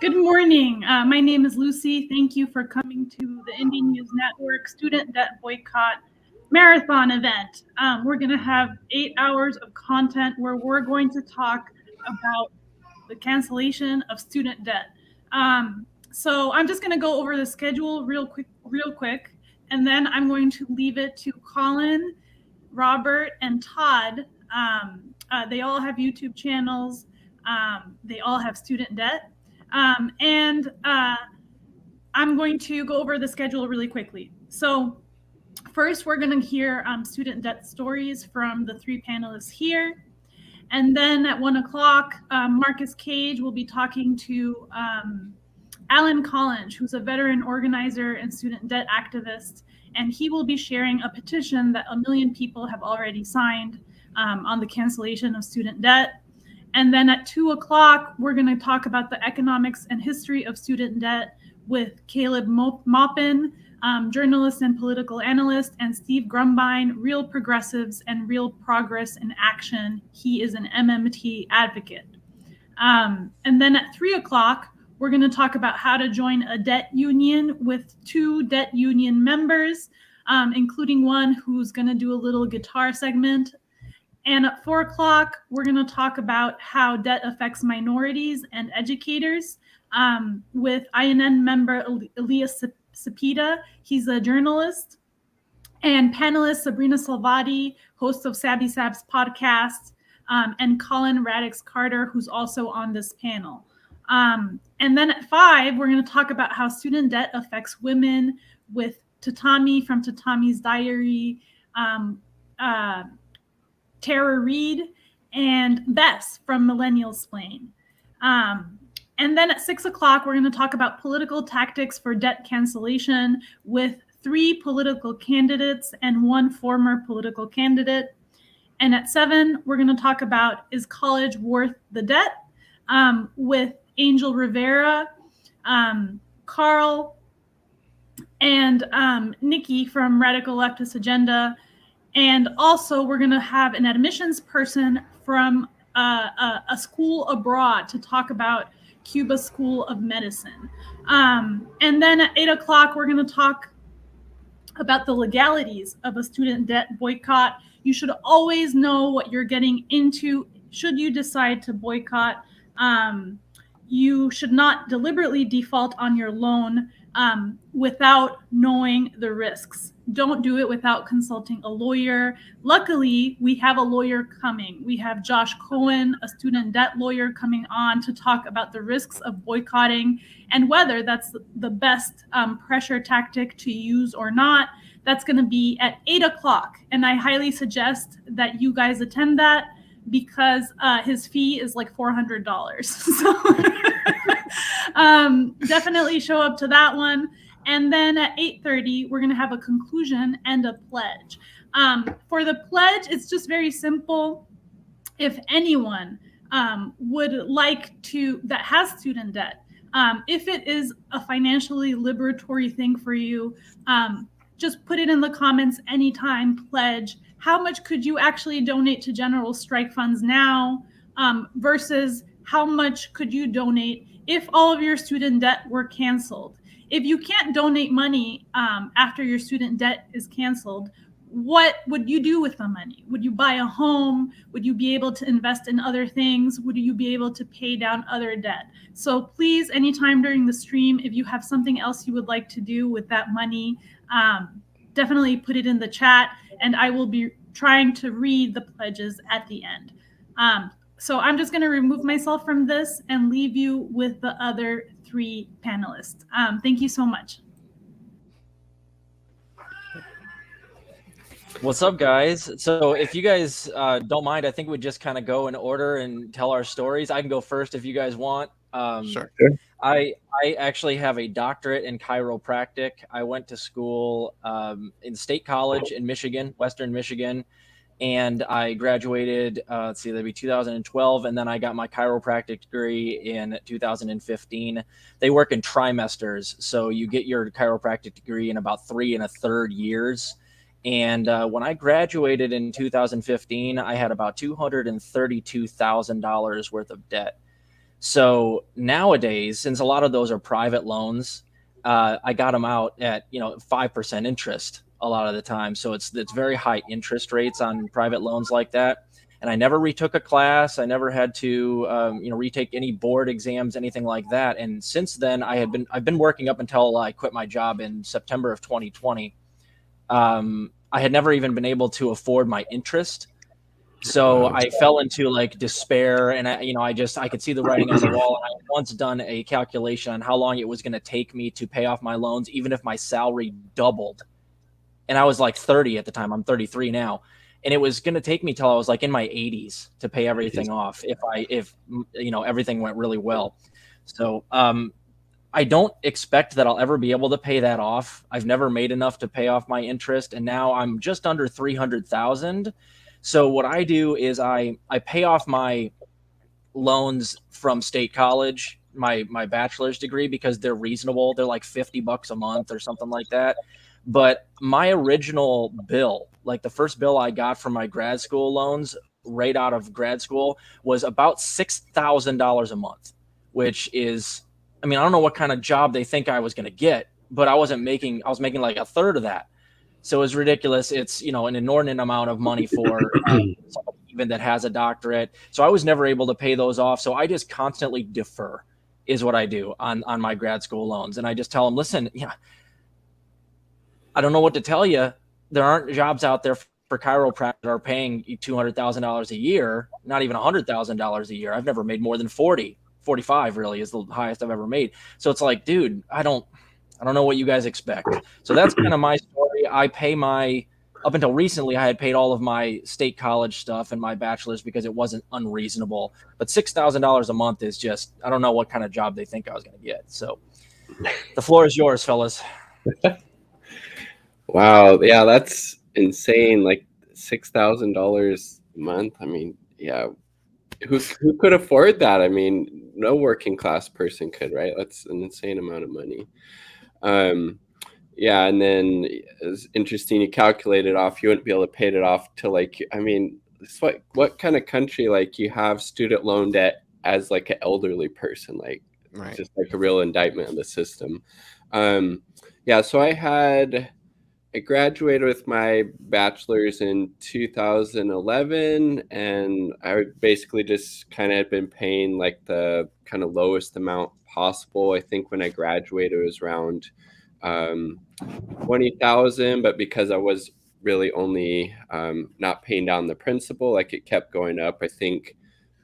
Good morning. My name is Luci. Thank you for coming to the Indie News Network Student Debt Boycott Marathon event. We're going to have 8 hours of content where we're going to talk about the cancellation of student debt. So I'm just going to go over the schedule real quick, and then I'm going to leave it to Collin, Robert, and Todd. They all have YouTube channels. They all have student debt. And I'm going to go over the schedule really quickly. So first, we're going to hear student debt stories from the 3 panelists here. And then at 1 o'clock, Marcus Cage will be talking to Alan Collinge, who's a veteran organizer and student debt activist. And he will be sharing a petition that 1 million people have already signed on the cancellation of student debt. And then at 2 o'clock, we're going to talk about the economics and history of student debt with Caleb Maupin, journalist and political analyst, and Steve Grumbine, Real Progressives and Real Progress in Action. He is an MMT advocate. And then at 3 o'clock, we're going to talk about how to join a debt union with 2 debt union members, including one who's going to do a little guitar segment. And at 4 o'clock, we're going to talk about how debt affects minorities and educators with INN member Elias Cepeda. He's a journalist. And panelist Sabrina Salvati, host of Sabby Sabs podcast, and Colin Radix-Carter, who's also on this panel. And then at 5, we're going to talk about how student debt affects women with Tatami from Tatami's Diary, Tara Reid, and Bess from Millennial Splain. And then at 6 o'clock, we're going to talk about political tactics for debt cancellation with 3 political candidates and 1 former political candidate. And at 7, we're going to talk about, is college worth the debt? With Angel Rivera, Carl, and Nikki from Radical Leftist Agenda. And also, we're going to have an admissions person from a school abroad to talk about Cuba School of Medicine. And then at 8 o'clock, we're going to talk about the legalities of a student debt boycott. You should always know what you're getting into should you decide to boycott. You should not deliberately default on your loan without knowing the risks. Don't do it without consulting a lawyer. Luckily, we have a lawyer coming. We have Josh Cohen, a student debt lawyer, coming on to talk about the risks of boycotting and whether that's the best pressure tactic to use or not. That's going to be at 8 o'clock. And I highly suggest that you guys attend that because his fee is like $400. So definitely show up to that one. And then at 8:30, we're going to have a conclusion and a pledge. For the pledge, it's just very simple. If anyone would like to, that has student debt, if it is a financially liberatory thing for you, just put it in the comments anytime, pledge. How much could you actually donate to general strike funds now versus how much could you donate if all of your student debt were canceled? If you can't donate money after your student debt is canceled, what would you do with the money? Would you buy a home? Would you be able to invest in other things? Would you be able to pay down other debt? So please, anytime during the stream, if you have something else you would like to do with that money, definitely put it in the chat, and I will be trying to read the pledges at the end. So I'm just going to remove myself from this and leave you with the other 3 panelists. Thank you so much. What's up, guys? So if you guys don't mind, I think we'd just kind of go in order and tell our stories. I can go first if you guys want. Sure. I actually have a doctorate in chiropractic. I went to school in State College in Michigan, Western Michigan. And I graduated, let's see, that'd be 2012. And then I got my chiropractic degree in 2015. They work in trimesters. So you get your chiropractic degree in about 3 1/3 years. And when I graduated in 2015, I had about $232,000 worth of debt. So nowadays, since a lot of those are private loans, I got them out at 5% interest a lot of the time. So it's very high interest rates on private loans like that. And I never retook a class. I never had to retake any board exams, anything like that. And since then, I've been working up until I quit my job in September of 2020. I had never even been able to afford my interest. So I fell into like despair, and I could see the writing on the wall. And I had once done a calculation on how long it was going to take me to pay off my loans, even if my salary doubled. And I was like 30 at the time. I'm 33 now, and it was going to take me till I was like in my 80s to pay everything off if everything went really well. So I don't expect that I'll ever be able to pay that off. I've never made enough to pay off my interest, and now I'm just under 300,000. So what I do is I pay off my loans from State College, my bachelor's degree, because they're reasonable. They're like $50 a month or something like that. But my original bill, like the first bill I got from my grad school loans right out of grad school, was about $6,000 a month, which is, I don't know what kind of job they think I was going to get, but I was making like a third of that. So it's ridiculous. It's, an inordinate amount of money for somebody even that has a doctorate. So I was never able to pay those off. So I just constantly defer is what I do on my grad school loans. And I just tell them, listen, I don't know what to tell you. There aren't jobs out there for chiropractors that are paying $200,000 a year, not even $100,000 a year. I've never made more than 45 really is the highest I've ever made. So it's like, dude, I don't know what you guys expect. So that's kind of my story. I pay up until recently, I had paid all of my state college stuff and my bachelor's because it wasn't unreasonable. But $6,000 a month is just, I don't know what kind of job they think I was going to get. So the floor is yours, fellas. Wow. Yeah, that's insane. Like $6,000 a month. Yeah. Who could afford that? No working class person could, right? That's an insane amount of money. Yeah, and then it's interesting. You calculate it off. You wouldn't be able to pay it off till it's what kind of country you have student loan debt as like an elderly person? Right. It's just like a real indictment of the system. Yeah, so I graduated with my bachelor's in 2011, and I basically just kind of had been paying like the kind of lowest amount possible. I think when I graduated, it was around 20,000, but because I was really only not paying down the principal, it kept going up. I think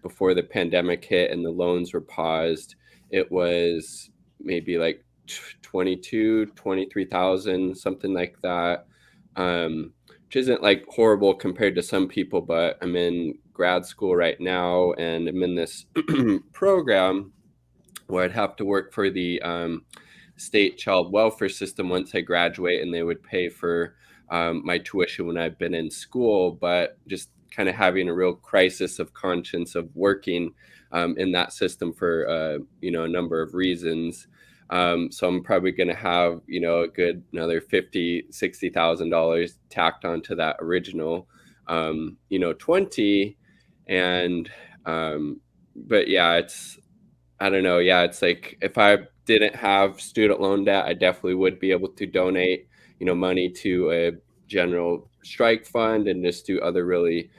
before the pandemic hit and the loans were paused, it was maybe like 23,000, something like that, which isn't like horrible compared to some people, but I'm in grad school right now, and I'm in this program where I'd have to work for the state child welfare system once I graduate, and they would pay for my tuition when I've been in school, but just kind of having a real crisis of conscience of working in that system for a number of reasons. So I'm probably going to have, a good another $50,000-$60,000 tacked onto that original, 20. And, but yeah, I don't know. Yeah. It's like, if I didn't have student loan debt, I definitely would be able to donate, money to a general strike fund and just do other really,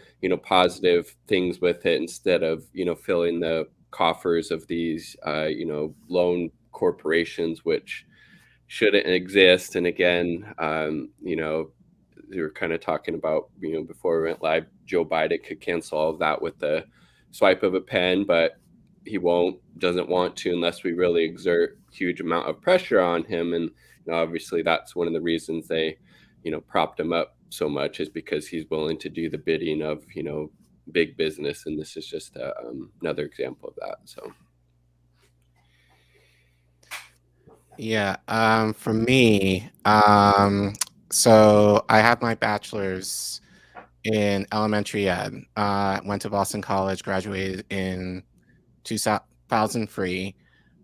positive things with it instead of, filling the coffers of these, loan corporations, which shouldn't exist. And again, we were kind of talking about, before we went live, Joe Biden could cancel all of that with the swipe of a pen, but he doesn't want to unless we really exert huge amount of pressure on him. And obviously that's one of the reasons they, propped him up so much, is because he's willing to do the bidding of, big business. And this is just another example of that. So. Yeah, for me, so I have my bachelor's in elementary ed. Went to Boston College, graduated in 2003.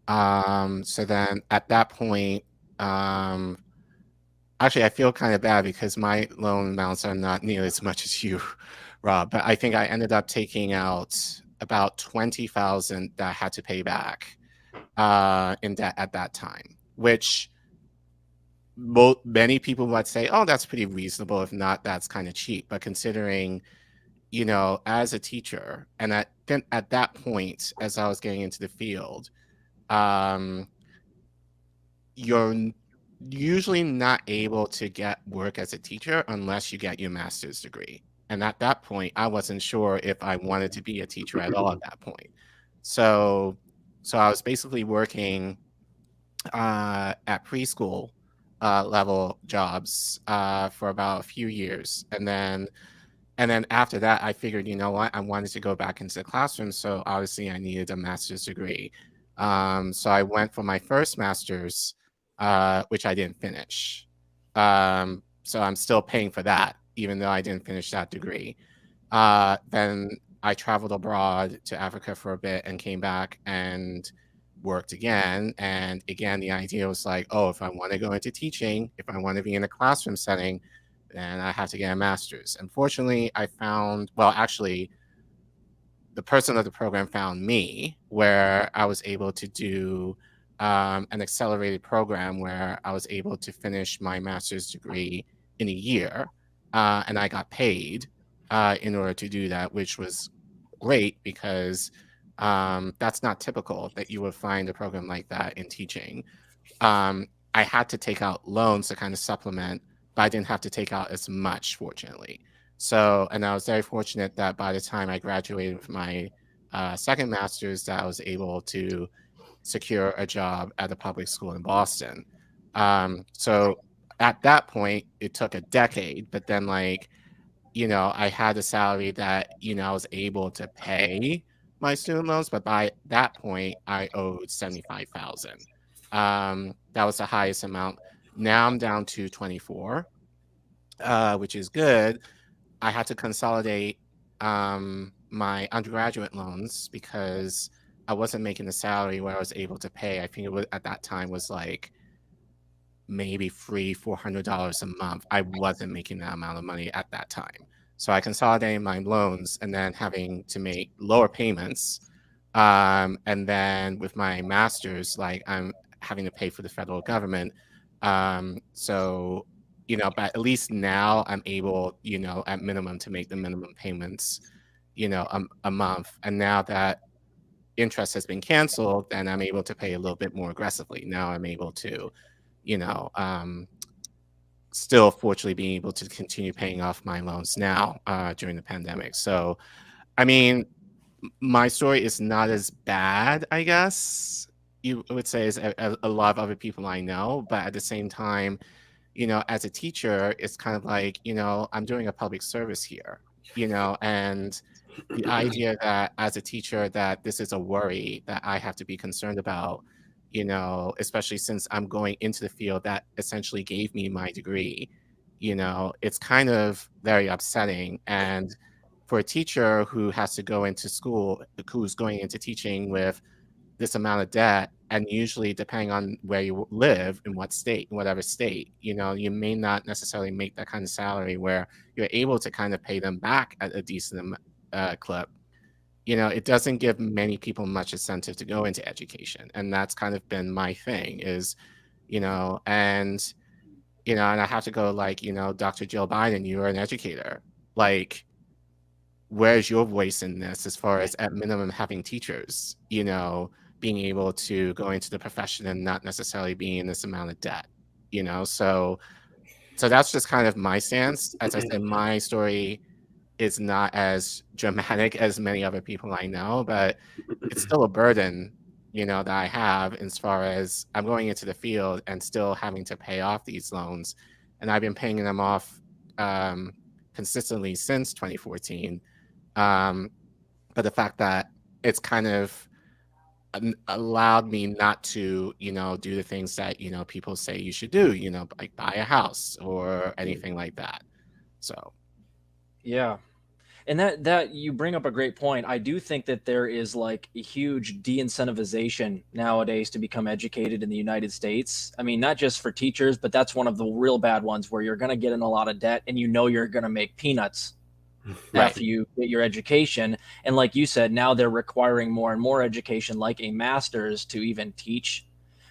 So then at that point, actually, I feel kind of bad because my loan amounts are not nearly as much as you, Rob. But I think I ended up taking out about 20,000 that I had to pay back in debt at that time, which many people might say, oh, that's pretty reasonable. If not, that's kind of cheap. But considering, you know, as a teacher, and at that point, as I was getting into the field, you're usually not able to get work as a teacher unless you get your master's degree. And at that point, I wasn't sure if I wanted to be a teacher at all at that point. So I was basically working at preschool level jobs for about a few years. And then after that, I figured, you know what, I wanted to go back into the classroom. So obviously I needed a master's degree. So I went for my first master's, which I didn't finish. So I'm still paying for that, even though I didn't finish that degree. Then I traveled abroad to Africa for a bit and came back and worked again. And again, the idea was like, oh, if I want to go into teaching, if I want to be in a classroom setting, then I have to get a master's. Unfortunately, I found, well, actually, the person of the program found me, where I was able to do an accelerated program where I was able to finish my master's degree in a year. And I got paid in order to do that, which was great because that's not typical that you would find a program like that in teaching. I had to take out loans to kind of supplement, but I didn't have to take out as much, fortunately. So, and I was very fortunate that by the time I graduated with my second master's, that I was able to secure a job at a public school in Boston. So at that point, it took a decade, but then like, you know, I had a salary that, you know, I was able to pay my student loans, but by that point, I owed 75,000. That was the highest amount. Now I'm down to 24, which is good. I had to consolidate my undergraduate loans because I wasn't making the salary where I was able to pay. I think it was, at that time was like maybe $400 a month. I wasn't making that amount of money at that time. So I consolidated my loans and then having to make lower payments. And then with my master's, like I'm having to pay for the federal government. So, you know, but at least now I'm able, you know, at minimum to make the minimum payments, you know, a month. And now that interest has been canceled, then I'm able to pay a little bit more aggressively. Now I'm able to, you know, still fortunately being able to continue paying off my loans now during the pandemic. So, I mean, my story is not as bad, I guess you would say, as a lot of other people I know. But at the same time, you know, as a teacher, it's kind of like, you know, I'm doing a public service here, you know, and the idea that as a teacher that this is a worry that I have to be concerned about, you know, especially since I'm going into the field that essentially gave me my degree, you know, it's kind of very upsetting. And for a teacher who has to go into school, who's going into teaching with this amount of debt, and usually depending on where you live, in what state, in whatever state, you know, you may not necessarily make that kind of salary where you're able to kind of pay them back at a decent clip. You know, it doesn't give many people much incentive to go into education. And that's kind of been my thing is, you know, and I have to go like, you know, Dr. Jill Biden, you're an educator. Like, where's your voice in this as far as at minimum having teachers, you know, being able to go into the profession and not necessarily being in this amount of debt, you know? So that's just kind of my stance. As I said, my story is not as dramatic as many other people I know, but it's still a burden, you know, that I have as far as I'm going into the field and still having to pay off these loans. And I've been paying them off consistently since 2014. But the fact that it's kind of allowed me not to, you know, do the things that, you know, people say you should do, you know, like buy a house or anything like that. So, yeah. And that you bring up a great point. I do think that there is like a huge de-incentivization nowadays to become educated in the United States. I mean, not just for teachers, but that's one of the real bad ones where you're going to get in a lot of debt and you know you're going to make peanuts after you get your education. And like you said, now they're requiring more and more education, like a master's, to even teach.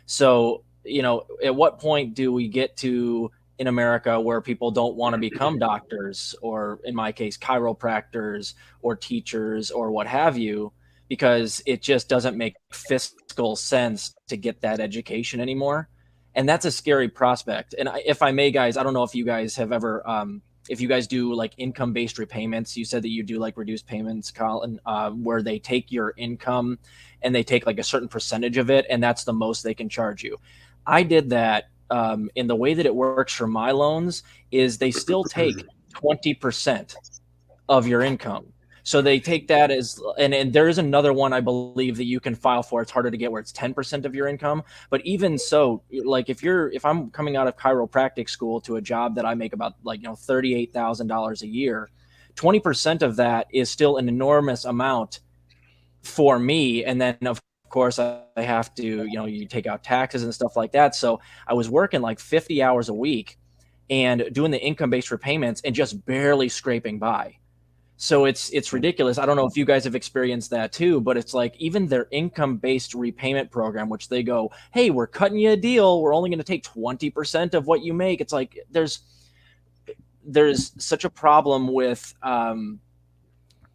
So, you know, at what point do we get to in America where people don't want to become doctors, or in my case, chiropractors or teachers or what have you, because it just doesn't make fiscal sense to get that education anymore? And that's a scary prospect. And if I may, guys, I don't know if you guys have ever, if you guys do like income-based repayments. You said that you do like reduced payments, Collin, where they take your income and they take like a certain percentage of it, and that's the most they can charge you. I did that. And the way that it works for my loans is they still take 20% of your income. So they take that as, and there is another one I believe that you can file for. It's harder to get, where it's 10% of your income. But even so, like if I'm coming out of chiropractic school to a job that I make about like, you know, $38,000 a year, 20% of that is still an enormous amount for me. And then of course I have to, you know, you take out taxes and stuff like that. So I was working like 50 hours a week and doing the income-based repayments and just barely scraping by. So it's ridiculous. I don't know if you guys have experienced that too, but it's like even their income-based repayment program, which they go, hey, we're cutting you a deal. We're only going to take 20% of what you make. It's like there's such a problem with a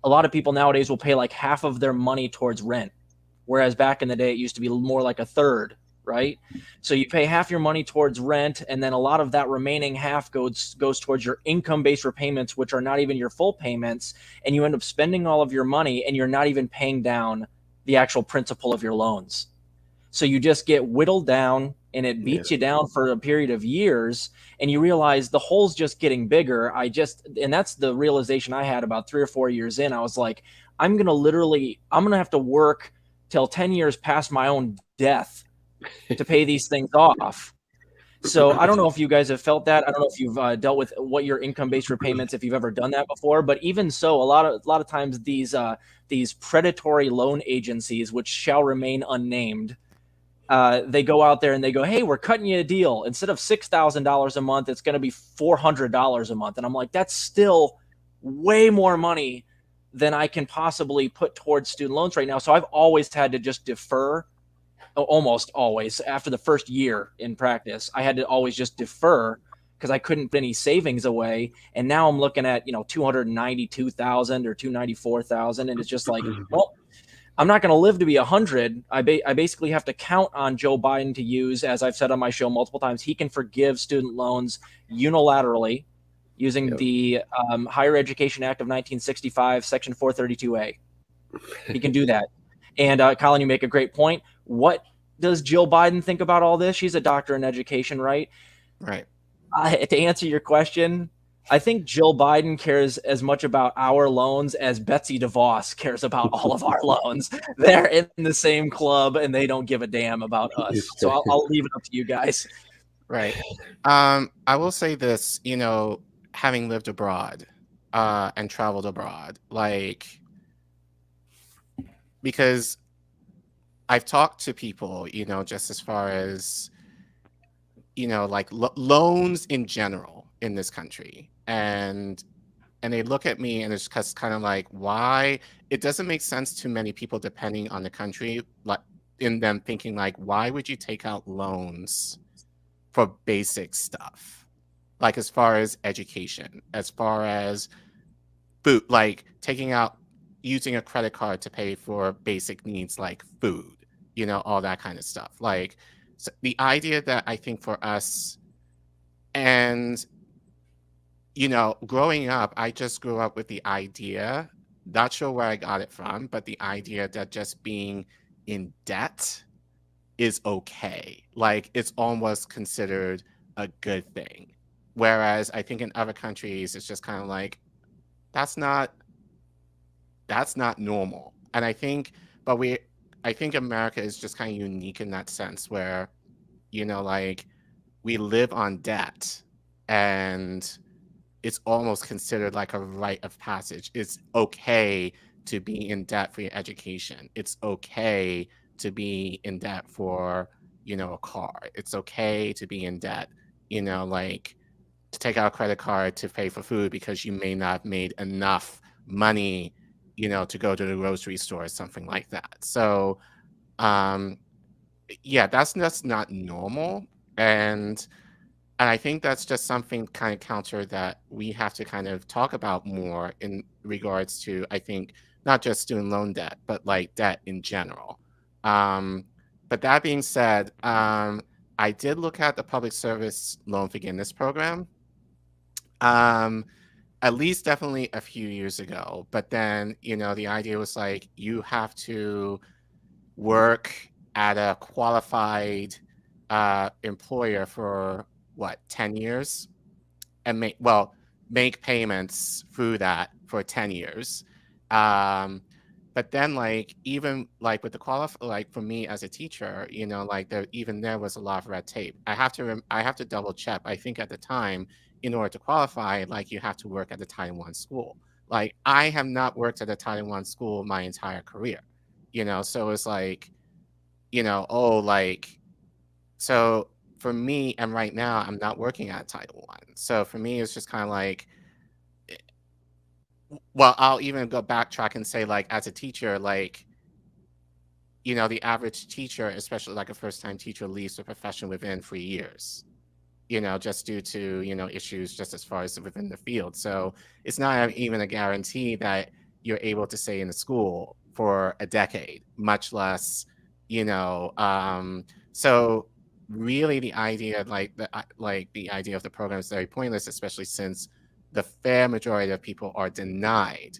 lot of people nowadays will pay like half of their money towards rent, whereas back in the day it used to be more like a third, right? So you pay half your money towards rent, and then a lot of that remaining half goes towards your income-based repayments, which are not even your full payments, and you end up spending all of your money and you're not even paying down the actual principal of your loans. So you just get whittled down, and it beats you down for a period of years, and you realize the hole's just getting bigger. And that's the realization I had about 3 or 4 years in. I was like, I'm going to have to work till 10 years past my own death to pay these things off. So I don't know if you guys have felt that. I don't know if you've dealt with what your income-based repayments, if you've ever done that before. But even so, a lot of times these predatory loan agencies, which shall remain unnamed, they go out there and they go, hey, we're cutting you a deal. Instead of $6,000 a month, it's going to be $400 a month. And I'm like, that's still way more money than I can possibly put towards student loans right now. So I've always had to just defer. Almost always after the first year in practice, I had to always just defer because I couldn't put any savings away. And now I'm looking at, you know, 292,000 or 294,000. And it's just like, well, I'm not going to live to be 100. I basically have to count on Joe Biden to use, as I've said on my show multiple times, he can forgive student loans unilaterally using the Higher Education Act of 1965, Section 432A. He can do that. And Collin, you make a great point. What does Jill Biden think about all this? She's a doctor in education, right? Right. To answer your question, I think Jill Biden cares as much about our loans as Betsy DeVos cares about all of our loans. They're in the same club and they don't give a damn about us. So I'll leave it up to you guys. Right. I will say this, you know, having lived abroad and traveled abroad, like, because I've talked to people, you know, just as far as, you know, like loans in general in this country. And they look at me and it's just kind of like, why? It doesn't make sense to many people depending on the country, like in them thinking like, why would you take out loans for basic stuff? Like as far as education, as far as food, like using a credit card to pay for basic needs like food, you know, all that kind of stuff. Like, so the idea that I think for us, and, you know, growing up, I just grew up with the idea, not sure where I got it from, but the idea that just being in debt is okay. Like, it's almost considered a good thing. Whereas I think in other countries, it's just kind of like, that's not normal. And I think America is just kind of unique in that sense where, you know, like we live on debt and it's almost considered like a rite of passage. It's okay to be in debt for your education. It's okay to be in debt for, you know, a car. It's okay to be in debt, you know, like to take out a credit card to pay for food because you may not have made enough money, to go to the grocery store or something like that. So, yeah, that's not normal. And I think that's just something kind of counter that we have to kind of talk about more in regards to, I think, not just student loan debt, but like debt in general. But that being said, I did look at the public service loan forgiveness program, at least definitely a few years ago. But then, the idea was like, you have to work at a qualified employer for 10 years and make payments through that for 10 years. But then even with the for me as a teacher, there was a lot of red tape. I have to double check. I think at the time, in order to qualify, you have to work at the Title I school. I have not worked at a Title I school my entire career, so it's so for me, and right now I'm not working at Title I. So for me, it's just kind of I'll even go backtrack and say, as a teacher, the average teacher, especially a first-time teacher, leaves the profession within 3 years, just due to, issues just as far as within the field. So it's not even a guarantee that you're able to stay in the school for a decade, much less, so really the idea, the idea of the program is very pointless, especially since the fair majority of people are denied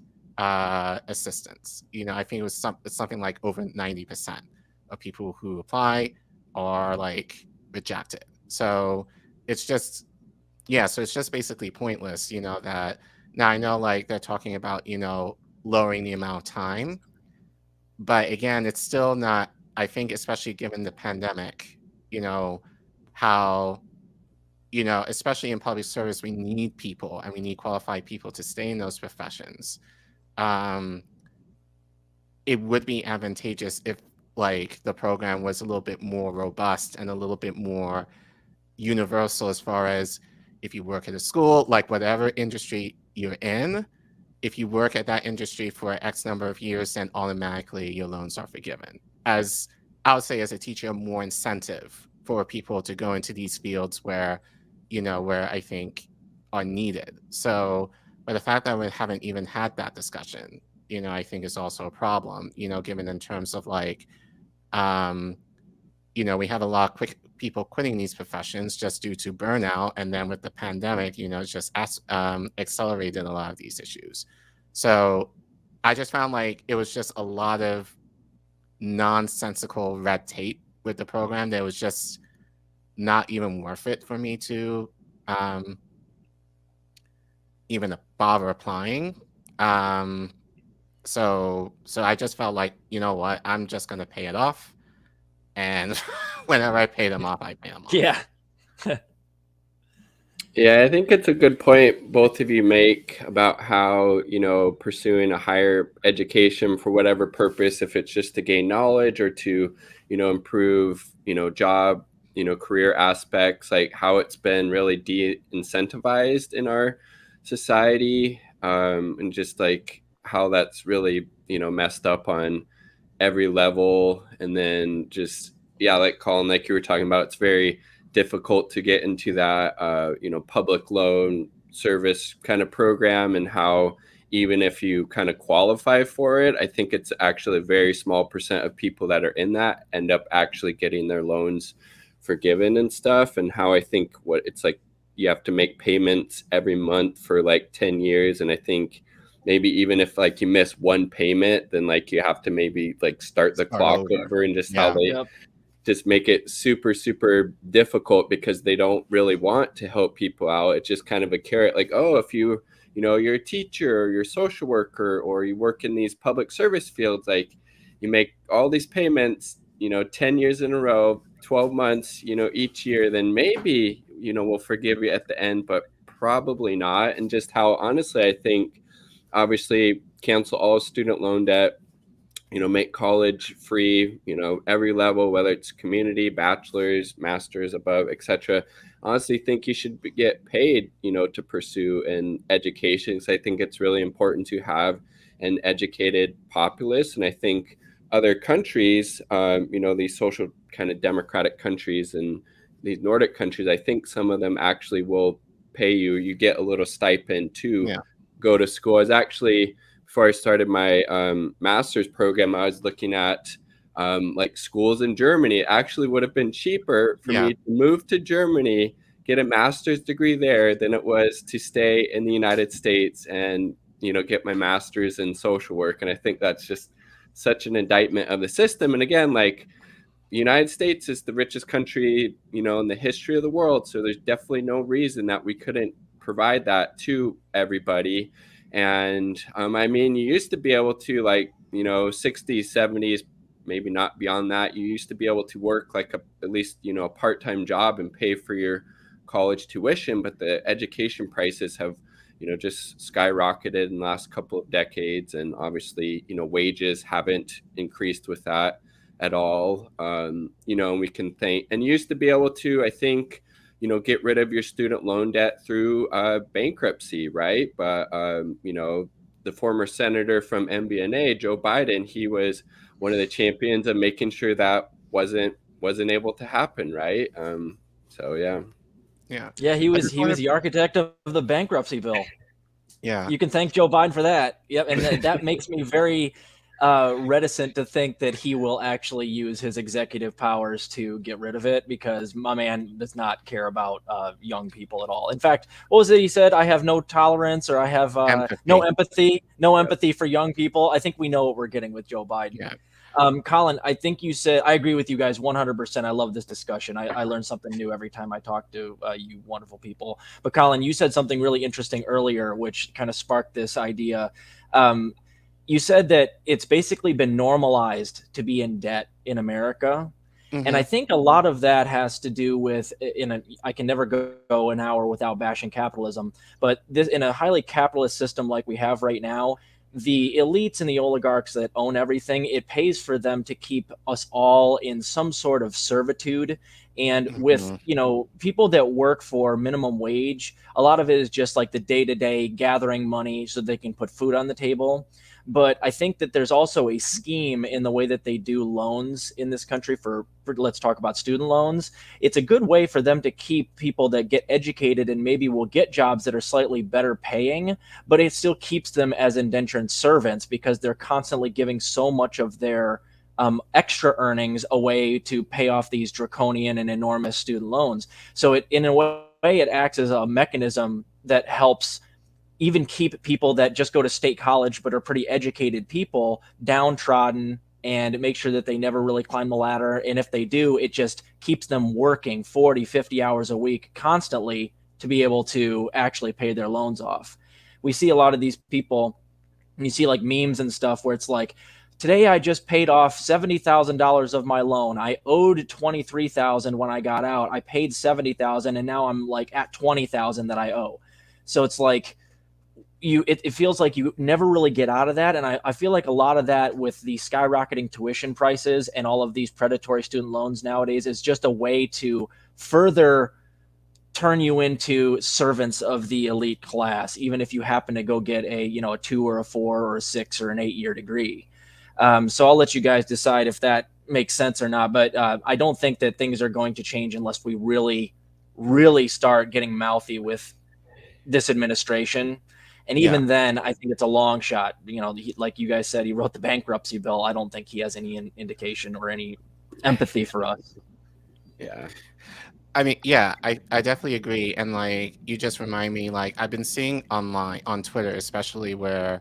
assistance. I think it's something like over 90% of people who apply are rejected. So it's just, so it's just basically pointless, that now I know they're talking about, lowering the amount of time, but again, it's still not, I think, especially given the pandemic, how, especially in public service, we need people and we need qualified people to stay in those professions. It would be advantageous if the program was a little bit more robust and a little bit more universal as far as if you work at a school, whatever industry you're in, if you work at that industry for X number of years, then automatically your loans are forgiven. As I would say, as a teacher, more incentive for people to go into these fields where I think are needed. So, but the fact that we haven't even had that discussion, I think is also a problem, given in terms of we have a lot of people quitting these professions just due to burnout. And then with the pandemic, it's just accelerated a lot of these issues. So I just found it was just a lot of nonsensical red tape with the program that was just not even worth it for me to even bother applying. So I just felt you know what, I'm just gonna pay it off, and whenever I pay them off, I pay them off. Yeah. Yeah, I think it's a good point both of you make about how, pursuing a higher education for whatever purpose, if it's just to gain knowledge or to, improve, job, career aspects, how it's been really de-incentivized in our society, and just how that's really, messed up on every level. And then just, Collin, you were talking about, it's very difficult to get into that, public loan service kind of program, and how even if you kind of qualify for it, I think it's actually a very small percent of people that are in that end up actually getting their loans forgiven and stuff. And how I think it's you have to make payments every month for 10 years. And I think maybe even if you miss one payment, then you have to maybe start the clock over, and just how they just make it super, super difficult because they don't really want to help people out. It's just kind of a carrot, if you, you're a teacher or you're a social worker or you work in these public service fields, you make all these payments, 10 years in a row, 12 months, each year, then maybe, we'll forgive you at the end, but probably not. And just how, honestly, I think obviously cancel all student loan debt, make college free, every level, whether it's community, bachelor's, master's, above, etc. Honestly think you should get paid, to pursue an education, because I think it's really important to have an educated populace. And I think other countries, these social kind of democratic countries and these Nordic countries, I think some of them actually will pay you. You get a little stipend to go to school. I was actually, before I started my master's program, I was looking at like schools in Germany. It actually would have been cheaper for me to move to Germany, get a master's degree there, than it was to stay in the United States and get my master's in social work. And I think that's just such an indictment of the system. And again, like, the United States is the richest country, in the history of the world. So there's definitely no reason that we couldn't provide that to everybody. And I mean, you used to be able to, like, 60s, 70s, maybe not beyond that, you used to be able to work like at least, a part-time job and pay for your college tuition. But the education prices have, just skyrocketed in the last couple of decades. And obviously, wages haven't increased with that at all. And we can think, and you used to be able to, I think, get rid of your student loan debt through bankruptcy, right? But the former senator from MBNA, Joe Biden, he was one of the champions of making sure that wasn't able to happen, right? So yeah, he was the architect of the bankruptcy bill. Yeah, you can thank Joe Biden for that. Yep, and that makes me very reticent to think that he will actually use his executive powers to get rid of it, because my man does not care about young people at all. In fact, what was it he said? I have no tolerance, or I have no empathy for young people. I think we know what we're getting with Joe Biden. Yeah. Collin, I think you said, I agree with you guys 100%. I love this discussion. I learn something new every time I talk to you wonderful people. But Collin, you said something really interesting earlier, which kind of sparked this idea. You said that it's basically been normalized to be in debt in America. Mm-hmm. And I think a lot of that has to do with, I can never go an hour without bashing capitalism, but in a highly capitalist system like we have right now, the elites and the oligarchs that own everything, it pays for them to keep us all in some sort of servitude. And with, people that work for minimum wage, a lot of it is just like the day-to-day gathering money so they can put food on the table. But I think that there's also a scheme in the way that they do loans in this country for let's talk about student loans. It's a good way for them to keep people that get educated and maybe will get jobs that are slightly better paying, but it still keeps them as indentured servants because they're constantly giving so much of their extra earnings away to pay off these draconian and enormous student loans. So in a way, it acts as a mechanism that helps even keep people that just go to state college but are pretty educated people downtrodden, and make sure that they never really climb the ladder. And if they do, it just keeps them working 40, 50 hours a week constantly to be able to actually pay their loans off. We see a lot of these people, and you see like memes and stuff where it's like, today I just paid off $70,000 of my loan. I owed $23,000 when I got out. I paid $70,000 and now I'm like at $20,000 that I owe. So it's like, it feels like you never really get out of that. And I feel like a lot of that with the skyrocketing tuition prices and all of these predatory student loans nowadays is just a way to further turn you into servants of the elite class, even if you happen to go get a 2 or a 4 or a 6 or an 8-year degree. So I'll let you guys decide if that makes sense or not. But I don't think that things are going to change unless we really, really start getting mouthy with this administration. And even then, I think it's a long shot. Like you guys said, he wrote the bankruptcy bill. I don't think he has any indication or any empathy for us. Yeah. I mean, I definitely agree. And like, you just remind me, like, I've been seeing online on Twitter, especially where,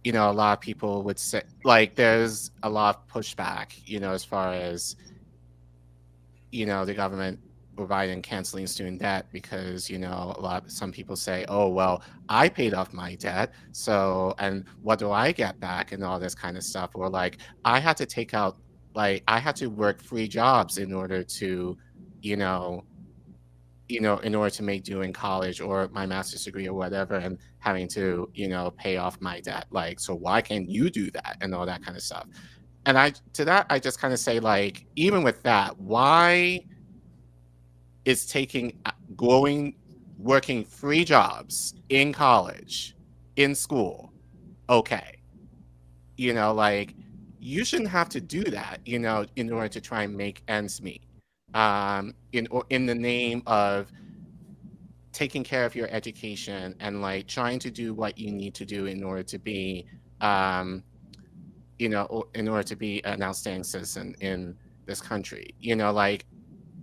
a lot of people would say, like, there's a lot of pushback, as far as, the government providing canceling student debt, because some people say, oh well, I paid off my debt, so and what do I get back and all this kind of stuff, or like I had to work 3 jobs in order to you know, in order to make do in college or my master's degree or whatever, and having to, you know, pay off my debt. Like, so why can't you do that and all that kind of stuff? And I just kind of say, like, even with that, why is working 3 jobs in college, in school, okay? You know, like, you shouldn't have to do that, you know, in order to try and make ends meet. In the name of taking care of your education and like trying to do what you need to do in order to be, you know, in order to be an outstanding citizen in this country. You know, like,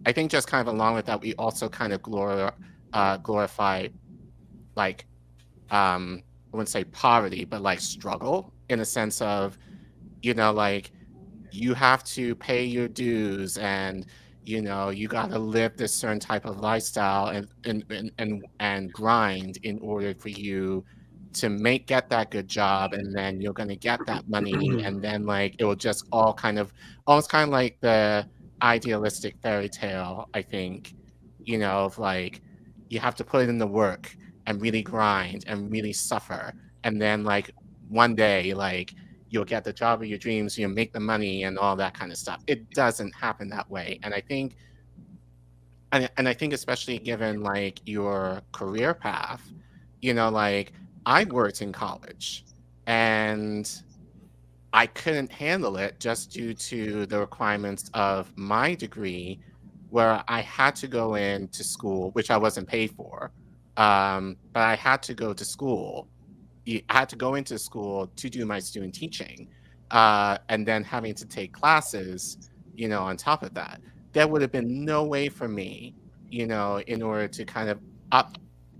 I think just kind of along with that, we also kind of glorify, like, I wouldn't say poverty, but like struggle, in a sense of, you know, like, you have to pay your dues, and, you know, you got to live this certain type of lifestyle and grind in order for you to get that good job, and then you're going to get that money, and then like it will just all almost kind of like the idealistic fairy tale, I think, you know, of like, you have to put in the work and really grind and really suffer, and then like one day, like, you'll get the job of your dreams, you'll make the money and all that kind of stuff. It doesn't happen that way. And I think, especially given like your career path, you know, like, I worked in college and I couldn't handle it just due to the requirements of my degree, where I had to go into school, which I wasn't paid for. But I had to go to school. I had to go into school to do my student teaching, and then having to take classes, you know, on top of that. There would have been no way for me, you know, in order to kind of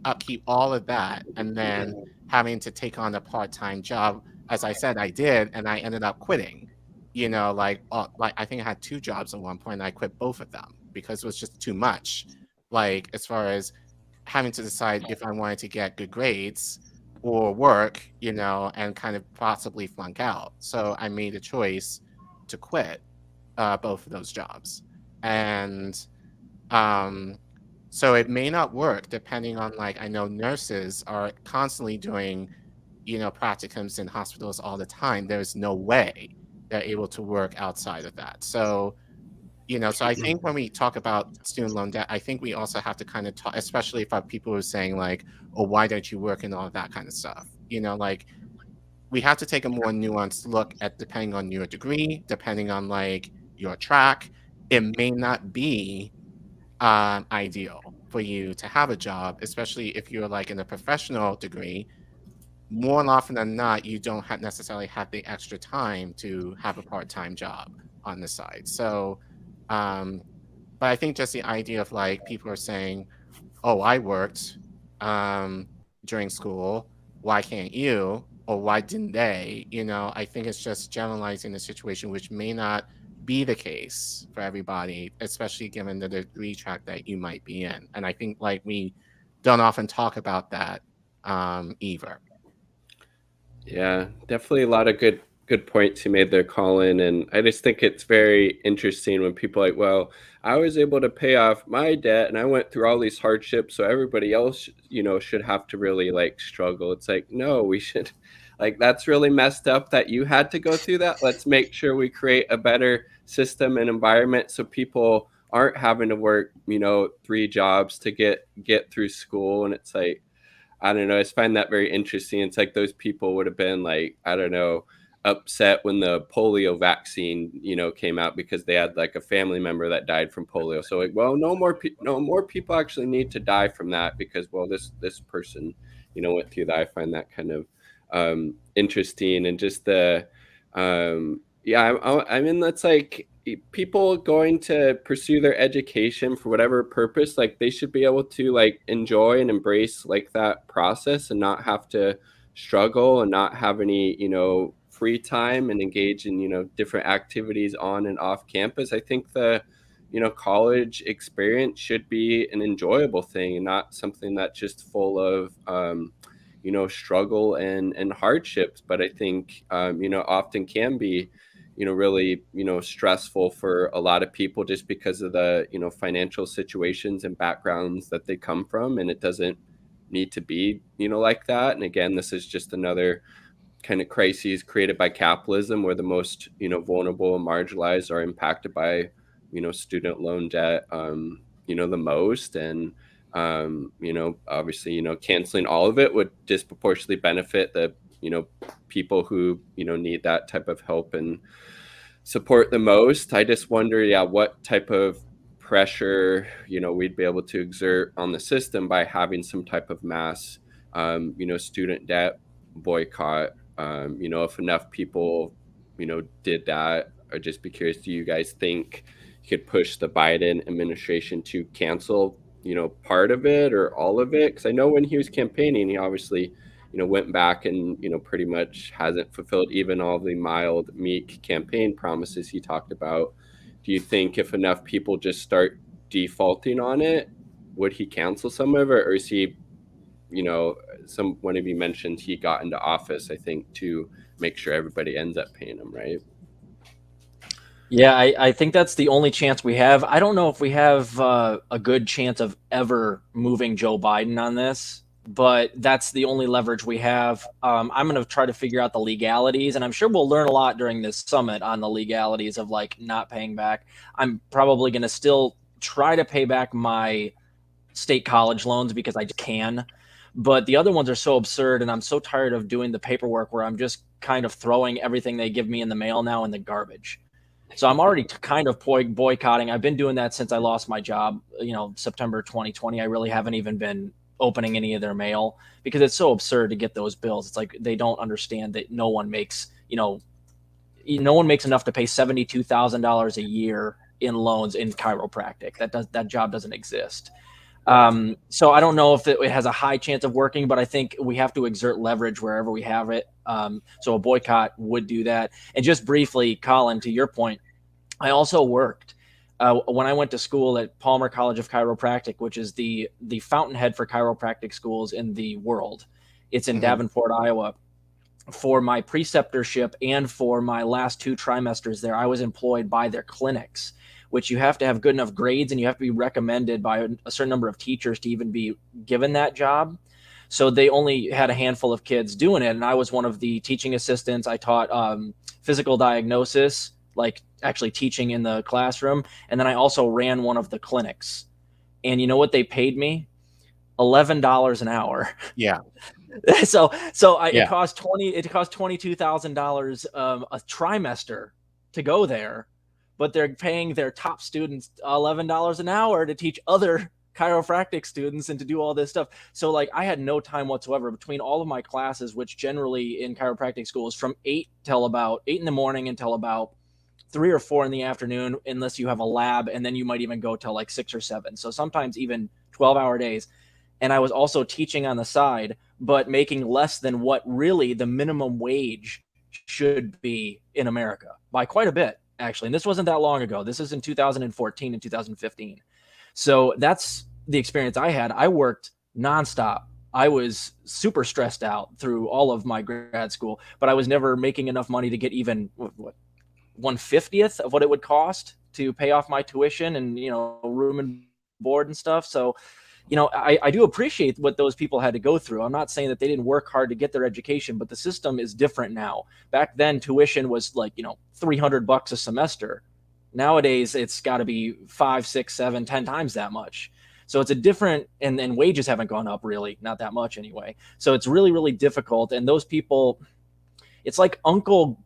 upkeep all of that, and then having to take on a part-time job. As I said, I did, and I ended up quitting. You know, like I think I had 2 jobs at one point, and I quit both of them because it was just too much. Like, as far as having to decide if I wanted to get good grades or work, you know, and kind of possibly flunk out. So I made a choice to quit both of those jobs. And so it may not work, depending on, like, I know nurses are constantly doing, you know, practicums in hospitals all the time. There's no way they're able to work outside of that. So, you know, so I think when we talk about student loan debt, I think we also have to kind of talk, especially if people are saying like, oh, why don't you work, and all of that kind of stuff. You know, like, we have to take a more nuanced look at, depending on your degree, depending on like your track, it may not be ideal for you to have a job, especially if you're like in a professional degree. More often than not, you don't necessarily have the extra time to have a part-time job on the side. So, but I think just the idea of like, people are saying, oh, I worked during school, why can't you? Or why didn't they? You know, I think it's just generalizing the situation, which may not be the case for everybody, especially given the degree track that you might be in. And I think like we don't often talk about that either. Yeah, definitely a lot of good points you made there, Colin. And I just think it's very interesting when people are like, well, I was able to pay off my debt and I went through all these hardships, so everybody else, you know, should have to really like struggle. It's like, no, we should, like, that's really messed up that you had to go through that. Let's make sure we create a better system and environment so people aren't having to work, you know, 3 jobs to get through school. And it's like, I don't know, I just find that very interesting. It's like those people would have been like, I don't know, upset when the polio vaccine, you know, came out because they had like a family member that died from polio. So like, well, no more people actually need to die from that because, well, this person, you know, went through that. I find that kind of interesting. And just the I mean, that's like, people going to pursue their education for whatever purpose, like, they should be able to like enjoy and embrace like that process and not have to struggle and not have any, you know, free time and engage in, you know, different activities on and off campus. I think the, you know, college experience should be an enjoyable thing and not something that's just full of you know, struggle and hardships. But I think you know, often can be, really, stressful for a lot of people just because of the, financial situations and backgrounds that they come from. And it doesn't need to be, like that. And again, this is just another kind of crises created by capitalism where the most, vulnerable and marginalized are impacted by, student loan debt, the most. And, obviously, canceling all of it would disproportionately benefit the, people who, need that type of help and support the most. I just wonder, what type of pressure, we'd be able to exert on the system by having some type of mass, student debt boycott. If enough people, did that. I'd just be curious, do you guys think you could push the Biden administration to cancel, part of it or all of it? Because I know when he was campaigning, he obviously, went back and, pretty much hasn't fulfilled even all the mild, meek campaign promises he talked about. Do you think if enough people just start defaulting on it, would he cancel some of it? Or is he, one of you mentioned he got into office, I think, to make sure everybody ends up paying him, right? Yeah, I think that's the only chance we have. I don't know if we have a good chance of ever moving Joe Biden on this, but that's the only leverage we have. I'm going to try to figure out the legalities, and I'm sure we'll learn a lot during this summit on the legalities of like not paying back. I'm probably going to still try to pay back my state college loans because I can, but the other ones are so absurd, and I'm so tired of doing the paperwork where I'm just kind of throwing everything they give me in the mail now in the garbage. So I'm already kind of boycotting. I've been doing that since I lost my job, September 2020. I really haven't even been opening any of their mail because it's so absurd to get those bills. It's like they don't understand that no one makes enough to pay $72,000 a year in loans in chiropractic. That job doesn't exist. So I don't know if it has a high chance of working, but I think we have to exert leverage wherever we have it. So a boycott would do that. And just briefly, Collin, to your point, I also worked when I went to school at Palmer College of Chiropractic, which is the fountainhead for chiropractic schools in the world. It's in Davenport, Iowa. For my preceptorship and for my last 2 trimesters there, I was employed by their clinics, which you have to have good enough grades and you have to be recommended by a certain number of teachers to even be given that job. So they only had a handful of kids doing it. And I was one of the teaching assistants. I taught physical diagnosis, like actually teaching in the classroom. And then I also ran one of the clinics. And you know what they paid me? $11 an hour. Yeah. It cost $22,000 a trimester to go there, but they're paying their top students $11 an hour to teach other chiropractic students and to do all this stuff. So like I had no time whatsoever between all of my classes, which generally in chiropractic school is from 8 till about 8 in the morning until about 3 or 4 in the afternoon, unless you have a lab, and then you might even go till like 6 or 7. So sometimes even 12-hour days. And I was also teaching on the side, but making less than what really the minimum wage should be in America by quite a bit, actually. And this wasn't that long ago. This is in 2014 and 2015. So that's the experience I had. I worked nonstop. I was super stressed out through all of my grad school, but I was never making enough money to get even 1/50th of what it would cost to pay off my tuition and, room and board and stuff. So, I do appreciate what those people had to go through. I'm not saying that they didn't work hard to get their education, but the system is different now. Back then, tuition was like, $300 a semester. Nowadays, it's got to be 5, 6, 7, 10 times that much. So it's a different, and wages haven't gone up really, not that much anyway. So it's really, really difficult. And those people, it's like Uncle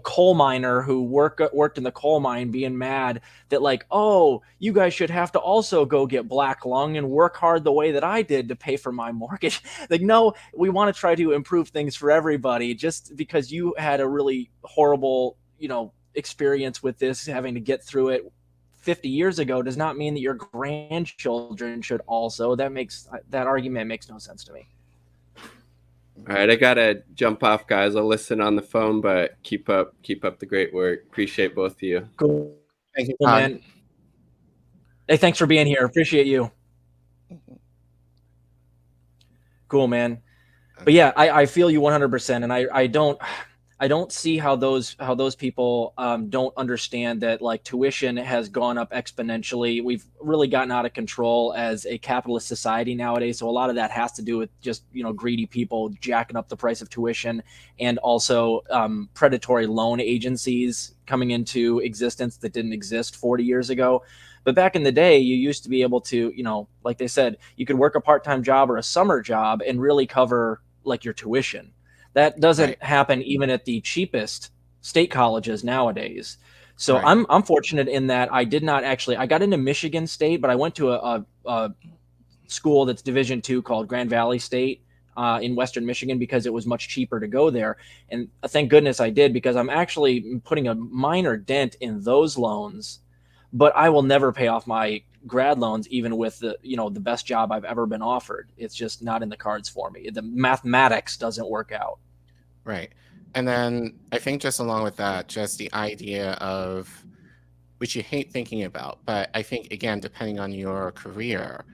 coal miner who worked in the coal mine being mad that like, oh, you guys should have to also go get black lung and work hard the way that I did to pay for my mortgage. Like, no, we want to try to improve things for everybody. Just because you had a really horrible, experience with this, having to get through it 50 years ago does not mean that your grandchildren should also. That argument makes no sense to me. All right, I gotta jump off, guys. I'll listen on the phone, but keep up the great work. Appreciate both of you. Cool. Thank you, man. Hey, thanks for being here. Appreciate you. Cool, man. But yeah, I feel you 100%, and I I don't see how those people don't understand that like tuition has gone up exponentially. We've really gotten out of control as a capitalist society nowadays. So a lot of that has to do with just greedy people jacking up the price of tuition, and also predatory loan agencies coming into existence that didn't exist 40 years ago. But back in the day, you used to be able to, like they said, you could work a part-time job or a summer job and really cover like your tuition. That doesn't happen even at the cheapest state colleges nowadays. So I'm fortunate in that I did not actually, I got into Michigan State, but I went to a school that's Division II called Grand Valley State in Western Michigan because it was much cheaper to go there. And thank goodness I did, because I'm actually putting a minor dent in those loans, but I will never pay off my grad loans even with the best job I've ever been offered. It's just not in the cards for me. The mathematics doesn't work out. Right. And then I think just along with that, just the idea of, which you hate thinking about, but I think, again, depending on your career,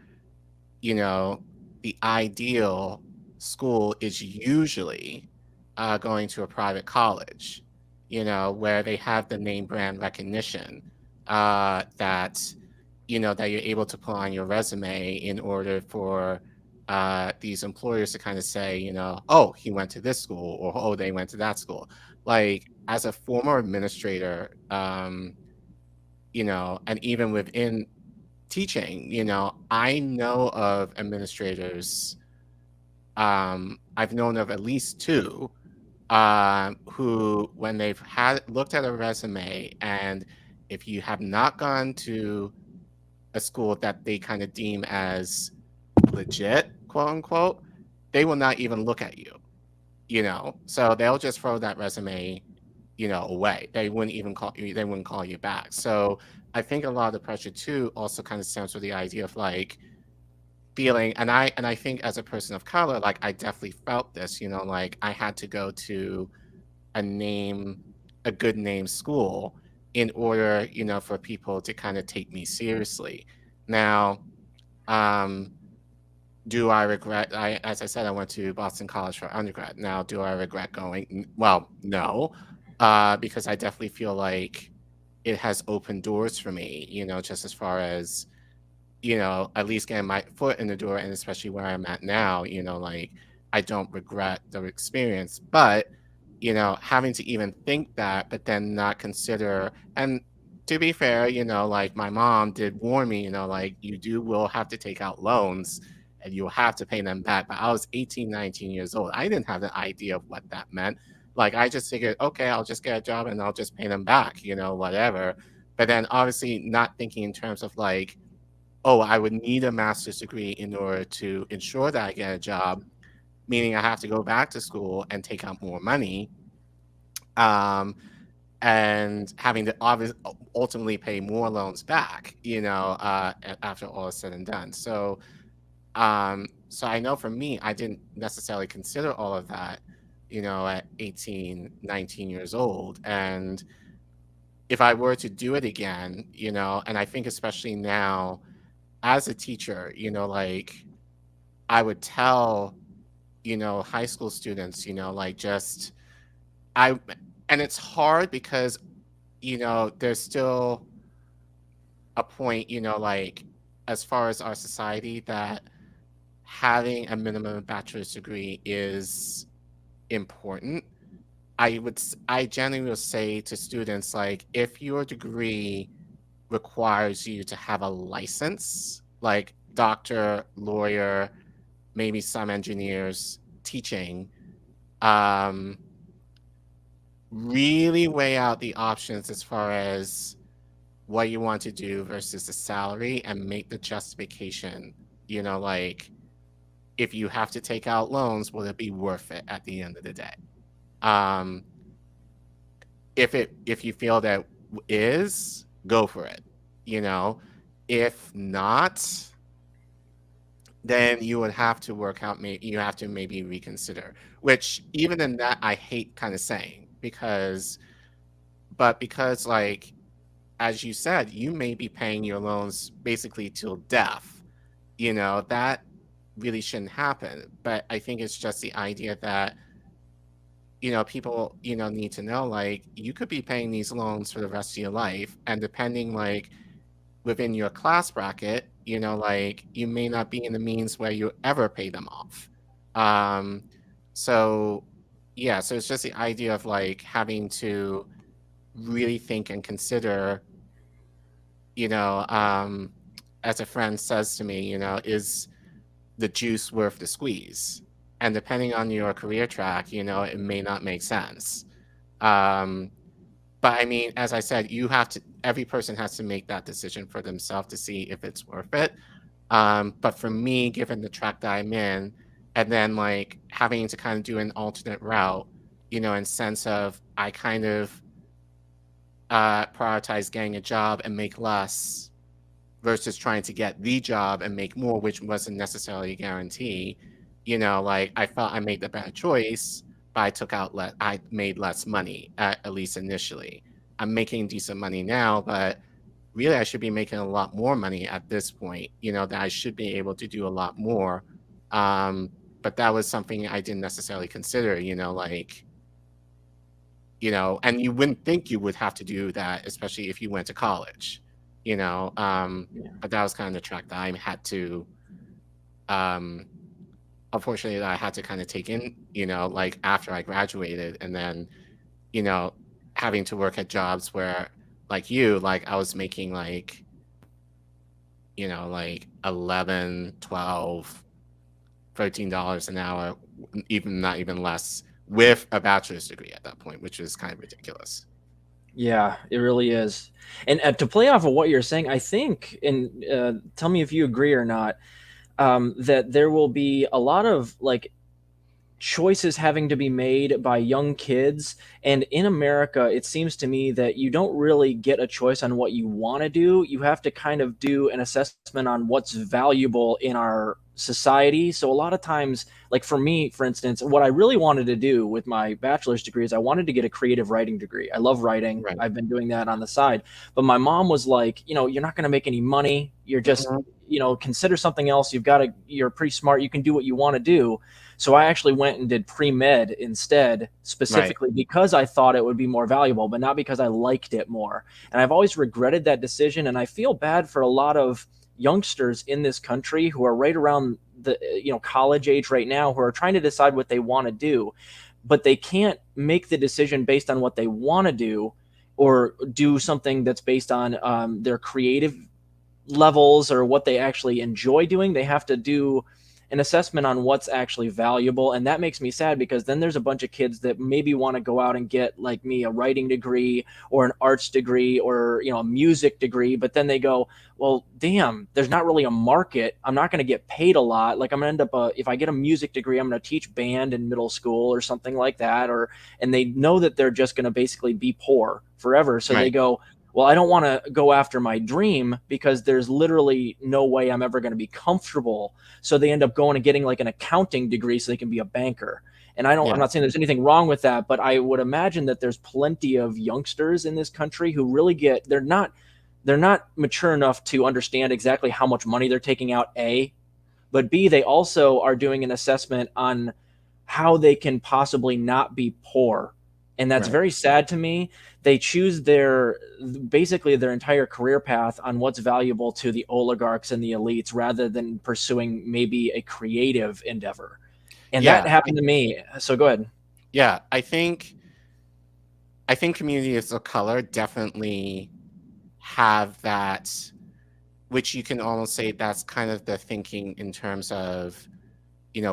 the ideal school is usually going to a private college, where they have the name brand recognition that you're able to put on your resume in order for these employers to kind of say, oh, he went to this school, or oh, they went to that school. Like, as a former administrator, and even within teaching, I know of administrators. I've known of at least two who, when they've looked at a resume, and if you have not gone to a school that they kind of deem as legit, quote unquote, they will not even look at you, so they'll just throw that resume, away. They wouldn't even call you, they wouldn't call you back. So I think a lot of the pressure too also kind of stems with the idea of like feeling, and I think as a person of color, like I definitely felt this, like I had to go to a good name school in order, for people to kind of take me seriously. Now, do I regret? As I said, I went to Boston College for undergrad. Now, do I regret going? Well, no, because I definitely feel like it has opened doors for me, just as far as, at least getting my foot in the door, and especially where I'm at now, like I don't regret the experience. But, having to even think that, but then not consider, and to be fair, like my mom did warn me, like you will have to take out loans and you'll have to pay them back. But I was 18, 19 years old. I didn't have an idea of what that meant. Like, I just figured, okay, I'll just get a job and I'll just pay them back, whatever. But then obviously not thinking in terms of like, oh, I would need a master's degree in order to ensure that I get a job, meaning I have to go back to school and take out more money, and having to ultimately pay more loans back, after all is said and done. So I know for me, I didn't necessarily consider all of that, at 18, 19 years old. And if I were to do it again, and I think especially now as a teacher, like I would tell, high school students, like just, and it's hard because, there's still a point, like as far as our society, that having a minimum bachelor's degree is important. I generally will say to students, like, if your degree requires you to have a license, like doctor, lawyer, maybe some engineers, teaching, really weigh out the options as far as what you want to do versus the salary, and make the justification, like, if you have to take out loans, will it be worth it at the end of the day? If you feel that is, go for it. If not, then you would have to work out, you have to maybe reconsider, which even in that I hate kind of saying, because like, as you said, you may be paying your loans basically till death, that really shouldn't happen. But I think it's just the idea that people, need to know, like, you could be paying these loans for the rest of your life. And depending, like, within your class bracket, like, you may not be in the means where you ever pay them off. So, yeah, so it's just the idea of, like, having to really think and consider, as a friend says to me, is the juice worth the squeeze? And depending on your career track, it may not make sense. But I mean, as I said, every person has to make that decision for themselves to see if it's worth it. But for me, given the track that I'm in, and then like having to kind of do an alternate route, in sense of I kind of prioritize getting a job and make less versus trying to get the job and make more, which wasn't necessarily a guarantee. Like I felt I made the better choice, but I made less money, at least initially. I'm making decent money now, but really I should be making a lot more money at this point, that I should be able to do a lot more. But that was something I didn't necessarily consider, like, and you wouldn't think you would have to do that, especially if you went to college, but that was kind of the track that I had to, unfortunately, that I had to kind of take in, like after I graduated, and then, having to work at jobs where, like I was making like, like 11, 12, $13 an hour, not even less, with a bachelor's degree at that point, which is kind of ridiculous. Yeah, it really is. And to play off of what you're saying, I think, and tell me if you agree or not, that there will be a lot of like choices having to be made by young kids. And in America, it seems to me that you don't really get a choice on what you want to do. You have to kind of do an assessment on what's valuable in our society. So a lot of times, like for me, for instance, what I really wanted to do with my bachelor's degree is I wanted to get a creative writing degree. I love writing. Right. I've been doing that on the side. But my mom was like, you're not going to make any money. You're just, consider something else. You're pretty smart. You can do what you want to do. So I actually went and did pre-med instead, specifically because I thought it would be more valuable, but not because I liked it more. And I've always regretted that decision. And I feel bad for a lot of youngsters in this country who are right around the college age right now, who are trying to decide what they want to do, but they can't make the decision based on what they want to do, or do something that's based on their creative levels or what they actually enjoy doing. They have to do an assessment on what's actually valuable. And that makes me sad, because then there's a bunch of kids that maybe want to go out and get, like me, a writing degree or an arts degree or, a music degree. But then they go, well, damn, there's not really a market. I'm not going to get paid a lot. Like I'm going to end up, if I get a music degree, I'm going to teach band in middle school or something like that. And they know that they're just going to basically be poor forever. So they go, well, I don't want to go after my dream because there's literally no way I'm ever going to be comfortable. So they end up going and getting like an accounting degree so they can be a banker. And I'm not saying there's anything wrong with that, but I would imagine that there's plenty of youngsters in this country who really they're not mature enough to understand exactly how much money they're taking out, A, but B, they also are doing an assessment on how they can possibly not be poor. And that's very sad to me. They choose basically their entire career path on what's valuable to the oligarchs and the elites, rather than pursuing maybe a creative endeavor. And that happened to me. So go ahead. Yeah, I think communities of color definitely have that, which you can almost say that's kind of the thinking in terms of,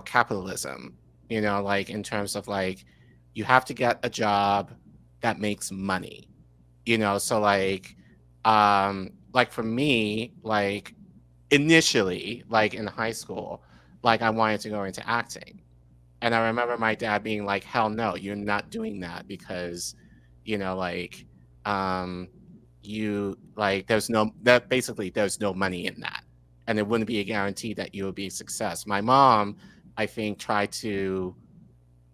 capitalism, like in terms of like, you have to get a job that makes money, so like for me, like initially, like in high school, like I wanted to go into acting. And I remember my dad being like, hell no, you're not doing that, because, like, you like, there's no money in that. And it wouldn't be a guarantee that you would be a success. My mom, I think, tried to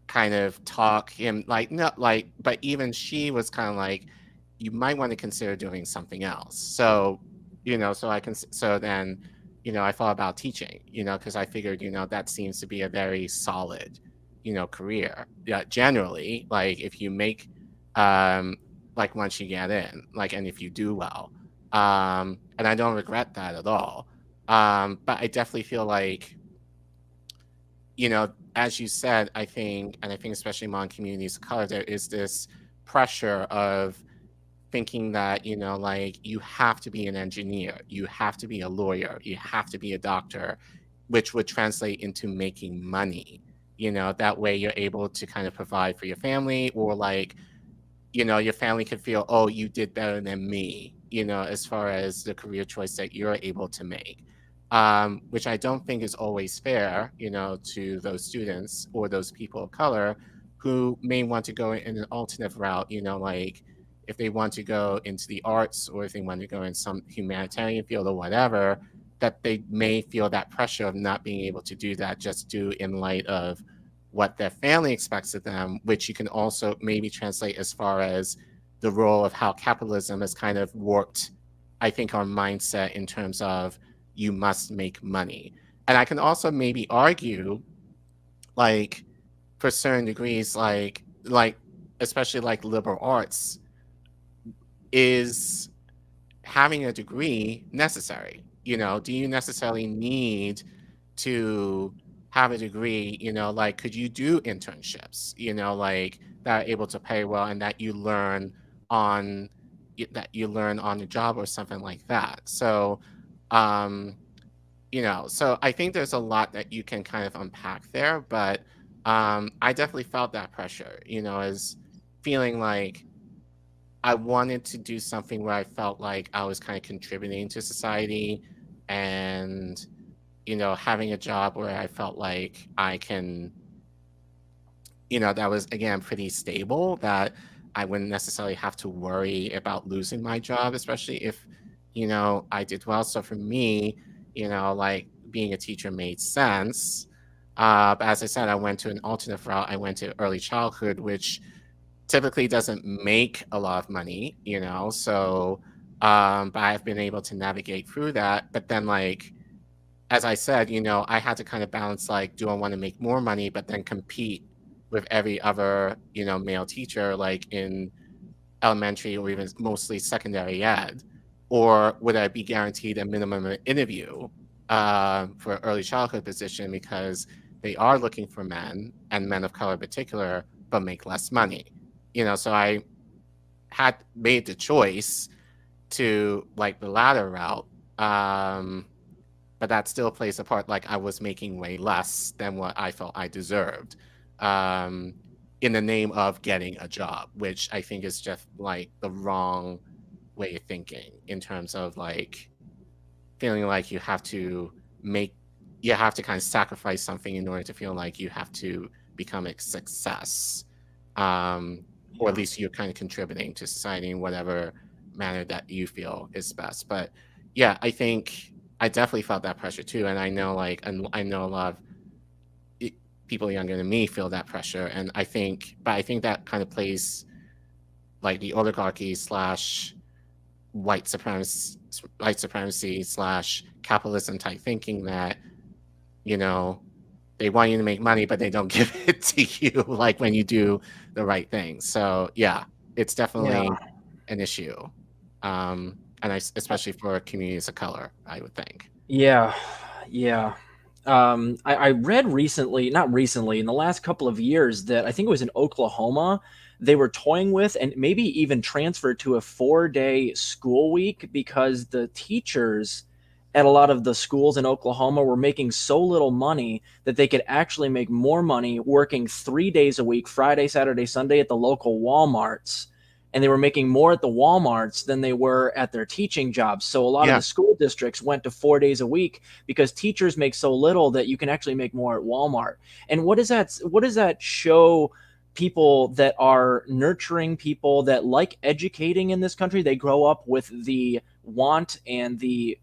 kind of talk him like, not like, but even she was kind of like, you might want to consider doing something else. So, so then, I thought about teaching, because I figured, that seems to be a very solid, career. Yeah, generally, like if you make like once you get in, like, and if you do well, and I don't regret that at all. But I definitely feel like, as you said, I think especially among communities of color, there is this pressure of thinking that, like, you have to be an engineer, you have to be a lawyer, you have to be a doctor, which would translate into making money. That way you're able to kind of provide for your family, or like, your family could feel, oh, you did better than me, as far as the career choice that you're able to make. Which I don't think is always fair, to those students or those people of color who may want to go in an alternative route, like if they want to go into the arts, or if they want to go in some humanitarian field or whatever, that they may feel that pressure of not being able to do that just due in light of what their family expects of them, which you can also maybe translate as far as the role of how capitalism has kind of warped, I think, our mindset in terms of you must make money. And I can also maybe argue, like, for certain degrees, like especially like liberal arts, is having a degree necessary? Do you necessarily need to have a degree? Like, could you do internships, like that are able to pay well and that you learn on the job or something like that? So, so I think there's a lot that you can kind of unpack there, but I definitely felt that pressure, as feeling like I wanted to do something where I felt like I was kind of contributing to society, and, having a job where I felt like I can, that was, again, pretty stable, that I wouldn't necessarily have to worry about losing my job, especially if, I did well. So for me, like, being a teacher made sense. But as I said, I went to an alternate route. I went to early childhood, which typically doesn't make a lot of money, so but I've been able to navigate through that. But then, like, as I said, I had to kind of balance, like, do I want to make more money but then compete with every other, male teacher, like in elementary or even mostly secondary ed, or would I be guaranteed a minimum interview for early childhood position, because they are looking for men, and men of color in particular, but make less money. So I had made the choice to, like, the latter route, but that still plays a part. Like, I was making way less than what I felt I deserved, in the name of getting a job, which I think is just, like, the wrong way of thinking, in terms of, like, feeling like you have to kind of sacrifice something in order to feel like you have to become a success. Or at least you're kind of contributing to society in whatever manner that you feel is best. But yeah, I think I definitely felt that pressure too. And I know, like, and I know a lot of people younger than me feel that pressure. And I think that kind of plays, like, the oligarchy / white supremacy / capitalism type thinking, that, they want you to make money, but they don't give it to you, like, when you do the right thing. So yeah, it's definitely an issue. And especially for communities of color, I would think. Yeah. I read not recently, in the last couple of years, that I think it was in Oklahoma, they were toying with and maybe even transferred to a 4-day school week, because the teachers at a lot of the schools in Oklahoma were making so little money that they could actually make more money working 3 days a week, Friday, Saturday, Sunday, at the local Walmarts. And they were making more at the Walmarts than they were at their teaching jobs. So a lot of the school districts went to 4 days a week, because teachers make so little that you can actually make more at Walmart. And what does that show people that are nurturing people that like educating in this country? They grow up with the want and the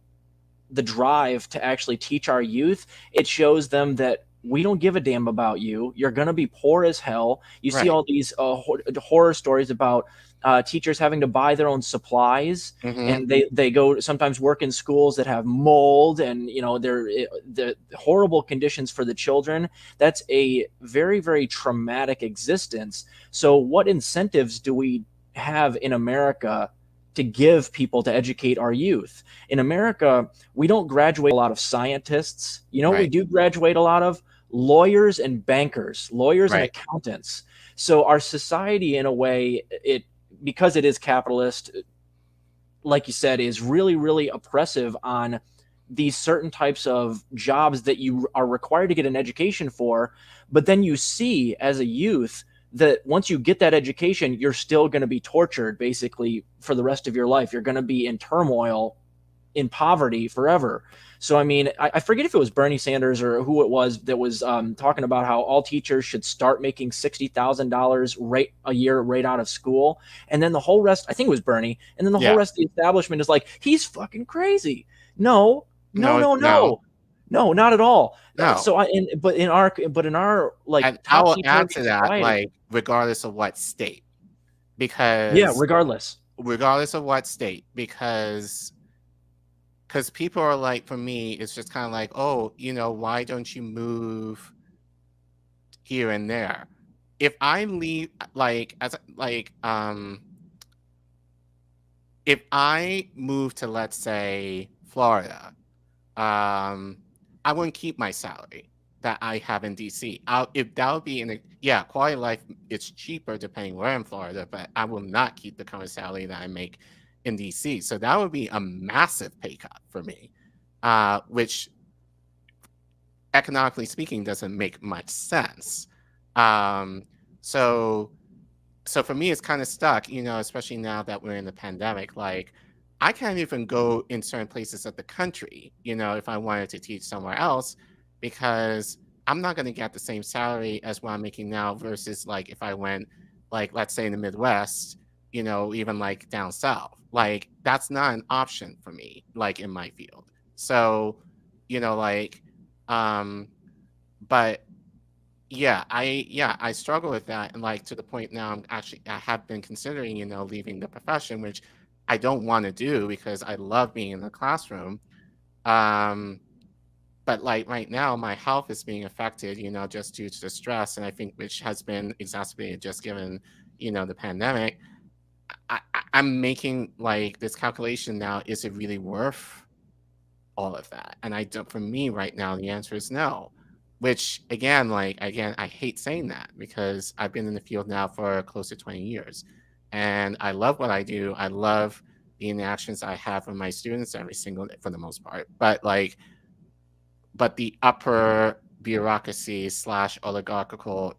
drive to actually teach our youth. It shows them that we don't give a damn about you. You're going to be poor as hell. You see all these horror stories about teachers having to buy their own supplies, Mhm. and they go sometimes work in schools that have mold, and the horrible conditions for the children. That's a very, very traumatic existence. So what incentives do we have in America to give people to educate our youth? In America, we don't graduate a lot of scientists. You know what we Right. do graduate a lot of? Lawyers and bankers, lawyers and Right. accountants. So our society, in a way, because it is capitalist, like you said, is really, really oppressive on these certain types of jobs that you are required to get an education for. But then you see as a youth that once you get that education, you're still going to be tortured basically for the rest of your life. You're going to be in turmoil, in poverty forever. So, I mean, I forget if it was Bernie Sanders or who it was that was talking about how all teachers should start making $60,000 a year right out of school. And then the whole rest, I think it was Bernie, and then the whole rest of the establishment is like, he's fucking crazy. No, not at all. No. But in our like, And I will topsy-turvy add to that, society, like, regardless of what state, because regardless of what state, because people are like, for me, it's just kind of like, oh, why don't you move here and there? If I leave, if I move to, let's say, Florida, I wouldn't keep my salary that I have in DC. If that would be quality of life, it's cheaper depending where in Florida, but I will not keep the current salary that I make in DC. So that would be a massive pay cut for me, which economically speaking doesn't make much sense. So for me, it's kind of stuck, especially now that we're in the pandemic. Like, I can't even go in certain places of the country, if I wanted to teach somewhere else, because I'm not going to get the same salary as what I'm making now versus, like, if I went, like, let's say in the Midwest, even like down south. Like, that's not an option for me, like, in my field. So, but yeah, I struggle with that, and, like, to the point now I have been considering, leaving the profession, which I don't want to do because I love being in the classroom. But, like, right now my health is being affected, just due to the stress, and I think which has been exacerbated just given, the pandemic. I'm making, like, this calculation now, is it really worth all of that? And for me right now, the answer is no. Which, again, I hate saying that because I've been in the field now for close to 20 years. And I love what I do. I love the interactions I have with my students every single day, for the most part. But, but the upper bureaucracy / oligarchical,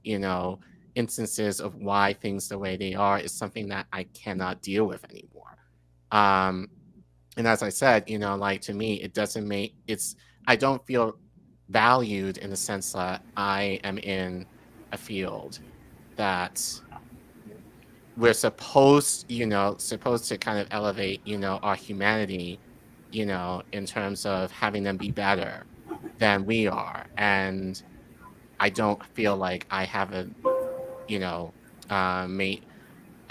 instances of why things the way they are is something that I cannot deal with anymore. And as I said, to me, it doesn't I don't feel valued in the sense that I am in a field that we're supposed to kind of elevate, our humanity, in terms of having them be better than we are. And I don't feel like I have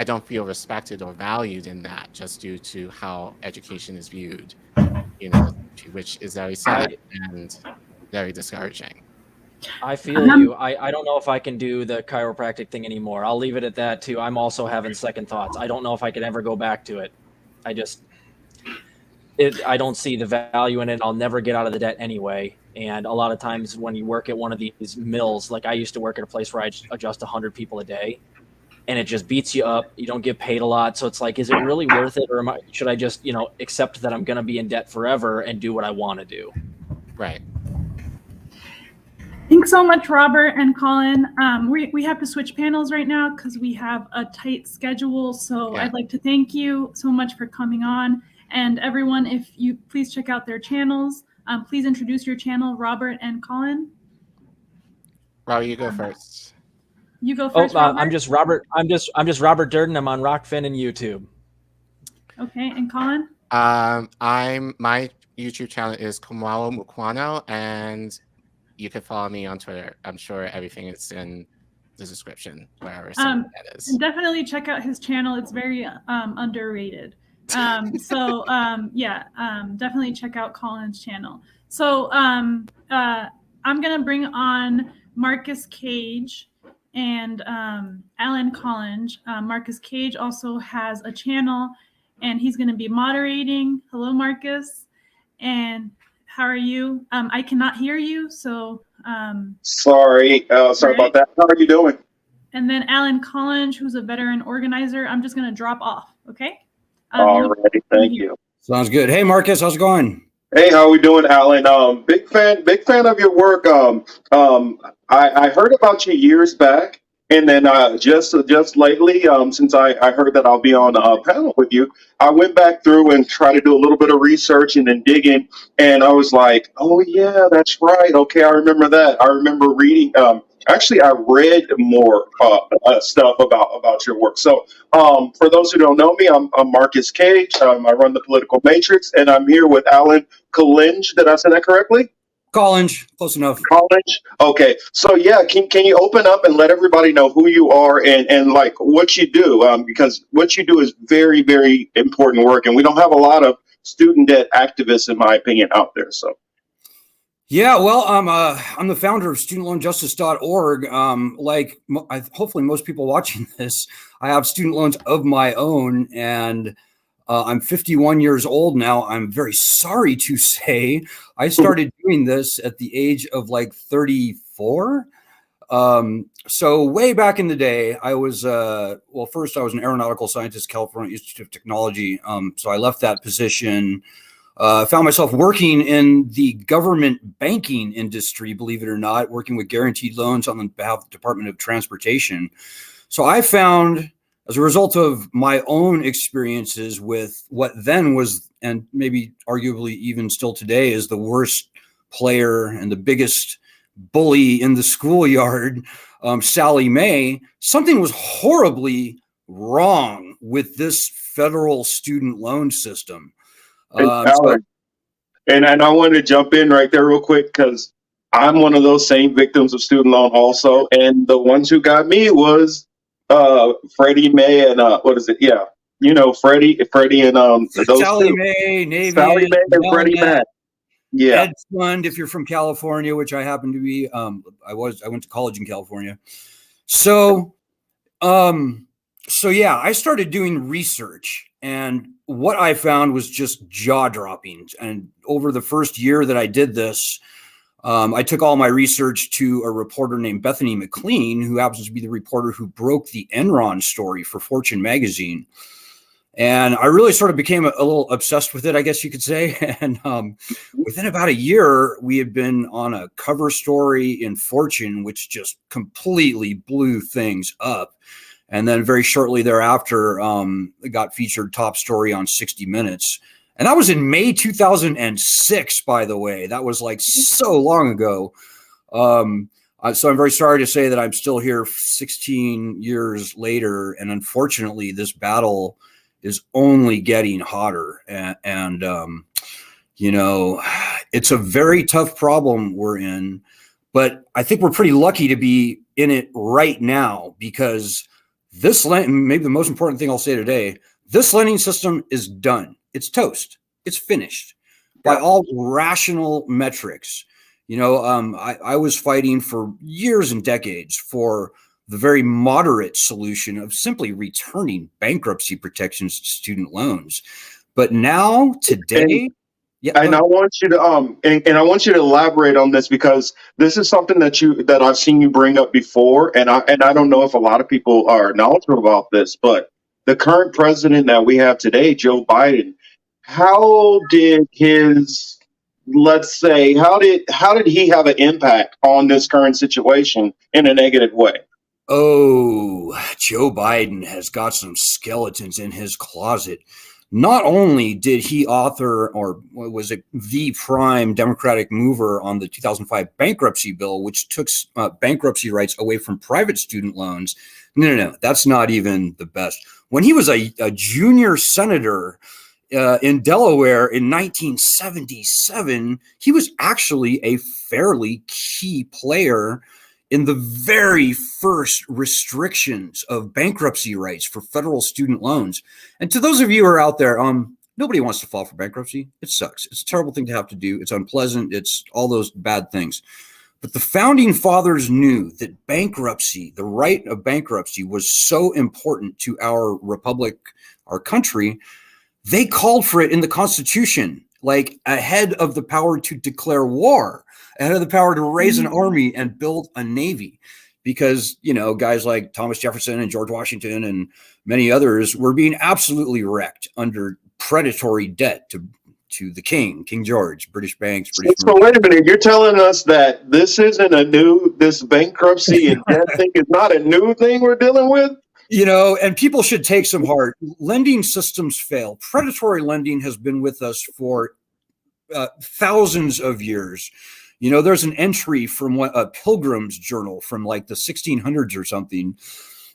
I don't feel respected or valued in that, just due to how education is viewed, which is very sad and very discouraging. I feel you. I don't know if I can do the chiropractic thing anymore. I'll leave it at that too. I'm also having second thoughts. I don't know if I could ever go back to it. I don't see the value in it. I'll never get out of the debt anyway. And a lot of times when you work at one of these mills, like I used to work at a place where I adjust 100 people a day, and it just beats you up. You don't get paid a lot. So it's like, is it really worth it? Or should I just, accept that I'm going to be in debt forever and do what I want to do? Right. Thanks so much, Robert and Collin. We have to switch panels right now because we have a tight schedule. So I'd like to thank you so much for coming on. And everyone, if you please check out their channels. Please introduce your channel, Robert and Collin. Robert, you go first. You go first. Robert. I'm just Robert. I'm just Robert Durden. I'm on Rockfin and YouTube. Okay, and Collin. My YouTube channel is Muwkano, and you can follow me on Twitter. I'm sure everything is in the description, wherever that is. And definitely check out his channel. It's very underrated. Definitely check out Collin's channel. So I'm gonna bring on Marcus Cage and Alan Collinge. Marcus Cage also has a channel, and he's gonna be moderating. Hello, Marcus. And how are you? I cannot hear you, so sorry about that. How are you doing? And then Alan Collinge, who's a veteran organizer. I'm just gonna drop off, okay? All right, thank you. Sounds good. Hey, Marcus, how's it going? Hey, how we doing, Alan? Big fan of your work. I heard about you years back, and then just lately, since I heard that I'll be on a panel with you, I went back through and tried to do a little bit of research and then digging, and I was like, oh yeah, that's right. Okay, I remember that. I remember reading. Actually, I read more stuff about your work. So, for those who don't know me, I'm Marcus Cage. I run the Political Matrix, and I'm here with Alan Collinge. Did I say that correctly? Collinge, close enough. Collinge. Okay. So yeah, can you open up and let everybody know who you are and like what you do? Because what you do is very, very important work, and we don't have a lot of student debt activists, in my opinion, out there. So. Yeah, well, I'm the founder of studentloanjustice.org. Hopefully most people watching this, I have student loans of my own, and I'm 51 years old now. I'm very sorry to say I started doing this at the age of like 34. So way back in the day, I was, first I was an aeronautical scientist, California Institute of Technology. So I left that position. Found myself working in the government banking industry, believe it or not, working with guaranteed loans on behalf of the Department of Transportation. So I found, as a result of my own experiences with what then was, and maybe arguably even still today, is the worst player and the biggest bully in the schoolyard, Sallie Mae, something was horribly wrong with this federal student loan system. And I wanted to jump in right there real quick because I'm one of those same victims of student loan also. And the ones who got me was Freddie Mae and what is it? Yeah. You know, Freddie and those Sallie two. Mae, Navy, Sallie Mae and Freddie Mac. Yeah. Ed Fund, if you're from California, which I happen to be. I went to college in California. So yeah, I started doing research, and what I found was just jaw-dropping. And over the first year that I did this, I took all my research to a reporter named Bethany McLean, who happens to be the reporter who broke the Enron story for Fortune magazine. And I really sort of became a little obsessed with it, I guess you could say. And within about a year, we had been on a cover story in Fortune, which just completely blew things up. And then very shortly thereafter, it got featured top story on 60 Minutes. And that was in May 2006, by the way. That was like so long ago. So I'm very sorry to say that I'm still here 16 years later. And unfortunately, this battle is only getting hotter. And you know, it's a very tough problem we're in. But I think we're pretty lucky to be in it right now, because this maybe the most important thing I'll say today, this lending system is done. It's toast. It's finished by all rational metrics. You know, I was fighting for years and decades for the very moderate solution of simply returning bankruptcy protections to student loans. But now, today, and I want you to and I want you to elaborate on this, because this is something that I've seen you bring up before, and I don't know if a lot of people are knowledgeable about this, but the current president that we have today, Joe Biden, how did his, let's say, how did he have an impact on this current situation in a negative way? Oh, Joe Biden has got some skeletons in his closet. Not only did he author, or was it the prime Democratic mover on the 2005 bankruptcy bill, which took bankruptcy rights away from private student loans. No, that's not even the best. When he was a junior senator in Delaware in 1977, he was actually a fairly key player in the very first restrictions of bankruptcy rights for federal student loans. And to those of you who are out there, nobody wants to file for bankruptcy. It sucks. It's a terrible thing to have to do. It's unpleasant. It's all those bad things. But the founding fathers knew that bankruptcy, the right of bankruptcy, was so important to our republic, our country. They called for it in the Constitution, like ahead of the power to declare war, ahead of the power to raise an army and build a navy. Because, you know, guys like Thomas Jefferson and George Washington and many others were being absolutely wrecked under predatory debt to the King George, British banks. So wait a minute, you're telling us that this bankruptcy and debt thing is not a new thing we're dealing with? You know, and people should take some heart. Lending systems fail. Predatory lending has been with us for thousands of years. You know, there's an entry from a Pilgrim's Journal from like the 1600s or something.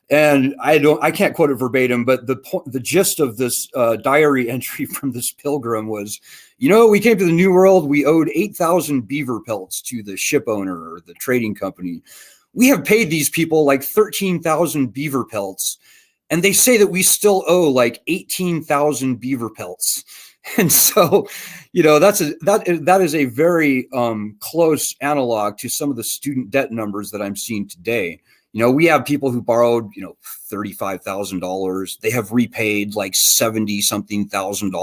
And I can't quote it verbatim, but the gist of this diary entry from this pilgrim was, you know, we came to the New World, we owed 8,000 beaver pelts to the ship owner or the trading company. We have paid these people like 13,000 beaver pelts, and they say that we still owe like 18,000 beaver pelts. And so, you know, that is a very close analog to some of the student debt numbers that I'm seeing today. You know, we have people who borrowed, you know, $35,000. They have repaid like $70-something thousand,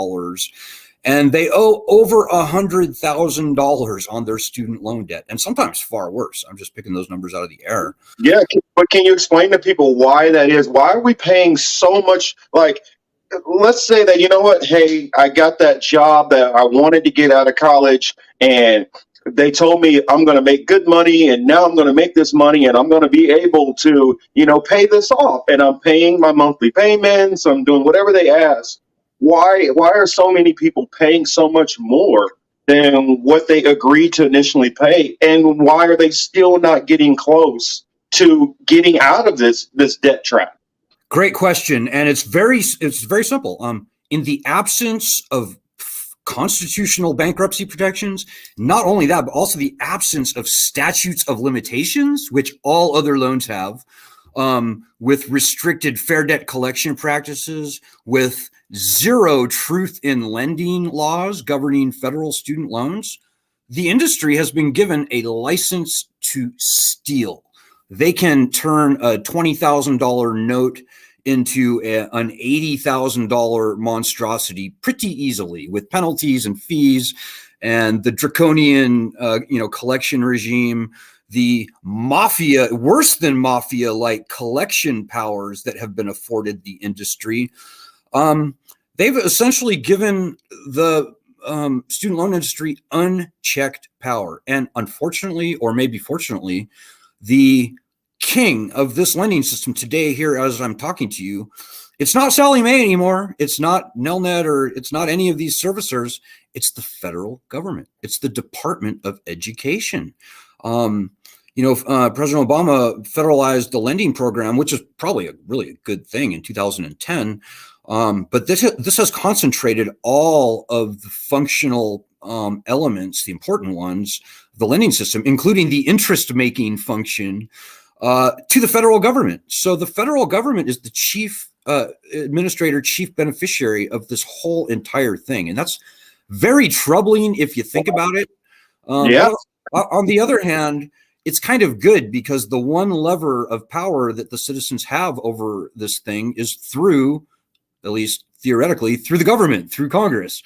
and they owe over $100,000 on their student loan debt, and sometimes far worse. I'm just picking those numbers out of the air. Yeah, but can you explain to people why that is? Why are we paying so much? Like, let's say that, you know what, hey, I got that job that I wanted to get out of college, and they told me I'm going to make good money, and now I'm going to make this money, and I'm going to be able to, you know, pay this off, and I'm paying my monthly payments. I'm doing whatever they ask. Why are so many people paying so much more than what they agreed to initially pay, and why are they still not getting close to getting out of this debt trap? Great question, and it's very simple. In the absence of constitutional bankruptcy protections, not only that, but also the absence of statutes of limitations, which all other loans have, with restricted fair debt collection practices, with zero truth in lending laws governing federal student loans, the industry has been given a license to steal. They can turn a $20,000 note into an $80,000 monstrosity pretty easily, with penalties and fees and the draconian, collection regime, the mafia, worse than mafia-like collection powers that have been afforded the industry. They've essentially given the student loan industry unchecked power. And unfortunately, or maybe fortunately, the king of this lending system today, here as I'm talking to you, it's not Sallie Mae anymore. It's not Nelnet, or it's not any of these servicers. It's the federal government. It's the Department of Education. President Obama federalized the lending program, which is probably a really good thing in 2010. But this has concentrated all of the functional elements, the important ones, the lending system, including the interest-making function, to the federal government. So the federal government is the chief administrator, chief beneficiary of this whole entire thing. And that's very troubling if you think about it. On the other hand, it's kind of good, because the one lever of power that the citizens have over this thing is through, at least theoretically, through the government, through Congress.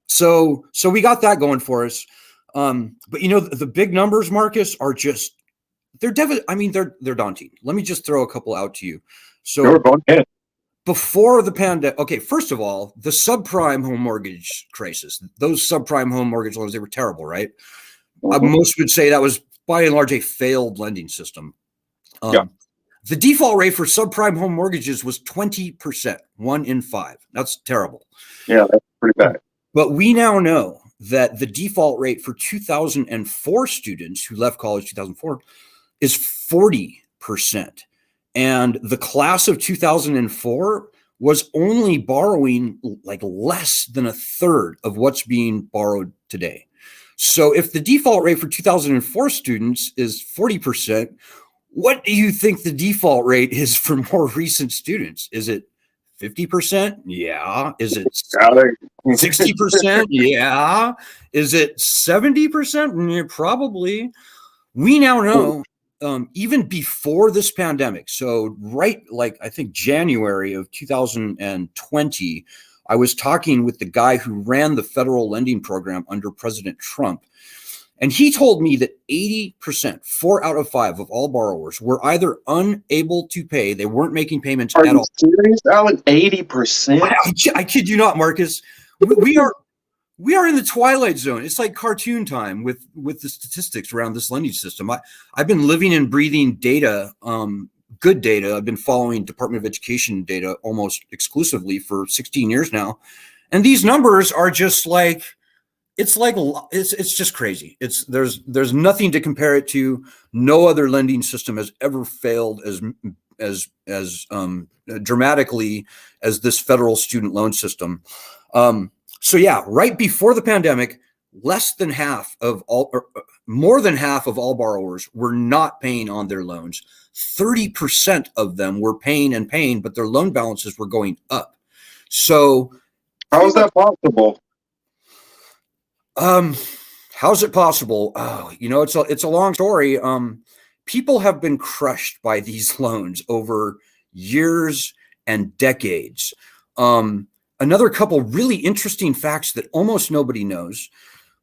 So we got that going for us. But you know, the big numbers, Marcus, are just, they're daunting. Let me just throw a couple out to you. So before the pandemic, okay, first of all, the subprime home mortgage crisis, those subprime home mortgage loans, they were terrible, right? Most would say that was by and large a failed lending system. The default rate for subprime home mortgages was 20%, 1 in 5. That's terrible. Yeah, that's pretty bad. But we now know that the default rate for 2004 students who left college 2004 is 40%. And the class of 2004 was only borrowing like less than a third of what's being borrowed today. So if the default rate for 2004 students is 40%, what do you think the default rate is for more recent students? Is it 50%? Yeah. Is it 60%? Yeah. Is it 70%? Yeah, probably. We now know, even before this pandemic, so right, like I think January of 2020, I was talking with the guy who ran the federal lending program under President Trump. And he told me that 80%, 4 out of 5 of all borrowers were either unable to pay. They weren't making payments at all. Are you serious, Alan? 80%? I kid you not, Marcus. We are in the twilight zone. It's like cartoon time with the statistics around this lending system. I've been living and breathing data, good data. I've been following Department of Education data almost exclusively for 16 years now. And these numbers are just like, it's just crazy. There's nothing to compare it to. No other lending system has ever failed as dramatically as this federal student loan system. So yeah, right before the pandemic, more than half of all borrowers were not paying on their loans. 30% of them were paying, but their loan balances were going up. So how is that possible? How's it possible? Oh, it's a long story. People have been crushed by these loans over years and decades. Another couple really interesting facts that almost nobody knows.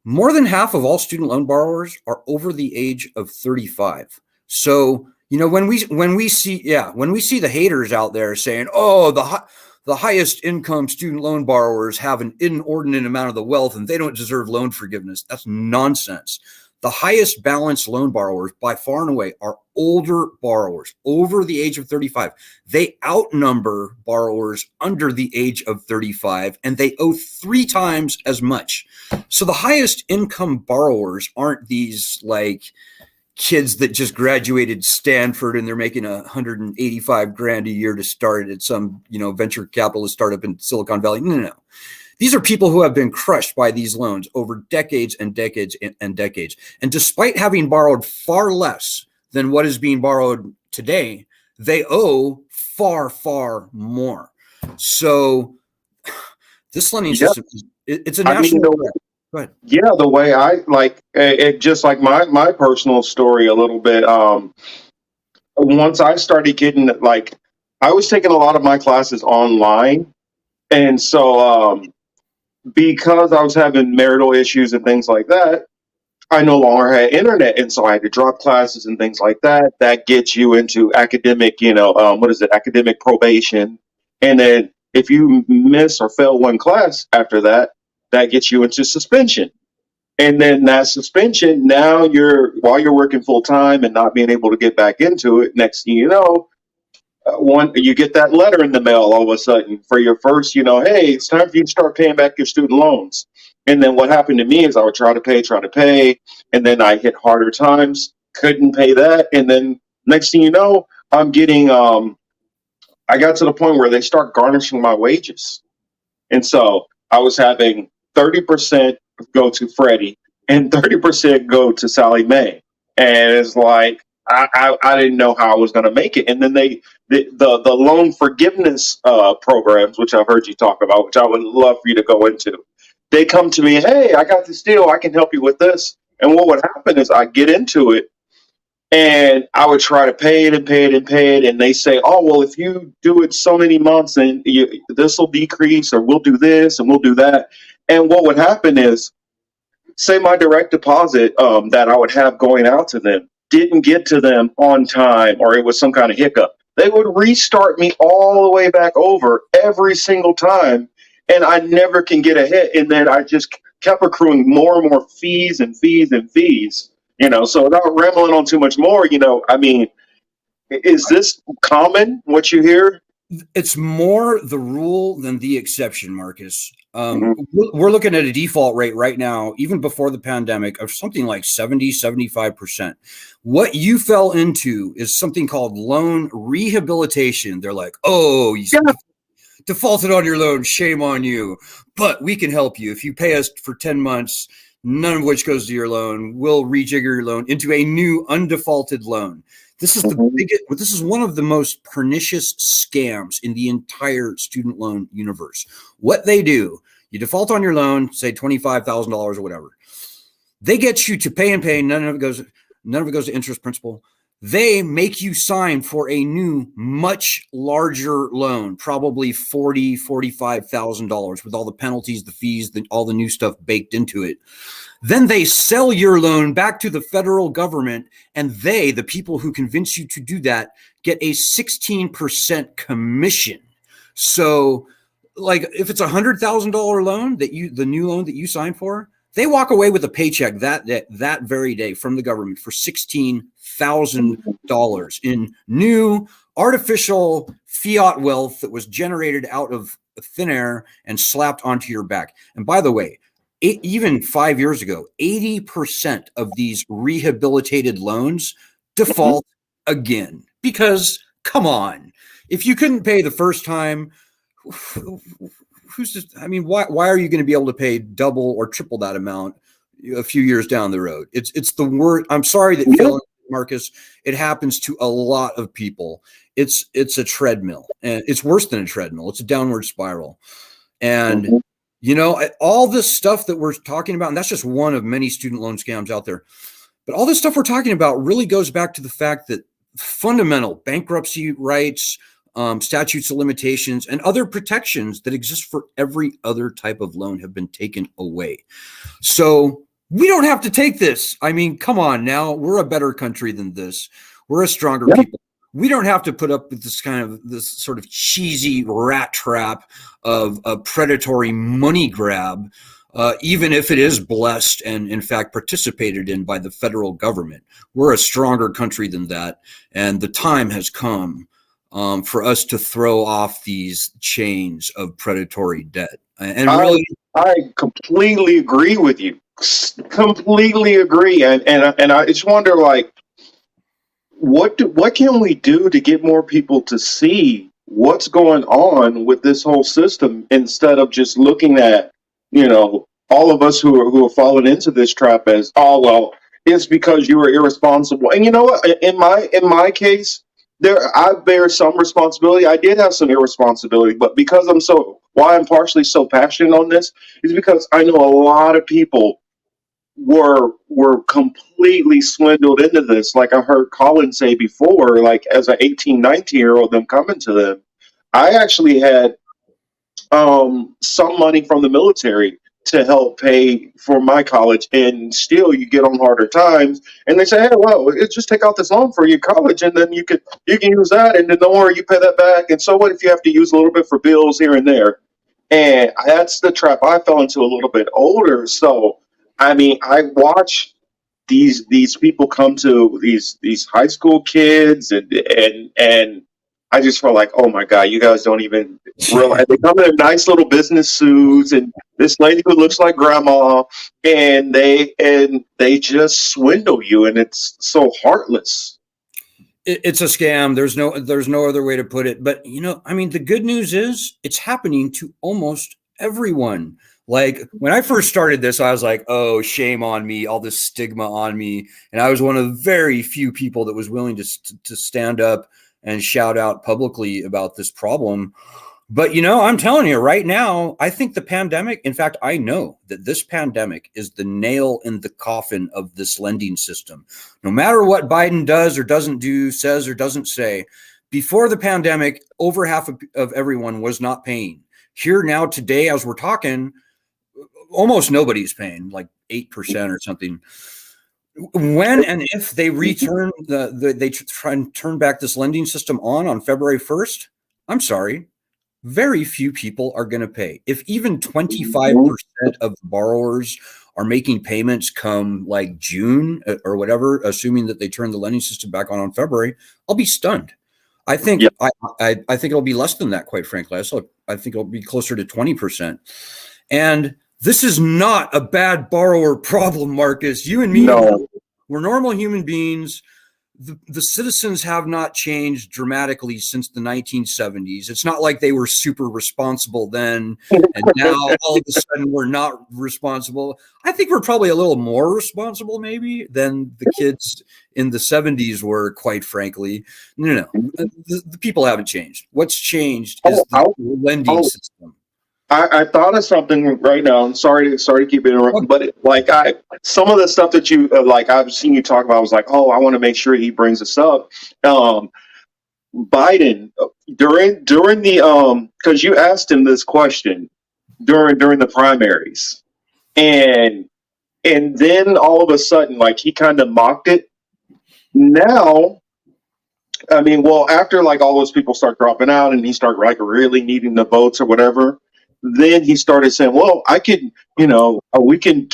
More than half of all student loan borrowers are over the age of 35. So, when we see the haters out there saying, oh, the highest income student loan borrowers have an inordinate amount of the wealth and they don't deserve loan forgiveness. That's nonsense. The highest balance loan borrowers by far and away are older borrowers over the age of 35. They outnumber borrowers under the age of 35 and they owe 3 times as much. So the highest income borrowers aren't these like kids that just graduated Stanford and they're making $185,000 a year to start at some, venture capitalist startup in Silicon Valley. No. These are people who have been crushed by these loans over decades and decades and decades. And despite having borrowed far less than what is being borrowed today, they owe far, far more. So this lending system, it's a national threat. Go ahead. Yeah, the way I like it, just like my personal story a little bit. Once I started getting I was taking a lot of my classes online, and so because I was having marital issues and things like that, I no longer had internet, and so I had to drop classes and things like that. That gets you into academic, academic probation, and then if you miss or fail one class after that, that gets you into suspension. And then that suspension, now while you're working full time and not being able to get back into it, next thing you know, you get that letter in the mail all of a sudden for your first, hey, it's time for you to start paying back your student loans. And then what happened to me is I would try to pay, and then I hit harder times, couldn't pay that. And then next thing you know, I'm getting, I got to the point where they start garnishing my wages. And so I was having 30% go to Freddie and 30% go to Sally Mae. And it's like, I didn't know how I was going to make it. And then the loan forgiveness programs, which I've heard you talk about, which I would love for you to go into. They come to me, hey, I got this deal. I can help you with this. And what would happen is I get into it and I would try to pay it. And they say, oh, well, if you do it so many months and this will decrease, or we'll do this and we'll do that. And what would happen is, say my direct deposit that I would have going out to them didn't get to them on time, or it was some kind of hiccup. They would restart me all the way back over every single time, and I never can get ahead. And then I just kept accruing more and more fees and fees and fees. So without rambling on too much more, is this common, what you hear? It's more the rule than the exception, Marcus. We're looking at a default rate right now, even before the pandemic, of something like 75%. What you fell into is something called loan rehabilitation. They're like, oh, defaulted on your loan. Shame on you. But we can help you. If you pay us for 10 months, none of which goes to your loan, we'll rejigger your loan into a new undefaulted loan. This is the biggest, this is one of the most pernicious scams in the entire student loan universe. What they do, you default on your loan, say $25,000 or whatever. They get you to pay and pay. None of it goes to interest, principal. They make you sign for a new, much larger loan, probably $40,000, $45,000 with all the penalties, the fees, all the new stuff baked into it. Then they sell your loan back to the federal government, and they, the people who convince you to do that, get a 16% commission. So, like, if it's a $100,000 loan the new loan that you signed for, they walk away with a paycheck that very day from the government for $16,000 in new artificial fiat wealth that was generated out of thin air and slapped onto your back. And by the way, even 5 years ago, 80% of these rehabilitated loans default again. Because, come on, if you couldn't pay the first time, why are you going to be able to pay double or triple that amount a few years down the road? It's the word. I'm sorry that Phil, Marcus, it happens to a lot of people. It's a treadmill, and it's worse than a treadmill. It's a downward spiral. And all this stuff that we're talking about, and that's just one of many student loan scams out there. But all this stuff we're talking about really goes back to the fact that fundamental bankruptcy rights, statutes of limitations, and other protections that exist for every other type of loan have been taken away. So we don't have to take this. I mean, come on now. We're a better country than this. We're a stronger people. We don't have to put up with this sort of cheesy rat trap of a predatory money grab, even if it is blessed and in fact participated in by the federal government. We're a stronger country than that. And the time has come for us to throw off these chains of predatory debt. And really, I completely agree with you. Completely agree. And I just wonder, like, what can we do to get more people to see what's going on with this whole system, instead of just looking at, all of us who are falling into this trap as, oh, well, it's because you were irresponsible. And you know what? In my case, I bear some responsibility. I did have some irresponsibility, but because why I'm partially so passionate on this is because I know a lot of people were completely swindled into this. Like I heard Collin say before, like as an 18, 19-year-old, them coming to them. I actually had some money from the military to help pay for my college, and still you get on harder times, and they say, hey, well, just take out this loan for your college, and then you can use that, and then don't worry, you pay that back. And so what if you have to use a little bit for bills here and there? And that's the trap I fell into a little bit older. So I mean, I watch these people come to these high school kids, and I just felt like, oh my God, you guys don't even realize. They come in nice little business suits, and this lady who looks like grandma, and they just swindle you, and it's so heartless. It's a scam. There's no other way to put it. But the good news is it's happening to almost everyone. Like when I first started this, I was like, oh, shame on me, all this stigma on me. And I was one of the very few people that was willing to stand up and shout out publicly about this problem. But, I'm telling you right now, I think the pandemic, in fact, I know that this pandemic is the nail in the coffin of this lending system. No matter what Biden does or doesn't do, says or doesn't say, before the pandemic, over half of everyone was not paying. Here now today, as we're talking, almost nobody's paying, like 8% or something. When and if they return they try and turn back this lending system on February 1st, I'm sorry, very few people are going to pay. If even 25% of borrowers are making payments come like June or whatever, assuming that they turn the lending system back on February, I'll be stunned. I think I think it'll be less than that, quite frankly. I think it'll be closer to 20%. And this is not a bad borrower problem, Marcus. You and me, we're normal human beings. the citizens have not changed dramatically since the 1970s. It's not like they were super responsible then, and now all of a sudden we're not responsible. I think we're probably a little more responsible maybe than the kids in the 70s were, quite frankly. No. The people haven't changed. What's changed is the lending system. I thought of something right now. I'm sorry to keep interrupting, but some of the stuff that you I've seen you talk about, I was like, oh, I want to make sure he brings this up. Biden during the because you asked him this question during the primaries, and then all of a sudden, like, he kind of mocked it. Now, I mean, well, after like all those people start dropping out and he start like really needing the votes or whatever, then he started saying, well, I could, we can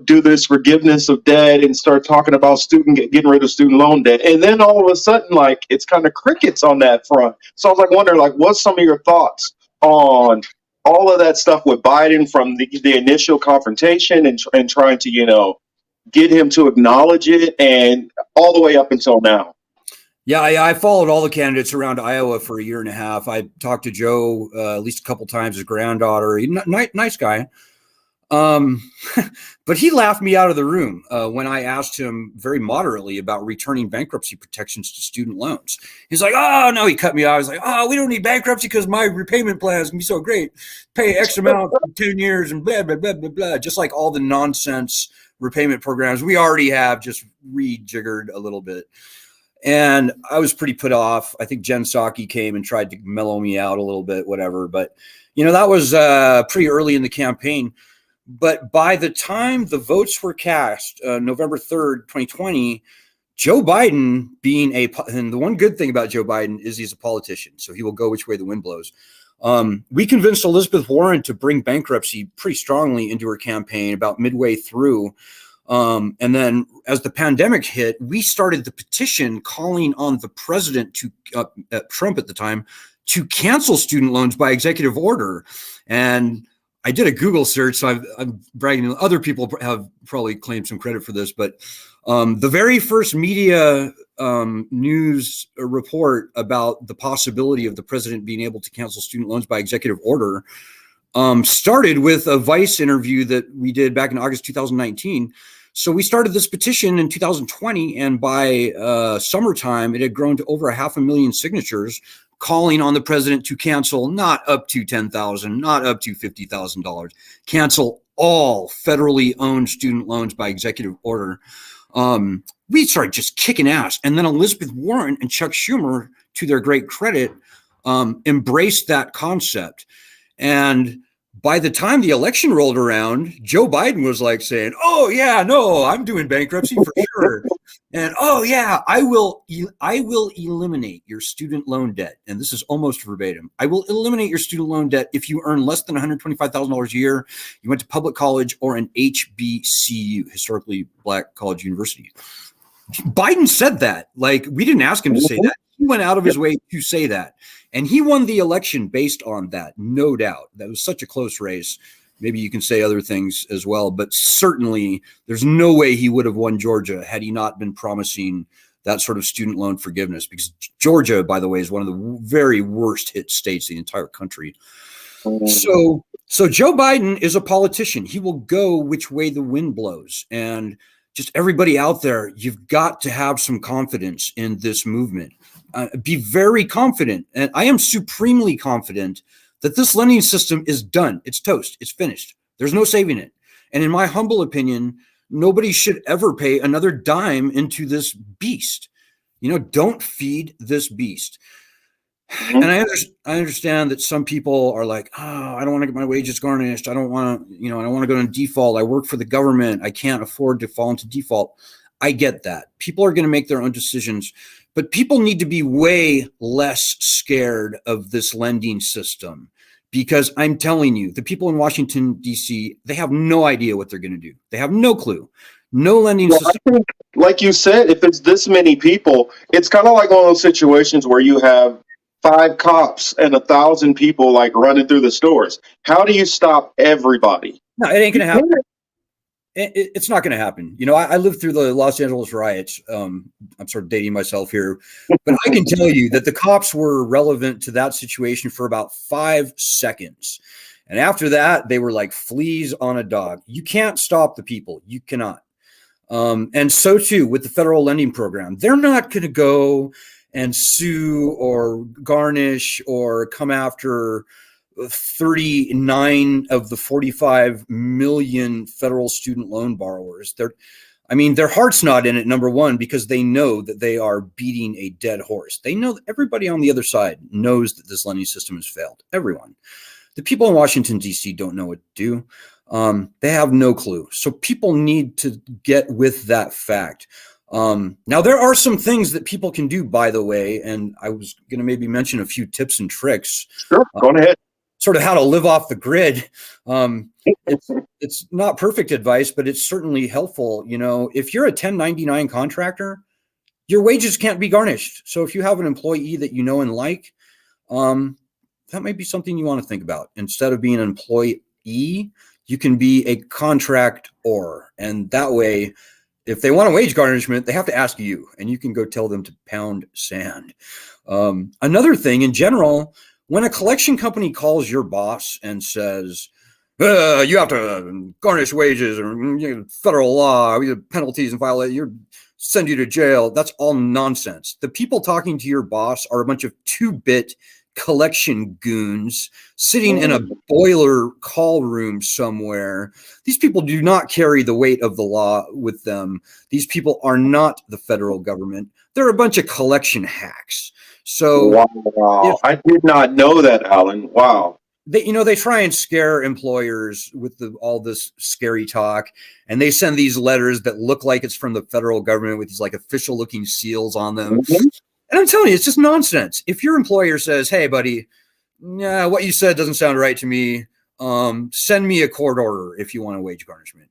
do this forgiveness of debt and start talking about getting rid of student loan debt. And then all of a sudden, like, it's kind of crickets on that front. So I was like, wondering, like, what's some of your thoughts on all of that stuff with Biden from the initial confrontation and trying to, get him to acknowledge it and all the way up until now? Yeah, I followed all the candidates around Iowa for a year and a half. I talked to Joe at least a couple times, his granddaughter. Nice guy. But he laughed me out of the room when I asked him very moderately about returning bankruptcy protections to student loans. He's like, oh, no, he cut me off. I was like, oh, we don't need bankruptcy because my repayment plan is going to be so great. Pay X amount for 10 years and blah, blah, blah, blah, blah. Just like all the nonsense repayment programs we already have, just rejiggered a little bit. And I was pretty put off. I think Jen Psaki came and tried to mellow me out a little bit, whatever. But, that was pretty early in the campaign. But by the time the votes were cast, November 3rd, 2020, Joe Biden and the one good thing about Joe Biden is he's a politician. So he will go which way the wind blows. We convinced Elizabeth Warren to bring bankruptcy pretty strongly into her campaign about midway through. And then as the pandemic hit, we started the petition calling on the president Trump at the time, to cancel student loans by executive order. And I did a Google search, so I'm bragging. Other people have probably claimed some credit for this, but the very first media news report about the possibility of the president being able to cancel student loans by executive order started with a Vice interview that we did back in August 2019. So we started this petition in 2020, and by summertime, it had grown to over 500,000 signatures calling on the president to cancel not up to $10,000, not up to $50,000, cancel all federally owned student loans by executive order. We started just kicking ass. And then Elizabeth Warren and Chuck Schumer, to their great credit, embraced that concept. And by the time the election rolled around, Joe Biden was like saying, oh, yeah, no, I'm doing bankruptcy for sure. And, oh, yeah, I will eliminate your student loan debt. And this is almost verbatim. I will eliminate your student loan debt if you earn less than $125,000 a year, you went to public college, or an HBCU, historically Black college university. Biden said that. Like, we didn't ask him to say that. He went out of his way to say that. And he won the election based on that, no doubt. That was such a close race. Maybe you can say other things as well, but certainly there's no way he would have won Georgia had he not been promising that sort of student loan forgiveness, because Georgia, by the way, is one of the very worst hit states in the entire country. So Joe Biden is a politician. He will go which way the wind blows. And just everybody out there, you've got to have some confidence in this movement. Be very confident. And I am supremely confident that this lending system is done. It's toast. It's finished. There's no saving it. And in my humble opinion, nobody should ever pay another dime into this beast. Don't feed this beast. And I understand that some people are like, oh, I don't want to get my wages garnished. I don't want to, I don't want to go into default. I work for the government. I can't afford to fall into default. I get that. People are going to make their own decisions, but people need to be way less scared of this lending system, because I'm telling you, the people in Washington, D.C., they have no idea what they're going to do. They have no clue. No lending system. I think, like you said, if it's this many people, it's kind of like one of those situations where you have 5 cops and 1,000 people like running through the stores. How do you stop everybody? No, it ain't going to happen. It's not going to happen. I lived through the Los Angeles riots. I'm sort of dating myself here, but I can tell you that the cops were relevant to that situation for about 5 seconds. And after that, they were like fleas on a dog. You can't stop the people. You cannot. And so too with the federal lending program. They're not going to go and sue or garnish or come after 39 of the 45 million federal student loan borrowers. Their heart's not in it, number one, because they know that they are beating a dead horse. They know that everybody on the other side knows that this lending system has failed. Everyone. The people in Washington, D.C. don't know what to do. They have no clue. So people need to get with that fact. Now, there are some things that people can do, by the way, and I was going to maybe mention a few tips and tricks. Sure, go ahead. Sort of how to live off the grid. It's not perfect advice, but it's certainly helpful. If you're a 1099 contractor, your wages can't be garnished. So if you have an employee that you know and like, that might be something you want to think about. Instead of being an employee, you can be a contractor. And that way, if they want a wage garnishment, they have to ask you, and you can go tell them to pound sand. Another thing in general, when a collection company calls your boss and says, you have to garnish wages or federal law, we have penalties and send you to jail, that's all nonsense. The people talking to your boss are a bunch of 2-bit collection goons sitting in a boiler call room somewhere. These people do not carry the weight of the law with them. These people are not the federal government. They're a bunch of collection hacks. So wow. I did not know that, Alan. Wow. They try and scare employers with all this scary talk, and they send these letters that look like it's from the federal government with these like official looking seals on them. Mm-hmm. And I'm telling you, it's just nonsense. If your employer says, hey, buddy, what you said doesn't sound right to me, send me a court order if you want a wage garnishment.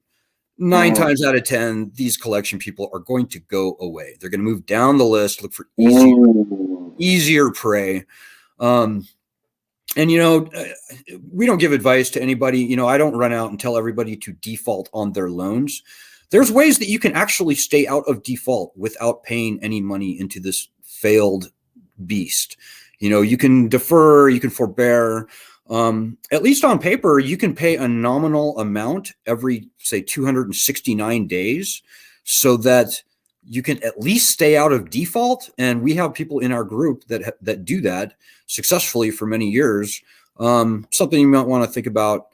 9 times out of 10, these collection people are going to go away. They're going to move down the list, look for easier prey. And, we don't give advice to anybody. I don't run out and tell everybody to default on their loans. There's ways that you can actually stay out of default without paying any money into this failed beast. You can defer, you can forbear. At least on paper, you can pay a nominal amount every, say, 269 days so that you can at least stay out of default. And we have people in our group that do that successfully for many years. Something you might want to think about.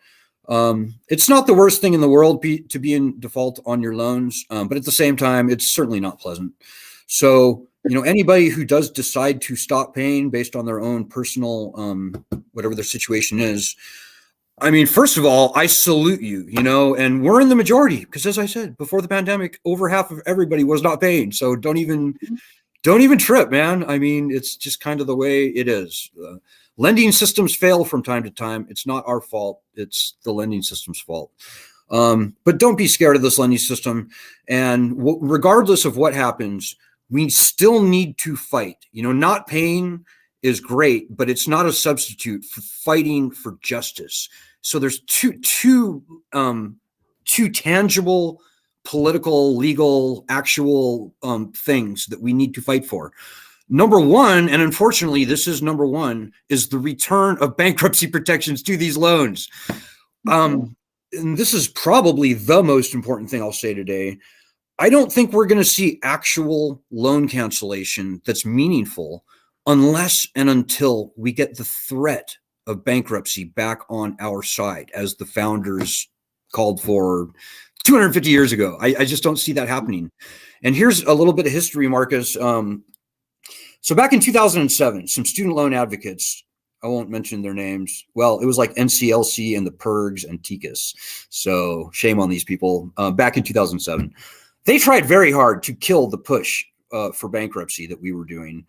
It's not the worst thing in the world to be in default on your loans, but at the same time, it's certainly not pleasant. So, anybody who does decide to stop paying based on their own personal, whatever their situation is, first of all, I salute you, and we're in the majority because, as I said, before the pandemic, over half of everybody was not paying. So don't even trip, man. It's just kind of the way it is. Lending systems fail from time to time. It's not our fault. It's the lending system's fault. But don't be scared of this lending system. And regardless of what happens, we still need to fight. Not paying is great, but it's not a substitute for fighting for justice. So there's two tangible, political, legal, actual things that we need to fight for. Number one, and unfortunately, this is number one, is the return of bankruptcy protections to these loans. And this is probably the most important thing I'll say today. I don't think we're going to see actual loan cancellation that's meaningful unless and until we get the threat of bankruptcy back on our side, as the founders called for 250 years ago. I just don't see that happening. And here's a little bit of history, Marcus. So back in 2007, some student loan advocates, I won't mention their names. Well, it was like NCLC and the PERGs and TICAS. So shame on these people. Back in 2007, they tried very hard to kill the push for bankruptcy that we were doing.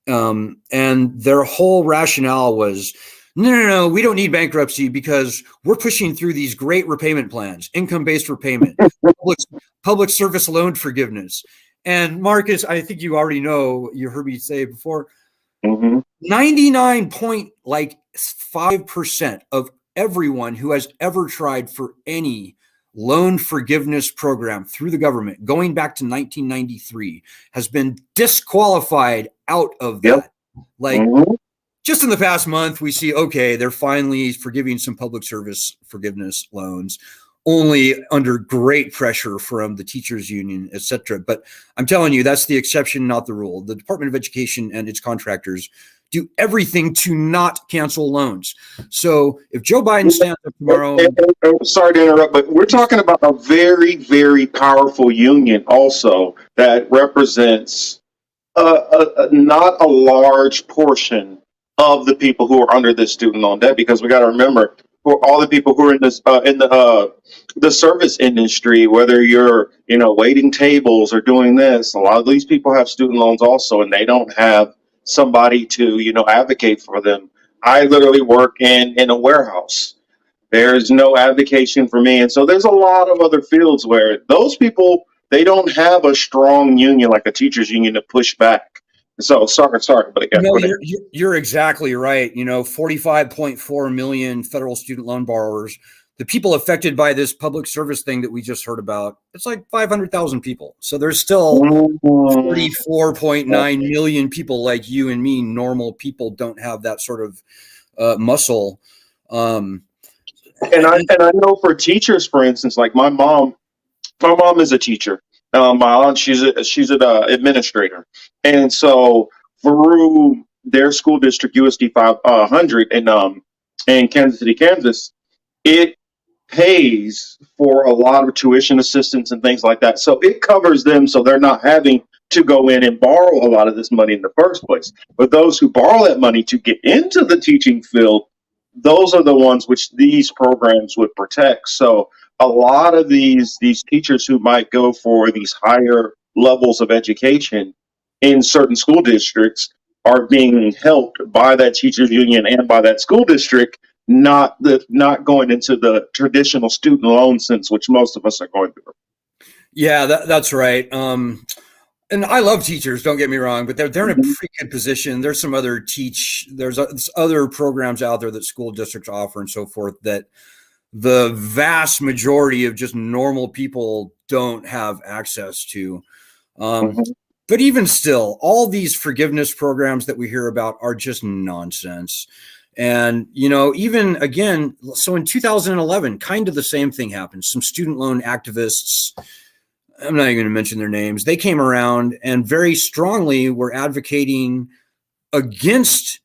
And their whole rationale was, no, we don't need bankruptcy because we're pushing through these great repayment plans, income-based repayment, public service loan forgiveness. And Marcus, I think you already know, you heard me say before, 99.5% of everyone who has ever tried for any loan forgiveness program through the government going back to 1993 has been disqualified out of that. Like just in the past month, we see, okay, they're finally forgiving some public service forgiveness loans, only under great pressure from the teachers union, et cetera. But I'm telling you, that's the exception, not the rule. The Department of Education and its contractors do everything to not cancel loans. So if Joe Biden stands up tomorrow, sorry to interrupt, but we're talking about a very, very powerful union also that represents not a large portion of the people who are under this student loan debt, because we got to remember, for all the people who are in this in the service industry, whether you're waiting tables or doing this, a lot of these people have student loans also, and they don't have somebody to advocate for them. I literally work in a warehouse. There's no advocation for me, and so there's a lot of other fields where those people, they don't have a strong union like a teachers union to push back. So sorry, but again, no, you're exactly right. 45.4 million federal student loan borrowers. The people affected by this public service thing that we just heard about, it's like 500,000 people. So there's still 44.9 million people like you and me, normal people, don't have that sort of muscle. And I know for teachers, for instance, like my mom is a teacher. My aunt, she's an administrator, and so through their school district, USD 500 in Kansas City, Kansas, it pays for a lot of tuition assistance and things like that. So it covers them, so they're not having to go in and borrow a lot of this money in the first place. But those who borrow that money to get into the teaching field, those are the ones which these programs would protect. So a lot of these teachers who might go for these higher levels of education in certain school districts are being helped by that teachers union and by that school district, not going into the traditional student loan sense, which most of us are going through. Yeah, that's right. And I love teachers, don't get me wrong, but they're in a pretty good position. There's some other there's other programs out there that school districts offer and so forth that the vast majority of just normal people don't have access to. But even still, all these forgiveness programs that we hear about are just nonsense. And, even again, so in 2011, kind of the same thing happened. Some student loan activists, I'm not even going to mention their names, they came around and very strongly were advocating against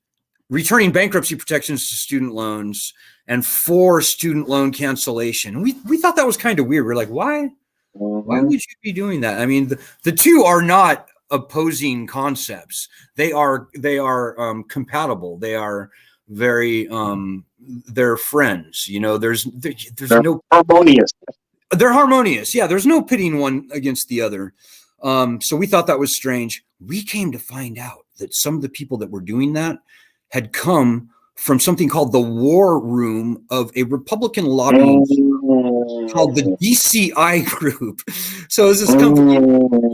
returning bankruptcy protections to student loans and for student loan cancellation. We thought that was kind of weird. We're like, why? Why would you be doing that? I mean, the two are not opposing concepts. They are compatible. They are very they're friends. There's no harmonious. They're harmonious. Yeah, there's no pitting one against the other. So we thought that was strange. We came to find out that some of the people that were doing that had come from something called the war room of a Republican lobbying called the DCI Group. So it's this company,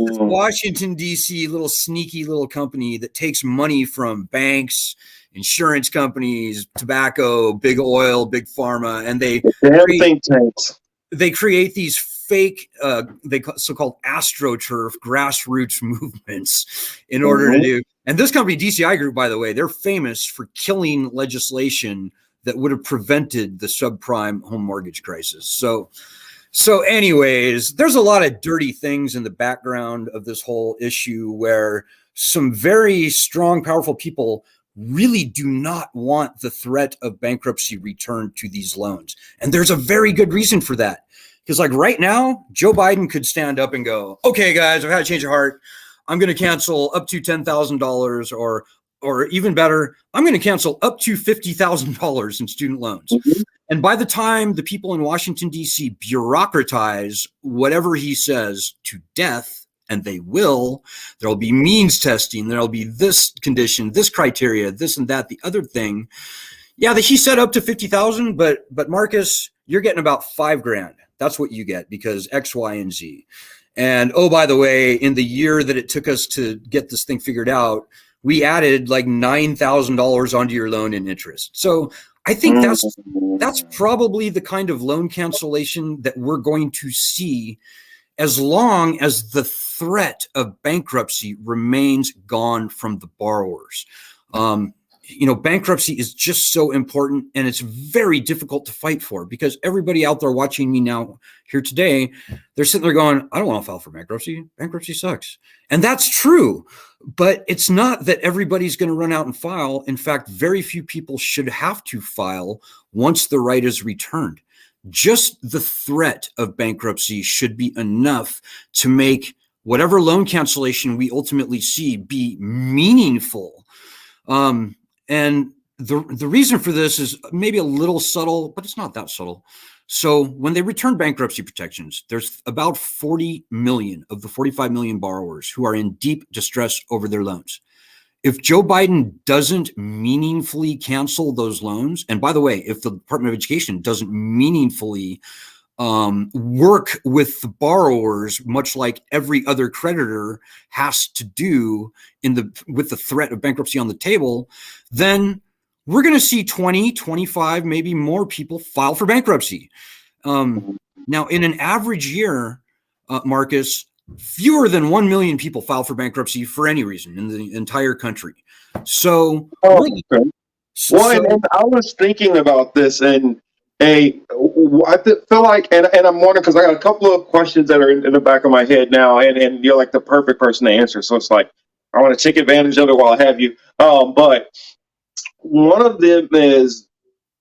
this Washington, D.C., little sneaky little company that takes money from banks, insurance companies, tobacco, big oil, big pharma, and they create these fake, so-called astroturf grassroots movements in order to do. And this company, DCI Group, by the way, they're famous for killing legislation that would have prevented the subprime home mortgage crisis. So anyways, there's a lot of dirty things in the background of this whole issue where some very strong, powerful people really do not want the threat of bankruptcy returned to these loans. And there's a very good reason for that. Because like right now, Joe Biden could stand up and go, okay, guys, I've had a change of heart. I'm going to cancel up to $10,000 or even better, I'm going to cancel up to $50,000 in student loans. And by the time the people in Washington, D.C. bureaucratize whatever he says to death, and they will, there'll be means testing, there'll be this condition, this criteria, this and that, the other thing. Yeah, he said up to 50,000, but Marcus, you're getting about $5,000. That's what you get because X, Y, and Z. And oh, by the way, in the year that it took us to get this thing figured out, we added like $9,000 onto your loan in interest. So I think that's probably the kind of loan cancellation that we're going to see as long as the threat of bankruptcy remains gone from the borrowers. Bankruptcy is just so important, and it's very difficult to fight for, because everybody out there watching me now here today, they're sitting there going, I don't want to file for bankruptcy. Bankruptcy sucks. And that's true, but it's not that everybody's going to run out and file. In fact, very few people should have to file once the right is returned. Just the threat of bankruptcy should be enough to make whatever loan cancellation we ultimately see be meaningful. And the reason for this is maybe a little subtle, but it's not that subtle. So when they return bankruptcy protections, there's about 40 million of the 45 million borrowers who are in deep distress over their loans. If Joe Biden doesn't meaningfully cancel those loans, and by the way, if the Department of Education doesn't meaningfully work with the borrowers, much like every other creditor has to do with the threat of bankruptcy on the table, then we're going to see 20, 25, maybe more people file for bankruptcy. Now, in an average year, Marcus, fewer than 1 million people file for bankruptcy for any reason in the entire country. So, and I was thinking about this, and I feel like, and I'm wondering, because I got a couple of questions that are in the back of my head now, and you're like the perfect person to answer. So it's like, I want to take advantage of it while I have you. But one of them is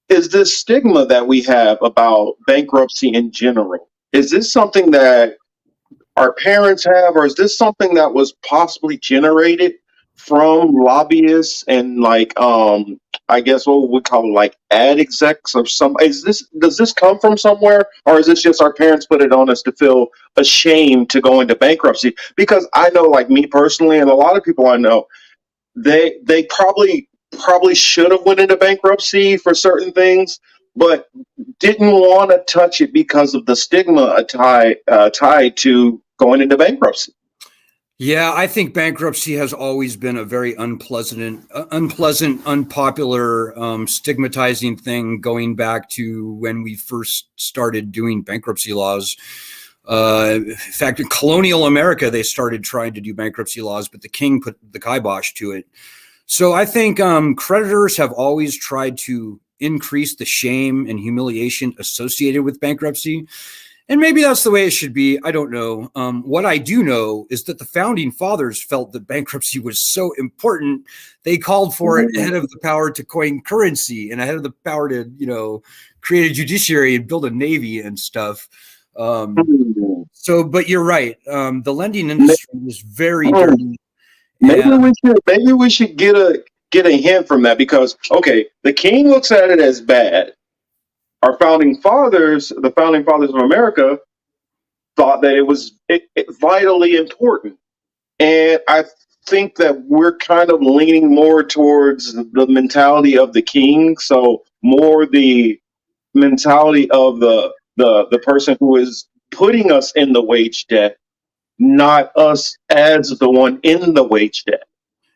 this stigma that we have about bankruptcy in general. Is this something that our parents have, or is this something that was possibly generated from lobbyists and I guess what we call like ad execs or some? Does this come from somewhere, or is this just our parents put it on us to feel ashamed to go into bankruptcy? Because I know, like me personally, and a lot of people I know, they probably should have went into bankruptcy for certain things, but didn't want to touch it because of the stigma tied to going into bankruptcy. Yeah, I think bankruptcy has always been a very unpleasant, unpopular, stigmatizing thing, going back to when we first started doing bankruptcy laws. In fact, in colonial America, they started trying to do bankruptcy laws, but the king put the kibosh to it. So I think creditors have always tried to increase the shame and humiliation associated with bankruptcy. And maybe that's the way it should be. I don't know. What I do know is that the founding fathers felt that bankruptcy was so important, they called for it ahead of the power to coin currency and ahead of the power to, create a judiciary and build a navy and stuff. But you're right. The lending industry is very dirty. Maybe we should get a hint from that, because the king looks at it as bad. Our the founding fathers of America, thought that it was vitally important. And I think that we're kind of leaning more towards the mentality of the king. So more the mentality of the person who is putting us in the wage debt, not us as the one in the wage debt.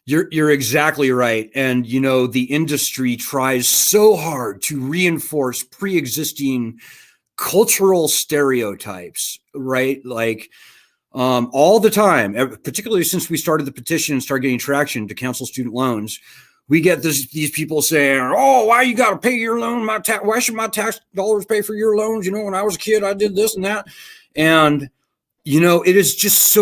You're exactly right. And, the industry tries so hard to reinforce pre-existing cultural stereotypes, right? Like all the time, particularly since we started the petition and started getting traction to cancel student loans, we get these people saying, oh, why you got to pay your loan? Why should my tax dollars pay for your loans? When I was a kid, I did this and that. And, it is just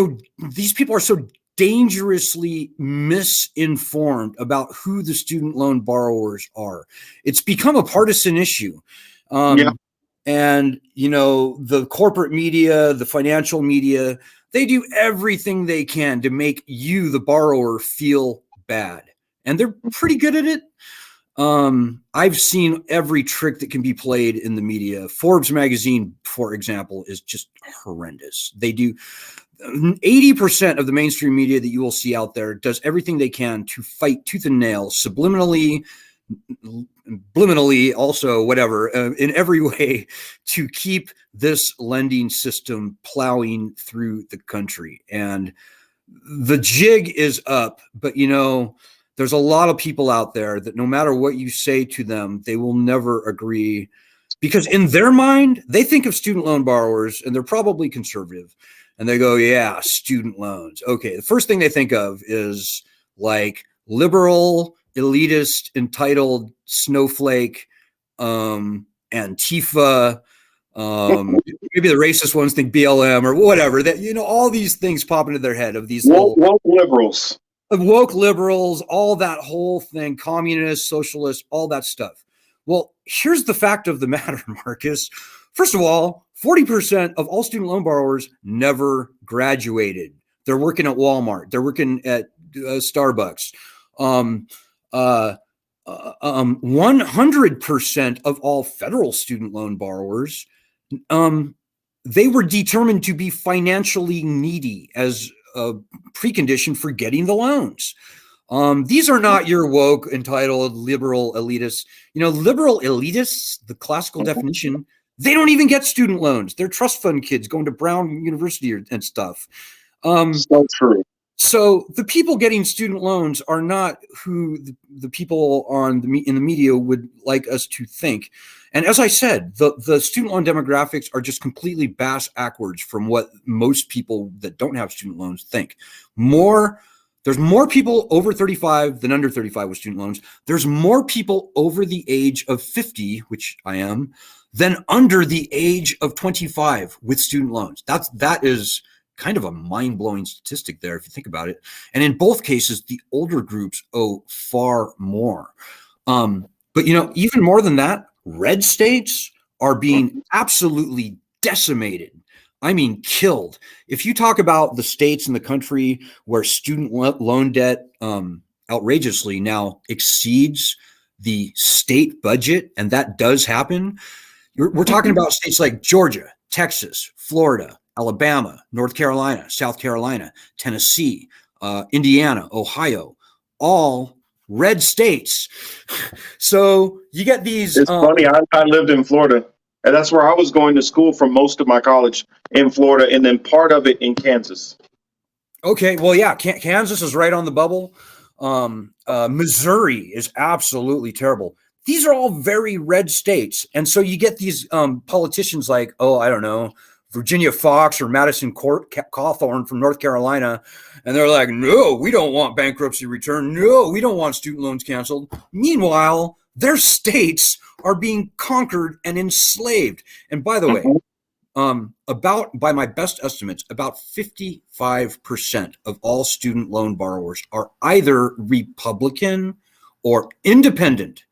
these people are so dangerously misinformed about who the student loan borrowers are. It's become a partisan issue. And, the corporate media, the financial media, they do everything they can to make you, the borrower, feel bad. And they're pretty good at it. I've seen every trick that can be played in the media. Forbes magazine, for example, is just horrendous. They do 80% of the mainstream media that you will see out there does everything they can to fight tooth and nail, subliminally, also whatever, in every way to keep this lending system plowing through the country. And the jig is up, but There's a lot of people out there that no matter what you say to them, they will never agree, because in their mind, they think of student loan borrowers and they're probably conservative. And they go, yeah, student loans. Okay. The first thing they think of is like liberal, elitist, entitled, snowflake, Antifa, maybe the racist ones think BLM or whatever, that, you know, all these things pop into their head of these woke liberals, all that whole thing, communists, socialists, all that stuff. Well, here's the fact of the matter, Marcus. First of all, 40% of all student loan borrowers never graduated. They're working at Walmart. They're working at Starbucks. 100% of all federal student loan borrowers, they were determined to be financially needy as a precondition for getting the loans. These are not your woke, entitled, liberal elitists. You know, liberal elitists, the classical definition, they don't even get student loans. They're trust fund kids going to Brown University and stuff. So true. So the people getting student loans are not who the people in the media would like us to think. And as I said, the student loan demographics are just completely backwards from what most people that don't have student loans think. There's more people over 35 than under 35 with student loans. There's more people over the age of 50, which I am, than under the age of 25 with student loans. That is kind of a mind-blowing statistic there if you think about it. And in both cases, the older groups owe far more. But you know, even more than that, red states are being absolutely decimated. I mean, killed. If you talk about the states in the country where student loan debt outrageously now exceeds the state budget, and that does happen, we're talking about states like Georgia, Texas, Florida, Alabama, North Carolina, South Carolina, Tennessee, Indiana, Ohio, all red states. So you get these. It's funny. I lived in Florida, and that's where I was going to school for most of my college, in Florida, and then part of it in Kansas. Okay, well, yeah, Kansas is right on the bubble. Missouri is absolutely terrible. These are all very red states. And so you get these politicians like, I don't know, Virginia Fox or Madison Cawthorn from North Carolina. And they're like, no, we don't want bankruptcy return. No, we don't want student loans canceled. Meanwhile, their states are being conquered and enslaved. And by the way, by my best estimates, about 55% of all student loan borrowers are either Republican or independent.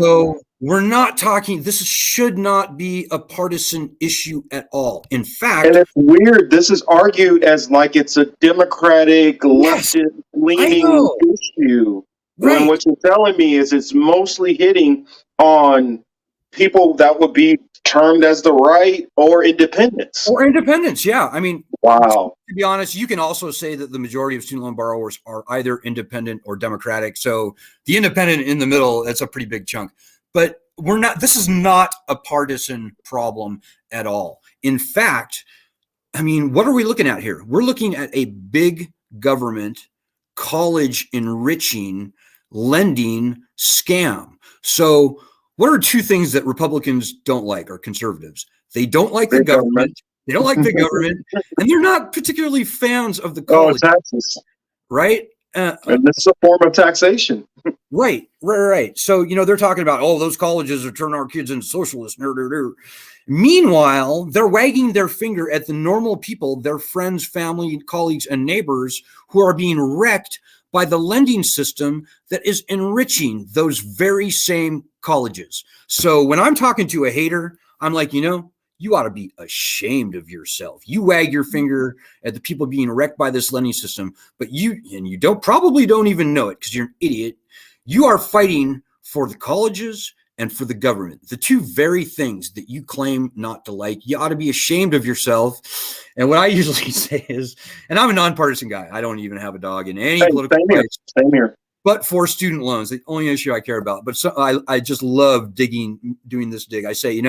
So we're not talking, this should not be a partisan issue at all. In fact, and it's weird. This is argued as like it's a Democratic, leftist leaning issue. Right. When what you're telling me is it's mostly hitting on people that would be termed as the right or independents. Yeah. I mean, wow. To be honest, you can also say that the majority of student loan borrowers are either independent or Democratic. So the independent in the middle, that's a pretty big chunk. But this is not a partisan problem at all. In fact, I mean, what are we looking at here? We're looking at a big government, college enriching, lending scam. So what are two things that Republicans don't like, or conservatives? They don't like the government. They don't like the government, and they're not particularly fans of the college. Taxes. Right? And this is a form of taxation. Right. So, you know, they're talking about, those colleges are turning our kids into socialists. Meanwhile, they're wagging their finger at the normal people, their friends, family, colleagues, and neighbors who are being wrecked by the lending system that is enriching those very same colleges. So when I'm talking to a hater, I'm like, you ought to be ashamed of yourself. You wag your finger at the people being wrecked by this lending system, but you probably don't even know it because you're an idiot. You are fighting for the colleges and for the government, the two very things that you claim not to like. You ought to be ashamed of yourself. And what I usually say is, and I'm a nonpartisan guy. I don't even have a dog in any political fight. Same here. But for student loans, the only issue I care about. But I just love doing this dig. I say,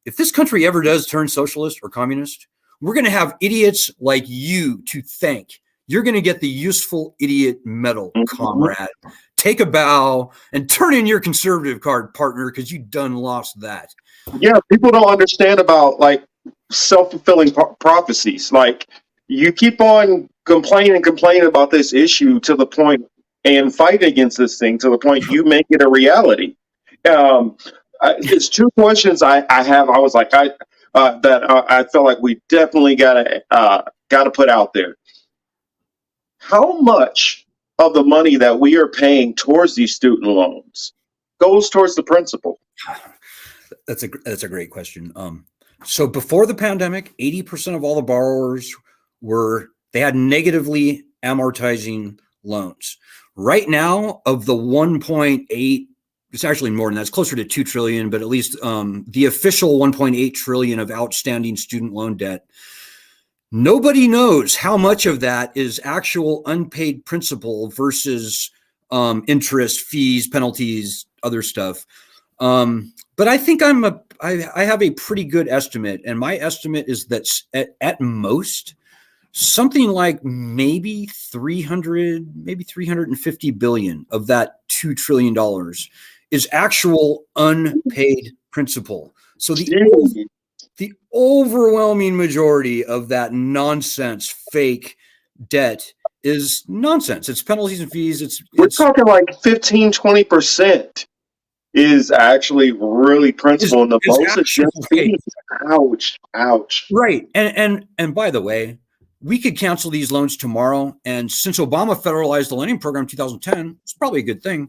if this country ever does turn socialist or communist, we're going to have idiots like you to thank you're going to get the useful idiot medal, comrade. Take a bow and turn in your conservative card, partner, because you done lost that. Yeah, people don't understand about like self-fulfilling prophecies. Like you keep on complaining about this issue to the point and fight against this thing to the point you make it a reality. It's two questions I have. I was like, I feel like we definitely gotta put out there. How much of the money that we are paying towards these student loans goes towards the principal? That's a great question. So before the pandemic, 80% of all the borrowers they had negatively amortizing loans. Right now, of the 1.8, it's actually more than that. It's closer to 2 trillion, but at least the official 1.8 trillion of outstanding student loan debt. Nobody knows how much of that is actual unpaid principal versus interest, fees, penalties, other stuff. But I think I have a pretty good estimate, and my estimate is that at most something like maybe 350 billion of that $2 trillion is actual unpaid principal. So the overwhelming majority of that nonsense fake debt is nonsense. It's penalties and fees. We're talking like 15-20% is actually really principal, and the most is just fees. Ouch. Right. And by the way, we could cancel these loans tomorrow. And since Obama federalized the lending program in 2010, it's probably a good thing.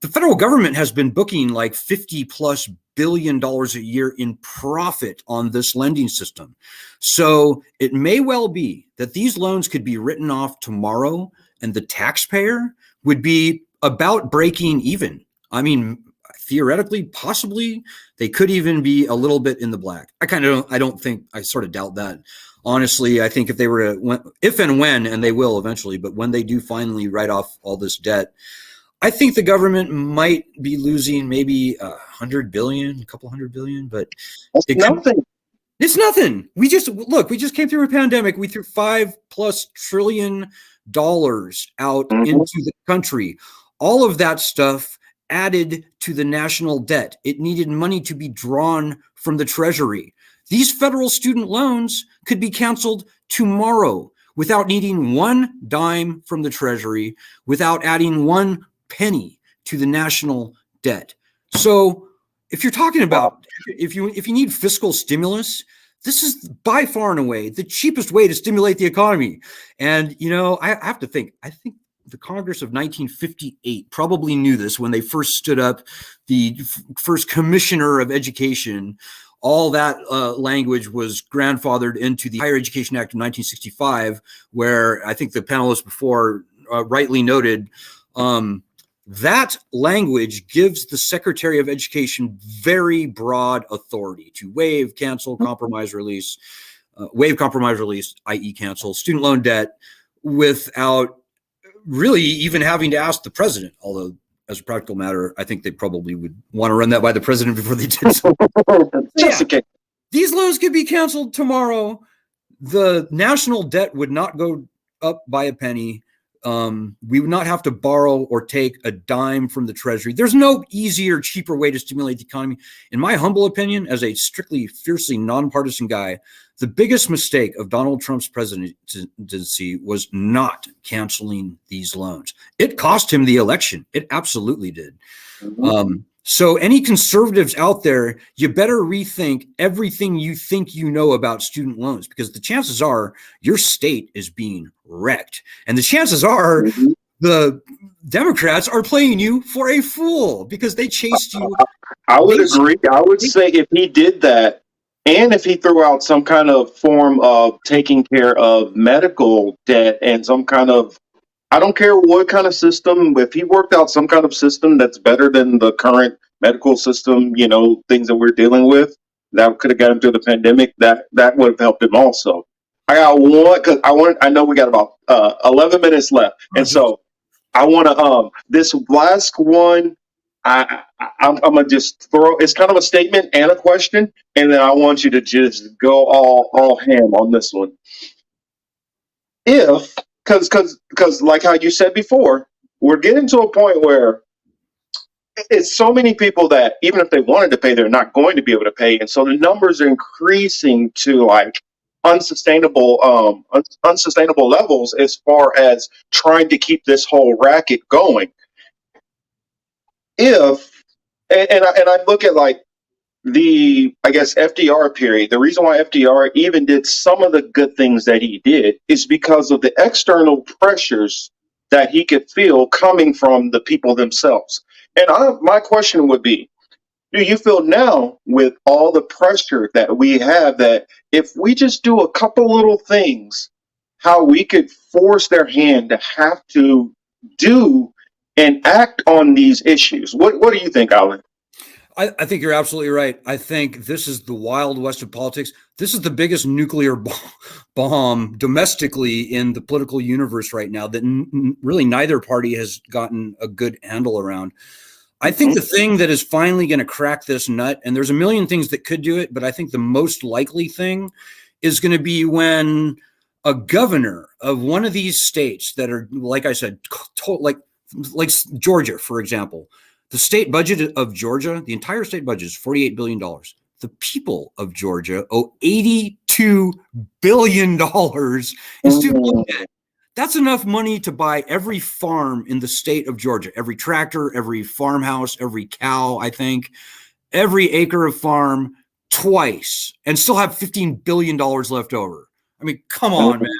The federal government has been booking like $50+ billion a year in profit on this lending system. So it may well be that these loans could be written off tomorrow and the taxpayer would be about breaking even. I mean, theoretically, possibly, they could even be a little bit in the black. I sort of doubt that. Honestly, I think if they were if and when, and they will eventually, but when they do finally write off all this debt, I think the government might be losing maybe a couple $100 billion, but it's nothing. It's nothing. We just came through a pandemic. We threw $5+ trillion out into the country. All of that stuff added to the national debt. It needed money to be drawn from the Treasury. These federal student loans could be canceled tomorrow without needing one dime from the Treasury, without adding one penny to the national debt. So if you're talking about, if you need fiscal stimulus, this is by far and away the cheapest way to stimulate the economy. And, I have to think, I think the Congress of 1958 probably knew this when they first stood up the first commissioner of education. All that language was grandfathered into the Higher Education Act of 1965, where I think the panelists before rightly noted that language gives the Secretary of Education very broad authority to waive, cancel, compromise, release, i.e. cancel student loan debt without really even having to ask the president, although as a practical matter, I think they probably would want to run that by the president before they did so. Okay. These loans could be canceled tomorrow. The national debt would not go up by a penny. We would not have to borrow or take a dime from the Treasury. There's no easier, cheaper way to stimulate the economy. In my humble opinion, as a strictly, fiercely nonpartisan guy, the biggest mistake of Donald Trump's presidency was not canceling these loans. It cost him the election. It absolutely did. So any conservatives out there, you better rethink everything you think you know about student loans, because the chances are your state is being wrecked. And the chances are the Democrats are playing you for a fool because they chased you. I would agree. I would say if he did that, and if he threw out some kind of form of taking care of medical debt and some kind of, I don't care what kind of system, if he worked out some kind of system that's better than the current medical system, things that we're dealing with, that could have got him through the pandemic, that would have helped him also. I got one, because I know we got about 11 minutes left. And so I want to, this last one, I'm going to just throw, it's kind of a statement and a question, and then I want you to just go all ham on this one. If because like how you said before, we're getting to a point where it's so many people that even if they wanted to pay, they're not going to be able to pay, and so the numbers are increasing to like unsustainable levels as far as trying to keep this whole racket going. If I look at like I guess FDR period, the reason why FDR even did some of the good things that he did is because of the external pressures that he could feel coming from the people themselves. And my question would be, do you feel now with all the pressure that we have that if we just do a couple little things, how we could force their hand to have to do and act on these issues? What do you think, Alan? I think you're absolutely right. I think this is the wild west of politics. This is the biggest nuclear bomb domestically in the political universe right now that really neither party has gotten a good handle around. I think the thing that is finally going to crack this nut, and there's a million things that could do it, but I think the most likely thing is going to be when a governor of one of these states that are, like I said, like Georgia, for example. The state budget of Georgia, the entire state budget is $48 billion. The people of Georgia owe $82 billion in student loan debt. That's enough money to buy every farm in the state of Georgia, every tractor, every farmhouse, every cow, I think, every acre of farm twice, and still have $15 billion left over. I mean, come on, man.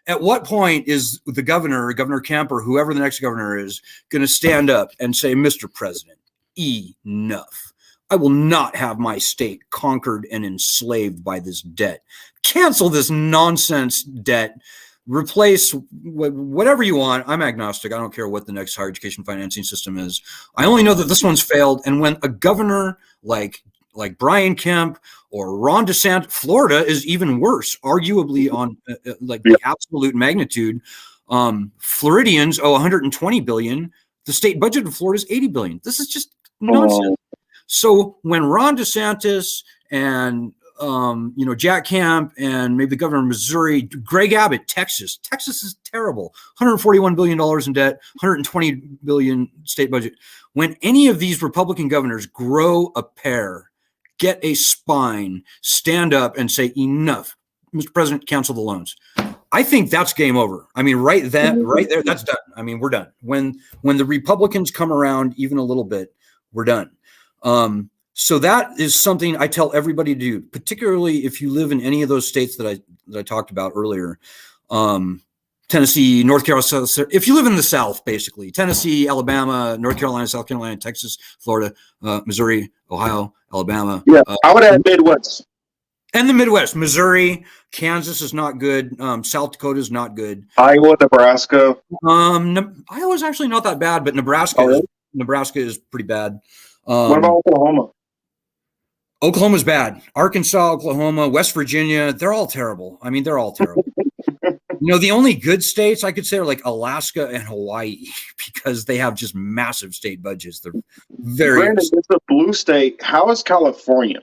At what point is the governor, Governor Kemp, or whoever the next governor is, going to stand up and say, Mr. President, enough. I will not have my state conquered and enslaved by this debt. Cancel this nonsense debt. Replace whatever you want. I'm agnostic. I don't care what the next higher education financing system is. I only know that this one's failed. And when a governor like Brian Kemp or Ron DeSantis, Florida is even worse, arguably on the absolute magnitude. Floridians owe $120 billion. The state budget of Florida is $80 billion. This is just nonsense. So when Ron DeSantis and Jack Kemp and maybe the governor of Missouri, Greg Abbott, Texas is terrible. $141 billion in debt, $120 billion state budget. When any of these Republican governors grow a pair, get a spine, stand up and say, enough, Mr. President, cancel the loans. I think that's game over. I mean, right there, that's done. I mean, we're done. When the Republicans come around even a little bit, we're done. So that is something I tell everybody to do, particularly if you live in any of those states that I talked about earlier. Tennessee, North Carolina, if you live in the South, basically, Tennessee, Alabama, North Carolina, South Carolina, Texas, Florida, Missouri, Ohio, Alabama. Yeah, I would add Midwest. And the Midwest, Missouri, Kansas is not good. South Dakota is not good. Iowa, Nebraska. Iowa's actually not that bad, but Nebraska is pretty bad. What about Oklahoma? Oklahoma's bad. Arkansas, Oklahoma, West Virginia, they're all terrible. I mean, they're all terrible. The only good states I could say are like Alaska and Hawaii because they have just massive state budgets. They're very. Brandon, it's a blue state. How is California?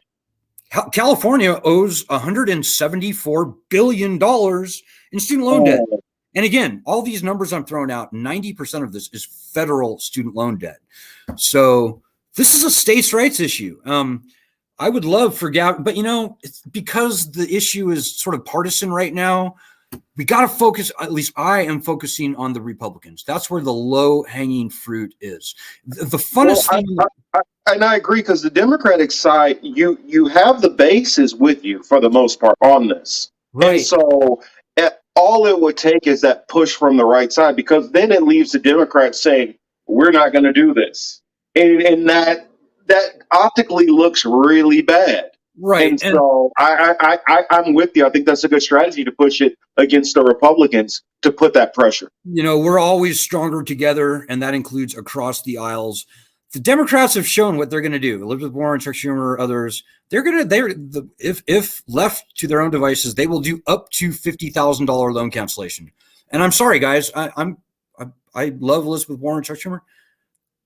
California owes $174 billion in student loan debt. And again, all these numbers I'm throwing out, 90% of this is federal student loan debt. So this is a states' rights issue. I would love for Gavin, but it's because the issue is sort of partisan right now. We got to focus, at least I am focusing on the Republicans. That's where the low-hanging fruit is. The funnest thing. And I agree, because the Democratic side, you have the bases with you for the most part on this. Right. And so all it would take is that push from the right side, because then it leaves the Democrats saying, we're not going to do this. And that optically looks really bad. Right. And so I'm with you. I think that's a good strategy to push it against the Republicans to put that pressure. We're always stronger together, and that includes across the aisles. The Democrats have shown what they're going to do. Elizabeth Warren, Chuck Schumer, others. If left to their own devices, they will do up to $50,000 loan cancellation. And I'm sorry, guys. I love Elizabeth Warren, Chuck Schumer.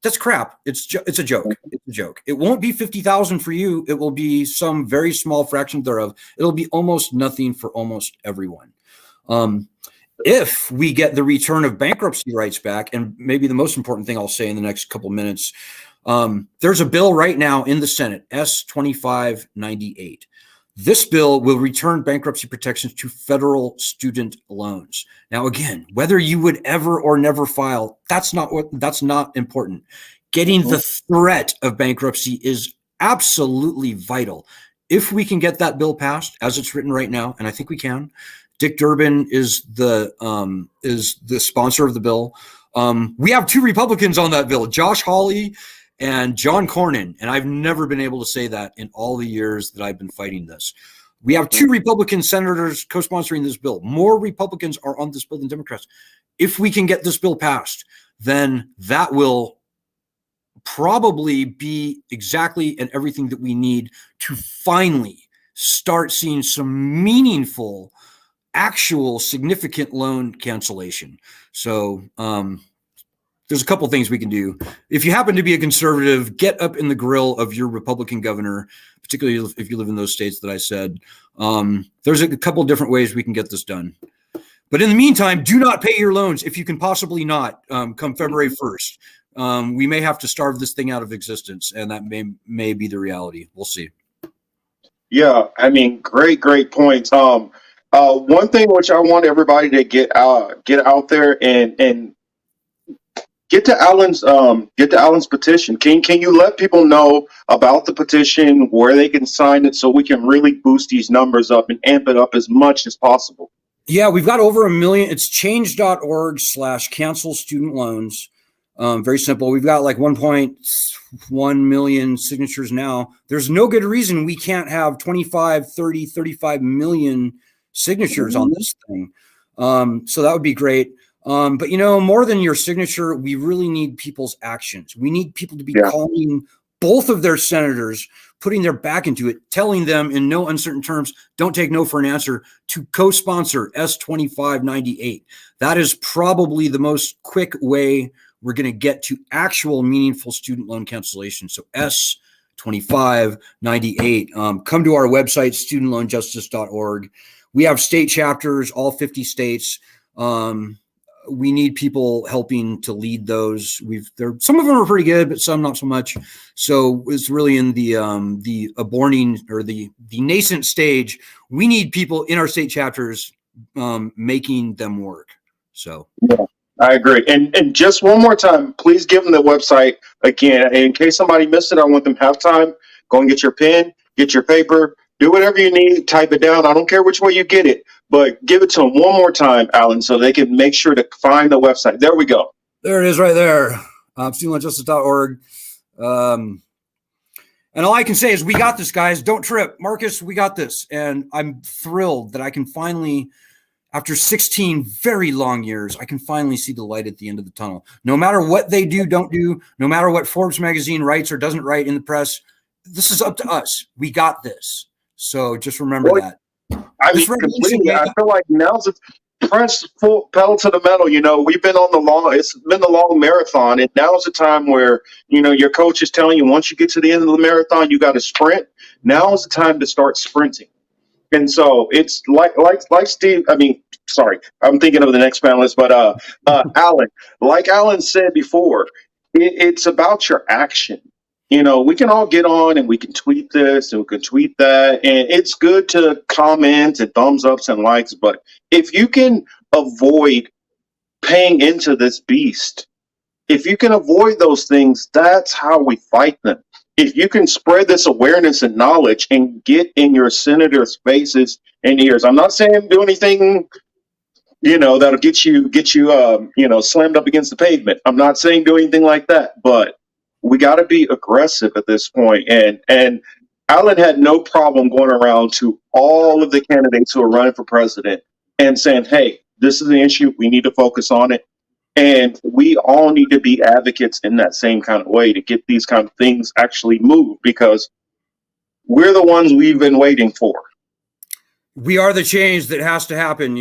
That's crap. It's a joke. It's a joke. It won't be 50,000 for you. It will be some very small fraction thereof. It'll be almost nothing for almost everyone. if we get the return of bankruptcy rights back, and maybe the most important thing I'll say in the next couple minutes, there's a bill right now in the Senate, S-2598. This bill will return bankruptcy protections to federal student loans. Now, again, whether you would ever or never file, that's not important. Getting the threat of bankruptcy is absolutely vital. If we can get that bill passed as it's written right now, and I think we can, Dick Durbin is the sponsor of the bill. We have 2 Republicans on that bill, Josh Hawley and John Cornyn, and I've never been able to say that in all the years that I've been fighting this. We have 2 Republican senators co-sponsoring this bill. More Republicans are on this bill than Democrats. If we can get this bill passed, then that will probably be exactly and everything that we need to finally start seeing some meaningful, actual significant loan cancellation. So there's a couple things we can do. If you happen to be a conservative, get up in the grill of your Republican governor, particularly if you live in those states that I said. There's a couple different ways we can get this done. But in the meantime, do not pay your loans if you can possibly not come February 1st. We may have to starve this thing out of existence, and that may be the reality. We'll see. Yeah, I mean, great points. One thing which I want everybody to get out there and get to Alan's petition. Can you let people know about the petition, where they can sign it, so we can really boost these numbers up and amp it up as much as possible? Yeah, we've got over 1 million. It's change.org/cancel student loans. Very simple. We've got like 1.1 million signatures now. There's no good reason we can't have 25, 30, 35 million signatures on this thing. So that would be great. But, more than your signature, we really need people's actions. We need people to be calling both of their senators, putting their back into it, telling them in no uncertain terms, don't take no for an answer, to co-sponsor S-2598. That is probably the most quick way we're going to get to actual meaningful student loan cancellation. So S-2598. Come to our website, studentloanjustice.org. We have state chapters, all 50 states. We need people helping to lead those. Some of them are pretty good, but some not so much. So it's really in the aborting or the nascent stage. We need people in our state chapters making them work. So yeah, I agree. And just one more time, please give them the website again. In case somebody missed it, I want them to have time. Go and get your pen, get your paper, do whatever you need, type it down. I don't care which way you get it, but give it to them one more time, Alan, so they can make sure to find the website. There we go. There it is right there. studentloanjustice.org. And all I can say is we got this, guys. Don't trip. Marcus, we got this. And I'm thrilled that I can finally, after 16 very long years, I can finally see the light at the end of the tunnel. No matter what they do, don't do, no matter what Forbes magazine writes or doesn't write in the press, this is up to us. We got this. So just remember that. I mean, completely. I feel like now's the press full pedal to the metal. We've been on it's been the long marathon, and now's the time where, your coach is telling you once you get to the end of the marathon, you got to sprint. Now is the time to start sprinting. And so it's like Steve, sorry, I'm thinking of the next panelist, but Alan, like Alan said before, it's about your action. We can all get on and we can tweet this and we can tweet that, and it's good to comment and thumbs ups and likes, but if you can avoid paying into this beast, if you can avoid those things, that's how we fight them. If you can spread this awareness and knowledge and get in your senators' faces and ears, I'm not saying do anything, that'll get you, slammed up against the pavement. I'm not saying do anything like that, but we got to be aggressive at this point. And Alan had no problem going around to all of the candidates who are running for president and saying, hey, this is an issue. We need to focus on it. And we all need to be advocates in that same kind of way to get these kind of things actually moved, because we're the ones we've been waiting for. We are the change that has to happen.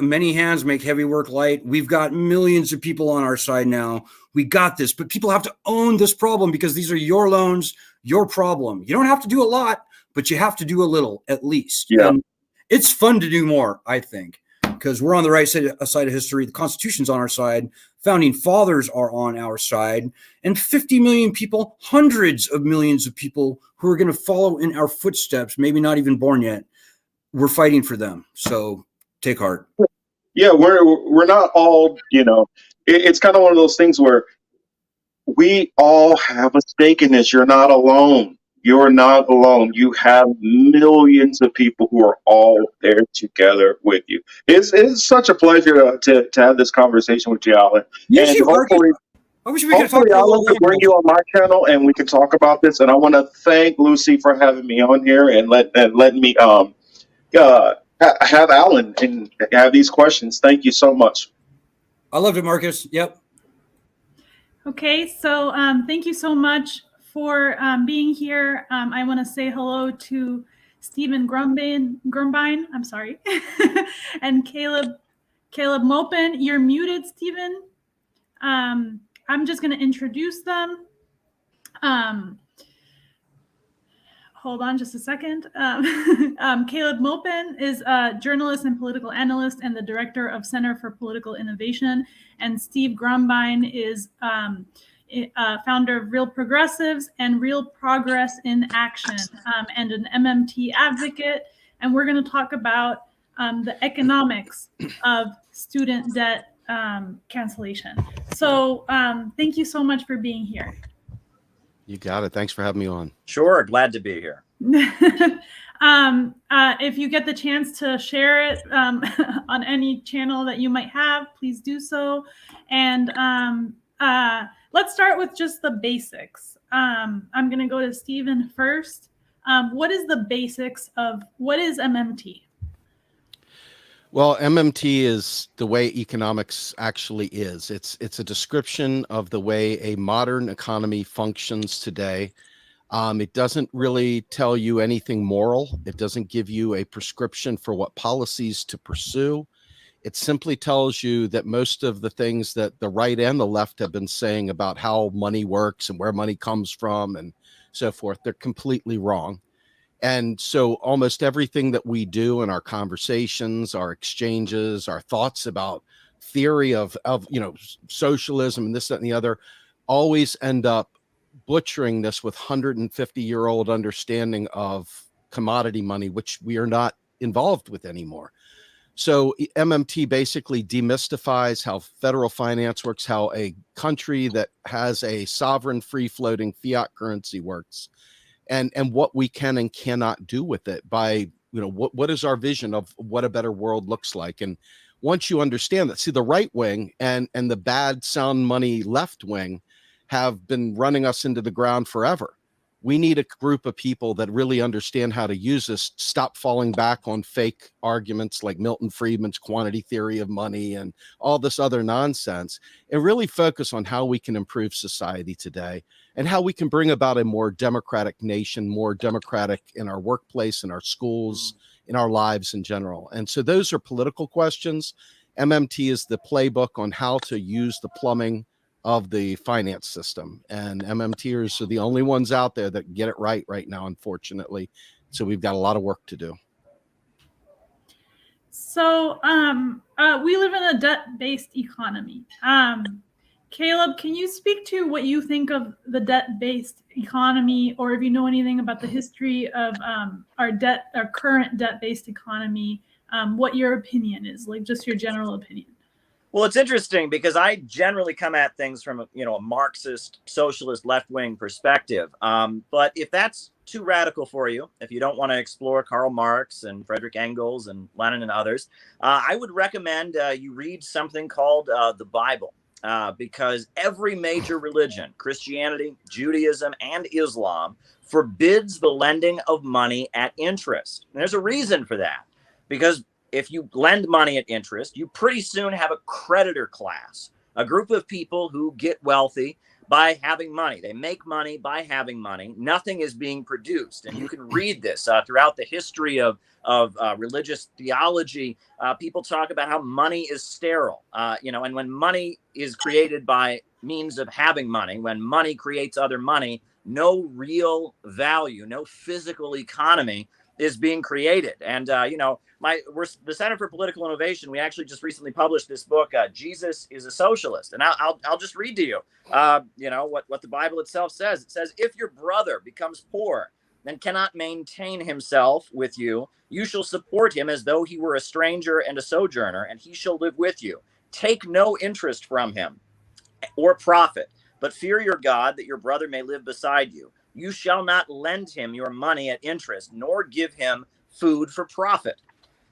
Many hands make heavy work light. We've got millions of people on our side now. We got this, but people have to own this problem, because these are your loans, your problem. You don't have to do a lot, but you have to do a little at least. Yeah. And it's fun to do more, I think. because we're on the right side of history. The Constitution's on our side. Founding fathers are on our side, and 50 million people, hundreds of millions of people who are going to follow in our footsteps, maybe not even born yet. We're fighting for them. So take heart. Yeah, we're not all, it's kind of one of those things where we all have a stake in this. You're not alone. You're not alone. You have millions of people who are all there together with you. It's such a pleasure to have this conversation with you, Alan. And hopefully, I wish we could talk Alan could bring you on my channel and we can talk about this. And I want to thank Luci for having me on here and letting me have Alan and have these questions. Thank you so much. I loved it, Marcus. Yep. Okay, so thank you so much for being here. I want to say hello to Stephen Grumbine, I'm sorry, and Caleb Mopin. You're muted, Stephen. I'm just going to introduce them. Hold on just a second. Caleb Mopin is a journalist and political analyst and the director of Center for Political Innovation. And Steve Grumbine is founder of Real Progressives and Real Progress in Action, and an MMT advocate. And we're going to talk about the economics of student debt cancellation. So thank you so much for being here. You got it. Thanks for having me on. Sure. Glad to be here. If you get the chance to share it on any channel that you might have, please do so. And let's start with just the basics. I'm going to go to Stephen first. What is the basics of what is MMT? Well, MMT is the way economics actually is. It's a description of the way a modern economy functions today. It doesn't really tell you anything moral. It doesn't give you a prescription for what policies to pursue. It simply tells you that most of the things that the right and the left have been saying about how money works and where money comes from and so forth, they're completely wrong. And so almost everything that we do in our conversations, our exchanges, our thoughts about theory of socialism and this, that, and the other, always end up butchering this with 150-year-old understanding of commodity money, which we are not involved with anymore. So MMT basically demystifies how federal finance works, how a country that has a sovereign free-floating fiat currency works, and what we can and cannot do with it by, what is our vision of what a better world looks like. And once you understand that, see, the right wing and the bad sound money left wing have been running us into the ground forever. We need a group of people that really understand how to use this, stop falling back on fake arguments like Milton Friedman's quantity theory of money and all this other nonsense, and really focus on how we can improve society today and how we can bring about a more democratic nation, more democratic in our workplace, in our schools, in our lives in general. And so those are political questions. MMT is the playbook on how to use the plumbing of the finance system, and MMTers are the only ones out there that get it right now, unfortunately. So we've got a lot of work to do. So we live in a debt-based economy. Caleb, can you speak to what you think of the debt-based economy, or if you know anything about the history of our current debt-based economy, what your opinion is, like just your general opinion? Well, it's interesting because I generally come at things from a Marxist, socialist, left-wing perspective. But if that's too radical for you, if you don't want to explore Karl Marx and Friedrich Engels and Lenin and others, I would recommend you read something called the Bible, because every major religion, Christianity, Judaism, and Islam, forbids the lending of money at interest. And there's a reason for that, because if you lend money at interest, you pretty soon have a creditor class, a group of people who get wealthy by having money. They make money by having money. Nothing is being produced. And you can read this throughout the history of religious theology. People talk about how money is sterile, and when money is created by means of having money, when money creates other money, no real value, no physical economy is being created. And we're the Center for Political Innovation. We actually just recently published this book, Jesus is a Socialist. And I'll just read to you, what the Bible itself says. It says, if your brother becomes poor and cannot maintain himself with you, you shall support him as though he were a stranger and a sojourner, and he shall live with you. Take no interest from him or profit, but fear your God, that your brother may live beside you. You shall not lend him your money at interest, nor give him food for profit.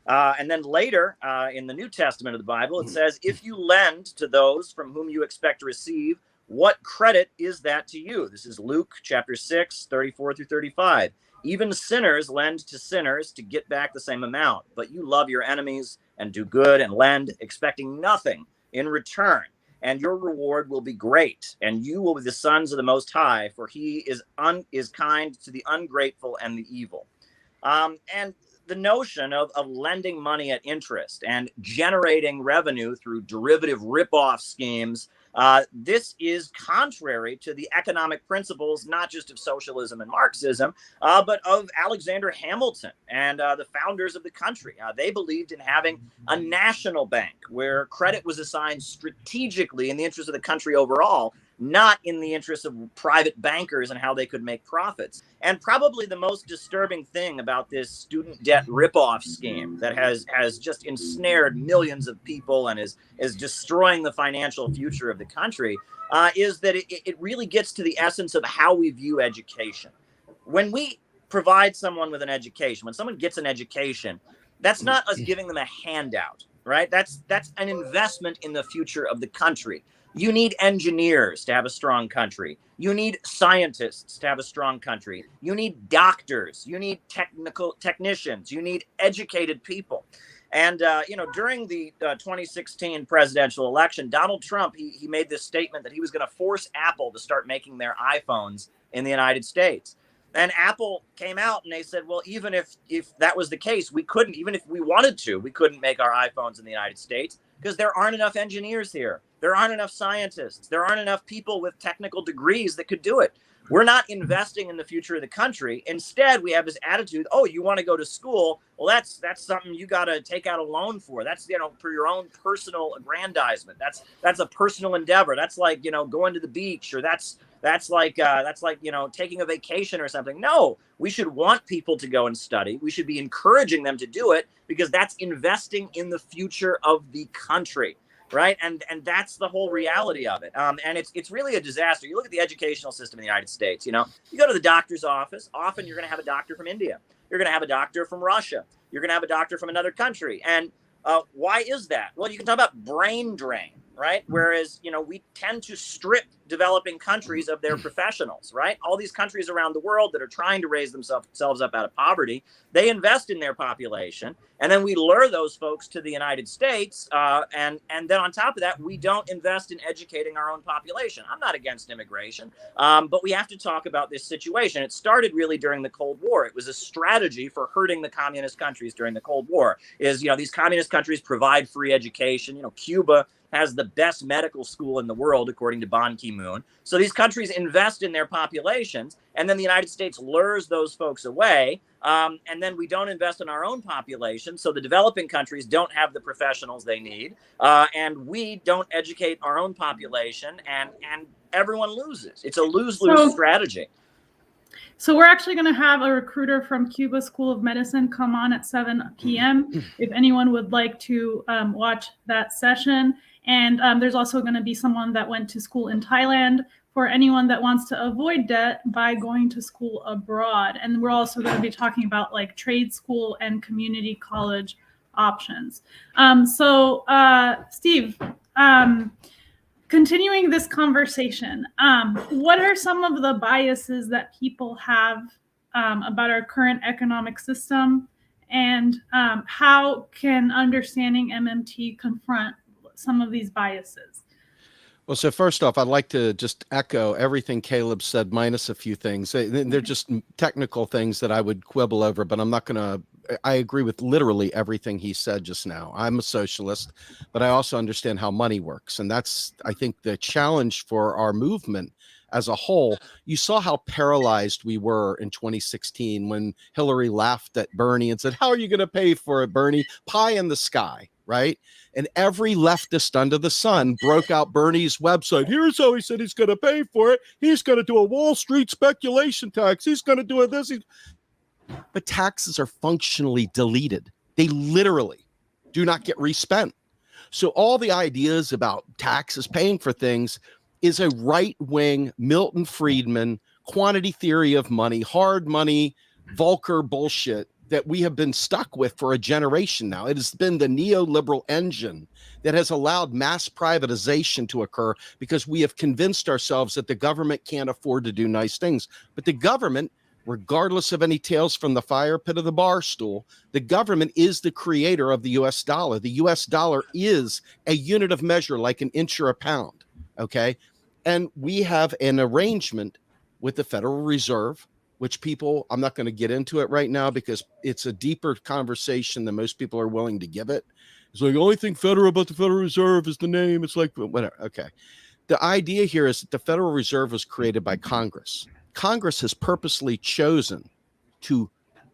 And then later in the New Testament of the Bible, it says, if you lend to those from whom you expect to receive, what credit is that to you? This is Luke chapter 6, 34 through 35. Even sinners lend to sinners to get back the same amount, but you love your enemies and do good and lend, expecting nothing in return. And your reward will be great, and you will be the sons of the Most High, for he is kind to the ungrateful and the evil. And the notion of lending money at interest and generating revenue through derivative ripoff schemes, this is contrary to the economic principles, not just of socialism and Marxism, but of Alexander Hamilton and the founders of the country. They believed in having a national bank where credit was assigned strategically in the interest of the country overall, not in the interest of private bankers and how they could make profits. And probably the most disturbing thing about this student debt ripoff scheme that has just ensnared millions of people and is destroying the financial future of the country is that it really gets to the essence of how we view education. When we provide someone with an education, when someone gets an education, that's not us giving them a handout, right? That's an investment in the future of the country. You need engineers to have a strong country. You need scientists to have a strong country. You need doctors. You need technicians. You need educated people. And, during the 2016 presidential election, Donald Trump, he made this statement that he was going to force Apple to start making their iPhones in the United States. And Apple came out and they said, well, even if that was the case, we couldn't, even if we wanted to, we couldn't make our iPhones in the United States because there aren't enough engineers here. There aren't enough scientists. There aren't enough people with technical degrees that could do it. We're not investing in the future of the country. Instead, we have this attitude, oh, you want to go to school? Well, that's something you got to take out a loan for. That's, for your own personal aggrandizement. That's a personal endeavor. That's like, going to the beach, or that's like taking a vacation or something. No, we should want people to go and study. We should be encouraging them to do it because that's investing in the future of the country. Right. And that's the whole reality of it. And it's really a disaster. You look at the educational system in the United States, you go to the doctor's office. Often you're going to have a doctor from India. You're going to have a doctor from Russia. You're going to have a doctor from another country. And why is that? Well, you can talk about brain drain, right? Whereas, we tend to strip developing countries of their professionals, right? All these countries around the world that are trying to raise themselves up out of poverty, they invest in their population. And then we lure those folks to the United States. And then on top of that, we don't invest in educating our own population. I'm not against immigration, but we have to talk about this situation. It started really during the Cold War. It was a strategy for hurting the communist countries during the Cold War. These communist countries provide free education. Cuba has the best medical school in the world, according to Ban Ki-moon. So these countries invest in their populations, and then the United States lures those folks away, and then we don't invest in our own population, so the developing countries don't have the professionals they need, and we don't educate our own population, and everyone loses. It's a lose-lose strategy. So we're actually going to have a recruiter from Cuba School of Medicine come on at 7 p.m. if anyone would like to watch that session. And there's also going to be someone that went to school in Thailand for anyone that wants to avoid debt by going to school abroad. And we're also going to be talking about like trade school and community college options. Steve, continuing this conversation, what are some of the biases that people have about our current economic system, and how can understanding MMT confront some of these biases? Well, so first off, I'd like to just echo everything Caleb said, minus a few things. They're just technical things that I would quibble over, but I'm not going to I agree with literally everything he said just now. I'm a socialist, but I also understand how money works. And that's, I think, the challenge for our movement as a whole. You saw how paralyzed we were in 2016 when Hillary laughed at Bernie and said, how are you going to pay for it, Bernie? Pie in the sky, right? And every leftist under the sun broke out Bernie's website. Here's how he said he's going to pay for it. He's going to do a Wall Street speculation tax. He's going to do this. But taxes are functionally deleted. They literally do not get respent. So all the ideas about taxes paying for things is a right-wing Milton Friedman quantity theory of money, hard money, Volcker bullshit that we have been stuck with for a generation now. It has been the neoliberal engine that has allowed mass privatization to occur because we have convinced ourselves that the government can't afford to do nice things. But the government, regardless of any tales from the fire pit of the bar stool, the government is the creator of the US dollar. The US dollar is a unit of measure like an inch or a pound, okay? And we have an arrangement with the Federal Reserve, which people, I'm not going to get into it right now because it's a deeper conversation than most people are willing to give it. It's like, the only thing federal about the Federal Reserve is the name. It's like, whatever. Okay. The idea here is that the Federal Reserve was created by Congress. Congress has purposely chosen to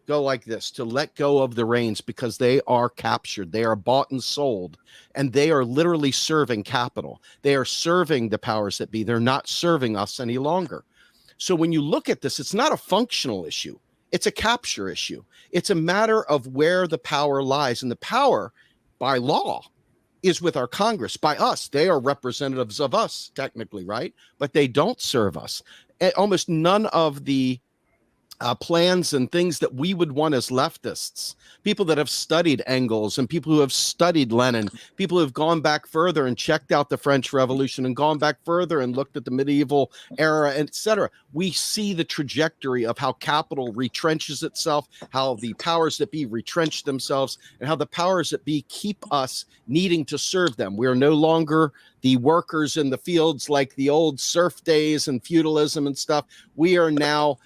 go like this, to let go of the reins because they are captured. They are bought and sold, and they are literally serving capital. They are serving the powers that be. They're not serving us any longer. So when you look at this, it's not a functional issue. It's a capture issue. It's a matter of where the power lies, and the power by law is with our Congress, by us. They are representatives of us, technically, right? But they don't serve us. Almost none of the plans and things that we would want as leftists, people that have studied Engels and people who have studied Lenin, people who have gone back further and checked out the French Revolution and gone back further and looked at the medieval era, etc. We see the trajectory of how capital retrenches itself, how the powers that be retrench themselves, and how the powers that be keep us needing to serve them. We are no longer the workers in the fields like the old serf days and feudalism and stuff. We are now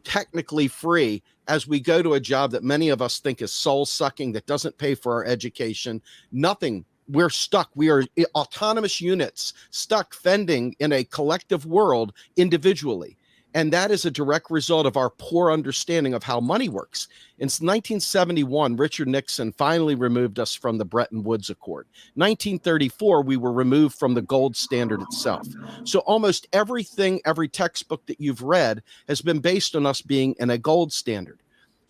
technically free as we go to a job that many of us think is soul sucking, that doesn't pay for our education. Nothing. We're stuck. We are autonomous units stuck fending in a collective world individually. And that is a direct result of our poor understanding of how money works. In 1971, Richard Nixon finally removed us from the Bretton Woods Accord. 1934, we were removed from the gold standard itself. So almost everything, every textbook that you've read has been based on us being in a gold standard.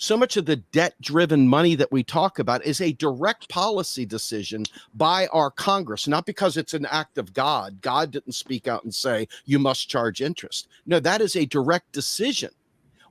So much of the debt-driven money that we talk about is a direct policy decision by our Congress, not because it's an act of God. God didn't speak out and say, you must charge interest. No, that is a direct decision.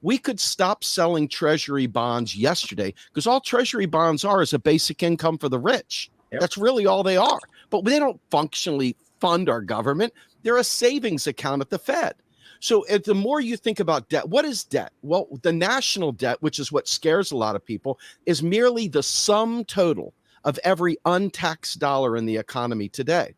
We could stop selling treasury bonds yesterday because all treasury bonds are is a basic income for the rich. Yep. That's really all they are. But they don't functionally fund our government. They're a savings account at the Fed. So the more you think about debt, what is debt? Well, the national debt, which is what scares a lot of people, is merely the sum total of every untaxed dollar in the economy today.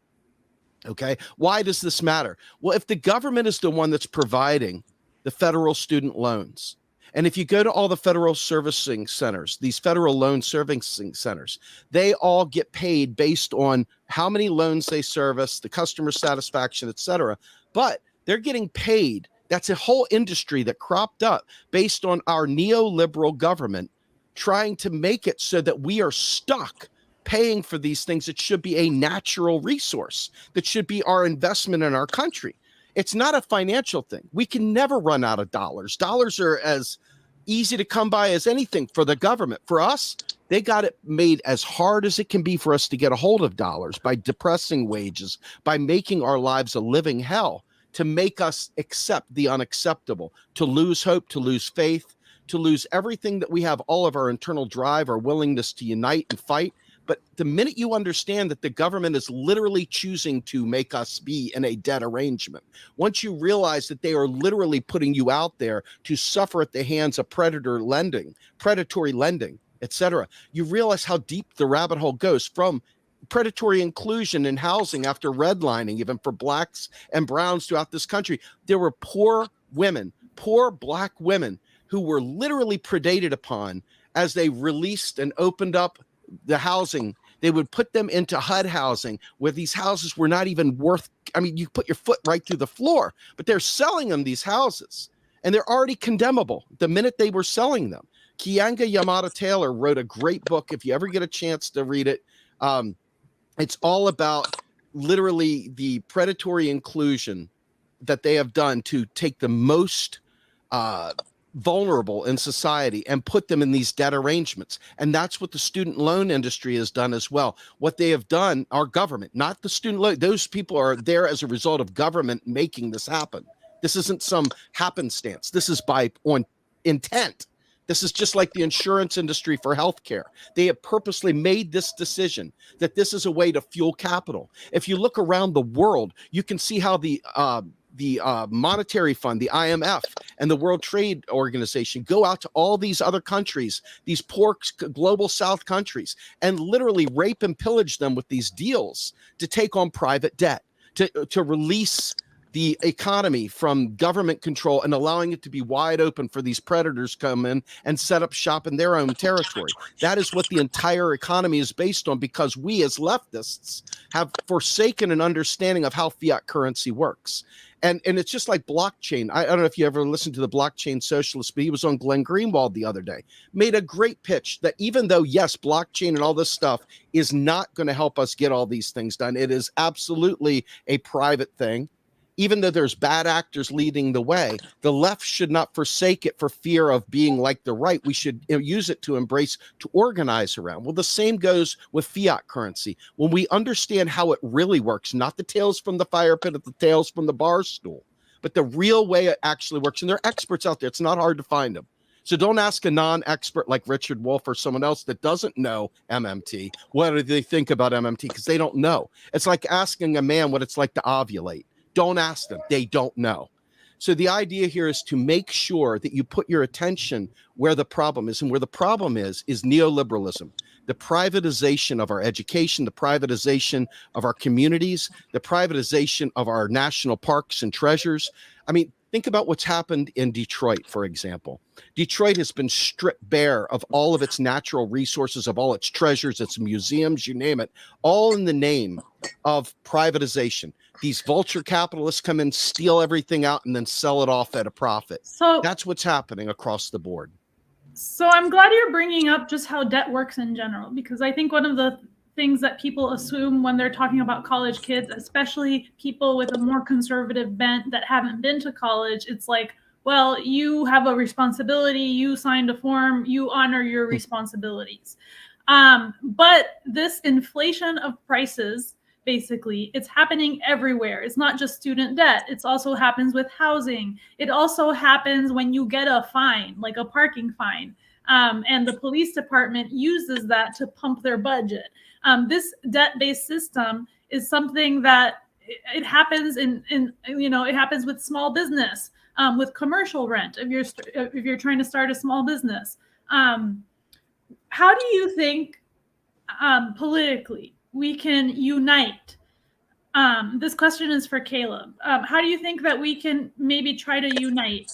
Okay. Why does this matter? Well, if the government is the one that's providing the federal student loans, and if you go to all the federal servicing centers, these federal loan servicing centers, they all get paid based on how many loans they service, the customer satisfaction, et cetera. But they're getting paid. That's a whole industry that cropped up based on our neoliberal government trying to make it so that we are stuck paying for these things that should be a natural resource, that should be our investment in our country. It's not a financial thing. We can never run out of dollars. Dollars are as easy to come by as anything for the government. For us, they got it made as hard as it can be for us to get a hold of dollars by depressing wages, by making our lives a living hell, to make us accept the unacceptable, to lose hope, to lose faith, to lose everything that we have, all of our internal drive, our willingness to unite and fight. But the minute you understand that the government is literally choosing to make us be in a debt arrangement, once you realize that they are literally putting you out there to suffer at the hands of predatory lending, etc., you realize how deep the rabbit hole goes, from predatory inclusion in housing after redlining, even for blacks and browns throughout this country. There were poor women, poor black women who were literally predated upon as they released and opened up the housing, they would put them into HUD housing where these houses were not even worth, I mean, you put your foot right through the floor, but they're selling them these houses and they're already condemnable the minute they were selling them. Kianga Yamada Taylor wrote a great book. If you ever get a chance to read it, it's all about literally the predatory inclusion that they have done to take the most vulnerable in society and put them in these debt arrangements. And that's what the student loan industry has done as well. What they have done, our government, not the student loan, those people are there as a result of government making this happen. This isn't some happenstance. This is on intent. This is just like the insurance industry for healthcare. They have purposely made this decision that this is a way to fuel capital. If you look around the world, you can see how the Monetary Fund, the IMF, and the World Trade Organization go out to all these other countries, these poor global South countries, and literally rape and pillage them with these deals to take on private debt, to release the economy from government control and allowing it to be wide open for these predators come in and set up shop in their own territory. That is what the entire economy is based on, because we as leftists have forsaken an understanding of how fiat currency works. And it's just like blockchain. I don't know if you ever listened to the blockchain socialist, but he was on Glenn Greenwald the other day, made a great pitch that even though, yes, blockchain and all this stuff is not going to help us get all these things done, it is absolutely a private thing. Even though there's bad actors leading the way, the left should not forsake it for fear of being like the right. We should use it to embrace, to organize around. Well, the same goes with fiat currency. When we understand how it really works, not the tales from the fire pit, the tales from the bar stool, but the real way it actually works. And there are experts out there. It's not hard to find them. So don't ask a non-expert like Richard Wolff or someone else that doesn't know MMT, what do they think about MMT? Because they don't know. It's like asking a man what it's like to ovulate. Don't ask them. They don't know. So the idea here is to make sure that you put your attention where the problem is. And where the problem is neoliberalism, the privatization of our education, the privatization of our communities, the privatization of our national parks and treasures. I mean, think about what's happened in Detroit, for example. Detroit has been stripped bare of all of its natural resources, of all its treasures, its museums, you name it, all in the name of privatization. These vulture capitalists come in, steal everything out, and then sell it off at a profit. So that's what's happening across the board. So I'm glad you're bringing up just how debt works in general, because I think one of the things that people assume when they're talking about college kids, especially people with a more conservative bent that haven't been to college, it's like, well, you have a responsibility, you signed a form, you honor your responsibilities. But this inflation of prices, basically, it's happening everywhere. It's not just student debt. It also happens with housing. It also happens when you get a fine, like a parking fine. And the police department uses that to pump their budget. This debt-based system is something that it happens it happens with small business, with commercial rent. If you're trying to start a small business, how do you think politically we can unite? This question is for Caleb. How do you think that we can maybe try to unite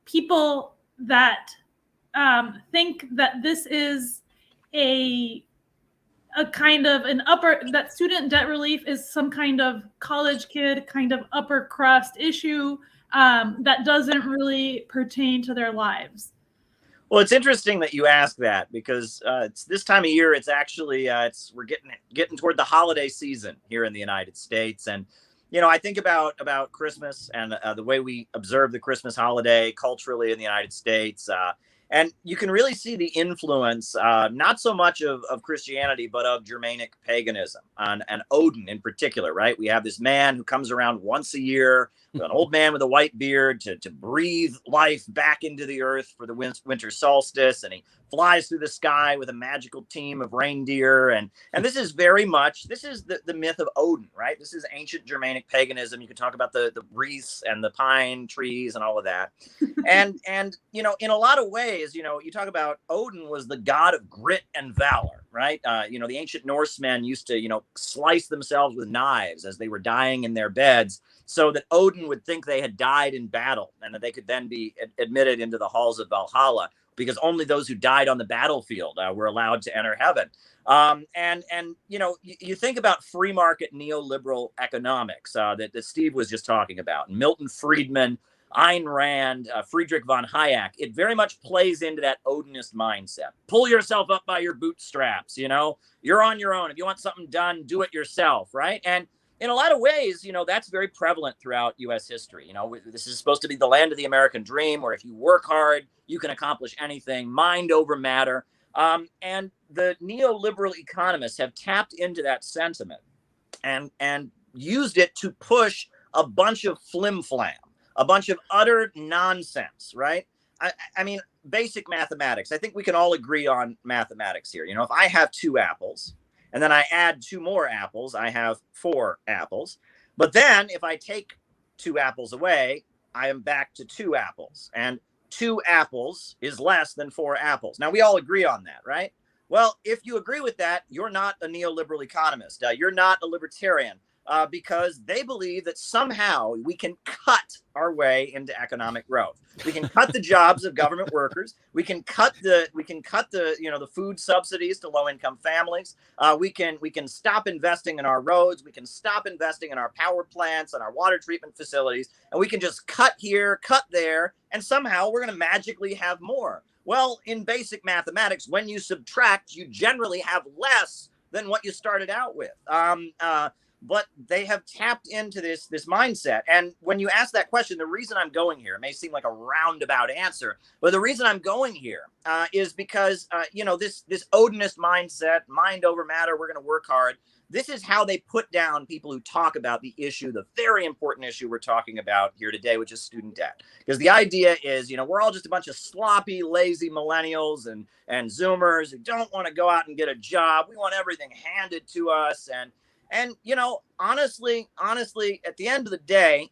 people that think that this is a kind of that student debt relief is some kind of college kid kind of upper crust issue that doesn't really pertain to their lives? Well, it's interesting that you ask that, because it's this time of year. It's actually we're getting toward the holiday season here in the United States, and I think about Christmas and the way we observe the Christmas holiday culturally in the United States. And you can really see the influence, not so much of Christianity, but of Germanic paganism and Odin in particular, right? We have this man who comes around once a year, an old man with a white beard to breathe life back into the earth for the winter solstice. And he flies through the sky with a magical team of reindeer. And this is very much, this is the myth of Odin, right? This is ancient Germanic paganism. You can talk about the wreaths and the pine trees and all of that. And in a lot of ways, you talk about Odin was the god of grit and valor, right? The ancient Norsemen used to, slice themselves with knives as they were dying in their beds, so that Odin would think they had died in battle and that they could then be admitted into the halls of Valhalla. because only those who died on the battlefield were allowed to enter heaven. And you know, you think about free market neoliberal economics that Steve was just talking about, Milton Friedman, Ayn Rand, Friedrich von Hayek. It very much plays into that Odinist mindset. Pull yourself up by your bootstraps, you know, you're on your own. If you want something done, do it yourself, right? And in a lot of ways, you know, that's very prevalent throughout U.S. history. You know, this is supposed to be the land of the American dream, where if you work hard, you can accomplish anything, mind over matter. And the neoliberal economists have tapped into that sentiment and used it to push a bunch of flim-flam, a bunch of utter nonsense, right? I mean, basic mathematics. I think we can all agree on mathematics here. You know, if I have 2 apples, and then I add 2 more apples, I have 4 apples. But then if I take 2 apples away, I am back to 2 apples. And 2 apples is less than 4 apples. Now, we all agree on that, right? Well, if you agree with that, you're not a neoliberal economist. You're not a libertarian, because they believe that somehow we can cut our way into economic growth. We can cut the jobs of government workers. We can cut the you know, the food subsidies to low-income families. We can stop investing in our roads. We can stop investing in our power plants and our water treatment facilities, and we can just cut here, cut there, and somehow we're going to magically have more. Well, in basic mathematics, when you subtract, you generally have less than what you started out with. But they have tapped into this mindset. And when you ask that question, the reason I'm going here, it may seem like a roundabout answer, but the reason I'm going here is because, you know, this Odinist mindset, mind over matter, we're going to work hard. This is how they put down people who talk about the issue, the very important issue we're talking about here today, which is student debt. Because the idea is, you know, we're all just a bunch of sloppy, lazy millennials and Zoomers who don't want to go out and get a job. We want everything handed to us. And you know, honestly, at the end of the day,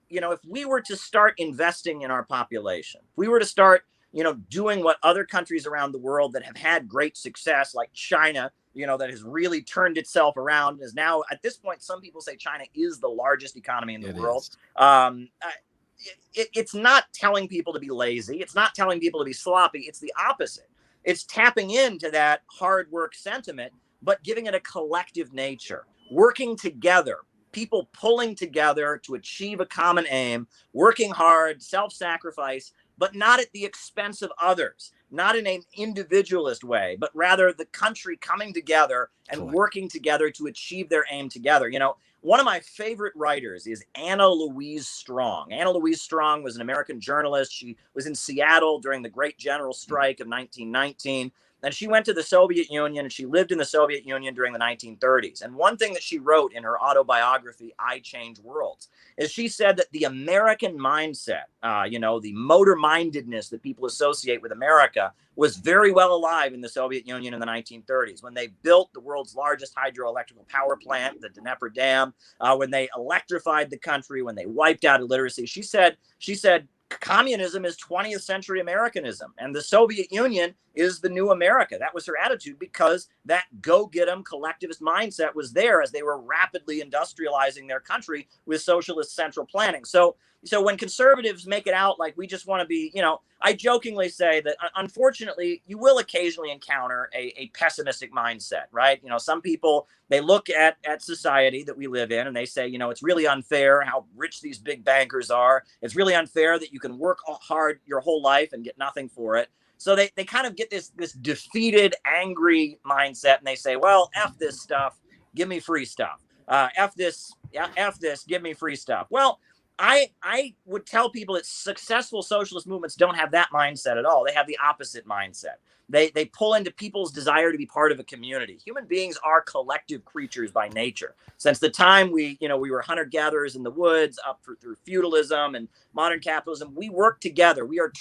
you know, if we were to start investing in our population, if we were to start, you know, doing what other countries around the world that have had great success, like China, you know, that has really turned itself around, is now at this point, some people say China is the largest economy in the world. It's not telling people to be lazy. It's not telling people to be sloppy. It's the opposite. It's tapping into that hard work sentiment, but giving it a collective nature, working together, people pulling together to achieve a common aim, working hard, self-sacrifice, but not at the expense of others, not in an individualist way, but rather the country coming together and working together to achieve their aim together. You know, one of my favorite writers is Anna Louise Strong. Anna Louise Strong was an American journalist. She was in Seattle during the Great General Strike of 1919. And she went to the Soviet Union, and she lived in the Soviet Union during the 1930s. And one thing that she wrote in her autobiography, I Change Worlds, is she said that the American mindset, you know, the motor-mindedness that people associate with America, was very well alive in the Soviet Union in the 1930s, when they built the world's largest hydroelectrical power plant, the Dnepr Dam, when they electrified the country, when they wiped out illiteracy. She said, communism is 20th century Americanism, and the Soviet Union is the new America. That was her attitude, because that go-get-em collectivist mindset was there as they were rapidly industrializing their country with socialist central planning. So when conservatives make it out like we just want to be, you know, I jokingly say that unfortunately you will occasionally encounter a pessimistic mindset, right? You know, some people, they look at society that we live in and they say, you know, it's really unfair how rich these big bankers are. It's really unfair that you can work hard your whole life and get nothing for it. So they kind of get this defeated, angry mindset, and they say, well, F this stuff, give me free stuff. F this, give me free stuff. Well, I would tell people that successful socialist movements don't have that mindset at all. They have the opposite mindset. They pull into people's desire to be part of a community. Human beings are collective creatures by nature. Since the time we were hunter-gatherers in the woods, through feudalism and modern capitalism, we work together. We are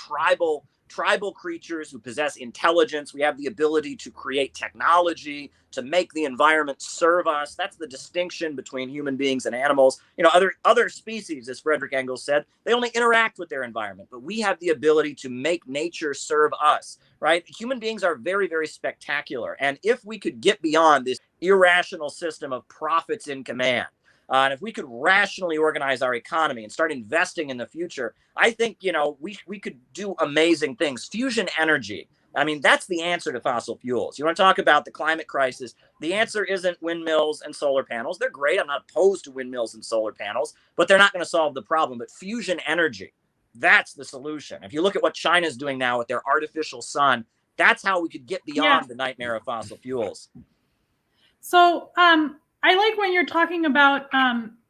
tribal creatures who possess intelligence. We have the ability to create technology, to make the environment serve us. That's the distinction between human beings and animals. You know, other species, as Frederick Engels said, they only interact with their environment, but we have the ability to make nature serve us, right? Human beings are very, very spectacular. And if we could get beyond this irrational system of prophets in command, And if we could rationally organize our economy and start investing in the future, I think, we could do amazing things. Fusion energy. I mean, that's the answer to fossil fuels. You want to talk about the climate crisis? The answer isn't windmills and solar panels. They're great. I'm not opposed to windmills and solar panels, but they're not going to solve the problem. But fusion energy, that's the solution. If you look at what China's doing now with their artificial sun, that's how we could get beyond the nightmare of fossil fuels. So I like when you're talking about,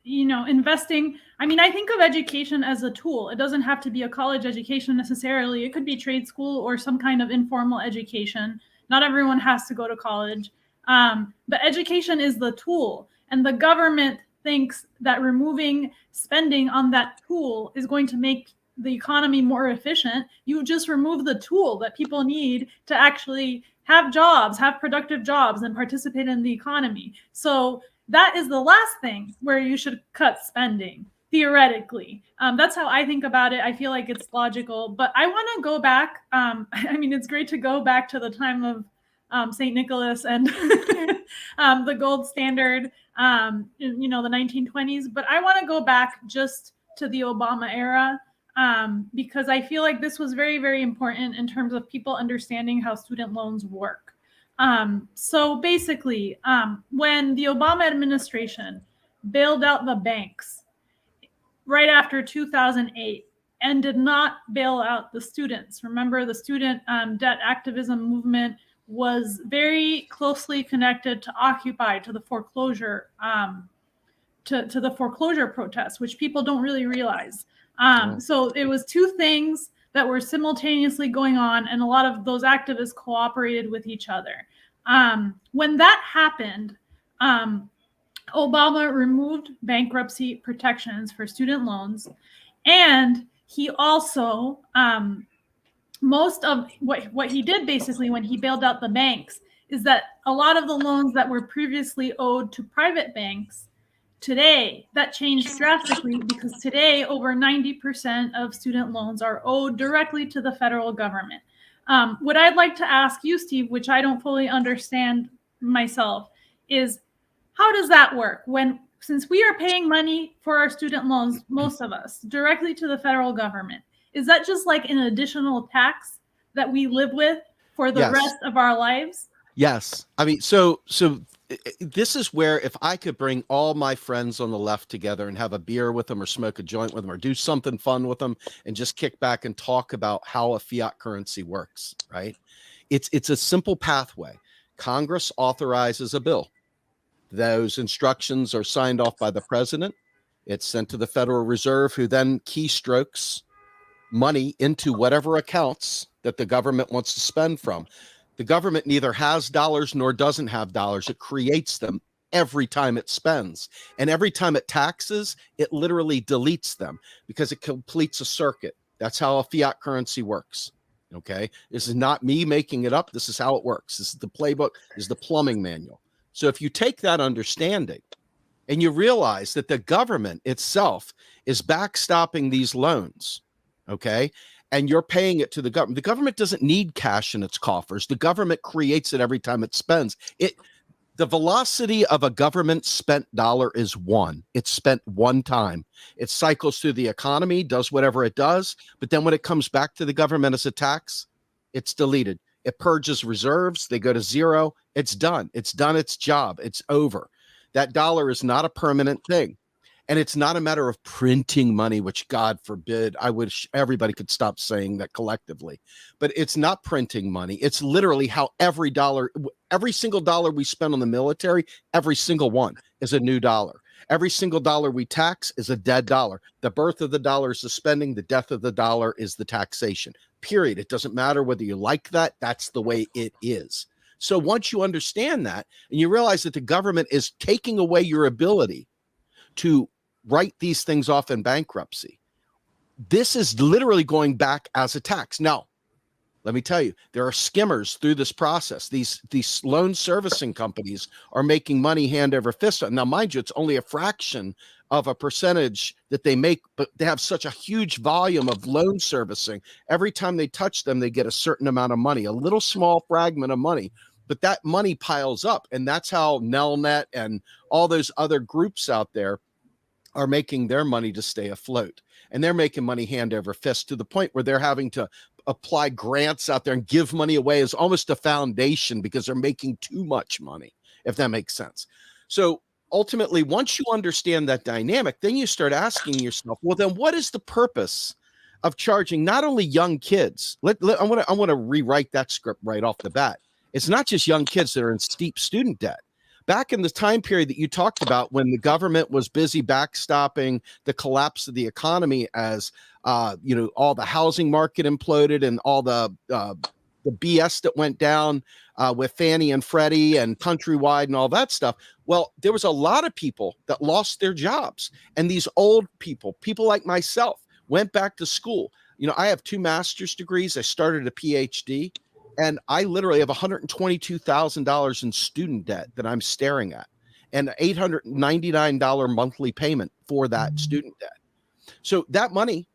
investing. I mean, I think of education as a tool. It doesn't have to be a college education necessarily. It could be trade school or some kind of informal education. Not everyone has to go to college. But education is the tool. And the government thinks that removing spending on that tool is going to make the economy more efficient. You just remove the tool that people need to actually have jobs, have productive jobs, and participate in the economy. So that is the last thing where you should cut spending, theoretically. That's how I think about it. I feel like it's logical, but I want to go back. It's great to go back to the time of St. Nicholas and the gold standard, the 1920s. But I want to go back just to the Obama era, because I feel like this was very, very important in terms of people understanding how student loans work. So basically, when the Obama administration bailed out the banks right after 2008 and did not bail out the students, remember the student debt activism movement was very closely connected to Occupy, to the foreclosure, to the foreclosure protests, which people don't really realize. So it was two things that were simultaneously going on, and a lot of those activists cooperated with each other. When that happened, Obama removed bankruptcy protections for student loans, and he also, most of what he did basically when he bailed out the banks is that a lot of the loans that were previously owed to private banks, today, that changed drastically, because today over 90% of student loans are owed directly to the federal government. What I'd like to ask you, Steve, which I don't fully understand myself, is how does that work? Since we are paying money for our student loans, most of us, directly to the federal government, is that just like an additional tax that we live with for the rest of our lives? Yes. I mean, so this is where if I could bring all my friends on the left together and have a beer with them or smoke a joint with them or do something fun with them and just kick back and talk about how a fiat currency works, right? It's a simple pathway. Congress authorizes a bill. Those instructions are signed off by the president. It's sent to the Federal Reserve, who then keystrokes money into whatever accounts that the government wants to spend from. The government neither has dollars nor doesn't have dollars. It creates them every time it spends. And every time it taxes, it literally deletes them because it completes a circuit. That's how a fiat currency works. Okay. This is not me making it up. This is how it works. This is the playbook, this is the plumbing manual. So if you take that understanding and you realize that the government itself is backstopping these loans, okay, and you're paying it to the government doesn't need cash in its coffers. The government creates it every time it spends. The velocity of a government spent dollar is one. It's spent one time. It cycles through the economy, does whatever it does, but then when it comes back to the government as a tax, it's deleted. It purges reserves. They go to zero. It's done. It's done its job. It's over. That dollar is not a permanent thing. And it's not a matter of printing money, which God forbid, I wish everybody could stop saying that collectively. But it's not printing money. It's literally how every single dollar we spend on the military, every single one is a new dollar. Every single dollar we tax is a dead dollar. The birth of the dollar is the spending. The death of the dollar is the taxation. Period. It doesn't matter whether you like that. That's the way it is. So once you understand that and you realize that the government is taking away your ability to write these things off in bankruptcy, this is literally going back as a tax. Now, let me tell you, there are skimmers through this process. These loan servicing companies are making money hand over fist. Now, mind you, it's only a fraction of a percentage that they make, but they have such a huge volume of loan servicing. Every time they touch them, they get a certain amount of money, a little small fragment of money, but that money piles up. And that's how Nelnet and all those other groups out there are making their money to stay afloat. And they're making money hand over fist to the point where they're having to apply grants out there and give money away as almost a foundation because they're making too much money, if that makes sense. So ultimately, once you understand that dynamic, then you start asking yourself, well, then what is the purpose of charging not only young kids? I want to rewrite that script right off the bat. It's not just young kids that are in steep student debt. Back in the time period that you talked about, when the government was busy backstopping the collapse of the economy as all the housing market imploded and all the BS that went down with Fannie and Freddie and Countrywide and all that stuff. Well, there was a lot of people that lost their jobs. And these old people like myself, went back to school. I have 2 master's degrees. I started a PhD. And I literally have $122,000 in student debt that I'm staring at, and $899 monthly payment for that student debt. So that money,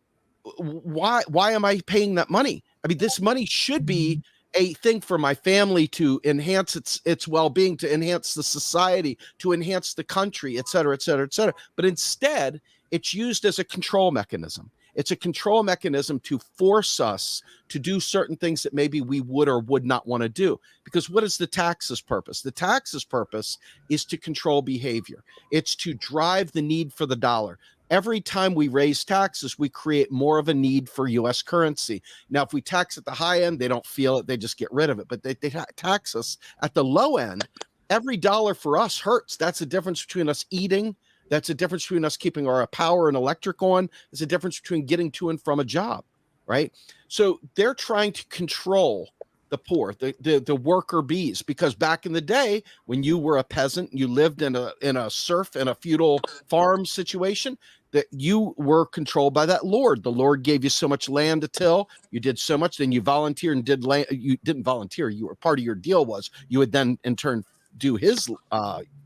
why am I paying that money? I mean, this money should be a thing for my family to enhance its well-being, to enhance the society, to enhance the country, et cetera, et cetera, et cetera. But instead, it's used as a control mechanism. It's a control mechanism to force us to do certain things that maybe we would or would not want to do. Because what is the tax's purpose? The tax's purpose is to control behavior. It's to drive the need for the dollar. Every time we raise taxes, we create more of a need for U.S. currency. Now, if we tax at the high end, they don't feel it. They just get rid of it. But they tax us at the low end. Every dollar for us hurts. That's the difference between us eating. That's the difference between us keeping our power and electric on. It's the difference between getting to and from a job, right? So they're trying to control the poor, the worker bees, because back in the day when you were a peasant, you lived in a serf in a feudal farm situation, that you were controlled by that lord. The lord gave you so much land to till, you did so much, then you volunteered and did land. You didn't volunteer. You were part of your deal was you would then in turn do his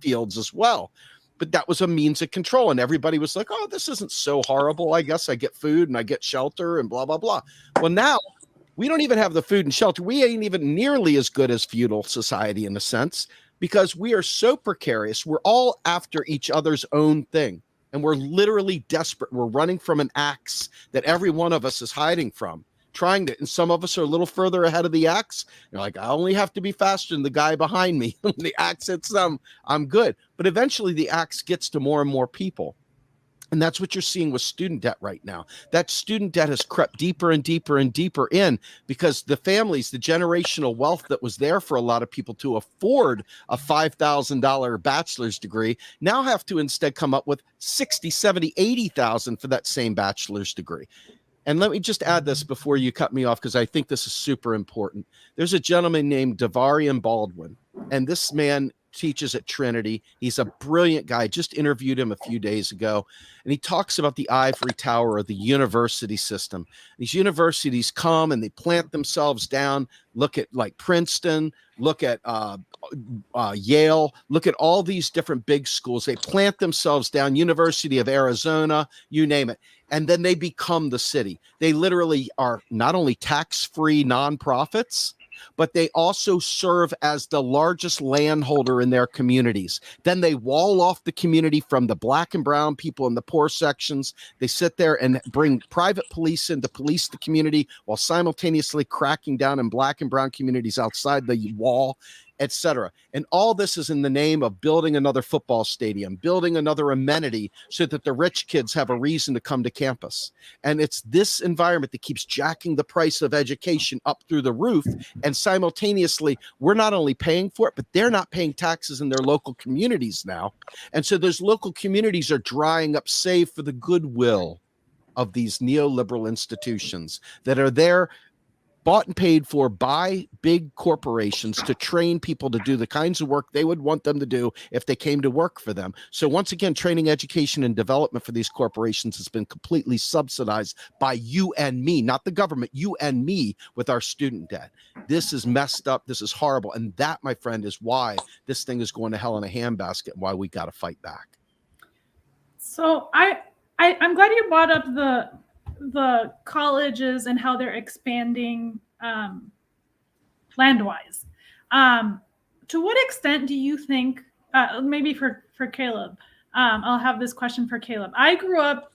fields as well. But that was a means of control. And everybody was like, oh, this isn't so horrible. I guess I get food and I get shelter and blah, blah, blah. Well, now we don't even have the food and shelter. We ain't even nearly as good as feudal society in a sense, because we are so precarious. We're all after each other's own thing. And we're literally desperate. We're running from an axe that every one of us is hiding from. And some of us are a little further ahead of the axe. You're like, I only have to be faster than the guy behind me. When the axe hits them, I'm good. But eventually the axe gets to more and more people. And that's what you're seeing with student debt right now. That student debt has crept deeper and deeper and deeper in, because the families, the generational wealth that was there for a lot of people to afford a $5,000 bachelor's degree now have to instead come up with $60,000, $70,000, $80,000 for that same bachelor's degree. And let me just add this before you cut me off, because I think this is super important. There's a gentleman named Davarian Baldwin, and this man teaches at Trinity. He's a brilliant guy. Just interviewed him a few days ago, and he talks about the ivory tower of the university system. These universities come and they plant themselves down. Look at like Princeton, look at Yale, look at all these different big schools. They plant themselves down, University of Arizona, you name it. And then they become the city. They literally are not only tax-free nonprofits, but they also serve as the largest landholder in their communities. Then they wall off the community from the black and brown people in the poor sections. They sit there and bring private police in to police the community while simultaneously cracking down in black and brown communities outside the wall, etc. And all this is in the name of building another football stadium, building another amenity so that the rich kids have a reason to come to campus. And it's this environment that keeps jacking the price of education up through the roof. And simultaneously, we're not only paying for it, but they're not paying taxes in their local communities now. And so those local communities are drying up, save for the goodwill of these neoliberal institutions that are there, bought and paid for by big corporations to train people to do the kinds of work they would want them to do if they came to work for them. So once again, training, education, and development for these corporations has been completely subsidized by you and me, not the government, you and me with our student debt. This is messed up. This is horrible. And that, my friend, is why this thing is going to hell in a handbasket and why we got to fight back. So I'm glad you brought up the colleges and how they're expanding land-wise. To what extent do you think, maybe for Caleb, I'll have this question for Caleb. I grew up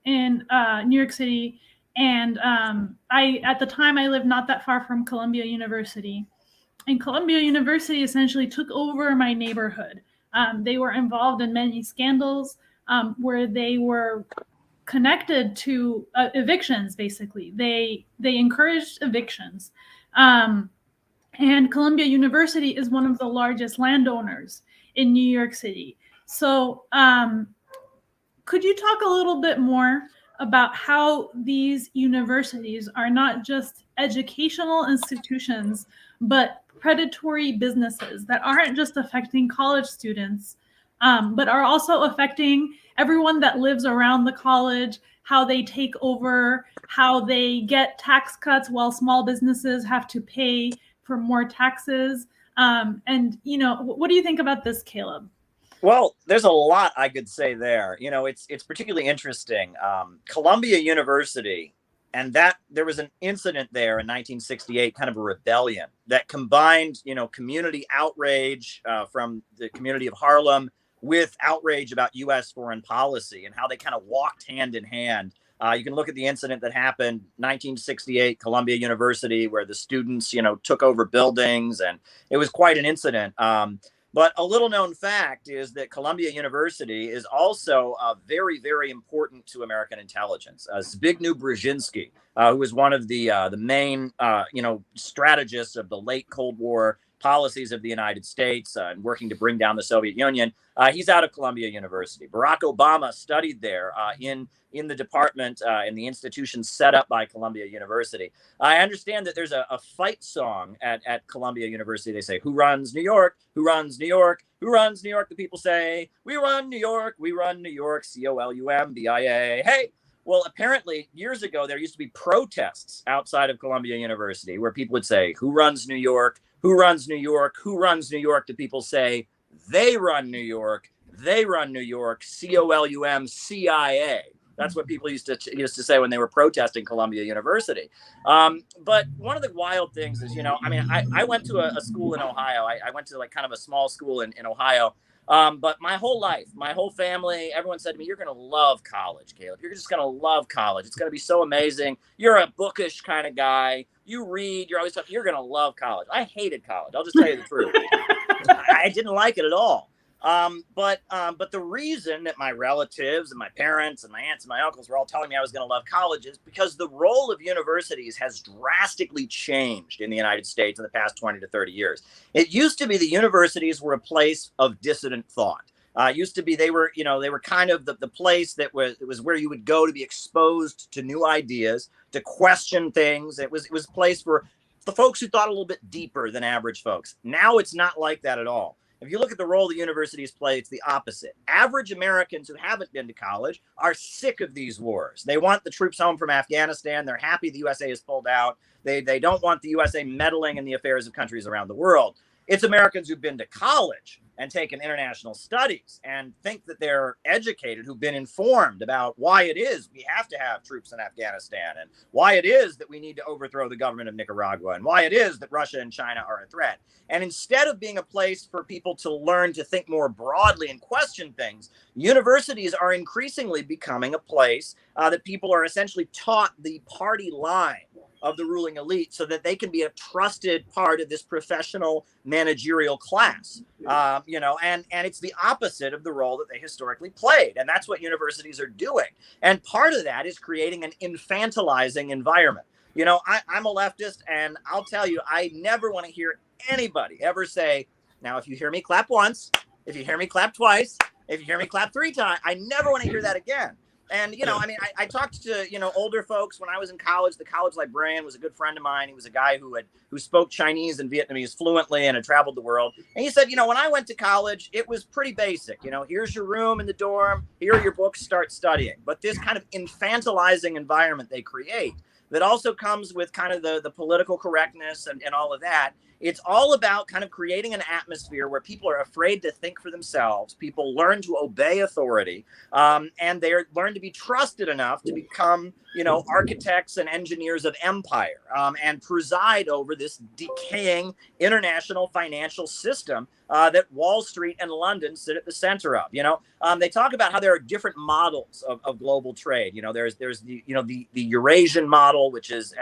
in New York City, and at the time I lived not that far from Columbia University. And Columbia University essentially took over my neighborhood. They were involved in many scandals where they were connected to evictions. Basically, they encouraged evictions. And Columbia University is one of the largest landowners in New York City. So could you talk a little bit more about how these universities are not just educational institutions, but predatory businesses that aren't just affecting college students, but are also affecting everyone that lives around the college, how they take over, how they get tax cuts while small businesses have to pay for more taxes. And, what do you think about this, Caleb? Well, there's a lot I could say there. It's particularly interesting. Columbia University, and that there was an incident there in 1968, kind of a rebellion that combined, community outrage from the community of Harlem with outrage about U.S. foreign policy and how they kind of walked hand in hand. You can look at the incident that happened 1968, Columbia University, where the students, took over buildings, and it was quite an incident. But a little known fact is that Columbia University is also very, very important to American intelligence. Zbigniew Brzezinski, who was one of the main, strategists of the late Cold War policies of the United States and working to bring down the Soviet Union. He's out of Columbia University. Barack Obama studied there in the department in the institution set up by Columbia University. I understand that there's a fight song at Columbia University. They say, "Who runs New York? Who runs New York? Who runs New York?" The people say, "We run New York. We run New York. COLUMBIA." Hey. Well, apparently, years ago, there used to be protests outside of Columbia University where people would say, "Who runs New York? Who runs New York? Who runs New York?" The people say, "They run New York. They run New York. COLUMCIA." That's what people used to say when they were protesting Columbia University. But one of the wild things is, I went to a school in Ohio. I went to kind of a small school in Ohio. But my whole life, my whole family, everyone said to me, "You're going to love college, Caleb. You're just going to love college. It's going to be so amazing. You're a bookish kind of guy. You read. You're always talking. You're going to love college." I hated college. I'll just tell you the truth. I didn't like it at all. But the reason that my relatives and my parents and my aunts and my uncles were all telling me I was going to love college is because the role of universities has drastically changed in the United States in the past 20 to 30 years. It used to be the universities were a place of dissident thought. Used to be they were kind of the place that was where you would go to be exposed to new ideas, to question things. It was a place for the folks who thought a little bit deeper than average folks. Now it's not like that at all. If you look at the role the universities play, it's the opposite. Average Americans who haven't been to college are sick of these wars. They want the troops home from Afghanistan. They're happy the USA has pulled out. They don't want the USA meddling in the affairs of countries around the world. It's Americans who've been to college and taken international studies and think that they're educated, who've been informed about why it is we have to have troops in Afghanistan and why it is that we need to overthrow the government of Nicaragua and why it is that Russia and China are a threat. And instead of being a place for people to learn to think more broadly and question things, universities are increasingly becoming a place that people are essentially taught the party line of the ruling elite so that they can be a trusted part of this professional managerial class, and it's the opposite of the role that they historically played. And that's what universities are doing. And part of that is creating an infantilizing environment. I'm a leftist, and I'll tell you, I never want to hear anybody ever say, "Now, if you hear me clap once, if you hear me clap twice, if you hear me clap 3 times," I never want to hear that again. And, I talked to, older folks when I was in college. The college librarian was a good friend of mine. He was a guy who spoke Chinese and Vietnamese fluently and had traveled the world. And he said, when I went to college, it was pretty basic. Here's your room in the dorm. Here are your books. Start studying. But this kind of infantilizing environment they create that also comes with kind of the political correctness and all of that It's all about kind of creating an atmosphere where people are afraid to think for themselves. People learn to obey authority, and they learn to be trusted enough to become, architects and engineers of empire, and preside over this decaying international financial system that Wall Street and London sit at the center of. They talk about how there are different models of global trade. There's the the Eurasian model, which is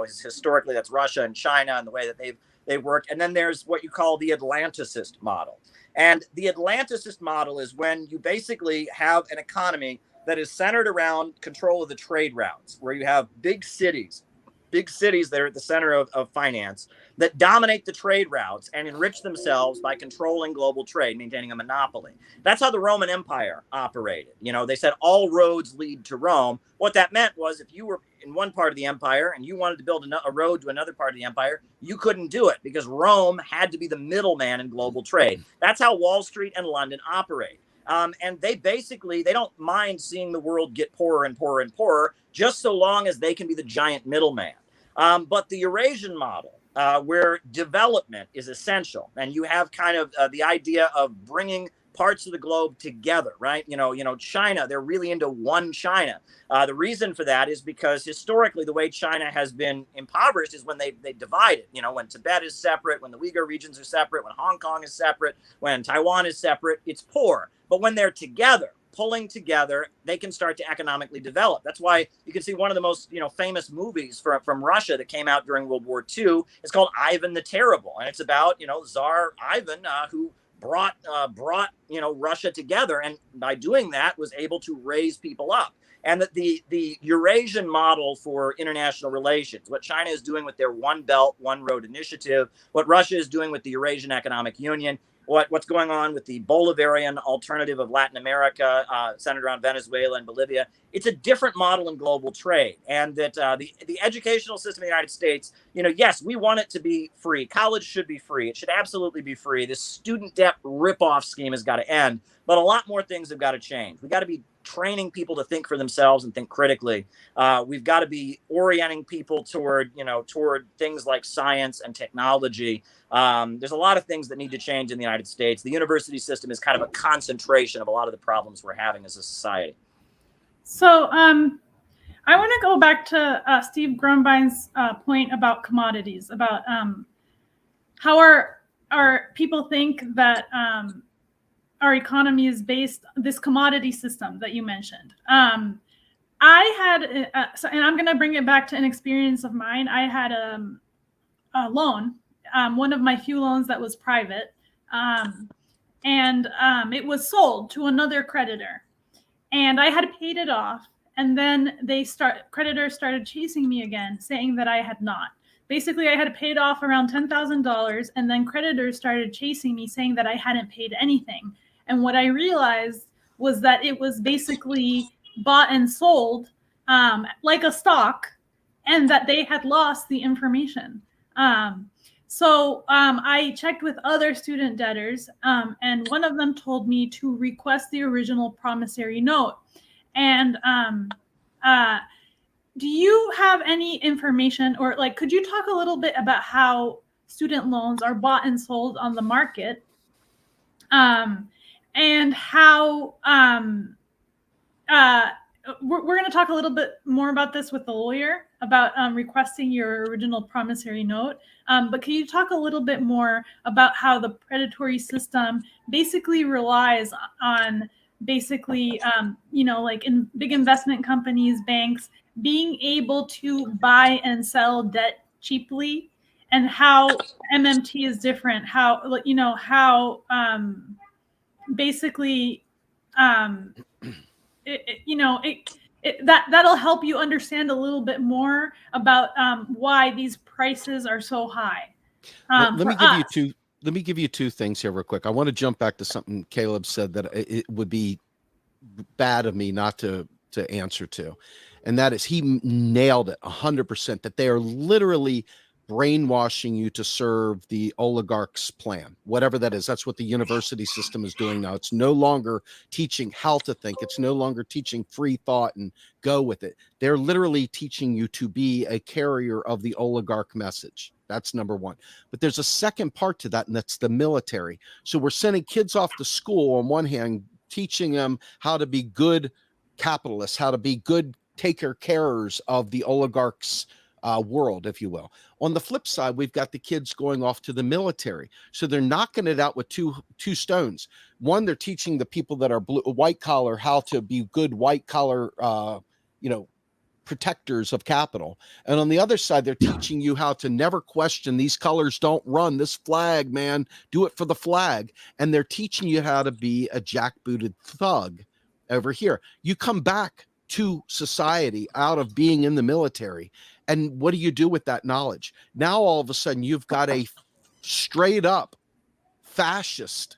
is historically, that's Russia and China and the way that they've worked. And then there's what you call the Atlanticist model. And the Atlanticist model is when you basically have an economy that is centered around control of the trade routes, where you have big cities that are at the center of finance that dominate the trade routes and enrich themselves by controlling global trade, maintaining a monopoly. That's how the Roman Empire operated. They said all roads lead to Rome. What that meant was if you were in one part of the empire and you wanted to build a road to another part of the empire, you couldn't do it because Rome had to be the middleman in global trade. That's how Wall Street and London operate. And they don't mind seeing the world get poorer and poorer and poorer, just so long as they can be the giant middleman. But the Eurasian model, where development is essential, and you have kind of the idea of bringing parts of the globe together, right? China, they're really into one China. The reason for that is because historically, the way China has been impoverished is when they divide it. When Tibet is separate, when the Uyghur regions are separate, when Hong Kong is separate, when Taiwan is separate, it's poor. But when they're together, pulling together, they can start to economically develop. That's why you can see one of the most famous movies from Russia that came out during World War II is called Ivan the Terrible, and it's about Tsar Ivan who brought Russia together, and by doing that was able to raise people up. And that the Eurasian model for international relations, what China is doing with their One Belt, One Road initiative, what Russia is doing with the Eurasian Economic Union, what's going on with the Bolivarian alternative of Latin America, centered around Venezuela and Bolivia. It's a different model in global trade. And that the educational system in the United States, yes, we want it to be free. College should be free. It should absolutely be free. This student debt ripoff scheme has got to end. But a lot more things have got to change. We've got to be training people to think for themselves and think critically. We've got to be orienting people toward things like science and technology. There's a lot of things that need to change in the United States. The university system is kind of a concentration of a lot of the problems we're having as a society. So I want to go back to Steve Grunbein's point about commodities, about how our people think that our economy is based on this commodity system that you mentioned. I had, and I'm going to bring it back to an experience of mine. I had a loan, one of my few loans that was private, and it was sold to another creditor, and I had paid it off. And then creditors started chasing me again, saying that I had not. Basically, I had paid off around $10,000, and then creditors started chasing me, saying that I hadn't paid anything. And what I realized was that it was basically bought and sold like a stock, and that they had lost the information. So I checked with other student debtors, and one of them told me to request the original promissory note. And do you have any information, or could you talk a little bit about how student loans are bought and sold on the market? And how we're going to talk a little bit more about this with the lawyer about requesting your original promissory note. But can you talk a little bit more about how the predatory system basically relies on in big investment companies, banks, being able to buy and sell debt cheaply, and how MMT is different, that'll help you understand a little bit more about why these prices are so high. Let me give you two things here real quick. I want to jump back to something Caleb said that it would be bad of me not to answer to, and that is he nailed it 100%, that they are literally brainwashing you to serve the oligarch's plan, whatever that is. That's what the university system is doing now. It's no longer teaching how to think. It's no longer teaching free thought and go with it. They're literally teaching you to be a carrier of the oligarch message. That's number one. But there's a second part to that, and that's the military. So we're sending kids off to school on one hand, teaching them how to be good capitalists, how to be good carers of the oligarchs' world, if you will. On the flip side, we've got the kids going off to the military. So they're knocking it out with two stones. One, they're teaching the people that are white collar how to be good white collar, protectors of capital. And on the other side, they're teaching you how to never question these colors don't run. This flag, man, do it for the flag. And they're teaching you how to be a jackbooted thug over here. You come back to society out of being in the military. And what do you do with that knowledge? Now, all of a sudden, you've got a straight up fascist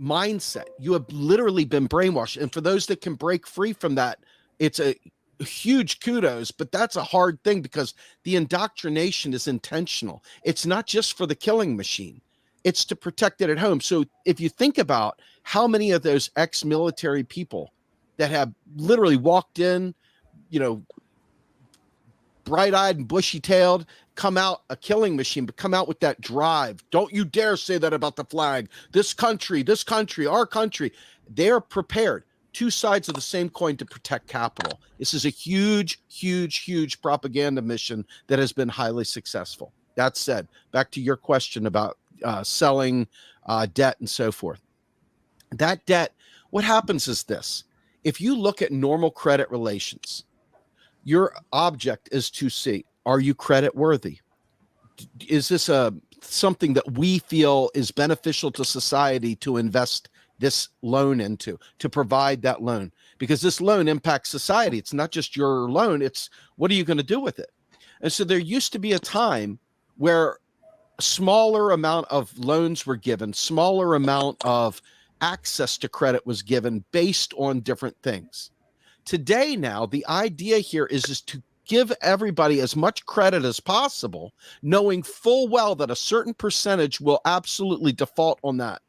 mindset. You have literally been brainwashed. And for those that can break free from that, it's a huge kudos, but that's a hard thing because the indoctrination is intentional. It's not just for the killing machine. It's to protect it at home. So if you think about how many of those ex-military people that have literally walked in, bright-eyed and bushy-tailed, come out a killing machine, but come out with that drive. Don't you dare say that about the flag. This country, our country. They're prepared. Two sides of the same coin to protect capital. This is a huge, huge, huge propaganda mission that has been highly successful. That said, back to your question about selling debt and so forth. That debt, what happens is this. If you look at normal credit relations, your object is to see, are you credit worthy? Is this something that we feel is beneficial to society to invest this loan into, to provide that loan? Because this loan impacts society. It's not just your loan. It's what are you going to do with it? And so there used to be a time where a smaller amount of loans were given, smaller amount of access to credit was given based on different things. Today now, the idea here is to give everybody as much credit as possible, knowing full well that a certain percentage will absolutely default on that.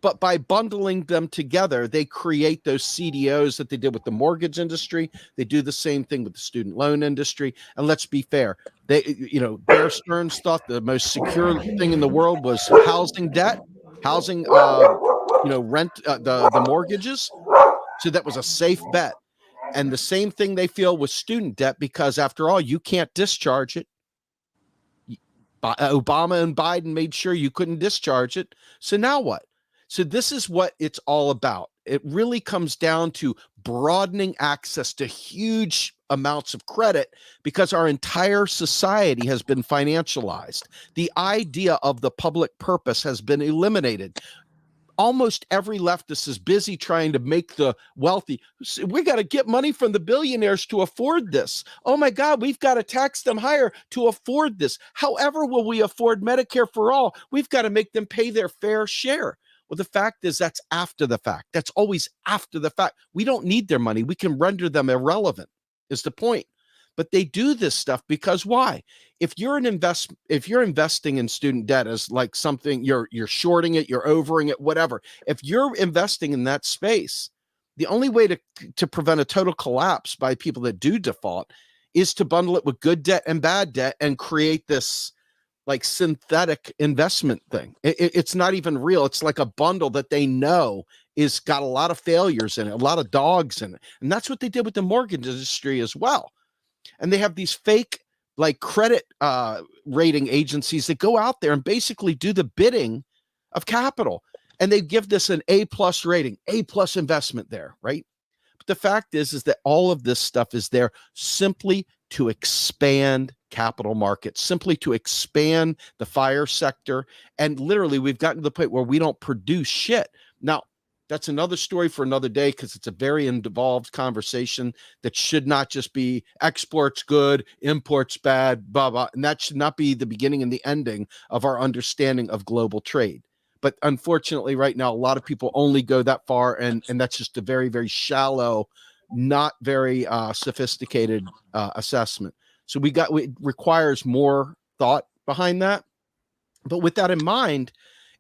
But by bundling them together, they create those CDOs that they did with the mortgage industry. They do the same thing with the student loan industry. And let's be fair. Bear Stearns thought the most secure thing in the world was housing debt, housing, rent, the mortgages. So that was a safe bet. And the same thing they feel with student debt, because after all, you can't discharge it. Obama and Biden made sure you couldn't discharge it. So now what? So this is what it's all about. It really comes down to broadening access to huge amounts of credit because our entire society has been financialized. The idea of the public purpose has been eliminated. Almost every leftist is busy trying to make the wealthy. We got to get money from the billionaires to afford this. Oh my God, we've got to tax them higher to afford this. However, will we afford Medicare for all? We've got to make them pay their fair share. Well, the fact is that's after the fact. That's always after the fact. We don't need their money. We can render them irrelevant is the point. But they do this stuff because why? If you're investing in student debt as like something you're shorting it, you're overing it, whatever. If you're investing in that space, the only way to prevent a total collapse by people that do default is to bundle it with good debt and bad debt and create this like synthetic investment thing. It's not even real. It's like a bundle that they know is got a lot of failures in it, a lot of dogs in it. And that's what they did with the mortgage industry as well. And they have these fake like credit rating agencies that go out there and basically do the bidding of capital. And they give this an A+ rating, A+ investment there, right? But the fact is that all of this stuff is there simply to expand capital markets, simply to expand the fire sector. And literally, we've gotten to the point where we don't produce shit. Now, that's another story for another day because it's a very involved conversation that should not just be exports good, imports bad, blah, blah. And that should not be the beginning and the ending of our understanding of global trade. But unfortunately, right now, a lot of people only go that far. And that's just a very, very shallow, not very sophisticated assessment. So it requires more thought behind that. But with that in mind,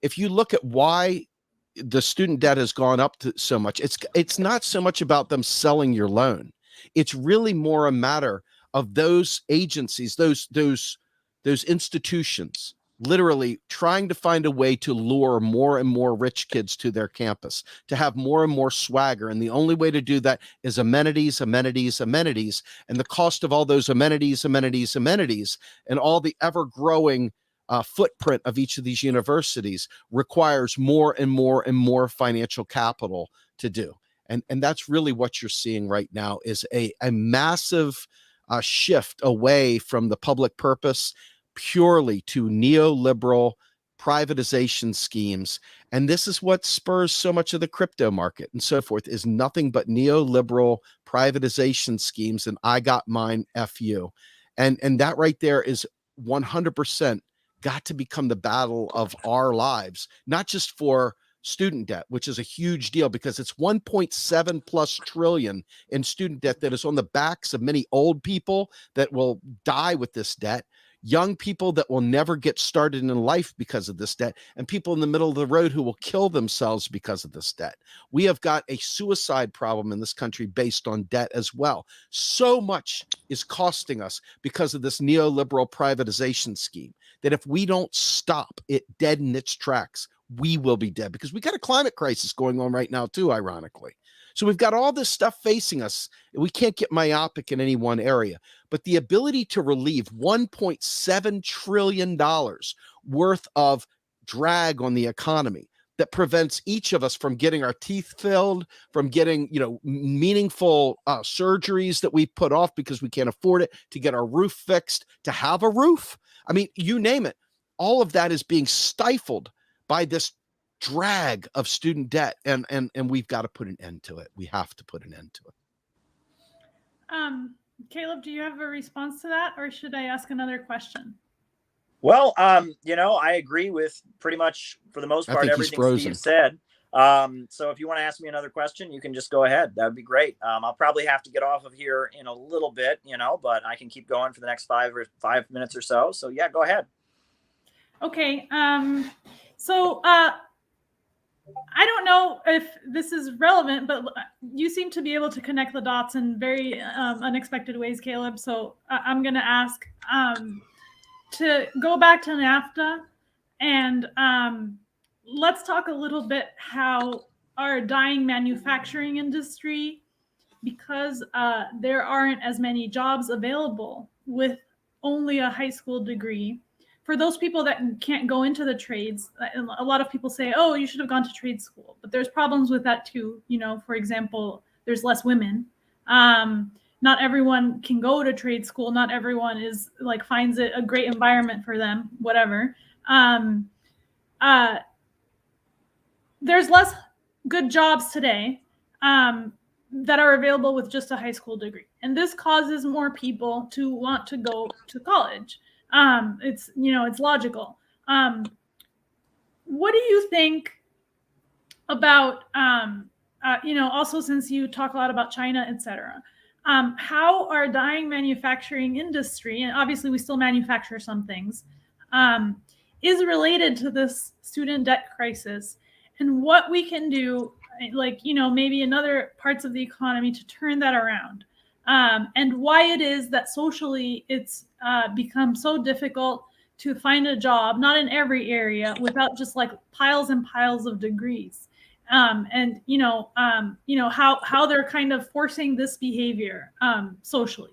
if you look at why the student debt has gone up so much, it's not so much about them selling your loan. It's really more a matter of those agencies, those those institutions literally trying to find a way to lure more and more rich kids to their campus, to have more and more swagger. And the only way to do that is amenities, amenities, amenities. And the cost of all those amenities, amenities, amenities, and all the ever-growing footprint of each of these universities requires more and more and more financial capital to do. And that's really what you're seeing right now is a massive shift away from the public purpose purely to neoliberal privatization schemes. And this is what spurs so much of the crypto market and so forth, is nothing but neoliberal privatization schemes. And I got mine, F you. And that right there is 100% got to become the battle of our lives, not just for student debt, which is a huge deal because it's 1.7 plus trillion in student debt that is on the backs of many old people that will die with this debt, young people that will never get started in life because of this debt, and people in the middle of the road who will kill themselves because of this debt. We have got a suicide problem in this country based on debt as well. So much is costing us because of this neoliberal privatization scheme that if we don't stop it dead in its tracks, we will be dead, because we got a climate crisis going on right now too, ironically. So we've got all this stuff facing us. We can't get myopic in any one area, but the ability to relieve $1.7 trillion worth of drag on the economy that prevents each of us from getting our teeth filled, from getting, meaningful surgeries that we put off because we can't afford it, to get our roof fixed, to have a roof. I mean, you name it. All of that is being stifled by this drag of student debt, and we've got to put an end to it. We have to put an end to it. Caleb, do you have a response to that, or should I ask another question? Well, I agree with pretty much, for the most part, everything Steve said. So if you want to ask me another question, you can just go ahead. That would be great. I'll probably have to get off of here in a little bit, but I can keep going for the next 5 minutes or so. So yeah, go ahead. Okay. So I don't know if this is relevant, but you seem to be able to connect the dots in very unexpected ways, Caleb. So I'm going to ask to go back to NAFTA, and let's talk a little bit how our dying manufacturing industry, because there aren't as many jobs available with only a high school degree. For those people that can't go into the trades, a lot of people say, oh, you should have gone to trade school. But there's problems with that too. For example, there's less women. Not everyone can go to trade school. Not everyone finds it a great environment for them, whatever. There's less good jobs today that are available with just a high school degree. And this causes more people to want to go to college. It's logical. What do you think about, also since you talk a lot about China, etc., how our dying manufacturing industry, and obviously we still manufacture some things, is related to this student debt crisis, and what we can do, maybe in other parts of the economy to turn that around. And why it is that socially it's become so difficult to find a job, not in every area, without just piles and piles of degrees. How they're kind of forcing this behavior socially.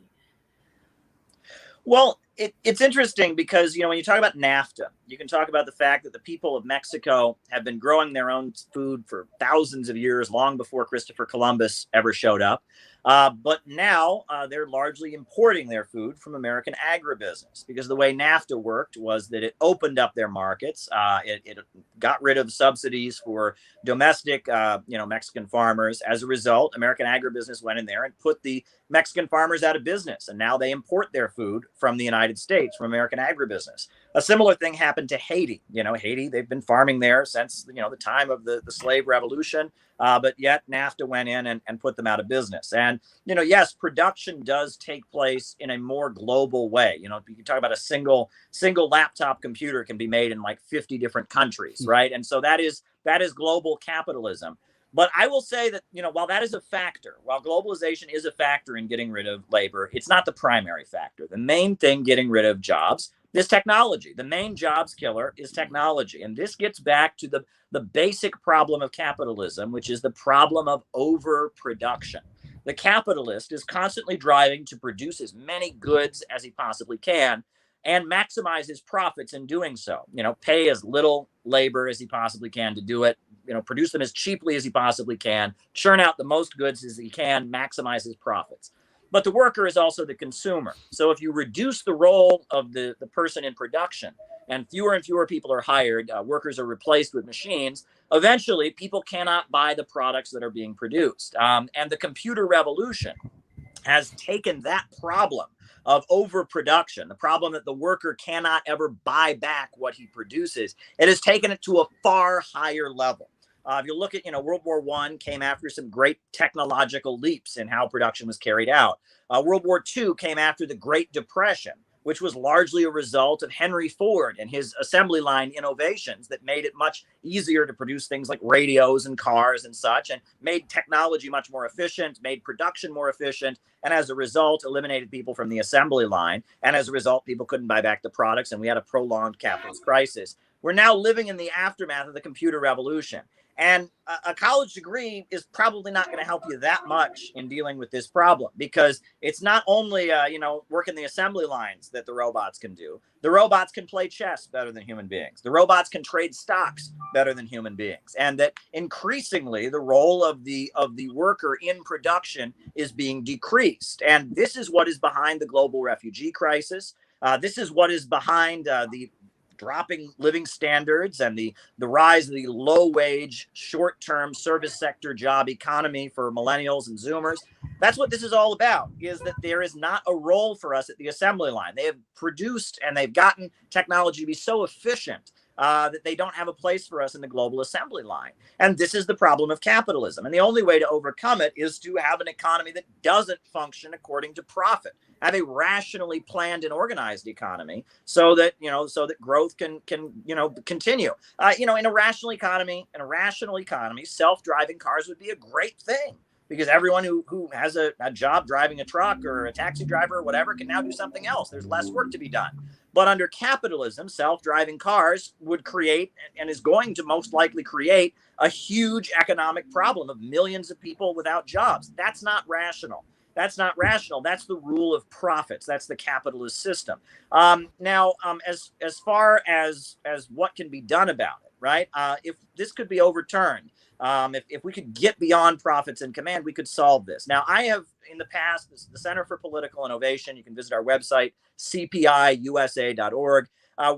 Well, it's interesting because, when you talk about NAFTA, you can talk about the fact that the people of Mexico have been growing their own food for thousands of years, long before Christopher Columbus ever showed up. But now they're largely importing their food from American agribusiness, because the way NAFTA worked was that it opened up their markets. It got rid of subsidies for domestic, Mexican farmers. As a result, American agribusiness went in there and put the Mexican farmers out of business. And now they import their food from the United States, from American agribusiness. A similar thing happened to Haiti. Haiti, they've been farming there since, the time of the slave revolution. But yet NAFTA went in and put them out of business. And, yes, production does take place in a more global way. You can talk about a single laptop computer can be made in 50 different countries, right? And so that is global capitalism. But I will say that, while that is a factor, while globalization is a factor in getting rid of labor, it's not the primary factor. The main thing getting rid of jobs, This technology, the main jobs killer is technology. And this gets back to the basic problem of capitalism, which is the problem of overproduction. The capitalist is constantly driving to produce as many goods as he possibly can and maximize his profits in doing so. Pay as little labor as he possibly can to do it, produce them as cheaply as he possibly can, churn out the most goods as he can, maximize his profits. But the worker is also the consumer. So if you reduce the role of the person in production and fewer people are hired, workers are replaced with machines, eventually people cannot buy the products that are being produced. And the computer revolution has taken that problem of overproduction, the problem that the worker cannot ever buy back what he produces, it has taken it to a far higher level. If you look at, World War I came after some great technological leaps in how production was carried out. World War II came after the Great Depression, which was largely a result of Henry Ford and his assembly line innovations that made it much easier to produce things like radios and cars and such, and made technology much more efficient, made production more efficient, and as a result, eliminated people from the assembly line. And as a result, people couldn't buy back the products, and we had a prolonged capitalist crisis. We're now living in the aftermath of the computer revolution. And a college degree is probably not going to help you that much in dealing with this problem, because it's not only, working the assembly lines that the robots can do. The robots can play chess better than human beings. The robots can trade stocks better than human beings. And that increasingly the role of the worker in production is being decreased. And this is what is behind the global refugee crisis. This is what is behind the dropping living standards and the rise of the low-wage, short-term service sector job economy for millennials and Zoomers. That's what this is all about, is that there is not a role for us at the assembly line. They have produced and they've gotten technology to be so efficient that they don't have a place for us in the global assembly line. And this is the problem of capitalism. And the only way to overcome it is to have an economy that doesn't function according to profit. Have a rationally planned and organized economy so that growth can continue. In a rational economy, self-driving cars would be a great thing, because everyone who has a job driving a truck or a taxi driver or whatever can now do something else. There's less work to be done. But under capitalism, self-driving cars would create, and is going to most likely create, a huge economic problem of millions of people without jobs. That's not rational. That's not rational. That's the rule of profits. That's the capitalist system. As far as what can be done about it, right? If this could be overturned, if we could get beyond profits and command, we could solve this. Now, I have in the past, the Center for Political Innovation, you can visit our website, cpiusa.org.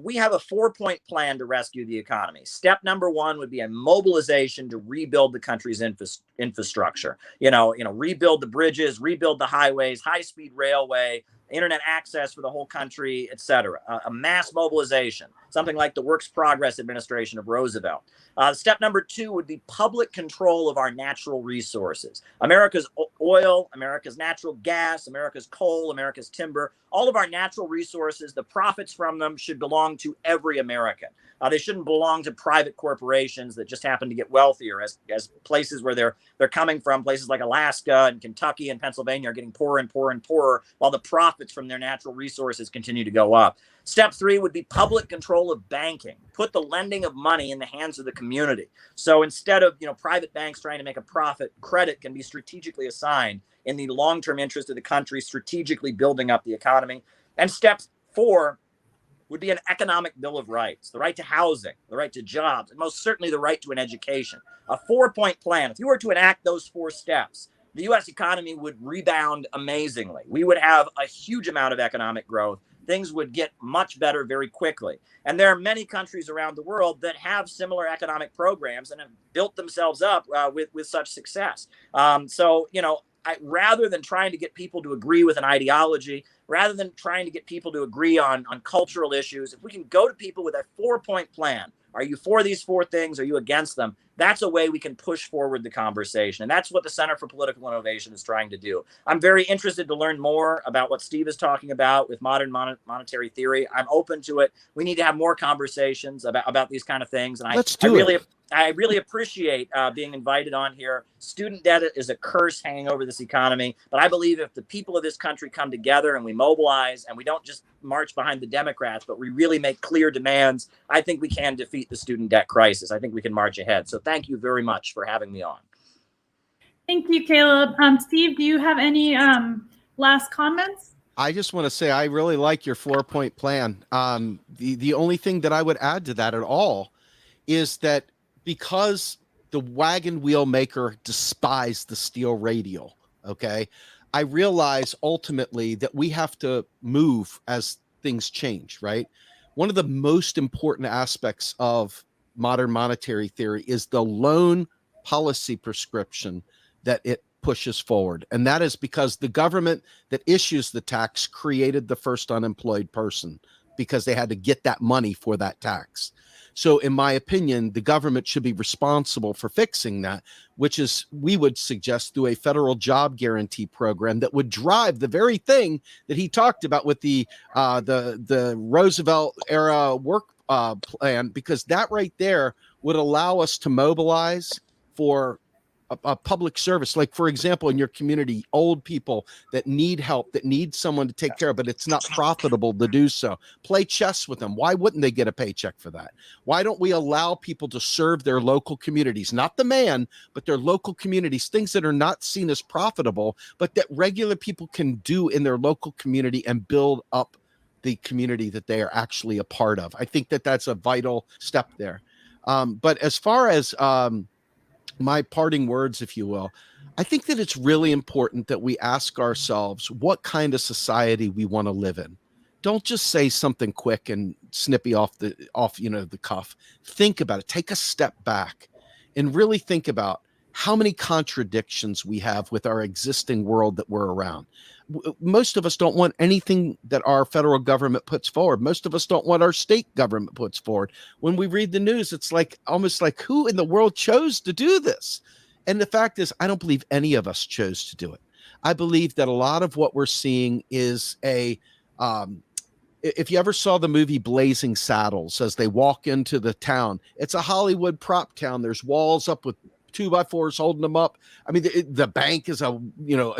We have a 4-point plan to rescue the economy. Step number 1 would be a mobilization to rebuild the country's infrastructure. Rebuild the bridges, rebuild the highways, high-speed railway, internet access for the whole country, etc. A mass mobilization, something like the Works Progress Administration of Roosevelt. Step number 2 would be public control of our natural resources. America's oil, America's natural gas, America's coal, America's timber, all of our natural resources, the profits from them should belong to every American. They shouldn't belong to private corporations that just happen to get wealthier as places where they're coming from. Places like Alaska and Kentucky and Pennsylvania are getting poorer and poorer and poorer, while the profits from their natural resources continue to go up. Step 3 would be public control of banking. Put the lending of money in the hands of the community. So instead of private banks trying to make a profit, credit can be strategically assigned in the long-term interest of the country, strategically building up the economy. And step 4 would be an economic bill of rights, the right to housing, the right to jobs, and most certainly the right to an education. A 4-point plan. If you were to enact those 4 steps, the U.S. economy would rebound amazingly. We would have a huge amount of economic growth. Things would get much better very quickly. And there are many countries around the world that have similar economic programs and have built themselves up with such success. Rather than trying to get people to agree with an ideology, rather than trying to get people to agree on cultural issues, if we can go to people with a 4-point plan, are you for these 4 things? Are you against them? that's a way we can push forward the conversation. And that's what the Center for Political Innovation is trying to do. I'm very interested to learn more about what Steve is talking about with modern monetary theory. I'm open to it. We need to have more conversations about these kind of things. And I really appreciate being invited on here. Student debt is a curse hanging over this economy. But I believe if the people of this country come together and we mobilize and we don't just march behind the Democrats, but we really make clear demands, I think we can defeat the student debt crisis. I think we can march ahead. So thank you very much for having me on. Thank you, Caleb. Steve, do you have any last comments? I just want to say I really like your 4-point plan. The only thing that I would add to that at all is that because the wagon wheel maker despised the steel radial, okay, I realize ultimately that we have to move as things change, right? One of the most important aspects of modern monetary theory is the loan policy prescription that it pushes forward. And that is because the government that issues the tax created the first unemployed person because they had to get that money for that tax. So in my opinion, the government should be responsible for fixing that, which is, we would suggest, through a federal job guarantee program that would drive the very thing that he talked about with the Roosevelt era work plan, because that right there would allow us to mobilize for a public service. Like, for example, in your community, old people that need help, that need someone to take care of, but it's not profitable to do so. Play chess with them. Why wouldn't they get a paycheck for that? Why don't we allow people to serve their local communities, not the man, but their local communities, things that are not seen as profitable, but that regular people can do in their local community and build up the community that they are actually a part of. I think that that's a vital step there. But as far as my parting words, if you will, I think that it's really important that we ask ourselves what kind of society we want to live in. Don't just say something quick and snippy off the cuff. Think about it. Take a step back and really think about how many contradictions we have with our existing world that we're around. Most of us don't want anything that our federal government puts forward. Most of us don't want our state government puts forward. When we read the news, it's like almost like, who in the world chose to do this? And the fact is, I don't believe any of us chose to do it. I believe that a lot of what we're seeing is if you ever saw the movie Blazing Saddles, as they walk into the town, it's a Hollywood prop town. There's walls up with 2x4s holding them up. I mean, the bank is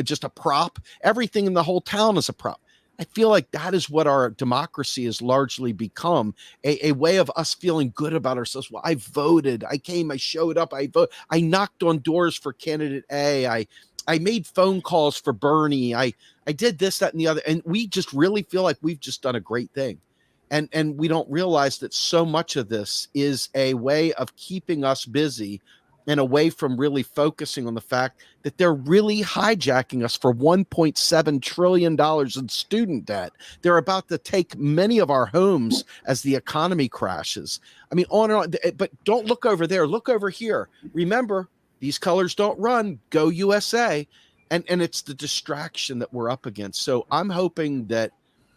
just a prop. Everything in the whole town is a prop. I feel like that is what our democracy has largely become, a way of us feeling good about ourselves. Well, I voted, I came, I showed up, I knocked on doors for candidate A, I made phone calls for Bernie, I did this, that, and the other. And we just really feel like we've just done a great thing. And we don't realize that so much of this is a way of keeping us busy and away from really focusing on the fact that they're really hijacking us for $1.7 trillion in student debt. They're about to take many of our homes as the economy crashes. I mean, on and on. But don't look over there. Look over here. Remember, these colors don't run. Go USA. And it's the distraction that we're up against. So I'm hoping that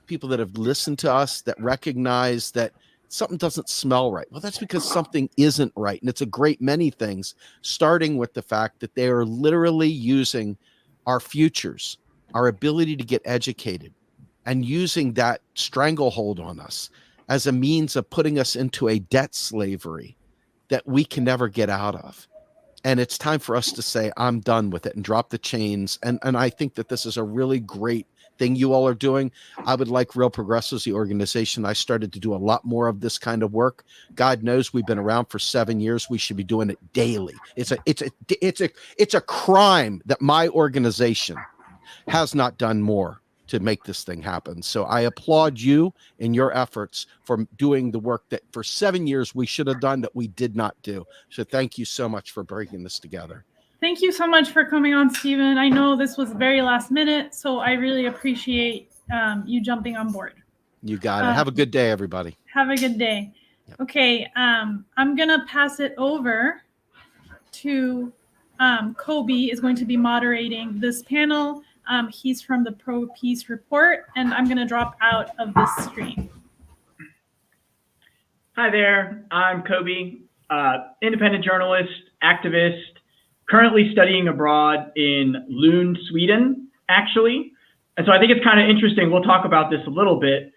people that have listened to us, that recognize that something doesn't smell right. Well, that's because something isn't right. And it's a great many things, starting with the fact that they are literally using our futures, our ability to get educated, and using that stranglehold on us as a means of putting us into a debt slavery that we can never get out of. And it's time for us to say, I'm done with it, and drop the chains. And I think that this is a really great thing you all are doing. I would like Real Progressives, the organization. I started to do a lot more of this kind of work. God knows we've been around for 7 years. We should be doing it daily. It's a crime that my organization has not done more to make this thing happen. So I applaud you in your efforts for doing the work that for 7 years we should have done that we did not do. So thank you so much for breaking this together. Thank you so much for coming on, Stephen. I know this was very last minute, so I really appreciate you jumping on board. You got it. Have a good day, everybody. Have a good day. Yep. Okay, I'm going to pass it over to Kobi is going to be moderating this panel. He's from the ProPeace report, and I'm going to drop out of this stream. Hi there. I'm Kobi, independent journalist activist, currently studying abroad in Lund, Sweden, actually. And so I think it's kind of interesting. We'll talk about this a little bit.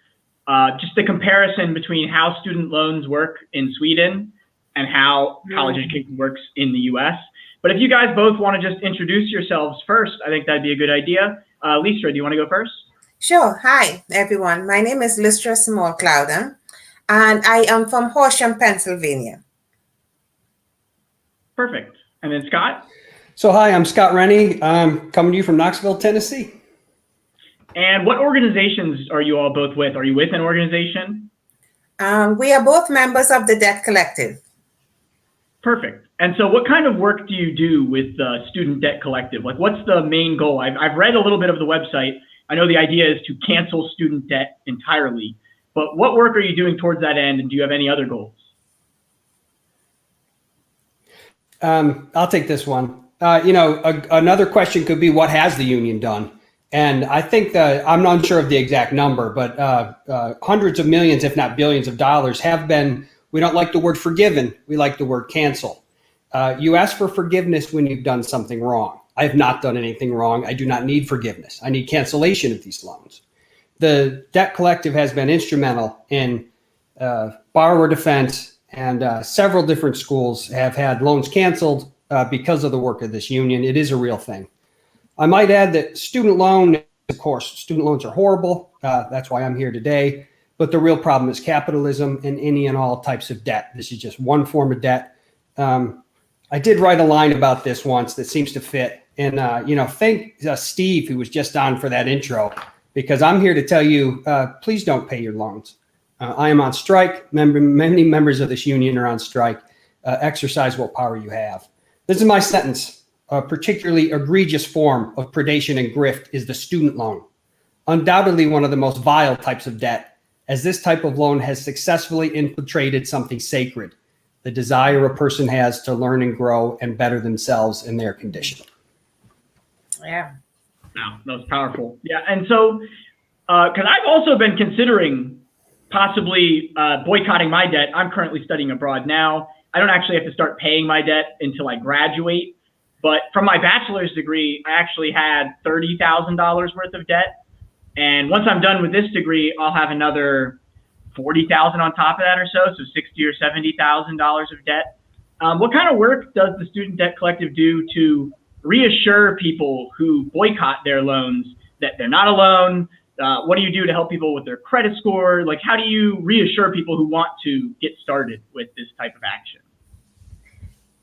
Just the comparison between how student loans work in Sweden and how college education works in the US. But if you guys both want to just introduce yourselves first, I think that'd be a good idea. Lystra, do you want to go first? Sure. Hi, everyone. My name is Lystra Clouden, and I am from Horsham, Pennsylvania. Perfect. And then Scott? So hi, I'm Scott Rennie. I'm coming to you from Knoxville, Tennessee. And what organizations are you all both with? Are you with an organization? We are both members of the Debt Collective. Perfect. And so what kind of work do you do with the Student Debt Collective? Like, what's the main goal? I've read a little bit of the website. I know the idea is to cancel student debt entirely, but what work are you doing towards that end? And do you have any other goals? I'll take this one. Another question could be, what has the union done? And I think that I'm not sure of the exact number, but hundreds of millions, if not billions of dollars have been, we don't like the word forgiven. We like the word cancel. You ask for forgiveness when you've done something wrong. I have not done anything wrong. I do not need forgiveness. I need cancellation of these loans. The Debt Collective has been instrumental in borrower defense, and several different schools have had loans canceled because of the work of this union. It is a real thing. I might add that student loans are horrible. That's why I'm here today. But the real problem is capitalism and any and all types of debt. This is just one form of debt. I did write a line about this once that seems to fit. And, thank Steve, who was just on for that intro, because I'm here to tell you, please don't pay your loans. I am on strike. Many members of this union are on strike. Exercise what power you have. This is my sentence. A particularly egregious form of predation and grift is the student loan. Undoubtedly one of the most vile types of debt, as this type of loan has successfully infiltrated something sacred, the desire a person has to learn and grow and better themselves in their condition. Yeah. Wow, that was powerful. Yeah, and so, because I've also been considering possibly boycotting my debt. I'm currently studying abroad now. I don't actually have to start paying my debt until I graduate. But from my bachelor's degree, I actually had $30,000 worth of debt. And once I'm done with this degree, I'll have another $40,000 on top of that or so $60,000 or $70,000 of debt. What kind of work does the Student Debt Collective do to reassure people who boycott their loans that they're not alone? What do you do to help people with their credit score? Like, how do you reassure people who want to get started with this type of action?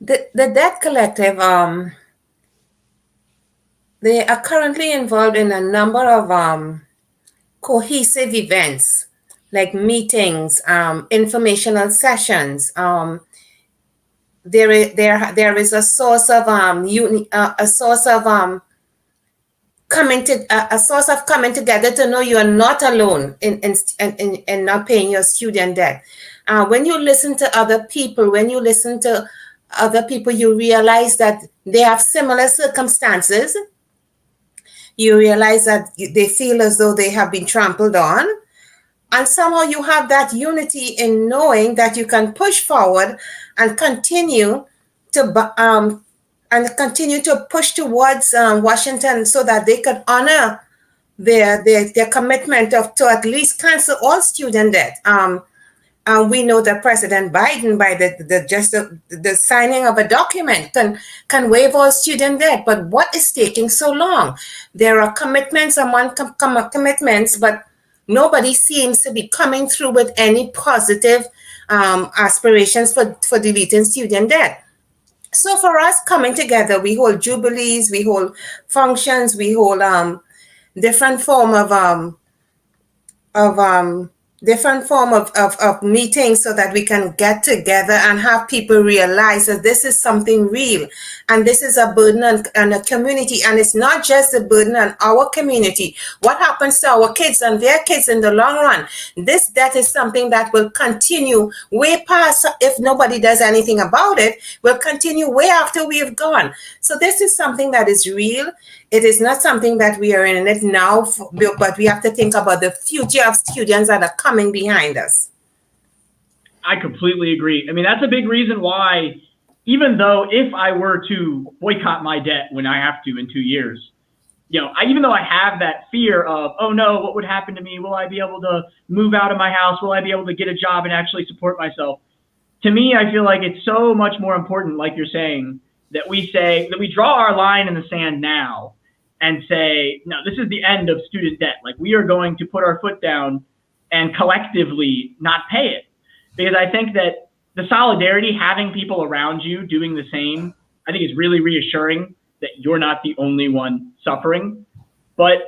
The Debt Collective, they are currently involved in a number of cohesive events, like meetings, informational sessions. There is a source of coming together to know you are not alone in not paying your student debt. When you listen to other people, you realize that they have similar circumstances. You realize that they feel as though they have been trampled on. And somehow you have that unity in knowing that you can push forward and continue to push towards Washington so that they could honor their commitment to at least cancel all student debt. We know that President Biden, by the signing of a document, can waive all student debt. But what is taking so long? There are commitments among commitments, but nobody seems to be coming through with any positive aspirations for deleting student debt. So for us coming together, we hold jubilees, we hold functions, we hold different form of meetings so that we can get together and have people realize that this is something real and this is a burden on a community. And it's not just a burden on our community. What happens to our kids and their kids in the long run? This debt is something that will continue way past, if nobody does anything about it, will continue way after we have gone. So this is something that is real. It is not something that we are in it now, but we have to think about the future of students that are coming behind us. I completely agree. I mean, that's a big reason why even though if I were to boycott my debt when I have to in 2 years, even though I have that fear of, oh no, what would happen to me? Will I be able to move out of my house? Will I be able to get a job and actually support myself? To me, I feel like it's so much more important, like you're saying, that we draw our line in the sand now and say, no, this is the end of student debt. Like, we are going to put our foot down and collectively not pay it. Because I think that the solidarity, having people around you doing the same, I think is really reassuring that you're not the only one suffering. But,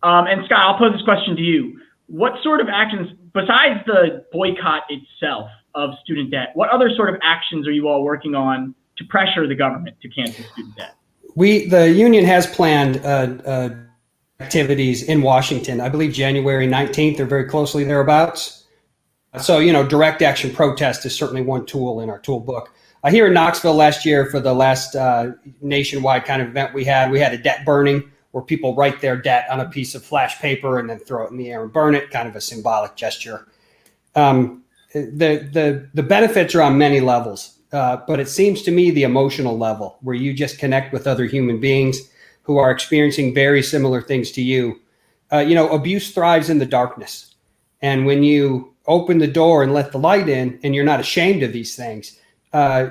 and Scott, I'll pose this question to you. What sort of actions, besides the boycott itself of student debt, what other sort of actions are you all working on to pressure the government to cancel student debt? The union has planned activities in Washington, I believe January 19th or very closely thereabouts. So, direct action protest is certainly one tool in our toolbook. Here in Knoxville last year, for the last nationwide kind of event we had a debt burning where people write their debt on a piece of flash paper and then throw it in the air and burn it, kind of a symbolic gesture. The benefits are on many levels, but it seems to me the emotional level, where you just connect with other human beings who are experiencing very similar things to you. Abuse thrives in the darkness. And when you open the door and let the light in, and you're not ashamed of these things,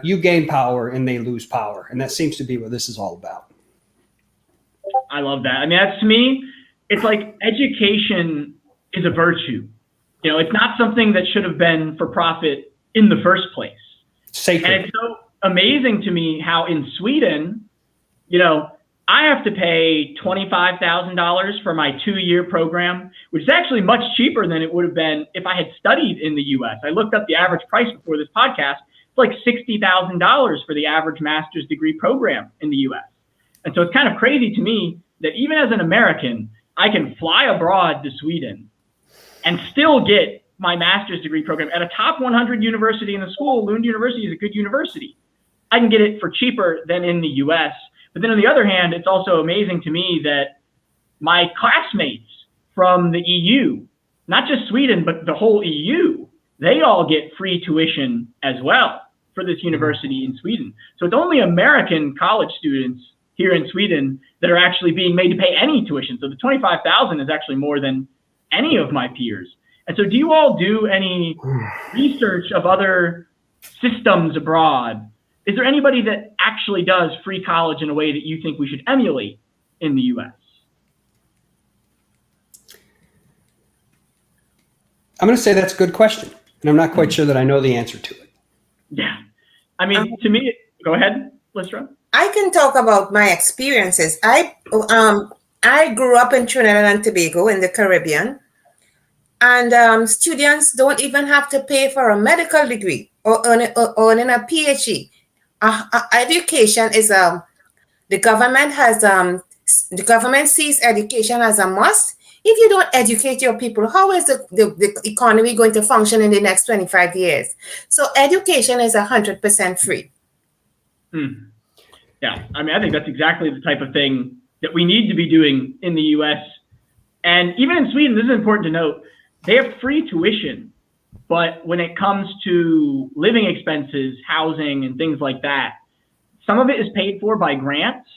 you gain power and they lose power. And that seems to be what this is all about. I love that. I mean, that's, to me, it's like education is a virtue. It's not something that should have been for profit in the first place. Sacred. And it's so amazing to me how in Sweden, I have to pay $25,000 for my 2-year program, which is actually much cheaper than it would have been if I had studied in the US. I looked up the average price before this podcast. It's like $60,000 for the average master's degree program in the US. And so it's kind of crazy to me that even as an American, I can fly abroad to Sweden and still get my master's degree program at a top 100 university in the school. Lund University is a good university. I can get it for cheaper than in the US. But then on the other hand, it's also amazing to me that my classmates from the EU, not just Sweden, but the whole EU, they all get free tuition as well for this university in Sweden. So it's only American college students here in Sweden that are actually being made to pay any tuition. So the $25,000 is actually more than any of my peers. And so do you all do any research of other systems abroad? Is there anybody that actually does free college in a way that you think we should emulate in the US? I'm going to say that's a good question, and I'm not quite sure that I know the answer to it. Yeah. I mean, to me, go ahead, Lystra. I can talk about my experiences. I grew up in Trinidad and Tobago in the Caribbean, and students don't even have to pay for a medical degree or earning a PhD. Education is the government sees education as a must. If you don't educate your people, how is the economy going to function in the next 25 years? So education is 100% free. Yeah, I mean, I think that's exactly the type of thing that we need to be doing in the US. And even in Sweden, this is important to note, they have free tuition. But when it comes to living expenses, housing, and things like that, some of it is paid for by grants,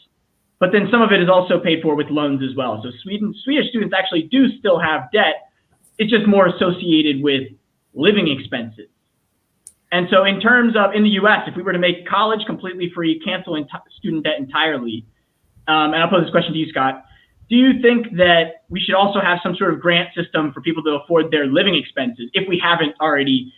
but then some of it is also paid for with loans as well. So Swedish students actually do still have debt. It's just more associated with living expenses. And so in terms of in the US, if we were to make college completely free, cancel student debt entirely, and I'll pose this question to you, Scott, do you think that we should also have some sort of grant system for people to afford their living expenses if we haven't already,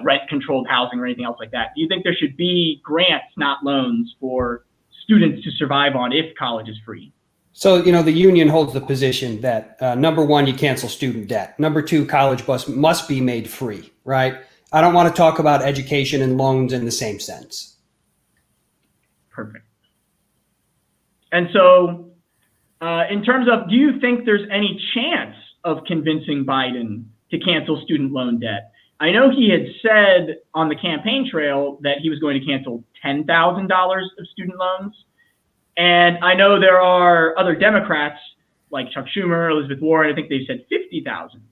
rent controlled housing or anything else like that? Do you think there should be grants, not loans, for students to survive on if college is free? So, the union holds the position that number one, you cancel student debt. Number two, college must be made free, right? I don't want to talk about education and loans in the same sense. Perfect. And so in terms of, do you think there's any chance of convincing Biden to cancel student loan debt? I know he had said on the campaign trail that he was going to cancel $10,000 of student loans. And I know there are other Democrats like Chuck Schumer, Elizabeth Warren, I think they said 50,000.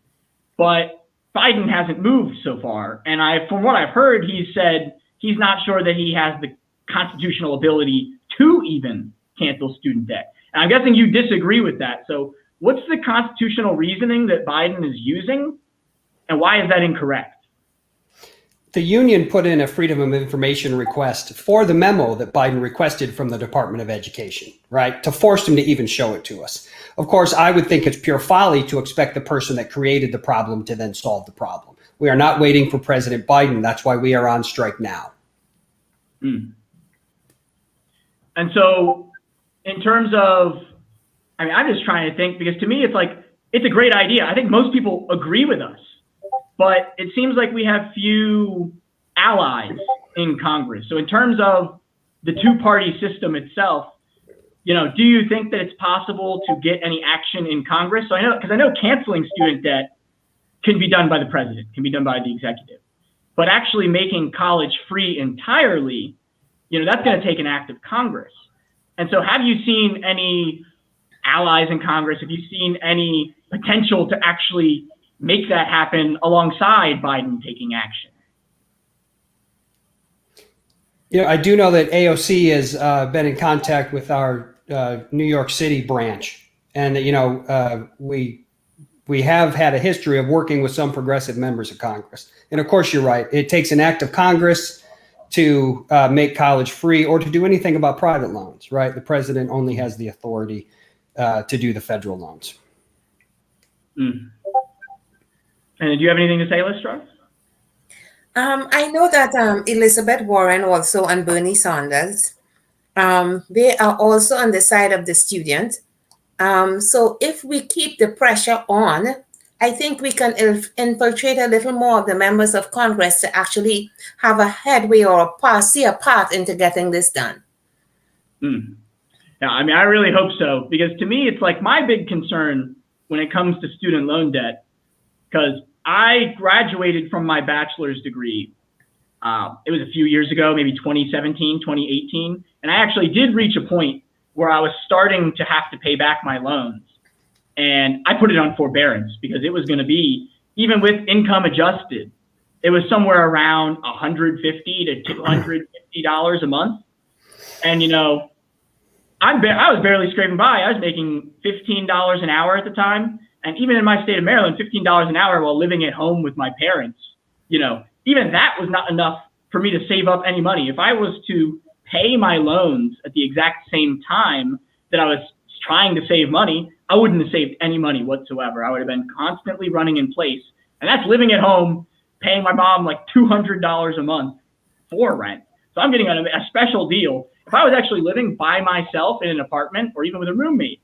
But Biden hasn't moved so far. And from what I've heard, he said he's not sure that he has the constitutional ability to even cancel student debt. And I'm guessing you disagree with that. So what's the constitutional reasoning that Biden is using, and why is that incorrect? The union put in a Freedom of Information request for the memo that Biden requested from the Department of Education, right? To force him to even show it to us. Of course, I would think it's pure folly to expect the person that created the problem to then solve the problem. We are not waiting for President Biden. That's why we are on strike now. And so in terms of, I mean, I'm just trying to think, because to me, it's like, it's a great idea. I think most people agree with us. But it seems like we have few allies in Congress. So in terms of the two-party system itself, you know, do you think that it's possible to get any action in Congress? So I know canceling student debt can be done by the president, can be done by the executive. But actually making college free entirely, you know, that's going to take an act of Congress. And so have you seen any allies in Congress? Have you seen any potential to actually make that happen alongside Biden taking action? Yeah, I do know that AOC has been in contact with our New York City branch, and you know we have had a history of working with some progressive members of Congress. And of course, you're right; it takes an act of Congress to make college free or to do anything about private loans. Right? The president only has the authority to do the federal loans. And do you have anything to say, Lystra? I know that Elizabeth Warren also and Bernie Sanders, they are also on the side of the student. So if we keep the pressure on, I think we can infiltrate a little more of the members of Congress to actually have a headway or see a path into getting this done. Yeah, I mean, I really hope so, because to me, it's like my big concern when it comes to student loan debt, because I graduated from my bachelor's degree. It was a few years ago, maybe 2017, 2018. And I actually did reach a point where I was starting to have to pay back my loans. And I put it on forbearance because it was going to be, even with income adjusted, it was somewhere around $150 to $250 a month. And, you know, I was barely scraping by. I was making $15 an hour at the time. And even in my state of Maryland, $15 an hour while living at home with my parents, you know, even that was not enough for me to save up any money. If I was to pay my loans at the exact same time that I was trying to save money, I wouldn't have saved any money whatsoever. I would have been constantly running in place. And that's living at home, paying my mom like $200 a month for rent. So I'm getting a special deal. If I was actually living by myself in an apartment or even with a roommate,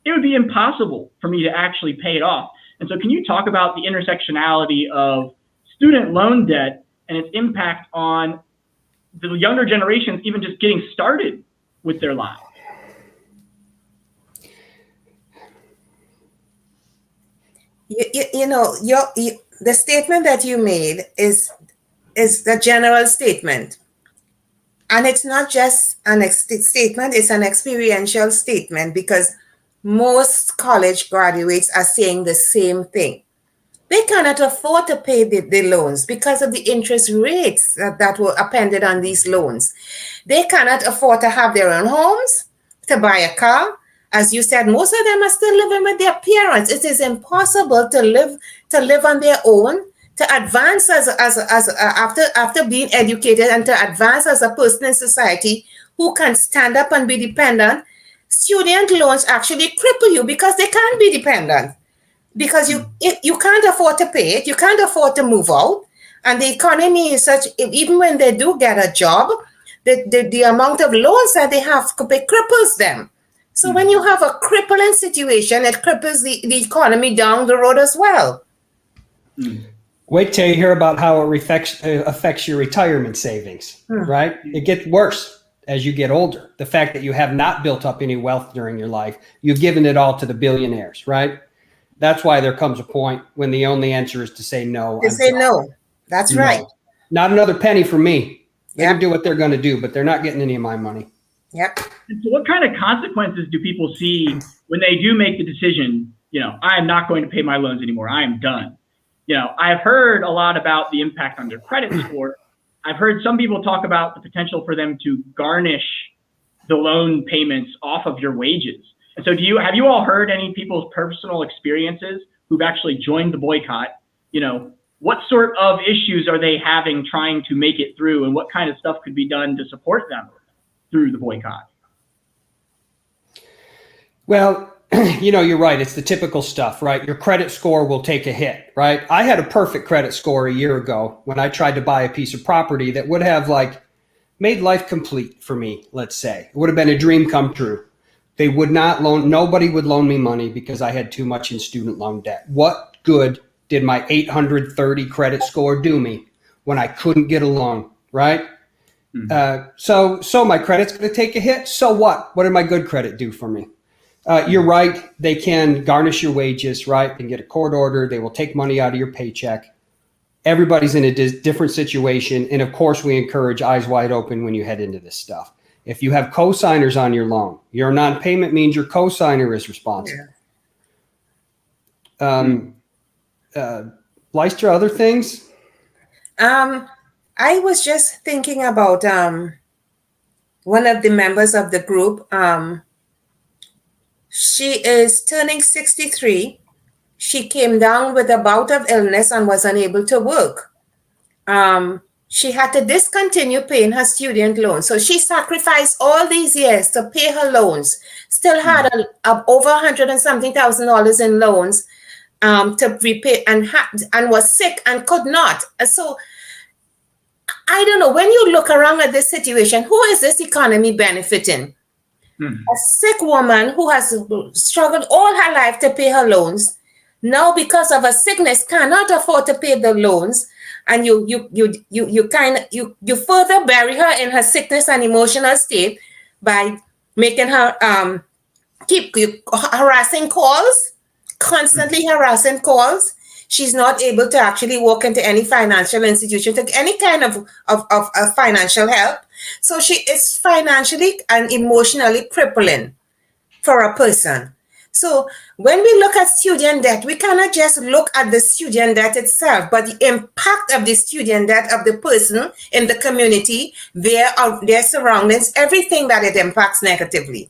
it would be impossible for me to actually pay it off. And so can you talk about the intersectionality of student loan debt and its impact on the younger generations even just getting started with their lives? You know, the statement that you made is the general statement. And it's not just an statement, it's an experiential statement, because most college graduates are saying the same thing. They cannot afford to pay the loans because of the interest rates that were appended on these loans. They cannot afford to have their own homes, to buy a car. As you said, most of them are still living with their parents. It is impossible to live on their own, to advance after being educated, and to advance as a person in society who can stand up and be dependent. Student loans actually cripple you because they can't be dependent, because you can't afford to pay it, you can't afford to move out, and the economy is such. Even when they do get a job, the amount of loans that they have to pay cripples them. So when you have a crippling situation, it cripples the economy down the road as well. Wait till you hear about how it affects your retirement savings, right? It gets worse as you get older. The fact that you have not built up any wealth during your life, you've given it all to the billionaires, right? That's why there comes a point when the only answer is to say no. To say no. That's right. Not another penny for me. They can do what they're going to do, but they're not getting any of my money. Yep. And so what kind of consequences do people see when they do make the decision, you know, I am not going to pay my loans anymore, I am done? You know, I've heard a lot about the impact on their credit score, I've heard some people talk about the potential for them to garnish the loan payments off of your wages. And so have you all heard any people's personal experiences who've actually joined the boycott? What sort of issues are they having trying to make it through, and what kind of stuff could be done to support them through the boycott? Well, you're right. It's the typical stuff, right? Your credit score will take a hit, right? I had a perfect credit score a year ago when I tried to buy a piece of property that would have made life complete for me, let's say. It would have been a dream come true. They would not nobody would loan me money because I had too much in student loan debt. What good did my 830 credit score do me when I couldn't get a loan, right? Mm-hmm. So my credit's going to take a hit. So what? What did my good credit do for me? You're right. They can garnish your wages, right? They can get a court order. They will take money out of your paycheck. Everybody's in a different situation. And of course, we encourage eyes wide open when you head into this stuff. If you have co-signers on your loan, your non-payment means your co-signer is responsible. Lystra, other things? I was just thinking about one of the members of the group. She is turning 63. She came down with a bout of illness and was unable to work. She had to discontinue paying her student loan. So she sacrificed all these years to pay her loans, still had over $100 and something thousand in loans to repay, and was sick and could not. So I don't know, when you look around at this situation, who is this economy benefiting? A sick woman who has struggled all her life to pay her loans, now because of a sickness cannot afford to pay the loans, and you further bury her in her sickness and emotional state by making her keep harassing calls, constantly harassing calls. She's not able to actually walk into any financial institution to get any kind of financial help. So she is financially and emotionally crippling for a person. So when we look at student debt, we cannot just look at the student debt itself, but the impact of the student debt of the person in the community, their surroundings, everything that it impacts negatively.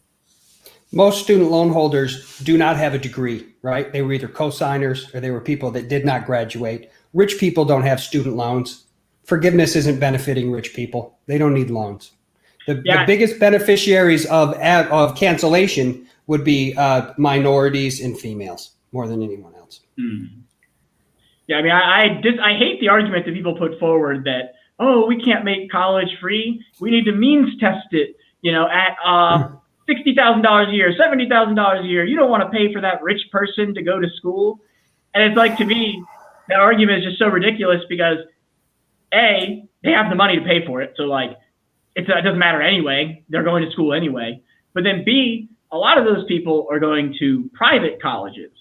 Most student loan holders do not have a degree, right? They were either co-signers or they were people that did not graduate. Rich people don't have student loans. Forgiveness isn't benefiting rich people. They don't need loans. The biggest beneficiaries of cancellation would be minorities and females more than anyone else. Yeah, I mean, I hate the argument that people put forward that, oh, we can't make college free. We need to means test it, at $60,000 a year, $70,000 a year. You don't want to pay for that rich person to go to school. And it's like, to me, that argument is just so ridiculous because A, they have the money to pay for it. So it doesn't matter anyway. They're going to school anyway. But then B, a lot of those people are going to private colleges.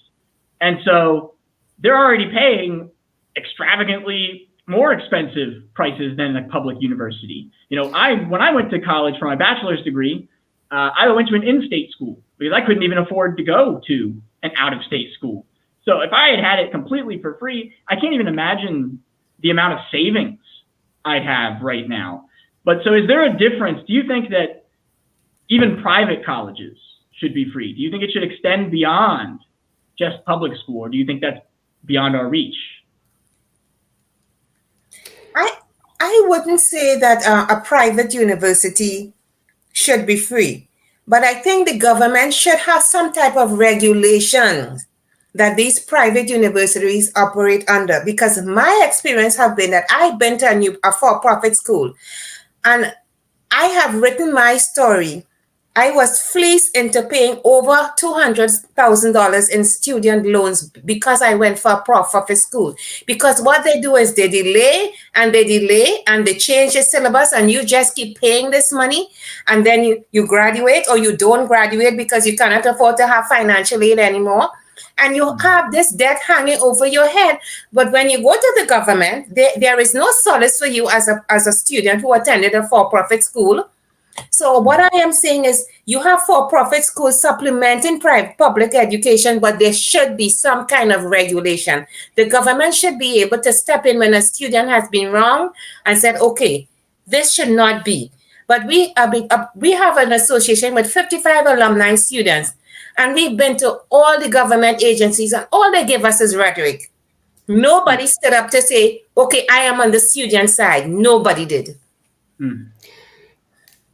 And so they're already paying extravagantly more expensive prices than a public university. When I went to college for my bachelor's degree, I went to an in-state school because I couldn't even afford to go to an out-of-state school. So if I had it completely for free, I can't even imagine the amount of savings I'd have right now. But so is there a difference? Do you think that even private colleges should be free? Do you think it should extend beyond just public school, or do you think that's beyond our reach? I wouldn't say that a private university should be free, but I think the government should have some type of regulations that these private universities operate under, because my experience have been that I've been to a for-profit school and I have written my story. I was fleeced into paying over $200,000 in student loans because I went for a profit school. Because what they do is they delay and they change the syllabus, and you just keep paying this money, and then you graduate or you don't graduate because you cannot afford to have financial aid anymore. And you have this debt hanging over your head. But when you go to the government, there is no solace for you as a student who attended a for-profit school, So what I am saying is you have for-profit schools supplementing private public education, but there should be some kind of regulation. The government should be able to step in when a student has been wrong and said, okay, this should not be. But we have an association with 55 alumni students, and we've been to all the government agencies, and all they give us is rhetoric. Nobody stood up to say, okay, I am on the student side. Nobody did.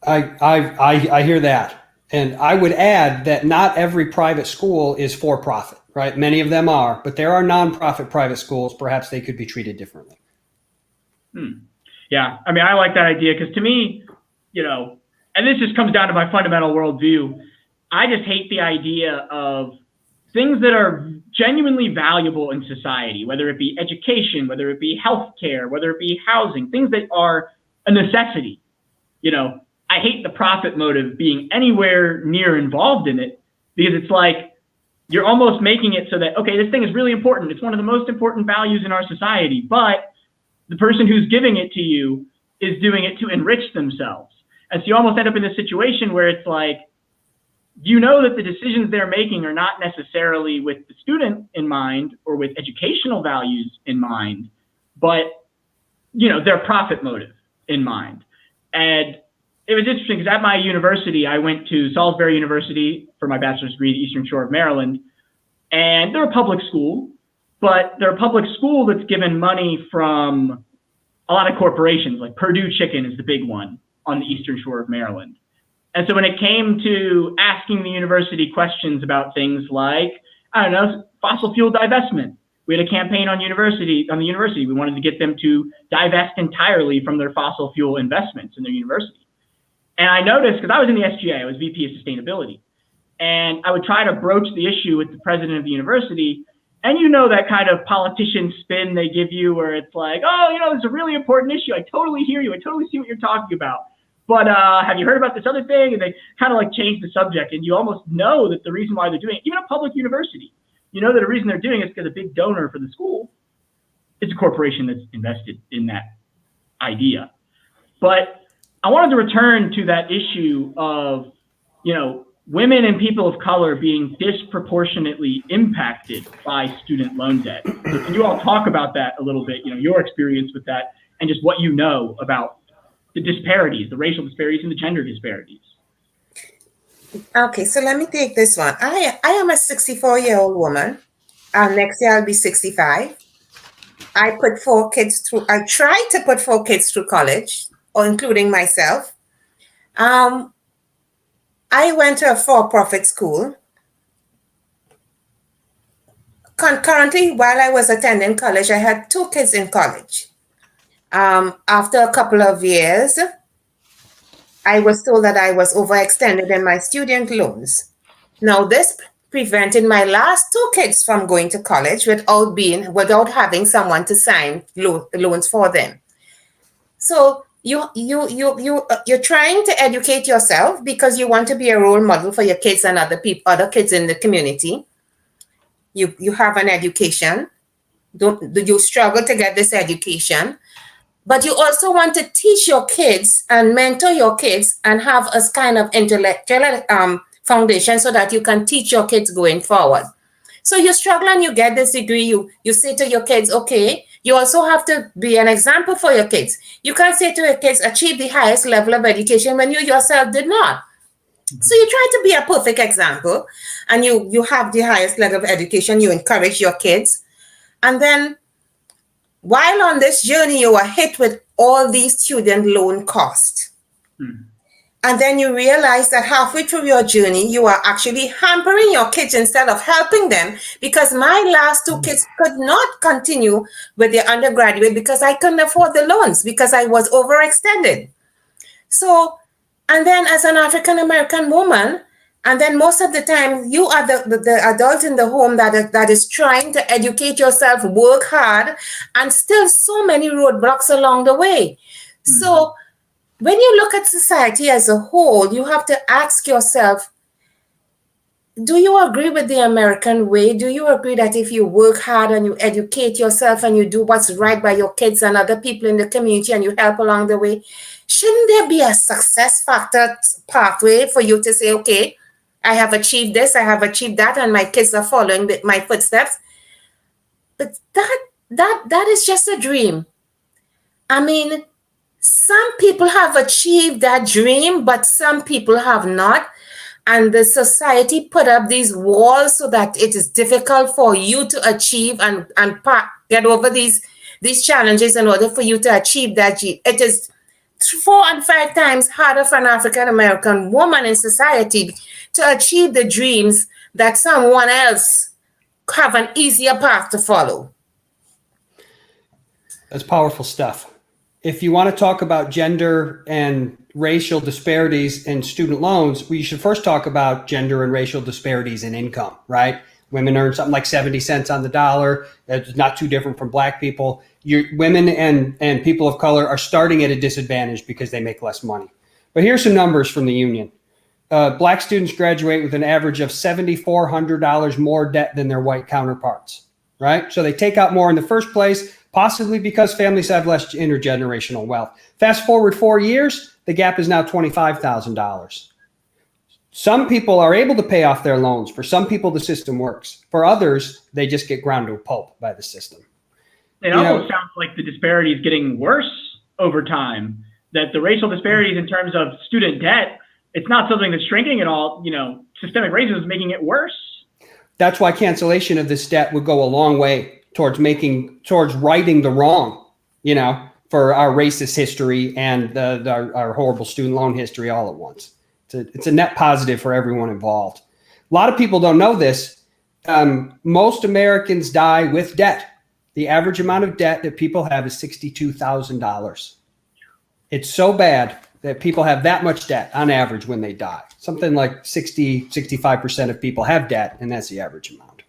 I hear that. And I would add that not every private school is for profit, right? Many of them are, but there are nonprofit private schools. Perhaps they could be treated differently. Yeah. I mean, I like that idea because to me, you know, and this just comes down to my fundamental worldview. I just hate the idea of things that are genuinely valuable in society, whether it be education, whether it be healthcare, whether it be housing, things that are a necessity. You know, I hate the profit motive being anywhere near involved in it, because it's like you're almost making it so that, okay, this thing is really important. It's one of the most important values in our society, but the person who's giving it to you is doing it to enrich themselves. And so you almost end up in this situation where it's like, you know that the decisions they're making are not necessarily with the student in mind or with educational values in mind, but, you know, their profit motive in mind. And it was interesting because at my university, I went to Salisbury University for my bachelor's degree, the Eastern Shore of Maryland, and they're a public school, but they're a public school that's given money from a lot of corporations, like Purdue Chicken is the big one on the Eastern Shore of Maryland. And so when it came to asking the university questions about things like, I don't know, fossil fuel divestment, we had a campaign on the university. We wanted to get them to divest entirely from their fossil fuel investments in their university. And I noticed, because I was in the SGA, I was VP of Sustainability, and I would try to broach the issue with the president of the university. And you know that kind of politician spin they give you where it's like, oh, you know, it's a really important issue. I totally hear you. I totally see what you're talking about. But have you heard about this other thing? And they kind of like change the subject. And you almost know that the reason why they're doing it, even a public university, you know that the reason they're doing it is because a big donor for the school is a corporation that's invested in that idea. But I wanted to return to that issue of, you know, women and people of color being disproportionately impacted by student loan debt. So can you all talk about that a little bit, you know, your experience with that and just what you know about the disparities, the racial disparities and the gender disparities? Okay, so let me take this one. I am a 64-year-old woman. Next year I'll be 65. I tried to put 4 kids through college, or including myself. I went to a for-profit school. Concurrently, while I was attending college, I had 2 kids in college. After a couple of years, I was told that I was overextended in my student loans. Now, this prevented my last 2 kids from going to college without having someone to sign loans for them. So you're trying to educate yourself because you want to be a role model for your kids and other kids in the community. You have an education. You struggle to get this education, but you also want to teach your kids and mentor your kids and have a kind of intellectual foundation so that you can teach your kids going forward. So you struggle and you get this degree. You say to your kids, okay, you also have to be an example for your kids. You can't say to your kids, achieve the highest level of education when you yourself did not. So you try to be a perfect example and you have the highest level of education. You encourage your kids. And then while on this journey, you are hit with all these student loan costs. And then you realize that halfway through your journey, you are actually hampering your kids instead of helping them, because my last 2 kids could not continue with their undergraduate because I couldn't afford the loans because I was overextended. So, and then as an African-American woman, and then most of the time you are the adult in the home that is trying to educate yourself, work hard, and still so many roadblocks along the way. So when you look at society as a whole, you have to ask yourself, do you agree with the American way? Do you agree that if you work hard and you educate yourself and you do what's right by your kids and other people in the community and you help along the way, shouldn't there be a success factor pathway for you to say, okay, I have achieved this, I have achieved that, and my kids are following my footsteps? But that is just a dream. I mean, some people have achieved that dream, but some people have not. And the society put up these walls so that it is difficult for you to achieve and get over these challenges in order for you to achieve that dream. It is 4 and 5 times harder for an African American woman in society to achieve the dreams that someone else have an easier path to follow. That's powerful stuff. If you want to talk about gender and racial disparities in student loans, we should first talk about gender and racial disparities in income, right? Women earn something like 70 cents on the dollar. It's not too different from black people. Women and people of color are starting at a disadvantage because they make less money. But here's some numbers from the union. Black students graduate with an average of $7,400 more debt than their white counterparts, right? So they take out more in the first place, possibly because families have less intergenerational wealth. Fast forward 4 years, the gap is now $25,000. Some people are able to pay off their loans. For some people, the system works. For others, they just get ground to a pulp by the system. It almost sounds like the disparity is getting worse over time, that the racial disparities in terms of student debt, it's not something that's shrinking at all. Systemic racism is making it worse. That's why cancellation of this debt would go a long way towards righting the wrong, for our racist history and our horrible student loan history all at once. It's a net positive for everyone involved. A lot of people don't know this. Most Americans die with debt. The average amount of debt that people have is $62,000. It's so bad that people have that much debt on average when they die. Something like 65% of people have debt, and that's the average amount.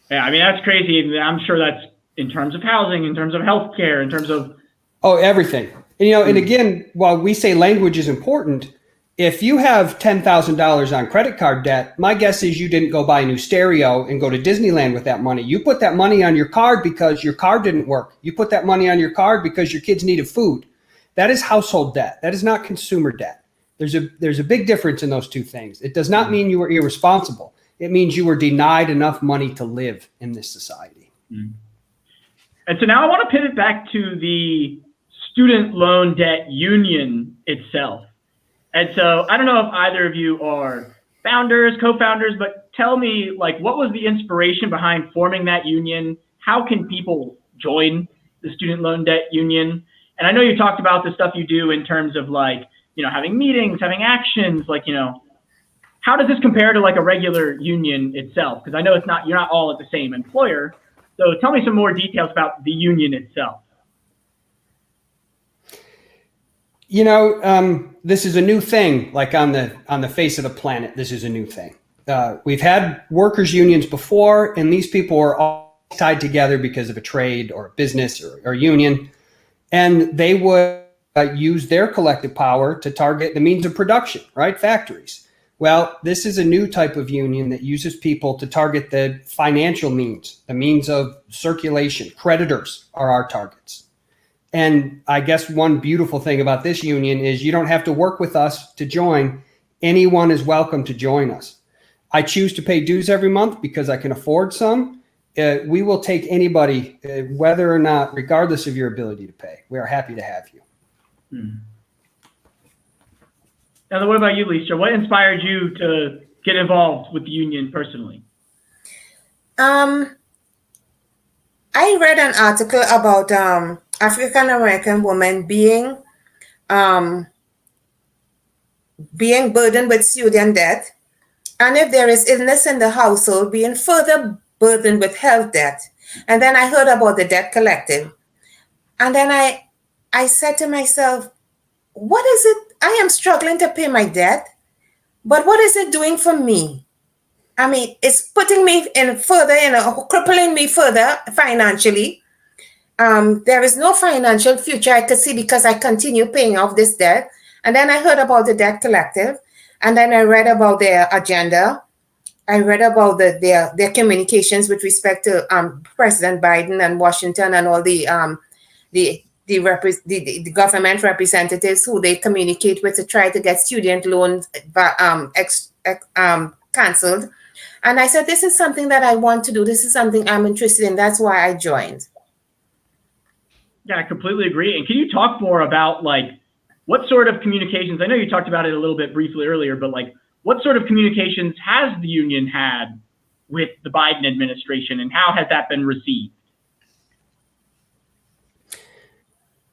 Yeah, I mean, that's crazy. I'm sure that's in terms of housing, in terms of healthcare, in terms of... Oh, everything. And again, while we say language is important, if you have $10,000 on credit card debt, my guess is you didn't go buy a new stereo and go to Disneyland with that money. You put that money on your card because your card didn't work. You put that money on your card because your kids needed food. That is household debt. That is not consumer debt. There's a big difference in those two things. It does not mean you were irresponsible. It means you were denied enough money to live in this society. And so now I want to pivot back to the student loan debt union itself. And so I don't know if either of you are founders, co-founders, but tell me, what was the inspiration behind forming that union? How can people join the student loan debt union? And I know you talked about the stuff you do in terms of having meetings, having actions, how does this compare to a regular union itself? Because I know you're not all at the same employer. So tell me some more details about the union itself. This is a new thing, on the face of the planet. This is a new thing. We've had workers' unions before, and these people were all tied together because of a trade or a business or union. And they would use their collective power to target the means of production, right? Factories. Well, this is a new type of union that uses people to target the financial means, the means of circulation. Creditors are our targets. And I guess one beautiful thing about this union is you don't have to work with us to join. Anyone is welcome to join us. I choose to pay dues every month because I can afford some. We will take anybody, whether or not, regardless of your ability to pay. We are happy to have you. Now, what about you, Lystra? What inspired you to get involved with the union personally? I read an article about African American women being burdened with student debt, and if there is illness in the household, being further burdened with health debt. And then I heard about the debt collective, and then I said to myself, what is it? I am struggling to pay my debt, but what is it doing for me? I mean, it's putting me crippling me further financially. There is no financial future I could see because I continue paying off this debt. And then I heard about the debt collective. And then I read about their agenda. I read about their communications with respect to President Biden and Washington and all the government representatives who they communicate with to try to get student loans canceled. And I said, this is something that I want to do. This is something I'm interested in. That's why I joined. Yeah, I completely agree. And can you talk more about like what sort of communications? I know you talked about it a little bit briefly earlier, but like what sort of communications has the union had with the Biden administration, and how has that been received?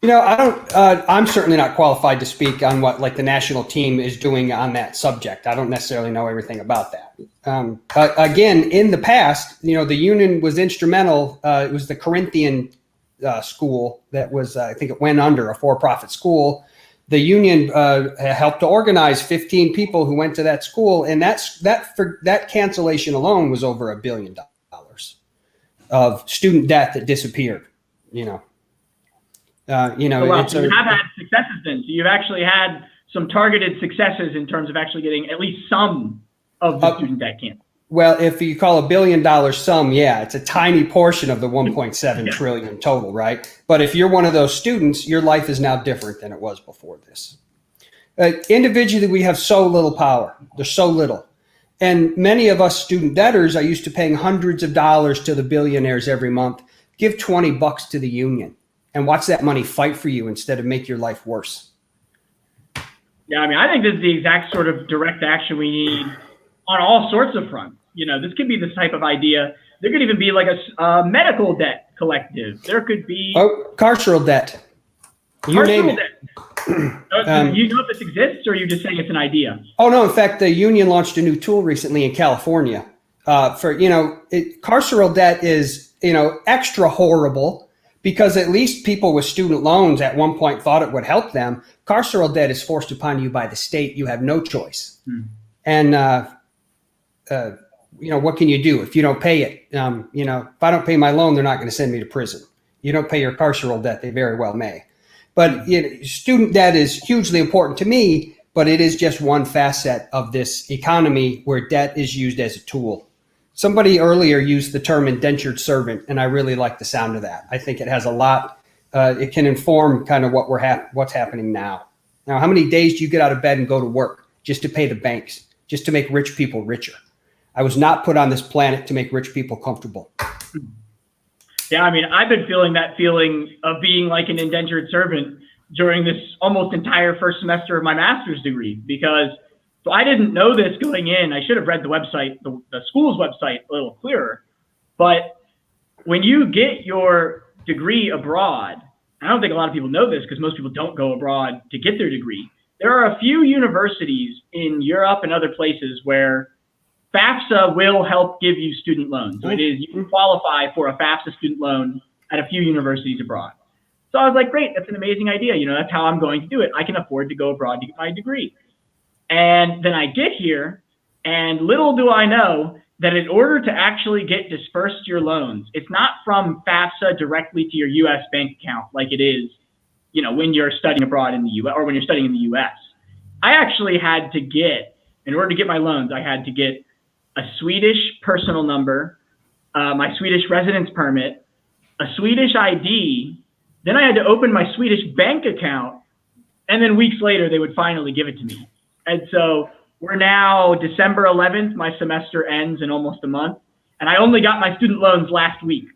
You know, I don't. I'm certainly not qualified to speak on what like the national team is doing on that subject. I don't necessarily know everything about that. Again, in the past, you know, the union was instrumental. It was the Corinthian school that was, I think, it went under, a for-profit school. The union helped to organize 15 people who went to that school, and that cancellation alone was over $1 billion of student debt that disappeared. You know. So you have had successes then. So you've actually had some targeted successes in terms of actually getting at least some of the student debt canceled. Well, if you call $1 billion sum, yeah, it's a tiny portion of the 1.7 trillion total, right? But if you're one of those students, your life is now different than it was before this. Individually, we have so little power. There's so little. And many of us student debtors are used to paying hundreds of dollars to the billionaires every month. Give $20 to the union and watch that money fight for you instead of make your life worse. Yeah, I mean, I think this is the exact sort of direct action we need on all sorts of fronts. You know, this could be this type of idea. There could even be like a medical debt collective. There could be carceral debt. You name it. Do you know if this exists, or are you just saying it's an idea? Oh no! In fact, the union launched a new tool recently in California. Carceral debt is extra horrible because at least people with student loans at one point thought it would help them. Carceral debt is forced upon you by the state. You have no choice. And what can you do if you don't pay it? If I don't pay my loan, they're not going to send me to prison. You don't pay your carceral debt, they very well may. But student debt is hugely important to me, but it is just one facet of this economy where debt is used as a tool. Somebody earlier used the term indentured servant, and I really like the sound of that. I think it has a lot. It can inform kind of what's happening now. Now, how many days do you get out of bed and go to work just to pay the banks, just to make rich people richer? I was not put on this planet to make rich people comfortable. Yeah, I mean, I've been feeling that feeling of being like an indentured servant during this almost entire first semester of my master's degree, because I didn't know this going in. I should have read the website, the school's website, a little clearer. But when you get your degree abroad, I don't think a lot of people know this because most people don't go abroad to get their degree. There are a few universities in Europe and other places where FAFSA will help give you student loans. So you can qualify for a FAFSA student loan at a few universities abroad. So I was like, great, that's an amazing idea. That's how I'm going to do it. I can afford to go abroad to get my degree. And then I get here, and little do I know that in order to actually get dispersed your loans, it's not from FAFSA directly to your U.S. bank account like it is, when you're studying abroad in the U.S. or when you're studying in the U.S. I actually had to get, in order to get my loans, I had to get a Swedish personal number, my Swedish residence permit, a Swedish ID. Then I had to open my Swedish bank account, and then weeks later they would finally give it to me. And so we're now December 11th. My semester ends in almost a month, and I only got my student loans last week.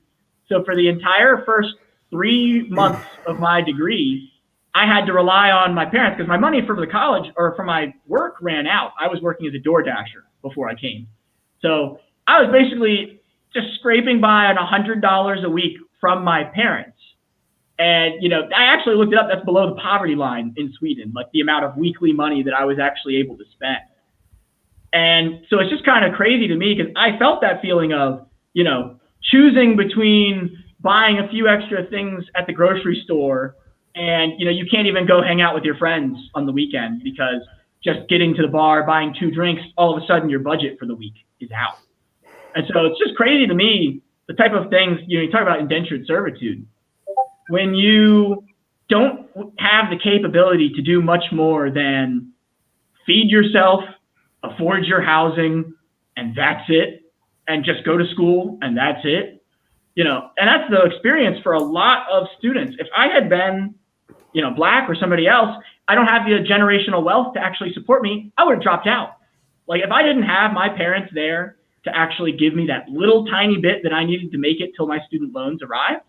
So for the entire first 3 months of my degree, I had to rely on my parents because my money for the college or for my work ran out. I was working as a door dasher before I came. So I was basically just scraping by on $100 a week from my parents. And, I actually looked it up. That's below the poverty line in Sweden, like the amount of weekly money that I was actually able to spend. And so it's just kind of crazy to me because I felt that feeling of, choosing between buying a few extra things at the grocery store and, you can't even go hang out with your friends on the weekend because just getting to the bar, buying 2 drinks, all of a sudden your budget for the week is out. And so it's just crazy to me, the type of things, you talk about indentured servitude. When you don't have the capability to do much more than feed yourself afford your housing, and that's it, and just go to school, and that's it. You know, and that's the experience for a lot of students. If I had been, you know, Black or somebody else, I don't have the generational wealth to actually support me, I would have dropped out. Like, if I didn't have my parents there to actually give me that little tiny bit that I needed to make it till my student loans arrived,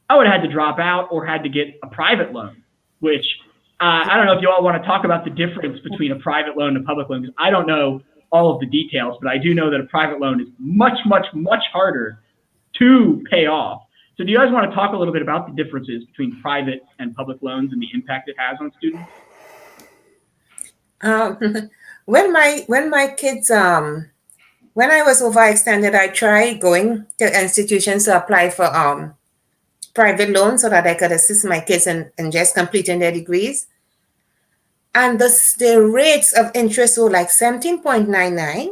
I would have had to drop out or had to get a private loan, which I don't know if you all want to talk about the difference between a private loan and a public loan, because I don't know all of the details, but I do know that a private loan is much, much, much harder to pay off. So do you guys want to talk a little bit about the differences between private and public loans and the impact it has on students? When my kids, when I was overextended, I tried going to institutions to apply for private loans so that I could assist my kids in just completing their degrees. And the rates of interest were like 17.99,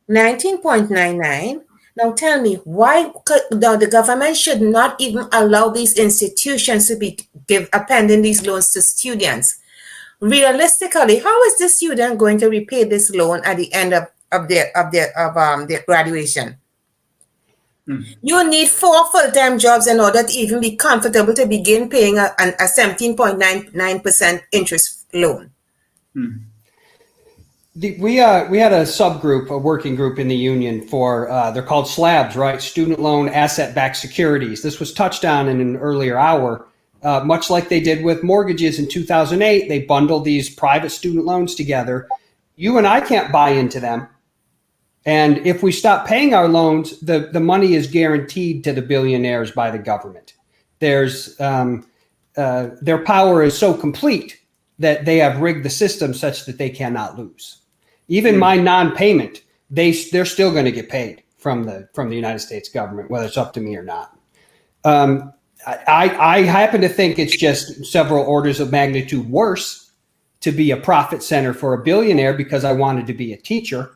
19.99. Now tell me, why the government should not even allow these institutions to be appending these loans to students? Realistically, how is the student going to repay this loan at the end of their graduation? You need 4 full-time jobs in order to even be comfortable to begin paying a 17.99% interest loan. We had a subgroup, a working group in the union for, they're called SLABs, right? Student Loan Asset-Backed Securities. This was touched on in an earlier hour. Much like they did with mortgages in 2008, they bundled these private student loans together. You and I can't buy into them. And if we stop paying our loans, the money is guaranteed to the billionaires by the government. There's their power is so complete that they have rigged the system such that they cannot lose. Even my non-payment, they're still going to get paid from the United States government, whether it's up to me or not. I happen to think it's just several orders of magnitude worse to be a profit center for a billionaire because I wanted to be a teacher.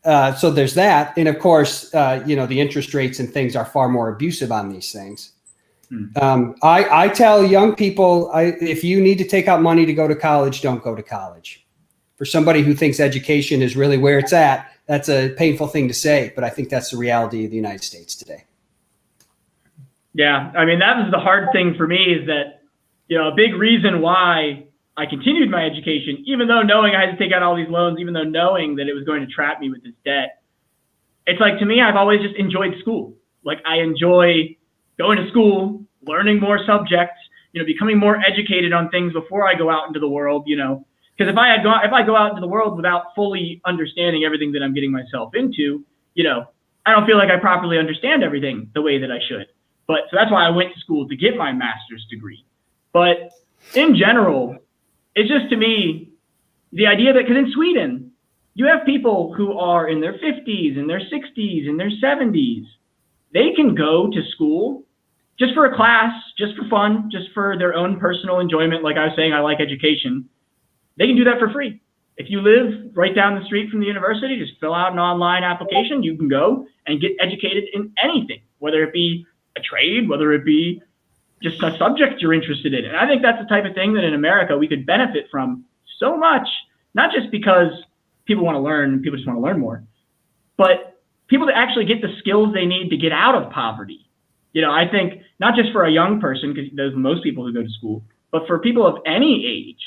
So there's that. And of course, the interest rates and things are far more abusive on these things. I tell young people, if you need to take out money to go to college, don't go to college. For somebody who thinks education is really where it's at, that's a painful thing to say, but I think that's the reality of the United States today. Yeah, I mean, that was the hard thing for me, is that, a big reason why I continued my education, even though knowing I had to take out all these loans, even though knowing that it was going to trap me with this debt. It's like, to me, I've always just enjoyed school. Like, I enjoy going to school, learning more subjects, becoming more educated on things before I go out into the world, because if I go out into the world without fully understanding everything that I'm getting myself into, I don't feel like I properly understand everything the way that I should. So that's why I went to school to get my master's degree. But in general, it's just, to me, the idea that, because in Sweden, you have people who are in their 50s, in their 60s, in their 70s. They can go to school just for a class, just for fun, just for their own personal enjoyment. Like I was saying, I like education. They can do that for free. If you live right down the street from the university, just fill out an online application. You can go and get educated in anything, whether it be a trade, whether it be just a subject you're interested in. And I think that's the type of thing that in America we could benefit from so much, not just because people want to learn, people just want to learn more, but people to actually get the skills they need to get out of poverty. I think not just for a young person, because there's most people who go to school, but for people of any age,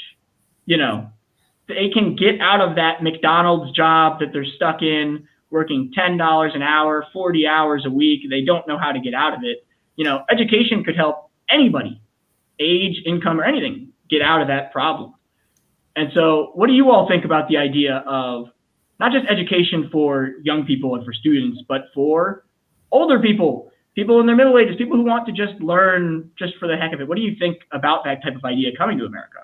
they can get out of that McDonald's job that they're stuck in, working $10 an hour, 40 hours a week. They don't know how to get out of it. Education could help anybody, age, income, or anything, get out of that problem. And so what do you all think about the idea of not just education for young people and for students, but for older people, people in their middle ages, people who want to just learn just for the heck of it? What do you think about that type of idea coming to America?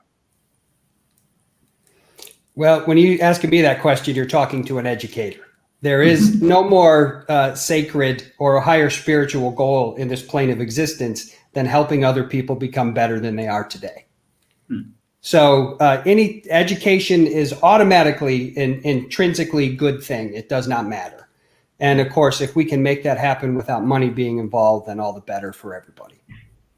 Well, when you asking me that question, you're talking to an educator. There is no more sacred or a higher spiritual goal in this plane of existence than helping other people become better than they are today. So any education is automatically an intrinsically good thing. It does not matter. And of course, if we can make that happen without money being involved, then all the better for everybody.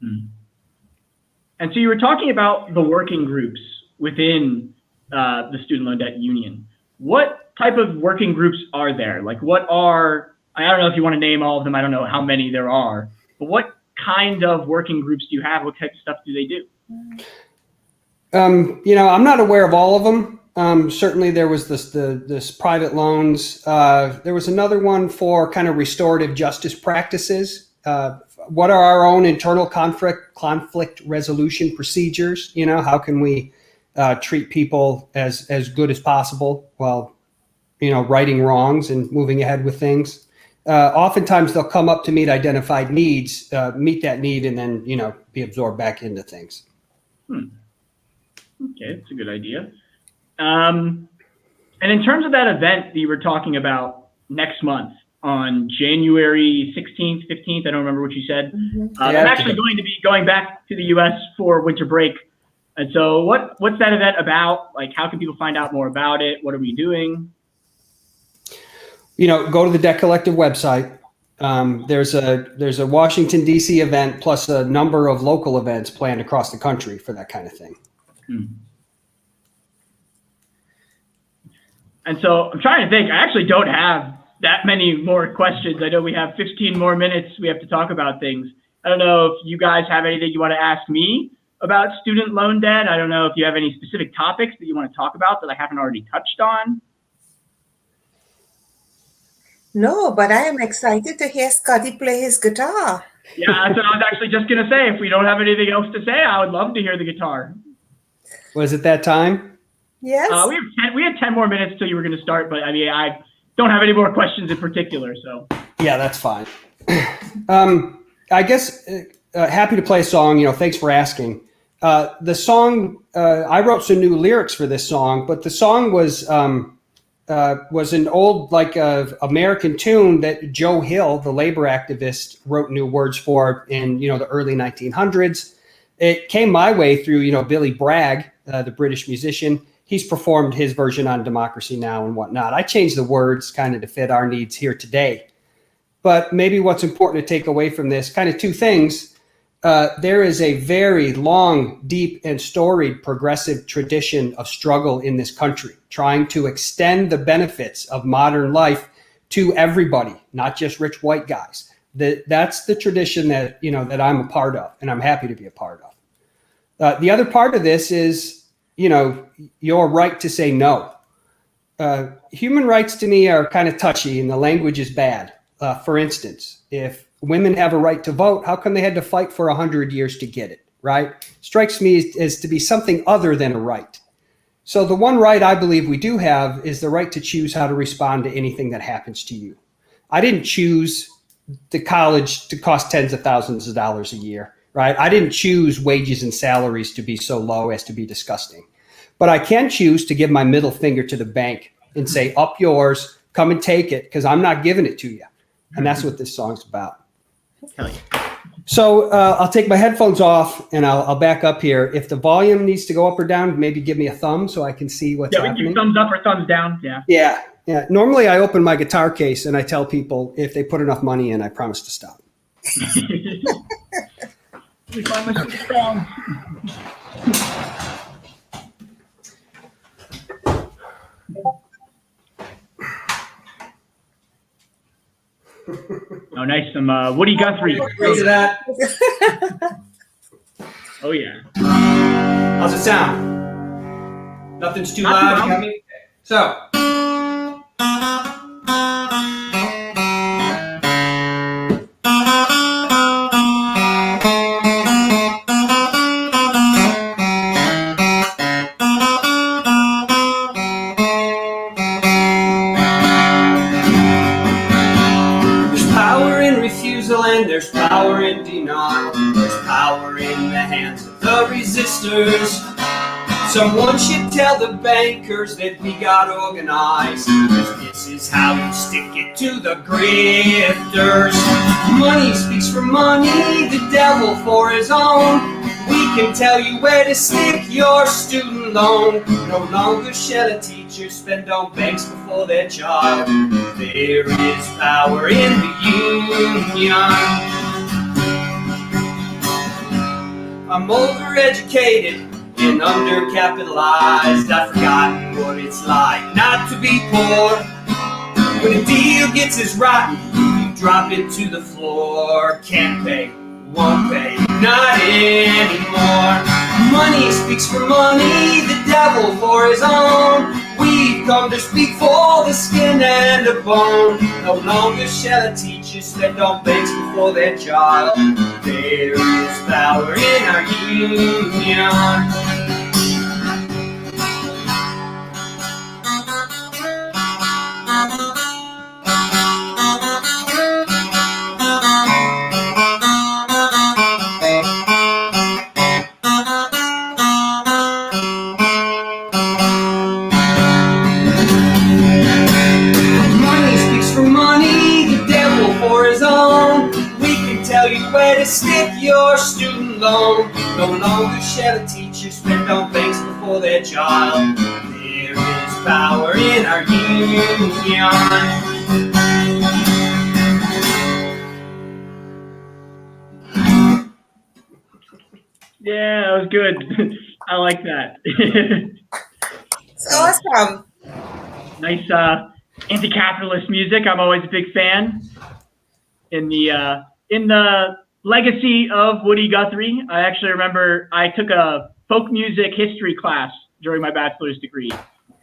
And so you were talking about the working groups within the Student Loan Debt Union. what type of working groups are there? Like what are, I don't know if you want to name all of them. I don't know how many there are, but what kind of working groups do you have? What type of stuff do they do? I'm not aware of all of them. Certainly there was this private loans. There was another one for kind of restorative justice practices. What are our own internal conflict resolution procedures? How can we treat people as good as possible while, righting wrongs and moving ahead with things? Oftentimes they'll come up to meet identified needs, meet that need, and then, be absorbed back into things. Okay, that's a good idea. And in terms of that event that you were talking about next month on January 16th, 15th, I don't remember what you said. I'm actually going to be going back to the U.S. for winter break. And so what's that event about? Like, how can people find out more about it? What are we doing? Go to the Debt Collective website. There's a Washington, D.C. event plus a number of local events planned across the country for that kind of thing. And so I'm trying to think. I actually don't have that many more questions. I know we have 15 more minutes. We have to talk about things. I don't know if you guys have anything you want to ask me about student loan debt. I don't know if you have any specific topics that you want to talk about that I haven't already touched on. No, but I am excited to hear Scotty play his guitar. Yeah, that's what I was actually just going to say. If we don't have anything else to say, I would love to hear the guitar. Was it that time? Yes. We had 10 more minutes till you were going to start, but I mean, I don't have any more questions in particular. So yeah, that's fine. I guess happy to play a song. Thanks for asking. The song I wrote some new lyrics for this song, but the song was an old American tune that Joe Hill, the labor activist, wrote new words for in the early 1900s. It came my way through Billy Bragg, the British musician. He's performed his version on Democracy Now! And whatnot. I changed the words kind of to fit our needs here today. But maybe what's important to take away from this, kind of two things. There is a very long, deep, and storied progressive tradition of struggle in this country, trying to extend the benefits of modern life to everybody, not just rich white guys. That's the tradition that I'm a part of, and I'm happy to be a part of. The other part of this is, your right to say no. Human rights to me are kind of touchy, and the language is bad. For instance, if women have a right to vote, how come they had to fight for 100 years to get it, right? Strikes me as to be something other than a right. So the one right I believe we do have is the right to choose how to respond to anything that happens to you. I didn't choose the college to cost tens of thousands of dollars a year, right? I didn't choose wages and salaries to be so low as to be disgusting. But I can choose to give my middle finger to the bank and say, up yours, come and take it, because I'm not giving it to you. And that's what this song's about. Hell yeah. So I'll take my headphones off and I'll back up here. If the volume needs to go up or down, maybe give me a thumb so I can see what's happening. Yeah, we can thumbs up or thumbs down. Yeah. Normally I open my guitar case and I tell people if they put enough money in, I promise to stop. We find my super strong. Oh, nice. Some Woody Guthrie. Look at that. Oh, yeah. How's it sound? Nothing's too loud. You got me? So. There's power in denial. There's power in the hands of the resistors. Someone should tell the bankers that we got organized, because this is how you stick it to the grifters. Money speaks for money, the devil for his own. We can tell you where to stick your student loan. No longer shall a teacher spend on banks before their child. There is power in the union. I'm overeducated been undercapitalized. I've forgotten what it's like not to be poor. When a deal gets as rotten, you drop it to the floor. Can't pay, won't pay, not anymore. Money speaks for money, the devil for his own. We've come to speak for the skin and the bone. No longer shall a teacher spend on banks before their child. There is power in our union. Where to stick your student loan. No longer shall a teacher spend on banks before their child. There is power in our union. Yeah, that was good. I like that. It's awesome. Nice anti-capitalist music. I'm always a big fan. In the legacy of Woody Guthrie, I actually remember I took a folk music history class during my bachelor's degree.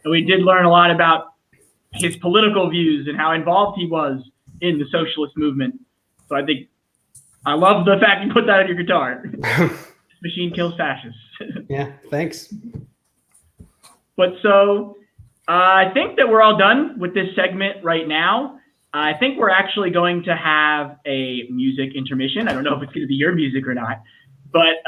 And we did learn a lot about his political views and how involved he was in the socialist movement. So I think I love the fact you put that on your guitar. Machine kills fascists. Yeah, thanks. But so I think that we're all done with this segment right now. I think we're actually going to have a music intermission. I don't know if it's going to be your music or not, but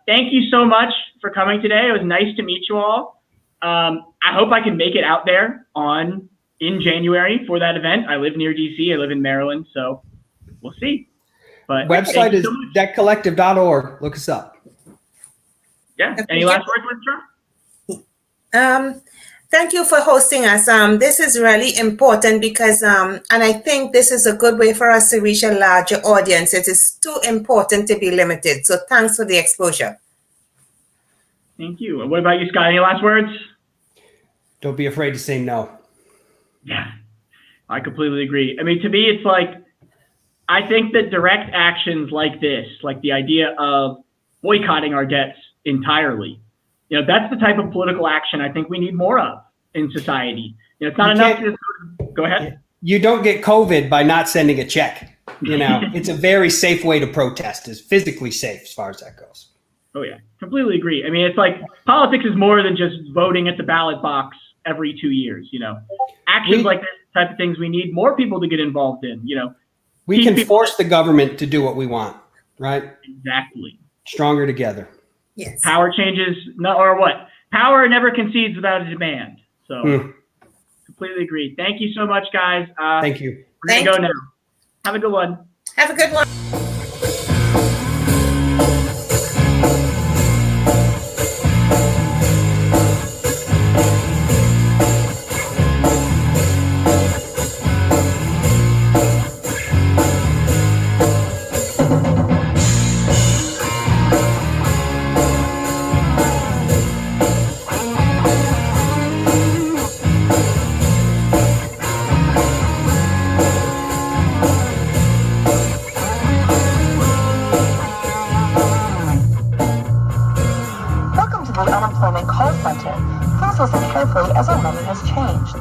thank you so much for coming today. It was nice to meet you all. I hope I can make it out there in January for that event. I live near DC. I live in Maryland, so we'll see. But website is debtcollective.org. Look us up. Yeah. Any last words, Lystra? Thank you for hosting us. This is really important because, and I think this is a good way for us to reach a larger audience. It is too important to be limited. So thanks for the exposure. Thank you. And what about you, Scott? Any last words? Don't be afraid to say no. Yeah, I completely agree. I mean, to me, it's like, I think that direct actions like this, like the idea of boycotting our debts entirely, that's the type of political action I think we need more of in society. It's not enough to go ahead. You don't get COVID by not sending a check. It's a very safe way to protest. It's physically safe as far as that goes. Oh yeah, completely agree. I mean, it's like politics is more than just voting at the ballot box every 2 years. Actions like this type of things we need more people to get involved in. We can force the government to do what we want, right? Exactly. Stronger together. Yes. Power changes, Power never concedes without a demand. So completely agree. Thank you so much, guys. Thank you. We're going to go now. Have a good one. Have a good one. Carefully as our menu has changed.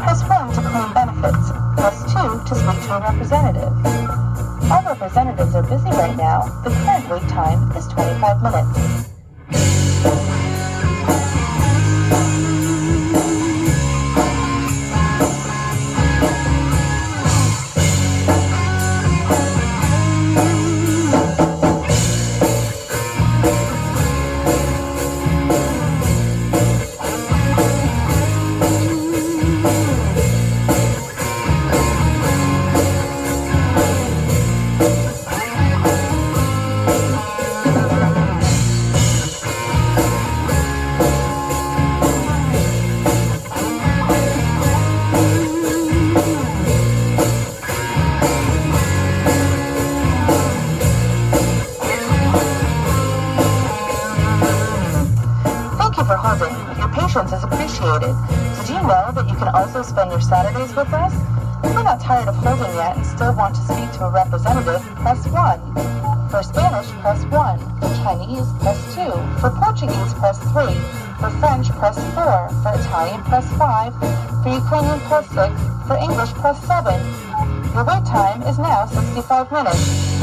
Press 1 to claim benefits. Press 2 to speak to a representative. All representatives are busy right now. The current wait time is 25 minutes. appreciated. Did you know that you can also spend your Saturdays with us? If you're not tired of holding yet and still want to speak to a representative, press 1. For Spanish, press 1. For Chinese, press 2. For Portuguese, press 3. For French, press 4. For Italian, press 5. For Ukrainian, press 6. For English, press 7. Your wait time is now 65 minutes.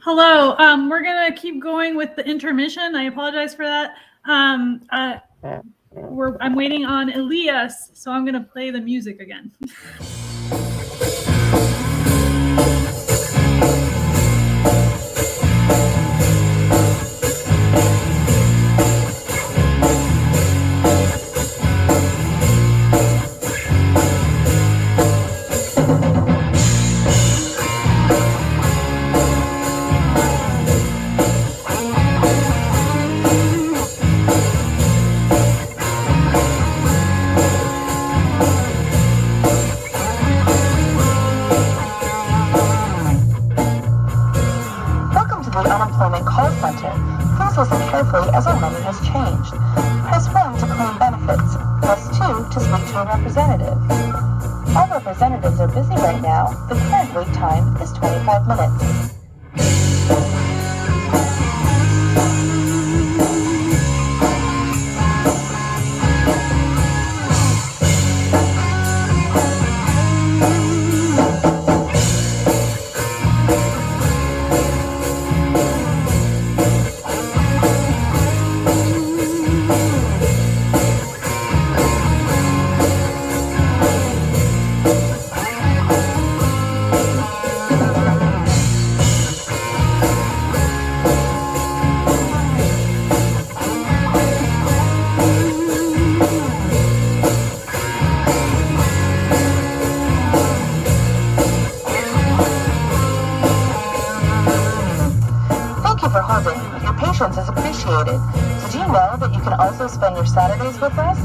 Hello. We're gonna keep going with the intermission. I apologize for that. I'm waiting on Elias, so I'm gonna play the music again. As our menu has changed. Press 1 to claim benefits. Press 2 to speak to a representative. All representatives are busy right now. The current wait time is 25 minutes. Is appreciated. Did you know that you can also spend your Saturdays with us?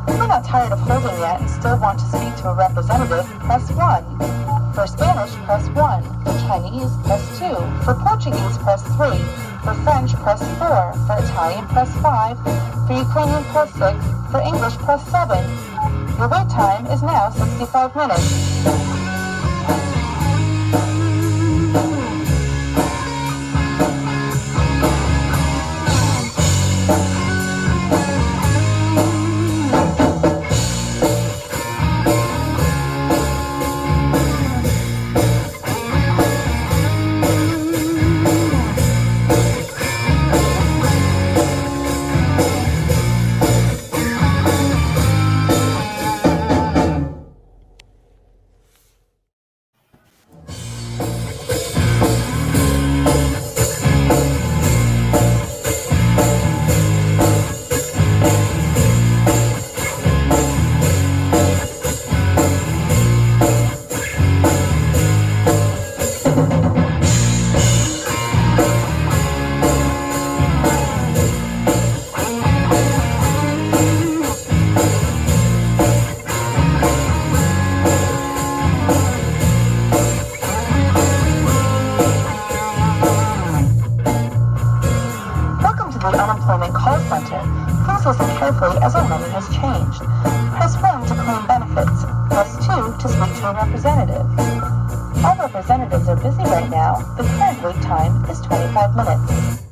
If you're not tired of holding yet and still want to speak to a representative, press 1. For Spanish, press 1. For Chinese, press 2. For Portuguese, press 3. For French, press 4. For Italian, press 5. For Ukrainian, press 6. For English, press 7. Your wait time is now 65 minutes. As our menu has changed. Press 1 to claim benefits. Press 2 to speak to a representative. All representatives are busy right now. The current wait time is 25 minutes.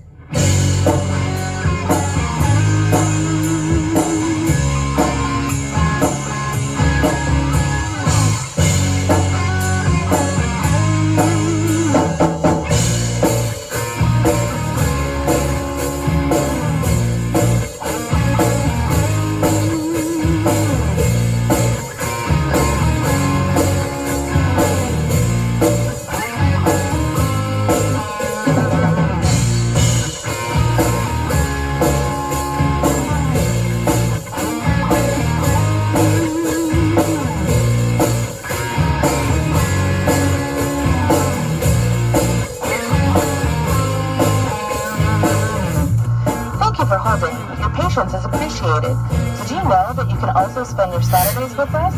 appreciated. Did you know that you can also spend your Saturdays with us?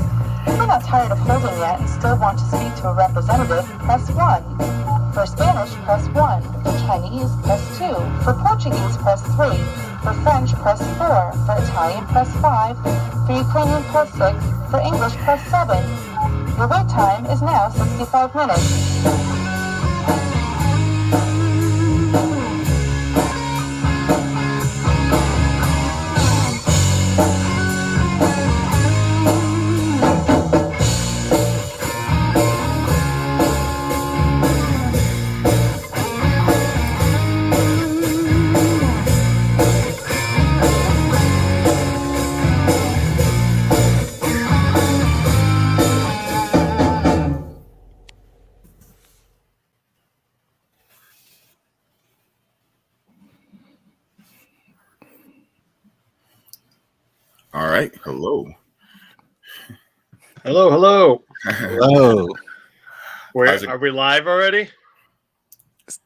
If you're not tired of holding yet and still want to speak to a representative, press 1. For Spanish, press 1. For Chinese, press 2. For Portuguese, press 3. For French, press 4. For Italian, press 5. For Ukrainian, press 6. For English, press 7. Your wait time is now 65 minutes. All right. Hello. Hello. Hello. Are we live already?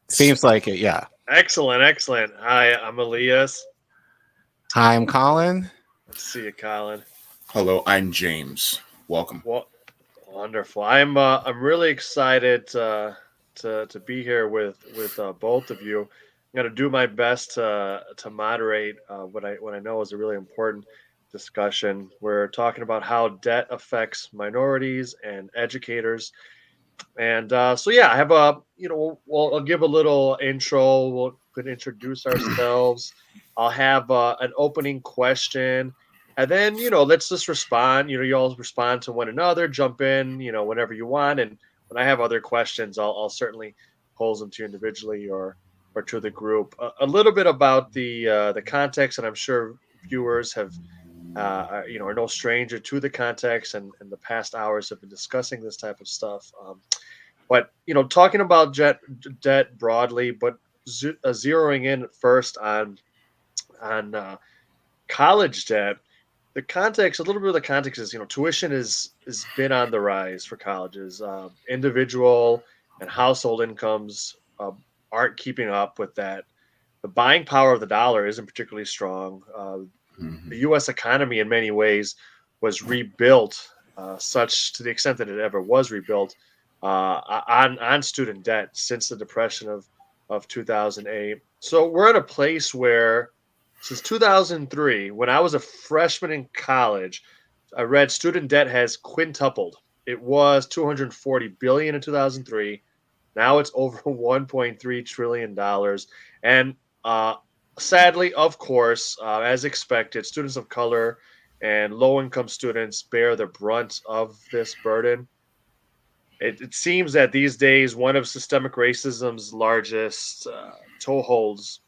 Seems like it, yeah. Excellent. Hi, I'm Elias. Hi, I'm Collin. Let's see you, Colin. Hello, I'm James. Welcome. Well, wonderful. I'm really excited to be here with both of you. I'm gonna do my best to moderate what I know is a really important discussion. We're talking about how debt affects minorities and educators. And so, yeah, I have I'll give a little intro. We'll could introduce ourselves. I'll have an opening question, and then let's just respond. You all respond to one another, jump in, whenever you want. And when I have other questions, I'll certainly pose them to you individually or to the group. A little bit about the context, and I'm sure viewers have. Are no stranger to the context, and the past hours have been discussing this type of stuff. But talking about debt broadly, but zeroing in first on college debt. The context, a little bit of the context is, tuition has been on the rise for colleges. Individual and household incomes aren't keeping up with that. The buying power of the dollar isn't particularly strong. The U.S. economy, in many ways, was rebuilt, such to the extent that it ever was rebuilt, on student debt since the Depression of 2008. So we're in a place where, since 2003, when I was a freshman in college, I read student debt has quintupled. It was $240 billion in 2003. Now it's over $1.3 trillion. And sadly, of course, as expected, students of color and low-income students bear the brunt of this burden. It seems that these days, one of systemic racism's largest toeholds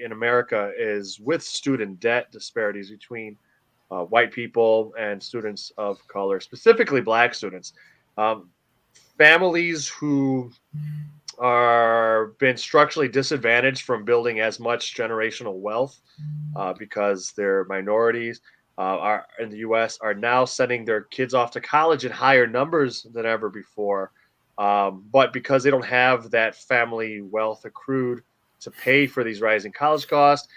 in America is with student debt disparities between white people and students of color, specifically Black students. Families who are been structurally disadvantaged from building as much generational wealth because they're minorities are in the U.S. are now sending their kids off to college in higher numbers than ever before. But because they don't have that family wealth accrued to pay for these rising college costs,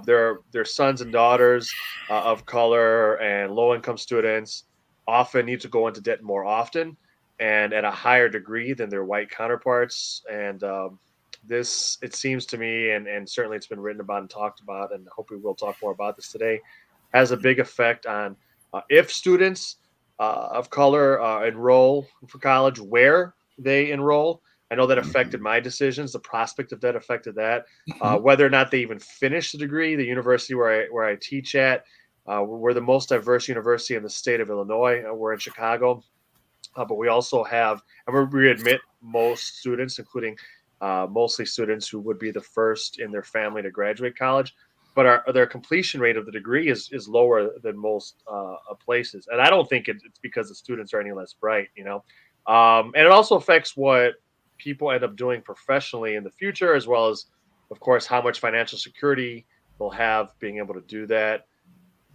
their sons and daughters of color and low-income students often need to go into debt more often and at a higher degree than their white counterparts. And this, it seems to me, and certainly it's been written about and talked about, and hopefully we'll talk more about this today, has a big effect on if students of color enroll for college, where they enroll. I know that affected my decisions. The prospect of that affected that. Whether or not they even finish the degree. The university where I teach at, we're the most diverse university in the state of Illinois. We're in Chicago. But we also have, and we admit most students, including mostly students who would be the first in their family to graduate college, but their completion rate of the degree is lower than most places. And I don't think it's because the students are any less bright, and it also affects what people end up doing professionally in the future, as well as, of course, how much financial security they'll have being able to do that.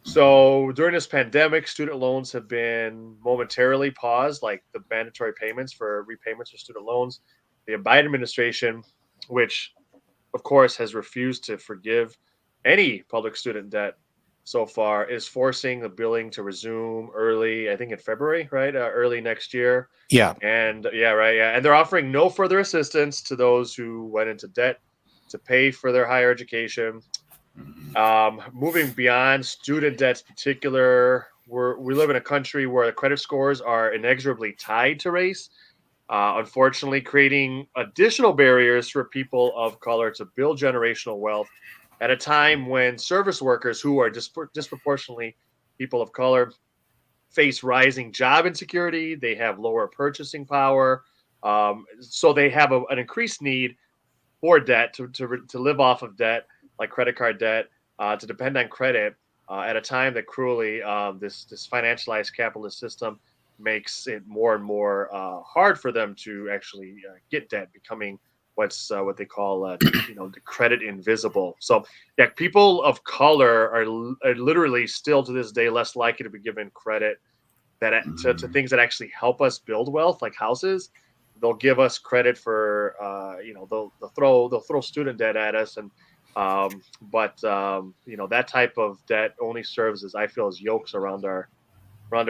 So during this pandemic, student loans have been momentarily paused, like the mandatory payments for repayments for student loans. The Biden administration, which of course has refused to forgive any public student debt so far is forcing the billing to resume early, I think in February, right? Early next year. Yeah. And yeah, right. Yeah. And they're offering no further assistance to those who went into debt to pay for their higher education. Moving beyond student debts, particular, we live in a country where the credit scores are inexorably tied to race. Unfortunately, creating additional barriers for people of color to build generational wealth at a time when service workers who are disproportionately people of color face rising job insecurity. They have lower purchasing power. So they have an increased need for debt to live off of debt, like credit card debt, to depend on credit at a time that cruelly this financialized capitalist system makes it more and more hard for them to actually get debt, becoming what they call the credit invisible. So yeah, people of color are literally still to this day less likely to be given credit to things that actually help us build wealth, like houses. They'll give us credit for they'll throw student debt at us, and but that type of debt only serves as, I feel, as yokes around our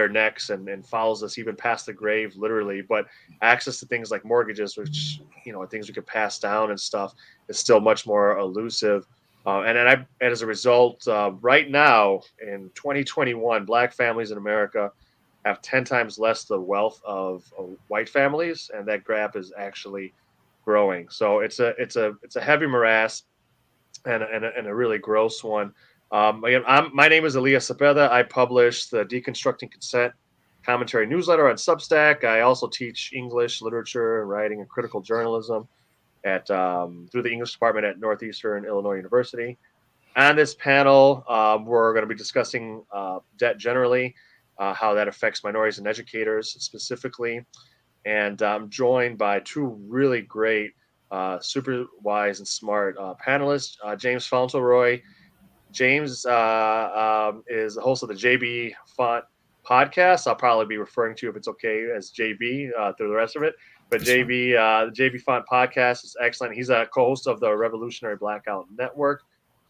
necks and follows us even past the grave, literally. But access to things like mortgages, which are things we could pass down and stuff, is still much more elusive. And as a result, right now in 2021, Black families in America have 10 times less the wealth of white families, and that gap is actually growing. So it's a heavy morass and a really gross one. Again, my name is Elias Cepeda. I publish the Deconstructing Consent commentary newsletter on Substack. I also teach English, literature, and writing, and critical journalism through the English department at Northeastern Illinois University. On this panel, we're going to be discussing debt generally, how that affects minorities and educators specifically. And I'm joined by two really great, super wise and smart panelists. James Fauntleroy. James is the host of the JB Font podcast. I'll probably be referring to, if it's okay, as JB through the rest of it. But the JB Font podcast is excellent. He's a co-host of the Revolutionary Blackout Network.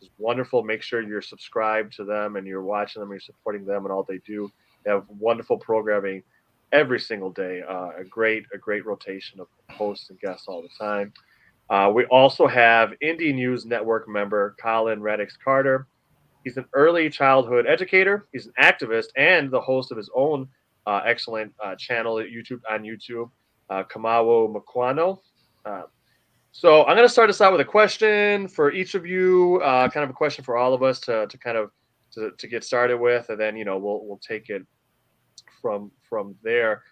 It's wonderful. Make sure you're subscribed to them and you're watching them, and you're supporting them and all they do. They have wonderful programming every single day. A great rotation of hosts and guests all the time. We also have Indie News Network member Collin Radix-Carter. He's an early childhood educator. He's an activist and the host of his own excellent channel at YouTube, Komawo Muwkano. So I'm going to start us out with a question for each of you, kind of a question for all of us to get started with, and then we'll take it from there.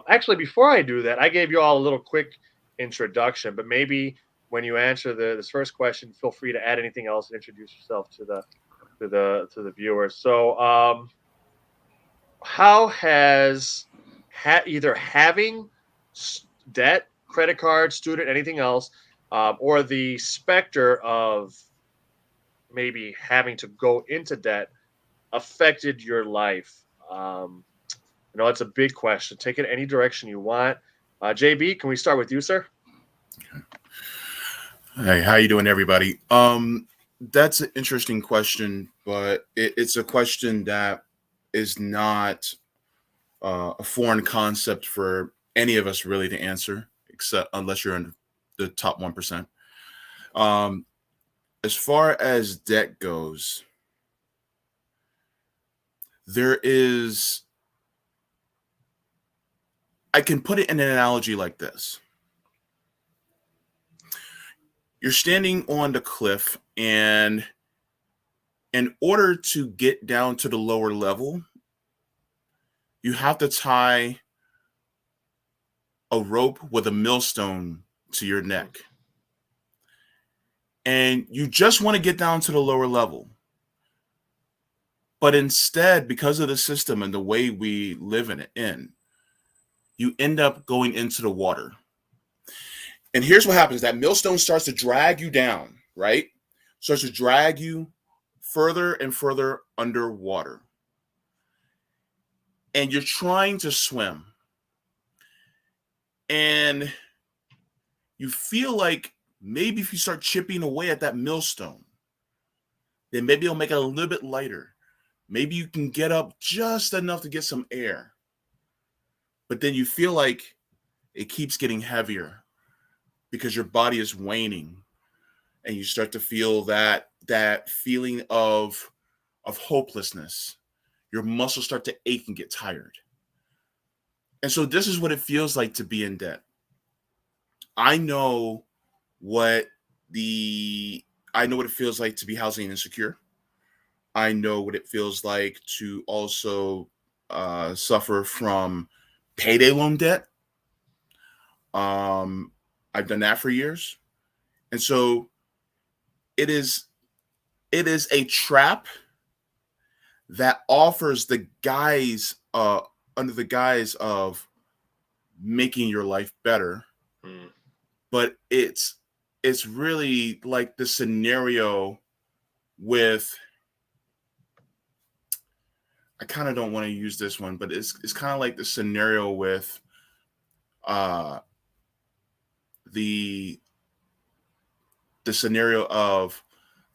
Actually, before I do that, I gave you all a little quick introduction, but maybe when you answer this first question, feel free to add anything else and introduce yourself to the viewers. So, how has either having debt, credit card, student, anything else, or the specter of maybe having to go into debt affected your life? It's a big question. Take it any direction you want. JB, can we start with you, sir? Hey, how you doing, everybody? That's an interesting question, but it's a question that is not a foreign concept for any of us really to answer, except unless you're in the top 1%. As far as debt goes, I can put it in an analogy like this. You're standing on the cliff, and in order to get down to the lower level, you have to tie a rope with a millstone to your neck. And you just want to get down to the lower level. But instead, because of the system and the way we live in it, you end up going into the water. And here's what happens. That millstone starts to drag you down, right? Starts to drag you further and further underwater. And you're trying to swim. And you feel like maybe if you start chipping away at that millstone, then maybe it'll make it a little bit lighter. maybe you can get up just enough to get some air, but then you feel like it keeps getting heavier because your body is waning, and you start to feel that feeling of hopelessness. Your muscles start to ache and get tired. And so this is what it feels like to be in debt. I know what it feels like to be housing insecure. I know what it feels like to also suffer from payday loan debt. I've done that for years. And so it is a trap that offers the guise under the guise of making your life better. But it's really like the scenario with, I kind of don't want to use this one, but it's kind of like the scenario with the scenario of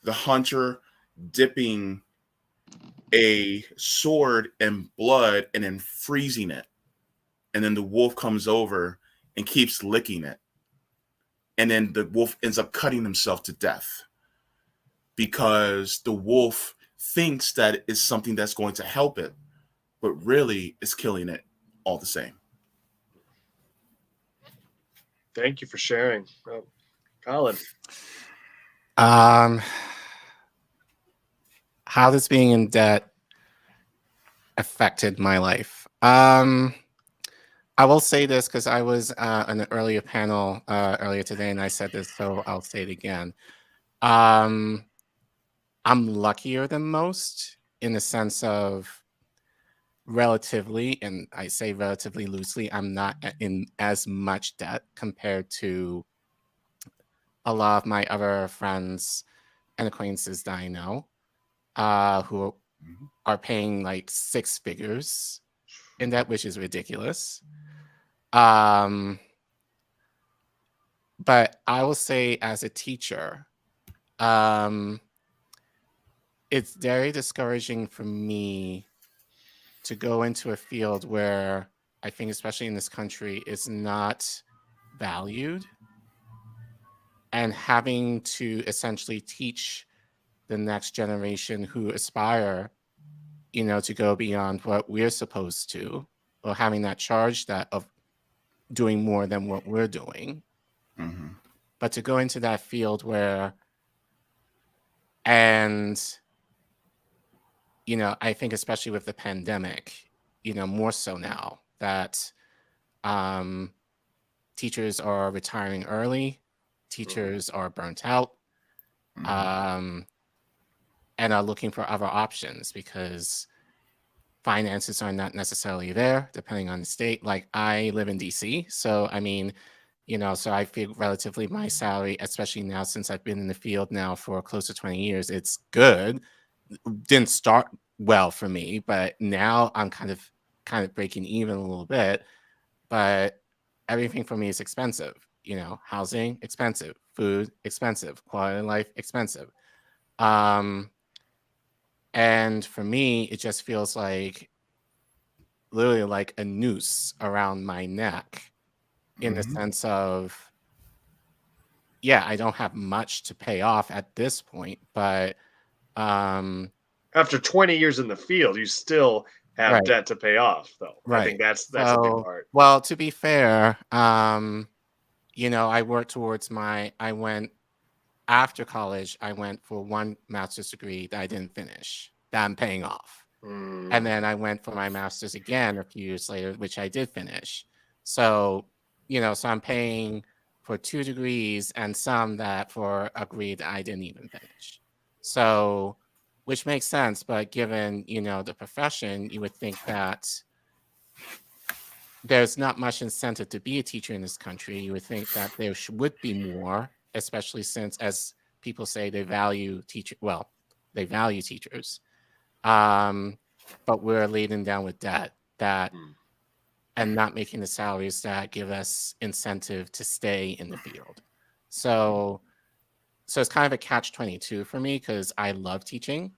the hunter dipping a sword in blood and then freezing it, and then the wolf comes over and keeps licking it, and then the wolf ends up cutting himself to death because the wolf thinks that it's something that's going to help it, but really it's killing it all the same. Thank you for sharing, Collin. How does being in debt affected my life? I will say this because I was on an earlier panel earlier today, and I said this, so I'll say it again. I'm luckier than most in the sense of relatively, and I say relatively loosely, I'm not in as much debt compared to a lot of my other friends and acquaintances that I know who are paying like 6 figures in debt, which is ridiculous. But I will say as a teacher, it's very discouraging for me to go into a field where I think, especially in this country, is not valued, and having to essentially teach the next generation who aspire, to go beyond what we're supposed to, or having that charge that of doing more than what we're doing. Mm-hmm. But to go into that field where, and I think especially with the pandemic, more so now that teachers are retiring early, teachers are burnt out, and are looking for other options because finances are not necessarily there, depending on the state. Like, I live in DC, so I mean, so I feel relatively my salary, especially now since I've been in the field now for close to 20 years, it's good. Didn't start well for me, but now I'm kind of breaking even a little bit. But everything for me is expensive. Housing expensive, food expensive, quality of life expensive. And for me, it just feels like literally like a noose around my neck, in the sense of, I don't have much to pay off at this point, but after 20 years in the field, you still have debt to pay off, though. Right. I think that's a big part. Well, to be fair, I worked towards after college, I went for one master's degree that I didn't finish, that I'm paying off. And then I went for my master's again a few years later, which I did finish. So, so I'm paying for 2 degrees and some that for a degree that I didn't even finish. So, which makes sense, but given, the profession, you would think that there's not much incentive to be a teacher in this country. You would think that there would be more, especially since, as people say, they value teachers. But we're laden down with debt and not making the salaries that give us incentive to stay in the field. So it's kind of a catch-22 for me because I love teaching.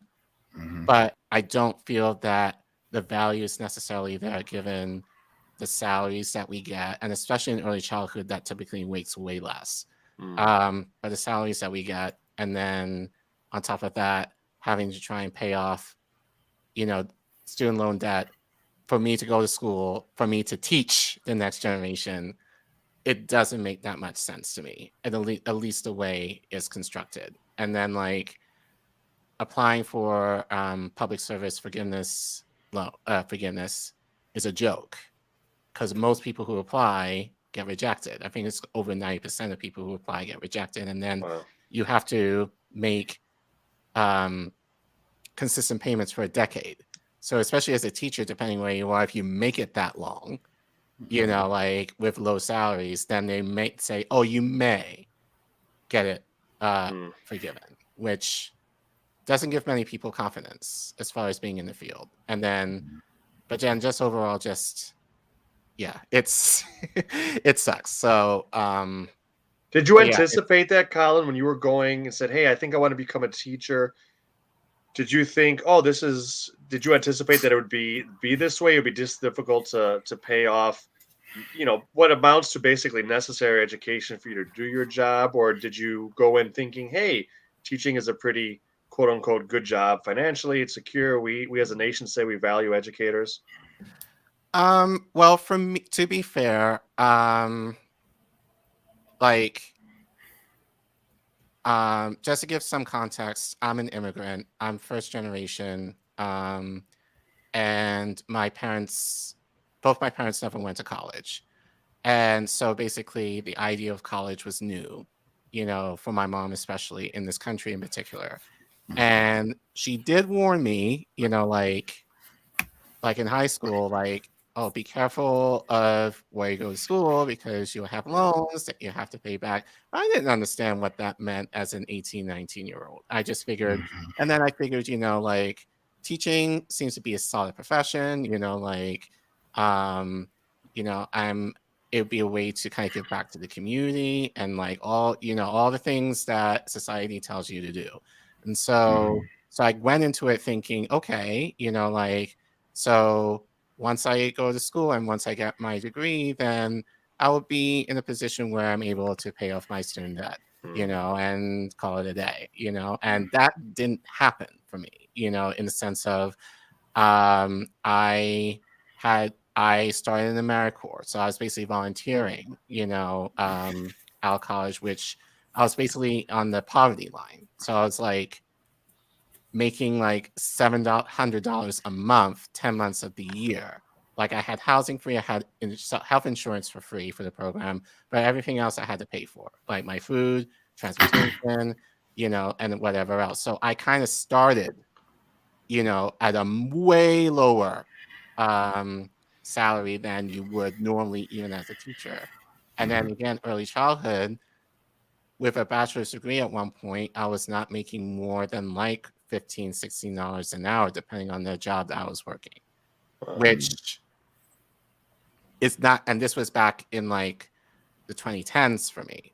but I don't feel that the value is necessarily there given the salaries that we get, and especially in early childhood, that typically weights way less. But the salaries that we get, and then on top of that, having to try and pay off, student loan debt for me to go to school, for me to teach the next generation, it doesn't make that much sense to me, at least the way it's constructed. And then applying for public service forgiveness is a joke, because most people who apply get rejected. I think it's over 90% of people who apply get rejected, and then you have to make consistent payments for a decade. So especially as a teacher, depending where you are, if you make it that long, with low salaries, then they may say, oh, you may get it forgiven, which doesn't give many people confidence as far as being in the field. And then, but then just overall, it's it sucks. So did you anticipate that, Collin, when you were going and said, hey, I think I want to become a teacher? Did you think, did you anticipate that it would be this way? It would be just difficult to pay off, what amounts to basically necessary education for you to do your job? Or did you go in thinking, hey, teaching is a pretty quote unquote good job financially, it's secure. We as a nation say we value educators. Well, for me, to be fair, just to give some context, I'm an immigrant. I'm first generation, and both my parents never went to college, and so basically the idea of college was new, for my mom, especially in this country in particular. And she did warn me, like in high school, oh, be careful of where you go to school because you'll have loans that you have to pay back. I didn't understand what that meant as an 18, 19-year-old. I just figured, and then I figured, teaching seems to be a solid profession, it would be a way to kind of give back to the community and all the things that society tells you to do. And so I went into it thinking, okay, so once I go to school and once I get my degree, then I will be in a position where I'm able to pay off my student debt, and call it a day, and that didn't happen for me, in the sense of I started in the AmeriCorps. So I was basically volunteering, out of college, which I was basically on the poverty line. So I was making $700 a month, 10 months of the year. I had housing free, I had health insurance for free for the program, but everything else I had to pay for, like my food, transportation, and whatever else. So I kind of started, at a way lower salary than you would normally even as a teacher. And then again, early childhood, with a bachelor's degree at one point, I was not making more than $15, $16 an hour, depending on the job that I was working, which is not, and this was back in the 2010s for me.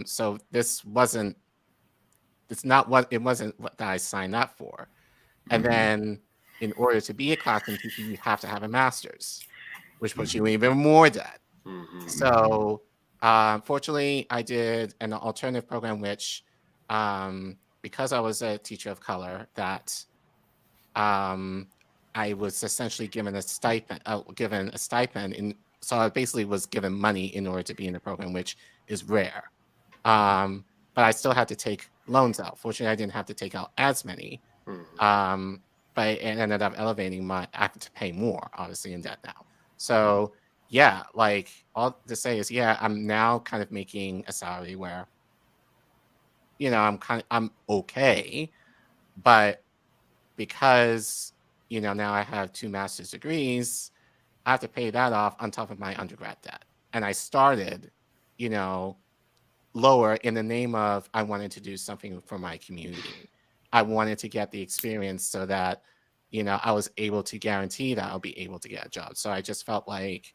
So it wasn't what I signed up for. And then in order to be a classroom teacher, you have to have a master's, which puts you even more debt. So fortunately, I did an alternative program, which because I was a teacher of color, that I was essentially given a stipend. So I basically was given money in order to be in the program, which is rare. But I still had to take loans out. Fortunately, I didn't have to take out as many. But it ended up elevating I have to pay more, obviously, in debt now. So yeah, all to say is, I'm now kind of making a salary where, I'm okay, but because, now I have 2 master's degrees, I have to pay that off on top of my undergrad debt. And I started, lower in the name of I wanted to do something for my community. I wanted to get the experience so that, I was able to guarantee that I'll be able to get a job. So I just felt like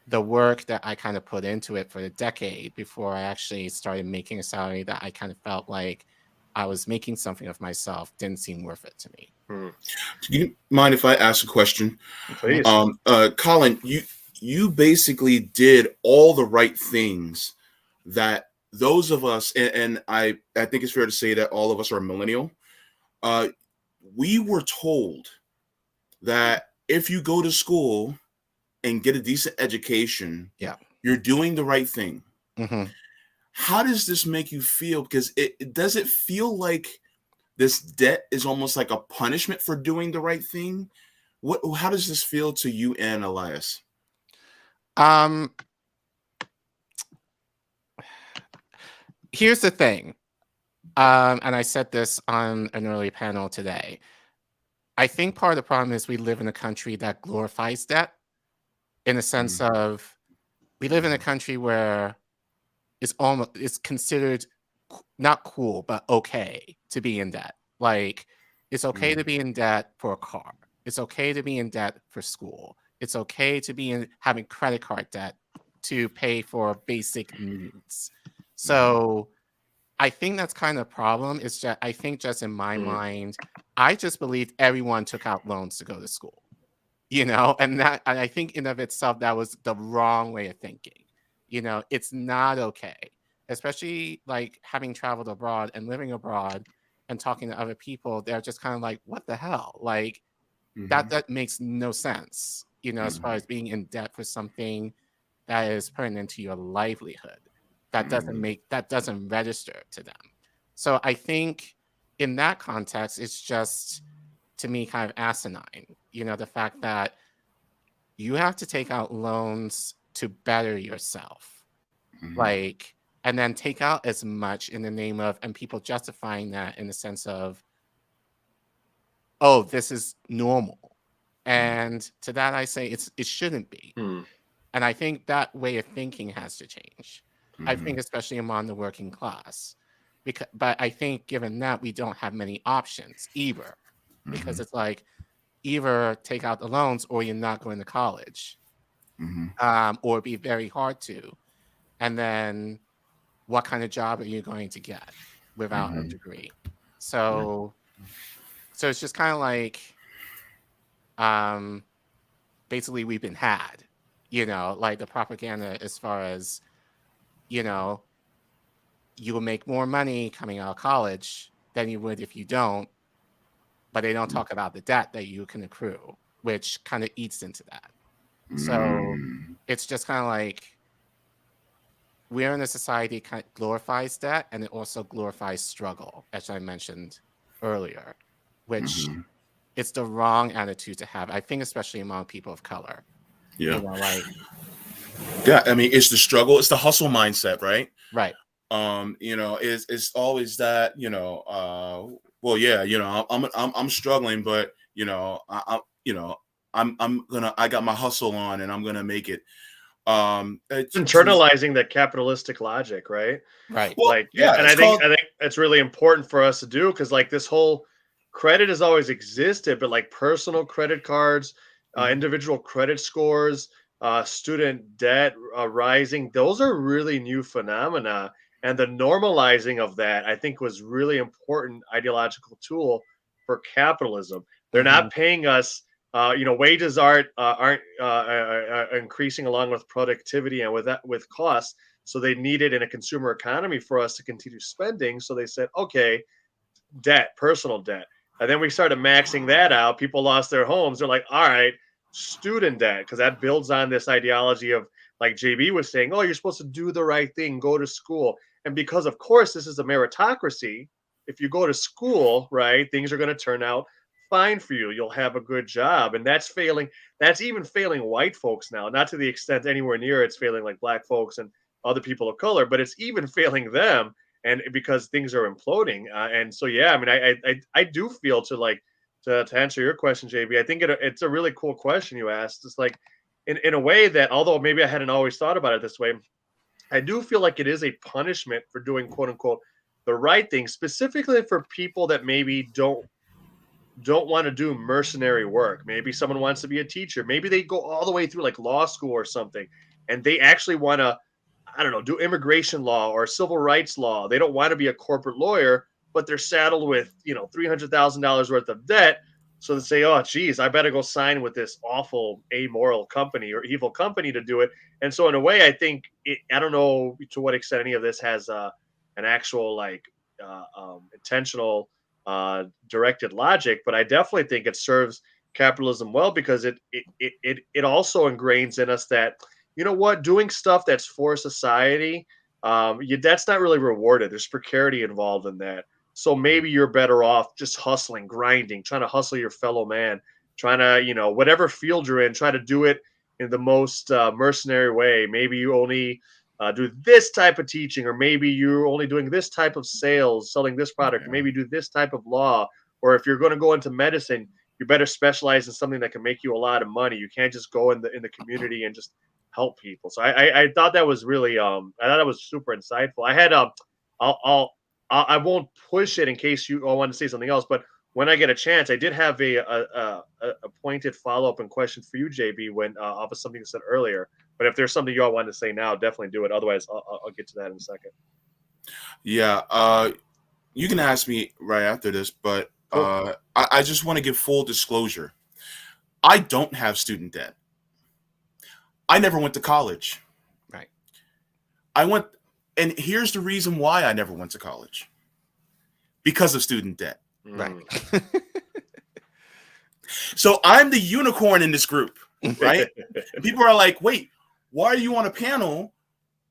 the work that I kind of put into it for a decade before I actually started making a salary that I kind of felt like I was making something of myself didn't seem worth it to me. Do you mind if I ask a question? Please. Collin, you basically did all the right things that those of us, and I think it's fair to say that all of us are millennial. We were told that if you go to school and get a decent education, you're doing the right thing. How does this make you feel? Because does it feel like this debt is almost like a punishment for doing the right thing? How does this feel to you and Elias? Here's the thing, and I said this on an early panel today. I think part of the problem is we live in a country that glorifies debt, in the sense of we live in a country where it's considered not cool but okay to be in debt. Like, it's okay to be in debt for a car. It's okay to be in debt for school. It's okay to be having credit card debt to pay for basic needs. So I think that's kind of a problem. It's just, I think just in my mind, I just believed everyone took out loans to go to school, and I think in of itself, that was the wrong way of thinking. It's not okay, especially like having traveled abroad and living abroad and talking to other people. They're just kind of like, what the hell? Like that makes no sense, as far as being in debt for something that is pertinent to your livelihood. That doesn't register to them. So I think in that context, it's just, to me, kind of asinine. The fact that you have to take out loans to better yourself, and then take out as much in the name of, and people justifying that in the sense of, oh, this is normal. And to that I say it shouldn't be. And I think that way of thinking has to change. I think especially among the working class. But I think given that, we don't have many options either. Because it's like, either take out the loans or you're not going to college. Or be very hard to. And then what kind of job are you going to get without a degree? So it's just kind of like, basically we've been had, like the propaganda as far as, you will make more money coming out of college than you would if you don't, but they don't talk about the debt that you can accrue, which kind of eats into that. So it's just kind of like, we're in a society that kind of glorifies debt, and it also glorifies struggle, as I mentioned earlier, which it's the wrong attitude to have. I think especially among people of color. Yeah. Yeah, I mean, it's the struggle, it's the hustle mindset, right? Right. It's always that, well, yeah, I'm struggling, but I got my hustle on and I'm gonna make it. It's internalizing that capitalistic logic, right? Right. Well, I think it's really important for us to do, because like this whole credit has always existed, but like personal credit cards, individual credit scores, student debt rising, those are really new phenomena. And the normalizing of that, I think, was really important ideological tool for capitalism. They're not paying us, wages aren't increasing along with productivity and with costs. So they needed in a consumer economy for us to continue spending. So they said, okay, debt, personal debt. And then we started maxing that out. People lost their homes. They're like, all right, student debt, because that builds on this ideology of, like JB was saying, oh, you're supposed to do the right thing, go to school. And because, of course, this is a meritocracy, if you go to school, right, things are going to turn out fine for you. You'll have a good job. And that's failing. That's even failing white folks now, not to the extent anywhere near it's failing like black folks and other people of color, but it's even failing them. And because things are imploding. And so, yeah, I mean, I do feel to answer your question, JB, I think it's a really cool question you asked. It's like, in a way that, although maybe I hadn't always thought about it this way, I do feel like it is a punishment for doing, quote unquote, the right thing, specifically for people that maybe don't want to do mercenary work. Maybe someone wants to be a teacher. Maybe they go all the way through like law school or something, and they actually want to, I don't know, do immigration law or civil rights law. They don't want to be a corporate lawyer, but they're saddled with, $300,000 worth of debt. So they say, oh, geez, I better go sign with this awful, amoral company or evil company to do it. And so in a way, I think I don't know to what extent any of this has an actual intentional directed logic, but I definitely think it serves capitalism well, because it also ingrains in us that, doing stuff that's for society, that's not really rewarded. There's precarity involved in that. So maybe you're better off just hustling, grinding, trying to hustle your fellow man, trying to, whatever field you're in, try to do it in the most mercenary way. Maybe you only do this type of teaching, or maybe you're only doing this type of sales, selling this product, or maybe do this type of law. Or if you're going to go into medicine, you better specialize in something that can make you a lot of money. You can't just go in the community and just help people. So I thought that was really I thought that was super insightful. I had I won't push it in case you all want to say something else, but when I get a chance, I did have a pointed follow-up and question for you, JB, when off of something you said earlier. But if there's something you all want to say now, definitely do it. Otherwise, I'll get to that in a second. Yeah, you can ask me right after this, but cool. I just want to give full disclosure. I don't have student debt. I never went to college. Right. And here's the reason why I never went to college. Because of student debt. Right. So I'm the unicorn in this group, right? And people are like, wait, why are you on a panel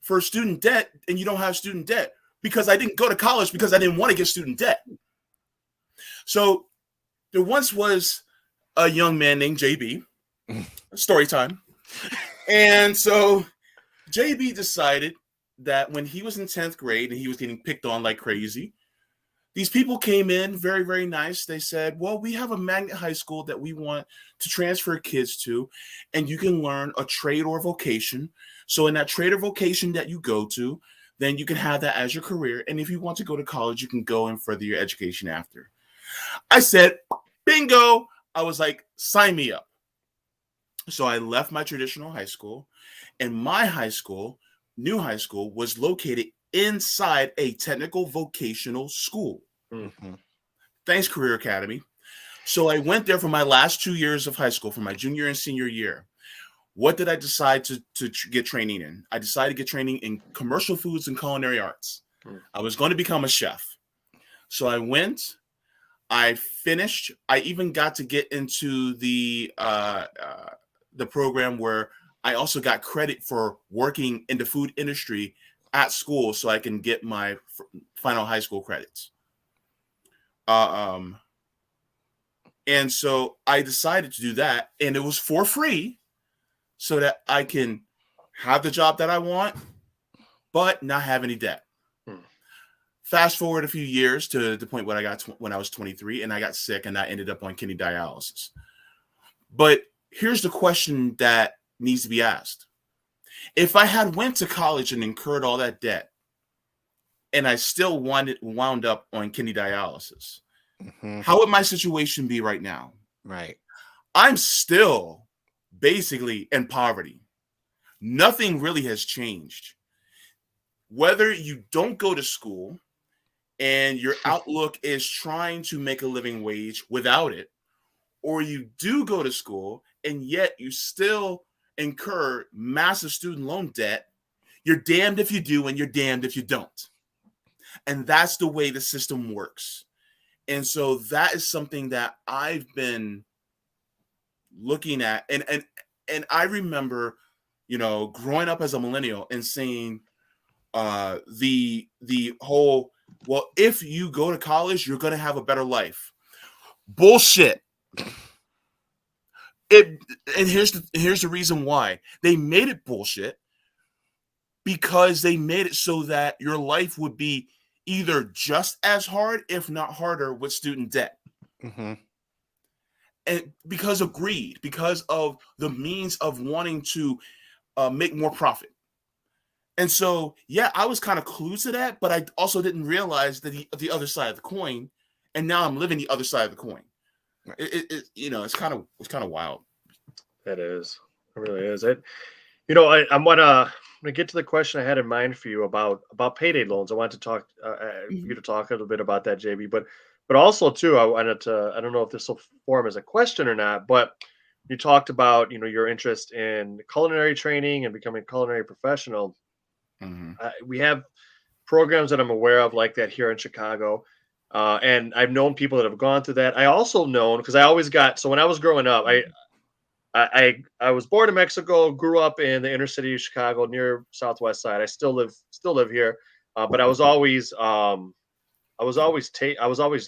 for student debt and you don't have student debt? Because I didn't go to college because I didn't want to get student debt. So there once was a young man named JB, story time. And so JB decided that when he was in 10th grade and he was getting picked on like crazy, these people came in very, very nice. They said, well, we have a magnet high school that we want to transfer kids to, and you can learn a trade or vocation. So in that trade or vocation that you go to, then you can have that as your career. And if you want to go to college, you can go and further your education after. I said, bingo. I was like, sign me up. So I left my traditional high school, and my high school, new high school, was located inside a technical vocational school. Mm-hmm. Thanks, Career Academy. So I went there for my last 2 years of high school, for my junior and senior year. What did I decide to get training in? I decided to get training in commercial foods and culinary arts. I was going to become a chef. So I went, I finished. I even got to get into the program where I also got credit for working in the food industry at school, so I can get my final high school credits. And so I decided to do that, and it was for free, so that I can have the job that I want, but not have any debt. Fast forward a few years to the point when I got when I was 23, and I got sick, and I ended up on kidney dialysis. But here's the question that needs to be asked. If I had went to college and incurred all that debt, and I still wound up on kidney dialysis, how would my situation be right now? Right. I'm still basically in poverty. Nothing really has changed. Whether you don't go to school and your outlook is trying to make a living wage without it, or you do go to school and yet you still incur massive student loan debt, you're damned if you do and you're damned if you don't. And that's the way the system works. And so that is something that I've been looking at. And I remember, growing up as a millennial and saying the whole, well, if you go to college, you're going to have a better life. Bullshit. And here's the reason why. They made it bullshit because they made it so that your life would be either just as hard, if not harder, with student debt. Mm-hmm. And because of greed, because of the means of wanting to make more profit. And so, yeah, I was kind of clueless to that, but I also didn't realize that the other side of the coin, and now I'm living the other side of the coin. Right. It's kind of wild. It is. It really is. It You know, I'm gonna get to the question I had in mind for you about payday loans. I wanted to talk you to talk a little bit about that, JB. But also too, I wanted to. I don't know if this will form as a question or not, but you talked about your interest in culinary training and becoming a culinary professional. We have programs that I'm aware of like that here in Chicago. And I've known people that have gone through that. I also known because I always got so when I was growing up, I was born in Mexico, grew up in the inner city of Chicago near Southwest Side. I still live here, but I was always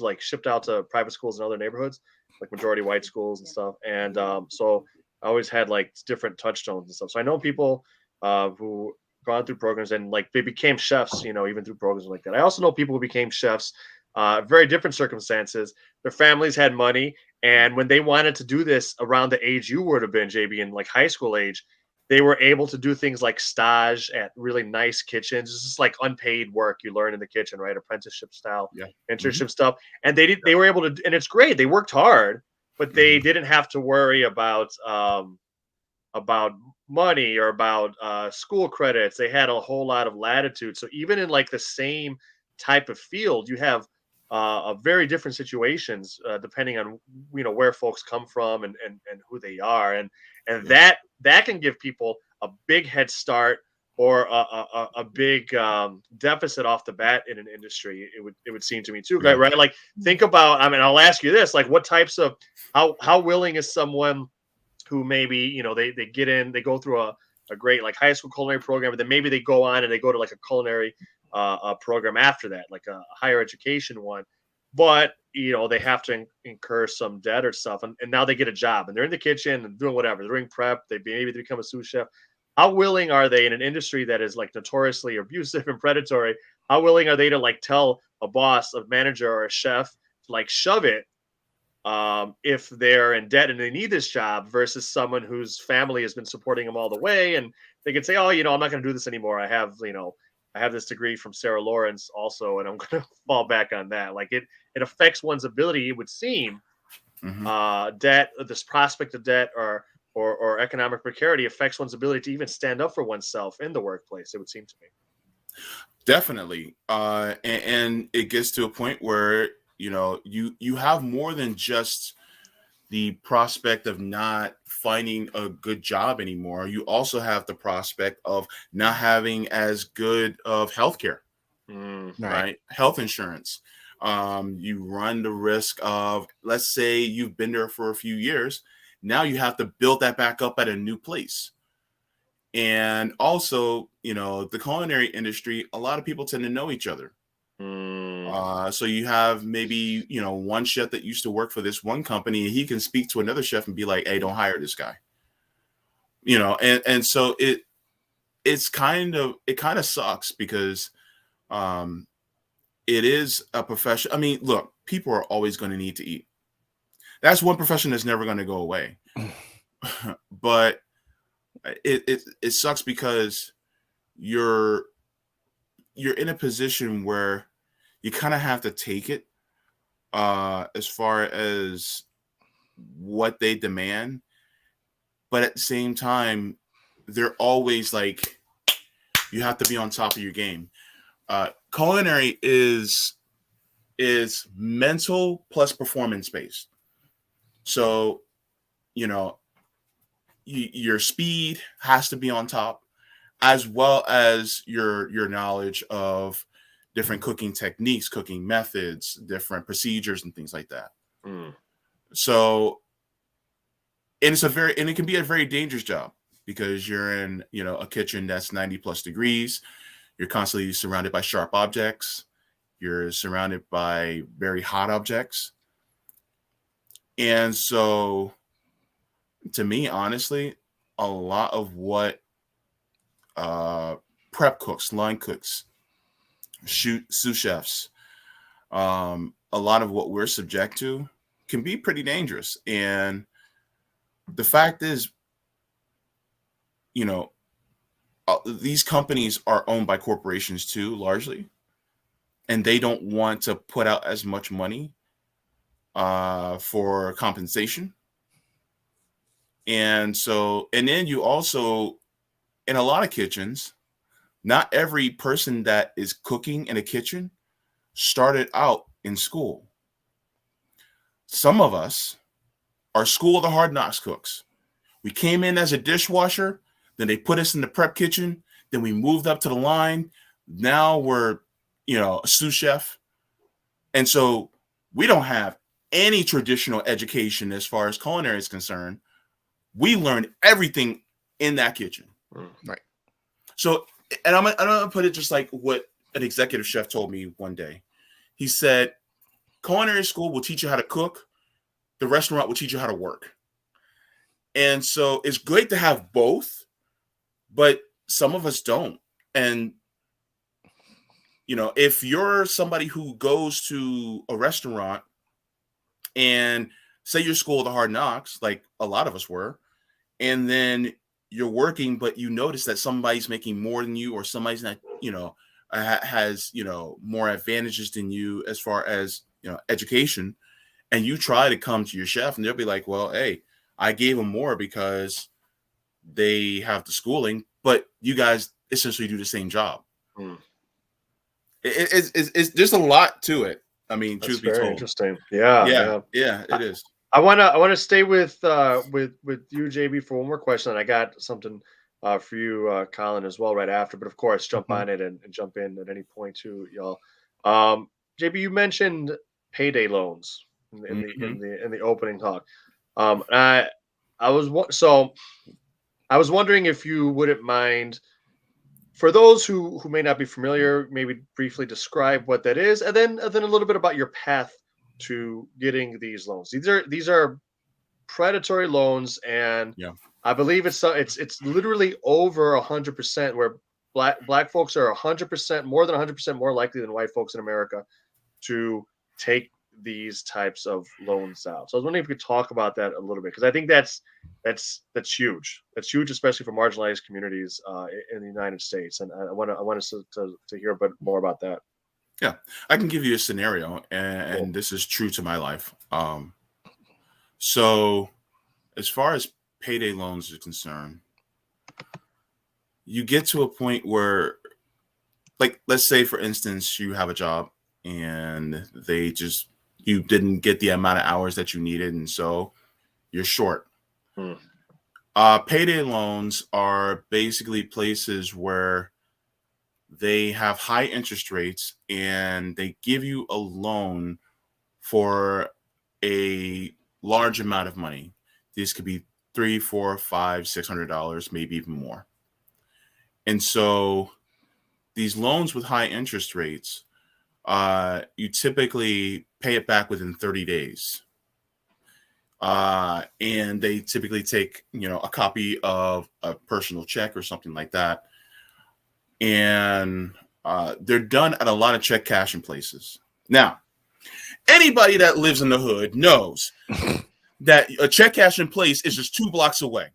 like shipped out to private schools in other neighborhoods, like majority white schools and stuff. And so I always had like different touchstones and stuff. So I know people who gone through programs and like they became chefs, even through programs like that. I also know people who became chefs, very different circumstances. Their families had money, and when they wanted to do this around the age you would have been, JB, in like high school age, they were able to do things like stage at really nice kitchens. It's just like unpaid work you learn in the kitchen, right? Apprenticeship style, internship stuff. And they were able to, and it's great. They worked hard, but they didn't have to worry about money or about school credits. They had a whole lot of latitude. So even in like the same type of field, you have very different situations depending on where folks come from and who they are, and that can give people a big head start or a big deficit off the bat in an industry. It would seem to me too, right? Like think about. I mean, I'll ask you this: like, what types of how willing is someone who maybe they get in, they go through a great like high school culinary program, but then maybe they go on and they go to like a culinary program after that, like a higher education one, but they have to incur some debt or stuff, and now they get a job and they're in the kitchen and doing whatever, they're doing prep, maybe they become a sous chef. How willing are they in an industry that is like notoriously abusive and predatory? How willing are they to like tell a boss, a manager, or a chef to like shove it if they're in debt and they need this job, versus someone whose family has been supporting them all the way, and they can say, oh, I'm not going to do this anymore. I have this degree from Sarah Lawrence also, and I'm going to fall back on that. Like it affects one's ability, it would seem. Debt, this prospect of debt or economic precarity affects one's ability to even stand up for oneself in the workplace, it would seem to me. Definitely. And it gets to a point where, you have more than just the prospect of not finding a good job anymore. You also have the prospect of not having as good of healthcare, right? Health insurance. You run the risk of, let's say you've been there for a few years. Now you have to build that back up at a new place. And also, the culinary industry, a lot of people tend to know each other. So you have maybe, one chef that used to work for this one company, and he can speak to another chef and be like, hey, don't hire this guy. And so it kind of sucks because it is a profession. I mean, look, people are always going to need to eat. That's one profession that's never going to go away. But it sucks because you're in a position where you kind of have to take it as far as what they demand. But at the same time, they're always like, you have to be on top of your game. Culinary is mental plus performance based. So, your speed has to be on top, as well as your knowledge of different cooking techniques, cooking methods, different procedures, and things like that. So, and it can be a very dangerous job because you're in, a kitchen that's 90 plus degrees. You're constantly surrounded by sharp objects. You're surrounded by very hot objects. And so, to me, honestly, a lot of what prep cooks, line cooks, sous chefs, a lot of what we're subject to can be pretty dangerous. And the fact is, these companies are owned by corporations too, largely, and they don't want to put out as much money for compensation. And then you also in a lot of kitchens, not every person that is cooking in a kitchen started out in school. Some of us are school of the hard knocks cooks. We came in as a dishwasher, then they put us in the prep kitchen, then we moved up to the line. Now we're, a sous chef. And so we don't have any traditional education as far as culinary is concerned. We learned everything in that kitchen. Right. So, and I'm going to put it just like what an executive chef told me one day. He said, culinary school will teach you how to cook. The restaurant will teach you how to work. And so it's great to have both, but some of us don't. And, if you're somebody who goes to a restaurant and say you're school of the hard knocks, like a lot of us were, and then you're working, but you notice that somebody's making more than you, or somebody's not, has, more advantages than you as far as, education. And you try to come to your chef and they'll be like, well, hey, I gave them more because they have the schooling, but you guys essentially do the same job. It's there's a lot to it. I mean, That's truth be very told. interesting. Yeah, it is. I wanna stay with you, JB, for one more question, and I got something for you, Collin, as well right after. But of course, jump on it and jump in at any point too, y'all. JB, you mentioned payday loans in the opening talk. I was wondering if you wouldn't mind, for those who may not be familiar, maybe briefly describe what that is, and then a little bit about your path to getting these loans. These are predatory loans, and I believe it's literally over 100%, where black folks are 100%, more than 100% more likely than white folks in America to take these types of loans out. So I was wondering if you could talk about that a little bit, because I think that's huge. That's huge, especially for marginalized communities in the United States. And I want us to hear a bit more about that. Yeah, I can give you a scenario, and this is true to my life. So as far as payday loans are concerned, you get to a point where, like, let's say, for instance, you have a job and you didn't get the amount of hours that you needed, and so you're short. Payday loans are basically places where they have high interest rates and they give you a loan for a large amount of money. These could be $300, $400, $500, $600, maybe even more. And so these loans with high interest rates, you typically pay it back within 30 days. And they typically take, a copy of a personal check or something like that. And they're done at a lot of check cashing places. Now, anybody that lives in the hood knows that a check cashing place is just 2 blocks away.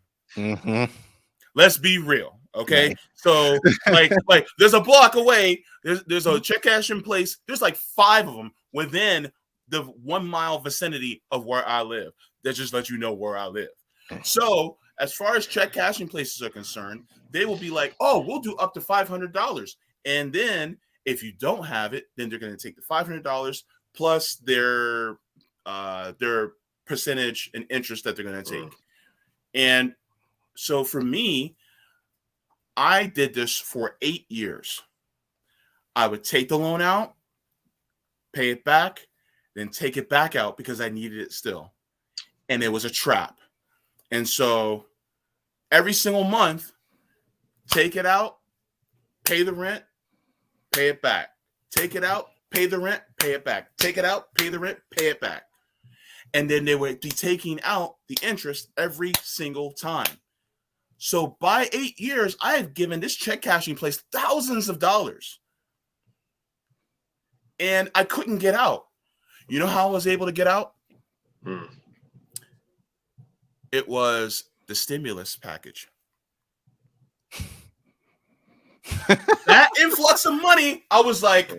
Let's be real. Okay. Right. So like there's a block away. There's a check cashing place. There's like 5 of them within the 1 mile vicinity of where I live. That just let you know where I live. So as far as check cashing places are concerned, they will be like, oh, we'll do up to $500. And then if you don't have it, then they're going to take the $500 plus their percentage and interest that they're going to take. And so for me, I did this for 8 years. I would take the loan out, pay it back, then take it back out because I needed it still. And it was a trap. And so every single month, take it out, pay the rent, pay it back. Take it out, pay the rent, pay it back. Take it out, pay the rent, pay it back. And then they would be taking out the interest every single time. So by 8 years, I have given this check cashing place thousands of dollars. And I couldn't get out. You know how I was able to get out? It was the stimulus package. That influx of money, I was like,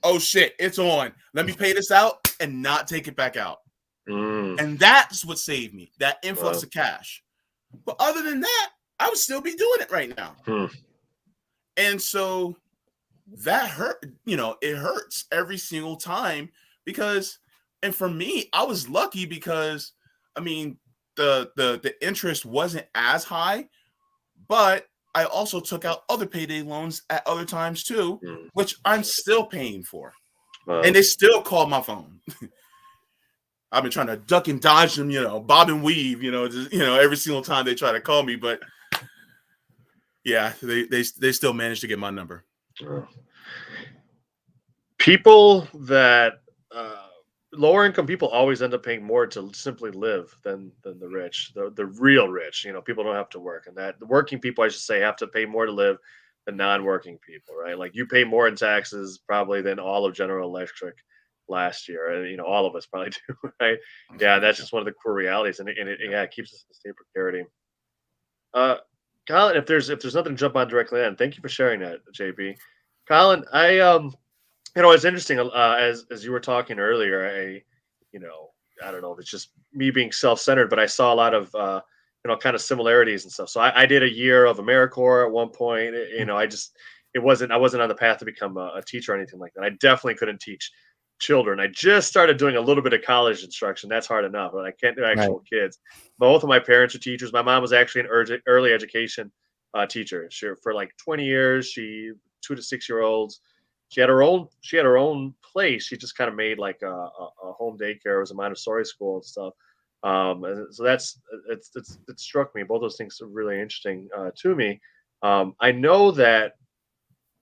oh shit, it's on. Let me pay this out and not take it back out. And that's what saved me, that influx of cash. But other than that, I would still be doing it right now. And so that hurt, it hurts every single time because, and for me, I was lucky because, I mean, the interest wasn't as high, but I also took out other payday loans at other times too, which I'm still paying for. And they still call my phone. I've been trying to duck and dodge them, bob and weave, every single time they try to call me. But yeah, they still manage to get my number. People that lower income people always end up paying more to simply live than the rich, the real rich. People don't have to work, and that the working people, I should say, have to pay more to live than non-working people, right? Like you pay more in taxes probably than all of General Electric last year, and all of us probably do, right? Yeah, that's just one of the core realities, and it keeps us in a state of precarity. Collin, if there's nothing to jump on directly on, thank you for sharing that, JB. Collin, it's interesting. As you were talking earlier, I don't know if it's just me being self-centered, but I saw a lot of kind of similarities and stuff. So I did a year of AmeriCorps at one point. I wasn't on the path to become a teacher or anything like that. I definitely couldn't teach children. I just started doing a little bit of college instruction. That's hard enough, but I can't do actual kids. Both of my parents are teachers. My mom was actually an early education teacher. For like 20 years, 2 to 6 year olds. She had her own place. She just kind of made like a home daycare. It was a Montessori school and stuff. And so it struck me. Both those things are really interesting to me. I know that.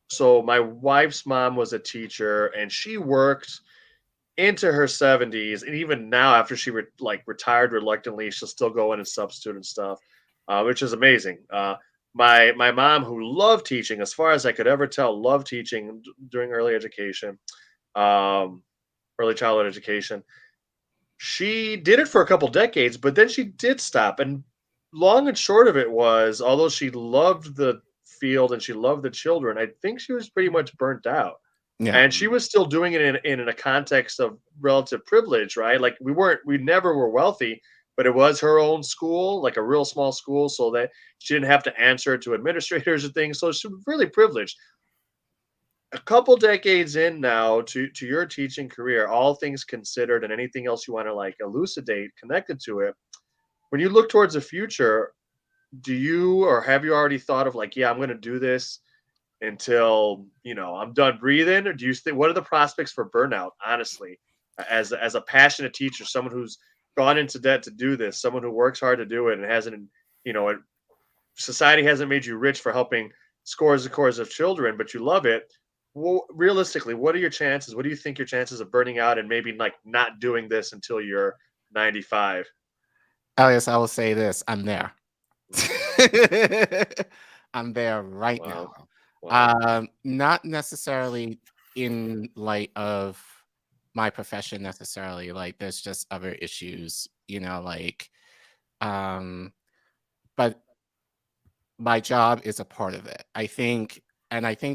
So my wife's mom was a teacher, and she worked into her 70s, and even now, after she retired reluctantly, she'll still go in and substitute and stuff, which is amazing. My mom, who loved teaching, as far as I could ever tell, loved teaching during early education, early childhood education. She did it for a couple decades, but then she did stop. And long and short of it was, although she loved the field and she loved the children, I think she was pretty much burnt out. Yeah. And she was still doing it in a context of relative privilege, right? Like we never were wealthy, but it was her own school, like a real small school, so that she didn't have to answer to administrators or things. So she was really privileged. A couple decades in now to your teaching career, all things considered, and anything else you want to elucidate connected to it, when you look towards the future, do you or have you already thought of I'm going to do this until I'm done breathing, or do you think what are the prospects for burnout? Honestly, as a passionate teacher, someone who's gone into debt to do this, someone who works hard to do it, and hasn't, society hasn't made you rich for helping scores and scores of children, but you love it. Well, realistically, what are your chances? What do you think your chances of burning out and maybe not doing this until you're 95? Elias, I will say this: I'm there. I'm there right now. Wow. Not necessarily in light of my profession necessarily. There's just other issues, but my job is a part of it. I think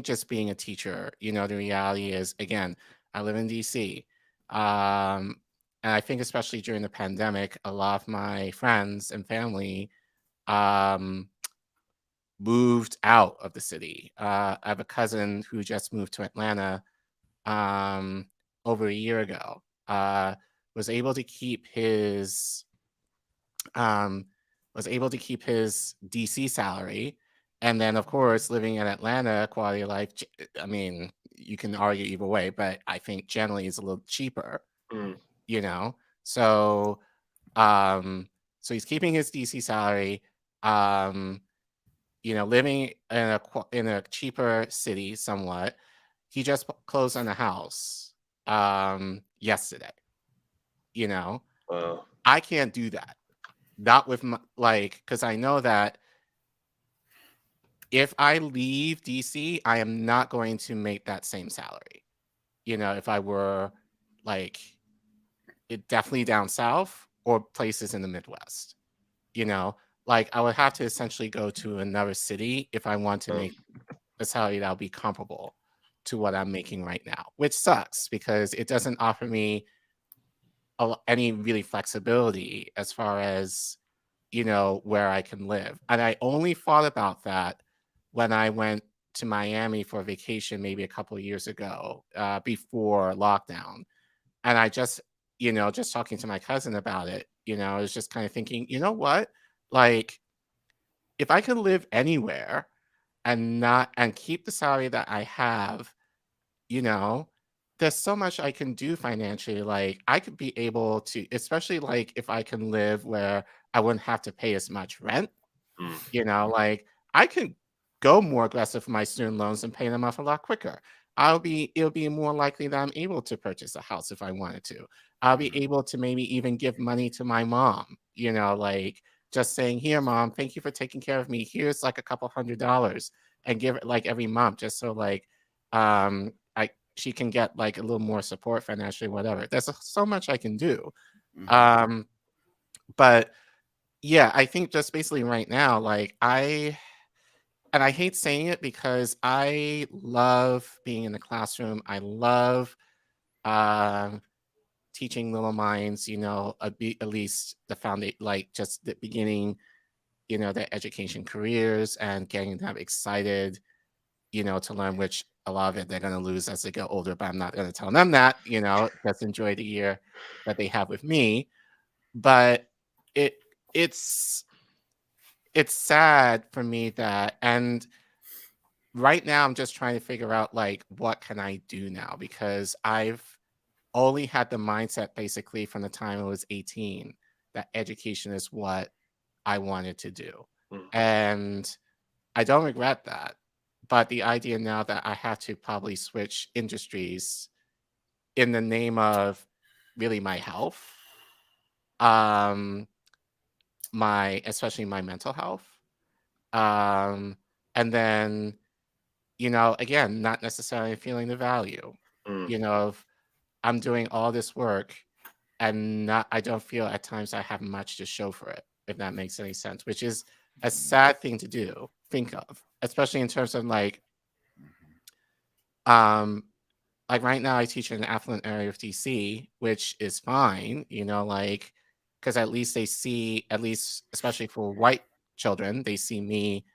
just being a teacher, the reality is, again, I live in DC. And I think especially during the pandemic, a lot of my friends and family moved out of the city. I have a cousin who just moved to Atlanta over a year ago. Was able to keep his DC salary, and then of course living in Atlanta, quality of life. I mean, you can argue either way, but I think generally is a little cheaper. So he's keeping his DC salary. Living in a cheaper city somewhat. He just closed on a house yesterday. I can't do that. Not with because I know that if I leave DC, I am not going to make that same salary. If I were it definitely down south or places in the Midwest. I would have to essentially go to another city if I want to make a salary that'll be comparable to what I'm making right now, which sucks because it doesn't offer me any really flexibility as far as you know, where I can live. And I only thought about that when I went to Miami for a vacation maybe a couple of years ago, before lockdown. And I just, you know, just talking to my cousin about it, you know, I was just kind of thinking, you know what? Like, if I could live anywhere and keep the salary that I have, you know, there's so much I can do financially. Like, I could be able to, especially like if I can live where I wouldn't have to pay as much rent, you know, like I could go more aggressive for my student loans and pay them off a lot quicker. It'll be more likely that I'm able to purchase a house if I wanted to. I'll be able to maybe even give money to my mom, you know, like just saying, here, mom, thank you for taking care of me. Here's like a couple $100 and give it like every month, just so like, she can get like a little more support financially, whatever. There's so much I can do. But yeah, I think just basically right now, like I hate saying it because I love being in the classroom. I love teaching little minds, you know, at least the foundation, like just the beginning, you know, their education careers and getting them excited, you know, to learn, which a lot of it they're going to lose as they get older, but I'm not going to tell them that, you know, just enjoy the year that they have with me. But it's sad for me that, and right now I'm just trying to figure out like, what can I do now? Because I've only had the mindset basically from the time I was 18 that education is what I wanted to do. And I don't regret that. But the idea now that I have to probably switch industries in the name of really my health, especially my mental health, and then, you know, again, not necessarily feeling the value, you know, of I'm doing all this work and I don't feel at times I have much to show for it, if that makes any sense, which is a sad thing to think of, especially in terms of like right now I teach in an affluent area of DC, which is fine, you know, like, because at least they see, at least especially for white children, they see me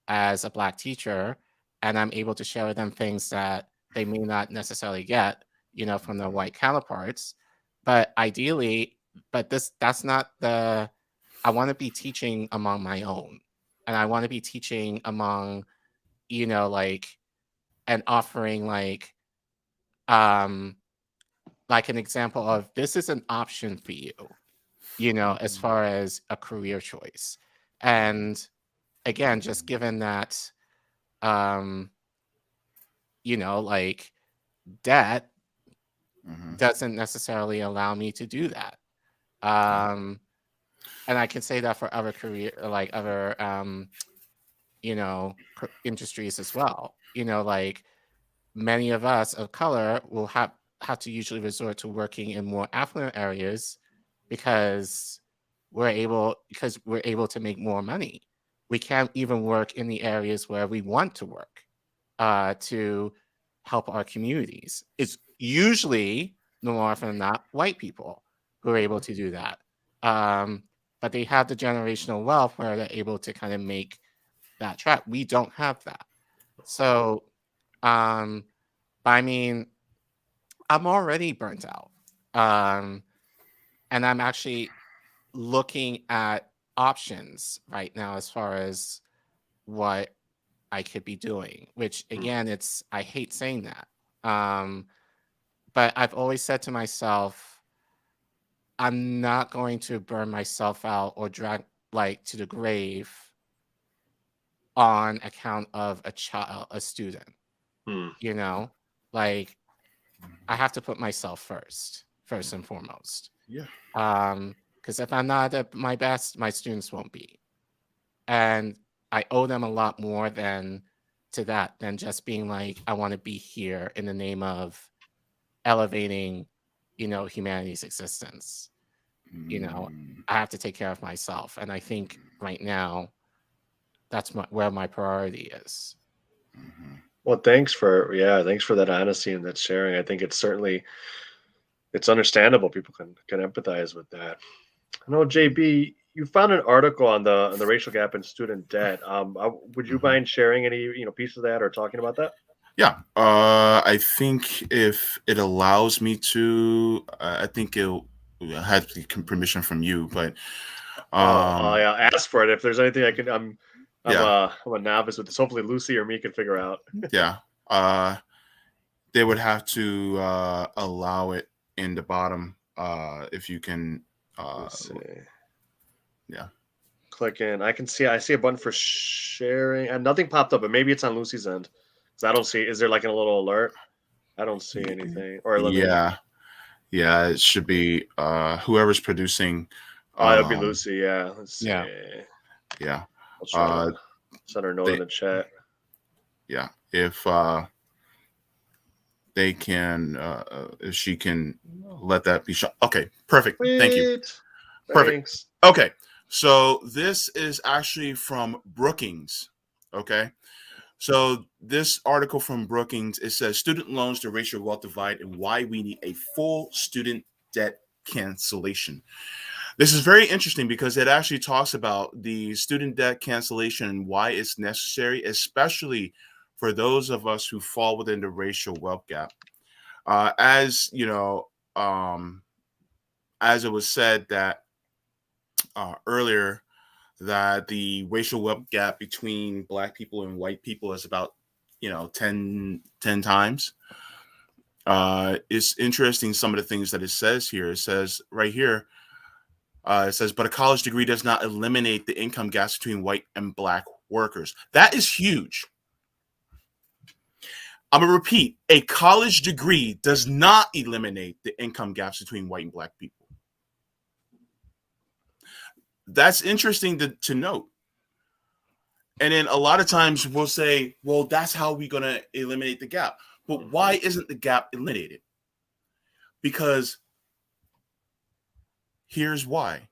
as a Black teacher, and I'm able to share with them things that they may not necessarily get, you know, from their white counterparts. But ideally, that's not I want to be teaching among my own, and I want to be teaching among, you know, like, and offering like an example of this is an option for you, you know, as far as a career choice. And again, just given that, you know, like debt doesn't necessarily allow me to do that. And I can say that for other you know, industries as well. You know, like many of us of color will have to usually resort to working in more affluent areas because we're able to make more money. We can't even work in the areas where we want to work to help our communities. It's usually, more often than not, white people who are able to do that. But they have the generational wealth where they're able to kind of make that track. We don't have that. So, I mean, I'm already burnt out. And I'm actually looking at options right now as far as what I could be doing, which again, I hate saying that. But I've always said to myself, I'm not going to burn myself out or drag like to the grave on account of a student. You know, like I have to put myself first and foremost. Yeah. Because if I'm not at my best, my students won't be. And I owe them a lot more than just being like, I want to be here in the name of elevating, you know, humanity's existence. You know, I have to take care of myself. And I think right now, that's where my priority is. Well, thanks for that honesty and that sharing. I think it's understandable. People can empathize with that. I know, JB, you found an article on the racial gap in student debt. Would you mind sharing any piece of that or talking about that? Yeah, I think if it allows me to, I think it'll have permission from you, but yeah, ask for it if there's anything I can. I'm yeah. I'm a novice with this. Hopefully, Lucy or me can figure out. Yeah, they would have to allow it in the bottom. If you can, Let's see. Yeah. Click in. I see a button for sharing, and nothing popped up. But maybe it's on Lucy's end. So I don't see. Is there like a little alert? I don't see anything. Or yeah, it should be whoever's producing. Oh, it'll be Lucy. Yeah. Let's see. Yeah. I'll try to send her a note in the chat. Yeah. If they can, if she can let that be shot. Okay. Perfect. Thank you. Perfect. Thanks. Okay. So this is actually from Brookings. Okay. So this article from Brookings, it says student loans to racial wealth divide and why we need a full student debt cancellation. This is very interesting because it actually talks about the student debt cancellation and why it's necessary, especially for those of us who fall within the racial wealth gap. As you know, as it was said that earlier, that the racial wealth gap between Black people and white people is about 10 times. It's interesting some of the things that it says here. It says right here, it says, but a college degree does not eliminate the income gaps between white and Black workers. That is huge. I'm going to repeat, a college degree does not eliminate the income gaps between white and Black people. That's interesting to note. And then a lot of times we'll say, well, that's how we're going to eliminate the gap. But why isn't the gap eliminated? Because here's why.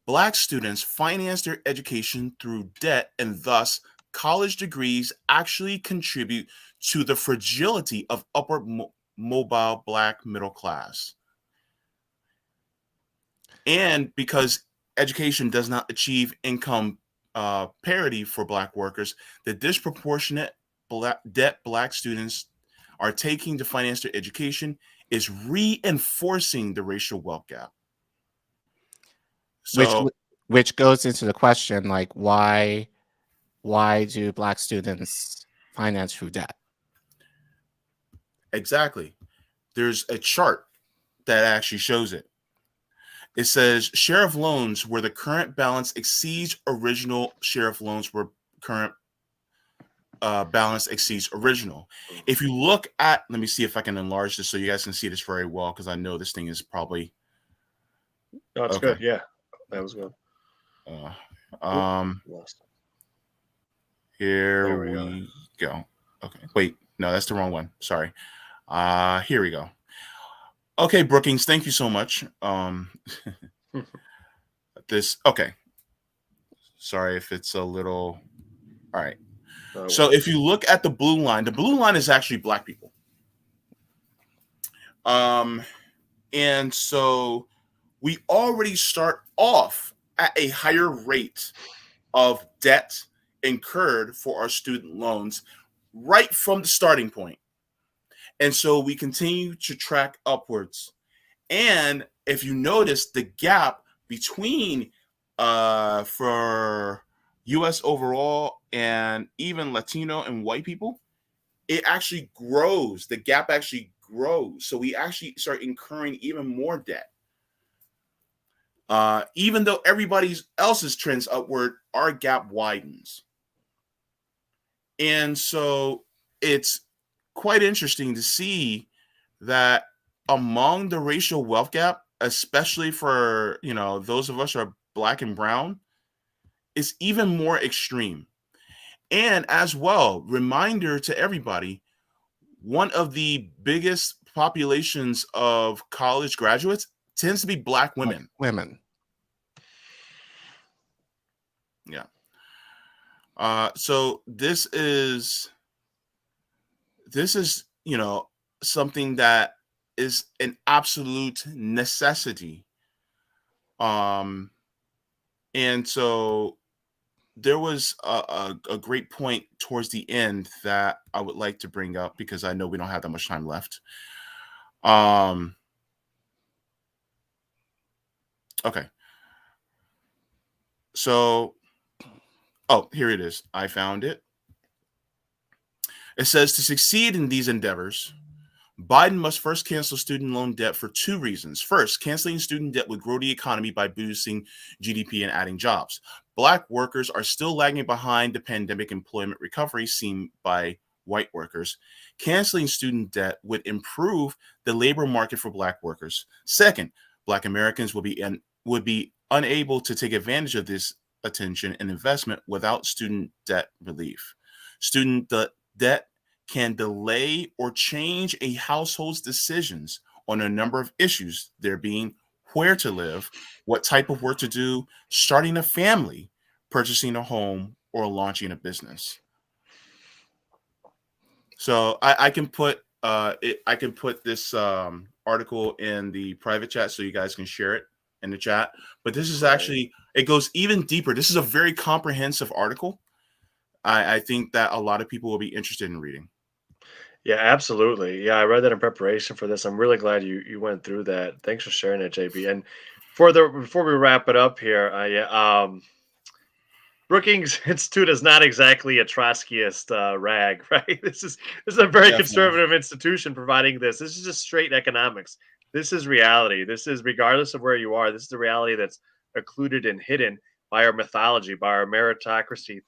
Black students finance their education through debt, and thus college degrees actually contribute to the fragility of upward mobile Black middle class. And because education does not achieve income parity for Black workers, the disproportionate debt Black students are taking to finance their education is reinforcing the racial wealth gap. So, which goes into the question, like, why do Black students finance through debt? Exactly. There's a chart that actually shows it. It says share of loans where the current balance exceeds original share of loans where current balance exceeds original. If you look at, let me see if I can enlarge this so you guys can see this very well, because I know this thing is probably. Oh, it's good. Yeah, that was good. Here we go. Okay, wait, no, that's the wrong one. Sorry. Here we go. Okay, Brookings, thank you so much. Okay. Sorry if it's a little. All right. So if you look at the blue line is actually Black people. And so we already start off at a higher rate of debt incurred for our student loans right from the starting point. And so we continue to track upwards. And if you notice, the gap between for US overall and even Latino and white people, it actually grows. The gap actually grows. So we actually start incurring even more debt. Even though everybody else's trends upward, our gap widens. And so it's quite interesting to see that among the racial wealth gap, especially for those of us who are Black and brown, is even more extreme. And as well, reminder to everybody, one of the biggest populations of college graduates tends to be Black women. Yeah. So this is something that is an absolute necessity. And so there was a great point towards the end that I would like to bring up because I know we don't have that much time left. Okay. So, here it is. I found it. It says to succeed in these endeavors, Biden must first cancel student loan debt for two reasons. First, canceling student debt would grow the economy by boosting GDP and adding jobs. Black workers are still lagging behind the pandemic employment recovery seen by white workers. Canceling student debt would improve the labor market for Black workers. Second, Black Americans would be unable to take advantage of this attention and investment without student debt relief. Student debt can delay or change a household's decisions on a number of issues, there being where to live, what type of work to do, starting a family, purchasing a home, or launching a business. So I can put this article in the private chat so you guys can share it in the chat. But this is actually, it goes even deeper. This is a very comprehensive article. I think that a lot of people will be interested in reading. Yeah, absolutely. Yeah, I read that in preparation for this. I'm really glad you went through that. Thanks for sharing it, JB. And before we wrap it up here, Brookings Institute is not exactly a Trotskyist rag, right? This is a very conservative institution providing this. This is just straight economics. This is reality. This is, regardless of where you are, this is the reality that's occluded and hidden by our mythology, by our meritocracy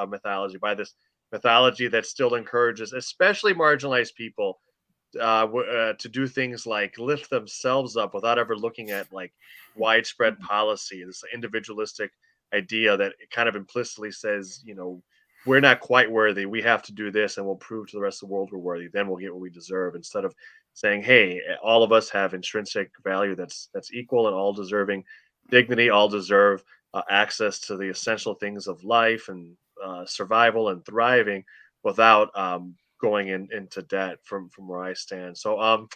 mythology, by this mythology that still encourages, especially marginalized people, to do things like lift themselves up without ever looking at like widespread policy. This individualistic idea that it kind of implicitly says, we're not quite worthy. We have to do this, and we'll prove to the rest of the world we're worthy. Then we'll get what we deserve. Instead of saying, hey, all of us have intrinsic value that's equal and all deserving dignity, all deserve access to the essential things of life and survival and thriving without going into debt from where I stand. So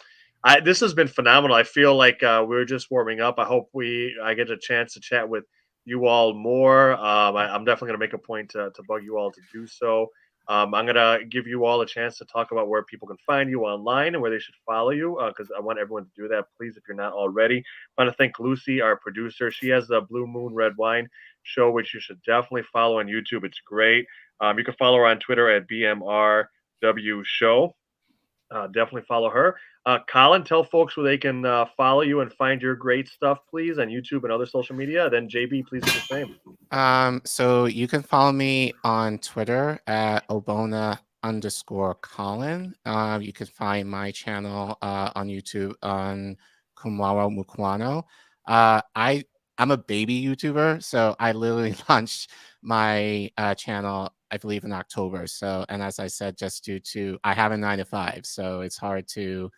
this has been phenomenal. I feel like we're just warming up. I hope I get a chance to chat with you all more. I'm definitely going to make a point to bug you all to do so. I'm going to give you all a chance to talk about where people can find you online and where they should follow you, because I want everyone to do that, please, if you're not already. I want to thank Luci, our producer. She has the Blue Moon Red Wine show, which you should definitely follow on YouTube. It's great. You can follow her on Twitter at BMRW Show. Definitely follow her. Collin, tell folks where they can follow you and find your great stuff, please, on YouTube and other social media. Then JB, please do the same. So you can follow me on Twitter at Obona_Collin. You can find my channel on YouTube on Komawo Muwkano. I'm a baby YouTuber, so I literally launched my channel, I believe, in October. So, and as I said, just due to I have a 9-to-5, so it's hard to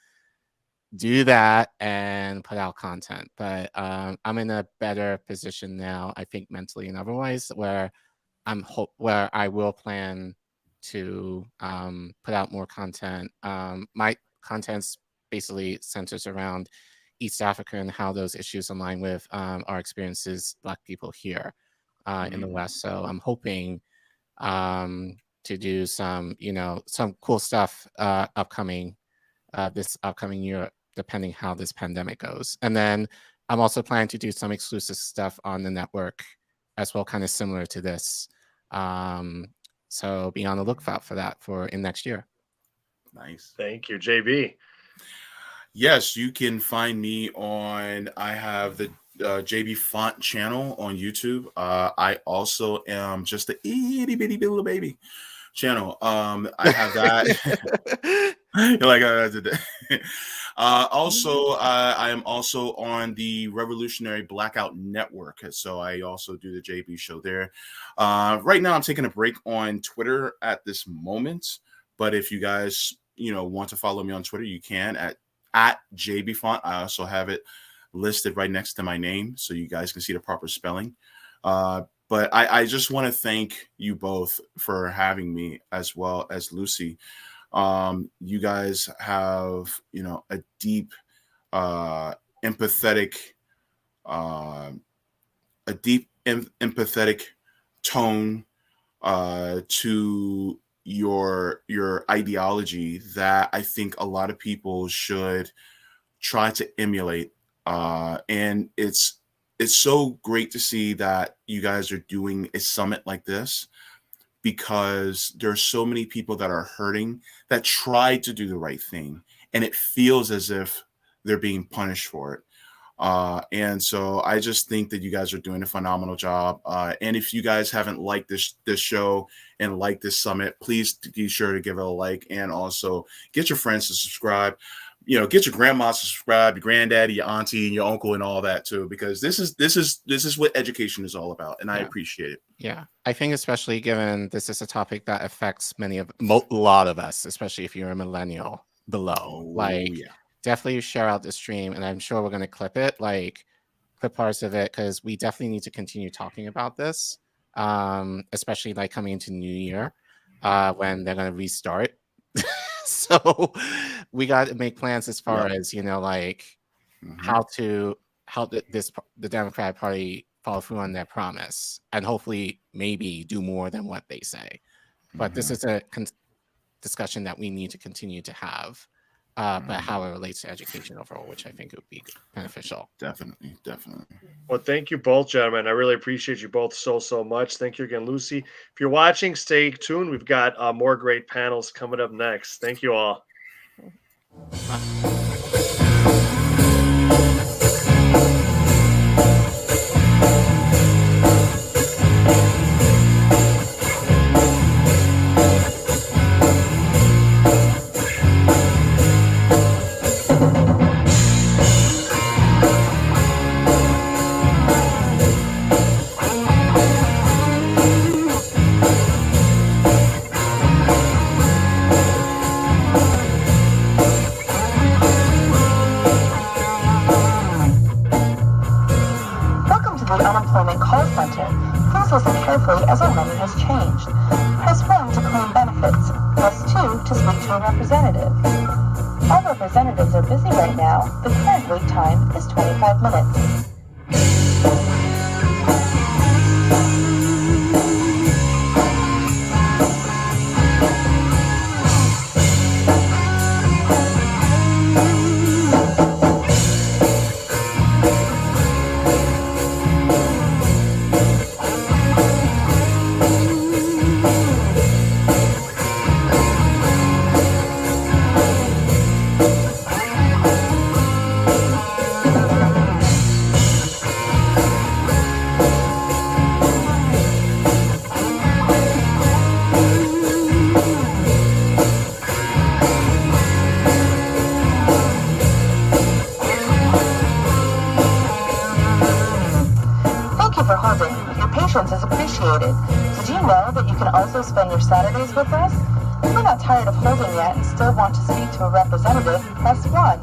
do that and put out content. But I'm in a better position now, I think, mentally and otherwise, where where I will plan to put out more content. My content's basically centers around East Africa and how those issues align with our experiences, Black people here in the West. So I'm hoping to do some cool stuff upcoming this upcoming year, depending how this pandemic goes. And then I'm also planning to do some exclusive stuff on the network as well, kind of similar to this. So be on the lookout for that in next year. Nice. Thank you, JB. Yes, you can find me I have the JB Font channel on YouTube. I also am just a itty bitty little baby channel. I have that. You're like, also, I am also on the Revolutionary Blackout Network. So I also do the JB show there. Right now, I'm taking a break on Twitter at this moment. But if you guys, want to follow me on Twitter, you can at JB Font. I also have it listed right next to my name, so you guys can see the proper spelling. But I just want to thank you both for having me, as well as Luci. You guys have, a deep, empathetic, empathetic tone to your ideology that I think a lot of people should try to emulate. And it's so great to see that you guys are doing a summit like this, because there are so many people that are hurting that try to do the right thing, and it feels as if they're being punished for it. And so I just think that you guys are doing a phenomenal job. And if you guys haven't liked this show and liked this summit, please be sure to give it a like, and also get your friends to subscribe. Get your grandma to subscribe, your granddaddy, your auntie, and your uncle, and all that too, because this is what education is all about, and I appreciate it. Yeah, I think especially given this is a topic that affects a lot of us, especially if you're a millennial below. Definitely share out the stream, and I'm sure we're going to clip parts of it, because we definitely need to continue talking about this, especially coming into New Year, when they're going to restart. So we got to make plans as far as how the Democratic Party follow through on their promise, and hopefully maybe do more than what they say. But this is a discussion that we need to continue to have, but how it relates to education overall, which I think would be beneficial. Definitely. Well, thank you both, gentlemen. I really appreciate you both so much. Thank you again, Luci. If you're watching, stay tuned. We've got more great panels coming up next. Thank you all. Unemployment call center. Please listen carefully as our menu has changed. Press 1 to claim benefits. Press 2 to speak to a representative. All representatives are busy right now. The current wait time is 25 minutes. Is appreciated. Did you know that you can also spend your Saturdays with us? If you're not tired of holding yet and still want to speak to a representative, press 1.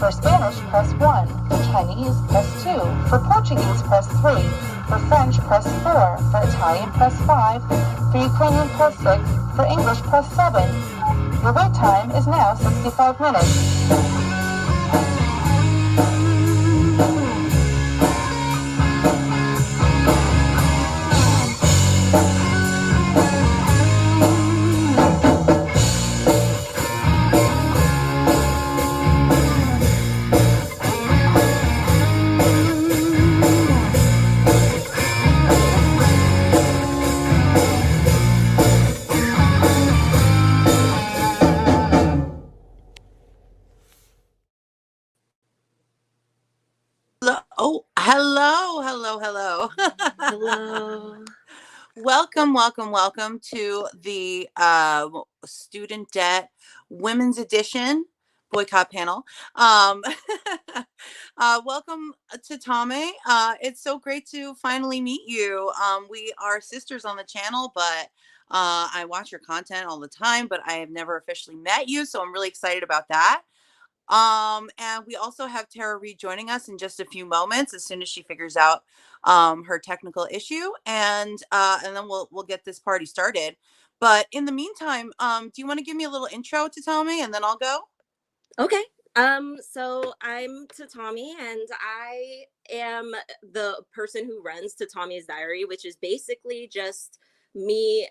For Spanish, press 1. For Chinese, press 2. For Portuguese, press 3. For French, press 4. For Italian, press 5. For Ukrainian, press 6. For English, press 7. Your wait time is now 65 minutes. Hello. Welcome to the Student Debt Women's Edition boycott panel. Welcome to Tame. It's so great to finally meet you. We are sisters on the channel, but I watch your content all the time, but I have never officially met you, so I'm really excited about that. And we also have Tara Reid joining us in just a few moments as soon as she figures out her technical issue, and then we'll get this party started. But in the meantime, do you want to give me a little intro to Tame, and then I'll go? Okay. So I'm Tatami, and I am the person who runs Tatami's Diary, which is basically just me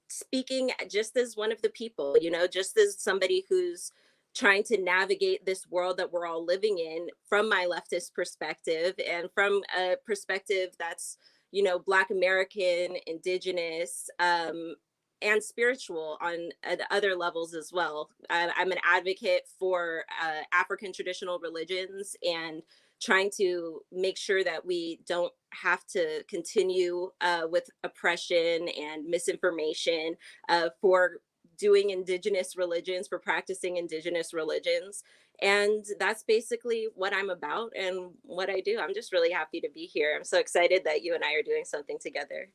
speaking just as one of the people, you know, just as somebody who's trying to navigate this world that we're all living in from my leftist perspective, and from a perspective that's, you know, Black American, Indigenous, and spiritual on at other levels as well. I'm an advocate for African traditional religions, and trying to make sure that we don't have to continue with oppression and misinformation for doing indigenous religions, for practicing indigenous religions. And that's basically what I'm about and what I do. I'm just really happy to be here. I'm so excited that you and I are doing something together.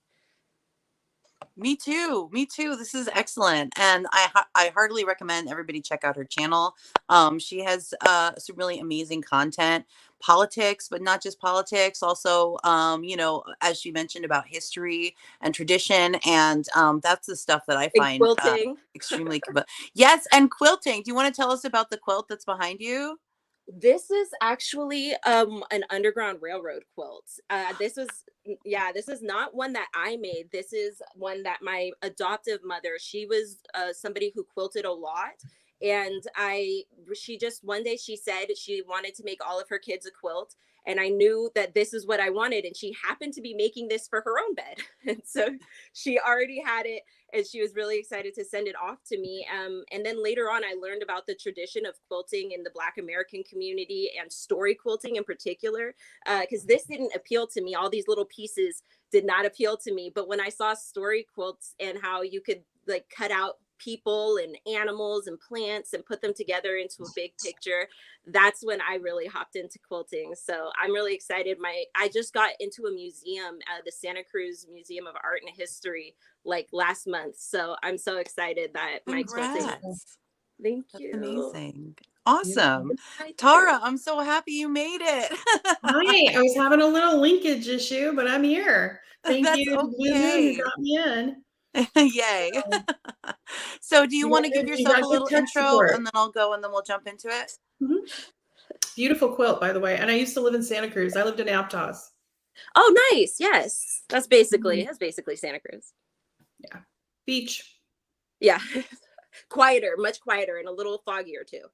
Me too. Me too. This is excellent. And I heartily recommend everybody check out her channel. She has some really amazing content, politics, but not just politics. Also, you know, as she mentioned, about history and tradition. And that's the stuff that I find extremely yes. And quilting. Do you want to tell us about the quilt that's behind you? This is actually an Underground Railroad quilt. This is not one that I made. This is one that my adoptive mother, she was somebody who quilted a lot. And she just, one day she said she wanted to make all of her kids a quilt. And I knew that this is what I wanted. And she happened to be making this for her own bed. And so she already had it, and she was really excited to send it off to me. And then later on, I learned about the tradition of quilting in the Black American community, and story quilting in particular, because this didn't appeal to me. All these little pieces did not appeal to me. But when I saw story quilts and how you could like cut out people and animals and plants and put them together into a big picture, that's when I really hopped into quilting. So I'm really excited. I just got into a museum, the Santa Cruz Museum of Art and History, like last month. So I'm so excited that my quilting. Thank you. That's amazing. Awesome. Tara, I'm so happy you made it. Hi, I was having a little linkage issue, but I'm here. Thank you to Blue Moon who got me in. Yay. So do you want to give yourself a little intro and then I'll go and then we'll jump into it? Mm-hmm. Beautiful quilt, by the way. And I used to live in Santa Cruz. I lived in Aptos. Oh, nice. Yes. That's basically Santa Cruz. Yeah. Beach. Yeah. Quieter, much quieter, and a little foggier too.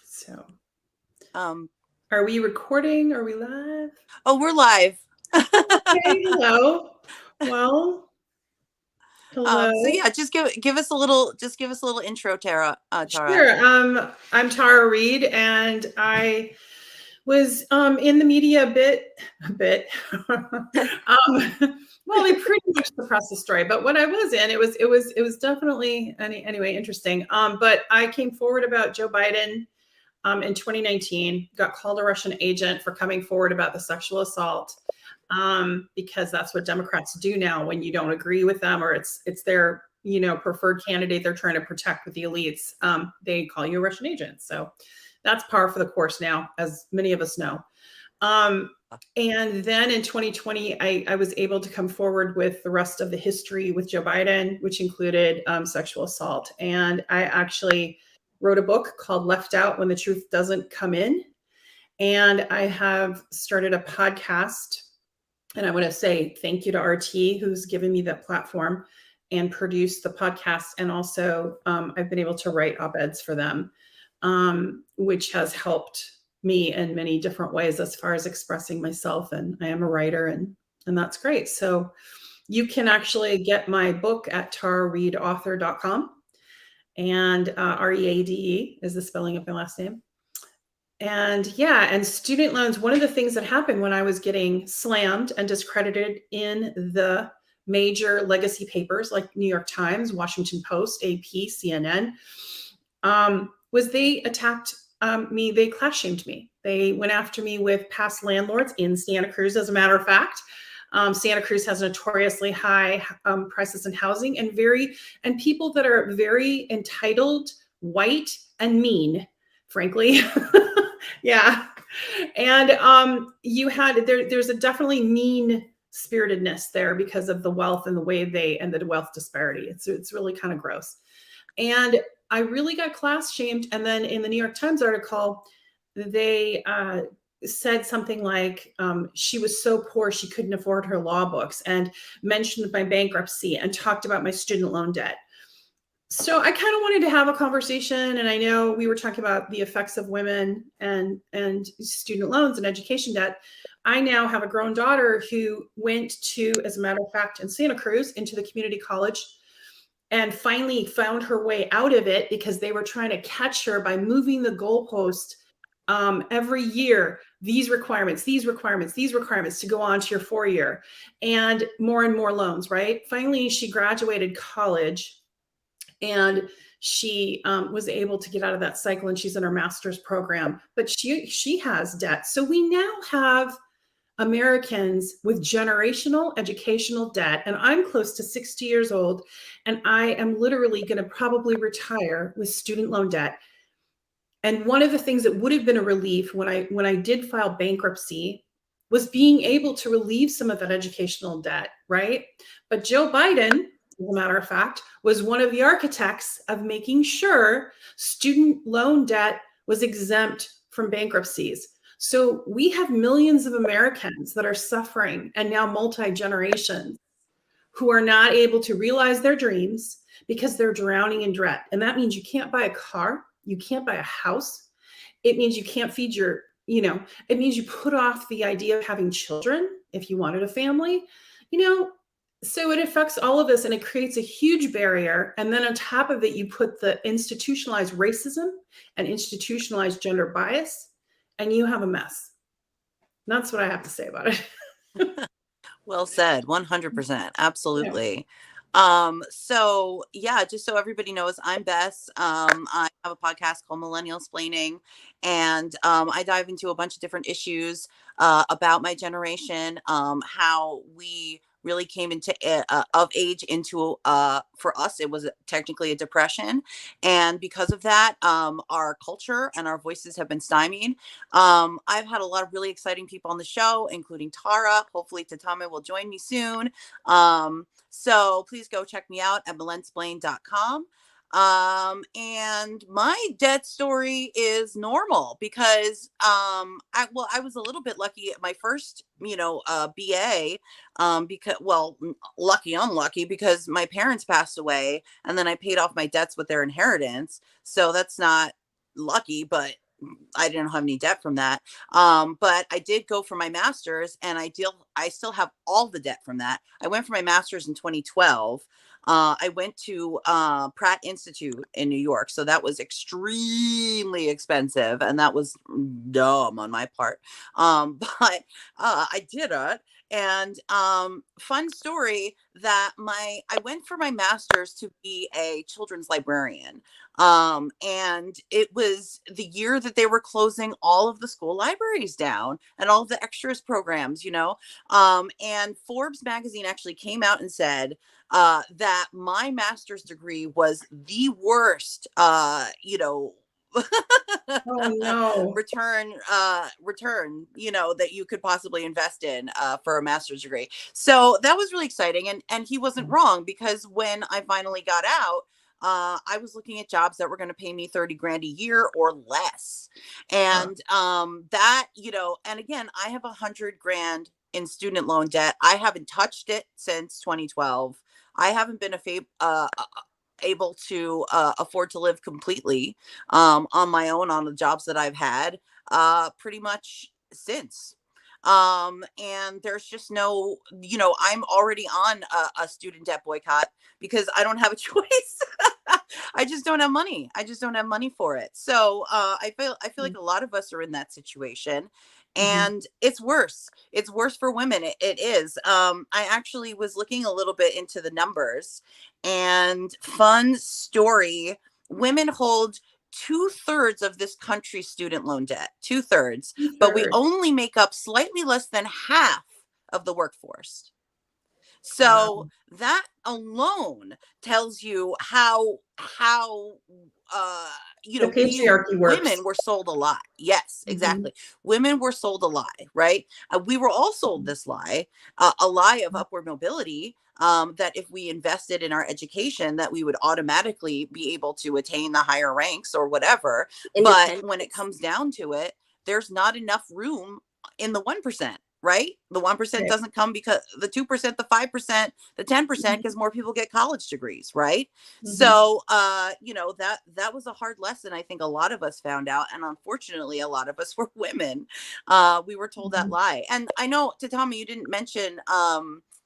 So, are we recording? Are we live? Oh, we're live. Okay, hello. Well, hello. So yeah, just give us a little intro, Tara. Sure. I'm Tara Reed, and I was in the media a bit. Well, they pretty much suppressed the story, but when I was in, it was definitely anyway interesting. But I came forward about Joe Biden in 2019. Got called a Russian agent for coming forward about the sexual assault, because that's what Democrats do now when you don't agree with them, or it's their preferred candidate they're trying to protect with the elites. They call you a Russian agent. So that's par for the course now, as many of us know. And then in 2020, I was able to come forward with the rest of the history with Joe Biden, which included sexual assault. And I actually wrote a book called Left Out When the Truth Doesn't Come In. And I have started a podcast. And I want to say thank you to RT, who's given me that platform and produced the podcast. And also I've been able to write op-eds for them, which has helped me in many different ways as far as expressing myself. And I am a writer, and that's great. So you can actually get my book at tarareedauthor.com, and READE is the spelling of my last name. And yeah, and student loans, one of the things that happened when I was getting slammed and discredited in the major legacy papers like New York Times, Washington Post, AP, CNN, was they attacked me. They class shamed me. They went after me with past landlords in Santa Cruz. As a matter of fact, Santa Cruz has notoriously high prices in housing, and people that are very entitled, white, and mean, frankly. Yeah. And there's a definitely mean spiritedness there because of the wealth and the way and the wealth disparity. It's really kind of gross. And I really got class shamed. And then in the New York Times article, they said something like she was so poor she couldn't afford her law books, and mentioned my bankruptcy and talked about my student loan debt. So I kind of wanted to have a conversation, and I know we were talking about the effects of women and student loans and education debt. I now have a grown daughter who went to, as a matter of fact, in Santa Cruz, into the community college, and finally found her way out of it because they were trying to catch her by moving the goalpost every year. These requirements to go on to your 4-year, and more loans, right? Finally, she graduated college, and she was able to get out of that cycle, and she's in her master's program, but she has debt. So we now have Americans with generational educational debt, and I'm close to 60 years old, and I am literally going to probably retire with student loan debt. And one of the things that would have been a relief when I did file bankruptcy was being able to relieve some of that educational debt, right? But Joe Biden, as a matter of fact, was one of the architects of making sure student loan debt was exempt from bankruptcies. So we have millions of Americans that are suffering, and now multi-generations, who are not able to realize their dreams because they're drowning in debt. And that means you can't buy a car, you can't buy a house. It means you can't feed your, it means you put off the idea of having children if you wanted a family, so it affects all of us, and it creates a huge barrier. And then on top of it, you put the institutionalized racism and institutionalized gender bias, and you have a mess. And that's what I have to say about it. Well said. 100%. Absolutely. So yeah, just so everybody knows, I'm Bess. I have a podcast called Millennial Splaining, and I dive into a bunch of different issues about my generation, how we really came into of age into for us it was technically a depression, and because of that our culture and our voices have been stymied. I've had a lot of really exciting people on the show, including Tara. Hopefully Tatame will join me soon. So please go check me out at milensplain.com. And my debt story is normal because I was a little bit lucky at my first BA, because lucky unlucky, because my parents passed away, and then I paid off my debts with their inheritance, so that's not lucky, but I didn't have any debt from that. But I did go for my master's, and I still have all the debt from that. I went for my master's in 2012. I went to Pratt Institute in New York, so that was extremely expensive, and that was dumb on my part. But I did it. And fun story that I went for my master's to be a children's librarian. And it was the year that they were closing all of the school libraries down and all of the extras programs, and Forbes magazine actually came out and said that my master's degree was the worst, Oh no. return that you could possibly invest in for a master's degree. So that was really exciting, and he wasn't wrong, because when I finally got out, I was looking at jobs that were going to pay me 30 grand a year or less. And that, and again, I have 100 grand in student loan debt. I haven't touched it since 2012. I haven't been able to afford to live completely on my own on the jobs that I've had pretty much since. And there's just no, I'm already on a student debt boycott because I don't have a choice. I just don't have money. I just don't have money for it. So I feel like a lot of us are in that situation. And it's worse. It's worse for women. It is. I actually was looking a little bit into the numbers, and fun story, women hold 2/3 of this country's student loan debt, 2/3, but we only make up slightly less than half of the workforce. So that alone tells you how you The know, patriarchy works. women were sold a lie. Yes, exactly. Women were sold a lie, right? We were all sold this lie, a lie of upward mobility, that if we invested in our education, that we would automatically be able to attain the higher ranks or whatever. But when it comes down to it, there's not enough room in the 1%. Right? The 1% doesn't come because the 2%, the 5%, the 10%, because more people get college degrees, right? So, you know, that was a hard lesson. I think a lot of us found out, and unfortunately, a lot of us were women. We were told that lie. And I know, Tatami, you didn't mention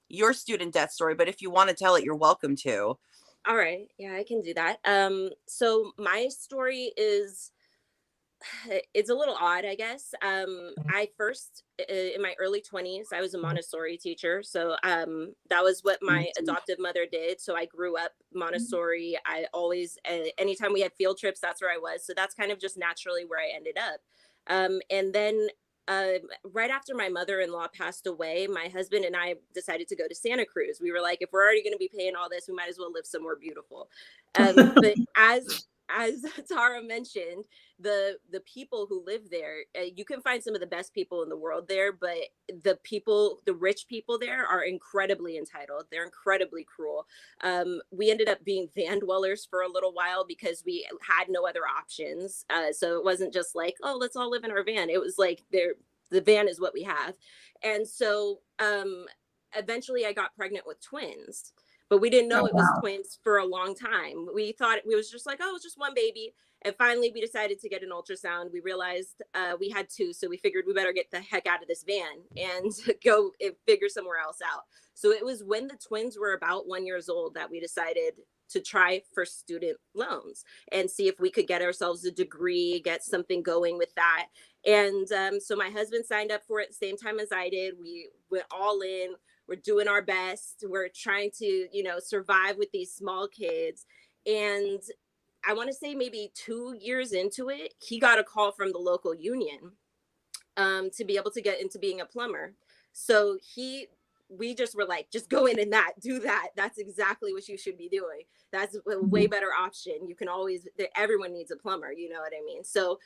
your student debt story, but if you want to tell it, you're welcome to. All right, yeah, I can do that. So my story is, it's a little odd, I guess. I first, in my early 20s, I was a Montessori teacher. So that was what my adoptive mother did. So I grew up Montessori. I always, anytime we had field trips, that's where I was. So that's kind of just naturally where I ended up. And then right after my mother-in-law passed away, my husband and I decided to go to Santa Cruz. We were like, if we're already going to be paying all this, we might as well live somewhere beautiful. But as Tara mentioned, the people who live there, you can find some of the best people in the world there, but the rich people there are incredibly entitled. They're incredibly cruel. We ended up being van dwellers for a little while because we had no other options. So it wasn't just like, oh, let's all live in our van. It was like the van is what we have. And so eventually I got pregnant with twins. But we didn't know it was twins for a long time. We thought it was just like, oh, it's just one baby. And finally, we decided to get an ultrasound. We realized we had two. So we figured we better get the heck out of this van and go and figure somewhere else out. So it was when the twins were about 1 year old that we decided to try for student loans and see if we could get ourselves a degree, get something going with that. And so my husband signed up for it at the same time as I did. We went all in. We're doing our best. We're trying to, you know, survive with these small kids. And I want to say maybe 2 years into it, he got a call from the local union to be able to get into being a plumber. So we just were like, just go in and do that. That's exactly what you should be doing. That's a way better option. You can always, everyone needs a plumber, you know what I mean? So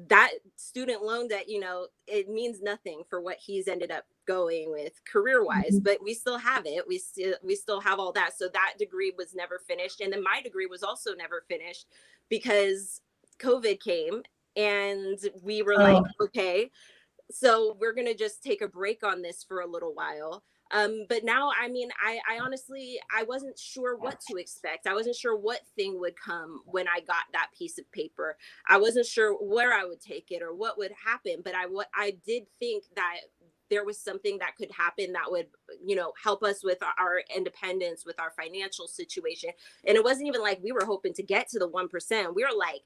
that student loan debt, you know, it means nothing for what he's ended up going with career wise, but we still have it. We still have all that. So that degree was never finished. And then my degree was also never finished because COVID came and we were like, okay, so we're going to just take a break on this for a little while. But now, I mean, I honestly, I wasn't sure what to expect. I wasn't sure what thing would come when I got that piece of paper. I wasn't sure where I would take it or what would happen. But I did think that there was something that could happen that would, you know, help us with our independence, with our financial situation. And it wasn't even like we were hoping to get to the 1%. We were like,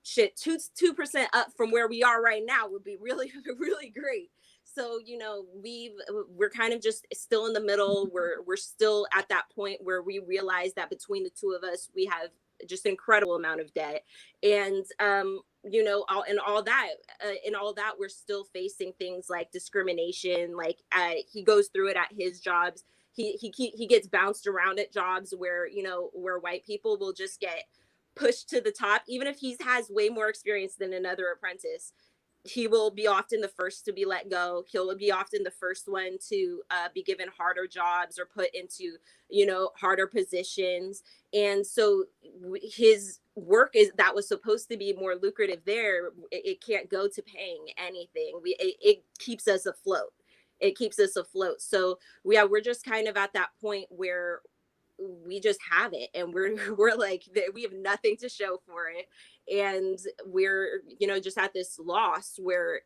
shit, 2% up from where we are right now would be really, really great. So, you know, we're kind of just still in the middle. We're still at that point where we realize that between the two of us, we have just an incredible amount of debt. And, you know, in all that, we're still facing things like discrimination. Like he goes through it at his jobs. He gets bounced around at jobs where, you know, where white people will just get pushed to the top, even if he has way more experience than another apprentice. He will be often the first to be let go. He'll be often the first one to be given harder jobs or put into, you know, harder positions. And so his work that was supposed to be more lucrative there, it can't go to paying anything. It keeps us afloat. It keeps us afloat. So we're just kind of at that point where we just have it, and we're like, we have nothing to show for it, and we're, you know, just at this loss where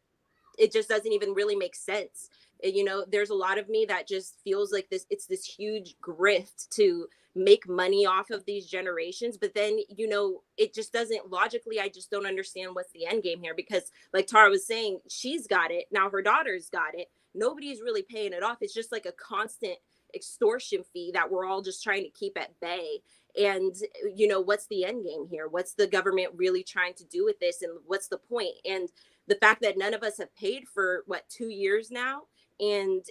it just doesn't even really make sense. You know, there's a lot of me that just feels like it's this huge grift to make money off of these generations, but then, you know, it just doesn't logically. I just don't understand what's the end game here, because like Tara was saying, she's got it now, her daughter's got it, nobody's really paying it off. It's just like a constant extortion fee that we're all just trying to keep at bay. And, you know, what's the end game here? What's the government really trying to do with this? And what's the point? And the fact that none of us have paid for 2 years now, and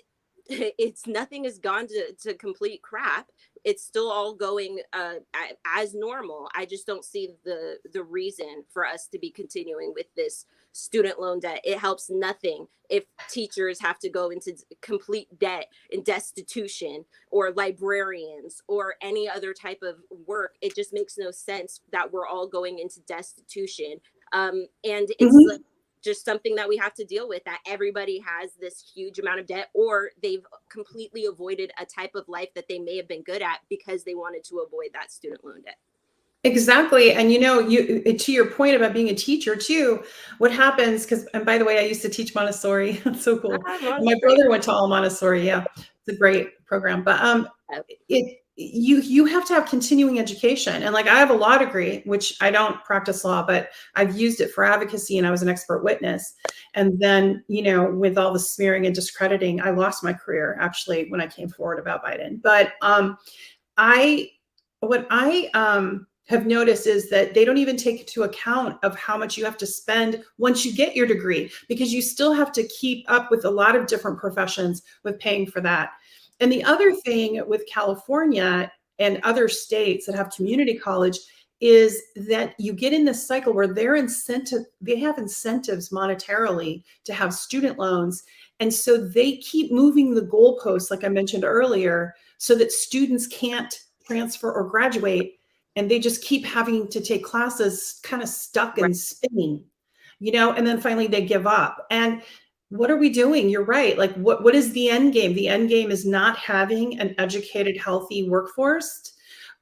it's nothing has gone to complete crap. It's still all going as normal. I just don't see the reason for us to be continuing with this student loan debt. It helps nothing if teachers have to go into complete debt and destitution, or librarians, or any other type of work. It just makes no sense that we're all going into destitution. And it's just something that we have to deal with, that everybody has this huge amount of debt, or they've completely avoided a type of life that they may have been good at because they wanted to avoid that student loan debt. Exactly. And to your point about being a teacher too, what happens, and by the way, I used to teach Montessori. That's so cool. My brother went to all Montessori. Yeah, it's a great program. But you have to have continuing education. And like, I have a law degree, which I don't practice law, but I've used it for advocacy, and I was an expert witness. And then, with all the smearing and discrediting, I lost my career actually when I came forward about Biden. But what I have noticed is that they don't even take into account of how much you have to spend once you get your degree, because you still have to keep up with a lot of different professions with paying for that. And the other thing with California and other states that have community college is that you get in this cycle where they have incentives monetarily to have student loans. And so they keep moving the goalposts, like I mentioned earlier, so that students can't transfer or graduate. And they just keep having to take classes kind of stuck and spinning, and then finally they give up. And what are we doing? You're right. Like, what is the end game? The end game is not having an educated, healthy workforce.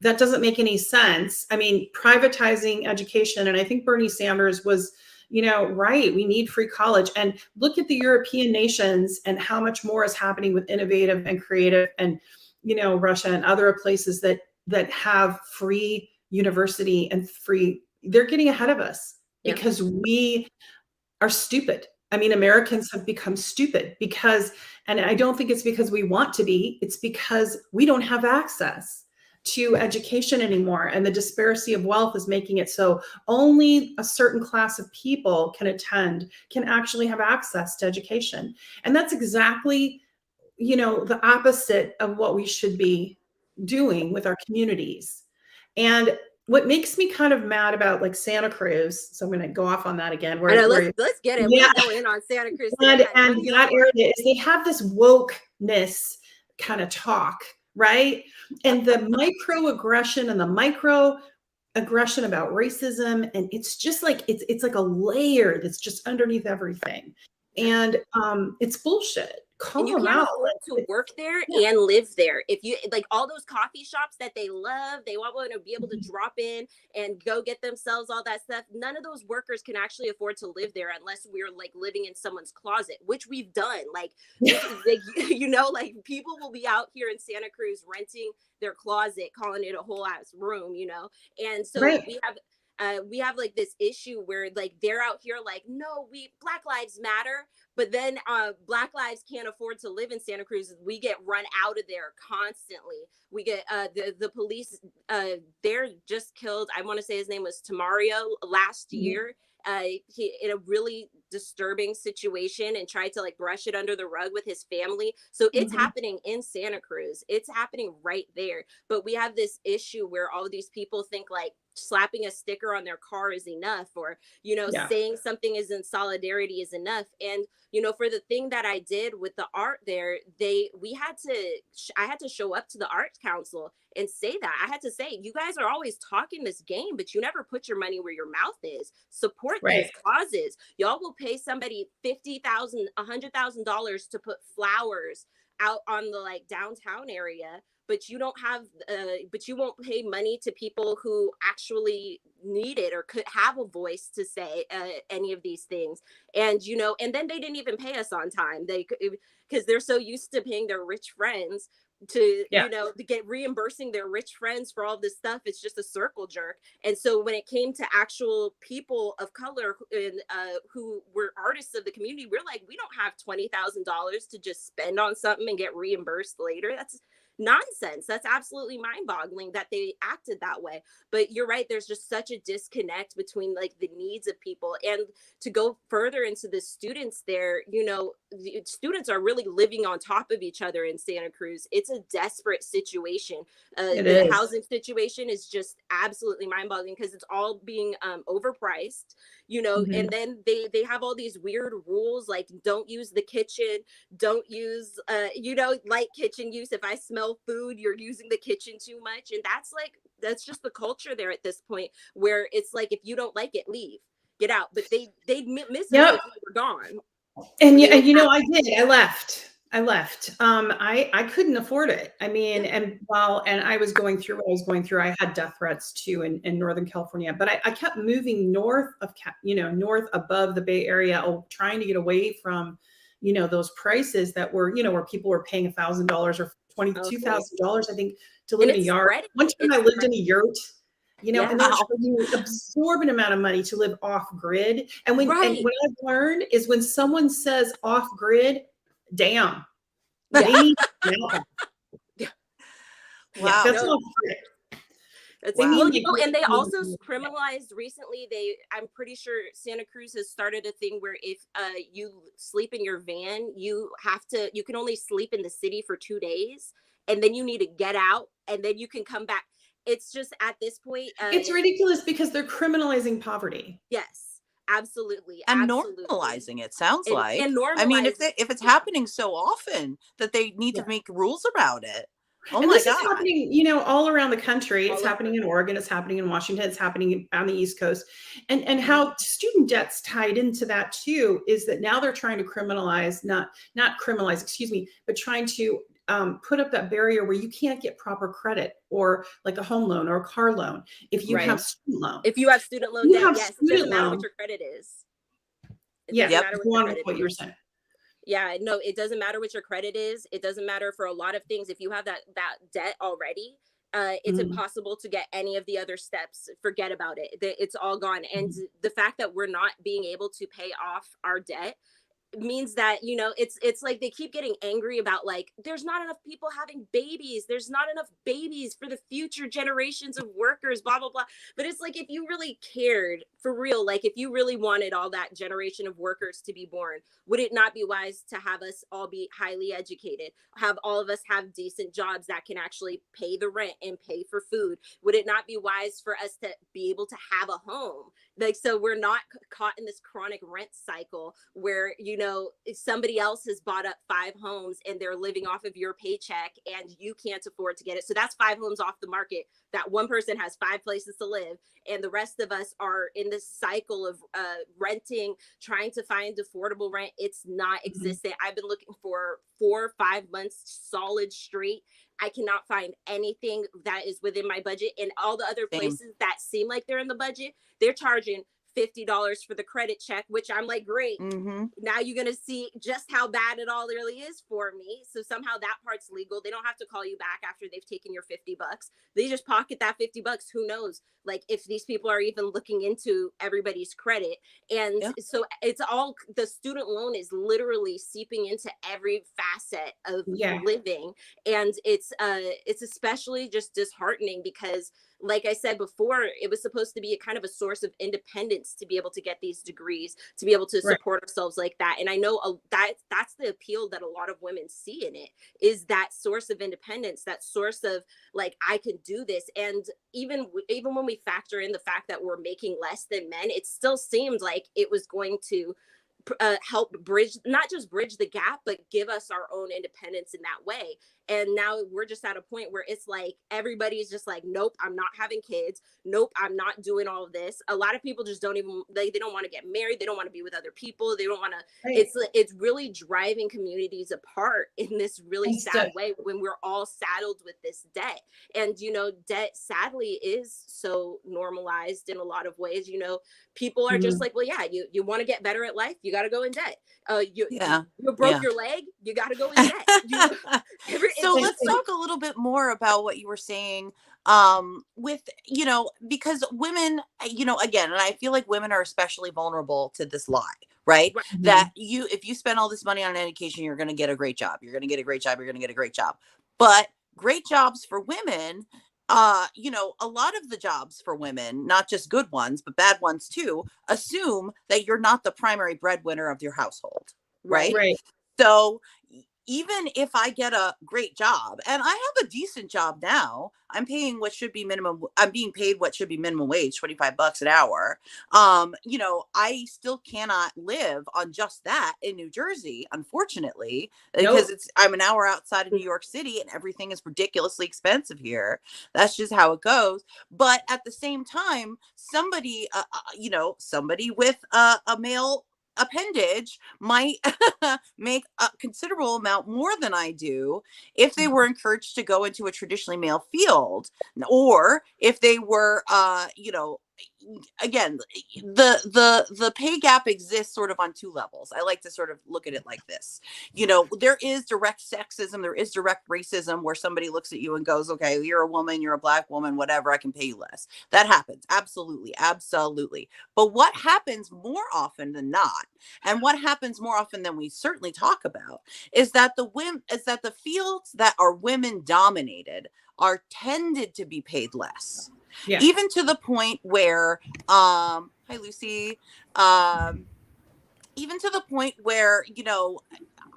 That doesn't make any sense. I mean, privatizing education, and I think Bernie Sanders was, right. We need free college. And look at the European nations and how much more is happening with innovative and creative, and, Russia and other places that have free university and free, they're getting ahead of us because we are stupid. I mean, Americans have become stupid and I don't think it's because we want to be, it's because we don't have access to education anymore. And the disparity of wealth is making it so only a certain class of people can actually have access to education. And that's exactly, the opposite of what we should be doing with our communities. And what makes me kind of mad about like Santa Cruz, so I'm going to go off on that again. Let's get it. Yeah. We're going in on Santa Cruz. And that area is they have this wokeness kind of talk, right? And the microaggression and the microaggression about racism, and it's just like it's like a layer that's just underneath everything, and it's bullshit. And you can't afford to work there and live there. If you like all those coffee shops that they love, they want to be able to drop in and go get themselves all that stuff. None of those workers can actually afford to live there unless we're like living in someone's closet, which we've done. Like, like people will be out here in Santa Cruz renting their closet, calling it a whole ass room, And so we have like this issue where like they're out here like, no, Black Lives Matter, but then Black lives can't afford to live in Santa Cruz. We get run out of there constantly. We get the police, they're just killed. I want to say his name was Tamario last year. He in a really disturbing situation and tried to like brush it under the rug with his family. So it's happening in Santa Cruz. It's happening right there. But we have this issue where all of these people think like slapping a sticker on their car is enough, or saying something is in solidarity is enough. And for the thing that I did with the art there, I had to show up to the Arts Council and say that. I had to say, you guys are always talking this game, but you never put your money where your mouth is. Support these causes. Y'all will pay somebody $50,000, $100,000 to put flowers out on the like downtown area, but you don't have, but you won't pay money to people who actually need it or could have a voice to say any of these things. And, and then they didn't even pay us on time. Because they're so used to paying their rich friends to, to get reimbursing their rich friends for all this stuff. It's just a circle jerk. And so when it came to actual people of color and who were artists of the community, we're like, we don't have $20,000 to just spend on something and get reimbursed later. nonsense. That's absolutely mind-boggling that they acted that way. But you're right, there's just such a disconnect between like the needs of people. And to go further into the students there, you know, the students are really living on top of each other in Santa Cruz. It's a desperate situation. The housing situation is just absolutely mind-boggling because it's all being overpriced, you know. And then they have all these weird rules like don't use the kitchen, don't use you know, light kitchen use. If I smell food, you're using the kitchen too much. And that's just the culture there at this point, where it's like, if you don't like it, leave, get out. But they'd miss it if we were gone. And you know, I did. I left. I couldn't afford it. I mean, and I was going through what I was going through. I had death threats too in Northern California, but I kept moving north above the Bay Area, trying to get away from, you know, those prices that were, you know, where people were paying $1,000 or $22,000, I think, to live in a yard. One time I lived in a yurt, you know, and they're charging you an absorbent amount of money to live off grid. And and what I've learned is when someone says off grid, damn, they need help. Wow. That's off grid. Well, you know, and they also criminalized recently. I'm pretty sure Santa Cruz has started a thing where if you sleep in your van, you can only sleep in the city for 2 days, and then you need to get out, and then you can come back. It's just at this point, it's ridiculous because they're criminalizing poverty. Yes, absolutely, and normalizing it. Sounds like, and normalizing. I mean, if it's happening so often that they need to make rules about it. Oh and my this God. is happening, you know, all around the country. It's happening in Oregon. It's happening in Washington. It's happening on the East Coast. And how student debt's tied into that too is that now they're trying to criminalize, not criminalize, excuse me, but trying to put up that barrier where you can't get proper credit or like a home loan or a car loan if you have student loan. If you have student loan debt, yes, it doesn't matter what your credit is. What you were saying. Yeah, no, it doesn't matter what your credit is. It doesn't matter for a lot of things. If you have that debt already, it's impossible to get any of the other steps. Forget about it. It's all gone. And the fact that we're not being able to pay off our debt means that, you know, it's like they keep getting angry about like there's not enough people having babies, there's not enough babies for the future generations of workers, blah blah blah. But it's like, if you really cared for real, like if you really wanted all that generation of workers to be born, would it not be wise to have us all be highly educated, have all of us have decent jobs that can actually pay the rent and pay for food? Would it not be wise for us to be able to have a home? Like, so we're not caught in this chronic rent cycle where, you know, if somebody else has bought up 5 homes and they're living off of your paycheck and you can't afford to get it. So that's 5 homes off the market. That one person has 5 places to live, and the rest of us are in this cycle of renting, trying to find affordable rent. It's not existent. I've been looking for 4 or 5 months solid straight. I cannot find anything that is within my budget. And all the other places that seem like they're in the budget, they're charging $50 for the credit check, which I'm like, great. Now you're going to see just how bad it all really is for me. So somehow that part's legal. They don't have to call you back after they've taken your $50. They just pocket that $50. Who knows? Like if these people are even looking into everybody's credit. And so it's all, the student loan is literally seeping into every facet of living. And it's especially just disheartening because, like I said before, it was supposed to be a kind of a source of independence to be able to get these degrees, to be able to support ourselves like that. And I know that's the appeal that a lot of women see in it, is that source of independence, that source of like, I can do this. And even when we factor in the fact that we're making less than men, it still seemed like it was going to help bridge, not just bridge the gap, but give us our own independence in that way. And now we're just at a point where it's like everybody's just like, nope, I'm not having kids. Nope, I'm not doing all of this. A lot of people just don't even, they don't want to get married. They don't want to be with other people. They don't want to, it's really driving communities apart in this really sad way when we're all saddled with this debt. And, you know, debt sadly is so normalized in a lot of ways. You know, people are just like, well, yeah, you want to get better at life, you got to go in debt. You broke your leg, you got to go in debt. So let's talk a little bit more about what you were saying with, you know, because women, you know, again, and I feel like women are especially vulnerable to this lie, right? That if you spend all this money on education, you're going to get a great job. You're going to get a great job. You're going to get a great job. But great jobs for women, you know, a lot of the jobs for women, not just good ones, but bad ones too, assume that you're not the primary breadwinner of your household, right? Right. So even if I get a great job, and I have a decent job now, I'm being paid what should be minimum wage, 25 bucks an hour. You know, I still cannot live on just that in New Jersey, unfortunately, because I'm an hour outside of New York City and everything is ridiculously expensive here. That's just how it goes. But at the same time, somebody, you know, somebody with a male appendage might make a considerable amount more than I do if they were encouraged to go into a traditionally male field, or if they were you know, again, the pay gap exists sort of on two levels. I like to sort of look at it like this. You know, there is direct sexism, there is direct racism, where somebody looks at you and goes, okay, you're a woman, you're a black woman, whatever, I can pay you less. That happens. Absolutely. But what happens more often than not, and what happens more often than we certainly talk about, is that the fields that are women dominated are tended to be paid less. Yeah. Even to the point where, hi Luci, even to the point where, you know,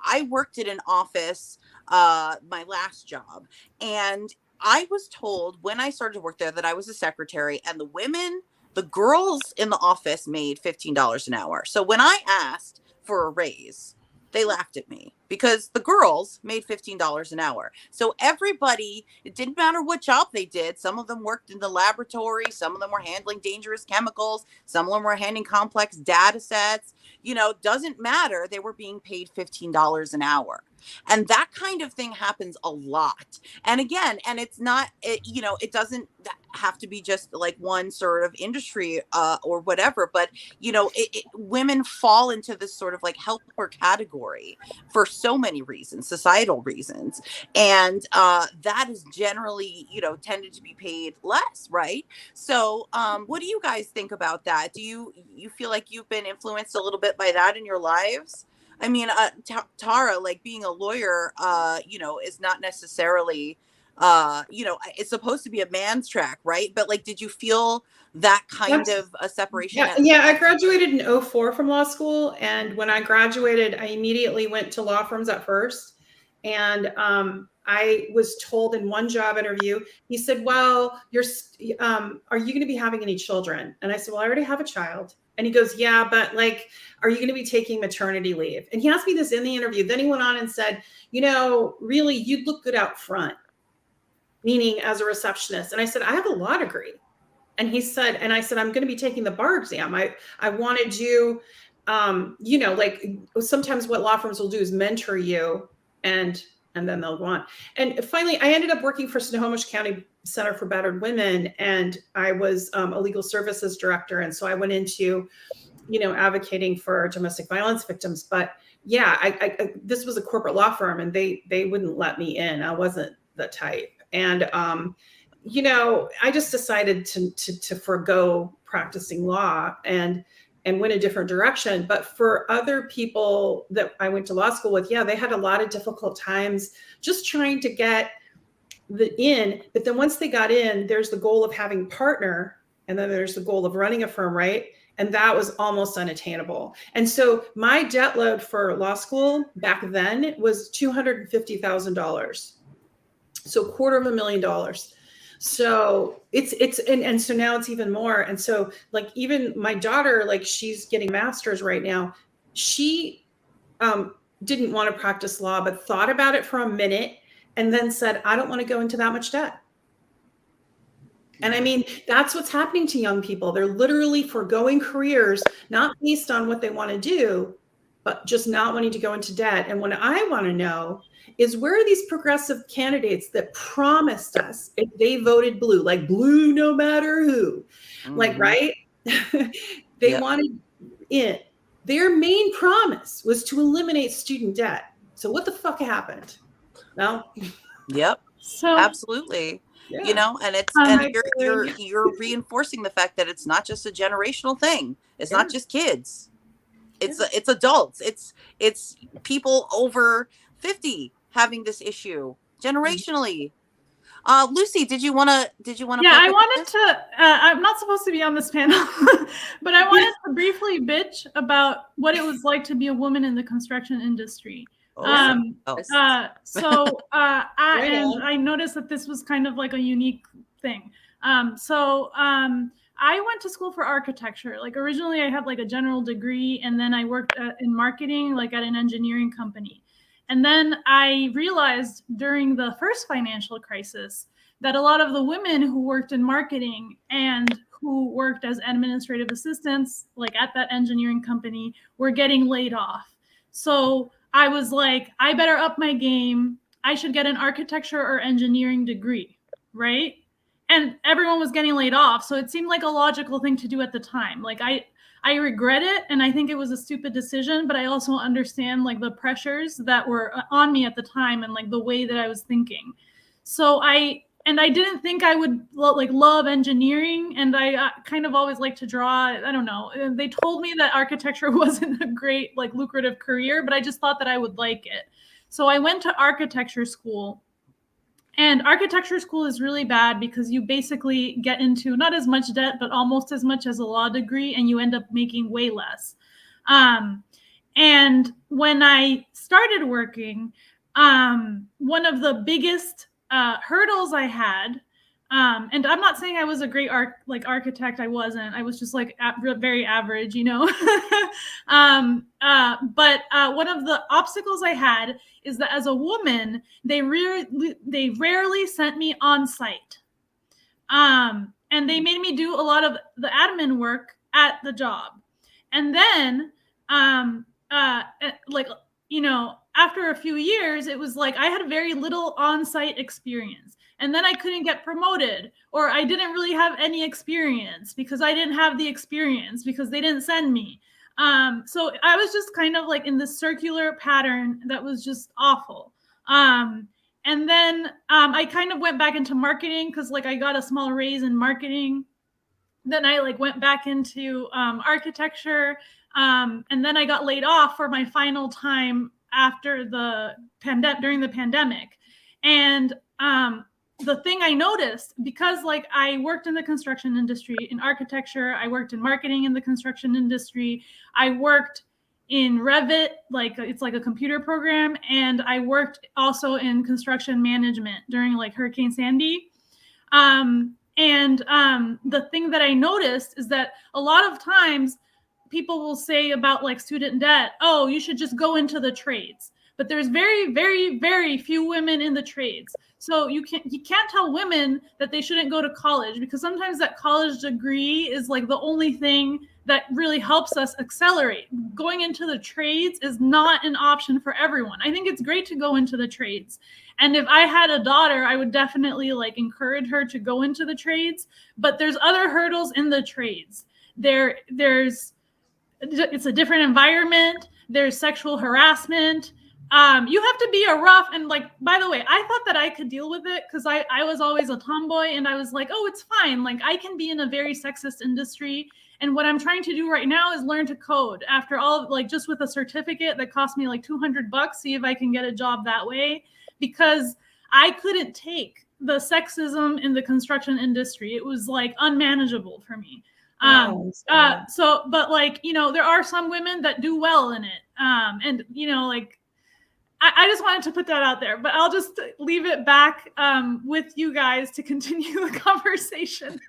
I worked in an office, my last job, and I was told when I started to work there that I was a secretary, and the girls in the office made $15 an hour. So when I asked for a raise, they laughed at me because the girls made $15 an hour. So everybody, it didn't matter what job they did. Some of them worked in the laboratory. Some of them were handling dangerous chemicals. Some of them were handling complex data sets. You know, doesn't matter. They were being paid $15 an hour. And that kind of thing happens a lot. And again, and it's not, you know, it doesn't have to be just like one sort of industry or whatever, but, you know, women fall into this sort of like helper category for so many reasons, societal reasons. And that is generally, you know, tended to be paid less, right? So what do you guys think about that? Do you feel like you've been influenced a little bit by that in your lives? I mean, Tara, like being a lawyer, you know, is not necessarily, you know, it's supposed to be a man's track, right? But like, did you feel that kind of a separation? Yeah, I graduated in 2004 from law school. And when I graduated, I immediately went to law firms at first. And I was told in one job interview, he said, well, are you going to be having any children? And I said, well, I already have a child. And he goes, yeah, but like, are you going to be taking maternity leave? And he asked me this in the interview. Then he went on and said, you know, really, you'd look good out front, meaning as a receptionist. And I said, I have a law degree. And he said, and I said, I'm going to be taking the bar exam. I wanted you, you know, like sometimes what law firms will do is mentor you and then they'll go on. And finally, I ended up working for Snohomish County Center for Battered Women, and I was a legal services director. And so I went into, you know, advocating for domestic violence victims. But yeah, I this was a corporate law firm, and they wouldn't let me in. I wasn't the type. And you know, I just decided to forego practicing law and went a different direction. But for other people that I went to law school with, yeah, they had a lot of difficult times just trying to get in. But then once they got in, there's the goal of having a partner, and then there's the goal of running a firm, right? And that was almost unattainable. And so my debt load for law school back then was $250,000. So $250,000. So and so now it's even more. And so like even my daughter, like she's getting master's right now. She didn't want to practice law, but thought about it for a minute and then said, I don't want to go into that much debt. And I mean, that's what's happening to young people. They're literally foregoing careers, not based on what they want to do, but just not wanting to go into debt. And what I want to know is, where are these progressive candidates that promised us if they voted blue, like blue no matter who, like, right? They wanted it. Their main promise was to eliminate student debt. So what the fuck happened? No. Yep. So absolutely. Yeah. You know, and it's and you're reinforcing the fact that it's not just a generational thing. It's not just kids. It's adults. It's people over 50 having this issue generationally. Luci, did you want to? Yeah, I wanted to. I'm not supposed to be on this panel, but I wanted to briefly bitch about what it was like to be a woman in the construction industry. I noticed that this was kind of like a unique thing. I went to school for architecture. Like originally I had like a general degree, and then I worked in marketing, like at an engineering company. And then I realized during the first financial crisis that a lot of the women who worked in marketing and who worked as administrative assistants, like at that engineering company, were getting laid off. So I was like, I better up my game. I should get an architecture or engineering degree, right? And everyone was getting laid off. So it seemed like a logical thing to do at the time. Like I regret it, and I think it was a stupid decision, but I also understand like the pressures that were on me at the time and like the way that I was thinking. So I didn't think I would like love engineering, and I kind of always liked to draw. I don't know. They told me that architecture wasn't a great like lucrative career, but I just thought that I would like it. So I went to architecture school. And architecture school is really bad because you basically get into not as much debt, but almost as much as a law degree, and you end up making way less. And when I started working, one of the biggest hurdles I had, and I'm not saying I was a great architect. I wasn't. I was just like very average, you know. But one of the obstacles I had is that as a woman, they rarely sent me on site, and they made me do a lot of the admin work at the job. And then, after a few years, it was like I had very little on-site experience. And then I couldn't get promoted, or I didn't really have any experience because I didn't have the experience because they didn't send me. So I was just kind of like in this circular pattern that was just awful. And then I kind of went back into marketing because like I got a small raise in marketing. Then I like went back into architecture. And then I got laid off for my final time after the during the pandemic. And the thing I noticed, because like I worked in the construction industry in architecture, I worked in marketing in the construction industry, I worked in Revit, like it's like a computer program, and I worked also in construction management during like Hurricane Sandy. The thing that I noticed is that a lot of times people will say about like student debt, oh, you should just go into the trades. But there's very, very, very few women in the trades. So you can't tell women that they shouldn't go to college, because sometimes that college degree is like the only thing that really helps us accelerate. Going into the trades is not an option for everyone. I think it's great to go into the trades. And if I had a daughter, I would definitely like encourage her to go into the trades. But there's other hurdles in the trades. It's a different environment. There's sexual harassment. You have to be a rough, and like, by the way, I thought that I could deal with it because I was always a tomboy, and I was like, oh, it's fine. Like I can be in a very sexist industry. And what I'm trying to do right now is learn to code after all, like just with a certificate that cost me like $200, see if I can get a job that way, because I couldn't take the sexism in the construction industry. It was like unmanageable for me. But like, you know, there are some women that do well in it. And, you know, like, I just wanted to put that out there, but I'll just leave it back with you guys to continue the conversation.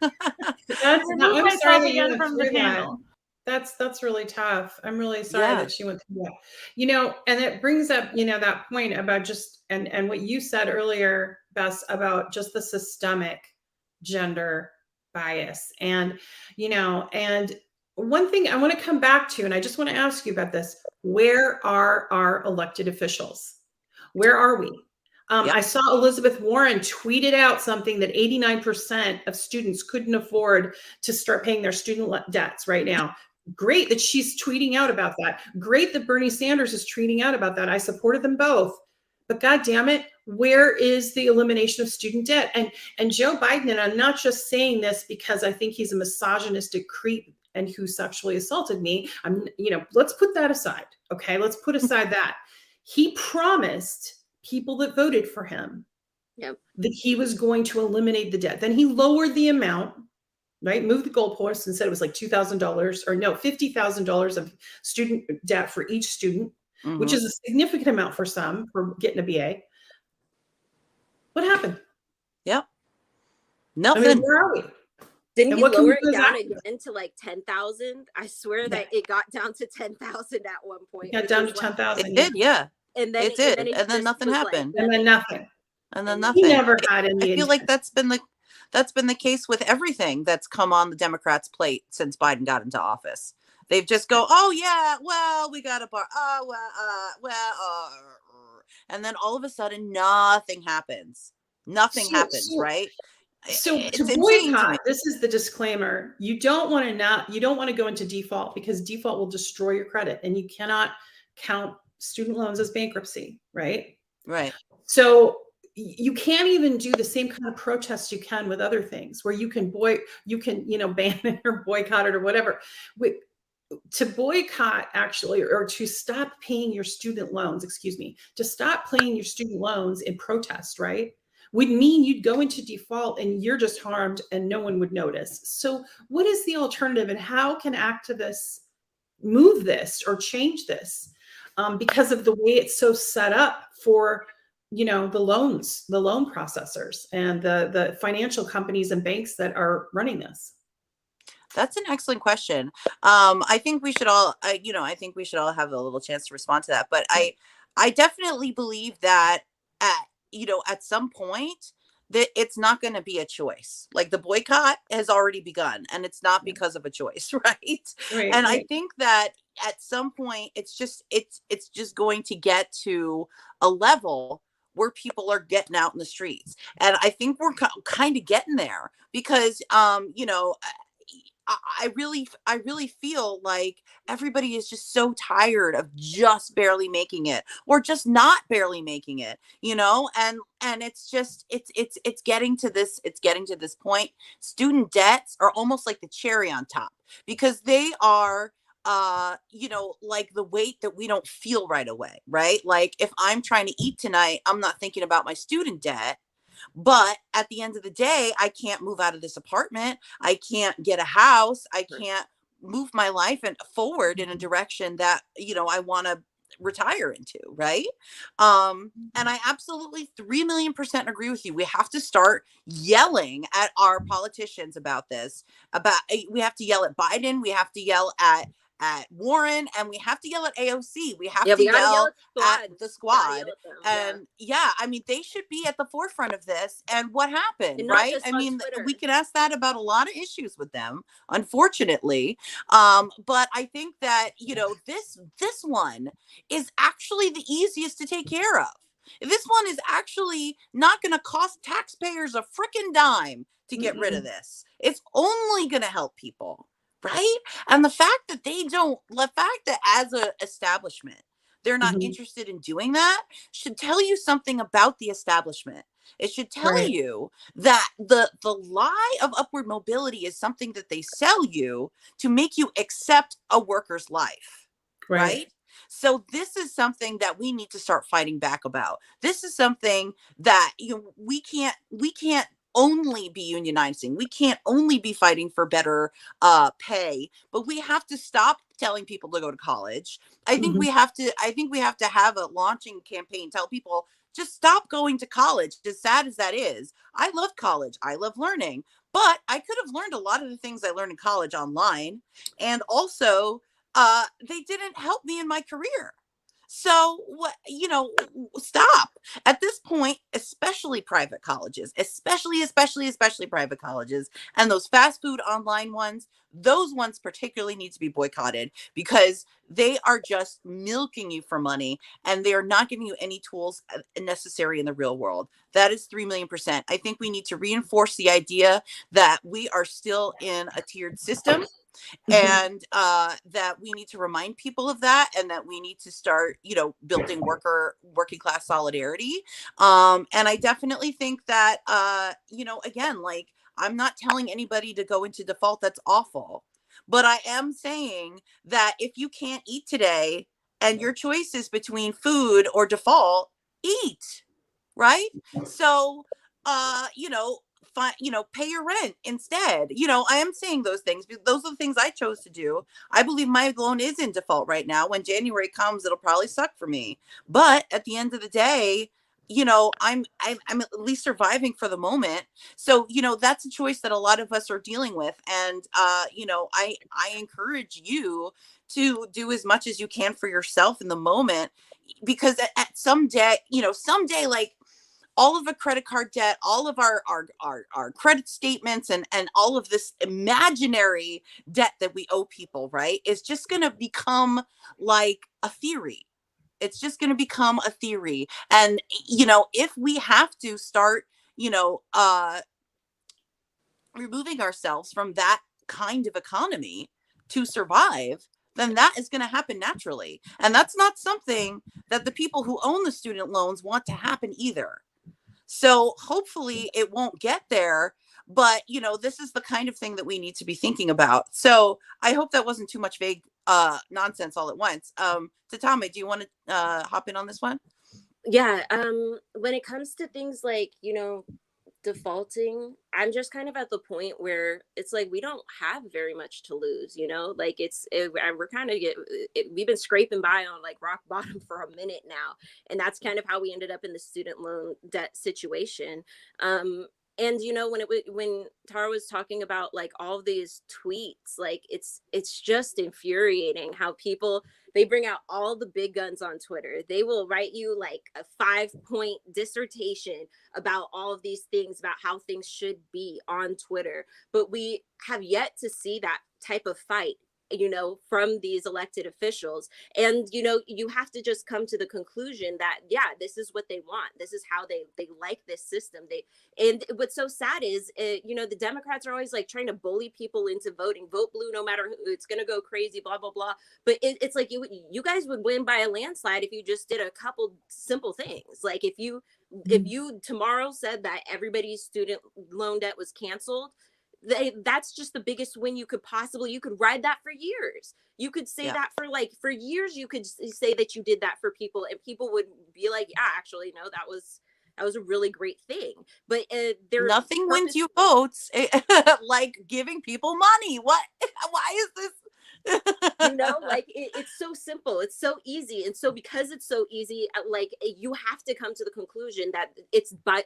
I'm sorry again from the panel. That's really tough. I'm really sorry that she went through that. You know, and it brings up, you know, that point about just and what you said earlier, Bess, about just the systemic gender bias. And, you know, and one thing I want to come back to, and I just want to ask you about this. Where are our elected officials? Where are we? I saw Elizabeth Warren tweeted out something that 89% of students couldn't afford to start paying their student debts right now. Great that she's tweeting out about that. Great that Bernie Sanders is tweeting out about that. I supported them both. But God damn it, where is the elimination of student debt? And Joe Biden, and I'm not just saying this because I think he's a misogynistic creep and who sexually assaulted me. Let's put that aside. Okay, let's put aside that. He promised people that voted for him that he was going to eliminate the debt. Then he lowered the amount, right? Moved the goalposts and said it was like $2,000 or no, $50,000 of student debt for each student, which is a significant amount for some for getting a BA. What happened? Yep. Nothing. I mean, where are we? Didn't he lower it down again to like 10,000? I swear that it got down to 10,000 at one point. Got down to 10,000. It did, yeah. And then it did, and then nothing happened. And then nothing. And then nothing. He never had any. I feel like that's been the case with everything that's come on the Democrats' plate since Biden got into office. They've just go, oh yeah, well, we got a bar, and then all of a sudden nothing happens. Nothing happens, right? So to boycott, this is the disclaimer. You don't want to go into default, because default will destroy your credit, and you cannot count student loans as bankruptcy, right? Right. So you can't even do the same kind of protests you can with other things, where you can ban it or boycott it or whatever. To boycott, actually, or to stop paying your student loans, to stop paying your student loans in protest, right, would mean you'd go into default and you're just harmed and no one would notice. So what is the alternative, and how can activists move this or change this? Because of the way it's so set up for, the loan processors and the financial companies and banks that are running this. That's an excellent question. I think we should all, have a little chance to respond to that. But I definitely believe that at some point that it's not going to be a choice. Like, the boycott has already begun, and it's not because of a choice, right? And I think that at some point it's just going to get to a level where people are getting out in the streets. And I think we're kind of getting there, because I really feel like everybody is just so tired of just barely making it, or just not barely making it, and it's getting to this point. Student debts are almost like the cherry on top, because they are like the weight that we don't feel right away, right? Like, if I'm trying to eat tonight, I'm not thinking about my student debt. But at the end of the day, I can't move out of this apartment. I can't get a house. I can't move my life forward in a direction that, I want to retire into. Right. And I absolutely 3,000,000% agree with you. We have to start yelling at our politicians about this. We have to yell at Biden. We have to yell at Warren, and we have to yell at AOC. We have to yell at the squad. And they should be at the forefront of this. And what happened, right? We can ask that about a lot of issues with them, unfortunately. But I think that, this one is actually the easiest to take care of. This one is actually not going to cost taxpayers a freaking dime to get rid of this. It's only going to help people. Right. And the fact that as an establishment, they're not interested in doing that should tell you something about the establishment. It should tell you that the lie of upward mobility is something that they sell you to make you accept a worker's life. Right. So this is something that we need to start fighting back about. This is something that we can't only be unionizing. We can't only be fighting for better pay, but we have to stop telling people to go to college. I think we have to have a launching campaign, tell people just stop going to college. As sad as that is, I love college. I love learning, but I could have learned a lot of the things I learned in college online. And also they didn't help me in my career. So stop at this point, especially private colleges, especially private colleges, and those fast food online ones. Those ones particularly need to be boycotted, because they are just milking you for money, and they are not giving you any tools necessary in the real world. That is 3,000,000%. I think we need to reinforce the idea that we are still in a tiered system. And that we need to remind people of that, and that we need to start, building working class solidarity. And I definitely think that, again, like, I'm not telling anybody to go into default. That's awful. But I am saying that if you can't eat today and your choice is between food or default, eat. right? So, pay your rent instead. I am saying those things because those are the things I chose to do. I believe my loan is in default right now. When January comes, it'll probably suck for me. But at the end of the day, I'm at least surviving for the moment. So, that's a choice that a lot of us are dealing with. And, I encourage you to do as much as you can for yourself in the moment, because at someday, like, all of a credit card debt, all of our credit statements, and all of this imaginary debt that we owe people, right, is just going to become like a theory. It's just going to become a theory. And, if we have to start, removing ourselves from that kind of economy to survive, then that is going to happen naturally. And that's not something that the people who own the student loans want to happen either. So hopefully it won't get there, but this is the kind of thing that we need to be thinking about. So I hope that wasn't too much vague nonsense all at once. Tatame, do you want to hop in on this one? Yeah. When it comes to things like, defaulting, I'm just kind of at the point where it's like we don't have very much to lose, like we're kind of we've been scraping by on like rock bottom for a minute now, and that's kind of how we ended up in the student loan debt situation. And when Tara was talking about like all of these tweets, like it's just infuriating how people, they bring out all the big guns on Twitter. They will write you like a 5-point dissertation about all of these things, about how things should be on Twitter. But we have yet to see that type of fight, from these elected officials. And, you have to just come to the conclusion that, yeah, this is what they want. This is how they like this system. And what's so sad is, the Democrats are always like trying to bully people into voting, vote blue, no matter who, it's going to go crazy, blah, blah, blah. But it's like you guys would win by a landslide if you just did a couple simple things. Like if you tomorrow said that everybody's student loan debt was canceled, that's just the biggest win you could ride that for years. You could say that for years. You could say that you did that for people, and people would be like, yeah, actually, no, that was a really great thing. But nothing wins you votes like giving people money. What? Why is this? Like it's so simple, it's so easy. And so because it's so easy, like you have to come to the conclusion that it's by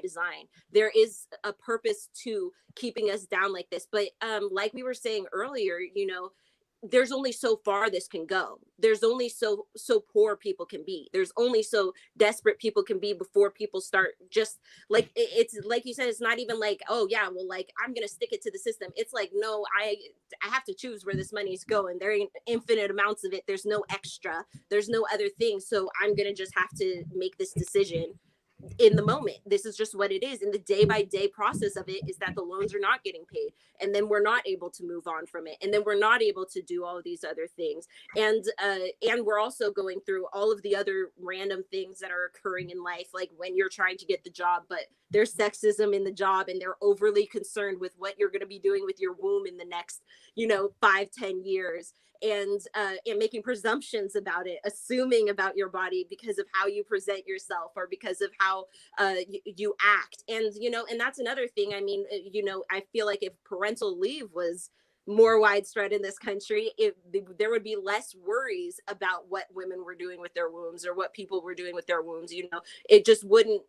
design. There is a purpose to keeping us down like this. But like we were saying earlier, there's only so far this can go. There's only so poor people can be. There's only so desperate people can be before people start just like, it's like you said, it's not even like, oh yeah, well, like I'm going to stick it to the system. It's like, no, I have to choose where this money is going. There ain't infinite amounts of it. There's no extra. There's no other thing. So I'm going to just have to make this decision in the moment. This is just what it is. And the day by day process of it is that the loans are not getting paid. And then we're not able to move on from it. And then we're not able to do all of these other things. And we're also going through all of the other random things that are occurring in life. Like when you're trying to get the job, but there's sexism in the job and they're overly concerned with what you're going to be doing with your womb in the next, 5-10 years. And making presumptions about it, assuming about your body because of how you present yourself or because of how you act. And, and that's another thing. I mean, I feel like if parental leave was more widespread in this country, there would be less worries about what women were doing with their wombs or what people were doing with their wombs. It just wouldn't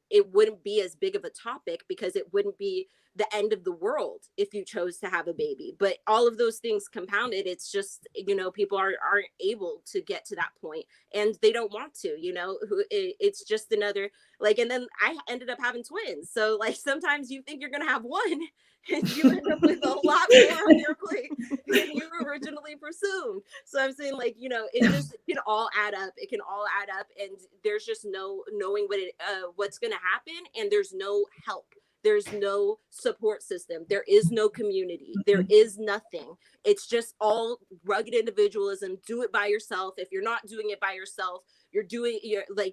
be as big of a topic because it wouldn't be the end of the world if you chose to have a baby. But all of those things compounded, it's just, people aren't able to get to that point and they don't want to, it's just another, like, and then I ended up having twins. So like, sometimes you think you're going to have one and you end up with a lot more on your plate than you originally presumed. So I'm saying like, it can all add up. It can all add up. And there's just no knowing what's going to happen. And there's no help. There's no support system. There is no community. There is nothing. It's just all rugged individualism. Do it by yourself. If you're not doing it by yourself,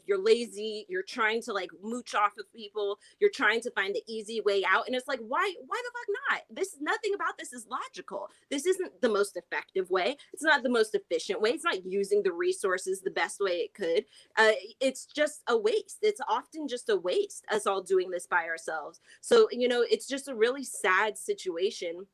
you're lazy, you're trying to like mooch off of people, you're trying to find the easy way out. And it's like, why the fuck not? Nothing about this is logical. This isn't the most effective way. It's not the most efficient way. It's not using the resources the best way it could. It's just a waste. It's often just a waste, us all doing this by ourselves. So, it's just a really sad situation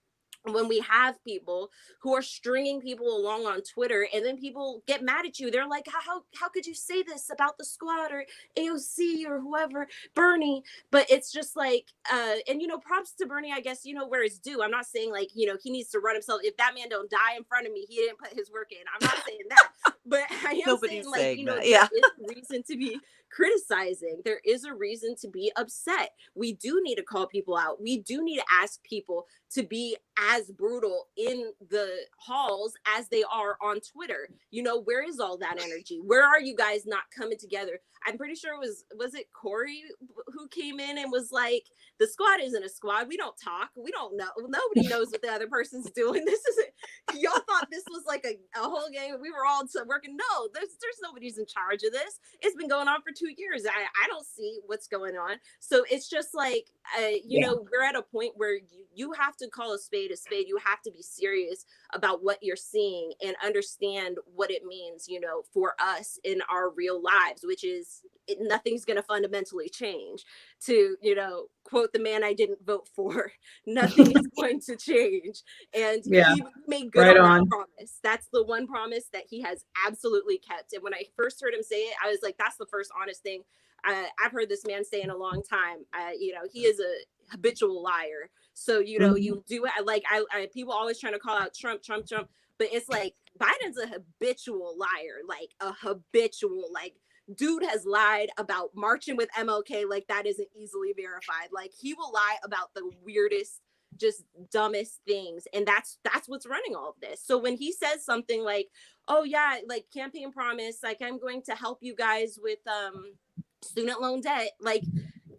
when we have people who are stringing people along on Twitter, and then people get mad at you. They're like, how could you say this about the squad or AOC or whoever, Bernie? But it's just like, and props to Bernie, I guess, where it's due. I'm not saying like, he needs to run himself. If that man don't die in front of me, he didn't put his work in. I'm not saying that, but I am saying like, that. there is a reason to be criticizing. There is a reason to be upset. We do need to call people out. We do need to ask people to be as brutal in the halls as they are on Twitter. Where is all that energy? Where are you guys not coming together? I'm pretty sure it was it Corey who came in and was like, the squad isn't a squad. We don't talk. We don't know. Nobody knows what the other person's doing. This isn't, y'all thought this was like a whole game. We were all working. No, there's nobody's in charge of this. It's been going on for 2 years. I don't see what's going on. So it's just like, we're at a point where you have to call a spade a spade. You have to be serious about what you're seeing and understand what it means, for us in our real lives, which is nothing's going to fundamentally change. To, quote the man I didn't vote for, nothing is going to change. And he made good on that promise. That's the one promise that he has absolutely kept. And when I first heard him say it, I was like, that's the first honest thing I've heard this man say in a long time. He is a habitual liar. So, you do it. Like I people always trying to call out Trump, but it's like Biden's a habitual liar, like a habitual, like, dude has lied about marching with MLK like that isn't easily verified. Like, he will lie about the weirdest, just dumbest things, and that's what's running all of this. So when he says something like, oh yeah, like campaign promise, like I'm going to help you guys with student loan debt, like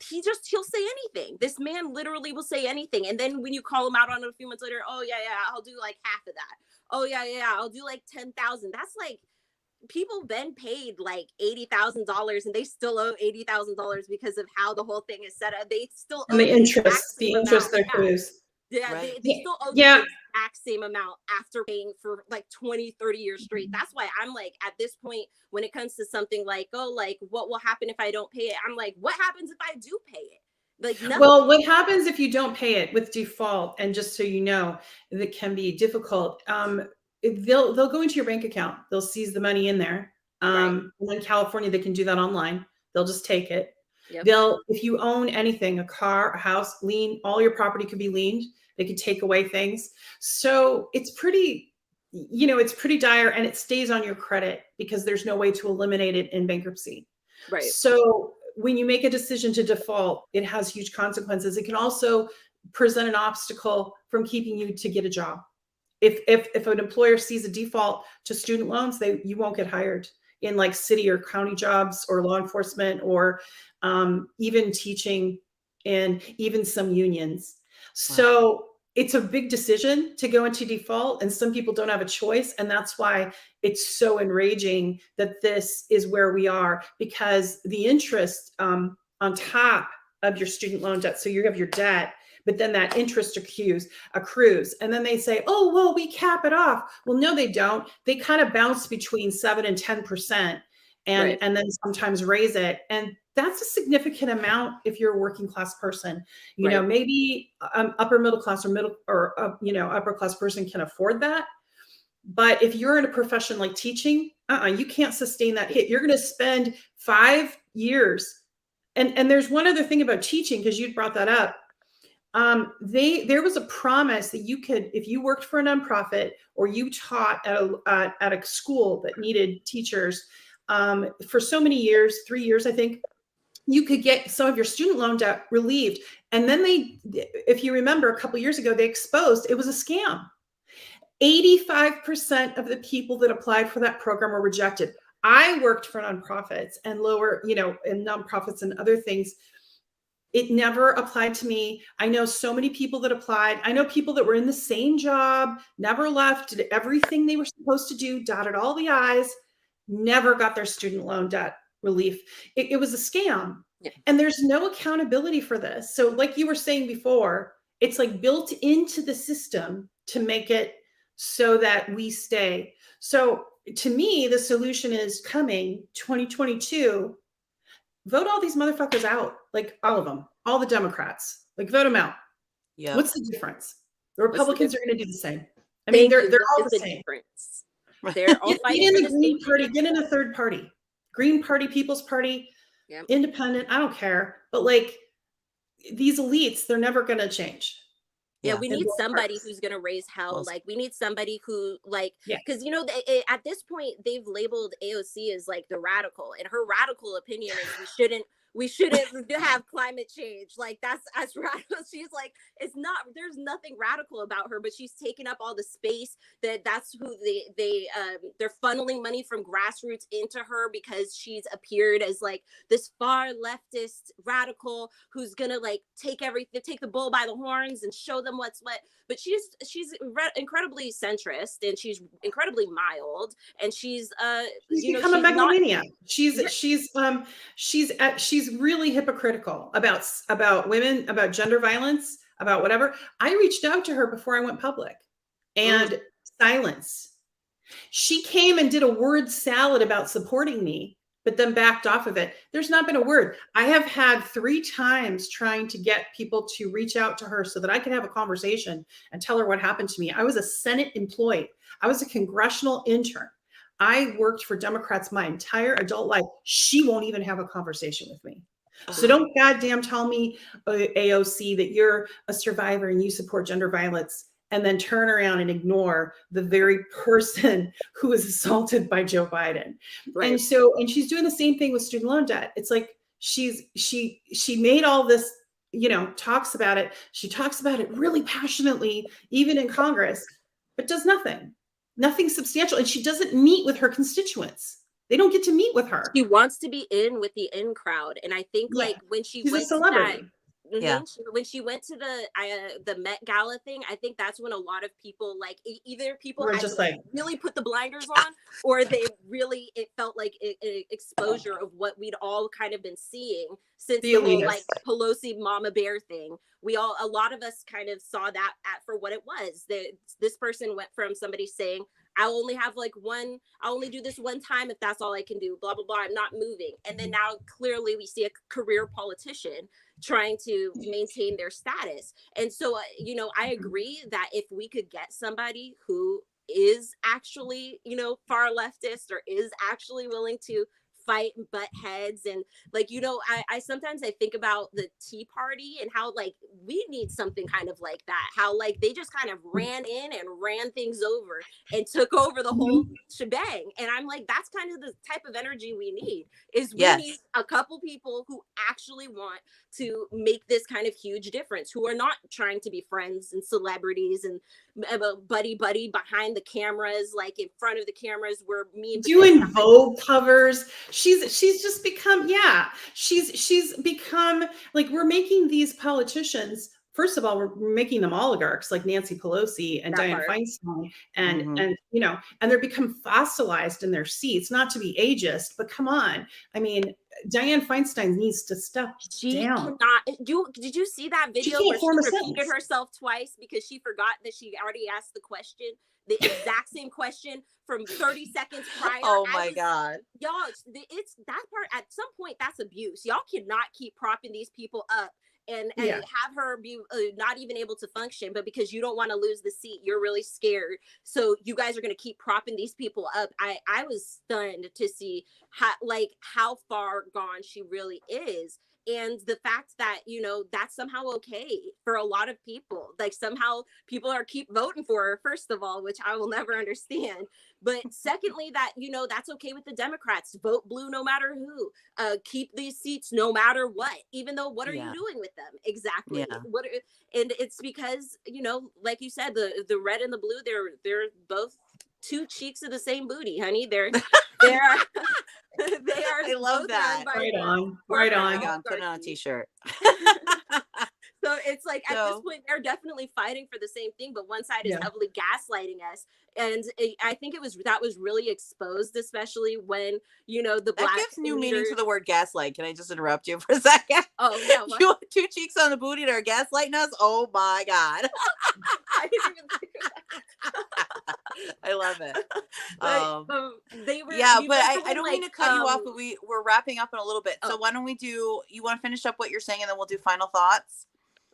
he'll say anything. This man literally will say anything. And then when you call him out on it a few months later, oh yeah, I'll do like half of that. Oh yeah, I'll do like 10,000. That's like, people then paid like $80,000 and they still owe $80,000 because of how the whole thing is set up. They still owe the interest they accrues. Yeah, right. they still owe the exact same amount after paying for like 20, 30 years straight. That's why I'm like, at this point, when it comes to something like, oh, like what will happen if I don't pay it? I'm like, what happens if I do pay it? Like, nothing. Well, what happens if you don't pay it with default? And just so you know, that can be difficult. They'll go into your bank account. They'll seize the money in there. In California, they can do that online. They'll just take it. Yep. If you own anything, a car, a house, lien, all your property could be liened. They could take away things. So it's pretty, it's pretty dire, and it stays on your credit because there's no way to eliminate it in bankruptcy. Right. So when you make a decision to default, it has huge consequences. It can also present an obstacle from keeping you to get a job. If an employer sees a default to student loans, you won't get hired in like city or county jobs or law enforcement or even teaching and even some unions. So it's a big decision to go into default, and some people don't have a choice. And that's why it's so enraging that this is where we are, because the interest on top of your student loan debt, so you have your debt, but then that interest accrues. And then they say, oh, well, we cap it off. Well, no, they don't. They kind of bounce between 7 and 10%. And then sometimes raise it. And that's a significant amount if you're a working class person. You know, maybe upper middle class or upper class person can afford that. But if you're in a profession like teaching, you can't sustain that hit. You're going to spend 5 years. And there's one other thing about teaching, because you brought that up. There was a promise that you could, if you worked for a nonprofit or you taught at a school that needed teachers, for so many years, 3 years, I think, you could get some of your student loan debt relieved. And then if you remember a couple of years ago, they exposed it was a scam. 85% of the people that applied for that program were rejected. I worked for nonprofits and in nonprofits and other things. It never applied to me. I know so many people that applied. I know people that were in the same job, never left, did everything they were supposed to do, dotted all the I's. never got their student loan debt relief. It was a scam. Yeah. And there's no accountability for this. So like you were saying before, it's like built into the system to make it so that we stay. So to me, the solution is coming 2022, vote all these motherfuckers out, like all of them, all the Democrats, like vote them out. Yeah. What's the difference? The Republicans are going to do the same. I mean, they're all the same. Difference. They're all fighting Get in for the the Green same Party, get in a third party. Green Party, People's Party, Yep. Independent, I don't care. But like these elites, they're never going to change. Yeah, we In need both somebody parties. who's going to raise hell. Well, Like, we need somebody who, like, Yeah. because, you know, at this point, they've labeled AOC as, like, the radical. And her radical opinion is we shouldn't have climate change. Like, that's as radical. She's like, there's nothing radical about her, but she's taken up all the space. That's who they're funneling money from grassroots into her because she's appeared as like this far leftist radical who's gonna like take the bull by the horns and show them what's what. But she's incredibly centrist, and she's incredibly mild, and she's become a megalomaniac. She's really hypocritical about women, about gender violence, about whatever. I reached out to her before I went public, and silence. She came and did a word salad about supporting me, but then backed off of it. There's not been a word. I have had 3 times trying to get people to reach out to her so that I could have a conversation and tell her what happened to me. I was a Senate employee. I was a congressional intern. I worked for Democrats my entire adult life. She won't even have a conversation with me. So don't goddamn tell me, AOC, that you're a survivor and you support gender violence, and then turn around and ignore the very person who was assaulted by Joe Biden. Right. And she's doing the same thing with student loan debt. It's like she made all this, talks about it. She talks about it really passionately, even in Congress, but does nothing substantial. And she doesn't meet with her constituents. They don't get to meet with her. She wants to be in with the in crowd. And I think like when she's a celebrity. When she went to the Met Gala thing, I think that's when a lot of people like either people We're had just to, like really put the blinders on, or it felt like an exposure of what we'd all kind of been seeing since the whole like Pelosi Mama Bear thing. A lot of us kind of saw that for what it was. This person went from somebody saying, I'll only do this one time if that's all I can do, blah, blah, blah, I'm not moving. And then now clearly we see a career politician trying to maintain their status. And so, I agree that if we could get somebody who is actually, far leftist or is actually willing to fight and butt heads, and like, I sometimes I think about the Tea Party and how like we need something kind of like that, how like they just kind of ran in and ran things over and took over the whole shebang. And I'm like, that's kind of the type of energy we need, is we need a couple people who actually want to make this kind of huge difference, who are not trying to be friends and celebrities and buddy behind the cameras, like in front of the cameras where me and doing Vogue covers. She's just become, she's become like, we're making these politicians, first of all, we're making them oligarchs like Nancy Pelosi and Dianne Feinstein, and they're become fossilized in their seats, not to be ageist, but come on. I mean, Dianne Feinstein needs to step down. Did you see that video where she repeated herself twice because she forgot that she already asked the exact same question from 30 seconds prior? Oh my God. Y'all, it's that part. At some point, that's abuse. Y'all cannot keep propping these people up and have her be not even able to function, but because you don't want to lose the seat, you're really scared. So you guys are going to keep propping these people up. I was stunned to see how far gone she really is. And the fact that, that's somehow okay for a lot of people. Like somehow people keep voting for her, first of all, which I will never understand. But secondly, that, that's okay with the Democrats. Vote blue no matter who. Keep these seats no matter what. Even though, what are you doing with them? Exactly. Yeah. And it's because, like you said, the red and the blue, they're both 2 cheeks of the same booty, honey. They are. I love that. Right on. Put it on a t-shirt. So it's like at this So point they're definitely fighting for the same thing, but one side is Yeah. heavily gaslighting us. And I think that was really exposed, especially when, you know, the that Black gives new meaning leaders. to the word gaslight. Can I just interrupt you for a second? Oh yeah, what? You have two cheeks on the booty that are gaslighting us? Oh my God. I didn't even think of that. I love it. But they were. Yeah, we but went I from, don't mean to like, cut you off, but we're wrapping up in a little bit. So why don't you want to finish up what you're saying and then we'll do final thoughts?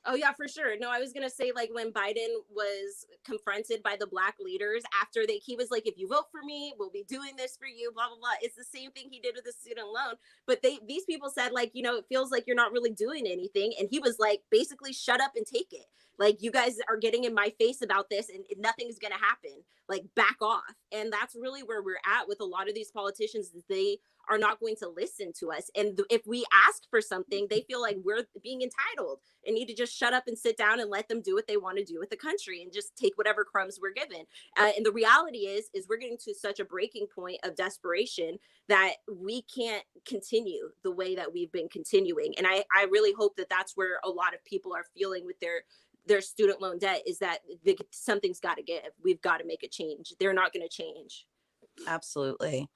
Oh yeah, for sure. No, I was gonna say, like, when Biden was confronted by the Black leaders after he was like, if you vote for me, we'll be doing this for you, blah blah blah. It's the same thing he did with the student loan. But these people said, like, you know, it feels like you're not really doing anything, and he was like, basically, shut up and take it. Like, you guys are getting in my face about this, and nothing's gonna happen. Like, back off. And that's really where we're at with a lot of these politicians. They are not going to listen to us. And if we ask for something, they feel like we're being entitled and need to just shut up and sit down and let them do what they want to do with the country and just take whatever crumbs we're given. And the reality is we're getting to such a breaking point of desperation that we can't continue the way that we've been continuing. And I really hope that that's where a lot of people are feeling with their student loan debt, is that something's got to give. We've got to make a change. They're not going to change. Absolutely.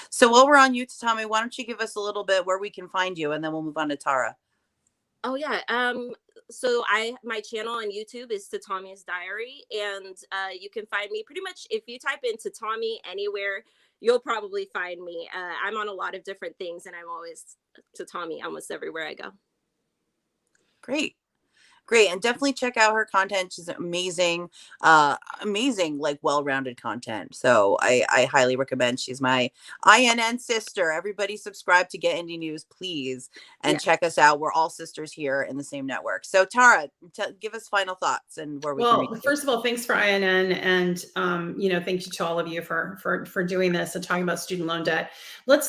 So while we're on you, Tatami, why don't you give us a little bit where we can find you, and then we'll move on to Tara. Oh yeah. So my channel on YouTube is Tatami's Diary, and you can find me pretty much if you type in Tatami anywhere, you'll probably find me. I'm on a lot of different things, and I'm always Tatami almost everywhere I go. Great. And definitely check out her content. She's amazing, like well-rounded content. So I highly recommend. She's my INN sister. Everybody subscribe to Get Indie News, please, and check us out. We're all sisters here in the same network. So Tara, give us final thoughts and where we can reach you. First of all, thanks for INN, and thank you to all of you for doing this and talking about student loan debt. Let's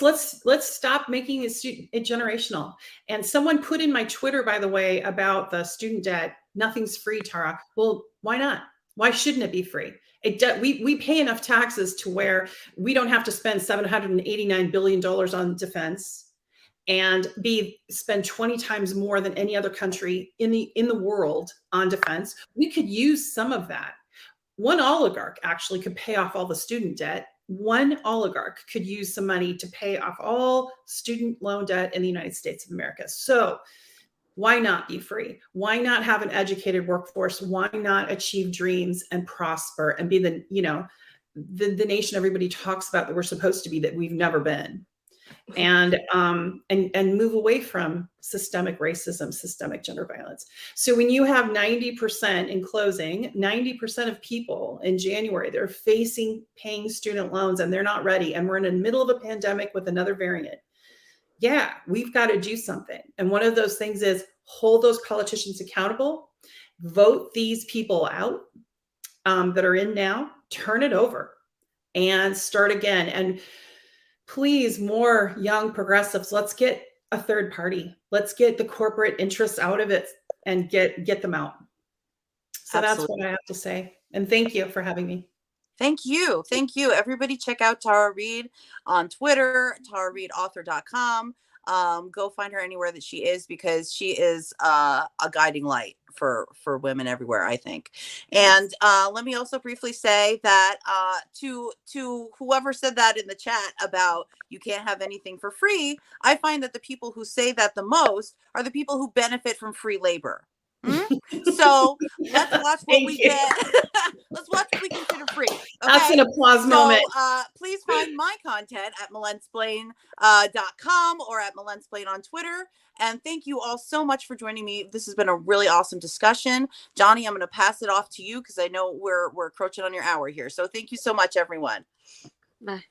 stop making it generational. And someone put in my Twitter, by the way, about the student debt. Nothing's free, Tara. Well, why not? Why shouldn't it be free? We pay enough taxes to where we don't have to spend $789 billion on defense and spend 20 times more than any other country in the world on defense. We could use some of that. One oligarch actually could pay off all the student debt. One oligarch could use some money to pay off all student loan debt in the United States of America. So why not be free? Why not have an educated workforce? Why not achieve dreams and prosper and be the nation everybody talks about that we're supposed to be, that we've never been? And move away from systemic racism, systemic gender violence. So when you have 90%, in closing, 90% of people in January, they're paying student loans and they're not ready. And we're in the middle of a pandemic with another variant. Yeah, we've got to do something. And one of those things is hold those politicians accountable, vote these people out that are in now, turn it over and start again. And please, more young progressives, let's get a third party. Let's get the corporate interests out of it and get them out. So Absolutely. That's what I have to say. And thank you for having me. Thank you. Everybody check out Tara Reid on Twitter, tarareidauthor.com. Go find her anywhere that she is, because she is a guiding light for women everywhere, I think. And let me also briefly say that to whoever said that in the chat about you can't have anything for free, I find that the people who say that the most are the people who benefit from free labor. So let's watch what we get. Let's watch what we consider free. Okay? That's an applause moment. Please find my content at milensplain.com or at milensplain on Twitter. And thank you all so much for joining me. This has been a really awesome discussion. Johnny, I'm going to pass it off to you because I know we're encroaching on your hour here. So thank you so much, everyone. Bye.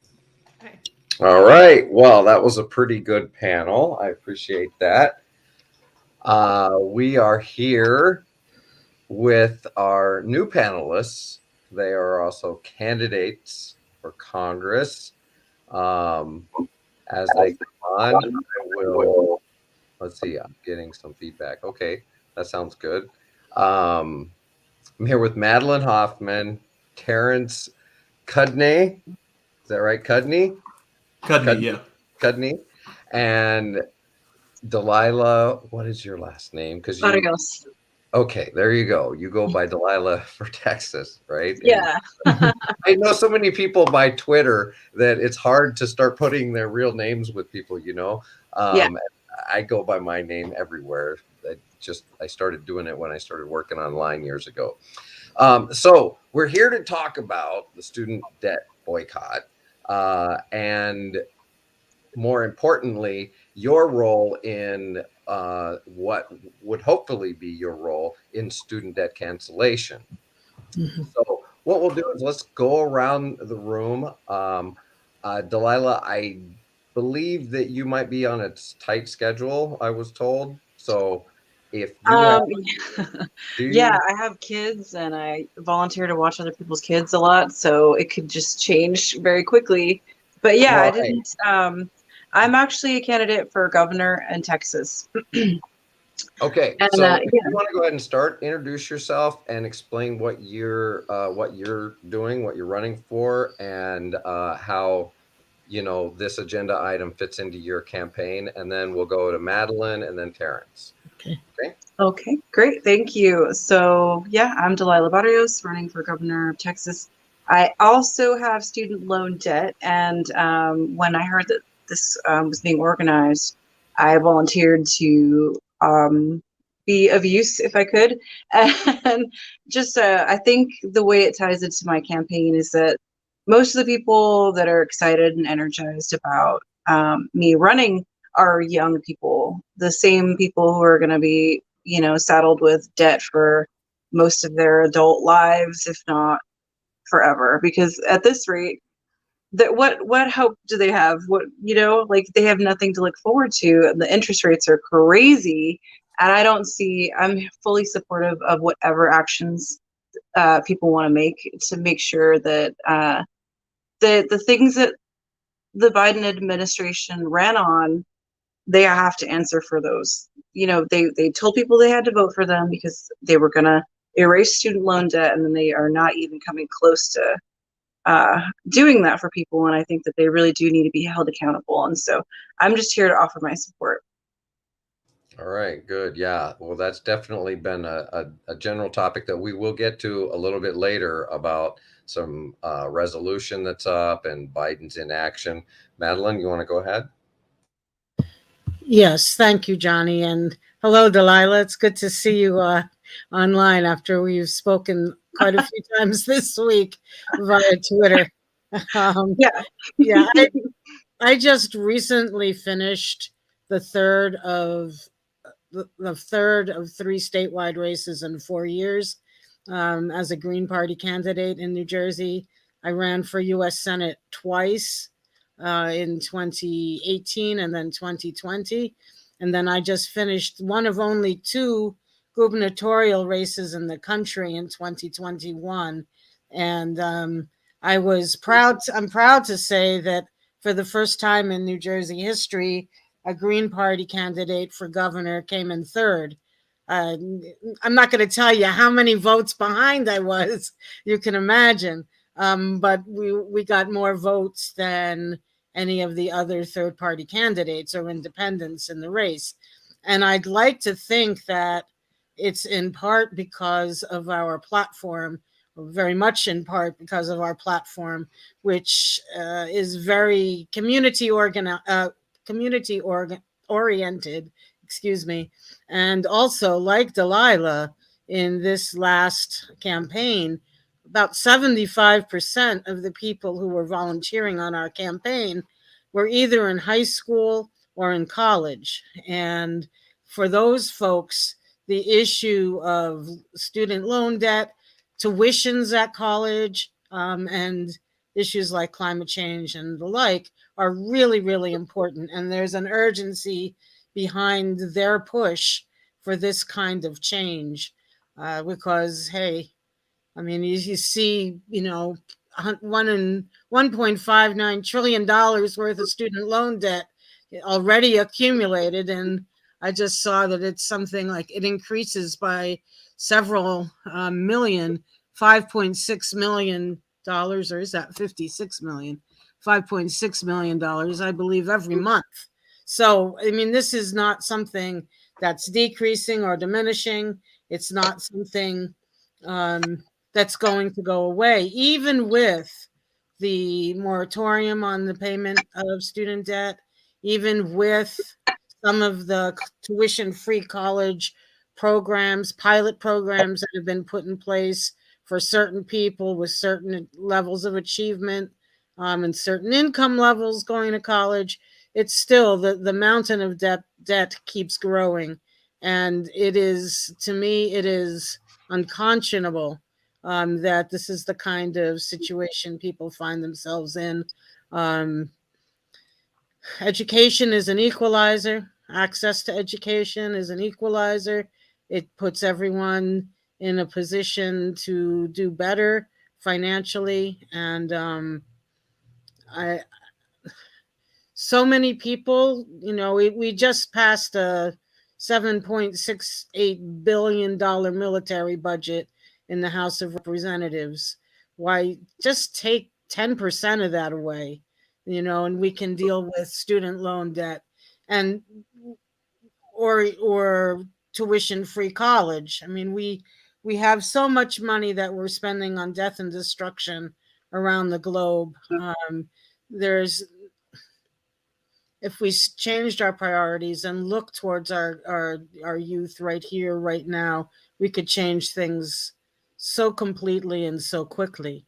All right. Well, that was a pretty good panel. I appreciate that. We are here with our new panelists. They are also candidates for Congress. As they come on, I will, let's see, I'm getting some feedback. Okay, that sounds good. I'm here with Madeline Hoffman, Terrence Cudney. Is that right, Cudney? Cudney, yeah. Cudney. And Delilah, what is your last name? Because Barrios. Okay, there you go. You go by Delilah for Texas, right? Yeah. I know so many people by Twitter that it's hard to start putting their real names with people, Yeah. I go by my name everywhere. I started doing it when I started working online years ago. So we're here to talk about the student debt boycott, and more importantly, your role in what would hopefully be your role in student debt cancellation. So what we'll do is let's go around the room. Delilah, I believe that you might be on a tight schedule, I was told. So if you have, yeah, I have kids and I volunteer to watch other people's kids a lot, so it could just change very quickly. But yeah, I didn't. I'm actually a candidate for governor in Texas. Okay, and, so if you want to go ahead and start, introduce yourself and explain what you're doing, what you're running for, and how this agenda item fits into your campaign, and then we'll go to Madeline and then Terrence. Okay, great, thank you. So yeah, I'm Delilah Barrios, running for governor of Texas. I also have student loan debt, and when I heard that this was being organized, I volunteered to be of use if I could. And just I think the way it ties into my campaign is that most of the people that are excited and energized about me running are young people, the same people who are going to be, saddled with debt for most of their adult lives, if not forever. Because at this rate, that what hope do they have? They have nothing to look forward to, and the interest rates are crazy. And I'm fully supportive of whatever actions people want to make sure that the things that the Biden administration ran on, they have to answer for those. They told people they had to vote for them because they were going to erase student loan debt, and then they are not even coming close to doing that for people. And I think that they really do need to be held accountable. And so I'm just here to offer my support. All right, good. Yeah, well, that's definitely been a general topic that we will get to a little bit later about some resolution that's up and Biden's inaction. Madeline, you want to go ahead? Yes, thank you, Johnny. And hello, Delilah. It's good to see you online after we've spoken quite a few times this week via Twitter. I just recently finished the third of 3 statewide races in 4 years as a Green Party candidate in New Jersey. I ran for U.S. Senate twice. In 2018 and then 2020. And then I just finished one of only 2 gubernatorial races in the country in 2021. And I'm proud to say that for the first time in New Jersey history, a Green Party candidate for governor came in third. I'm not going to tell you how many votes behind I was, you can imagine. But we got more votes than any of the other third-party candidates or independents in the race. And I'd like to think that it's in part because of our platform, very much in part because of our platform, which is very community-oriented, and also, like Delilah, in this last campaign, about 75% of the people who were volunteering on our campaign were either in high school or in college. And for those folks, the issue of student loan debt, tuitions at college, and issues like climate change and the like are really, really important. And there's an urgency behind their push for this kind of change because, hey, I mean, you see, $1.59 trillion worth of student loan debt already accumulated. And I just saw that it's something like it increases by several million, $5.6 million, or is that 56 million? $5.6 million, I believe, every month. So, I mean, this is not something that's decreasing or diminishing. It's not something that's going to go away, even with the moratorium on the payment of student debt, even with some of the tuition-free college programs, pilot programs that have been put in place for certain people with certain levels of achievement and certain income levels going to college. It's still the mountain of debt keeps growing. And it is, to me, it is unconscionable that this is the kind of situation people find themselves in. Education is an equalizer. Access to education is an equalizer. It puts everyone in a position to do better financially. And so many people, we just passed a $7.68 billion military budget in the House of Representatives. Why just take 10% of that away, and we can deal with student loan debt and or tuition-free college. I mean, we have so much money that we're spending on death and destruction around the globe. If we changed our priorities and look towards our youth right here, right now, we could change things so completely and so quickly.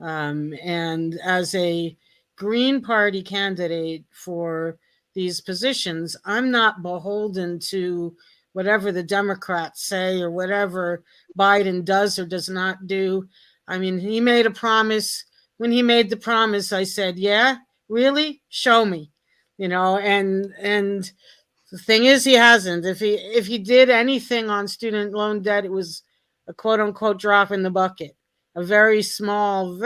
And as a Green Party candidate for these positions, I'm not beholden to whatever the Democrats say or whatever Biden does or does not do. I mean, he made a promise. When he made the promise, I said, yeah, really? Show me. And the thing is, he hasn't. If he did anything on student loan debt, it was a quote unquote drop in the bucket, a very small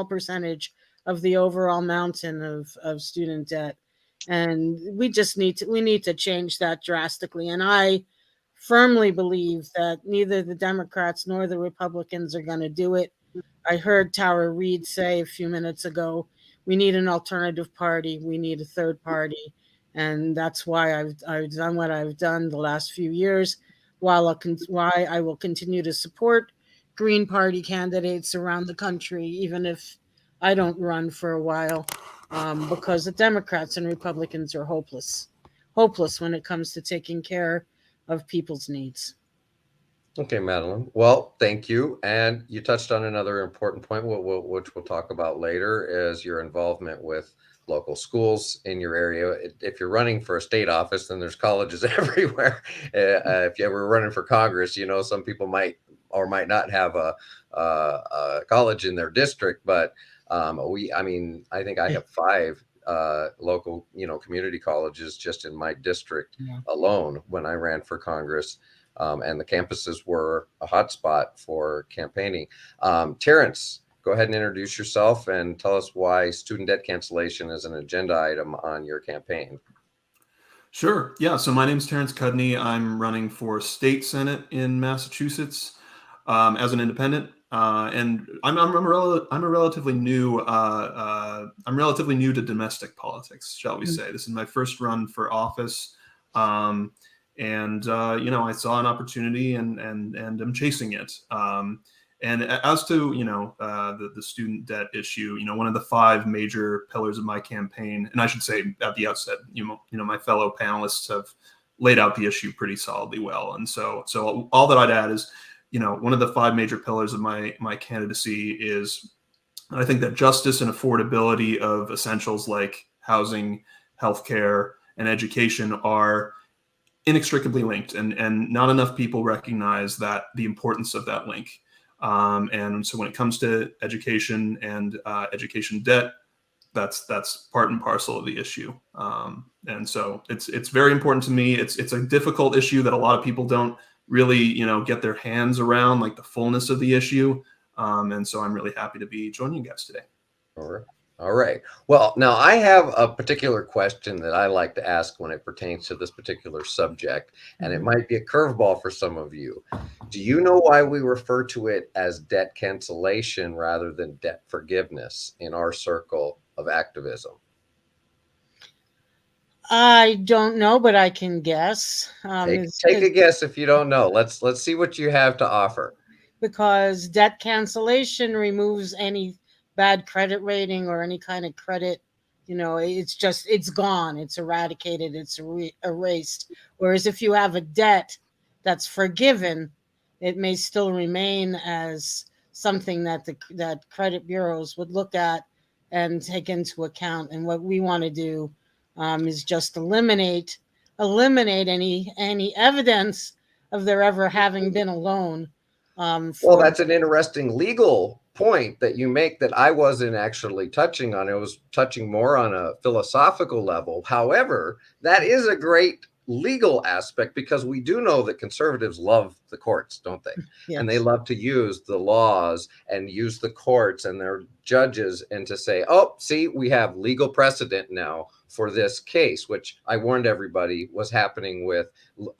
percentage of the overall mountain of student debt. And we need to change that drastically. And I firmly believe that neither the Democrats nor the Republicans are going to do it. I heard Tara Reid say a few minutes ago, we need an alternative party. We need a third party. And that's why I've done what I've done the last few years, why I will continue to support Green Party candidates around the country, even if I don't run for a while, because the Democrats and Republicans are hopeless when it comes to taking care of people's needs. Okay, Madeline. Well, thank you. And you touched on another important point, which we'll talk about later, is your involvement with local schools in your area. If you're running for a state office, then there's colleges everywhere. If you were running for Congress, some people might or might not have a college in their district, but I think I have 5 local, community colleges just in my district alone when I ran for Congress. And the campuses were a hotspot for campaigning. Terrence, go ahead and introduce yourself and tell us why student debt cancellation is an agenda item on your campaign. Sure. Yeah. So my name is Terrence Cudney. I'm running for state senate in Massachusetts as an independent, and I'm relatively new to domestic politics, shall we say? This is my first run for office. And I saw an opportunity and I'm chasing it. And as to, the student debt issue, one of the 5 major pillars of my campaign, and I should say at the outset, my fellow panelists have laid out the issue pretty solidly well. And so all that I'd add is, one of the 5 major pillars of my candidacy is, I think that justice and affordability of essentials like housing, healthcare, and education are inextricably linked, and not enough people recognize that the importance of that link. And so when it comes to education and education debt, that's part and parcel of the issue. And so it's very important to me. It's a difficult issue that a lot of people don't really, get their hands around, like the fullness of the issue. And so I'm really happy to be joining you guys today. All right. Well, now I have a particular question that I like to ask when it pertains to this particular subject, and it might be a curveball for some of you. Do you know why we refer to it as debt cancellation rather than debt forgiveness in our circle of activism? I don't know, but I can guess. Take a guess if you don't know. Let's see what you have to offer. Because debt cancellation removes any bad credit rating or any kind of credit. It's gone. It's eradicated. It's erased. Whereas if you have a debt that's forgiven, it may still remain as something that that credit bureaus would look at and take into account. And what we want to do is just eliminate any evidence of there ever having been a loan. Well, that's an interesting legal point that you make that I wasn't actually touching on. It was touching more on a philosophical level. However, that is a great legal aspect, because we do know that conservatives love the courts, don't they? Yes. And they love to use the laws and use the courts and their judges and to say, oh, see, we have legal precedent now for this case, which I warned everybody was happening with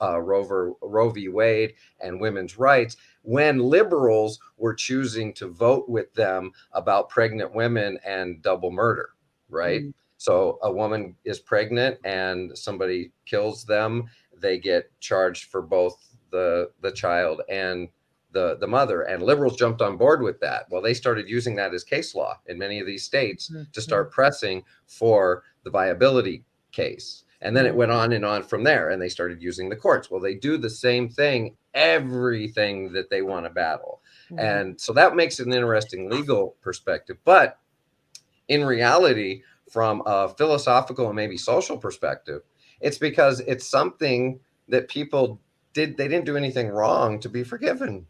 Roe v. Wade and women's rights, when liberals were choosing to vote with them about pregnant women and double murder, right? Mm-hmm. So a woman is pregnant and somebody kills them, they get charged for both the child and the mother, and liberals jumped on board with that. Well, they started using that as case law in many of these states to start pressing for the viability case. And then it went on and on from there, and they started using the courts. Well, they do the same thing, everything that they want to battle. And so that makes it an interesting legal perspective. But in reality, from a philosophical and maybe social perspective, it's because it's something that people did. They didn't do anything wrong to be forgiven.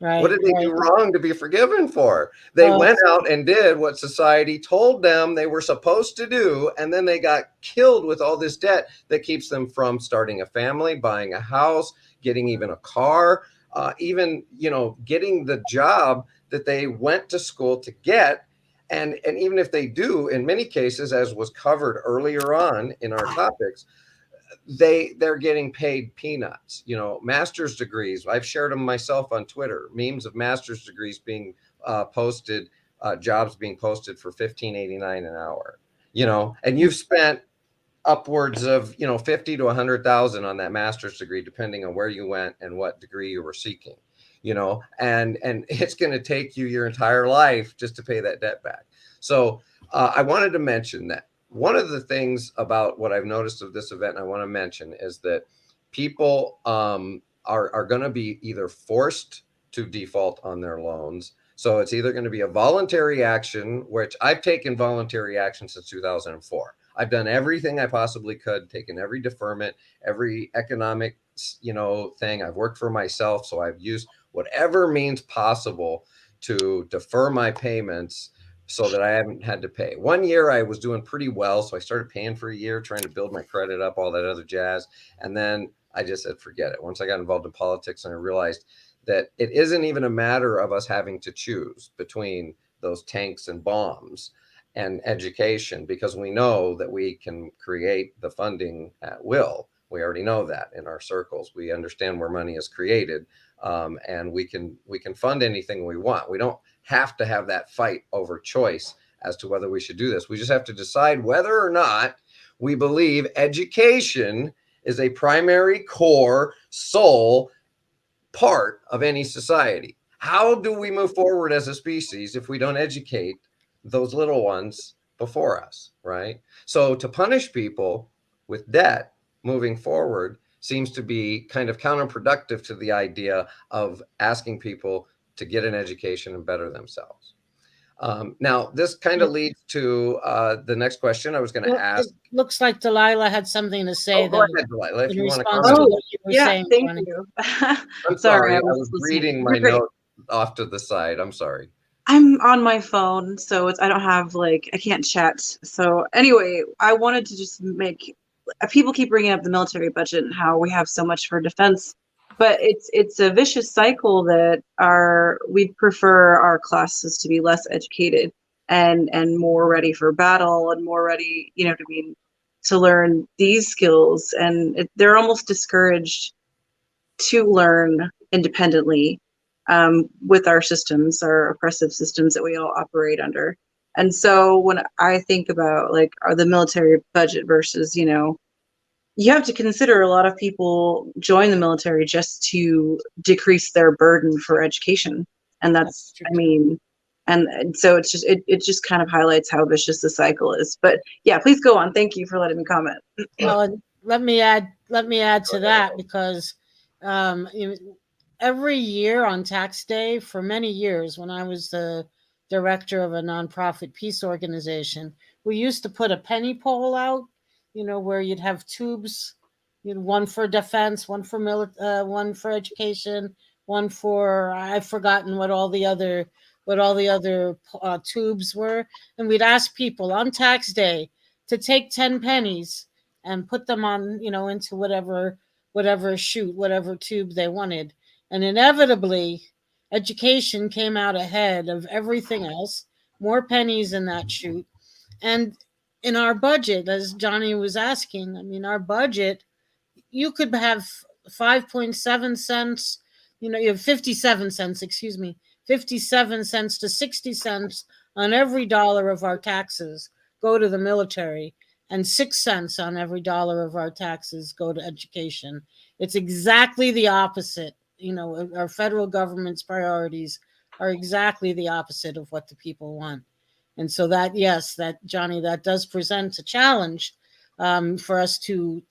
Right, what did they do wrong to be forgiven for? They went out and did what society told them they were supposed to do, and then they got killed with all this debt that keeps them from starting a family, buying a house, getting even a car, even getting the job that they went to school to get. And even if they do, in many cases, as was covered earlier on in our topics, they're getting paid peanuts. Master's degrees. I've shared them myself on Twitter. Memes of master's degrees being posted, jobs being posted for $15.89 an hour. And you've spent upwards of 50 to 100,000 on that master's degree, depending on where you went and what degree you were seeking. And it's going to take you your entire life just to pay that debt back. So I wanted to mention that. One of the things about what I've noticed of this event, and I want to mention, is that people are going to be either forced to default on their loans. So it's either going to be a voluntary action, which I've taken voluntary action since 2004. I've done everything I possibly could, taken every deferment, every economic thing. I've worked for myself, so I've used whatever means possible to defer my payments so that I haven't had to pay. 1 year I was doing pretty well, so I started paying for a year, trying to build my credit up, all that other jazz. And then I just said, forget it. Once I got involved in politics and I realized that it isn't even a matter of us having to choose between those tanks and bombs and education, because we know that we can create the funding at will. We already know that in our circles. We understand where money is created, and we can fund anything we want. We don't have to have that fight over choice as to whether we should do this. We just have to decide whether or not we believe education is a primary core soul part of any society. How do we move forward as a species if we don't educate those little ones before us, right? So to punish people with debt moving forward seems to be kind of counterproductive to the idea of asking people to get an education and better themselves. Now, this kind of leads to the next question I was going to ask. It looks like Delilah had something to say. Go ahead, Delilah, if you want to comment. comment. What you were Yeah, saying, thank Connie. you. I'm sorry, I was listening. reading my You're great. note off to the side. I'm sorry. I'm on my phone, so I don't have I can't chat. So anyway, I wanted to just make people keep bringing up the military budget and how we have so much for defense, but it's a vicious cycle that we prefer our classes to be less educated and more ready for battle and more ready, to learn these skills, and they're almost discouraged to learn independently. With our systems, our oppressive systems that we all operate under. And so when I think about the military budget versus, you have to consider a lot of people join the military just to decrease their burden for education. And that's I mean, and so it's just, it just kind of highlights how vicious the cycle is. But yeah, please go on. Thank you for letting me comment. Well, and let me add to that, because every year on tax day for many years, when I was the director of a nonprofit peace organization, we used to put a penny poll out, where you'd have tubes, one for defense, one for one for education, one for, I've forgotten what all the other tubes were, and we'd ask people on tax day to take 10 pennies and put them on, into whatever chute, whatever tube they wanted. And inevitably, education came out ahead of everything else, more pennies in that chute. And in our budget, as Johnny was asking, I mean, our budget, you could have 5.7 cents, you have 57 cents, 57 cents to 60 cents on every dollar of our taxes go to the military, and 6 cents on every dollar of our taxes go to education. It's exactly the opposite. Our federal government's priorities are exactly the opposite of what the people want. And so that, yes, that, Johnny, that does present a challenge for us to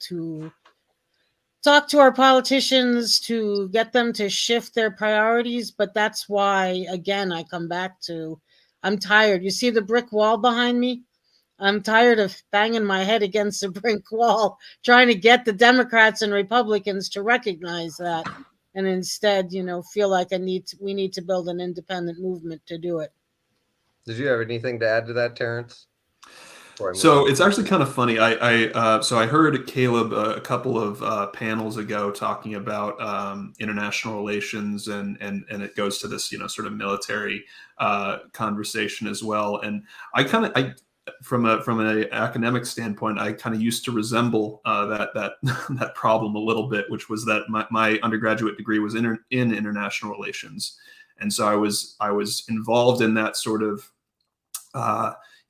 talk to our politicians, to get them to shift their priorities. But that's why, again, I come back to, I'm tired. You see the brick wall behind me? I'm tired of banging my head against the brick wall, trying to get the Democrats and Republicans to recognize that, and instead, feel like we need to build an independent movement to do it. Did you have anything to add to that, Terrence? So it's actually kind of funny. So I heard Caleb a couple of panels ago talking about international relations, and it goes to this sort of military conversation as well. And I from an academic standpoint, I kind of used to resemble that problem a little bit, which was that my undergraduate degree was in international relations, and so I was involved in that sort of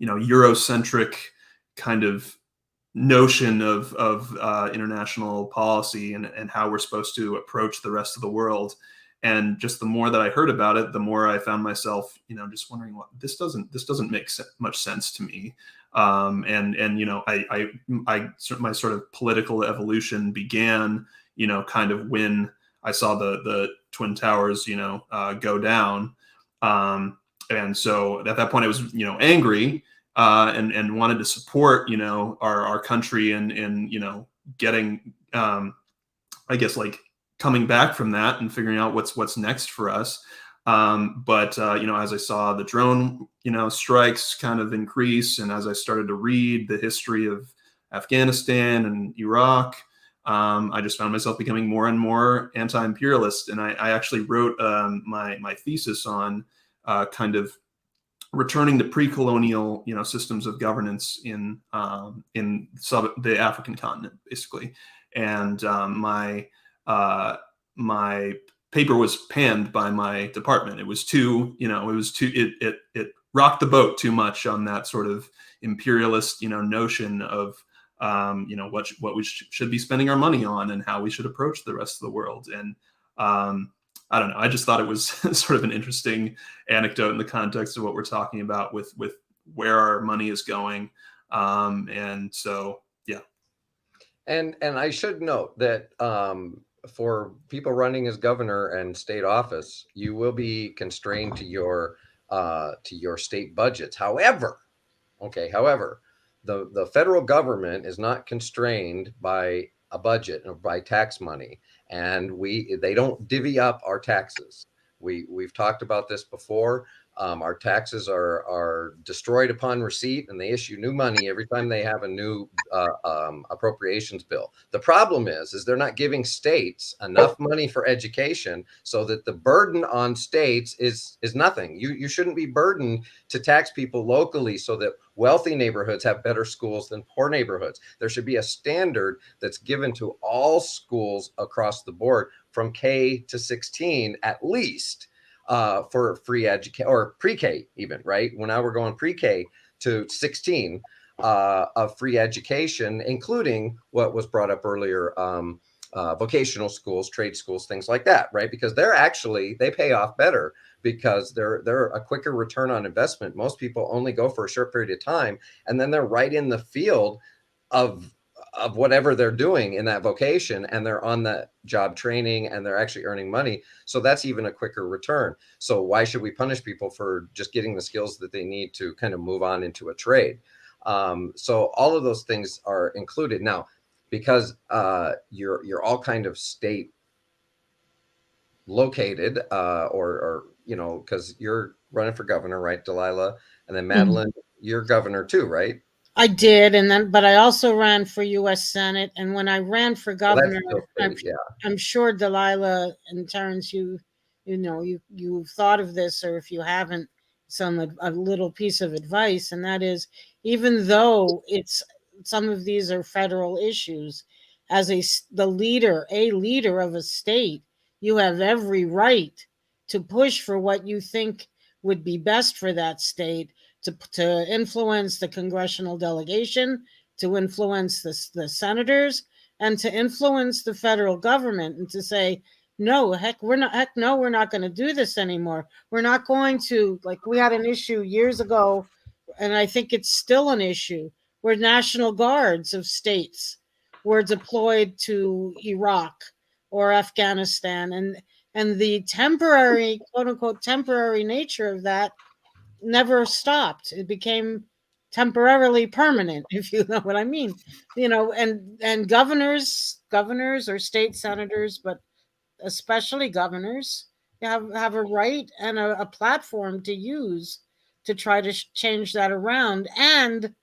Eurocentric kind of notion of international policy and how we're supposed to approach the rest of the world. And just the more that I heard about it, the more I found myself, just wondering, what this doesn't make much sense to me. And my sort of political evolution began, kind of when I saw the Twin Towers, go down. And so at that point I was, angry, and wanted to support, our country and getting, I guess, like, coming back from that and figuring out what's next for us. But as I saw the drone, strikes kind of increase, and as I started to read the history of Afghanistan and Iraq, I just found myself becoming more and more anti-imperialist. And I actually wrote my thesis on kind of returning to pre-colonial, systems of governance in the African continent, basically. And my paper was panned by my department. It was too, it rocked the boat too much on that sort of imperialist, notion of, what we should be spending our money on and how we should approach the rest of the world. And I don't know. I just thought it was sort of an interesting anecdote in the context of what we're talking about with where our money is going. And so, yeah. And I should note that for people running as governor and state office, you will be constrained to your state budgets. However, the federal government is not constrained by a budget or by tax money, and they don't divvy up our taxes. We've talked about this before. Our taxes are destroyed upon receipt, and they issue new money every time they have a new appropriations bill. The problem is they're not giving states enough money for education, so that the burden on states is nothing. You shouldn't be burdened to tax people locally so that wealthy neighborhoods have better schools than poor neighborhoods. There should be a standard that's given to all schools across the board from K to 16 at least. For free education, or pre-K even, right? When now we're going pre-K to 16, of free education, including what was brought up earlier, vocational schools, trade schools, things like that, right? Because they pay off better because they're a quicker return on investment. Most people only go for a short period of time, and then they're right in the field of whatever they're doing in that vocation, and they're on that job training, and they're actually earning money. So that's even a quicker return. So why should we punish people for just getting the skills that they need to kind of move on into a trade? So all of those things are included now, because you're all kind of state located, or because you're running for governor, right, Delilah? And then Madeline, you're governor too, right? I did, but I also ran for U.S. Senate, and when I ran for governor, I'm sure Delilah and Terrence, you've thought of this, or if you haven't, a little piece of advice, and that is, even though some of these are federal issues, as a leader of a state, you have every right to push for what you think would be best for that state, to influence the congressional delegation, to influence the senators, and to influence the federal government, and to say, no, we're not going to do this anymore. We're not going to, like, we had an issue years ago, and I think it's still an issue, where National Guards of states were deployed to Iraq or Afghanistan, and the temporary, quote unquote, temporary nature of that never stopped. It became temporarily permanent, if you know what I mean. And governors or state senators, but especially governors, have a right and a platform to use to try to change that around. And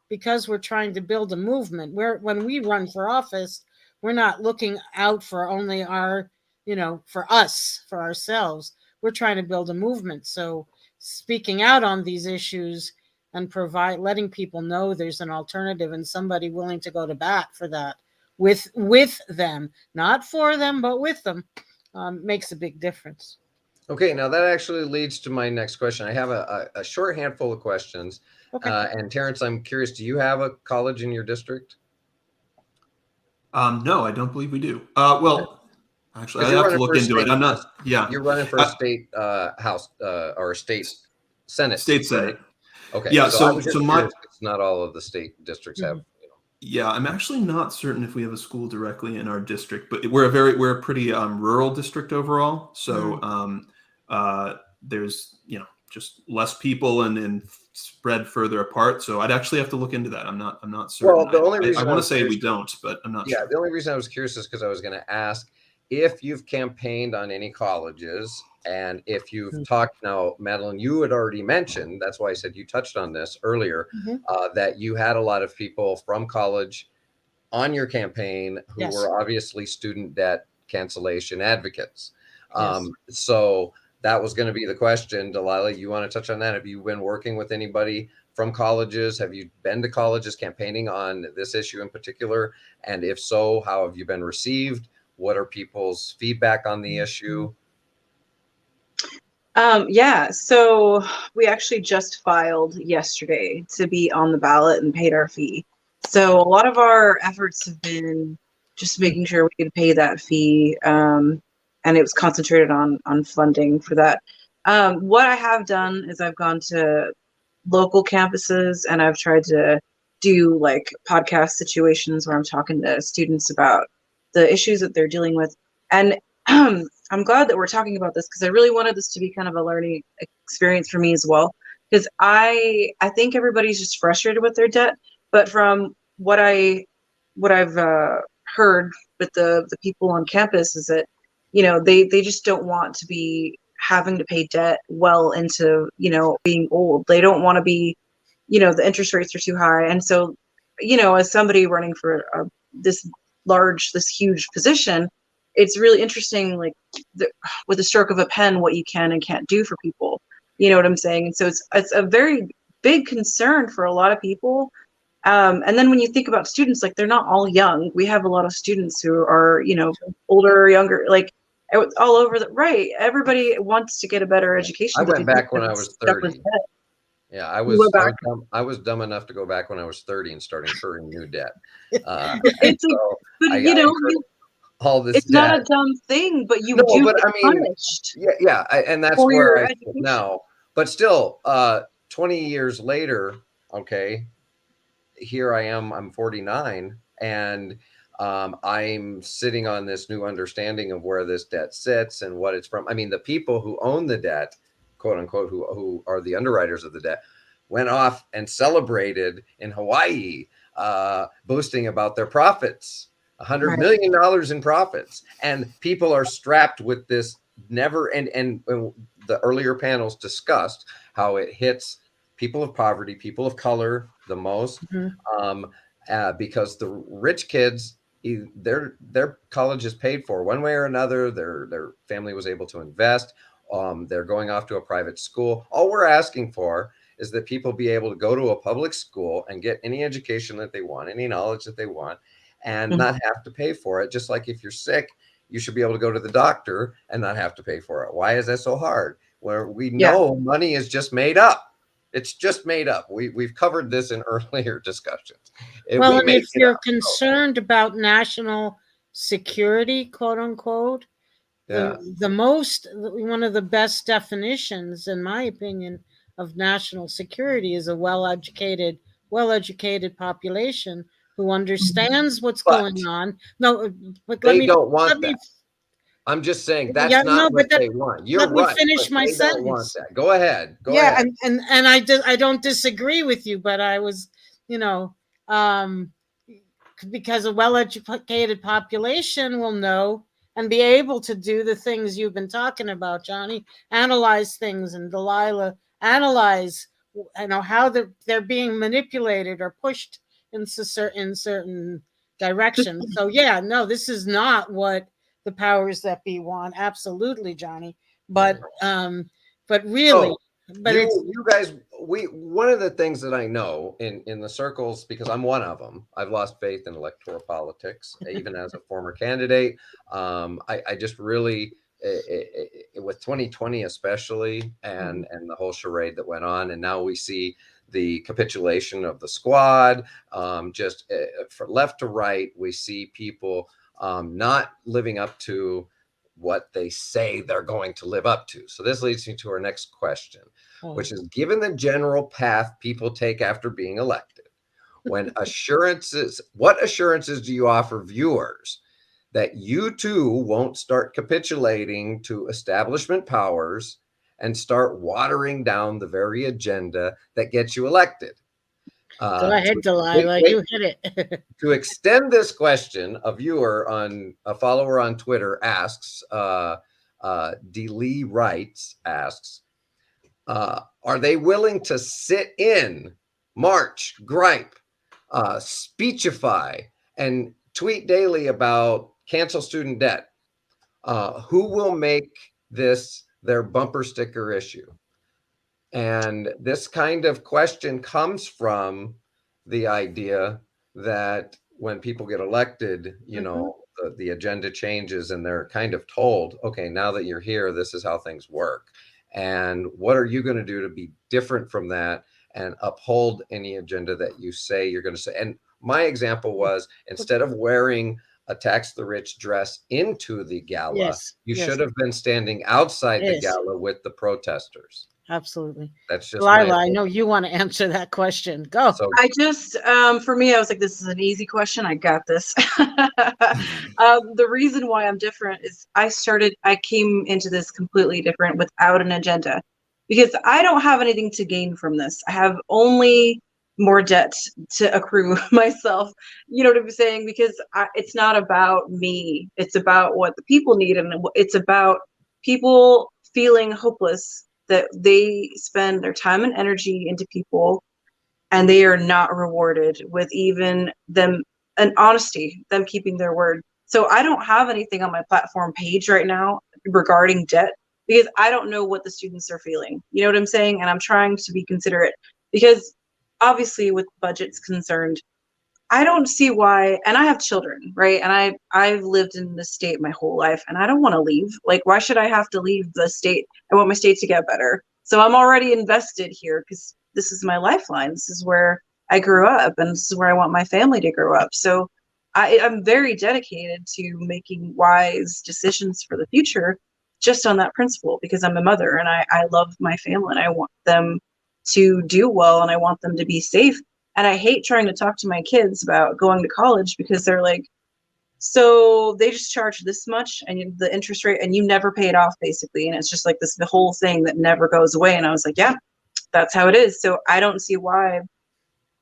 because we're trying to build a movement, when we run for office, we're not looking out for only for us, for ourselves. We're trying to build a movement. So speaking out on these issues and letting people know there's an alternative and somebody willing to go to bat for that with them, not for them, but with them, makes a big difference. Okay, now that actually leads to my next question. I have a short handful of questions. Okay. And Terrence, I'm curious, do you have a college in your district? No, I don't believe we do. Well, actually, I have to look into it. I'm not. Yeah, you're running for a state house or a state senate. State senate. Okay. Yeah. So it's not all of the state districts have. Yeah, I'm actually not certain if we have a school directly in our district, but we're a pretty rural district overall. So there's just less people and spread further apart. So I'd actually have to look into that. I'm not certain. Well, the only reason I want to say we don't, but I'm not sure. Yeah, the only reason I was curious is because I was going to ask if you've campaigned on any colleges, and if you've talked. Now, Madeline, you had already mentioned, that's why I said you touched on this earlier, that you had a lot of people from college on your campaign who were obviously student debt cancellation advocates. So that was going to be the question. Delilah, you want to touch on that? Have you been working with anybody from colleges? Have you been to colleges campaigning on this issue in particular? And if so, how have you been received? What are people's feedback on the issue? Yeah, so we actually just filed yesterday to be on the ballot and paid our fee. So a lot of our efforts have been just making sure we could pay that fee, and it was concentrated on funding for that. What I have done is I've gone to local campuses and I've tried to do like podcast situations where I'm talking to students about the issues that they're dealing with. And I'm glad that we're talking about this because I really wanted this to be kind of a learning experience for me as well. Because I think everybody's just frustrated with their debt, but from what I've heard with the people on campus is that they just don't want to be having to pay debt well into being old. They don't want to be the interest rates are too high, and so as somebody running for this huge position, it's really interesting, like with the stroke of a pen, what you can and can't do for people. You know what I'm saying? And so it's a very big concern for a lot of people. And then when you think about students, like they're not all young. We have a lot of students who are, older or younger, like all over right. Everybody wants to get a better education. I went back when I was 30. Yeah, I You was, went back. I was dumb enough to go back when I was 30 and start incurring new debt. It's So but I you know, incurred all this it's not debt. a dumb thing, but you No, do but get I mean, punished yeah, and that's for where your I sit education. now. But still, 20 years later, okay, here I am. I'm 49, and I'm sitting on this new understanding of where this debt sits and what it's from. I mean, the people who own the debt, quote unquote, who are the underwriters of the debt, went off and celebrated in Hawaii, boasting about their profits. $100 million in profits, and people are strapped with this never and the earlier panels discussed how it hits people of poverty, people of color the most, because the rich kids, their college is paid for one way or another. Their family was able to invest. They're going off to a private school. All we're asking for is that people be able to go to a public school and get any education that they want, any knowledge that they want, and not have to pay for it. Just like if you're sick, you should be able to go to the doctor and not have to pay for it. Why is that so hard? Where we know money is just made up. It's just made up. We've covered this in earlier discussions. Well, and if you're concerned about national security, quote unquote, one of the best definitions, in my opinion, of national security is a well-educated population who understands what's going on. No, but they don't want that. I'm just saying that's not what they want. You're right. Let me finish my sentence. Don't want that. Go ahead. Go ahead. And I don't disagree with you, but I was, because a well-educated population will know and be able to do the things you've been talking about, Johnny. Analyze things, and Delilah, analyze, how they're being manipulated or pushed in certain directions. So this is not what the powers that be want. Absolutely, Johnny. But really, you guys, one of the things that I know in the circles, because I'm one of them, I've lost faith in electoral politics, even as a former candidate. I just really, with 2020 especially, and the whole charade that went on, and now we see the capitulation of the squad, just from left to right, we see people not living up to what they say they're going to live up to. So this leads me to our next question, which is, given the general path people take after being elected, what assurances do you offer viewers that you too won't start capitulating to establishment powers and start watering down the very agenda that gets you elected? Go ahead, Delilah. You hit it. To extend this question, a follower on Twitter asks, D. Wrights asks, are they willing to sit in, march, gripe, speechify, and tweet daily about cancel student debt? Who will make this their bumper sticker issue? And this kind of question comes from the idea that when people get elected, the agenda changes and they're kind of told, okay, now that you're here, this is how things work. And what are you going to do to be different from that and uphold any agenda that you say you're going to say? And my example was, instead of wearing a tax the rich dress into the gala, you should have been standing outside the gala with the protesters. Absolutely. That's just Lila. I know you want to answer that question. Go. I just, for me, I was like, this is an easy question. I got this. The reason why I'm different is I came into this completely different without an agenda, because I don't have anything to gain from this. I have only more debt to accrue myself. You know what I'm saying? Because it's not about me. It's about what the people need. And it's about people feeling hopeless that they spend their time and energy into people and they are not rewarded with even them an honesty, them keeping their word. So I don't have anything on my platform page right now regarding debt, because I don't know what the students are feeling. You know what I'm saying? And I'm trying to be considerate, because obviously with budgets concerned, I don't see why, and I have children, right? And I've lived in this state my whole life, and I don't want to leave. Like, why should I have to leave the state? I want my state to get better. So I'm already invested here, because this is my lifeline. This is where I grew up, and this is where I want my family to grow up. So I'm very dedicated to making wise decisions for the future just on that principle, because I'm a mother and I love my family and I want them to do well and I want them to be safe. And I hate trying to talk to my kids about going to college because they're like, so they just charge this much and the interest rate and you never pay it off basically. And it's just like the whole thing that never goes away. And I was like, yeah, that's how it is. So I don't see why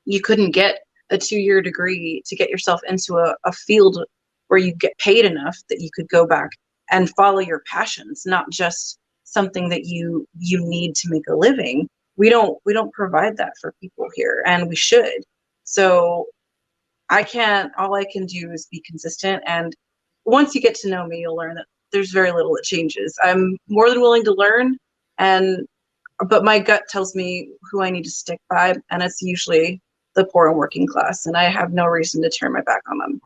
you couldn't get a 2-year degree to get yourself into a field where you get paid enough that you could go back and follow your passions, not just something that you need to make a living. We don't provide that for people here, and we should. So all I can do is be consistent. And once you get to know me, you'll learn that there's very little that changes. I'm more than willing to learn, but my gut tells me who I need to stick by, and it's usually the poor and working class, and I have no reason to turn my back on them.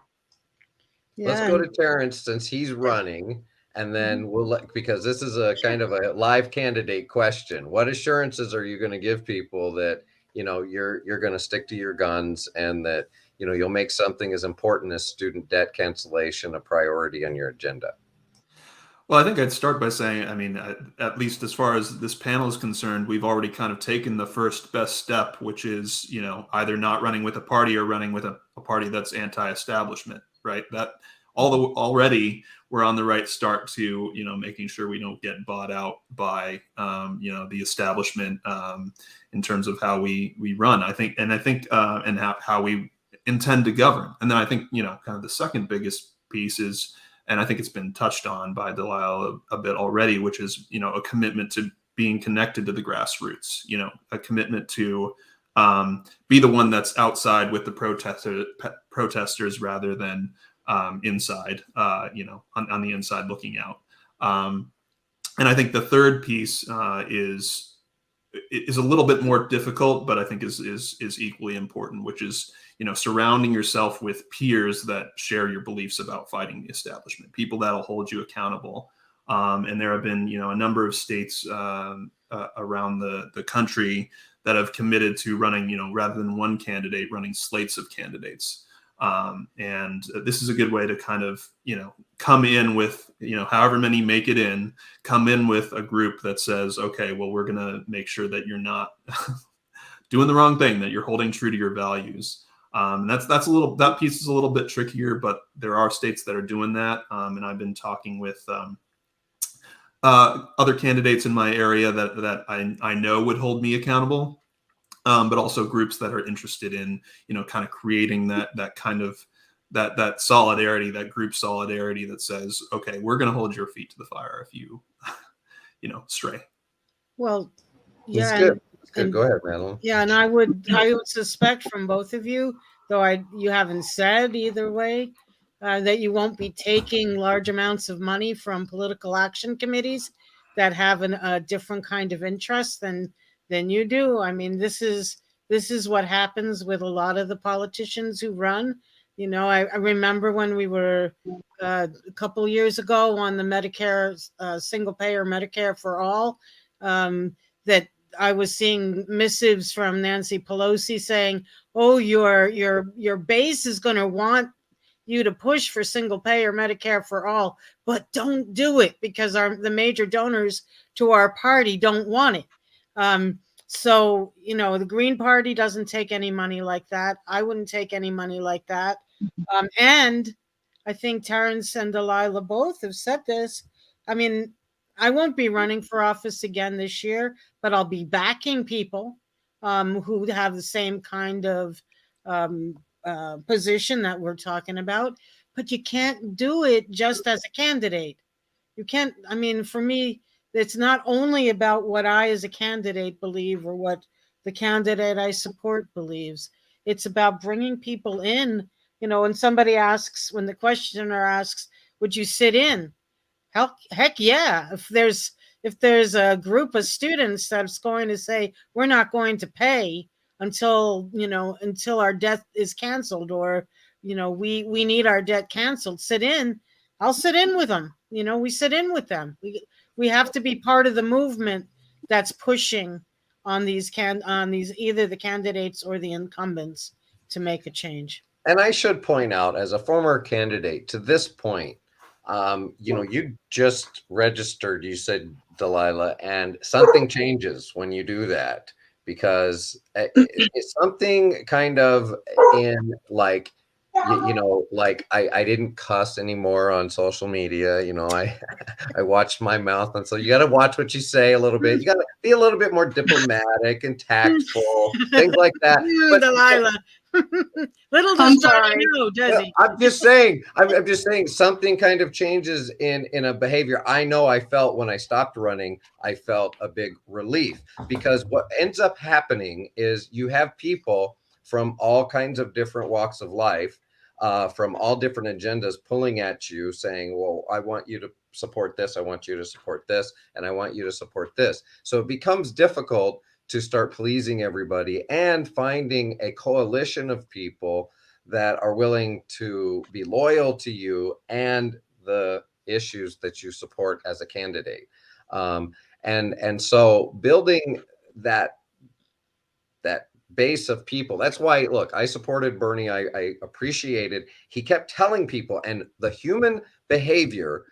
Let's go to Terrence since he's running, and then because this is a kind of a live candidate question. What assurances are you going to give people that, you're going to stick to your guns and that, you'll make something as important as student debt cancellation a priority on your agenda? Well, I think I'd start by saying, at least as far as this panel is concerned, we've already kind of taken the first best step, which is, either not running with a party or running with a party that's anti-establishment, right? That already we're on the right start to, making sure we don't get bought out by, the establishment in terms of how we run. I think and how we intend to govern. And then I think, kind of the second biggest piece is, and I think it's been touched on by Delilah a bit already, which is, a commitment to being connected to the grassroots, a commitment to be the one that's outside with the protesters rather than inside, on the inside looking out. And I think the third piece is a little bit more difficult, but I think is equally important, which is, surrounding yourself with peers that share your beliefs about fighting the establishment, people that'll hold you accountable. And there have been, a number of states around the country that have committed to running, rather than one candidate, running slates of candidates. And this is a good way to kind of, come in with, however many make it in, come in with a group that says, okay, well, we're going to make sure that you're not doing the wrong thing, that you're holding true to your values. And that piece is a little bit trickier, but there are states that are doing that. And I've been talking with other candidates in my area that I know would hold me accountable, but also groups that are interested in, kind of creating that kind of that solidarity, that group solidarity that says, okay, we're going to hold your feet to the fire if you, stray. Well, That's yeah. good. Good. Go ahead, Madeline. Yeah, and I would suspect from both of you, though you haven't said either way, that you won't be taking large amounts of money from political action committees that have a different kind of interest than you do. I mean, this is what happens with a lot of the politicians who run. I remember when we were a couple years ago on the Medicare single payer Medicare for all, that I was seeing missives from Nancy Pelosi saying, "Oh, your base is going to want you to push for single payer Medicare for all, but don't do it because the major donors to our party don't want it." So, the Green Party doesn't take any money like that. I wouldn't take any money like that. And I think Terrence and Delilah both have said this. I mean, I won't be running for office again this year, but I'll be backing people who have the same kind of position that we're talking about. But you can't do it just as a candidate. You can't. I mean, for me, it's not only about what I as a candidate believe or what the candidate I support believes. It's about bringing people in. When when the questioner asks, would you sit in? Heck yeah. If there's a group of students that's going to say, we're not going to pay until our debt is canceled, or, we need our debt canceled, sit in, I'll sit in with them. We sit in with them. We have to be part of the movement that's pushing on these either the candidates or the incumbents to make a change. And I should point out, as a former candidate to this point, you just registered, you said, Delilah, and something changes when you do that, because it's something kind of in like, like I didn't cuss anymore on social media. I watched my mouth. And so you got to watch what you say a little bit. You got to be a little bit more diplomatic and tactful, things like that. But, Delilah. Little does Johnny know, does he? I'm just saying something kind of changes in a behavior. I know I felt when I stopped running, I felt a big relief, because what ends up happening is you have people from all kinds of different walks of life, from all different agendas pulling at you saying, well, I want you to support this. I want you to support this. And I want you to support this. So it becomes difficult to start pleasing everybody and finding a coalition of people that are willing to be loyal to you and the issues that you support as a candidate. And so building that base of people, that's why, look, I supported Bernie. I appreciated, he kept telling people, and the human behavior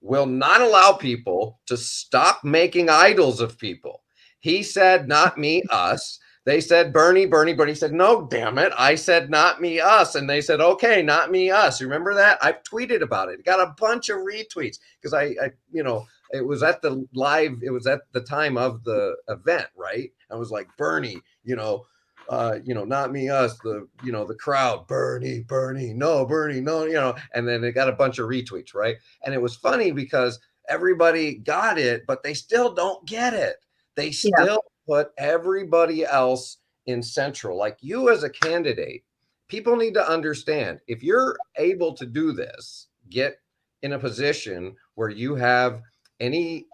will not allow people to stop making idols of people. He said, not me, us. They said, Bernie. Bernie said, no, damn it. I said, not me, us. And they said, okay, not me, us. Remember that? I've tweeted about it. Got a bunch of retweets because it was at the live, it was at the time of the event, right? I was like, Bernie, not me, us, the crowd, Bernie, no, Bernie, no, and then it got a bunch of retweets, right? And it was funny because everybody got it, but they still don't get it. They still put everybody else in central. Like, you as a candidate, people need to understand, if you're able to do this, get in a position where you have any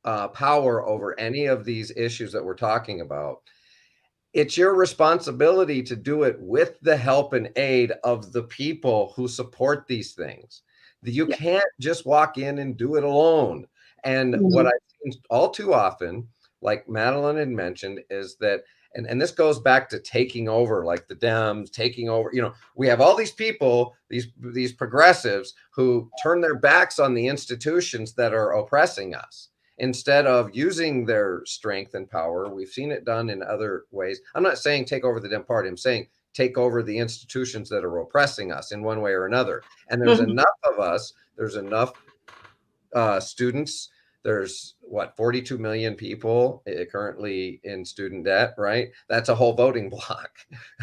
power over any of these issues that we're talking about, it's your responsibility to do it with the help and aid of the people who support these things. You can't just walk in and do it alone. And what I've seen all too often, like Madeline had mentioned, is that, and this goes back to taking over, like the Dems taking over. We have all these people, these progressives, who turn their backs on the institutions that are oppressing us, instead of using their strength and power. We've seen it done in other ways. I'm not saying take over the Dem Party. I'm saying take over the institutions that are oppressing us in one way or another. And there's enough of us. There's enough students. There's 42 million people currently in student debt, right? That's a whole voting block.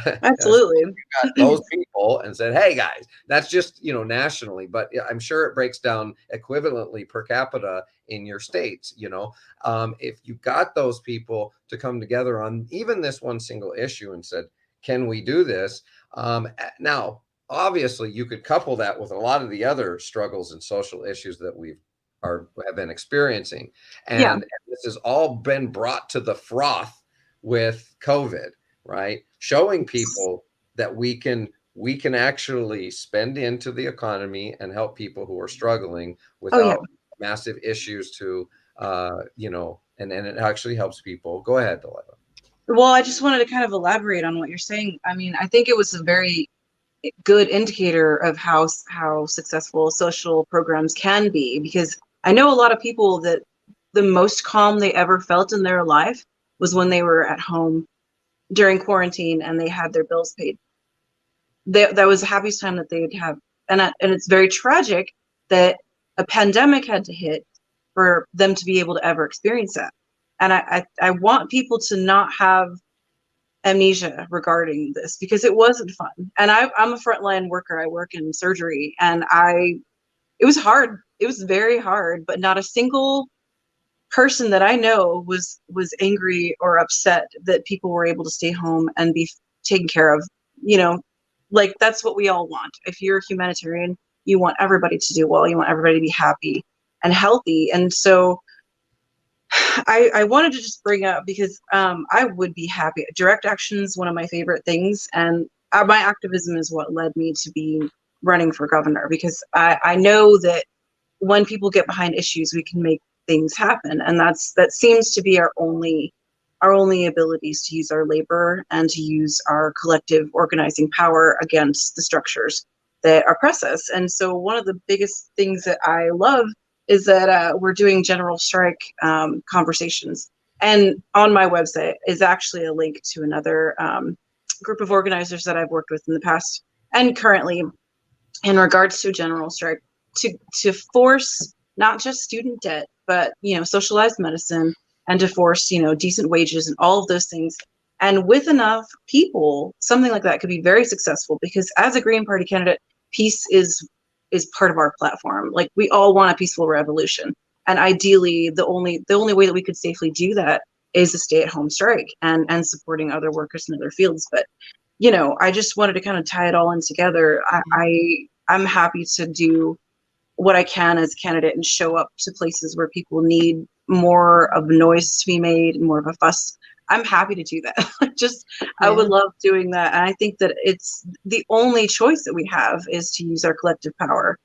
Absolutely. You got those people and said, hey guys, that's just, nationally, but I'm sure it breaks down equivalently per capita in your states. If you got those people to come together on even this one single issue and said, can we do this? Now, obviously you could couple that with a lot of the other struggles and social issues that have been experiencing. And this has all been brought to the froth with COVID, right? Showing people that we can actually spend into the economy and help people who are struggling without massive issues to, and it actually helps people. Go ahead, Delilah. Well, I just wanted to kind of elaborate on what you're saying. I mean, I think it was a very good indicator of how successful social programs can be, because I know a lot of people that the most calm they ever felt in their life was when they were at home during quarantine and they had their bills paid. That was the happiest time that they'd have. And it's very tragic that a pandemic had to hit for them to be able to ever experience that. And I want people to not have amnesia regarding this, because it wasn't fun. And I'm a frontline worker. I work in surgery, and it was hard. It was very hard, but not a single person that I know was angry or upset that people were able to stay home and be taken care of. Like, that's what we all want. If you're a humanitarian, you want everybody to do well. You want everybody to be happy and healthy. And so I wanted to just bring up, because I would be happy. Direct action is one of my favorite things. And my activism is what led me to be running for governor, because I know that when people get behind issues, we can make things happen. And that seems to be our only our only ability is to use our labor and to use our collective organizing power against the structures that oppress us. And so one of the biggest things that I love is that we're doing general strike conversations. And on my website is actually a link to another group of organizers that I've worked with in the past and currently in regards to general strike to force not just student debt, but, you know, socialized medicine, and to force, you know, decent wages and all of those things. And with enough people, something like that could be very successful, because as a Green Party candidate, peace is part of our platform. Like, we all want a peaceful revolution. And ideally, the only way that we could safely do that is a stay-at-home strike and supporting other workers in other fields. But, you know, I just wanted to kind of tie it all in together. I'm happy to do what I can as a candidate and show up to places where people need more of a noise to be made, more of a fuss. I'm happy to do that. I would love doing that. And I think that it's the only choice that we have is to use our collective power.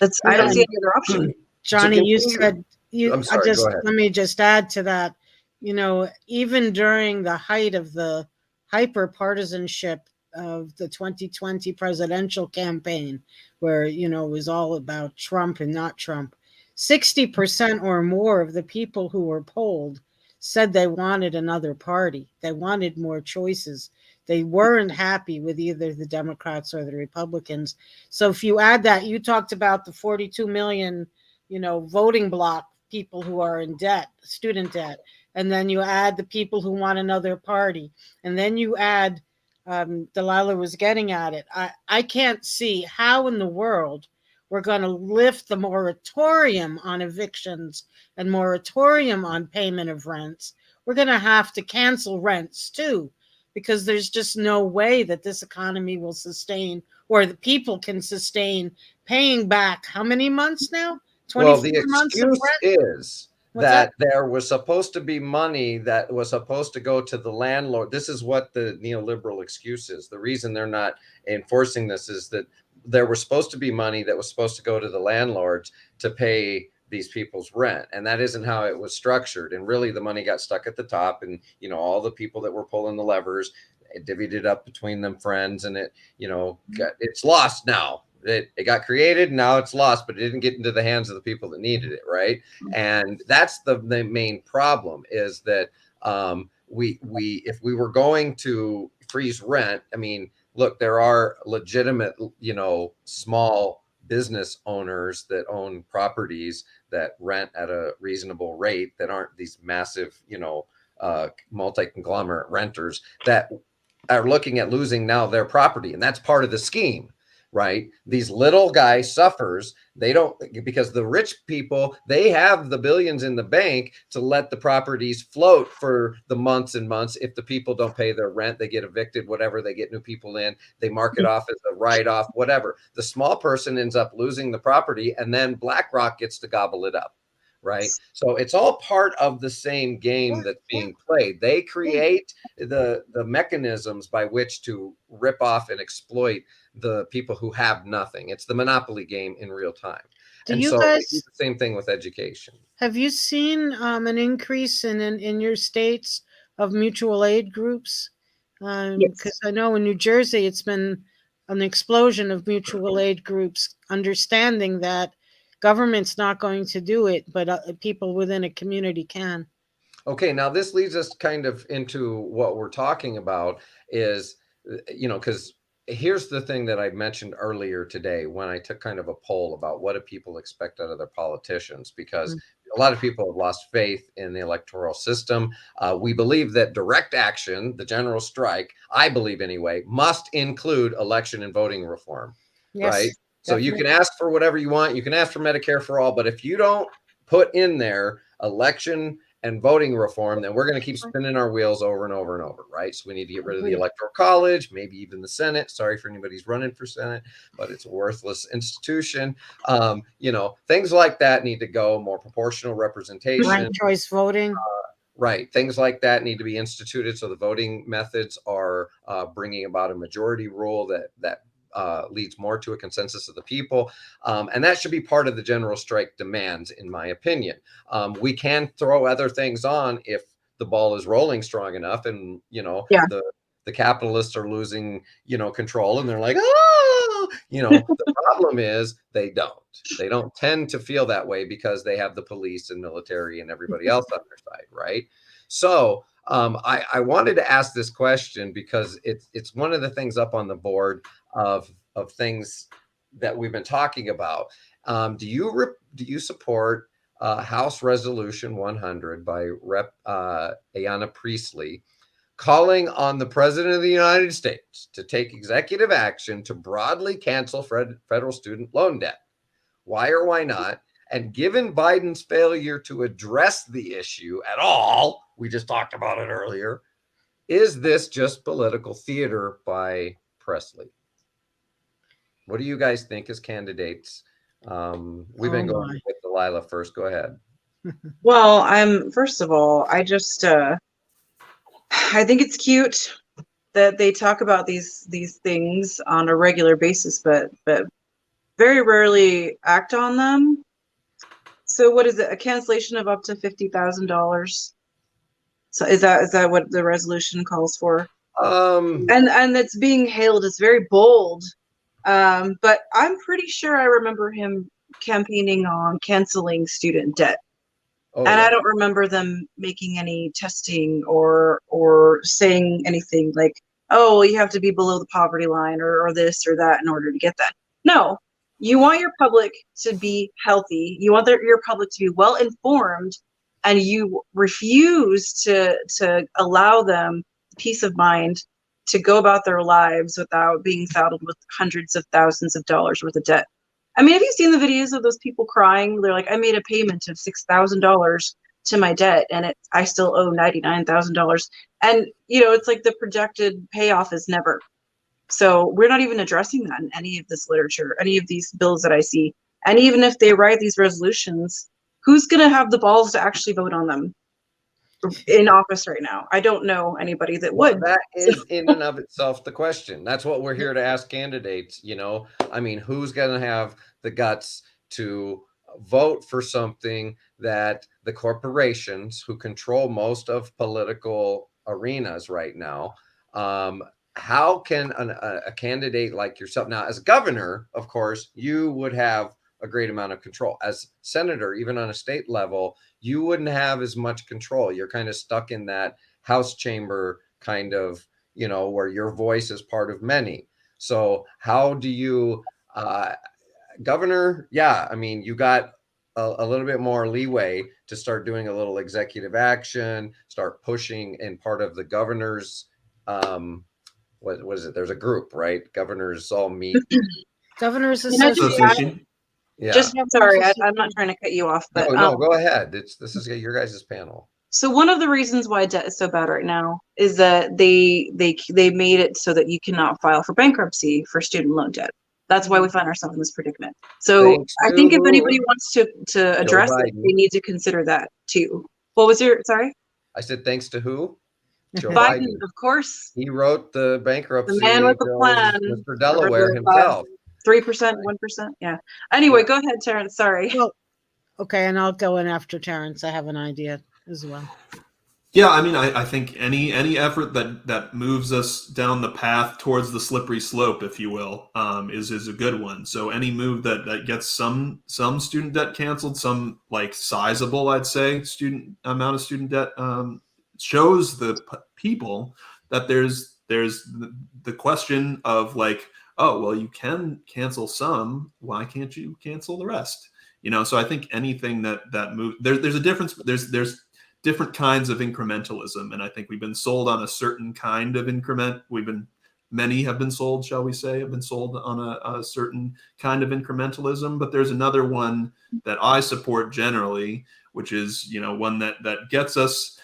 I don't see any other option. Johnny, you said I'm sorry, go ahead. let me just add to that. You know, even during the height of the hyper partisanship of the 2020 presidential campaign, where, you know, it was all about Trump and not Trump, 60% or more of the people who were polled said they wanted another party. They wanted more choices. They weren't happy with either the Democrats or the Republicans. So if you add that, you talked about the 42 million, you know, voting bloc people who are in debt, student debt, and then you add the people who want another party, and then you add, Delilah was getting at it. I can't see how in the world we're going to lift the moratorium on evictions and moratorium on payment of rents. We're going to have to cancel rents too, because there's just no way that this economy will sustain, or the people can sustain paying back how many months now? 24 Well, the months of excuse rent? is that there was supposed to be money that was supposed to go to the landlord. This is what the neoliberal excuse is. The reason they're not enforcing this is that there was supposed to be money that was supposed to go to the landlords to pay these people's rent, and that isn't how it was structured. And really, the money got stuck at the top, and, you know, all the people that were pulling the levers, it divvied it up between them friends, and it, you know, it's lost now. It got created, now it's lost, but it didn't get into the hands of the people that needed it, right? And that's the main problem, is that we if we were going to freeze rent, I mean, look, there are legitimate, you know, small business owners that own properties that rent at a reasonable rate, that aren't these massive, you know, multi-conglomerate renters that are looking at losing now their property. And that's part of the scheme, right? These little guy suffers. They don't, because the rich people, they have the billions in the bank to let the properties float for the months and months. If the people don't pay their rent, they get evicted, whatever, they get new people in, they mark it off as a write-off, whatever. The small person ends up losing the property, and then BlackRock gets to gobble it up, right? So it's all part of the same game that's being played. They create the mechanisms by which to rip off and exploit the people who have nothing. It's the monopoly game in real time. And so they do the same thing with education. Have you seen an increase in your states of mutual aid groups? Because I know in New Jersey, it's been an explosion of mutual aid groups, understanding that government's not going to do it, but people within a community can. Okay, now this leads us kind of into what we're talking about is, you know, because here's the thing that I mentioned earlier today when I took kind of a poll about what do people expect out of their politicians, because a lot of people have lost faith in the electoral system. We believe that direct action, the general strike, I believe anyway, must include election and voting reform, right? So you can ask for whatever you want. You can ask for Medicare for all, but if you don't put in there election and voting reform, then we're going to keep spinning our wheels over and over and over, right? So we need to get rid of the Electoral College, maybe even the Senate. Sorry for anybody who's running for Senate, but it's a worthless institution. You know, things like that need to go. More proportional representation. Ranked choice voting. Right. Things like that need to be instituted. So the voting methods are bringing about a majority rule that leads more to a consensus of the people. And that should be part of the general strike demands, in my opinion. We can throw other things on if the ball is rolling strong enough, and Yeah. the capitalists are losing control, and they're like, oh, the problem is they don't tend to feel that way because they have the police and military and everybody else on their side, right? So I wanted to ask this question because it's one of the things up on the board of things that we've been talking about. Do you support House Resolution 100 by Rep. Ayanna Priestley, calling on the President of the United States to take executive action to broadly cancel federal student loan debt? Why or why not? And given Biden's failure to address the issue at all, we just talked about it earlier, is this just political theater by Presley? What do you guys think as candidates? We've been going with Delilah first. Go ahead. Well, first of all, I just I think it's cute that they talk about these things on a regular basis, but very rarely act on them. So what is it? A cancellation of up to $50,000. So is that what the resolution calls for? And it's being hailed as very bold. But I'm pretty sure I remember him campaigning on canceling student debt. Oh, and yeah. I don't remember them making any testing or saying anything like, oh, you have to be below the poverty line or this or that in order to get that. No, you want your public to be healthy. You want your public to be well informed, and you refuse to allow them peace of mind to go about their lives without being saddled with hundreds of thousands of dollars worth of debt. I mean, have you seen the videos of those people crying? They're like, I made a payment of $6,000 to my debt, and I still owe $99,000. And, it's like the projected payoff is never. So we're not even addressing that in any of this literature, any of these bills that I see. And even if they write these resolutions, who's going to have the balls to actually vote on them in office right now? I don't know anybody that would. That is in and of itself the question. That's what we're here to ask candidates. I mean, who's going to have the guts to vote for something that the corporations who control most of political arenas right now, how can a candidate like yourself, now as a governor, of course, you would have a great amount of control. As senator, even on a state level, you wouldn't have as much control. You're kind of stuck in that House chamber kind of, where your voice is part of many. So how do you, governor? Yeah, I mean, you got a little bit more leeway to start doing a little executive action, start pushing in part of the governor's, what is it? There's a group, right? Governors all meet. Governors Association. Yeah. Just sorry, I'm not trying to cut you off, but no, go ahead. This is your guys' panel. So one of the reasons why debt is so bad right now is that they made it so that you cannot file for bankruptcy for student loan debt. That's why we find ourselves in this predicament. So I think if anybody wants to address it, they need to consider that too. What was sorry? I said thanks to who? Joe Biden, of course. He wrote the bankruptcy. The man with the plan. Mr. Delaware himself. 3%, 1%. Yeah. Anyway, go ahead, Terrence. Sorry. Well, okay, and I'll go in after Terrence. I have an idea as well. Yeah, I mean, I think any effort that moves us down the path towards the slippery slope, if you will, is a good one. So any move that gets some student debt canceled, some like sizable, I'd say, amount of student debt, shows the people that there's the question of like, oh, well, you can cancel some. Why can't you cancel the rest? So I think anything that moves, there's a difference. There's different kinds of incrementalism, and I think we've been sold on a certain kind of increment. Many have been sold, shall we say, have been sold on a certain kind of incrementalism. But there's another one that I support generally, which is one that gets us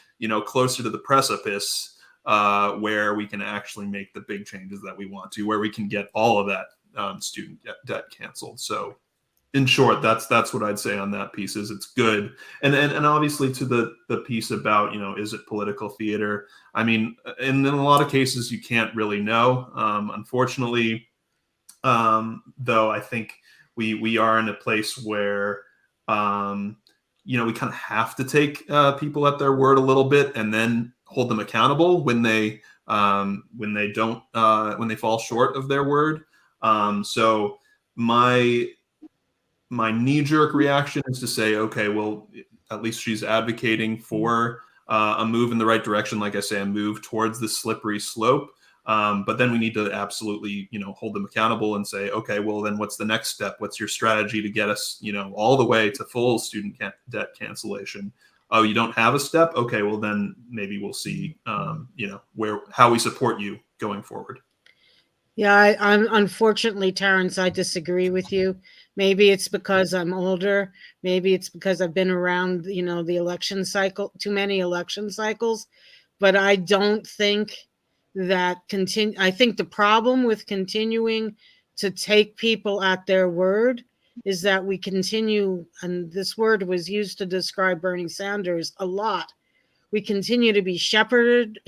closer to the precipice. Where we can actually make the big changes that we want to, where we can get all of that student debt canceled. So in short, that's what I'd say on that piece. Is it's good. And obviously to the piece about, is it political theater? I mean, in a lot of cases, you can't really know. Unfortunately, though, I think we are in a place where we kind of have to take people at their word a little bit and then hold them accountable when they don't when they fall short of their word. So my knee-jerk reaction is to say, okay, well, at least she's advocating for a move in the right direction. Like I say, a move towards the slippery slope. But then we need to absolutely, hold them accountable and say, okay, well, then what's the next step? What's your strategy to get us, all the way to full student debt cancellation? Oh, you don't have a step? Okay, well, then maybe we'll see, how we support you going forward. Yeah, I'm unfortunately, Terrence, I disagree with you. Maybe it's because I'm older. Maybe it's because I've been around, the election cycle, too many election cycles. But I don't think that I think the problem with continuing to take people at their word is that we continue, and this word was used to describe Bernie Sanders a lot. We continue to be shepherded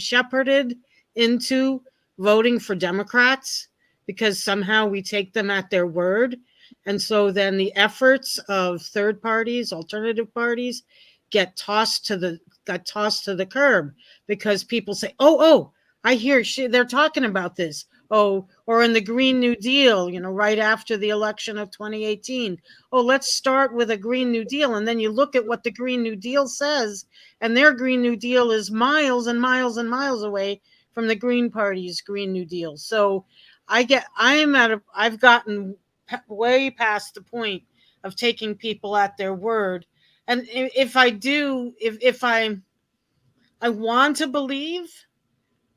into voting for Democrats because somehow we take them at their word. And so then the efforts of third parties, alternative parties, get tossed to the curb because people say, oh, I hear they're talking about this. Oh, or in the Green New Deal, right after the election of 2018. Oh, let's start with a Green New Deal. And then you look at what the Green New Deal says, and their Green New Deal is miles and miles and miles away from the Green Party's Green New Deal. So I've gotten way past the point of taking people at their word. And if I do, if I want to believe,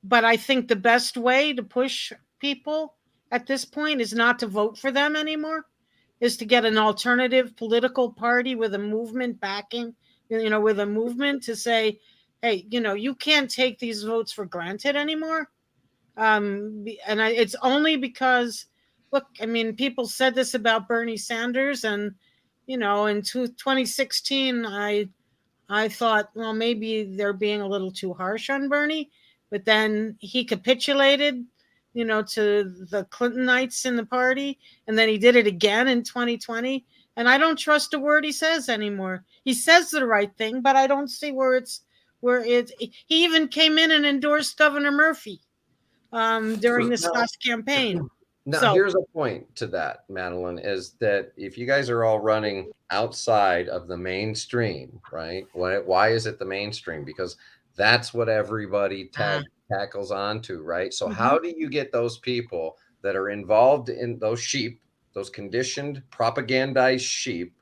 but I think the best way to push people at this point is not to vote for them anymore, is to get an alternative political party with a movement backing, with a movement to say, hey, you can't take these votes for granted anymore. It's only because, look, I mean, people said this about Bernie Sanders, and, in 2016, I thought, well, maybe they're being a little too harsh on Bernie, but then he capitulated, to the Clintonites in the party, and then he did it again in 2020. And I don't trust a word he says anymore. He says the right thing, but I don't see he even came in and endorsed Governor Murphy during this last campaign. Now, here's a point to that, Madeline, is that if you guys are all running outside of the mainstream, right? Why is it the mainstream? Because that's what everybody tackles onto, right? So how do you get those people that are involved in those sheep, those conditioned, propagandized sheep,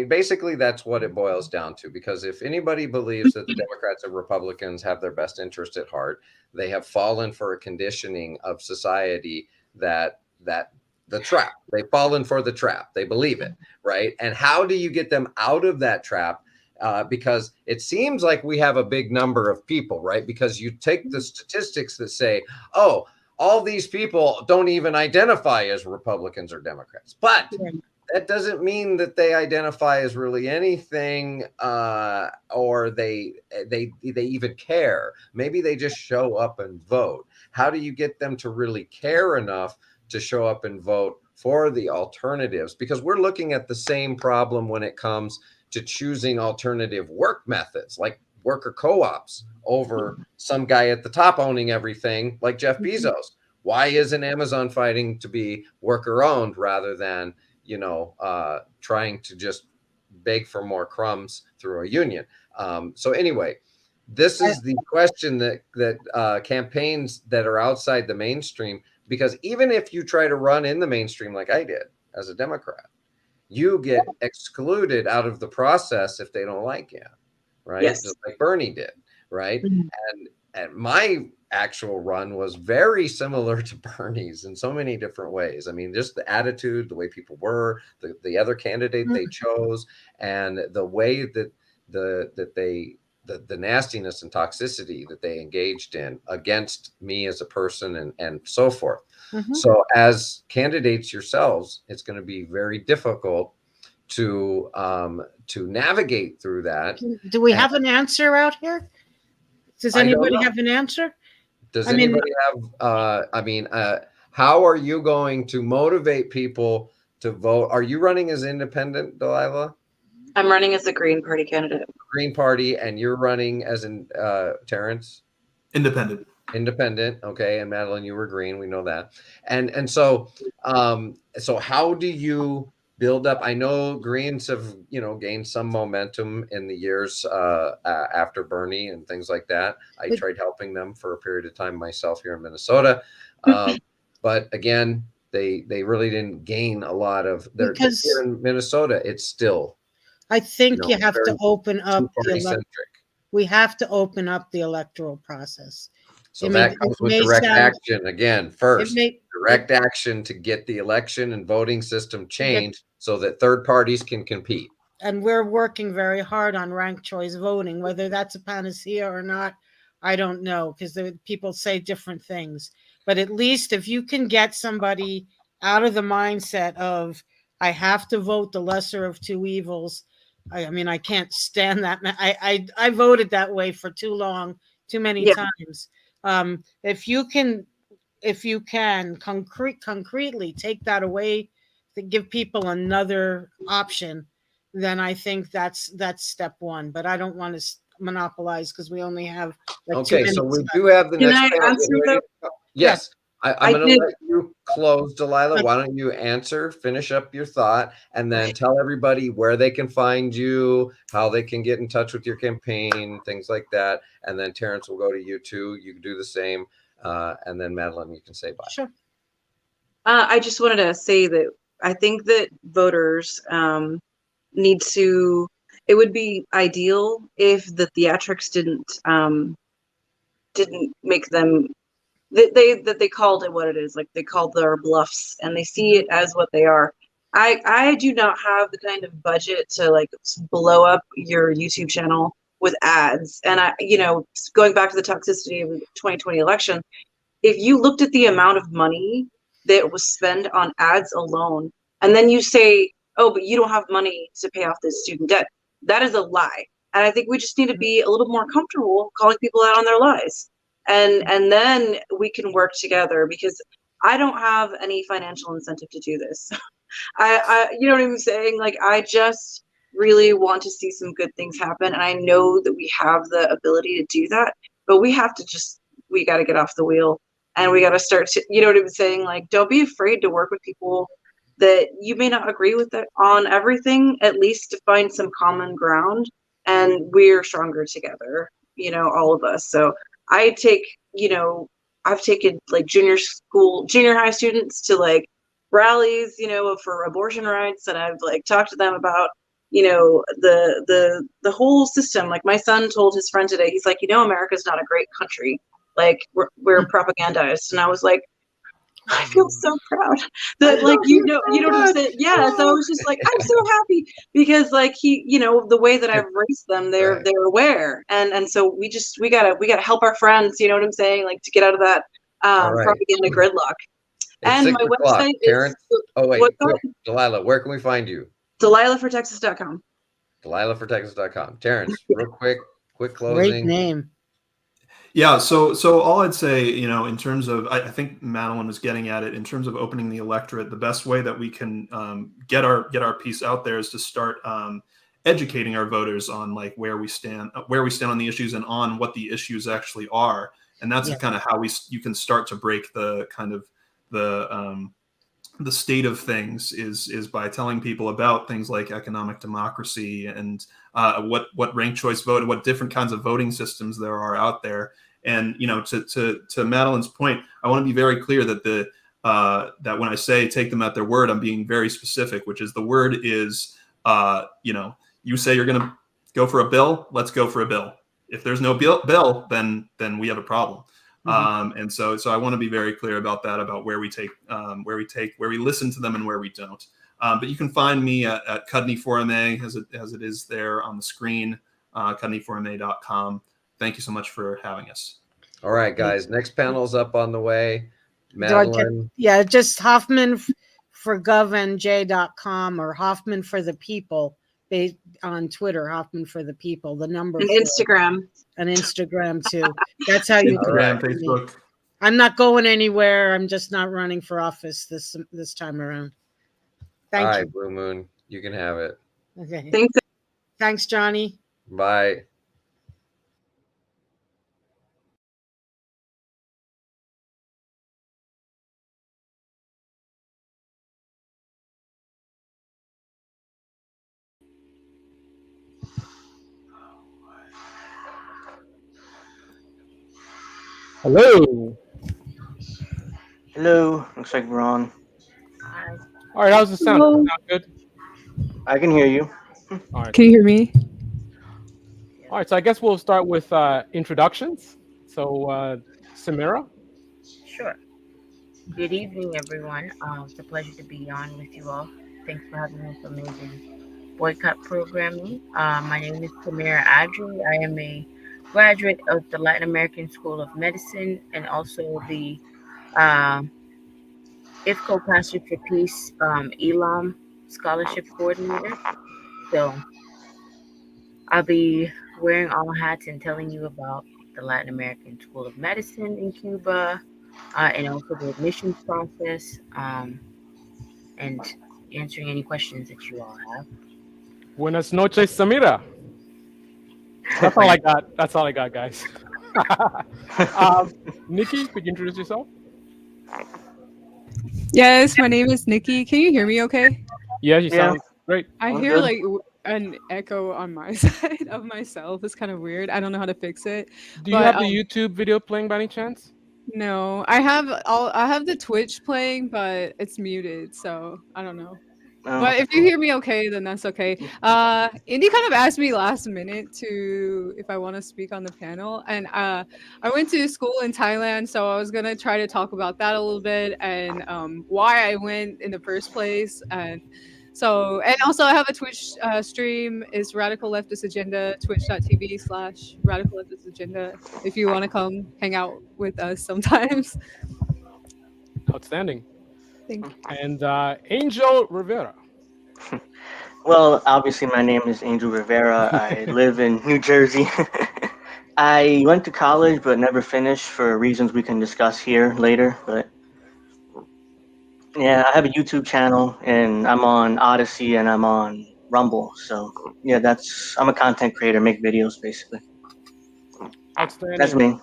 basically that's what it boils down to. Because if anybody believes that the Democrats or Republicans have their best interest at heart, they have fallen for a conditioning of society that the trap. They've fallen for the trap. They believe it, right? And how do you get them out of that trap? Because it seems like we have a big number of people, right? Because you take the statistics that say, oh, all these people don't even identify as Republicans or Democrats. But that doesn't mean that they identify as really anything, or they even care. Maybe they just show up and vote. How do you get them to really care enough to show up and vote for the alternatives? Because we're looking at the same problem when it comes to choosing alternative work methods, like worker co-ops, over some guy at the top owning everything, like Jeff Bezos. Why isn't Amazon fighting to be worker owned rather than trying to just beg for more crumbs through a union? So anyway, this is the question that campaigns that are outside the mainstream, because even if you try to run in the mainstream like I did as a Democrat, you get excluded out of the process if they don't like you, right? Yes. Just like Bernie did, right? And my actual run was very similar to Bernie's in so many different ways. I mean, just the attitude, the way people were, the other candidate they chose, and the way that the nastiness and toxicity that they engaged in against me as a person and so forth. So as candidates yourselves, it's going to be very difficult to navigate through that. Do we have an answer out here? Does anybody have an answer? Does anybody have, how are you going to motivate people to vote? Are you running as independent, Delilah? I'm running as a Green Party candidate. Green Party, and you're running as in Terrence? Independent. Independent, okay. And Madeline, you were green. We know that. And so so how do you build up? I know Greens have gained some momentum in the years after Bernie and things like that. I tried helping them for a period of time myself here in Minnesota, but again, they really didn't gain a lot of their Because here in Minnesota. It's still, I think you have to very open up two-party-centric. we have to open up the electoral process. So that comes with direct action again. First, direct action to get the election and voting system changed so that third parties can compete. And we're working very hard on ranked choice voting. Whether that's a panacea or not, I don't know, because people say different things. But at least if you can get somebody out of the mindset of, I have to vote the lesser of two evils. I mean, I can't stand that. I voted that way for too long, too many times. If you can concretely take that away to give people another option, then I think that's step one. But I don't want to monopolize because we only have like 2 minutes. So we do have the next Can I answer that? Yes. I'm going to let you close, Delilah. Okay. Why don't you finish up your thought, and then tell everybody where they can find you, how they can get in touch with your campaign, things like that. And then Terrence will go to you too. You can do the same. And then Madeline, you can say bye. Sure. I just wanted to say that I think that voters need to. It would be ideal if the theatrics didn't make them. That they called it what it is. Like they called their bluffs, and they see it as what they are. I do not have the kind of budget to like blow up your YouTube channel with ads. And going back to the toxicity of the 2020 election, if you looked at the amount of money that was spent on ads alone, and then you say, oh, but you don't have money to pay off this student debt, that is a lie. And I think we just need to be a little more comfortable calling people out on their lies. And then we can work together, because I don't have any financial incentive to do this. I you know what I'm saying? Like, I just really want to see some good things happen. And I know that we have the ability to do that, but we got to get off the wheel, and we got to start to, you know what I'm saying? Like, don't be afraid to work with people that you may not agree with on everything, at least to find some common ground, and we're stronger together, all of us. So I've taken like junior high students to like rallies, for abortion rights. And I've like talked to them about, the whole system. Like my son told his friend today, he's like, America's not a great country. Like we're propagandized. And I was like, I feel so proud that like, you know what I'm saying? Yeah. So I was just like, I'm so happy because like the way that I've raised them, they're aware. And so we gotta help our friends, you know what I'm saying? Like to get out of that propaganda gridlock. It's and my website Terrence. is Delilah, where can we find you? DelilahForTexas.com. DelilahForTexas.com. Terrence, real quick closing. Great name. Yeah, so all I'd say, in terms of, I think Madeline was getting at it, in terms of opening the electorate, the best way that we can get our piece out there is to start educating our voters on like where we stand on the issues and on what the issues actually are, and that's kind of how you can start to break the kind of the state of things is by telling people about things like economic democracy and what ranked choice vote, what different kinds of voting systems there are out there. And to Madeline's point, I want to be very clear that that when I say take them at their word, I'm being very specific, which is the word is you say you're going to go for a bill, let's go for a bill. If there's no bill, then we have a problem. And so I want to be very clear about that, about where we listen to them and where we don't. But you can find me at Cudney4MA as it is there on the screen, Cudney4MA.com. Thank you so much for having us. All right, guys. Next panel's up on the way. Madeline. Just HoffmanForGovNJ.com or Hoffman for the People on Twitter, Hoffman for the People, the number. And Instagram. And Instagram too. That's how you Instagram, Facebook. I'm not going anywhere. I'm just not running for office this time around. Thank you. Blue Moon, you can have it. Okay. Thanks. Thanks, Johnny. Bye. Hello. Hello. Looks like we're on. All right, how's the sound? Hello. Sound good? I can hear you. All right. Can you hear me? All right, so I guess we'll start with introductions. So, Samira. Sure. Good evening, everyone. It's a pleasure to be on with you all. Thanks for having this amazing boycott programming. My name is Samira Adri. I am a graduate of the Latin American School of Medicine and also the IFCO Pastor for Peace ELAM Scholarship Coordinator. So I'll be wearing all hats and telling you about the Latin American School of Medicine in Cuba, and also the admissions process, and answering any questions that you all have. Buenas noches, Samira. That's all I got. That's all I got, guys. Nikki, could you introduce yourself? Yes, my name is Nikki. Can you hear me okay? Yeah, you sound great. I Sounds hear good. like an echo on my side of myself. It's kind of weird. I don't know how to fix it. Do you have the YouTube video playing by any chance? No, I have the Twitch playing, but it's muted, so I don't know. Oh. But if you hear me okay, then that's okay. Indy kind of asked me last minute if I want to speak on the panel, and I went to school in Thailand, so I was gonna try to talk about that a little bit and why I went in the first place, and also I have a Twitch stream. It's Radical Leftist Agenda, twitch.tv/Radical Leftist Agenda. If you want to come hang out with us sometimes. Outstanding. Thank you. And Angel Rivera. Well, obviously, my name is Angel Rivera. I live in New Jersey. I went to college but never finished for reasons we can discuss here later. But yeah, I have a YouTube channel and I'm on Odyssey and I'm on Rumble. So yeah, I'm a content creator, make videos basically. Outstanding. That's me.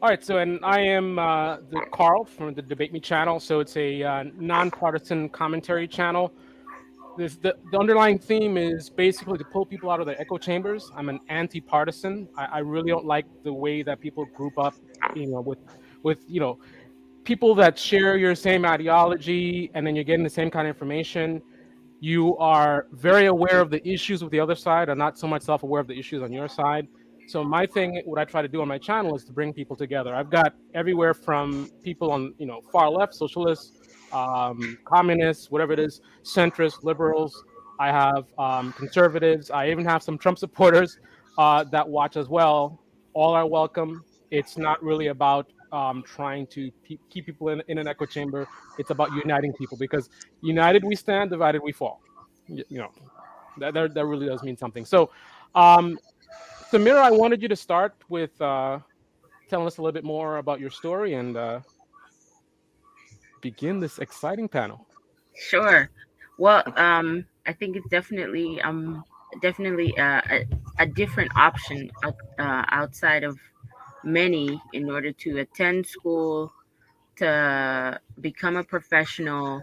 All right, so and I am the Carl from the Debate Me channel. So it's a nonpartisan commentary channel. The underlying theme is basically to pull people out of their echo chambers. I'm an anti-partisan. I really don't like the way that people group up, with people that share your same ideology, and then you're getting the same kind of information. You are very aware of the issues with the other side, and not so much self-aware of the issues on your side. So my thing, what I try to do on my channel is to bring people together. I've got everywhere from people on, far left, socialists, communists, whatever it is, centrists, liberals. I have conservatives. I even have some Trump supporters that watch as well. All are welcome. It's not really about trying to keep people in an echo chamber. It's about uniting people, because united we stand, divided we fall. That really does mean something. So, Samira, I wanted you to start with telling us a little bit more about your story and begin this exciting panel. Sure. Well, I think it's definitely a different option outside of many in order to attend school, to become a professional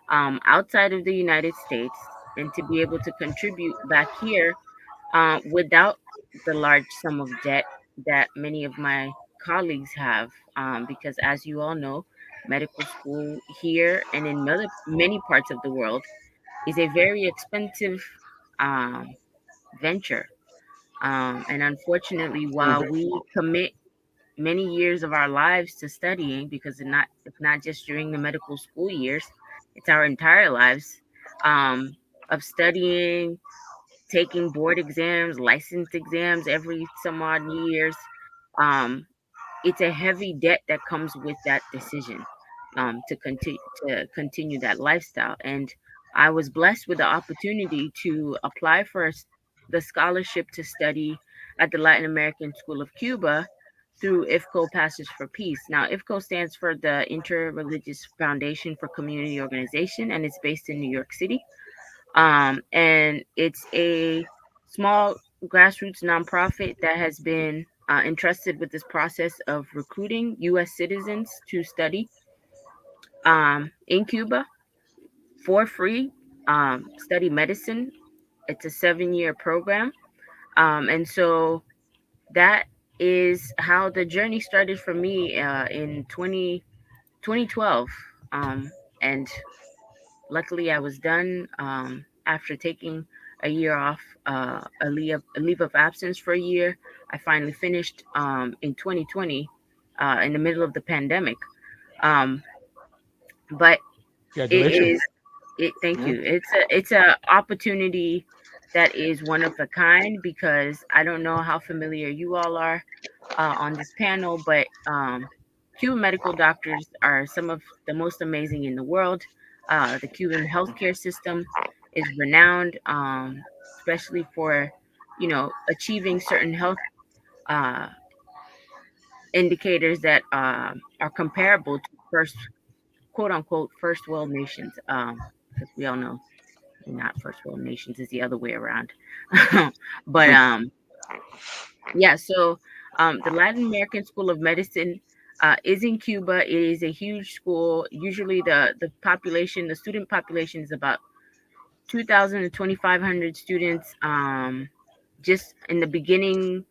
outside of the United States, and to be able to contribute back here without the large sum of debt that many of my colleagues have. Because as you all know, medical school here and in many parts of the world is a very expensive venture. And unfortunately, while we commit many years of our lives to studying, because it's not just during the medical school years, it's our entire lives of studying, taking board exams, licensed exams every some odd years. It's a heavy debt that comes with that decision to continue that lifestyle. And I was blessed with the opportunity to apply for the scholarship to study at the Latin American School of Cuba through IFCO Pastors for Peace. Now, IFCO stands for the Interreligious Foundation for Community Organization, and it's based in New York City. And it's a small grassroots nonprofit that has been entrusted with this process of recruiting U.S. citizens to study in Cuba for free, study medicine. It's a 7-year program. And so that is how the journey started for me in 2012. And luckily, I was done after taking a year off, a leave of absence for a year. I finally finished in 2020 in the middle of the pandemic. But it Congratulations. is thank you. It's a opportunity that is one of a kind, because I don't know how familiar you all are on this panel, but Cuban medical doctors are some of the most amazing in the world. The Cuban healthcare system is renowned, especially for achieving certain health uh, indicators that are comparable to first quote unquote first world nations, because we all know not first world nations, is the other way around. But yeah, so the Latin American School of Medicine is in Cuba. It is a huge school. Usually the student population is about 2,000 to 2,500 students just in the beginning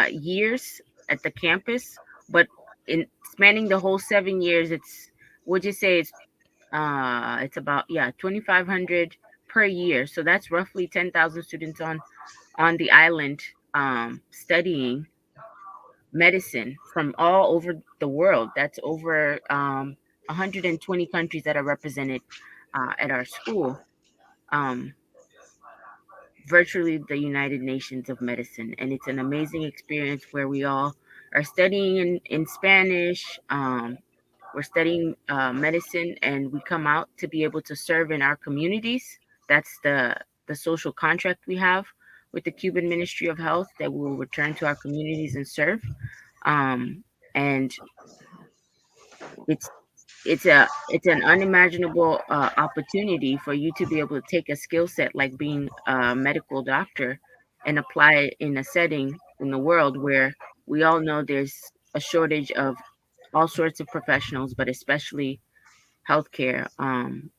years at the campus. But in spanning the whole 7 years, we'll just say it's about 2,500 per year. So that's roughly 10,000 students on the island studying medicine from all over the world. That's over 120 countries that are represented at our school. Virtually the United Nations of Medicine. And it's an amazing experience where we all are studying in Spanish. We're studying medicine, and we come out to be able to serve in our communities. That's the social contract we have with the Cuban Ministry of Health, that we will return to our communities and serve. And it's an unimaginable opportunity for you to be able to take a skill set like being a medical doctor and apply it in a setting in the world where we all know there's a shortage of all sorts of professionals, but especially healthcare,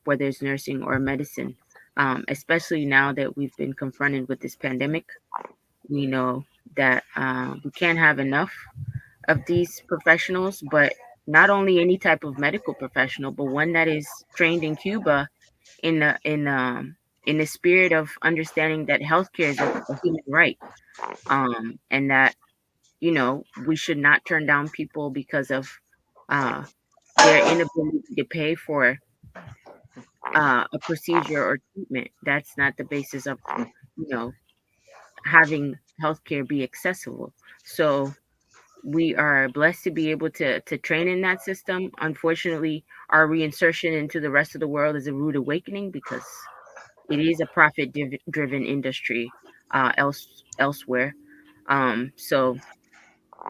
whether it's nursing or medicine. Especially now that we've been confronted with this pandemic, we know that we can't have enough of these professionals, but not only any type of medical professional, but one that is trained in Cuba in the spirit of understanding that healthcare is a human right, and that we should not turn down people because of their inability to pay for a procedure or treatment. That's not the basis of having healthcare be accessible. So we are blessed to be able to train in that system. Unfortunately, our reinsertion into the rest of the world is a rude awakening, because it is a profit driven industry elsewhere. So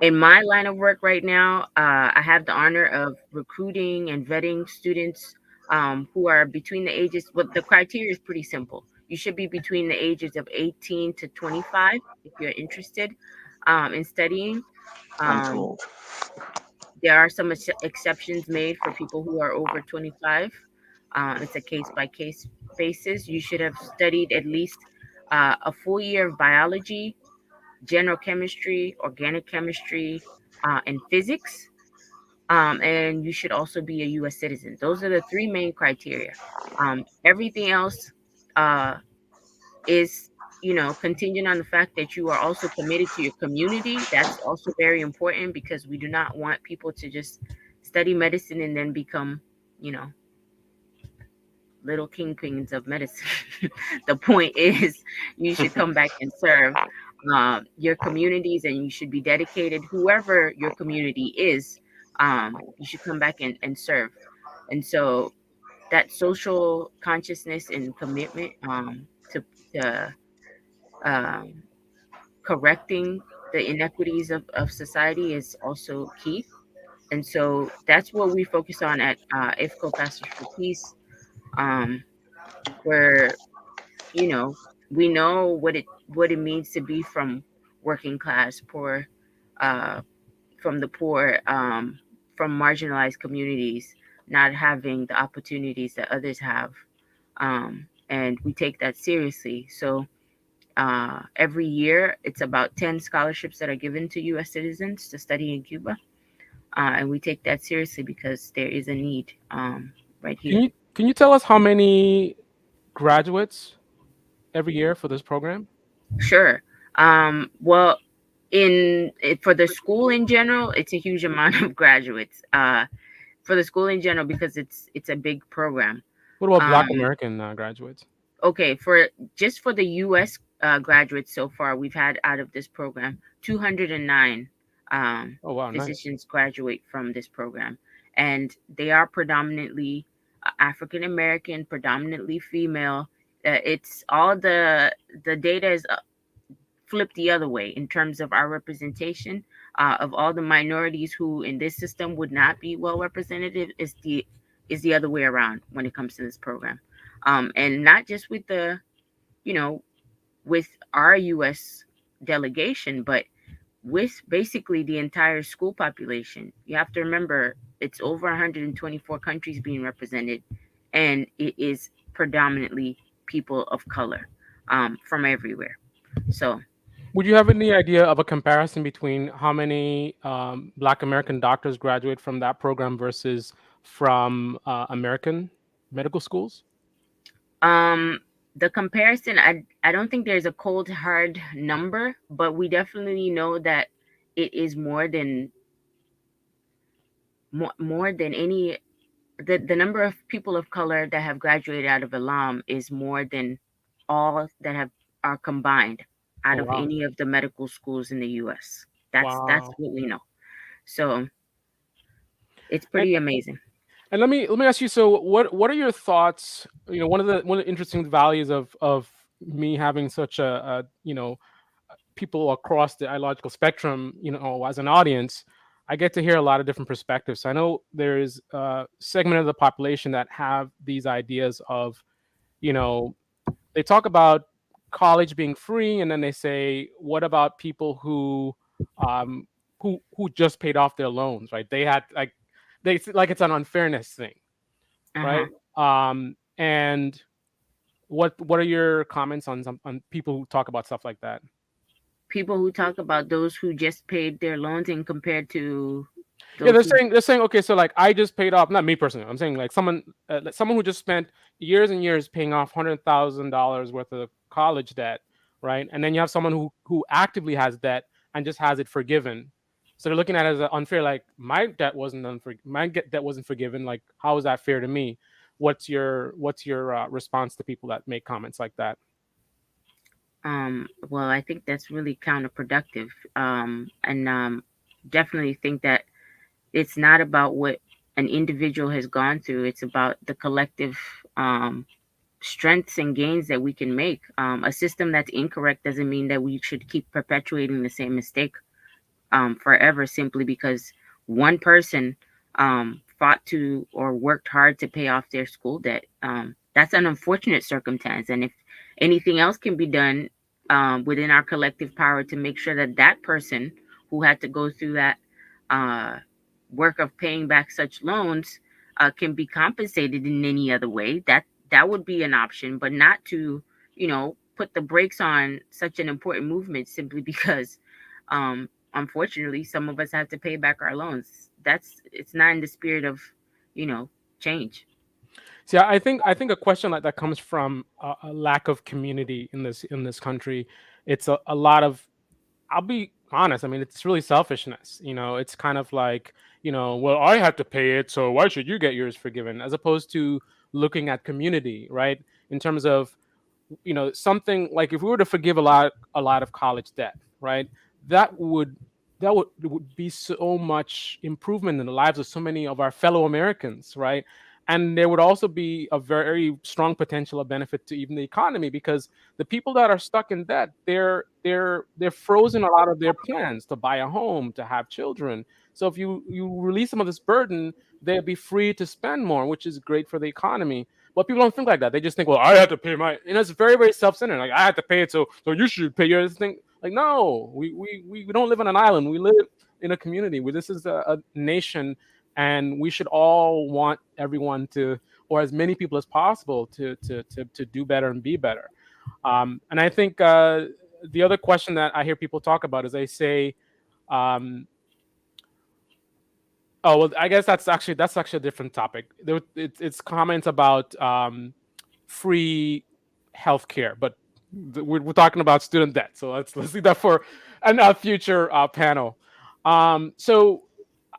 in my line of work right now, I have the honor of recruiting and vetting students who are between the ages, but the criteria is pretty simple. You should be between the ages of 18 to 25 if you're interested in studying. I'm too old. There are some exceptions made for people who are over 25. It's a case by case basis. You should have studied at least a full year of biology, general chemistry, organic chemistry, and physics. And you should also be a U.S. citizen. Those are the three main criteria. Everything else is contingent on the fact that you are also committed to your community. That's also very important, because we do not want people to just study medicine and then become little kingpins of medicine. The point is, you should come back and serve your communities, and you should be dedicated, whoever your community is. You should come back and serve. And so that social consciousness and commitment to correcting the inequities of society is also key. And so that's what we focus on at IFCO Pastors for Peace, where we know what it means to be from working class, poor, from the poor, from marginalized communities, not having the opportunities that others have, and we take that seriously. So every year, it's about 10 scholarships that are given to U.S. citizens to study in Cuba, and we take that seriously because there is a need right here. Can you tell us how many graduates every year for this program? Sure. Well, for the school in general, it's a huge amount of graduates. For the school in general, because it's a big program. What about Black American graduates? Okay, just for the U.S. Graduates so far, we've had out of this program 209 physicians graduate from this program, and they are predominantly African American, predominantly female. It's all the data is flipped the other way in terms of our representation of all the minorities who in this system would not be well represented is the other way around when it comes to this program, and not just with with our U.S. delegation, but with basically the entire school population. You have to remember it's over 124 countries being represented, and it is predominantly people of color from everywhere. So would you have any idea of a comparison between how many Black American doctors graduate from that program versus from American medical schools? The comparison, I don't think there's a cold hard number, but we definitely know that it is more than any. The number of people of color that have graduated out of Elam is more than all that are combined out of any of the medical schools in the U.S. That's what we know. So it's pretty amazing. And let me ask you. So, what are your thoughts? One of the interesting values of me having such a people across the ideological spectrum, as an audience, I get to hear a lot of different perspectives. I know there is a segment of the population that have these ideas of, they talk about college being free, and then they say, what about people who just paid off their loans, right? They had it's an unfairness thing, right? And what are your comments on people who talk about stuff like that? People who talk about those who just paid their loans and compared to they're saying okay, so like I just paid off, not me personally, I'm saying like someone who just spent years and years paying off $100,000 worth of college debt, right? And then you have someone who actively has debt and just has it forgiven. So they're looking at it as unfair, like my debt wasn't forgiven, like how is that fair to me? What's your response to people that make comments like that? Well, I think that's really counterproductive, and definitely think that it's not about what an individual has gone through. It's about the collective strengths and gains that we can make. A system that's incorrect doesn't mean that we should keep perpetuating the same mistake forever, simply because one person fought to or worked hard to pay off their school debt. That's an unfortunate circumstance, and if anything else can be done within our collective power to make sure that person who had to go through that work of paying back such loans can be compensated in any other way, that would be an option, but not to put the brakes on such an important movement simply because unfortunately some of us have to pay back our loans. It's not in the spirit of change. See, I think a question like that comes from a lack of community in this country. It's a lot of, I'll be honest, I mean, it's really selfishness. It's kind of like, well, I have to pay it, so why should you get yours forgiven? As opposed to looking at community, right? In terms of, something like if we were to forgive a lot of college debt, right? That would be so much improvement in the lives of so many of our fellow Americans, right? And there would also be a very strong potential of benefit to even the economy, because the people that are stuck in debt, they're frozen a lot of their plans to buy a home, to have children. So if you release some of this burden, they'll be free to spend more, which is great for the economy. But people don't think like that. They just think, well, I have to pay my, and it's very, very self-centered. Like, I have to pay it, so you should pay your thing. Like, no, we don't live on an island. We live in a community. This is a nation, and we should all want everyone to, or as many people as possible, to do better and be better. And I think the other question that I hear people talk about is they say, oh, well, I guess that's actually a different topic. It's comments about free healthcare, but we're talking about student debt. So let's leave that for a future panel. So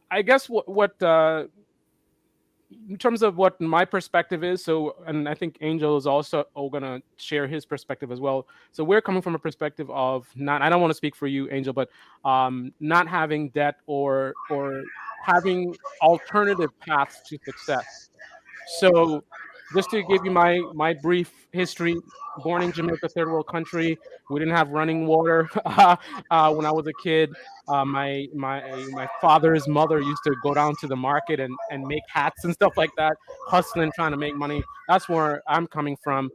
I guess what in terms of what my perspective is, so, and I think Angel is also going to share his perspective as well. So we're coming from a perspective of not, I don't want to speak for you, Angel, but not having debt or having alternative paths to success. So just to give you my brief history, born in Jamaica, third world country. We didn't have running water when I was a kid. My father's mother used to go down to the market and make hats and stuff like that, hustling, trying to make money. That's where I'm coming from.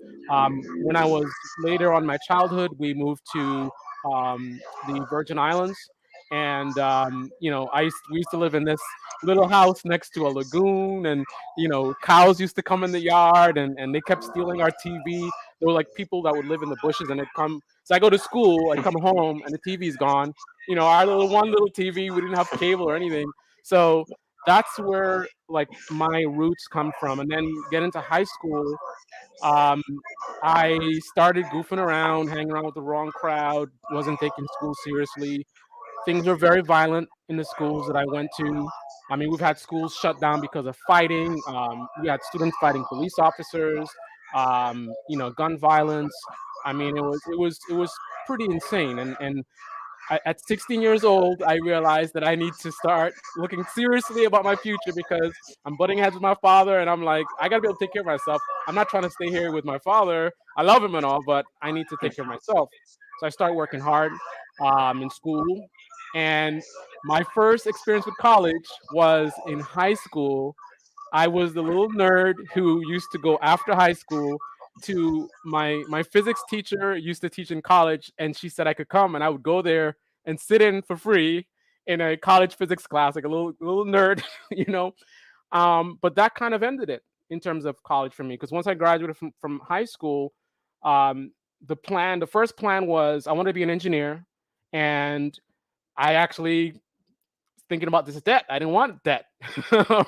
When I was later on my childhood, we moved to the Virgin Islands. And we used to live in this little house next to a lagoon, and cows used to come in the yard, and they kept stealing our TV. There were like people that would live in the bushes, and they'd come. So I go to school, I come home, and the TV's gone. Our one little TV. We didn't have cable or anything. So that's where like my roots come from. And then get into high school, I started goofing around, hanging around with the wrong crowd, wasn't taking school seriously. Things were very violent in the schools that I went to. I mean, we've had schools shut down because of fighting. We had students fighting police officers. Gun violence. I mean, it was pretty insane. And at 16 years old, I realized that I need to start looking seriously about my future, because I'm butting heads with my father, and I'm like, I gotta be able to take care of myself. I'm not trying to stay here with my father. I love him and all, but I need to take care of myself. So I started working hard in school. And my first experience with college was in high school. I was the little nerd who used to go after high school to my physics teacher used to teach in college, and she said I could come, and I would go there and sit in for free in a college physics class, like a little nerd, But that kind of ended it in terms of college for me, because once I graduated from high school, the first plan was I wanted to be an engineer, and I actually thinking about this debt. I didn't want debt,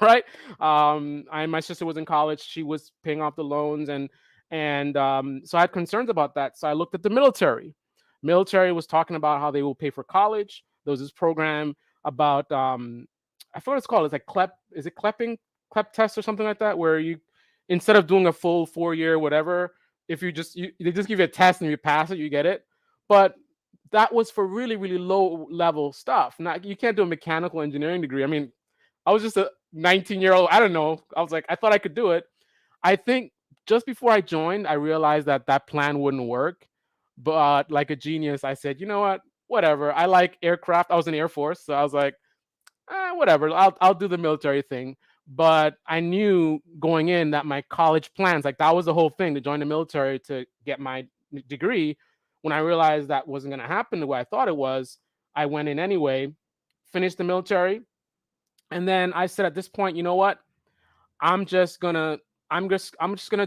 right? My sister was in college; she was paying off the loans, and so I had concerns about that. So I looked at the military. Military was talking about how they will pay for college. There was this program about I forgot what it's called. It's like CLEP test or something like that, where you, instead of doing a full 4-year whatever, if they just give you a test and you pass it, you get it. But that was for really, really low level stuff. Now, you can't do a mechanical engineering degree. I mean, I was just a 19-year-old. I don't know. I was like, I thought I could do it. I think just before I joined, I realized that plan wouldn't work. But like a genius, I said, you know what? Whatever. I like aircraft. I was in the Air Force, so I was like, whatever. I'll do the military thing. But I knew going in that my college plans, like that was the whole thing, to join the military to get my degree. When I realized that wasn't going to happen the way I thought it was, I went in anyway, finished the military, and then I said, at this point, you know what? I'm just gonna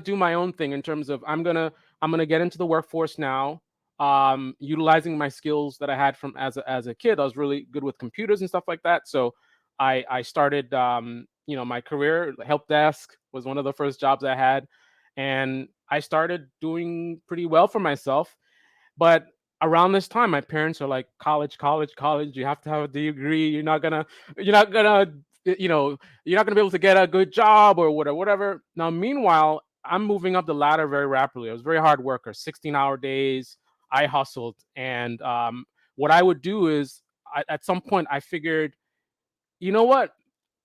do my own thing in terms of I'm gonna get into the workforce now, utilizing my skills that I had from as a kid. I was really good with computers and stuff like that, so I started my career. Help desk was one of the first jobs I had, and I started doing pretty well for myself. But around this time, my parents are like, college. You have to have a degree. You're not gonna be able to get a good job or whatever. Now, meanwhile, I'm moving up the ladder very rapidly. I was a very hard worker, 16-hour days. I hustled, and what I would do is, at some point, I figured, you know what?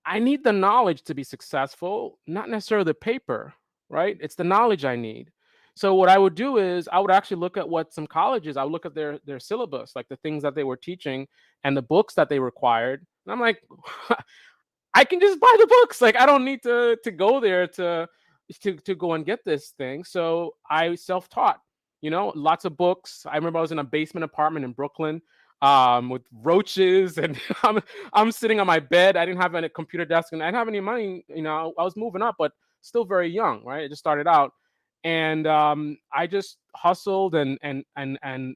I need the knowledge to be successful, not necessarily the paper, right? It's the knowledge I need. So what I would do is I would actually look at what some colleges, I would look at their syllabus, like the things that they were teaching and the books that they required. And I'm like, I can just buy the books. Like I don't need to go there to go and get this thing. So I self-taught, lots of books. I remember I was in a basement apartment in Brooklyn with roaches, and I'm sitting on my bed. I didn't have a computer desk and I didn't have any money. I was moving up, but still very young, right? I just started out. And I just hustled and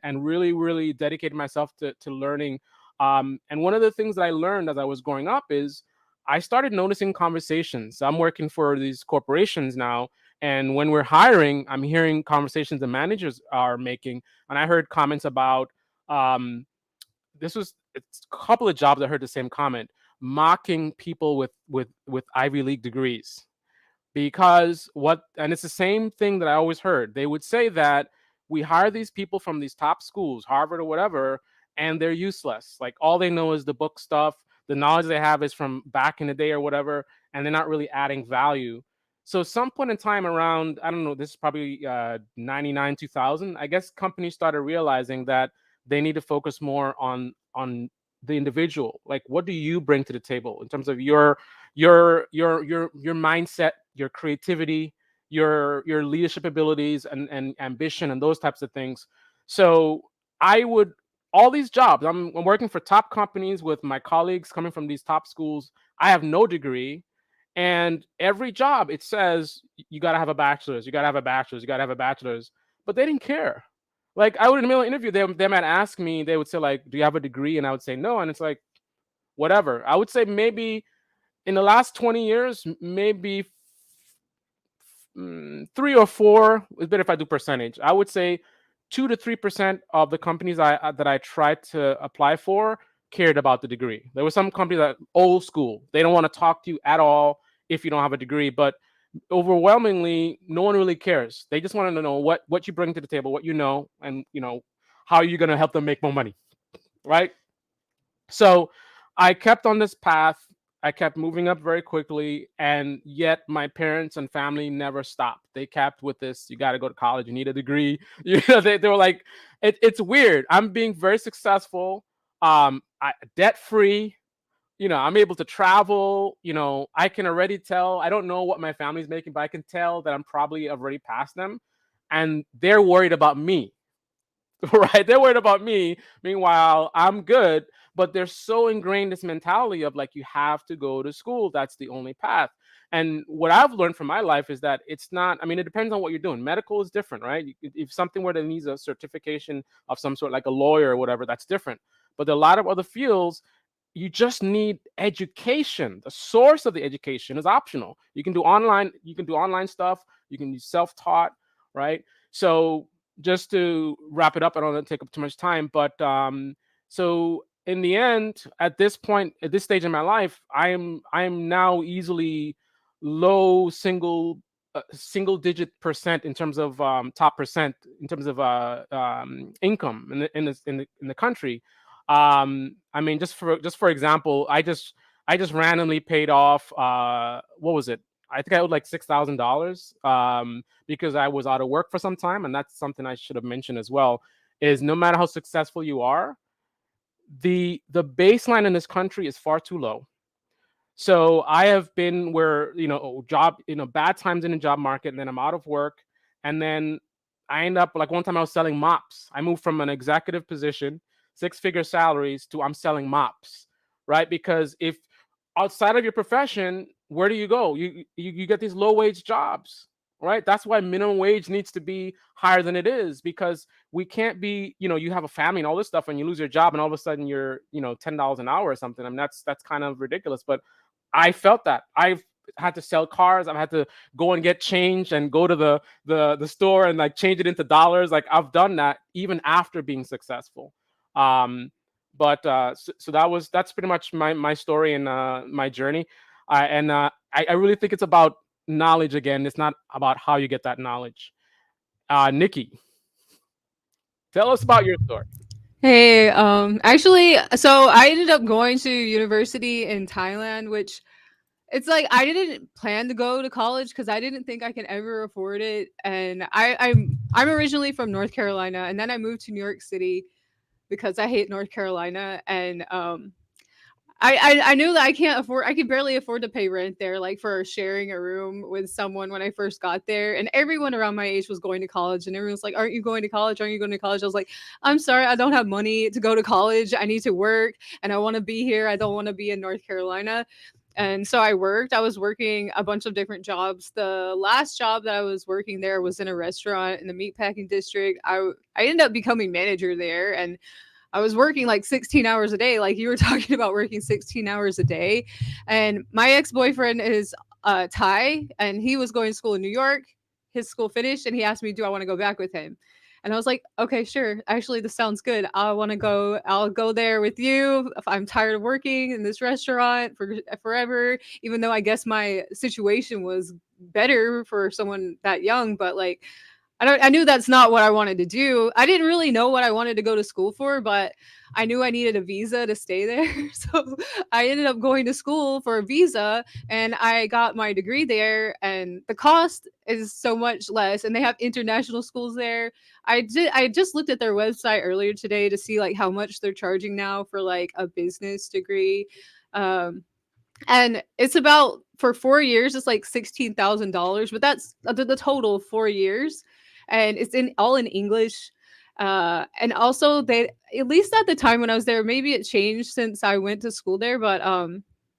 really, really dedicated myself to learning. And one of the things that I learned as I was growing up is I started noticing conversations. I'm working for these corporations now, and when we're hiring, I'm hearing conversations the managers are making. And I heard comments about it's a couple of jobs. I heard the same comment, mocking people with Ivy League degrees. Because and it's the same thing that I always heard. They would say that we hire these people from these top schools, Harvard or whatever, and they're useless. Like all they know is the book stuff. The knowledge they have is from back in the day or whatever, and they're not really adding value. So some point in time around, I don't know, this is probably 99, 2000, I guess companies started realizing that they need to focus more on the individual. Like, what do you bring to the table in terms of your mindset, your creativity, your leadership abilities and ambition and those types of things. So all these jobs, I'm working for top companies with my colleagues coming from these top schools. I have no degree, and every job it says you got to have a bachelor's, you got to have a bachelor's, you got to have a bachelor's, but they didn't care. Like I would in the middle of an interview, they might ask me, they would say like, do you have a degree? And I would say no, and it's like, whatever. I would say maybe in the last 20 years, maybe 3 or 4, it's better if I do percentage. I would say 2 to 3% of the companies that I tried to apply for cared about the degree. There were some companies that old school. They don't want to talk to you at all if you don't have a degree, but overwhelmingly, no one really cares. They just want to know what you bring to the table, what you know, and how you're going to help them make more money, right? So I kept on this path. I kept moving up very quickly, and yet my parents and family never stopped. They kept with this, you got to go to college, you need a degree. They were like, it's weird. I'm being very successful, debt-free. I'm able to travel. I can already tell. I don't know what my family's making, but I can tell that I'm probably already past them, and they're worried about me. Right? They're worried about me. Meanwhile, I'm good, but they're so ingrained this mentality of like, you have to go to school. That's the only path. And what I've learned from my life is that it's not, it depends on what you're doing. Medical is different, right? If something where that needs a certification of some sort, like a lawyer or whatever, that's different. But there are a lot of other fields, you just need education. The source of the education is optional. You can do online stuff. You can be self-taught, right? So just to wrap it up, I don't want to take up too much time, but so in the end, at this point, at this stage in my life, I am now easily low single digit percent in terms of top percent in terms of income in the country. Just for example, I just randomly paid off what was it? I think I owed like $6,000 because I was out of work for some time, and that's something I should have mentioned as well. Is no matter how successful you are, the baseline in this country is far too low. So I have been where bad times in the job market, and then I'm out of work, and then I end up like one time I was selling mops. I moved from an executive position, 6-figure salaries, to I'm selling mops, right? Because if outside of your profession, where do you go? You get these low wage jobs, right? That's why minimum wage needs to be higher than it is, because we can't be, you have a family and all this stuff, and you lose your job, and all of a sudden you're, $10 an hour or something. That's kind of ridiculous. But I felt that I've had to sell cars. I've had to go and get change and go to the store and like change it into dollars. Like I've done that even after being successful. So that's pretty much my story and my journey. I really think it's about knowledge again. It's not about how you get that knowledge. Nikki, tell us about your story. Hey, actually, so I ended up going to university in Thailand, which it's like I didn't plan to go to college because I didn't think I could ever afford it. And I'm originally from North Carolina, and then I moved to New York City because I hate North Carolina. And I knew that I could barely afford to pay rent there, like for sharing a room with someone when I first got there. And everyone around my age was going to college, and everyone was like, "Aren't you going to college? Aren't you going to college?" I was like, "I'm sorry, I don't have money to go to college. I need to work, and I want to be here. I don't want to be in North Carolina." And so I worked. I was working a bunch of different jobs. The last job that I was working there was in a restaurant in the meatpacking district. I ended up becoming manager there, and I was working like 16 hours a day, like you were talking about working 16 hours a day. And my ex-boyfriend is Thai, and he was going to school in New York. His school finished, and he asked me, do I want to go back with him? And I was like, okay, sure. Actually, this sounds good. I want to go. I'll go there with you. If I'm tired of working in this restaurant for forever, even though I guess my situation was better for someone that young, but like I knew that's not what I wanted to do. I didn't really know what I wanted to go to school for, but I knew I needed a visa to stay there. So I ended up going to school for a visa, and I got my degree there, and the cost is so much less, and they have international schools there. I just looked at their website earlier today to see like how much they're charging now for like a business degree. And it's about for 4 years, it's like $16,000, but that's the total of 4 years, and it's all in English. And also, they, at least at the time when I was there, maybe it changed since I went to school there, but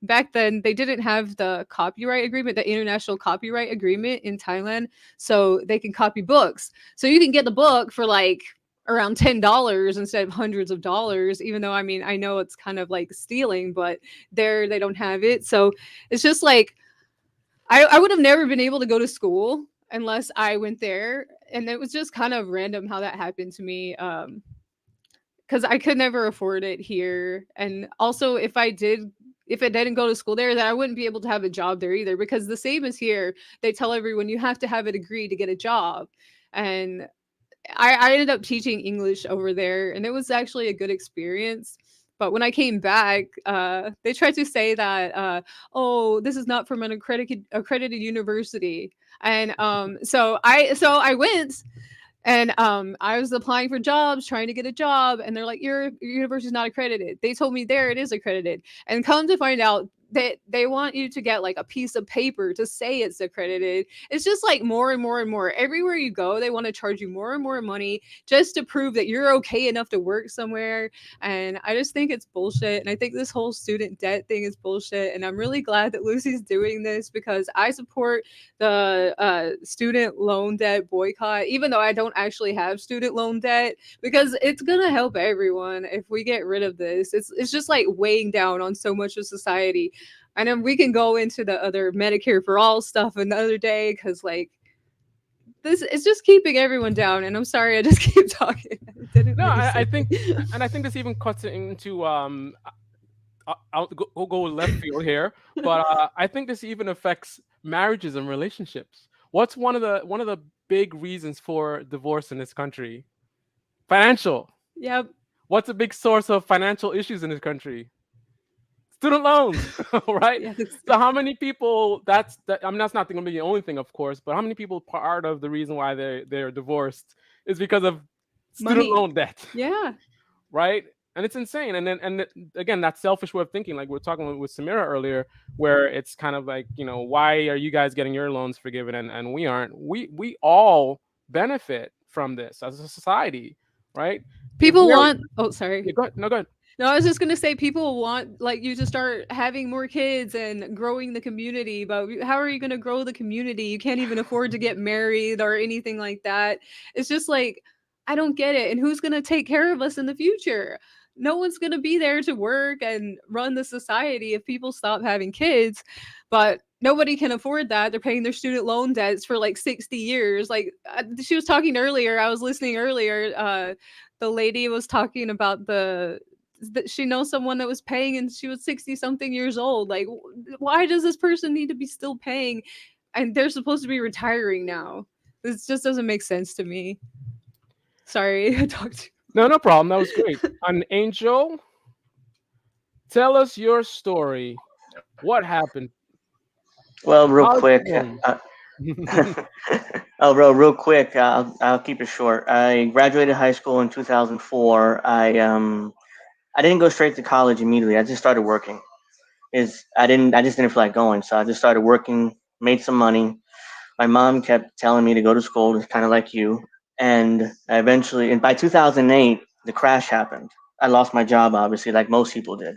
back then they didn't have the copyright agreement, the international copyright agreement in Thailand, so they can copy books. So you can get the book for like around $10 instead of hundreds of dollars, even though I mean I know it's kind of like stealing, but there they don't have it. So it's just like I would have never been able to go to school unless I went there. And it was just kind of random how that happened to me. Because I could never afford it here. And also if I didn't go to school there, then I wouldn't be able to have a job there either. Because the same as here, they tell everyone you have to have a degree to get a job. And I ended up teaching English over there, and it was actually a good experience. But when I came back, they tried to say that, oh, this is not from an accredited university. And so I went, and I was applying for jobs, trying to get a job, and they're like, your university is not accredited. They told me there it is accredited, and come to find out that they want you to get like a piece of paper to say it's accredited. It's just like more and more and more. Everywhere you go, they want to charge you more and more money just to prove that you're okay enough to work somewhere. And I just think it's bullshit. And I think this whole student debt thing is bullshit. And I'm really glad that Luci's doing this, because I support the student loan debt boycott, even though I don't actually have student loan debt, because it's gonna help everyone if we get rid of this. It's just like weighing down on so much of society. And then we can go into the other Medicare for all stuff another day, because like this is just keeping everyone down. And I'm sorry, I just keep talking. I think this even cuts it into I'll go left field here, but I think this even affects marriages and relationships. What's one of the big reasons for divorce in this country? Financial. Yep. What's a big source of financial issues in this country? Student loans, right? Yes. So how many people? I mean, that's not going to be the only thing, of course, but how many people part of the reason why they're divorced is because of student loan debt? Yeah. Right. And it's insane. And again, that selfish way of thinking, like we were talking with Samira earlier, where it's kind of like, why are you guys getting your loans forgiven and we aren't? We all benefit from this as a society, right? People want. Oh, sorry. Yeah, go ahead. No, go ahead. No, I was just gonna say people want like you to start having more kids and growing the community, but how are you gonna grow the community? You can't even afford to get married or anything like that. It's just like I don't get it. And who's gonna take care of us in the future? No one's gonna be there to work and run the society if people stop having kids. But nobody can afford that. They're paying their student loan debts for like 60 years. Like she was talking earlier. I was listening earlier. The lady was talking about that she knows someone that was paying and she was 60 something years old. Like, why does this person need to be still paying? And they're supposed to be retiring now. This just doesn't make sense to me. Sorry, I talked to you. No problem. That was great. An Angel, tell us your story. What happened? Well, real How's quick. it going? Oh, bro, real quick. I'll keep it short. I graduated high school in 2004. I didn't go straight to college immediately. I just started working. I just didn't feel like going, so I just started working, made some money. My mom kept telling me to go to school, just kind of like you. And I eventually, and by 2008, the crash happened. I lost my job, obviously, like most people did.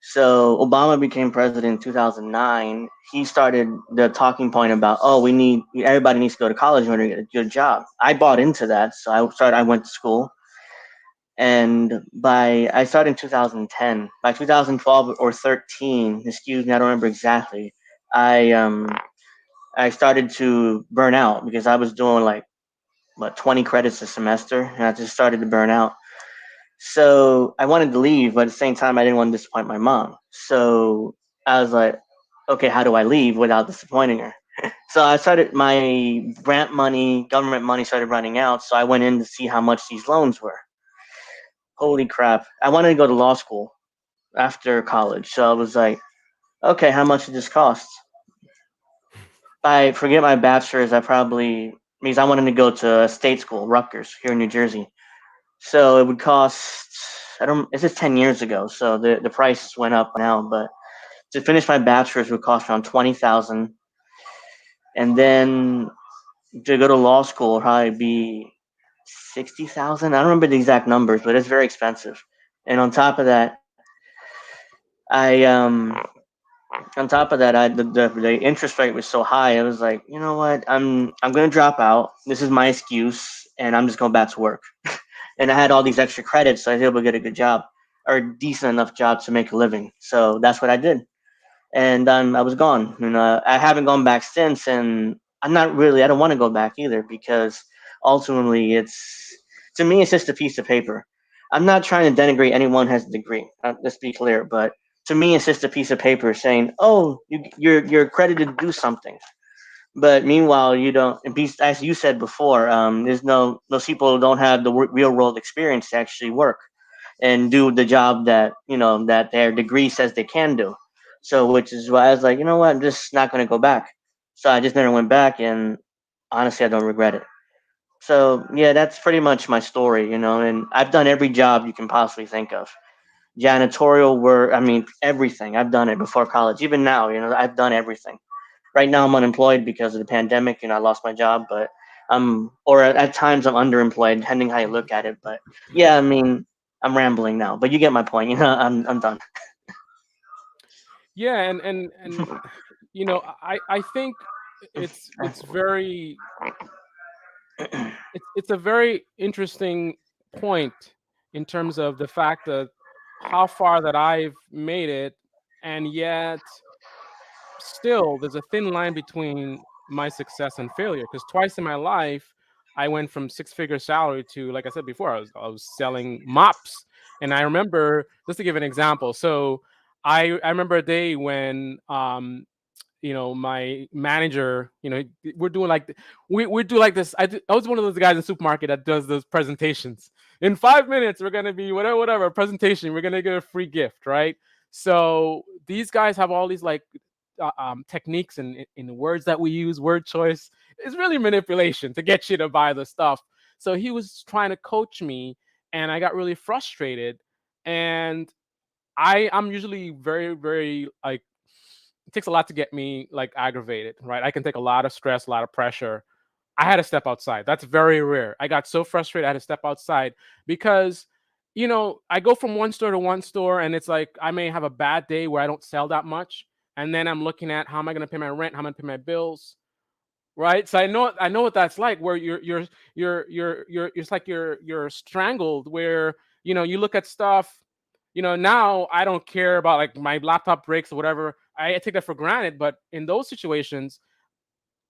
So Obama became president in 2009. He started the talking point about, oh, everybody needs to go to college in order to get a good job. I bought into that, so I went to school, and I started in 2010. By 2012 or 13, excuse me, I don't remember exactly. I started to burn out because I was doing like 20 credits a semester, and I just started to burn out. So I wanted to leave, but at the same time, I didn't want to disappoint my mom. So I was like, okay, how do I leave without disappointing her? So I started, my grant money, government money started running out. So I went in to see how much these loans were. Holy crap. I wanted to go to law school after college. So I was like, okay, how much did this cost? I forget my bachelor's, because I wanted to go to a state school, Rutgers, here in New Jersey. So it would cost, this is 10 years ago, so the price went up now, but to finish my bachelor's would cost around 20,000. And then to go to law school would probably be 60,000. I don't remember the exact numbers, but it's very expensive. And on top of that, I the interest rate was so high. I was like, you know what? I'm gonna drop out. This is my excuse, and I'm just going back to work. And I had all these extra credits, so I was able to get a good job or a decent enough job to make a living. So that's what I did, and I was gone. And I haven't gone back since. And I don't want to go back either, because ultimately, to me, it's just a piece of paper. I'm not trying to denigrate anyone who has a degree. Let's be clear, but to me, it's just a piece of paper saying, "Oh, you're accredited to do something." But meanwhile, you don't. As you said before, those people don't have the real world experience to actually work and do the job that their degree says they can do. So, which is why I was like, you know what, I'm just not going to go back. So I just never went back, and honestly, I don't regret it. So yeah, that's pretty much my story, and I've done every job you can possibly think of. Janitorial work, I mean, everything. I've done it before college. Even now, I've done everything. Right now I'm unemployed because of the pandemic, I lost my job, but or at times I'm underemployed, depending how you look at it. But yeah, I mean, I'm rambling now, but you get my point. I'm done. Yeah, and I think it's very it's a very interesting point in terms of the fact that how far that I've made it, and yet still there's a thin line between my success and failure, because twice in my life I went from six-figure salary to, like I said before, I was selling mops. And I remember, just to give an example, so I remember a day when my manager, we're doing like we do like this. I was one of those guys in the supermarket that does those presentations. In 5 minutes, we're gonna be whatever presentation. We're gonna get a free gift, right? So these guys have all these like techniques and in the words that we use, word choice. It's really manipulation to get you to buy the stuff. So he was trying to coach me, and I got really frustrated. And I'm usually very, very like, it takes a lot to get me like aggravated, right? I can take a lot of stress, a lot of pressure. I had to step outside. That's very rare. I got so frustrated, I had to step outside because, I go from one store to one store, and it's like I may have a bad day where I don't sell that much. And then I'm looking at how am I going to pay my rent? How am I going to pay my bills? Right. So I know what that's like, where it's like you're strangled, where, you look at stuff, now I don't care about like my laptop breaks or whatever. I take that for granted. But in those situations,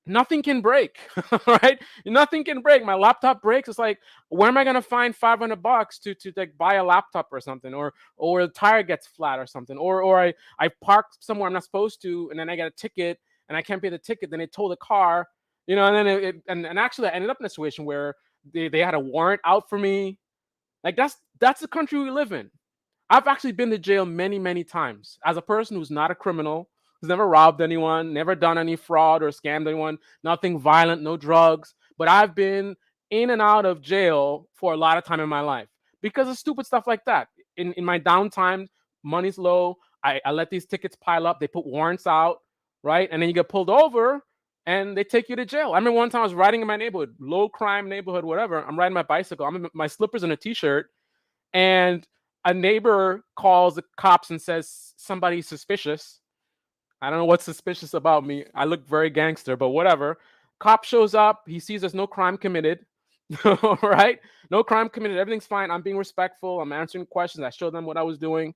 nothing can break, right? Nothing can break. My laptop breaks. It's like, where am I gonna find $500 to like buy a laptop or something, or the tire gets flat or something, or I park somewhere I'm not supposed to, and then I get a ticket and I can't pay the ticket. Then they tow the car, and then and actually I ended up in a situation where they had a warrant out for me. Like that's the country we live in. I've actually been to jail many, many times as a person who's not a criminal, who's never robbed anyone, never done any fraud or scammed anyone, nothing violent, no drugs. But I've been in and out of jail for a lot of time in my life because of stupid stuff like that. In my downtime, money's low. I let these tickets pile up. They put warrants out, right? And then you get pulled over and they take you to jail. I remember one time I was riding in my neighborhood, low crime neighborhood, whatever. I'm riding my bicycle. I'm in my slippers and a t-shirt. And a neighbor calls the cops and says, somebody's suspicious. I don't know what's suspicious about me. I look very gangster, but whatever. Cop shows up. He sees there's no crime committed. Right? No crime committed. Everything's fine. I'm being respectful. I'm answering questions. I showed them what I was doing.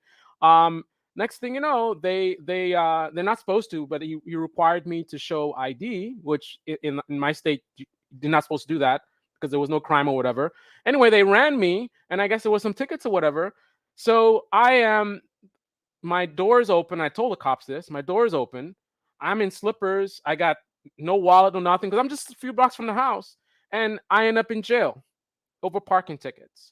Next thing you know, they're not supposed to, but he required me to show ID, which in my state you're not supposed to do that because there was no crime or whatever. Anyway, they ran me, and I guess there was some tickets or whatever. So my door's open. I told the cops this. My door's open. I'm in slippers. I got no wallet, no nothing, because I'm just a few blocks from the house, and I end up in jail over parking tickets.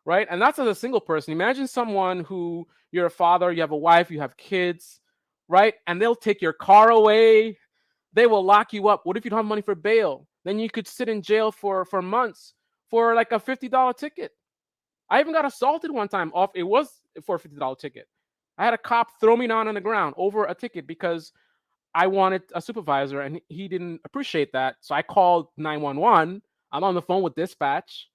Right? And that's as a single person. Imagine someone who you're a father, you have a wife, you have kids, right? And they'll take your car away. They will lock you up. What if you don't have money for bail? Then you could sit in jail for months for like a $50 ticket. I even got assaulted one time off. It was for a $50 ticket. I had a cop throw me down on the ground over a ticket because I wanted a supervisor and he didn't appreciate that. So I called 911. I'm on the phone with dispatch.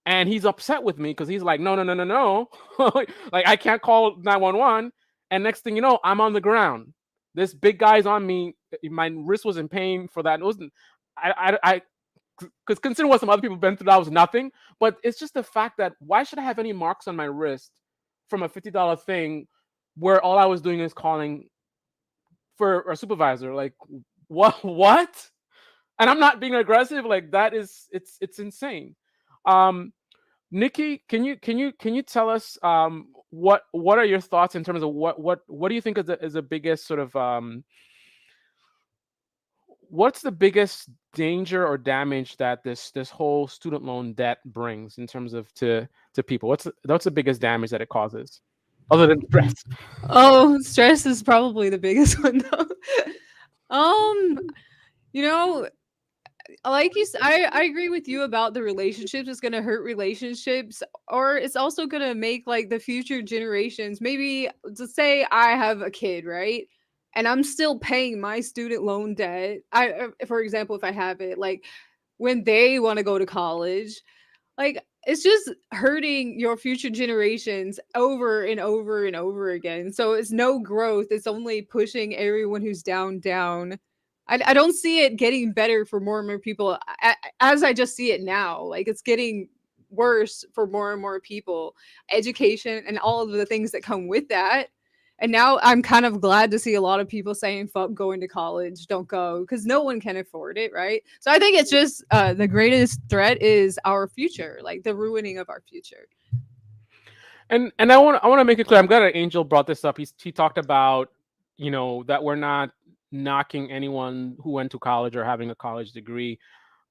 And he's upset with me because he's like, no. Like, I can't call 911. And next thing you know, I'm on the ground. This big guy's on me. My wrist was in pain for that. It wasn't, because considering what some other people have been through, that was nothing. But it's just the fact that why should I have any marks on my wrist from a $50 thing where all I was doing is calling for a supervisor? Like, what? And I'm not being aggressive. Like, that is, it's insane. Nikki, can you tell us what are your thoughts in terms of what do you think is the biggest sort of what's the biggest danger or damage that this whole student loan debt brings in terms of to people? What's the biggest damage that it causes other than stress? Oh, stress is probably the biggest one though. You know, like you said, I agree with you about the relationships. It's going to hurt relationships, or it's also going to make like the future generations, maybe to say I have a kid, right? And I'm still paying my student loan debt. For example, if I have it, like when they want to go to college, like it's just hurting your future generations over and over and over again. So it's no growth. It's only pushing everyone who's down. I don't see it getting better for more and more people as I just see it now. Like it's getting worse for more and more people, education and all of the things that come with that. And now I'm kind of glad to see a lot of people saying, fuck going to college, don't go, because no one can afford it, right? So I think it's just the greatest threat is our future, like the ruining of our future. And I want to make it clear. I'm glad that Angel brought this up. He talked about, that we're not knocking anyone who went to college or having a college degree.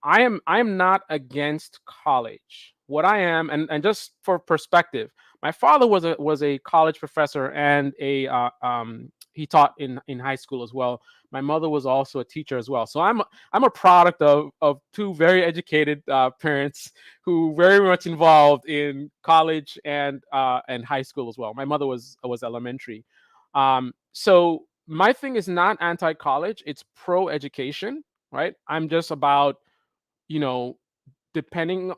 I am not against college. What I am, and just for perspective, my father was a college professor and he taught in high school as well. My mother was also a teacher as well. So I'm a product of two very educated parents who very much involved in college and high school as well. My mother was elementary. So my thing is not anti-college, it's pro-education, right? I'm just about, depending,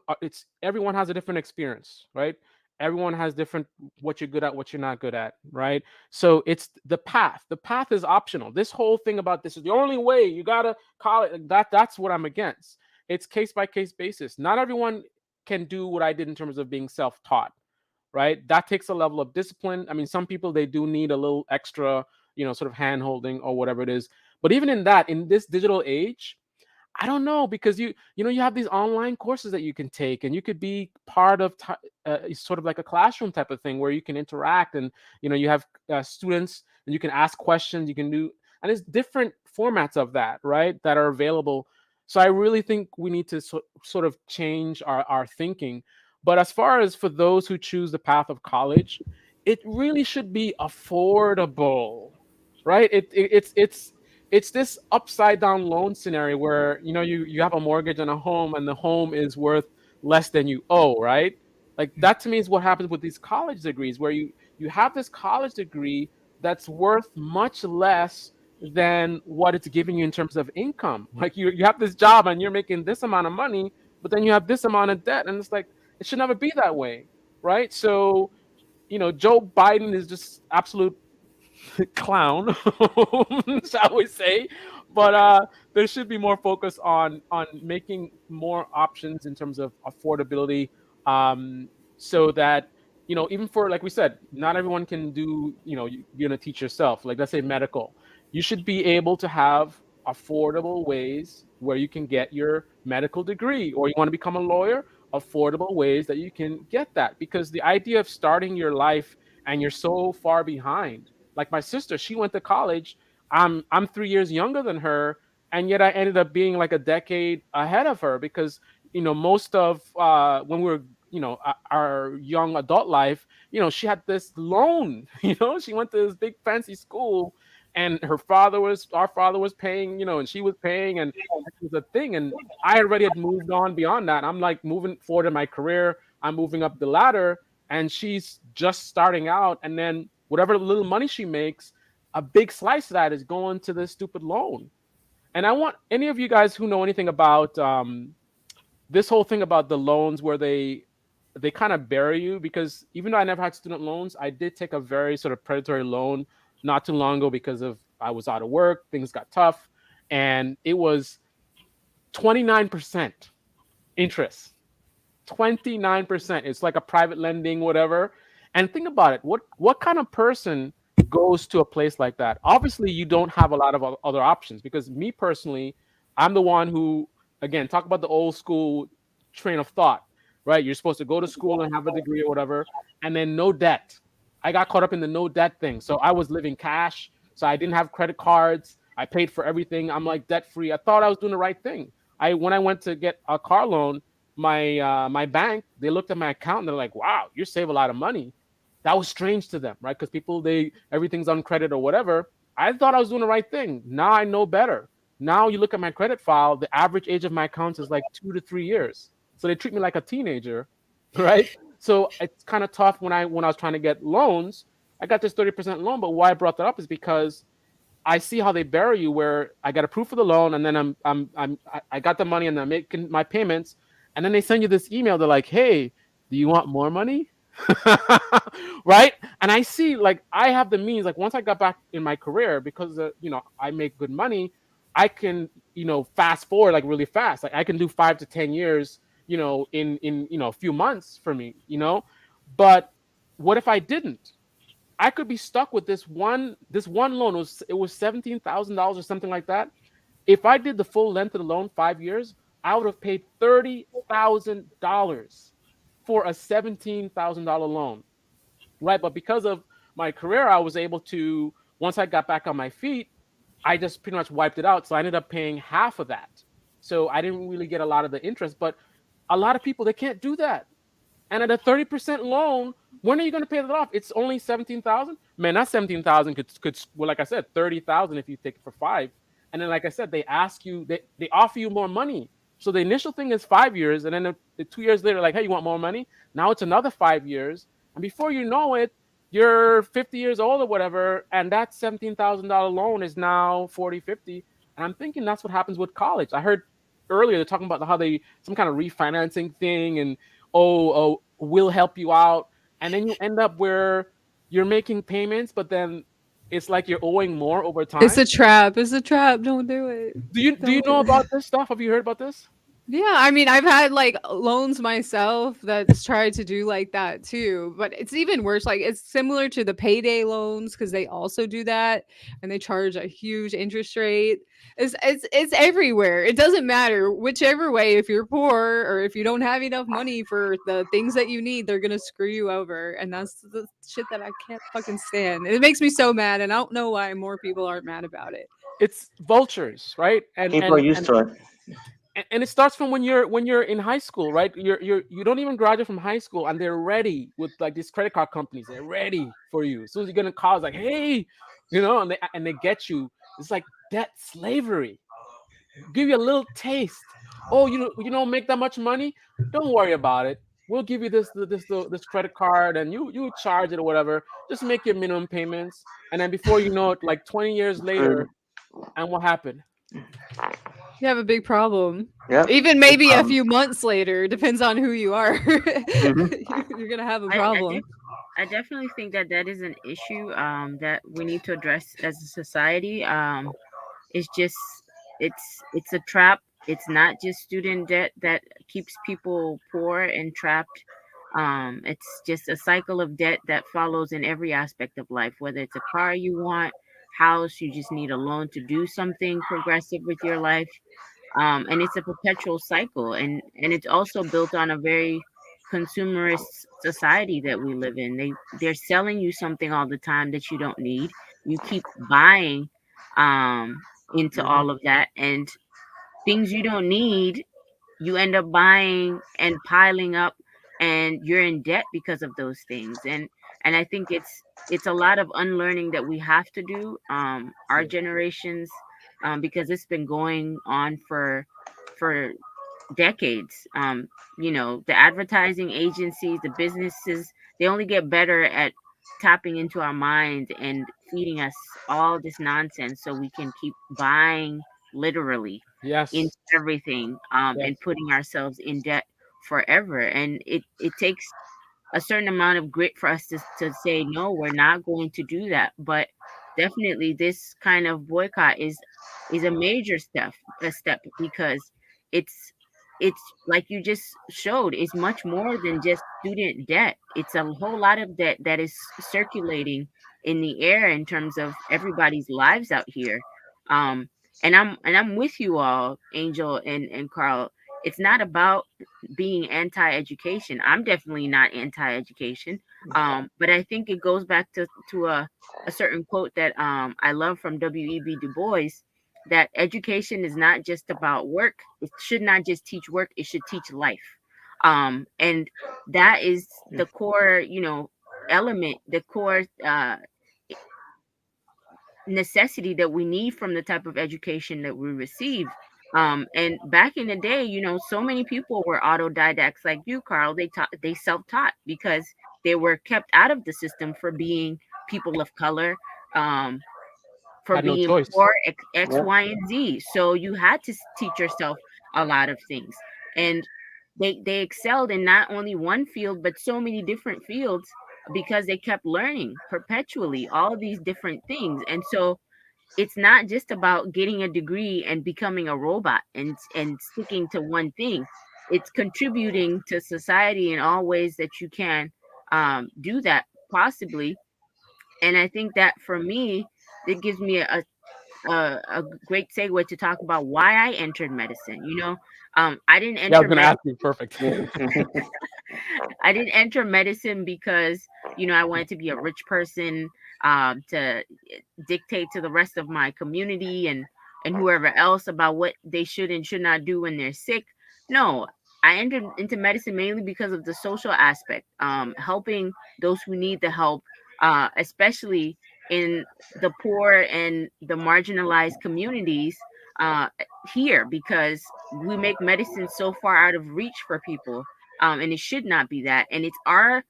everyone has a different experience, right? Everyone has different, what you're good at, what you're not good at, right? So it's the path. The path is optional. This whole thing about this is the only way, you gotta call it, that's what I'm against. It's case by case basis. Not everyone can do what I did in terms of being self-taught, right? That takes a level of discipline. I mean, some people, they do need a little extra, sort of hand holding or whatever it is. But even in that, in this digital age, I don't know, because you have these online courses that you can take, and you could be part of sort of like a classroom type of thing where you can interact, and you have students, and you can ask questions, you can do, and there's different formats of that, right, that are available. So I really think we need to sort of change our thinking. But as far as for those who choose the path of college, it really should be affordable. right? It's this upside down loan scenario where you have a mortgage on a home and the home is worth less than you owe, right? Like that to me is what happens with these college degrees, where you have this college degree that's worth much less than what it's giving you in terms of income. Like you have this job and you're making this amount of money, but then you have this amount of debt, and it's like it should never be that way, right? So Joe Biden is just absolute clown, shall we say? But there should be more focus on making more options in terms of affordability, so that even for, like we said, not everyone can do you're gonna teach yourself. Like, let's say medical, you should be able to have affordable ways where you can get your medical degree, or you want to become a lawyer, affordable ways that you can get that, because the idea of starting your life and you're so far behind. Like my sister, she went to college. I'm 3 years younger than her, and yet I ended up being like a decade ahead of her, because most of when we were our young adult life, she had this loan. She went to this big fancy school, and our father was paying, and she was paying, and it was a thing. And I already had moved on beyond that. I'm like moving forward in my career. I'm moving up the ladder, and she's just starting out. And then whatever little money she makes, a big slice of that is going to this stupid loan. And I want any of you guys who know anything about this whole thing about the loans, where they kind of bury you, because even though I never had student loans, I did take a very sort of predatory loan not too long ago, because I was out of work, things got tough, and it was 29% interest. 29%. It's like a private lending, whatever. And think about it. What kind of person goes to a place like that? Obviously, you don't have a lot of other options, because me personally, I'm the one who, again, talk about the old school train of thought, right? You're supposed to go to school and have a degree or whatever, and then no debt. I got caught up in the no debt thing. So I was living cash. So I didn't have credit cards. I paid for everything. I'm like debt free. I thought I was doing the right thing. When I went to get a car loan, my bank, they looked at my account and they're like, wow, you save a lot of money. That was strange to them, right? Because people, everything's on credit or whatever. I thought I was doing the right thing. Now I know better. Now you look at my credit file, the average age of my accounts is like 2 to 3 years. So they treat me like a teenager, right? So it's kind of tough when I was trying to get loans. I got this 30% loan, but why I brought that up is because I see how they bury you, where I got approved for the loan, and then I got the money and I'm making my payments, and then they send you this email. They're like, hey, do you want more money? Right? And I see, like, I have the means, like, once I got back in my career, because I make good money, I can fast forward like really fast. Like I can do 5 to 10 years in a few months for me. But what if I didn't? I could be stuck with this one loan. It was $17,000 or something like that. If I did the full length of the loan, 5 years, I would have paid $30,000 for a $17,000 loan, right? But because of my career, I was able to, once I got back on my feet, I just pretty much wiped it out. So I ended up paying half of that. So I didn't really get a lot of the interest, but a lot of people, they can't do that. And at a 30% loan, when are you going to pay that off? It's only $17,000. Man, that $17,000 could, well, like I said, $30,000 if you take it for 5. And then, like I said, they ask you, they offer you more money. So the initial thing is 5 years, and then the 2 years later, like, hey, you want more money? Now it's another 5 years, and before you know it, you're 50 years old or whatever, and that $17,000 loan is now 40, 50. And I'm thinking that's what happens with college. I heard earlier they're talking about how some kind of refinancing thing, and we'll help you out, and then you end up where you're making payments, but then it's like you're owing more over time. It's a trap. It's a trap. Don't do it. Do you know about this stuff? Have you heard about this? Yeah, I mean, I've had like loans myself that's tried to do like that too, but it's even worse. Like it's similar to the payday loans because they also do that and they charge a huge interest rate. It's everywhere. It doesn't matter whichever way. If you're poor or if you don't have enough money for the things that you need, they're gonna screw you over, and that's the shit that I can't fucking stand. It makes me so mad, and I don't know why more people aren't mad about it. It's vultures, right? And people are used to it. And it starts from when you're in high school, right? You don't even graduate from high school, and they're ready with like these credit card companies. They're ready for you. As soon as you get in college, like, hey, and they get you. It's like debt slavery. Give you a little taste. Oh, you don't make that much money? Don't worry about it. We'll give you this credit card, and you charge it or whatever. Just make your minimum payments, and then before you know it, like 20 years later, and what happened? You have a big problem. Yeah. Even maybe a few months later, depends on who you are. You're gonna have a problem. I definitely think that is an issue that we need to address as a society. It's just it's a trap. It's not just student debt that keeps people poor and trapped. It's just a cycle of debt that follows in every aspect of life, whether it's a car you want, house, you just need a loan to do something progressive with your life. And it's a perpetual cycle, and it's also built on a very consumerist society that we live in. They're selling you something all the time that you don't need. You keep buying into all of that, and things you don't need, you end up buying and piling up, and you're in debt because of those things. And I think it's a lot of unlearning that we have to do, our generations, because it's been going on for decades. The advertising agencies, the businesses, they only get better at tapping into our minds and feeding us all this nonsense so we can keep buying literally Yes. into everything, and putting ourselves in debt forever. And it takes a certain amount of grit for us to say, no, we're not going to do that. But definitely this kind of boycott is a major step, because it's like you just showed, it's much more than just student debt. It's a whole lot of debt that is circulating in the air in terms of everybody's lives out here. And I'm with you all, Angel and Carl. It's not about being anti-education. I'm definitely not anti-education. But I think it goes back to a certain quote that I love from W.E.B. Du Bois, that education is not just about work. It should not just teach work. It should teach life. And that is the core, element, the core necessity that we need from the type of education that we receive. And back in the day, so many people were autodidacts like you, Carl. They self-taught because they were kept out of the system for being people of color, for Had no being choice. poor, X, Yeah. Y, and Z. So you had to teach yourself a lot of things. And they excelled in not only one field, but so many different fields, because they kept learning perpetually all these different things. And so it's not just about getting a degree and becoming a robot and sticking to one thing. It's contributing to society in all ways that you can do that possibly. And I think that for me, it gives me a great segue to talk about why I entered medicine. I didn't Yeah, I was enter gonna medicine. ask you. Perfect. I didn't enter medicine because, I wanted to be a rich person, to dictate to the rest of my community and whoever else about what they should and should not do when they're sick. No, I entered into medicine mainly because of the social aspect, helping those who need the help, especially in the poor and the marginalized communities here, because we make medicine so far out of reach for people. And it should not be that. And it's our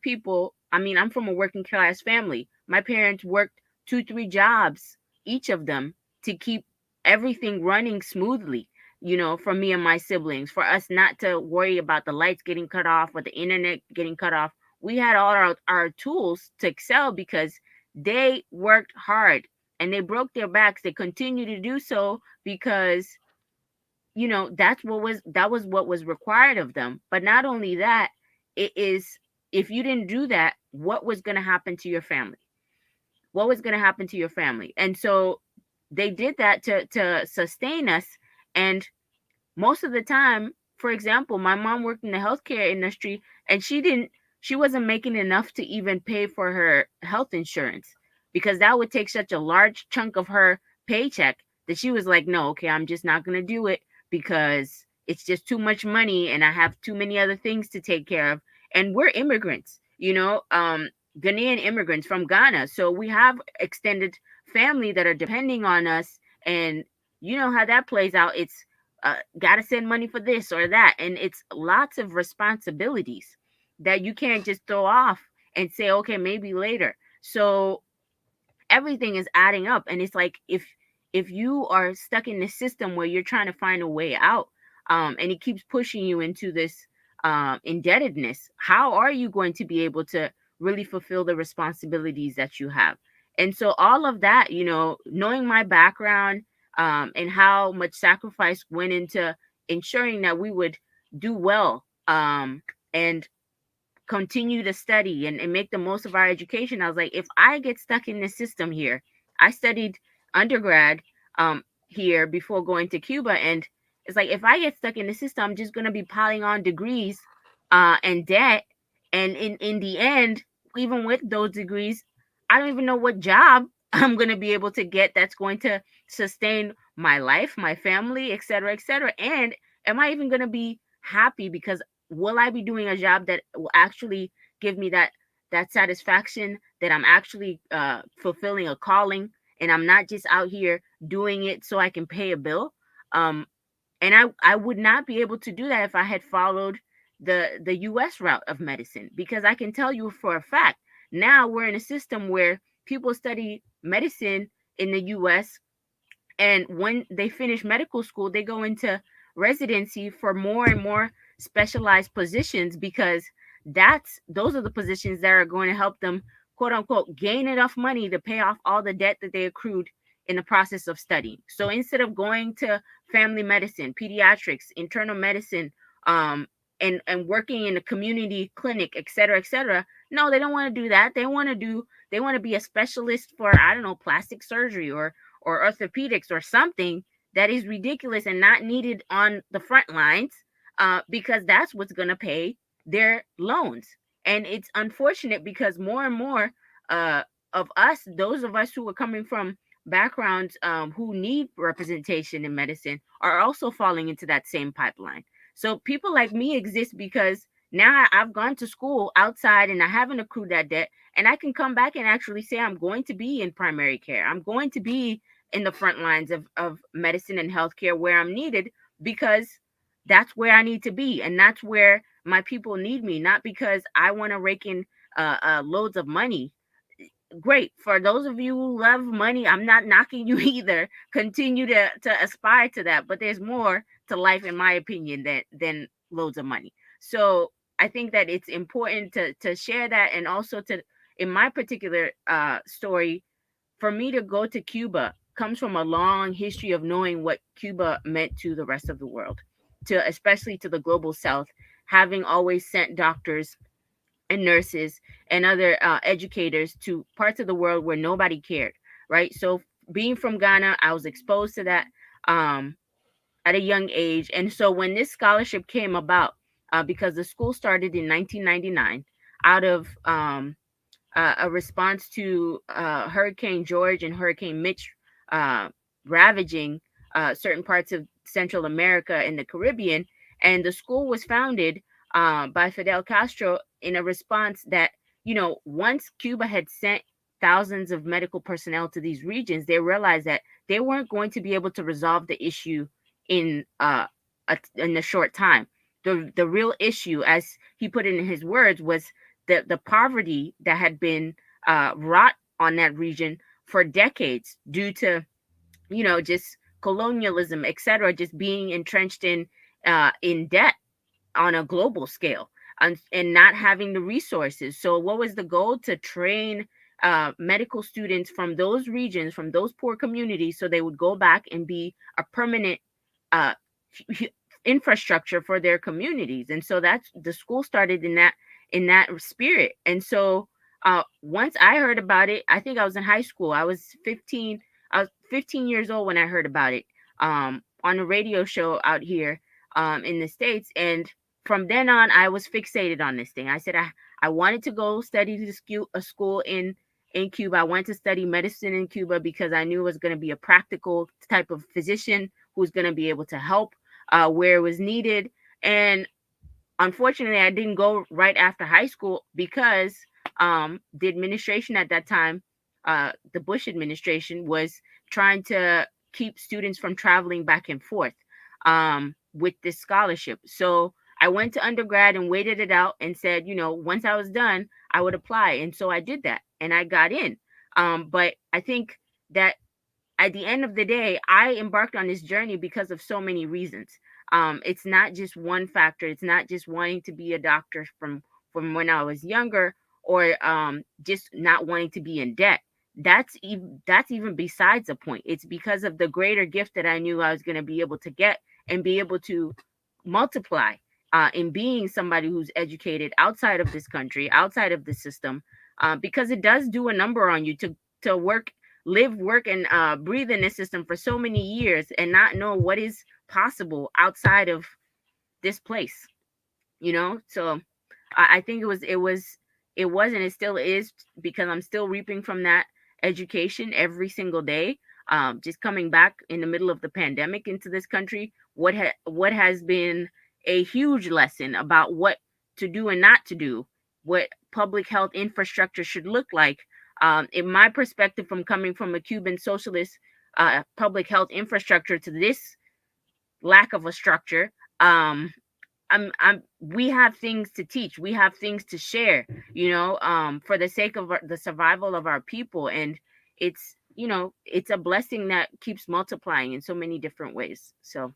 people. I mean, I'm from a working class family. My parents worked 2-3 jobs, each of them, to keep everything running smoothly, for me and my siblings, for us not to worry about the lights getting cut off or the internet getting cut off. We had all our tools to excel because they worked hard and they broke their backs. They continue to do so because that was what was required of them. But not only that, it is, if you didn't do that, what was going to happen to your family? What was going to happen to your family? And so they did that to sustain us. And most of the time, for example, my mom worked in the healthcare industry, and she wasn't making enough to even pay for her health insurance, because that would take such a large chunk of her paycheck that she was like, no, okay, I'm just not going to do it because it's just too much money and I have too many other things to take care of. And we're immigrants, Ghanaian immigrants from Ghana. So we have extended family that are depending on us, and you know how that plays out. It's got to send money for this or that, and it's lots of responsibilities that you can't just throw off and say, okay, maybe later. So everything is adding up, and it's like if you are stuck in this system where you're trying to find a way out, and it keeps pushing you into this indebtedness, how are you going to be able to really fulfill the responsibilities that you have? And so all of that, you know, knowing my background, and how much sacrifice went into ensuring that we would do well, and continue to study and make the most of our education. I was like, if I get stuck in this system here, I studied undergrad here before going to Cuba, and it's like, if I get stuck in the system, I'm just going to be piling on degrees and debt, and in the end, even with those degrees, I don't even know what job I'm going to be able to get that's going to sustain my life, my family, et cetera, and am I even going to be happy? Because will I be doing a job that will actually give me that satisfaction, that I'm actually fulfilling a calling, and I'm not just out here doing it so I can pay a bill? And I would not be able to do that if I had followed the US route of medicine, because I can tell you for a fact, now we're in a system where people study medicine in the US, and when they finish medical school, they go into residency for more and more specialized positions, because those are the positions that are going to help them, quote unquote, gain enough money to pay off all the debt that they accrued in the process of studying. So instead of going to family medicine, pediatrics, internal medicine, and working in a community clinic, et cetera, no, they don't want to do that. They want to be a specialist for, I don't know, plastic surgery or orthopedics or something that is ridiculous and not needed on the front lines, because that's what's going to pay their loans. And it's unfortunate because more and more of us, those of us who are coming from backgrounds who need representation in medicine, are also falling into that same pipeline. So people like me exist because now I've gone to school outside and I haven't accrued that debt, and I can come back and actually say I'm going to be in primary care. I'm going to be in the front lines of medicine and healthcare where I'm needed, because that's where I need to be. And that's where my people need me, not because I want to rake in loads of money. Great. For those of you who love money, I'm not knocking you either. Continue to aspire to that. But there's more to life, in my opinion, than loads of money. So I think that it's important to share that. And also in my particular story, for me to go to Cuba comes from a long history of knowing what Cuba meant to the rest of the world, especially to the global South, having always sent doctors and nurses and other educators to parts of the world where nobody cared, right? So being from Ghana, I was exposed to that at a young age. And so when this scholarship came about, because the school started in 1999 out of a response to Hurricane George and Hurricane Mitch ravaging certain parts of Central America and the Caribbean. And the school was founded by Fidel Castro in a response that, you know, once Cuba had sent thousands of medical personnel to these regions, they realized that they weren't going to be able to resolve the issue in a short time. The real issue, as he put it in his words, was the poverty that had been wrought on that region for decades due to, you know, just colonialism, etc., just being entrenched in debt on a global scale, and not having the resources. So what was the goal? To train medical students from those regions, from those poor communities, so they would go back and be a permanent infrastructure for their communities. And so that's the school started in that spirit. And so once I heard about it, I think I was in high school. I was 15 years old when I heard about it on a radio show out here in the States. And from then on, I was fixated on this thing. I said I wanted to go study a school in Cuba. I wanted to study medicine in Cuba because I knew it was going to be a practical type of physician who's going to be able to help where it was needed. And unfortunately, I didn't go right after high school because the administration at that time, the Bush administration, was trying to keep students from traveling back and forth with this scholarship. So I went to undergrad and waited it out and said, once I was done, I would apply. And so I did that and I got in. But I think that at the end of the day, I embarked on this journey because of so many reasons. It's not just one factor. It's not just wanting to be a doctor from when I was younger, or just not wanting to be in debt. That's even besides the point. It's because of the greater gift that I knew I was going to be able to get and be able to multiply in being somebody who's educated outside of this country, outside of the system, because it does do a number on you to live, work, and breathe in this system for so many years and not know what is possible outside of this place. So I think it was and it still is, because I'm still reaping from that education every single day. Just coming back in the middle of the pandemic into this country, what has been a huge lesson about what to do and not to do, what public health infrastructure should look like. In my perspective, from coming from a Cuban socialist public health infrastructure to this lack of a structure, we have things to teach, we have things to share, for the sake of the survival of our people. And it's a blessing that keeps multiplying in so many different ways. So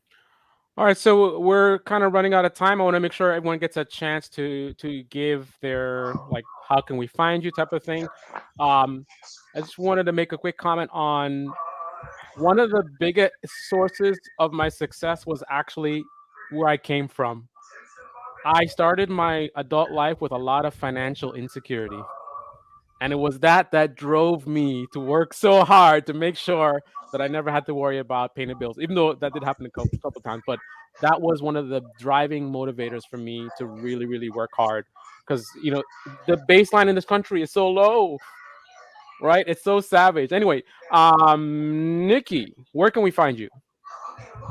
All right, so we're kind of running out of time. I want to make sure everyone gets a chance to give their, like, how can we find you type of thing. I just wanted to make a quick comment on one of the biggest sources of my success was actually where I came from. I started my adult life with a lot of financial insecurity. And it was that drove me to work so hard to make sure that I never had to worry about paying the bills, even though that did happen a couple times. But that was one of the driving motivators for me to really, really work hard, because the baseline in this country is so low, right? It's so savage. Anyway, Nikki, where can we find you?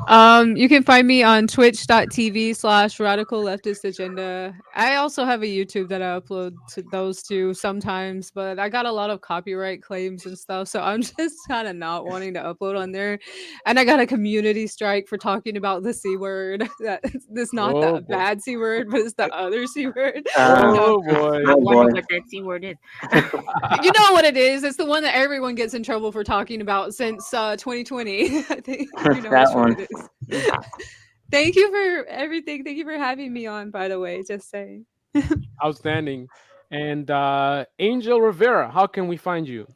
You can find me on twitch.tv/radical leftist agenda. I also have a YouTube that I upload to those two sometimes, but I got a lot of copyright claims and stuff, so I'm just kind of not wanting to upload on there. And I got a community strike for talking about the C word. That's not the bad C word, but it's the other C word. Oh boy. I wonder what that C word is. You know what it is. It's the one that everyone gets in trouble for talking about since 2020. I think you know That which one it is. Thank you for everything. Thank you for having me on, by the way. Just saying. Outstanding. And Angel Rivera, how can we find you?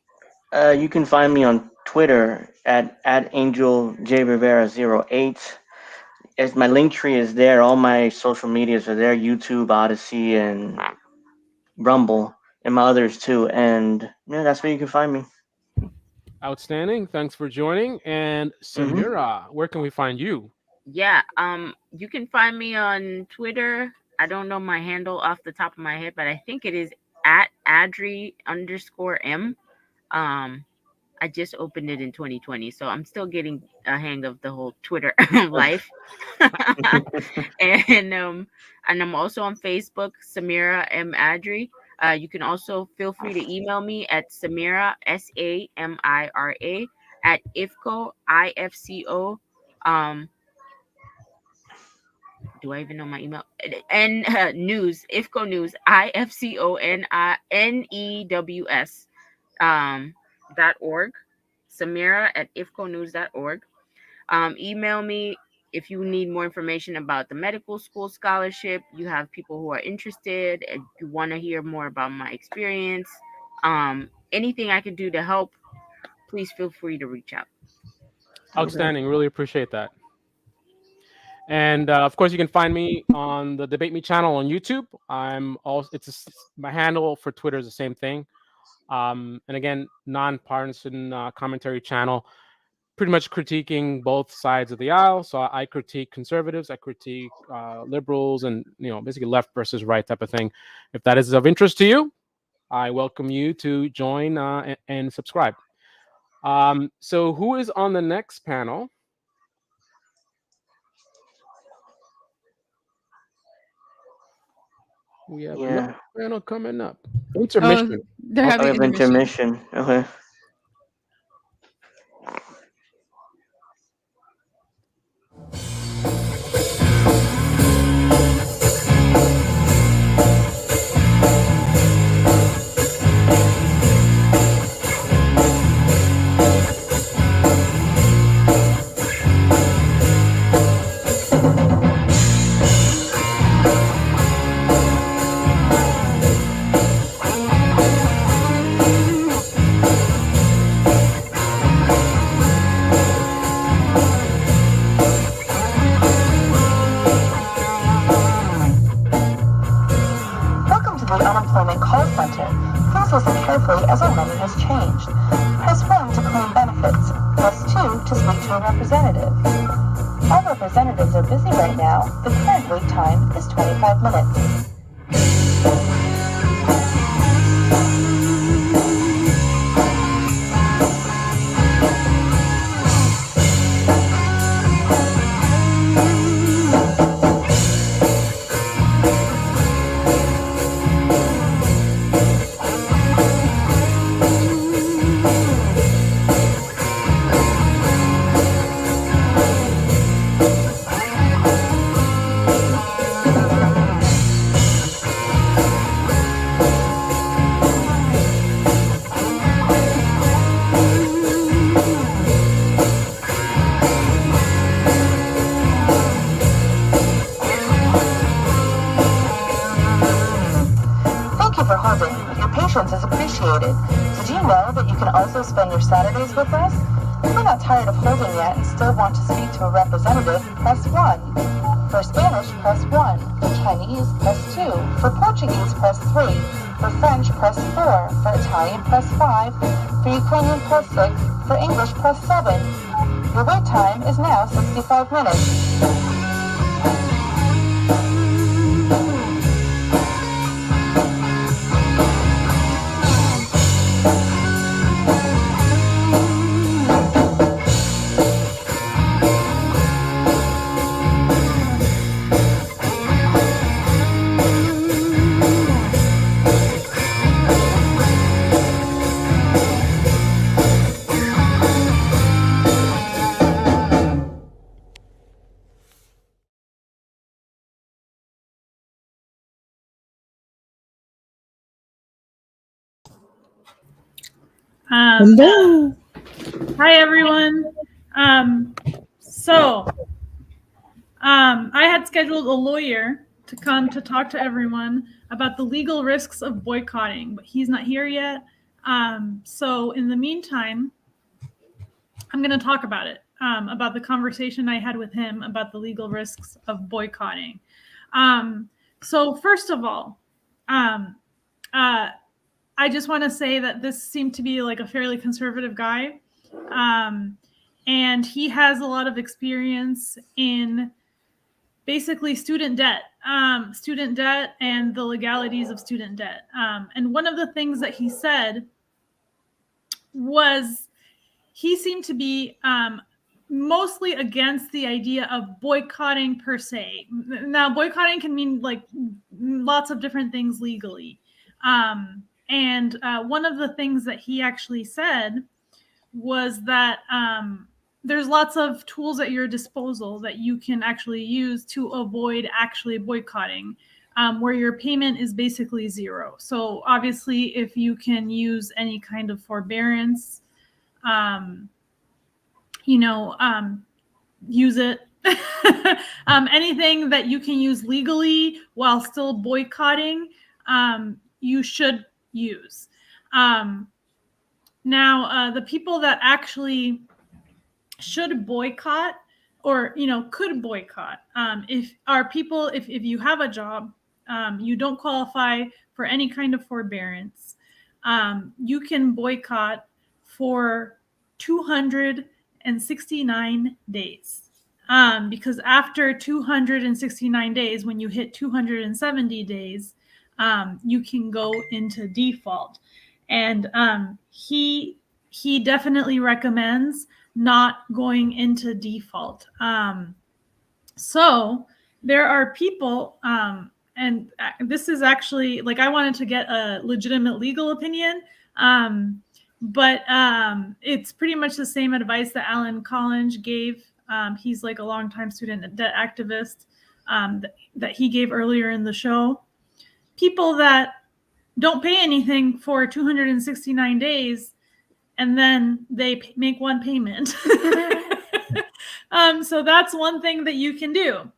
You can find me on Twitter at AngelJRivera08. As my link tree is there, all my social medias are there: YouTube, Odyssey, and Rumble, and my others too. And yeah, that's where you can find me. Outstanding. Thanks for joining. And Samira, where can we find you? Yeah, you can find me on Twitter. I don't know my handle off the top of my head, but I think it is at Adri_M. I just opened it in 2020, so I'm still getting a hang of the whole Twitter life. And I'm also on Facebook, Samira M. Adri. You can also feel free to email me at Samira, SAMIRA, at IFCO, IFCO. Do I even know my email? And news, IFCO News, IFCONNEWS .org. Samira at ifconews.org. Email me if you need more information about the medical school scholarship. You have people who are interested, and you want to hear more about my experience. Anything I can do to help, please feel free to reach out. Outstanding. Really appreciate that. And of course, you can find me on the Debate Me channel on YouTube. I'm also my handle for Twitter is the same thing. And again, nonpartisan commentary channel, pretty much critiquing both sides of the aisle. So I critique conservatives, I critique liberals, and basically left versus right type of thing. If that is of interest to you, I welcome you to join and subscribe. So who is on the next panel? We have another panel coming up. Intermission. They're having We have intermission. Okay. Welcome to the Unemployment Call Center. Please listen carefully as our menu has changed. Press 1 to claim benefits. Press 2 to speak to a representative. All representatives are busy right now. The current wait time is 25 minutes. Thank you for holding. Your patience is appreciated. Did you know that you can also spend your Saturdays with us? If you're not tired of holding yet and still want to speak to a representative, press 1. For Spanish, press 1. For Chinese, press 2. For Portuguese, press 3. For French, press 4. For Italian, press 5. For Ukrainian, press 6. For English, press 7. Your wait time is now 65 minutes. Hello. Hi, everyone. I had scheduled a lawyer to come to talk to everyone about the legal risks of boycotting, but he's not here yet. So in the meantime, I'm going to talk about it, about the conversation I had with him about the legal risks of boycotting. So first of all, I just want to say that this seemed to be like a fairly conservative guy. And he has a lot of experience in basically student debt and the legalities of student debt. And one of the things that he said was he seemed to be mostly against the idea of boycotting per se. Now, boycotting can mean like lots of different things legally. And one of the things that he actually said was that there's lots of tools at your disposal that you can actually use to avoid actually boycotting, where your payment is basically zero. So obviously, if you can use any kind of forbearance, use it. Anything that you can use legally while still boycotting, you should use. Now, the people that actually should boycott or, could boycott, if you have a job, you don't qualify for any kind of forbearance, you can boycott for 269 days. Because after 269 days, when you hit 270 days, you can go into default. And he definitely recommends not going into default. So there are people this is actually like, I wanted to get a legitimate legal opinion, but it's pretty much the same advice that Alan Collinge gave. He's like a longtime student debt activist that he gave earlier in the show. People that don't pay anything for 269 days and then they make one payment. So that's one thing that you can do,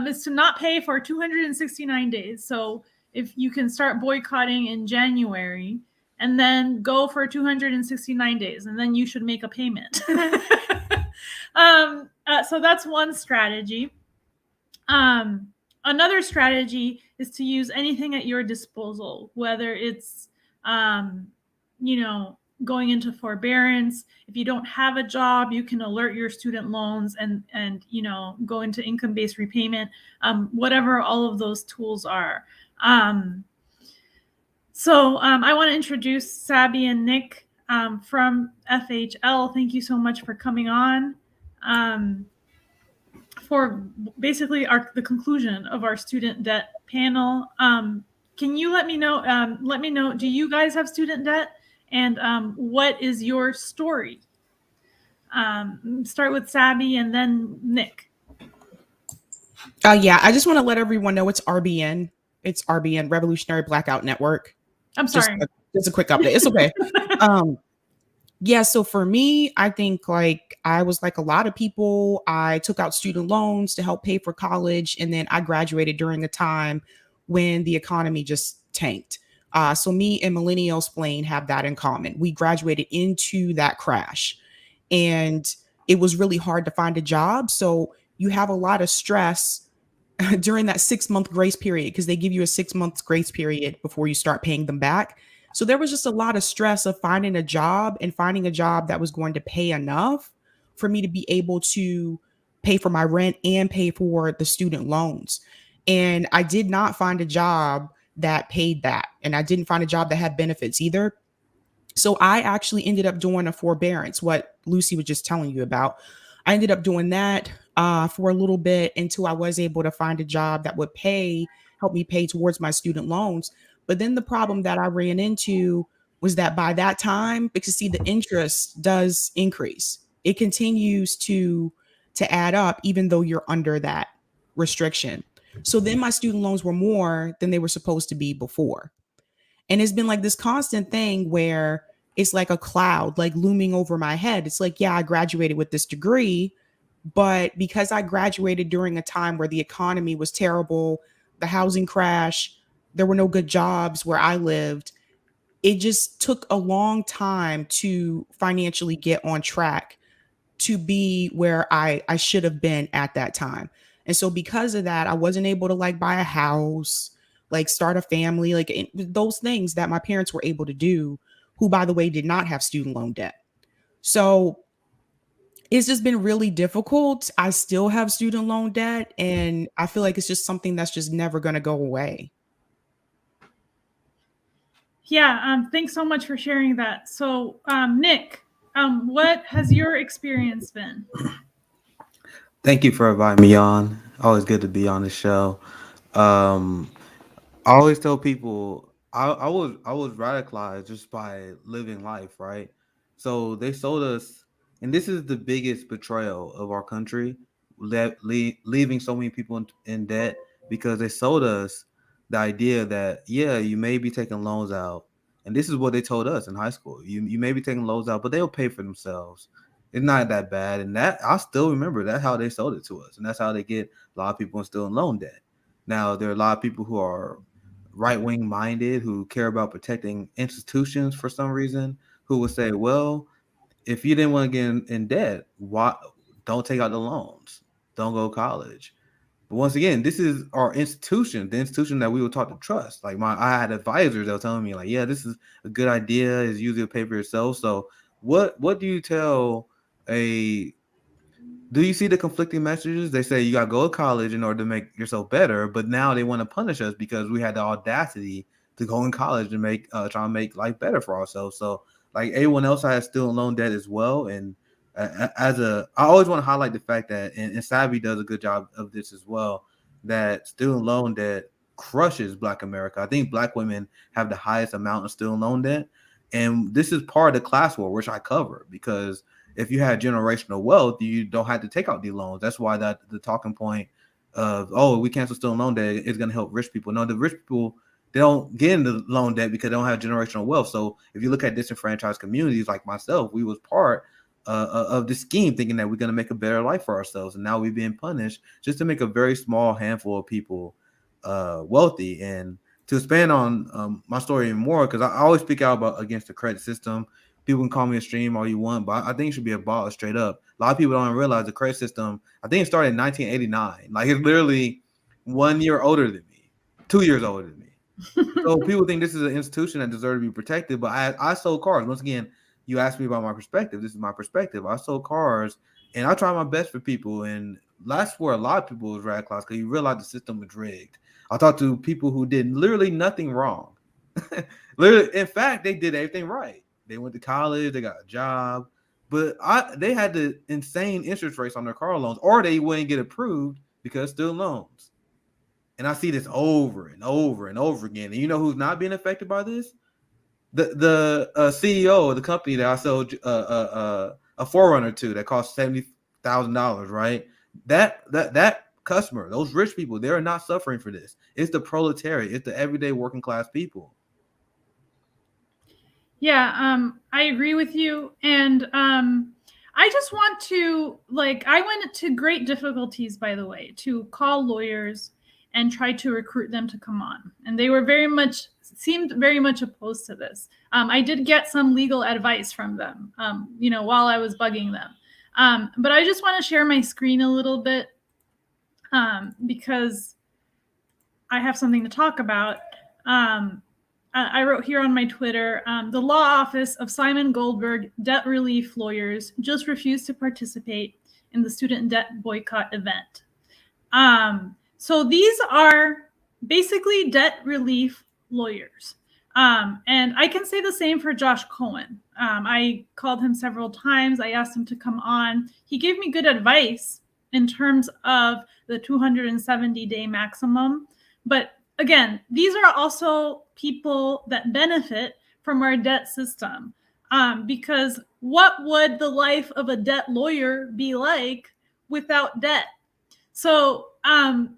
is to not pay for 269 days. So if you can start boycotting in January and then go for 269 days, and then you should make a payment. So that's one strategy. Another strategy is to use anything at your disposal, whether it's, going into forbearance. If you don't have a job, you can alert your student loans and go into income-based repayment, whatever all of those tools are. So I want to introduce Sabby and Nick from FHL. Thank you so much for coming on. For basically the conclusion of our student debt panel. Can you let me know, do you guys have student debt? And what is your story? Start with Sabby and then Nick. Yeah, I just want to let everyone know it's RBN. It's RBN, Revolutionary Blackout Network. I'm sorry. Just a quick update. It's okay. Yeah, so for me, I think like I was like a lot of people, I took out student loans to help pay for college. And then I graduated during a time when the economy just tanked. So me and Millennial Splain have that in common. We graduated into that crash and it was really hard to find a job. So you have a lot of stress during that 6-month grace period because they give you a 6-month grace period before you start paying them back. So there was just a lot of stress of finding a job and finding a job that was going to pay enough for me to be able to pay for my rent and pay for the student loans. And I did not find a job that paid that. And I didn't find a job that had benefits either. So I actually ended up doing a forbearance, what Luci was just telling you about. I ended up doing that for a little bit until I was able to find a job that would help me pay towards my student loans. But then the problem that I ran into was that by that time, because see, the interest does increase. It continues to add up, even though you're under that restriction. So then my student loans were more than they were supposed to be before. And it's been like this constant thing where it's like a cloud, like looming over my head. It's like, yeah, I graduated with this degree, but because I graduated during a time where the economy was terrible, the housing crash, there were no good jobs where I lived. It just took a long time to financially get on track to be where I should have been at that time. And so because of that, I wasn't able to like buy a house, like start a family, like those things that my parents were able to do, who, by the way, did not have student loan debt. So it's just been really difficult. I still have student loan debt, and I feel like it's just something that's just never going to go away. Yeah, thanks so much for sharing that. So, Nick, what has your experience been? Thank you for inviting me on. Always good to be on the show. I always tell people I was radicalized just by living life, right? So they sold us, and this is the biggest betrayal of our country, leaving so many people in debt, because they sold us the idea that, yeah, you may be taking loans out, and this is what they told us in high school. You may be taking loans out, but they'll pay for themselves. It's not that bad. And that I still remember that's how they sold it to us. And that's how they get a lot of people still in loan debt. Now, there are a lot of people who are right-wing minded, who care about protecting institutions for some reason, who would say, well, if you didn't want to get in debt, why don't take out the loans? Don't go to college. But once again, this is our institution, the institution that we were taught to trust. Like I had advisors that were telling me, like, yeah, this is a good idea. It's usually a pay for yourself. So what do you tell do you see the conflicting messages? They say you got to go to college in order to make yourself better, but now they want to punish us because we had the audacity to go in college and try to make life better for ourselves. So like everyone else has student loan debt as well. And I always want to highlight the fact that, and Sabby does a good job of this as well, that student loan debt crushes Black America. I think Black women have the highest amount of student loan debt. And this is part of the class war, which I cover, because if you had generational wealth, you don't have to take out these loans. That's why that the talking point of, oh, we cancel student loan debt is going to help rich people. No, the rich people, they don't get into loan debt because they don't have generational wealth. So if you look at disenfranchised communities like myself, we was part of the scheme, thinking that we're going to make a better life for ourselves. And now we're being punished just to make a very small handful of people wealthy. And to expand on my story even more, because I always speak out about against the credit system. People can call me extreme all you want, but I think it should be abolished straight up. A lot of people don't realize the credit system, I think it started in 1989. Like, it's literally 1 year older than me, 2 years older than me. So people think this is an institution that deserves to be protected, but I sold cars. Once again, you asked me about my perspective. This is my perspective. I sold cars, and I try my best for people. And that's where a lot of people was radicalized, because you realize the system was rigged. I talked to people who did literally nothing wrong. Literally, in fact, they did everything right. They went to college, they got a job, but they had the insane interest rates on their car loans, or they wouldn't get approved because student loans. And I see this over and over and over again. And you know who's not being affected by this? The CEO of the company that I sold a Forerunner to that cost $70,000, right? That customer, those rich people, they're not suffering for this. It's the proletariat. It's the everyday working class people. Yeah, I agree with you. And I just want to, I went to great difficulties, by the way, to call lawyers and try to recruit them to come on. And they were seemed very much opposed to this. I did get some legal advice from them, while I was bugging them. But I just want to share my screen a little bit because I have something to talk about. I wrote here on my Twitter, the law office of Simon Goldberg debt relief lawyers just refused to participate in the student debt boycott event. So these are basically debt relief lawyers. And I can say the same for Josh Cohen. I called him several times. I asked him to come on. He gave me good advice in terms of the 270-day maximum. But again, these are also people that benefit from our debt system. Because what would the life of a debt lawyer be like without debt? So, and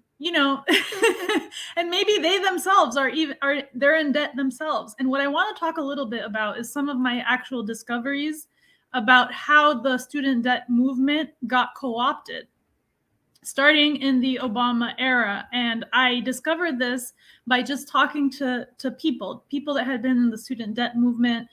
maybe they themselves they're in debt themselves. And what I want to talk a little bit about is some of my actual discoveries about how the student debt movement got co-opted, starting in the Obama era. And I discovered this by just talking to people that had been in the student debt movement,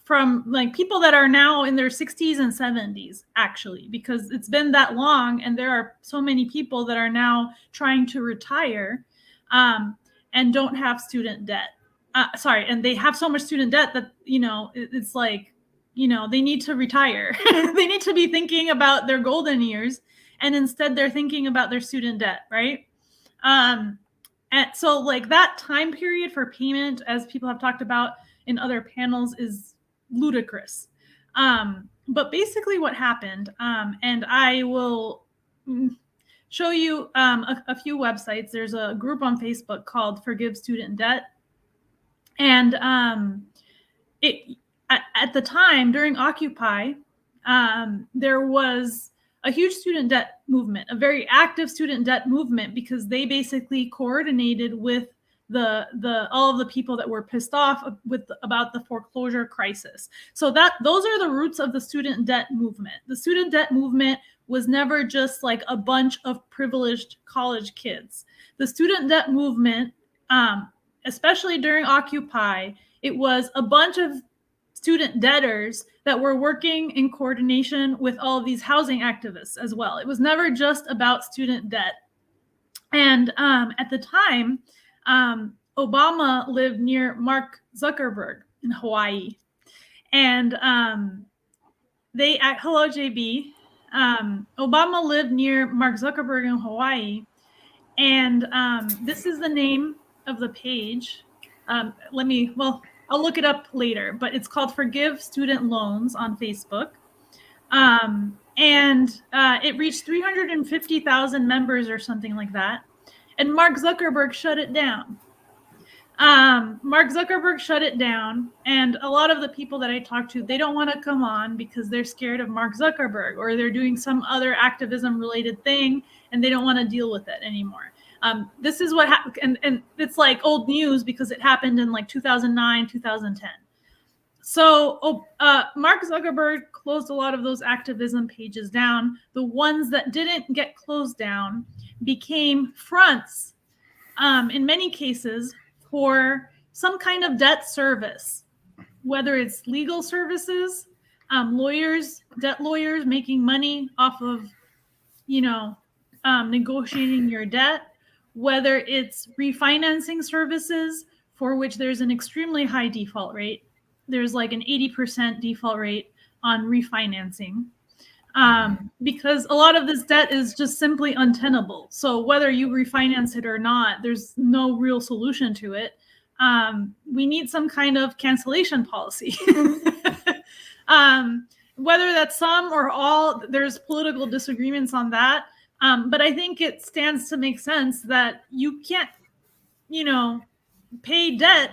from people that are now in their 60s and 70s, actually, because it's been that long and there are so many people that are now trying to retire and don't have student debt. And they have so much student debt that, it's they need to retire. They need to be thinking about their golden years, and instead they're thinking about their student debt, right? And so that time period for payment, as people have talked about in other panels, is ludicrous. But basically what happened, and I will show you a few websites. There's a group on Facebook called Forgive Student Debt. And at the time, during Occupy, there was a huge student debt movement, a very active student debt movement, because they basically coordinated with all of the people that were pissed off about the foreclosure crisis. So those are the roots of the student debt movement. The student debt movement was never just a bunch of privileged college kids. The student debt movement, especially during Occupy, it was a bunch of student debtors that were working in coordination with all of these housing activists as well. It was never just about student debt. And at the time, Obama lived near Mark Zuckerberg in Hawaii. And hello, JB. Obama lived near Mark Zuckerberg in Hawaii. And this is the name of the page. I'll look it up later, but it's called Forgive Student Loans on Facebook. And it reached 350,000 members or something like that. and Mark Zuckerberg shut it down. Mark Zuckerberg shut it down, and a lot of the people that I talk to, they don't want to come on because they're scared of Mark Zuckerberg, or they're doing some other activism related thing and they don't want to deal with it anymore. This is what happened, and it's like old news because it happened in like 2009, 2010. So Mark Zuckerberg closed a lot of those activism pages down. The ones that didn't get closed down became fronts, in many cases, for some kind of debt service, whether it's legal services, lawyers, debt lawyers making money off of, negotiating your debt, whether it's refinancing services for which there's an extremely high default rate. There's like an 80% default rate on refinancing, because a lot of this debt is just simply untenable. So whether you refinance it or not, there's no real solution to it. We need some kind of cancellation policy. Whether that's some or all, there's political disagreements on that. But I think it stands to make sense that you can't, pay debt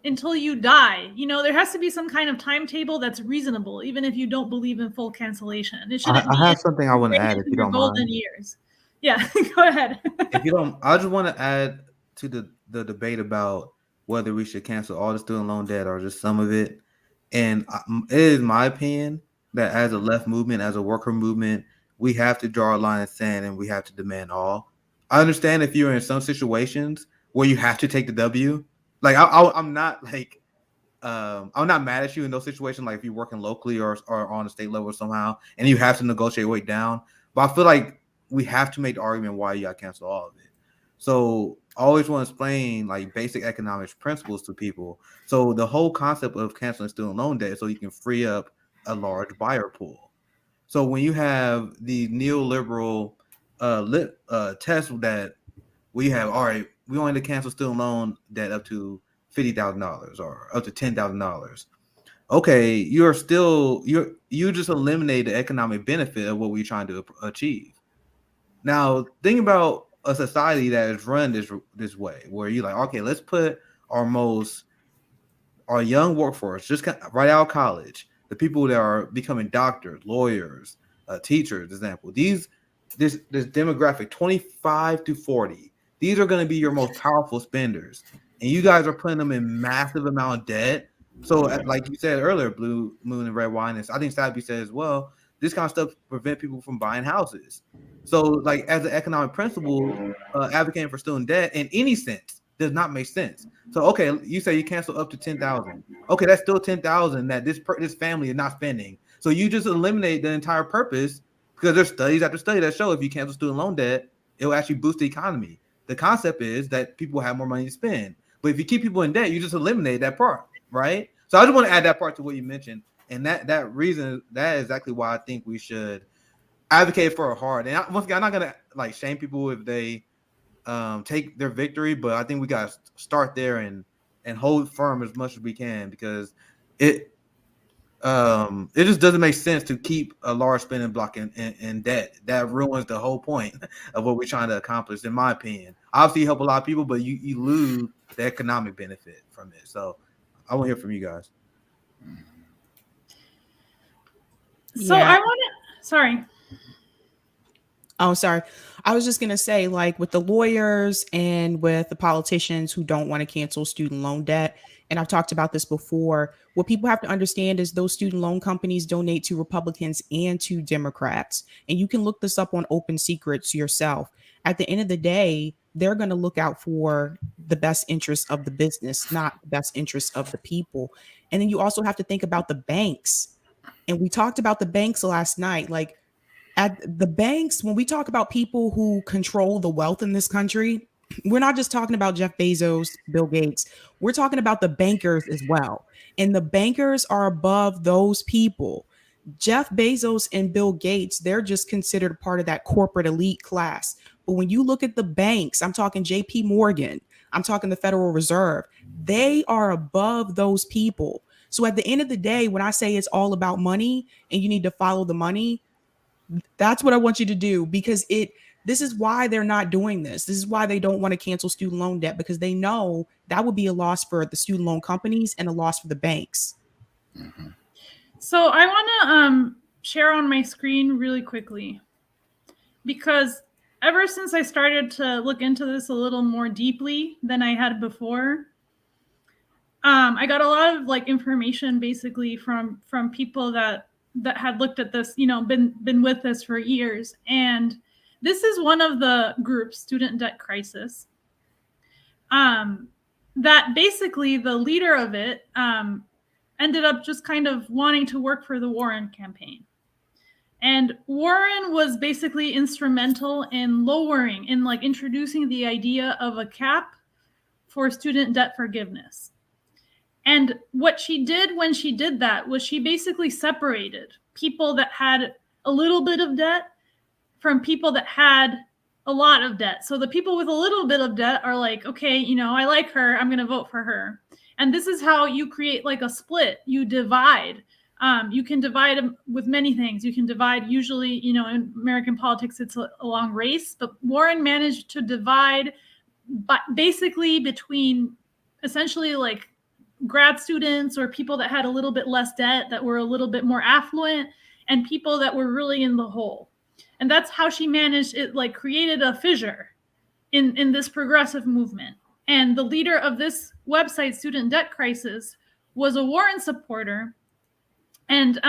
until you die. There has to be some kind of timetable that's reasonable, even if you don't believe in full cancellation. It shouldn't be. I have something I want to add, if you don't golden mind. years. Yeah, go ahead. If you don't, I just want to add to the debate about whether we should cancel all the student loan debt or just some of it. And it is my opinion that as a left movement, as a worker movement, we have to draw a line in the sand and we have to demand all. I understand if you're in some situations where you have to take the W. Like I'm not like I'm not mad at you in those situations. Like if you're working locally or on a state level somehow, and you have to negotiate way down. But I feel like we have to make the argument why you got to cancel all of it. So I always want to explain like basic economics principles to people. So the whole concept of canceling student loan debt is so you can free up a large buyer pool. So when you have the neoliberal test that we have, all right, we only to cancel student loan debt up to $50,000 or up to $10,000. Okay, you just eliminate the economic benefit of what we're trying to achieve. Now, think about a society that is run this way, where you're like, okay, let's put our young workforce, just right out of college, the people that are becoming doctors, lawyers, teachers, example. This demographic, 25 to 40, these are going to be your most powerful spenders, and you guys are putting them in massive amount of debt. So, like you said earlier, Blue Moon and Red Wine, and I think Sabby said as well, this kind of stuff prevent people from buying houses. So, like as an economic principle, advocating for student debt in any sense does not make sense. So, okay, you say you cancel up to 10,000. Okay, that's still 10,000 that this family is not spending. So you just eliminate the entire purpose, because there's studies after study that show if you cancel student loan debt, it will actually boost the economy. The concept is that people have more money to spend. But if you keep people in debt, you just eliminate that part, right? So I just want to add that part to what you mentioned. And that reason, that is exactly why I think we should advocate for a hard. And once again, I'm not going to shame people if they take their victory, but I think we got to start there and hold firm as much as we can, because it just doesn't make sense to keep a large spending block in debt. That ruins the whole point of what we're trying to accomplish, in my opinion. Obviously, you help a lot of people, but you lose the economic benefit from it. So I want to hear from you guys. So Yeah. I want to, sorry. Oh, sorry. I was just going to say, like, with the lawyers and with the politicians who don't want to cancel student loan debt, and I've talked about this before, what people have to understand is those student loan companies donate to Republicans and to Democrats. And you can look this up on Open Secrets yourself. At the end of the day, they're going to look out for the best interests of the business, not the best interests of the people. And then you also have to think about the banks. And we talked about the banks last night. Like, at the banks, when we talk about people who control the wealth in this country, we're not just talking about Jeff Bezos, Bill Gates. We're talking about the bankers as well. And the bankers are above those people. Jeff Bezos and Bill Gates, they're just considered part of that corporate elite class. But when you look at the banks, I'm talking JP Morgan, I'm talking the Federal Reserve, they are above those people. So at the end of the day, when I say it's all about money and you need to follow the money, that's what I want you to do, because This is why they're not doing this. This is why they don't want to cancel student loan debt, because they know that would be a loss for the student loan companies and a loss for the banks. So I want to share on my screen really quickly, because ever since I started to look into this a little more deeply than I had before, I got a lot of like information basically from people that had looked at this, you know, been with this for years. And this is one of the groups, Student Debt Crisis, that basically the leader of it ended up just kind of wanting to work for the Warren campaign. And Warren was basically instrumental in lowering, in like introducing the idea of a cap for student debt forgiveness. And what she did when she did that was she basically separated people that had a little bit of debt from people that had a lot of debt. So the people with a little bit of debt are like, okay, you know, I like her, I'm going to vote for her. And this is how you create like a split. You divide. You can divide with many things. You can divide, usually, you know, in American politics, it's along race, but Warren managed to divide basically between essentially like grad students or people that had a little bit less debt, that were a little bit more affluent, and people that were really in the hole. And that's how she managed it, like created a fissure in this progressive movement. And the leader of this website, Student Debt Crisis, was a Warren supporter. And,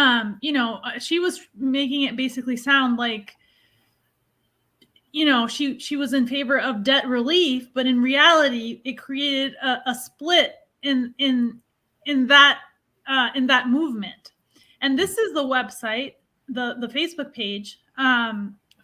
you know, she was making it basically sound like, you know, she was in favor of debt relief, but in reality, it created a split in that movement. And this is the website, the Facebook page,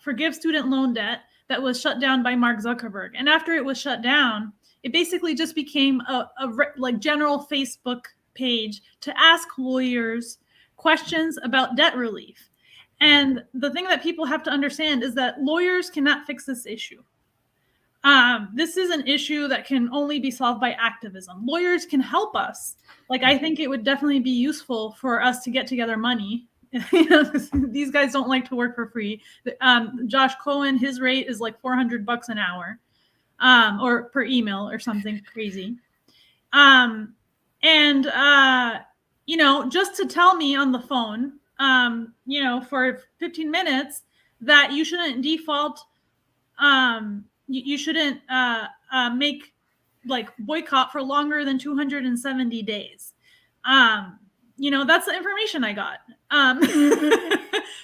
Forgive Student Loan Debt, that was shut down by Mark Zuckerberg. And after it was shut down, it basically just became a like general Facebook page to ask lawyers questions about debt relief. And the thing that people have to understand is that lawyers cannot fix this issue. This is an issue that can only be solved by activism. Lawyers can help us. Like, I think it would definitely be useful for us to get together money. These guys don't like to work for free. Josh Cohen, his rate is like $400 an hour, or per email or something crazy. You know, just to tell me on the phone, you know, for 15 minutes that you shouldn't default, you shouldn't make like boycott for longer than 270 days. You know, that's the information I got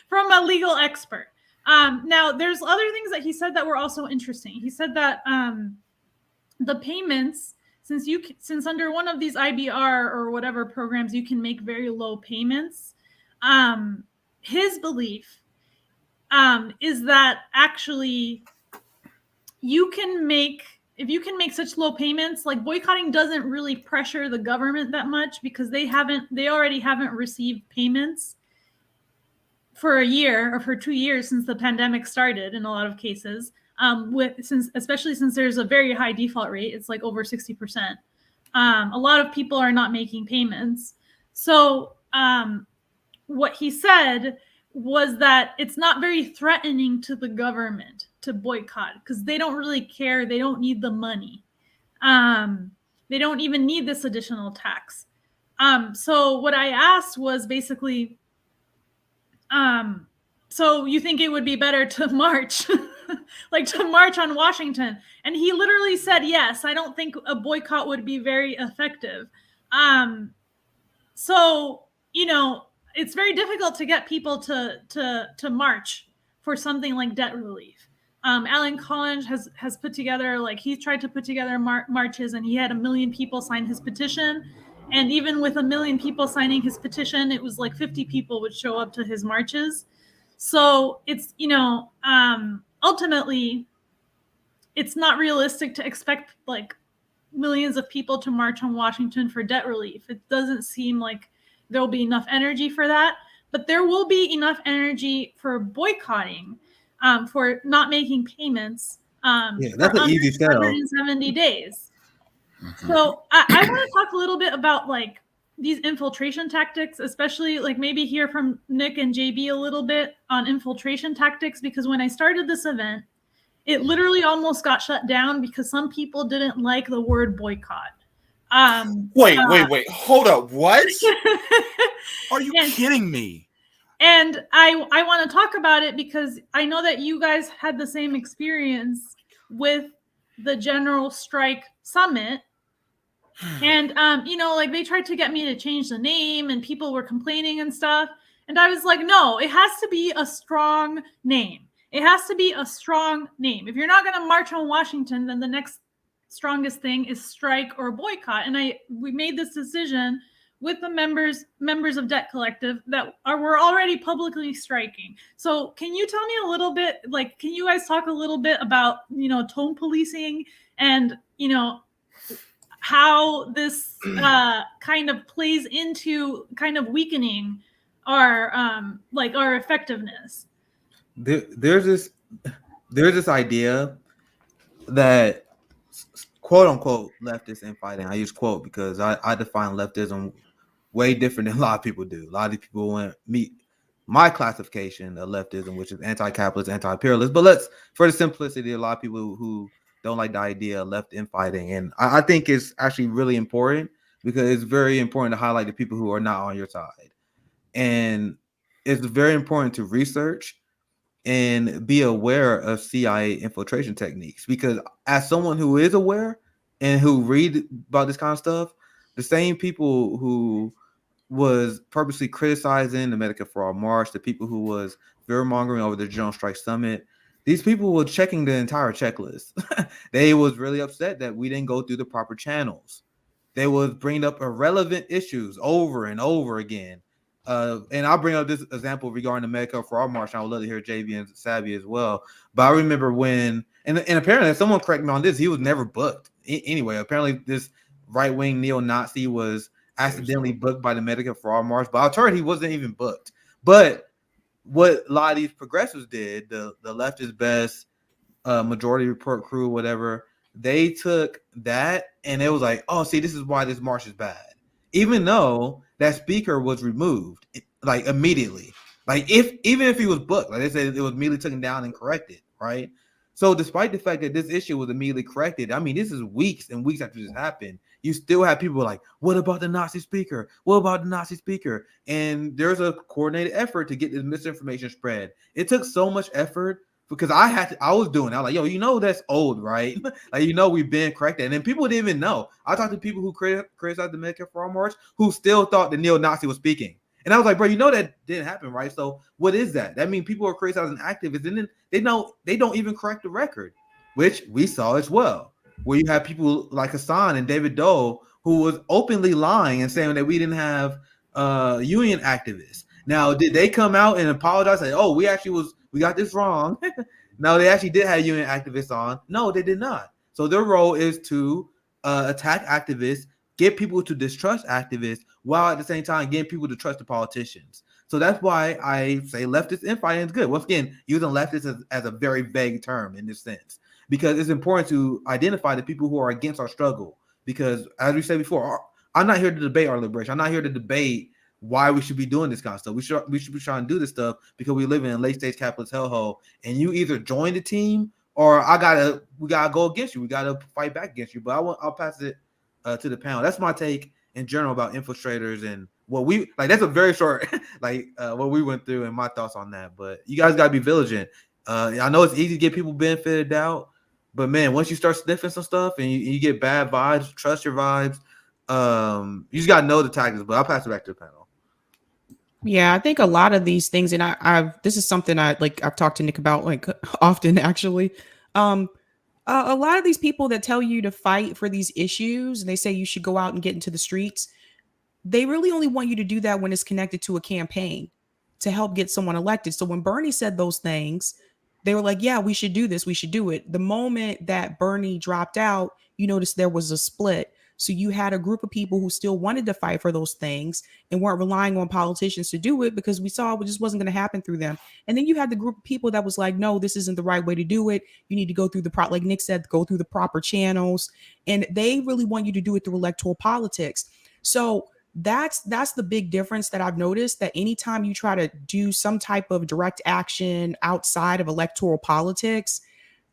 from a legal expert. Now, there's other things that he said that were also interesting. He said that the payments, since under one of these IBR or whatever programs, you can make very low payments. His belief is that actually if you can make such low payments, like boycotting doesn't really pressure the government that much, because they already haven't received payments for a year or for 2 years since the pandemic started in a lot of cases. Especially since there's a very high default rate, it's like over 60%. A lot of people are not making payments. So what he said was that it's not very threatening to the government to boycott, because they don't really care. They don't need the money. They don't even need this additional tax. So what I asked was basically, so you think it would be better to march, like to march on Washington? And he literally said, yes, I don't think a boycott would be very effective. So, you know, it's very difficult to get people to march for something like debt relief. Alan Collinge has put together, like, he's tried to put together marches, and he had 1 million people sign his petition. And even with 1 million people signing his petition, it was like 50 people would show up to his marches. So it's, you know, ultimately, it's not realistic to expect like millions of people to march on Washington for debt relief. It doesn't seem like there'll be enough energy for that, but there will be enough energy for boycotting, for not making payments. Yeah, that's an easy sell. 170 days. So I want to talk a little bit about like these infiltration tactics, especially like maybe hear from Nick and JB a little bit on infiltration tactics, because when I started this event, it literally almost got shut down because some people didn't like the word boycott. Wait. Hold up. What? Are you kidding me? And I want to talk about it because I know that you guys had the same experience with the General Strike Summit. And, like they tried to get me to change the name and people were complaining and stuff. And I was like, no, it has to be a strong name. It has to be a strong name. If you're not going to march on Washington, then the next strongest thing is strike or boycott. And we made this decision with the members of Debt Collective that were already publicly striking. So can you tell me a little bit, can you guys talk a little bit about, tone policing and, how this kind of plays into kind of weakening our effectiveness? There's this idea that quote unquote leftists infighting. I use quote because I define leftism way different than a lot of people do. A lot of people want meet my classification of leftism, which is anti-capitalist, anti-imperialist. But for the simplicity, a lot of people who don't like the idea of left infighting, and I think it's actually really important because it's very important to highlight the people who are not on your side, and it's very important to research and be aware of CIA infiltration techniques, because as someone who is aware and who read about this kind of stuff, the same people who was purposely criticizing the Medicare for All March, the people who was fear-mongering over the General Strike Summit, these people were checking the entire checklist. They was really upset that we didn't go through the proper channels. They was bringing up irrelevant issues over and over again. And I'll bring up this example regarding the Medicare for All March. I would love to hear JV and Sabby as well. But I remember when, and apparently someone correct me on this, he was never booked. Anyway, apparently this right-wing neo-Nazi was accidentally booked by the Medicare for All March. But I heard he wasn't even booked. But what a lot of these progressives did, the leftist best, majority report crew, whatever, they took that and it was like, oh, see, this is why this march is bad. Even though that speaker was removed, immediately. Even if he was booked, like they said, it was immediately taken down and corrected, right? So despite the fact that this issue was immediately corrected, I mean, this is weeks and weeks after this happened, you still have people like, what about the Nazi speaker? What about the Nazi speaker? And there's a coordinated effort to get this misinformation spread. It took so much effort because I was doing it. I was like, yo, that's old, right? We've been corrected. And then people didn't even know. I talked to people who criticized the Medicare for All March who still thought the neo-Nazi was speaking. And I was like, bro, that didn't happen, right? So what is that? That means people are criticizing activists and then they don't even correct the record, which we saw as well, where you have people like Hassan and David Doe who was openly lying and saying that we didn't have union activists. Now, did they come out and apologize? Say, oh, we got this wrong. No, they actually did have union activists on. No, they did not. So their role is to attack activists, get people to distrust activists, while at the same time getting people to trust the politicians. So that's why I say leftist infighting is good. Once again, using leftist as a very vague term in this sense, because it's important to identify the people who are against our struggle. Because as we said before, I'm not here to debate our liberation. I'm not here to debate why we should be doing this kind of stuff. We should be trying to do this stuff because we live in a late stage capitalist hellhole, and you either join the team or we gotta go against you. We gotta fight back against you. But I'll pass it to the panel. That's my take in general about infiltrators and what we like. That's a very short what we went through and my thoughts on that. But you guys gotta be vigilant. I know it's easy to get people benefited out, but man, once you start sniffing some stuff and you get bad vibes, trust your vibes. You just gotta know the tactics. But I'll pass it back to the panel. Yeah, I think a lot of these things, and this is something I've talked to Nick about often actually. A lot of these people that tell you to fight for these issues and they say you should go out and get into the streets, they really only want you to do that when it's connected to a campaign to help get someone elected. So when Bernie said those things, they were like, yeah, we should do this. We should do it. The moment that Bernie dropped out, you noticed there was a split. So you had a group of people who still wanted to fight for those things and weren't relying on politicians to do it because we saw it just wasn't going to happen through them. And then you had the group of people that was like, no, this isn't the right way to do it. You need to go through like Nick said, go through the proper channels. And they really want you to do it through electoral politics. So that's the big difference that I've noticed, that anytime you try to do some type of direct action outside of electoral politics,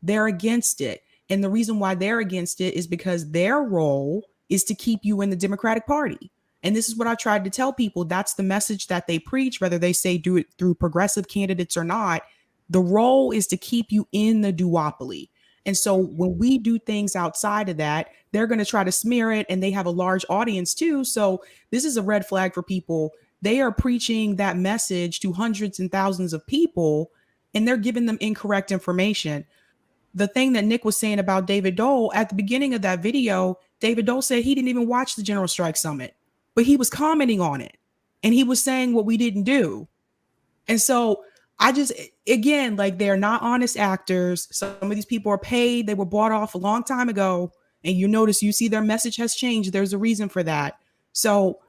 they're against it. And the reason why they're against it is because their role is to keep you in the Democratic Party. And this is what I tried to tell people. That's the message that they preach, whether they say do it through progressive candidates or not. The role is to keep you in the duopoly. And so when we do things outside of that, they're going to try to smear it, and they have a large audience too. So this is a red flag for people. They are preaching that message to hundreds and thousands of people, and they're giving them incorrect information. The thing that Nick was saying about David Dole at the beginning of that video, David Dole said he didn't even watch the General Strike Summit, but he was commenting on it, and he was saying what we didn't do. And so I just, again, like, they're not honest actors. Some of these people are paid. They were bought off a long time ago. And you notice, you see their message has changed. There's a reason for that. So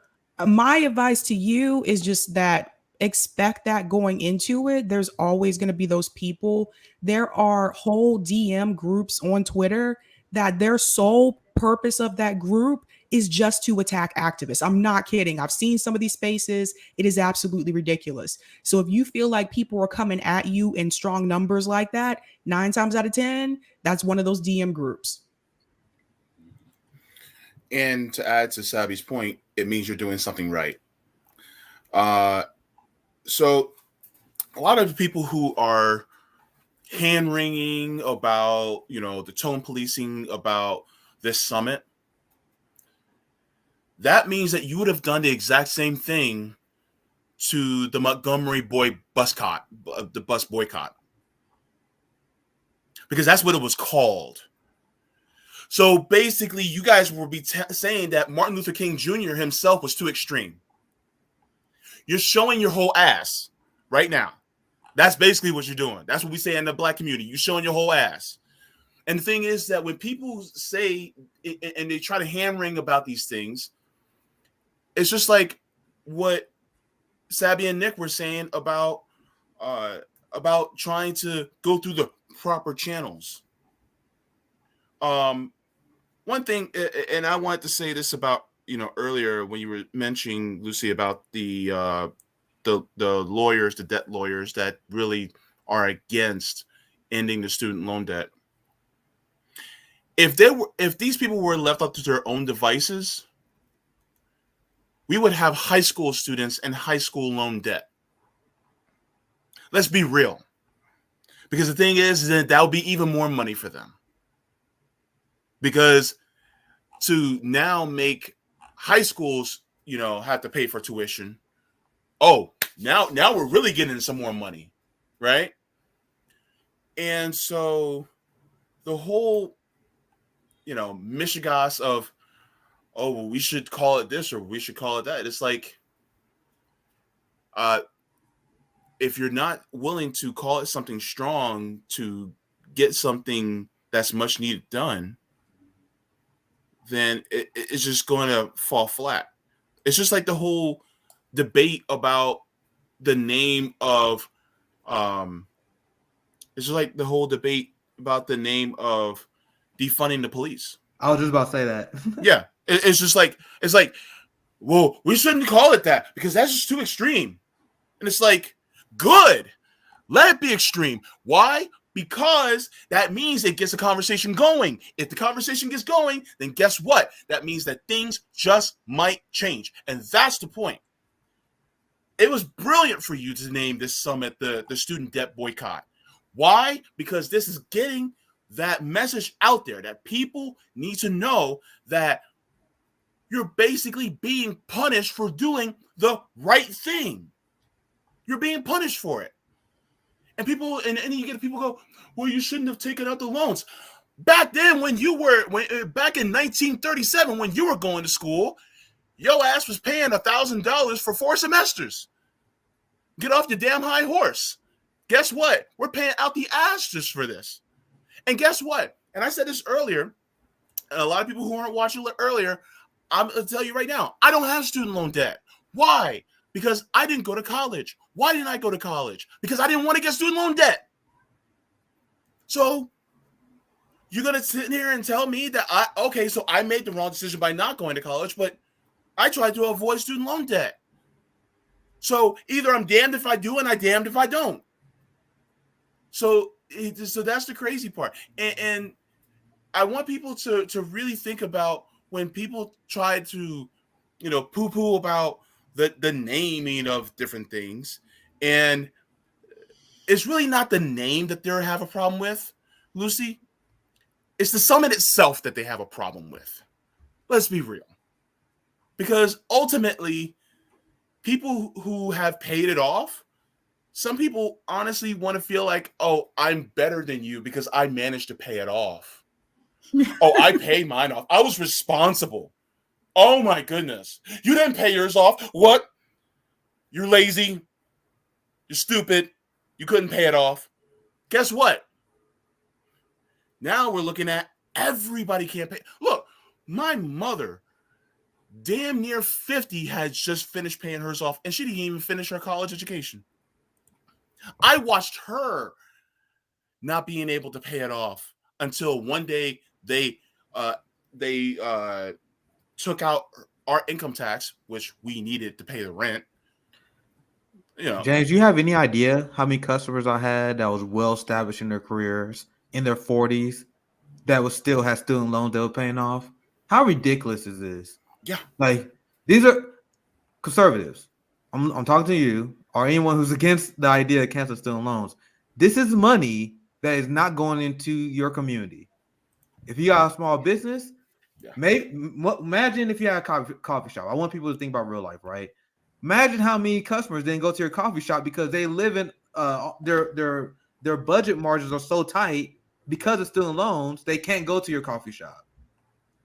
my advice to you is just that expect that going into it. There's always going to be those people. There are whole DM groups on Twitter that their sole purpose of that group is just to attack activists. I'm not kidding. I've seen some of these spaces. It is absolutely ridiculous. So if you feel like people are coming at you in strong numbers like that, 9 times out of 10, that's one of those DM groups. And to add to Sabby's point, it means you're doing something right. So a lot of the people who are hand-wringing about, the tone policing about this summit, that means that you would have done the exact same thing to the Montgomery the bus boycott. Because that's what it was called. So basically, you guys will be saying that Martin Luther King Jr. himself was too extreme. You're showing your whole ass right now. That's basically what you're doing. That's what we say in the Black community. You're showing your whole ass. And the thing is that when people say, and they try to hand-wring about these things, it's just like what Sabby and Nick were saying about trying to go through the proper channels. One thing, and I wanted to say this about, earlier when you were mentioning, Luci, about the lawyers, the debt lawyers that really are against ending the student loan debt. If these people were left up to their own devices, we would have high school students and high school loan debt. Let's be real. Because the thing is that would be even more money for them. Because to now make high schools, have to pay for tuition. Oh, now we're really getting some more money, right? And so the whole, mishigas of, oh, well, we should call it this or we should call it that. It's like, if you're not willing to call it something strong to get something that's much needed done, then it's just going to fall flat. It's just like the whole debate about the name of, it's just like the whole debate about the name of defunding the police. I was just about to say that. Yeah. It's like, well, we shouldn't call it that because that's just too extreme. And it's like, good. Let it be extreme. Why? Because that means it gets a conversation going. If the conversation gets going, then guess what? That means that things just might change. And that's the point. It was brilliant for you to name this summit the student debt boycott. Why? Because this is getting that message out there that people need to know that you're basically being punished for doing the right thing. You're being punished for it. And people, and you get people go, well, you shouldn't have taken out the loans. Back then, back in 1937, when you were going to school, your ass was paying $1,000 for 4 semesters. Get off your damn high horse. Guess what? We're paying out the ass just for this. And guess what? And I said this earlier, and a lot of people who aren't watching earlier, I'm going to tell you right now, I don't have student loan debt. Why? Because I didn't go to college. Why didn't I go to college? Because I didn't want to get student loan debt. So you're going to sit here and tell me that so I made the wrong decision by not going to college, but I tried to avoid student loan debt. So either I'm damned if I do and I'm damned if I don't. So So that's the crazy part. And I want people to really think about when people try to, poo-poo about the naming of different things. And it's really not the name that they have a problem with, Luci. It's the summit itself that they have a problem with. Let's be real. Because ultimately, people who have paid it off, some people honestly want to feel like, oh, I'm better than you because I managed to pay it off. Oh, I paid mine off. I was responsible. Oh my goodness. You didn't pay yours off. What? You're lazy. You're stupid. You couldn't pay it off. Guess what? Now we're looking at everybody can't pay. Look, my mother, damn near 50, had just finished paying hers off, and she didn't even finish her college education. I watched her not being able to pay it off until one day they took out our income tax, which we needed to pay the rent. James, do you have any idea how many customers I had that was well established in their careers, in their 40s, that was still had student loans they were paying off? How ridiculous is this? Yeah. Like, these are conservatives. I'm talking to you or anyone who's against the idea of canceling student loans. This is money that is not going into your community. If you got a small business, imagine if you had a coffee shop. I want people to think about real life, right? Imagine how many customers didn't go to your coffee shop because they live in their budget margins are so tight because of student loans, they can't go to your coffee shop.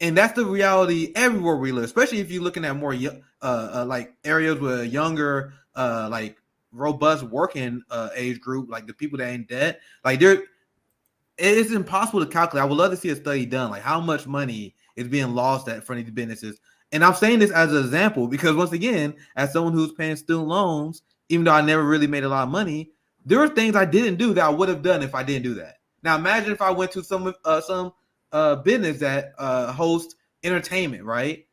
And that's the reality everywhere we live, especially if you're looking at more like areas with a younger, like robust working age group, like the people that ain't debt. Like it's impossible to calculate. I would love to see a study done, like how much money is being lost from these businesses. And I'm saying this as an example because once again, as someone who's paying student loans, even though I never really made a lot of money, there were things I didn't do that I would have done if I didn't do that. Now imagine if I went to some business that hosts entertainment, right?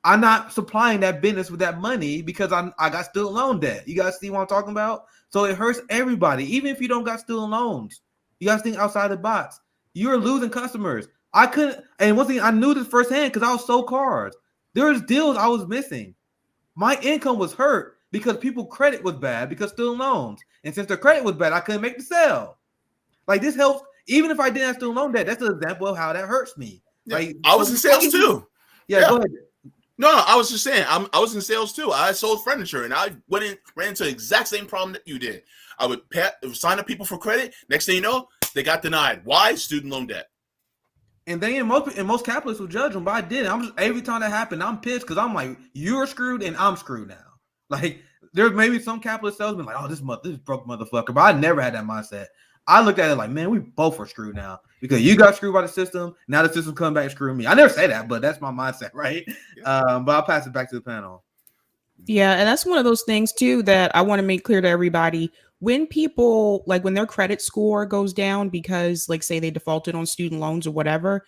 I'm not supplying that business with that money because I got student loan debt. You guys see what I'm talking about? So it hurts everybody, even if you don't got student loans. You guys think outside the box. You're losing customers. I couldn't, and one thing I knew this firsthand because I was sold cards. There was deals I was missing. My income was hurt because people's credit was bad because student loans. And since their credit was bad, I couldn't make the sale. Like this helps. Even if I didn't have student loan debt, that's an example of how that hurts me. Yeah, like I was in sales too. Yeah, go ahead. No, I was just saying, I was in sales too. I sold furniture, and I ran into the exact same problem that you did. I would sign up people for credit. Next thing you know, they got denied. Why? Student loan debt. And then most capitalists will judge them, but I didn't. Every time that happened, I'm pissed because I'm like, you're screwed and I'm screwed now. Like there's maybe some capitalist salesman like, oh, this broke motherfucker, but I never had that mindset. I looked at it like, man, we both are screwed now because you got screwed by the system. Now the system come back and screw me. I never say that, but that's my mindset, right? But I'll pass it back to the panel. Yeah, and that's one of those things too that I want to make clear to everybody. When people when their credit score goes down because say they defaulted on student loans or whatever,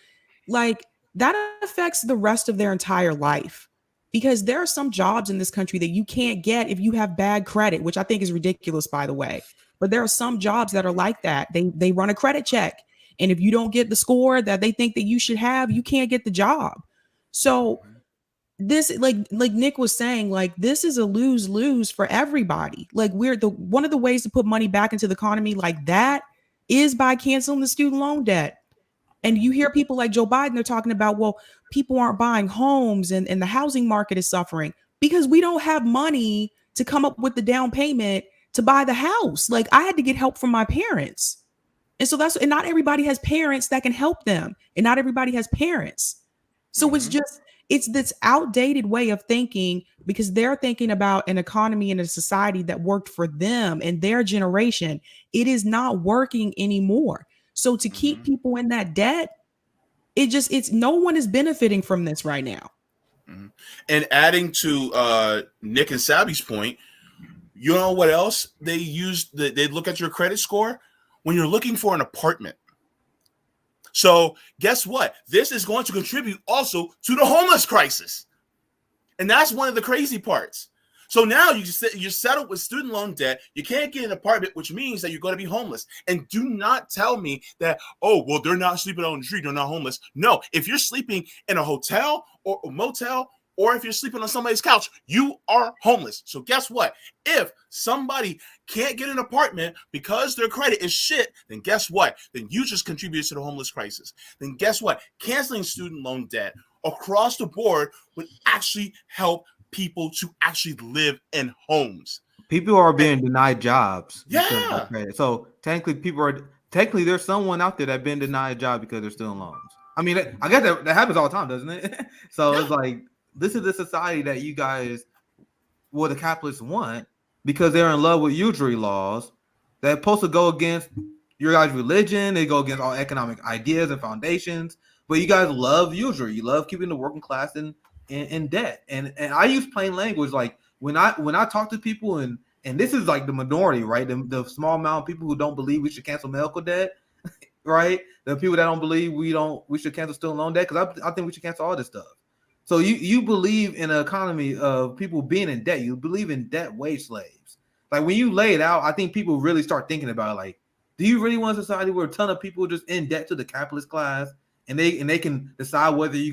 that affects the rest of their entire life. Because there are some jobs in this country that you can't get if you have bad credit, which I think is ridiculous, by the way. But there are some jobs that are like that. They run a credit check. And if you don't get the score that they think that you should have, you can't get the job. So this, like Nick was saying, this is a lose-lose for everybody. One of the ways to put money back into the economy like that is by canceling the student loan debt. And you hear people like Joe Biden, they're talking about, well, people aren't buying homes and the housing market is suffering because we don't have money to come up with the down payment to buy the house. I had to get help from my parents. And so and not everybody has parents that can help them. And not everybody has parents. So it's this outdated way of thinking because they're thinking about an economy and a society that worked for them and their generation. It is not working anymore. So to keep people in that debt, it's no one is benefiting from this right now. And adding to Nick and Sabby's point, you know what else they use? They look at your credit score when you're looking for an apartment. So guess what? This is going to contribute also to the homeless crisis. And that's one of the crazy parts. So now you're settled with student loan debt. You can't get an apartment, which means that you're going to be homeless. And do not tell me that, oh, well, they're not sleeping on the street, they're not homeless. No, if you're sleeping in a hotel or a motel, or if you're sleeping on somebody's couch, you are homeless. So guess what? If somebody can't get an apartment because their credit is shit, then guess what? Then you just contributed to the homeless crisis. Then guess what? Canceling student loan debt across the board would actually help people to actually live in homes. People are being denied jobs. Yeah. So technically there's someone out there that's been denied a job because they're still in loans. I mean, I guess that happens all the time, doesn't it? So it's like, this is the society that you guys, the capitalists want, because they're in love with usury laws that are supposed to go against your guys' religion. They go against all economic ideas and foundations. But you guys love usury. You love keeping the working class in debt. And I use plain language. Like when I talk to people, and this is like the minority, right? The small amount of people who don't believe we should cancel medical debt, right? The people that don't believe we should cancel student loan debt, because I think we should cancel all this stuff. So you believe in an economy of people being in debt. You believe in debt wage slaves. Like when you lay it out, I think people really start thinking about it, like, do you really want a society where a ton of people are just in debt to the capitalist class, and they can decide whether if you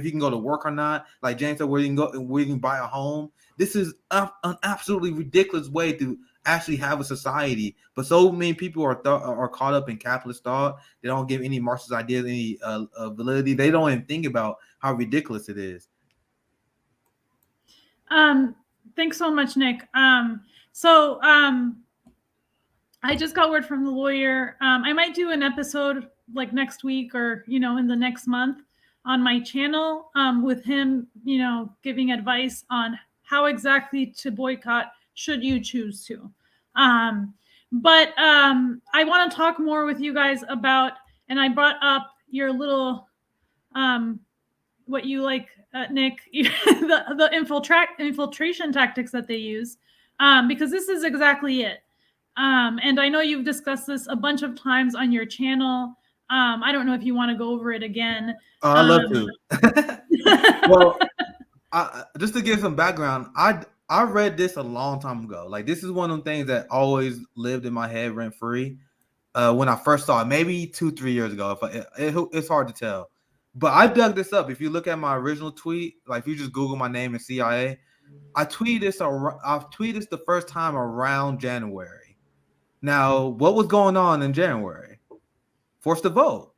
can go to work or not? Like James said, where you can buy a home. This is an absolutely ridiculous way to actually have a society. But so many people are caught up in capitalist thought. They don't give any Marxist ideas any validity. They don't even think about how ridiculous it is. Thanks so much, Nick. I just got word from the lawyer. I might do an episode like next week or, in the next month on my channel with him, giving advice on how exactly to boycott should you choose to. But I want to talk more with you guys about, and I brought up your little, what you like, Nick, the infiltration tactics that they use, because this is exactly it. And I know you've discussed this a bunch of times on your channel. I don't know if you want to go over it again. I'd love to. Well, just to give some background, I read this a long time ago. Like, this is one of the things that always lived in my head rent free. When I first saw it, maybe 2-3 years ago. It's hard to tell, but I dug this up. If you look at my original tweet, like if you just Google my name and CIA, I tweeted this the first time around January. Now, what was going on in January? Forced to vote.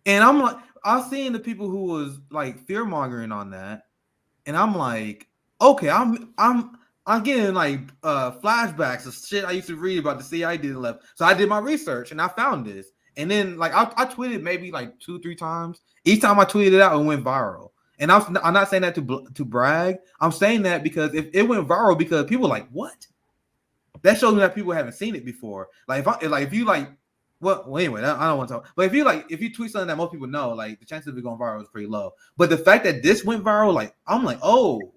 And I'm like, I've seen the people who was like fear mongering on that, and I'm like, okay, I'm getting like flashbacks of shit I used to read about the CIA did left. So I did my research and I found this. And then like I tweeted maybe like 2-3 times. Each time I tweeted it out, it went viral. And I'm not saying that to brag. I'm saying that because if it went viral, because people were like, what? That shows me that people haven't seen it before. Like if you like, well, anyway, I don't want to talk. But if you tweet something that most people know, like the chances of it going viral is pretty low. But the fact that this went viral, like I'm like, oh,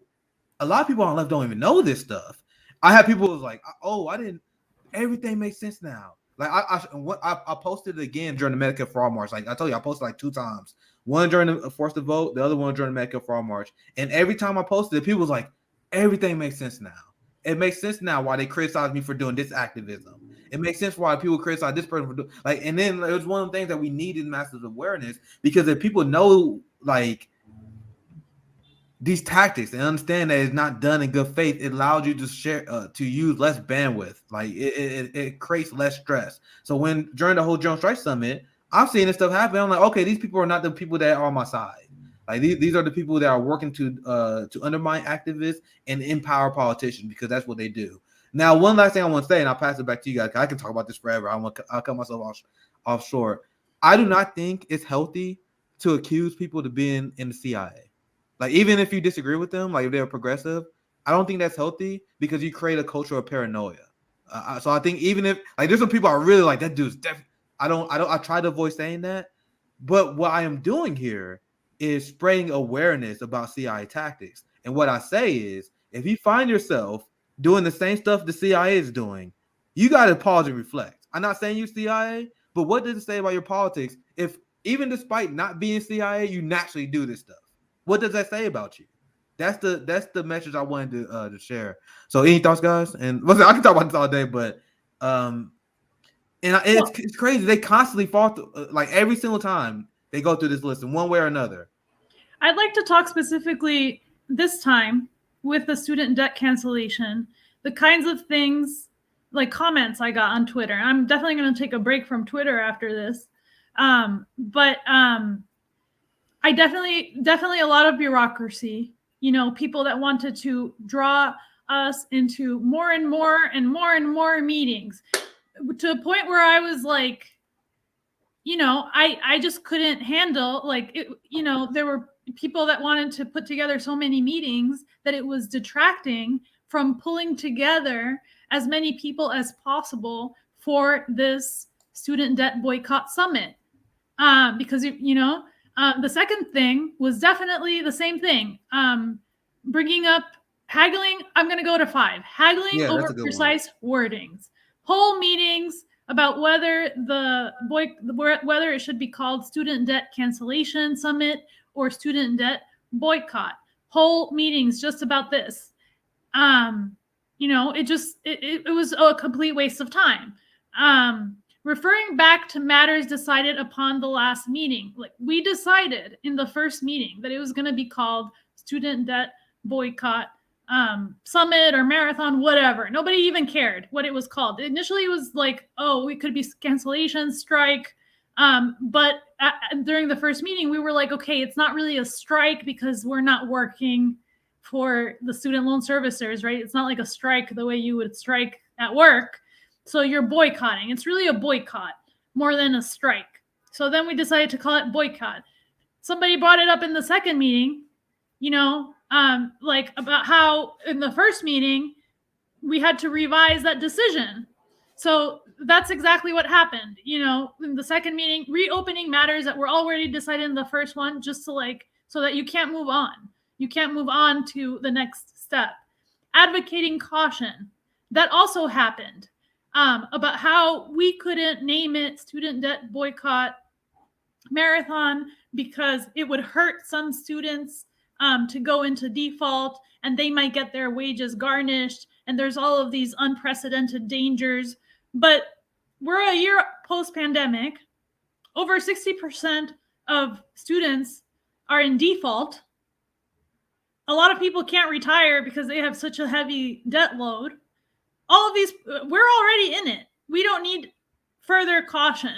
a lot of people on the left don't even know this stuff. I have people who was like, oh, I didn't. Everything makes sense now. Like I posted it again during the Medicare Fraud March. Like I told you, I posted like 2 times. One during the Forced to Vote, the other one during the Medicare Fraud March. And every time I posted it, people was like, everything makes sense now. It makes sense now why they criticize me for doing this activism. It makes sense why people criticize this person for doing like. And then it was one of the things that we needed massive awareness, because if people know like these tactics and understand that it's not done in good faith, it allows you to share to use less bandwidth. Like it creates less stress. So when during the whole Joint Strike Summit, I've seen this stuff happen. I'm like, okay, these people are not the people that are on my side. Like these are the people that are working to undermine activists and empower politicians, because that's what they do. Now, one last thing I want to say, and I'll pass it back to you guys. I can talk about this forever. I'll cut myself off short. I do not think it's healthy to accuse people of being in the CIA. Like, even if you disagree with them, like if they're progressive, I don't think that's healthy, because you create a culture of paranoia. So I think even if like there's some people I really like, that dude's definitely. I try to avoid saying that, but what I am doing here is spreading awareness about CIA tactics. And what I say is, if you find yourself doing the same stuff the CIA is doing, you got to pause and reflect. I'm not saying you CIA, but what does it say about your politics if even despite not being CIA, you naturally do this stuff? What does that say about you? That's the message I wanted to share. So any thoughts, guys? And listen, I can talk about this all day, but it's crazy. They constantly fall through, like every single time they go through this list in one way or another. I'd like to talk specifically this time with the student debt cancellation, the kinds of things like comments I got on Twitter. I'm definitely going to take a break from Twitter after this. But I definitely a lot of bureaucracy, you know, people that wanted to draw us into more and more and more and more meetings to a point where I was like, you know, I just couldn't handle, like, it, you know, there were people that wanted to put together so many meetings that it was detracting from pulling together as many people as possible for this student debt boycott summit. Because, you know, the second thing was definitely the same thing. Bringing up haggling, I'm going to go to 5. Haggling over precise wordings. Whole meetings about whether whether it should be called student debt cancellation summit or student debt boycott. Whole meetings just about this. You know, it was a complete waste of time. Referring back to matters decided upon the last meeting, like we decided in the first meeting that it was going to be called student debt boycott summit or marathon, whatever. Nobody even cared what it was called. Initially, it was like, oh, it could be cancellation, strike. But during the first meeting, we were like, okay, it's not really a strike because we're not working for the student loan servicers, right? It's not like a strike the way you would strike at work. So you're boycotting. It's really a boycott more than a strike. So then we decided to call it boycott. Somebody brought it up in the second meeting, you know, like about how in the first meeting we had to revise that decision. So that's exactly what happened. You know, in the second meeting, reopening matters that were already decided in the first one, just to like, so that you can't move on. You can't move on to the next step. Advocating caution. That also happened. About how we couldn't name it student debt boycott marathon because it would hurt some students to go into default and they might get their wages garnished. And there's all of these unprecedented dangers. But we're a year post-pandemic. Over 60% of students are in default. A lot of people can't retire because they have such a heavy debt load. All of these, we're already in it. We don't need further caution.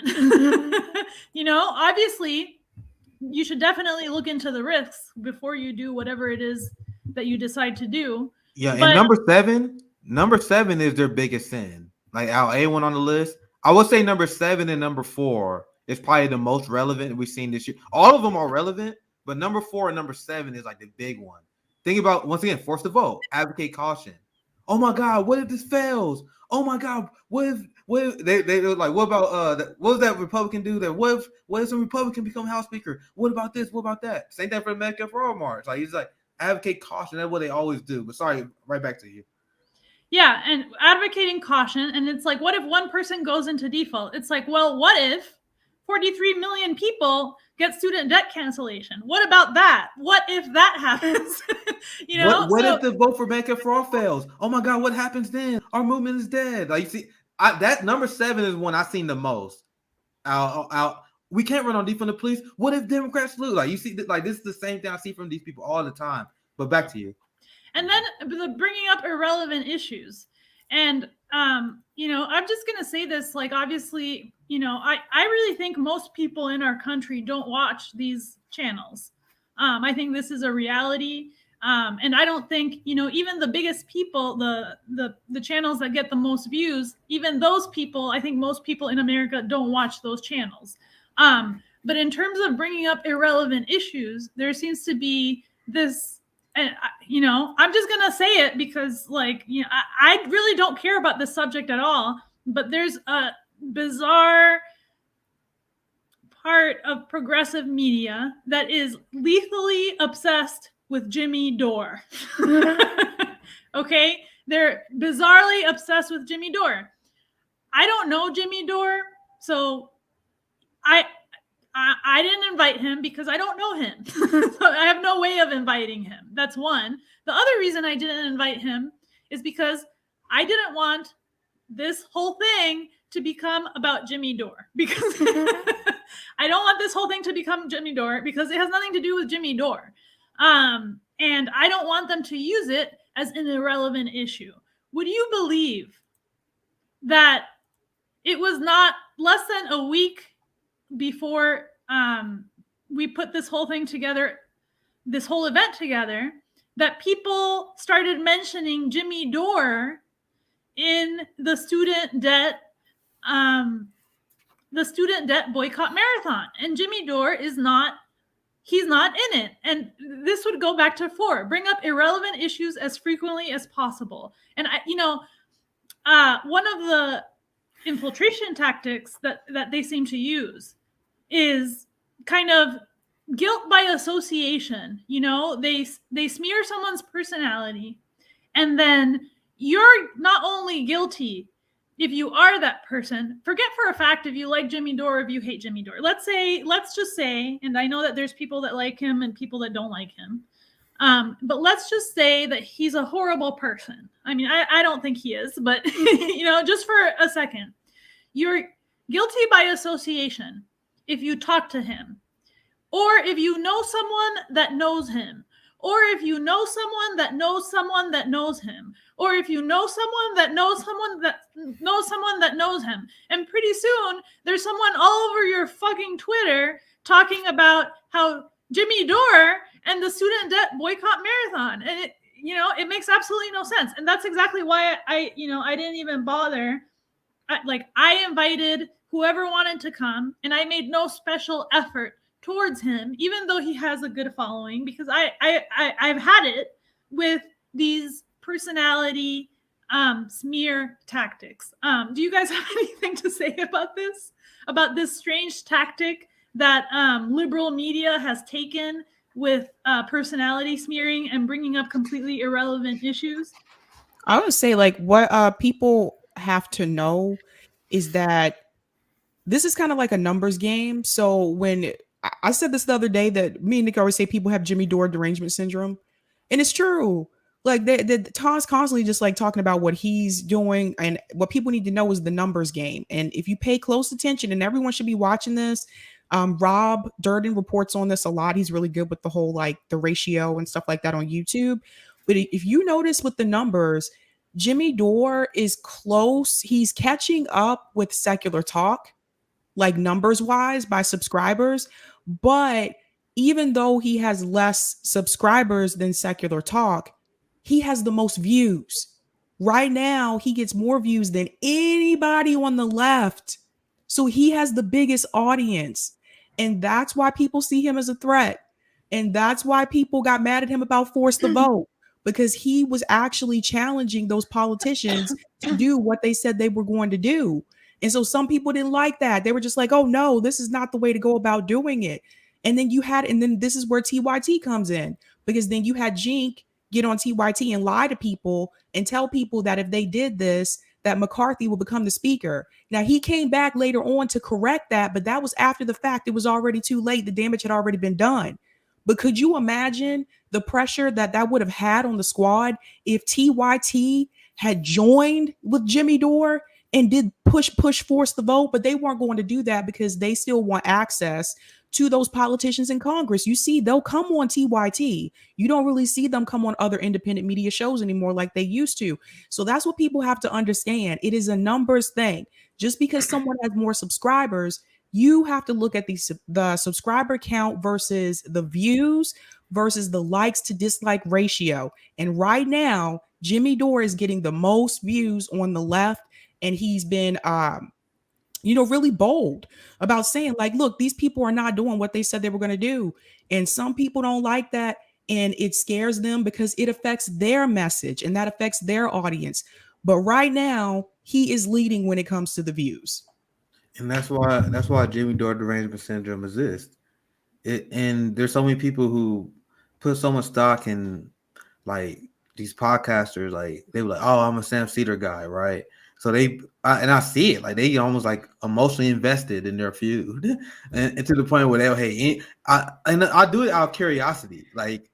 You know, obviously, you should definitely look into the risks before you do whatever it is that you decide to do. Yeah, but, and number seven is their biggest sin. Like our A1 on the list, I would say number 7 and number 4 is probably the most relevant we've seen this year. All of them are relevant, but number 4 and number 7 is like the big one. Think about, once again, force the vote, advocate caution. Oh my God, what if this fails? Oh my God, what if they were like, what about what was that Republican do that? What if some Republican become House Speaker? What about this? What about that? Same thing for the Medicare for All March. Like he's like advocate caution. That's what they always do. But sorry, right back to you. Yeah, and advocating caution, and it's like, what if one person goes into default? It's like, well, what if 43 million people get student debt cancellation? What about that? What if that happens? You know, what if the vote for Medicare for All fails? Oh my God, what happens then? Our movement is dead. Like you see, that number 7 is one I've seen the most. Out. We can't run on defund the police. What if Democrats lose? Like you see, like this is the same thing I see from these people all the time. But back to you. And then bringing up irrelevant issues. And, you know, I'm just going to say this, like, obviously, you know, I really think most people in our country don't watch these channels. I think this is a reality. And I don't think, you know, even the biggest people, the channels that get the most views, even those people, I think most people in America don't watch those channels. But in terms of bringing up irrelevant issues, there seems to be this, and you know, I'm just gonna say it because, like, you know, I really don't care about this subject at all. But there's a bizarre part of progressive media that is lethally obsessed with Jimmy Dore. Okay, they're bizarrely obsessed with Jimmy Dore. I don't know Jimmy Dore, so I didn't invite him because I don't know him. So I have no way of inviting him. That's one. The other reason I didn't invite him is because I didn't want this whole thing to become about Jimmy Dore, because I don't want this whole thing to become Jimmy Dore, because it has nothing to do with Jimmy Dore. And I don't want them to use it as an irrelevant issue. Would you believe that it was not less than a week before we put this whole thing together, this whole event together, that people started mentioning Jimmy Dore in the student debt boycott marathon? And Jimmy Dore is not, he's not in it. And this would go back to 4, bring up irrelevant issues as frequently as possible. And one of the infiltration tactics that they seem to use is kind of guilt by association. They smear someone's personality, and then you're not only guilty if you are that person. Forget for a fact if you like Jimmy Dore or if you hate Jimmy Dore. Let's just say, and I know that there's people that like him and people that don't like him, but let's just say that he's a horrible person. I mean, I don't think he is, but just for a second, you're guilty by association if you talk to him, or if you know someone that knows him, or if you know someone that knows someone that knows him, or if you know someone that knows someone that knows someone that knows him. And pretty soon there's someone all over your fucking Twitter talking about how Jimmy Dore and the student debt boycott marathon. And it makes absolutely no sense. And that's exactly why I didn't even bother. I invited whoever wanted to come, and I made no special effort towards him, even though he has a good following, because I've had it with these personality smear tactics. Do you guys have anything to say about this strange tactic that liberal media has taken with personality smearing and bringing up completely irrelevant issues? I would say, what people have to know is that this is kind of like a numbers game. So when I said this the other day, that me and Nick always say people have Jimmy Dore derangement syndrome, and it's true. Tom's constantly just talking about what he's doing, and what people need to know is the numbers game. And if you pay close attention, and everyone should be watching this, Rob Durden reports on this a lot. He's really good with the whole the ratio and stuff like that on YouTube. But if you notice with the numbers, Jimmy Dore is close. He's catching up with Secular Talk, numbers wise, by subscribers. But even though he has less subscribers than Secular Talk, he has the most views. Right now, he gets more views than anybody on the left. So he has the biggest audience. And that's why people see him as a threat. And that's why people got mad at him about Force the Vote, because he was actually challenging those politicians to do what they said they were going to do. And so some people didn't like that. They were just like, oh no, this is not the way to go about doing it. And then this is where TYT comes in, because then you had Jink get on TYT and lie to people and tell people that if they did this, that McCarthy will become the speaker. Now, he came back later on to correct that, but that was after the fact. It was already too late. The damage had already been done. But could you imagine the pressure that would have had on the squad if TYT had joined with Jimmy Dore and did push Force the Vote? But they weren't going to do that because they still want access to those politicians in Congress. You see, they'll come on TYT. You don't really see them come on other independent media shows anymore like they used to. So that's what people have to understand. It is a numbers thing. Just because someone has more subscribers, you have to look at the subscriber count versus the views versus the likes to dislike ratio. And right now, Jimmy Dore is getting the most views on the left, and he's been really bold about saying, look, these people are not doing what they said they were going to do. And some people don't like that, and it scares them because it affects their message and that affects their audience. But right now, he is leading when it comes to the views. And that's why Jimmy Dore derangement syndrome exists. And there's so many people who put so much stock in these podcasters. They were like, oh, I'm a Sam Cedar guy, right? So and I see it, like they almost like emotionally invested in their feud, and to the point where they'll I do it out of curiosity. Like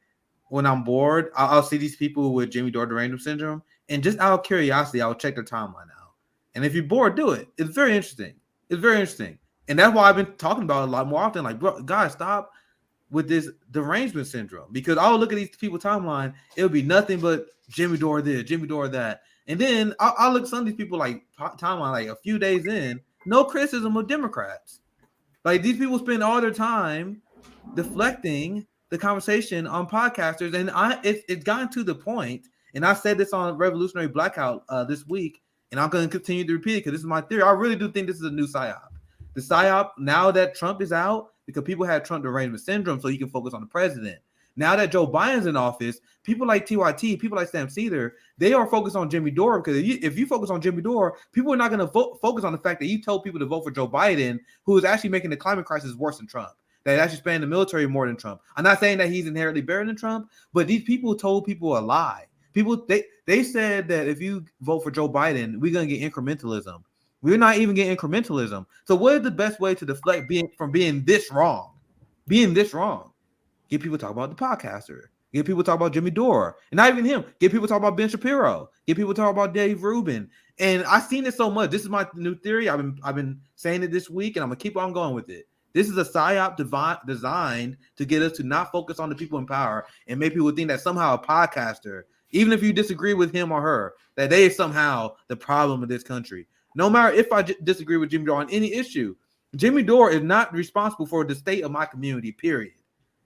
when I'm bored, I'll see these people with Jimmy Dore derangement syndrome, and just out of curiosity, I'll check their timeline out. And if you're bored, do it. It's very interesting. It's very interesting, and that's why I've been talking about it a lot more often. Like, bro, guys, stop with this derangement syndrome, because I'll look at these people's timeline, it'll be nothing but Jimmy Dore this, Jimmy Dore that. And then I'll look at some of these people like timeline, like a few days in, no criticism of Democrats. Like these people spend all their time deflecting the conversation on podcasters. And it's gotten to the point, and I said this on Revolutionary Blackout this week, and I'm going to continue to repeat it because this is my theory. I really do think this is a new PSYOP. The PSYOP, now that Trump is out, because people had Trump derangement syndrome so he can focus on the president. Now that Joe Biden's in office, people like TYT, people like Sam Cedar, they are focused on Jimmy Dore, because if you focus on Jimmy Dore, people are not going to focus on the fact that you told people to vote for Joe Biden, who is actually making the climate crisis worse than Trump, that actually spanned the military more than Trump. I'm not saying that he's inherently better than Trump, but these people told people a lie. People, they said that if you vote for Joe Biden, we're going to get incrementalism. We're not even getting incrementalism. So what is the best way to deflect from being this wrong? Being this wrong. Get people to talk about the podcaster. Get people to talk about Jimmy Dore. And not even him. Get people to talk about Ben Shapiro. Get people to talk about Dave Rubin. And I've seen it so much. This is my new theory. I've been saying it this week, and I'm going to keep on going with it. This is a PSYOP designed to get us to not focus on the people in power and make people think that somehow a podcaster, even if you disagree with him or her, that they are somehow the problem of this country. No matter if I disagree with Jimmy Dore on any issue, Jimmy Dore is not responsible for the state of my community, period.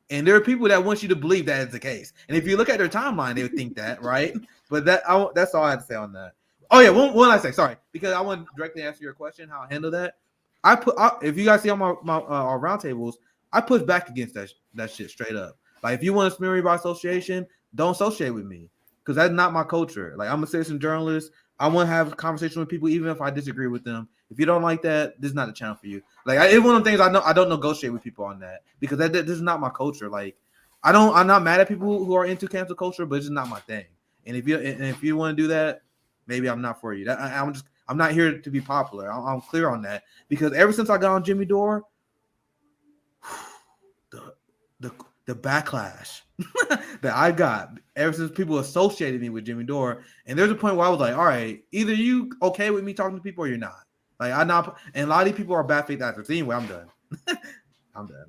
And there are people that want you to believe that is the case. And if you look at their timeline, they would think that, right? But that's all I had to say on that. Oh, yeah, one last thing. Sorry, because I want to directly answer your question, how I handle that. If you guys see on my roundtables, I push back against that shit straight up. Like, if you want to smear me by association, don't associate with me, because that's not my culture. Like, I'm a citizen journalist. I want to have a conversation with people, even if I disagree with them. If you don't like that, this is not a channel for you. Like, it's one of the things I don't negotiate with people on that, because this is not my culture. Like, I'm not mad at people who are into cancel culture, but it's just not my thing. And if you want to do that, maybe I'm not for you. I'm not here to be popular. I'm clear on that, because ever since I got on Jimmy Dore, the backlash that I got ever since people associated me with Jimmy Dore, and there's a point where I was like, all right, either you okay with me talking to people or you're not. Like, and a lot of these people are bad faith actors. Anyway, I'm done. I'm done.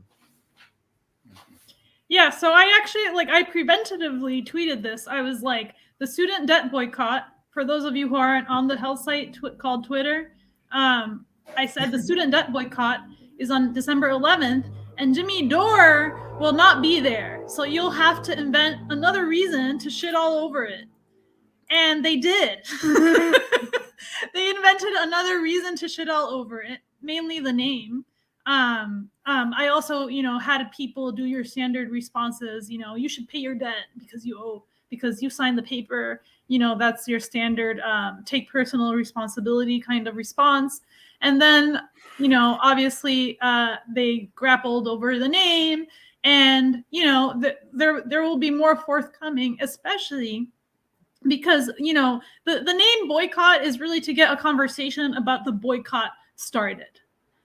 Yeah, so I actually, I preventatively tweeted this. I was like, the student debt boycott, for those of you who aren't on the health site called Twitter, I said the student debt boycott is on December 11th, and Jimmy Dore will not be there. So you'll have to invent another reason to shit all over it. And they did. They invented another reason to shit all over it, mainly the name. I also, had people do your standard responses. You should pay your debt because you owe, because you signed the paper. That's your standard take personal responsibility kind of response. And then, obviously they grappled over the name, and, there will be more forthcoming, especially because, the name boycott is really to get a conversation about the boycott started,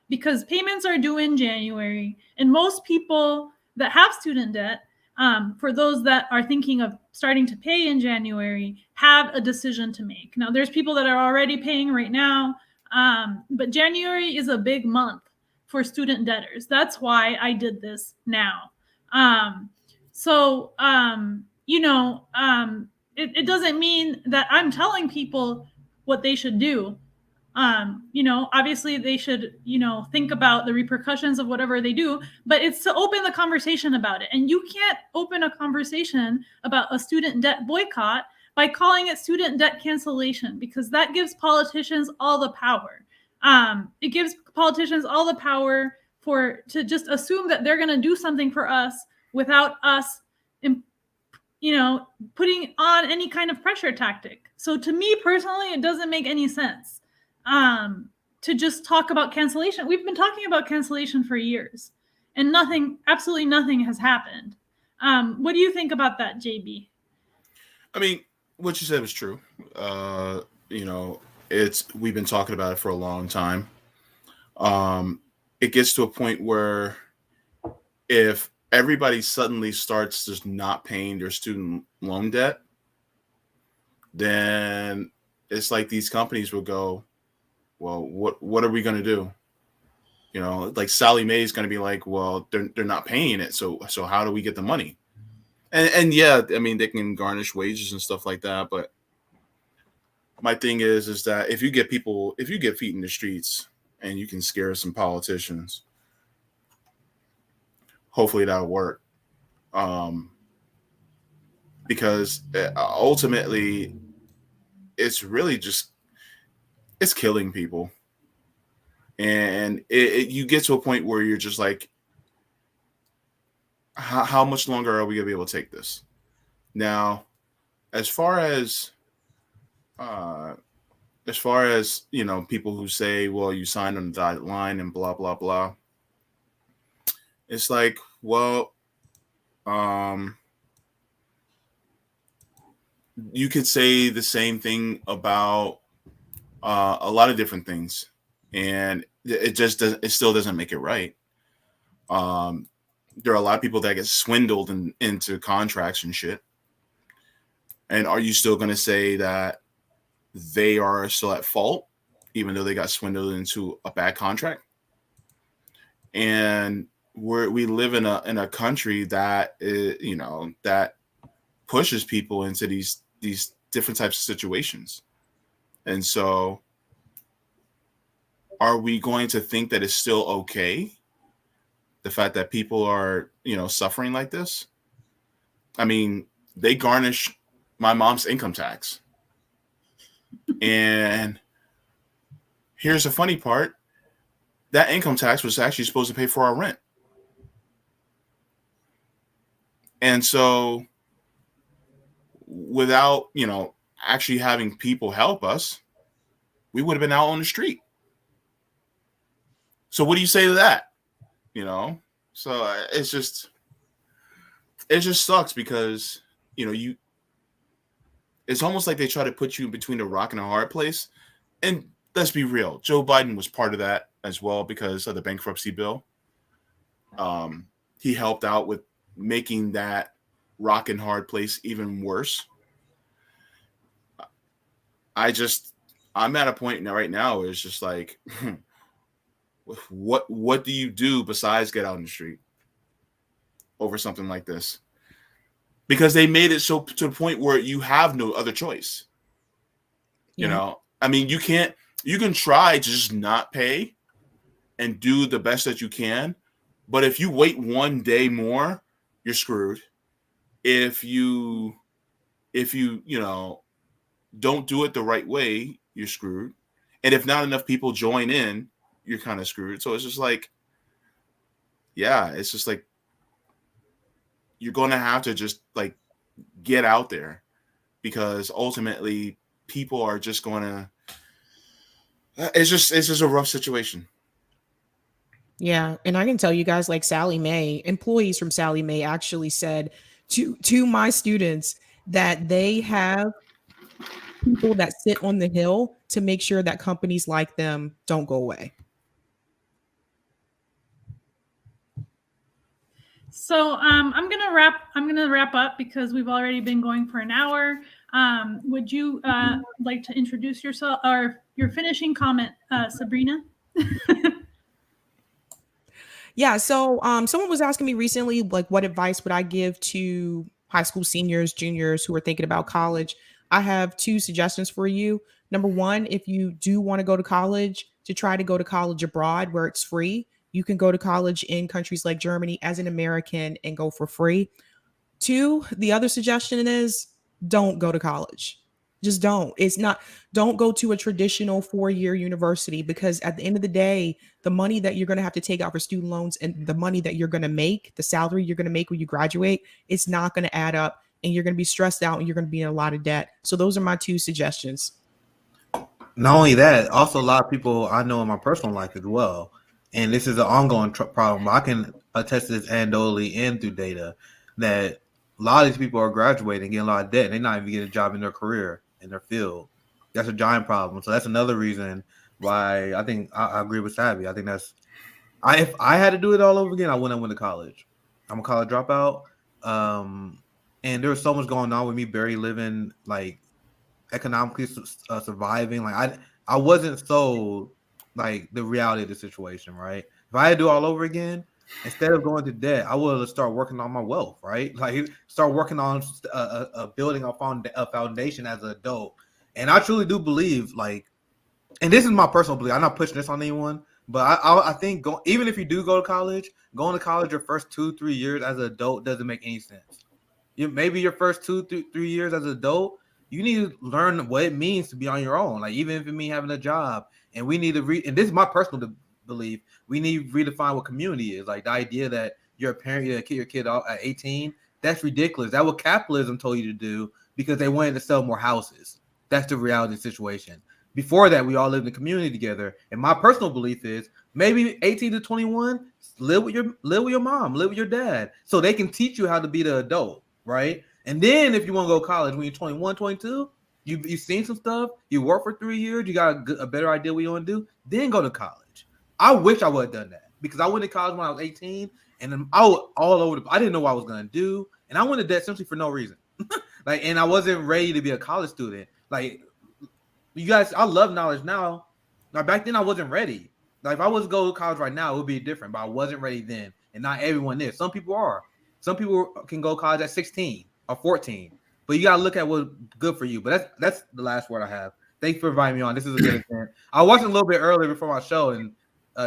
because payments are due in January, and most people that have student debt, for those that are thinking of starting to pay in January, have a decision to make. Now, there's people that are already paying right now, but January is a big month for student debtors. That's why I did this now. It doesn't mean that I'm telling people what they should do. Obviously they should, think about the repercussions of whatever they do, but it's to open the conversation about it. And you can't open a conversation about a student debt boycott by calling it student debt cancellation, because that gives politicians all the power. It gives politicians all the power to just assume that they're going to do something for us without us, putting on any kind of pressure tactic. So to me personally, it doesn't make any sense to just talk about cancellation. We've been talking about cancellation for years, and absolutely nothing has happened. What do you think about that, JB? I mean, what you said was true. we've been talking about it for a long time. It gets to a point where if everybody suddenly starts just not paying their student loan debt, then it's like these companies will go, well, what are we going to do? You know, like Sally Mae is going to be like, well, they're not paying it, so how do we get the money? And yeah, I mean, they can garnish wages and stuff like that, but my thing is that if you get feet in the streets and you can scare some politicians, hopefully that'll work. Because ultimately, it's really just, it's killing people. And you get to a point where you're just like, how much longer are we going to be able to take this? Now, as far as you know, people who say, well, you signed on the dotted line and blah, blah, blah. It's like, well, you could say the same thing about a lot of different things, and it still doesn't make it right. There are a lot of people that get swindled into contracts and shit. And are you still going to say that they are still at fault, even though they got swindled into a bad contract? And we live in a country that you know, that pushes people into these different types of situations. And so, are we going to think that it's still okay, the fact that people are, you know, suffering like this? I mean, they garnish my mom's income tax. And here's the funny part. That income tax was actually supposed to pay for our rent. And so, without, you know, actually having people help us, we would have been out on the street. So what do you say to that? You know? So it just sucks because, you know, it's almost like they try to put you between a rock and a hard place. And let's be real, Joe Biden was part of that as well because of the bankruptcy bill. He helped out with making that rock and hard place even worse. I'm at a point now right now where it's just like, what do you do besides get out in the street over something like this? Because they made it so to the point where you have no other choice. You know, I mean, you can try to just not pay and do the best that you can, but if you wait one day more, you're screwed. If you know, don't do it the right way, you're screwed. And if not enough people join in, you're kind of screwed. So it's just like, yeah, it's just like, you're going to have to just like get out there, because ultimately people are just going to, it's just a rough situation. Yeah, and I can tell you guys, like Sally Mae, employees from Sally Mae actually said to my students that they have people that sit on the hill to make sure that companies like them don't go away. So I'm gonna wrap up because we've already been going for an hour. Would you like to introduce yourself or your finishing comment, Sabrina? Yeah, so someone was asking me recently, like, what advice would I give to high school seniors, juniors who are thinking about college? I have 2 suggestions for you. Number 1, if you do want to go to college, to try to go to college abroad where it's free. You can go to college in countries like Germany as an American and go for free. 2, the other suggestion is don't go to college. Just don't. Don't go to a traditional 4-year university, because at the end of the day, the money that you're going to have to take out for student loans and the money that you're going to make, the salary you're going to make when you graduate, it's not going to add up, and you're going to be stressed out and you're going to be in a lot of debt. So those are my 2 suggestions. Not only that, also a lot of people I know in my personal life as well, and this is an ongoing problem. I can attest to this anecdotally and through data that a lot of these people are graduating, getting a lot of debt, and they're not even getting a job in their career, in their field. That's a giant problem. So that's another reason why I think I agree with Sabby. I think if I had to do it all over again, I wouldn't have went to college. I'm a college dropout. And there was so much going on with me barely living, like economically surviving. Like I wasn't so like the reality of the situation, right? If I had to do it all over again, instead of going to debt, I would start working on my wealth, right? Like start working on building a foundation as an adult. And I truly do believe, like, and this is my personal belief. I'm not pushing this on anyone, but I think even if you do go to college, going to college your first 2-3 years as an adult doesn't make any sense. Maybe your first 2-3 years as an adult, you need to learn what it means to be on your own. Like even if it means having a job, and we need to and this is my personal belief, we need to redefine what community is. Like the idea that you're a parent, you kick your kid out at 18, that's ridiculous. That's what capitalism told you to do because they wanted to sell more houses. That's the reality of the situation. Before that, we all lived in a community together. And my personal belief is maybe 18 to 21, live with your mom, live with your dad, so they can teach you how to be the adult, right? And then if you want to go to college when you're 21, 22, you've seen some stuff, you work for 3 years, you got a better idea what you want to do, then go to college. I wish I would have done that because I went to college when I was 18 and then I was all over I didn't know what I was going to do. And I went to debt essentially for no reason. And I wasn't ready to be a college student. Like, you guys, I love knowledge now. Now, back then, I wasn't ready. Like, if I was to go to college right now, it would be different, but I wasn't ready then. And not everyone is. Some people are. Some people can go to college at 16 or 14. But you got to look at what's good for you. But that's the last word I have. Thanks for inviting me on. This is a good event. I watched a little bit earlier before my show, and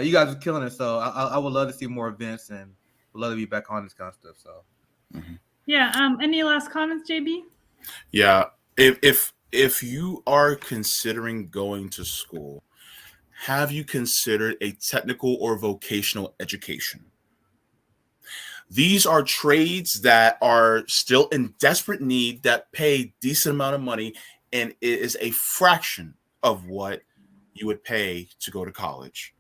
you guys are killing it. So I would love to see more events and would love to be back on this kind of stuff. So, Yeah. Any last comments, JB? Yeah. If you are considering going to school, have you considered a technical or vocational education? These are trades that are still in desperate need, that pay decent amount of money, and it is a fraction of what you would pay to go to college.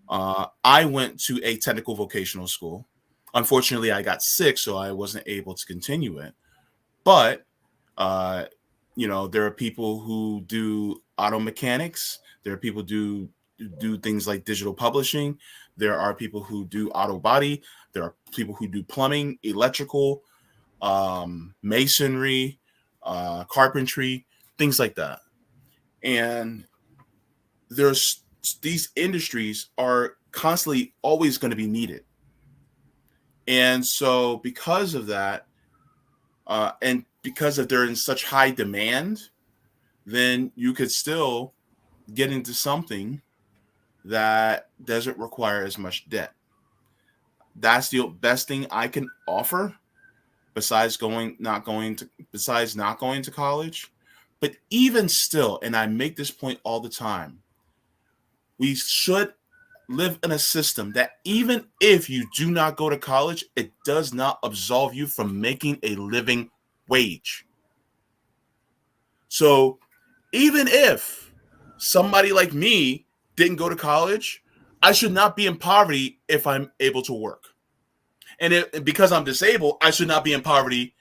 I went to a technical vocational school. Unfortunately, I got sick, so I wasn't able to continue it. But there are people who do auto mechanics. There are people who do things like digital publishing. There are people who do auto body. There are people who do plumbing, electrical, masonry, carpentry, things like that. And these industries are constantly always going to be needed. And so because of that, and because of they're in such high demand, then you could still get into something that doesn't require as much debt. That's the best thing I can offer besides not going to college. But even still, and I make this point all the time, we should live in a system that even if you do not go to college, it does not absolve you from making a living wage. So even if somebody like me didn't go to college, I should not be in poverty if I'm able to work. And because I'm disabled, I should not be in poverty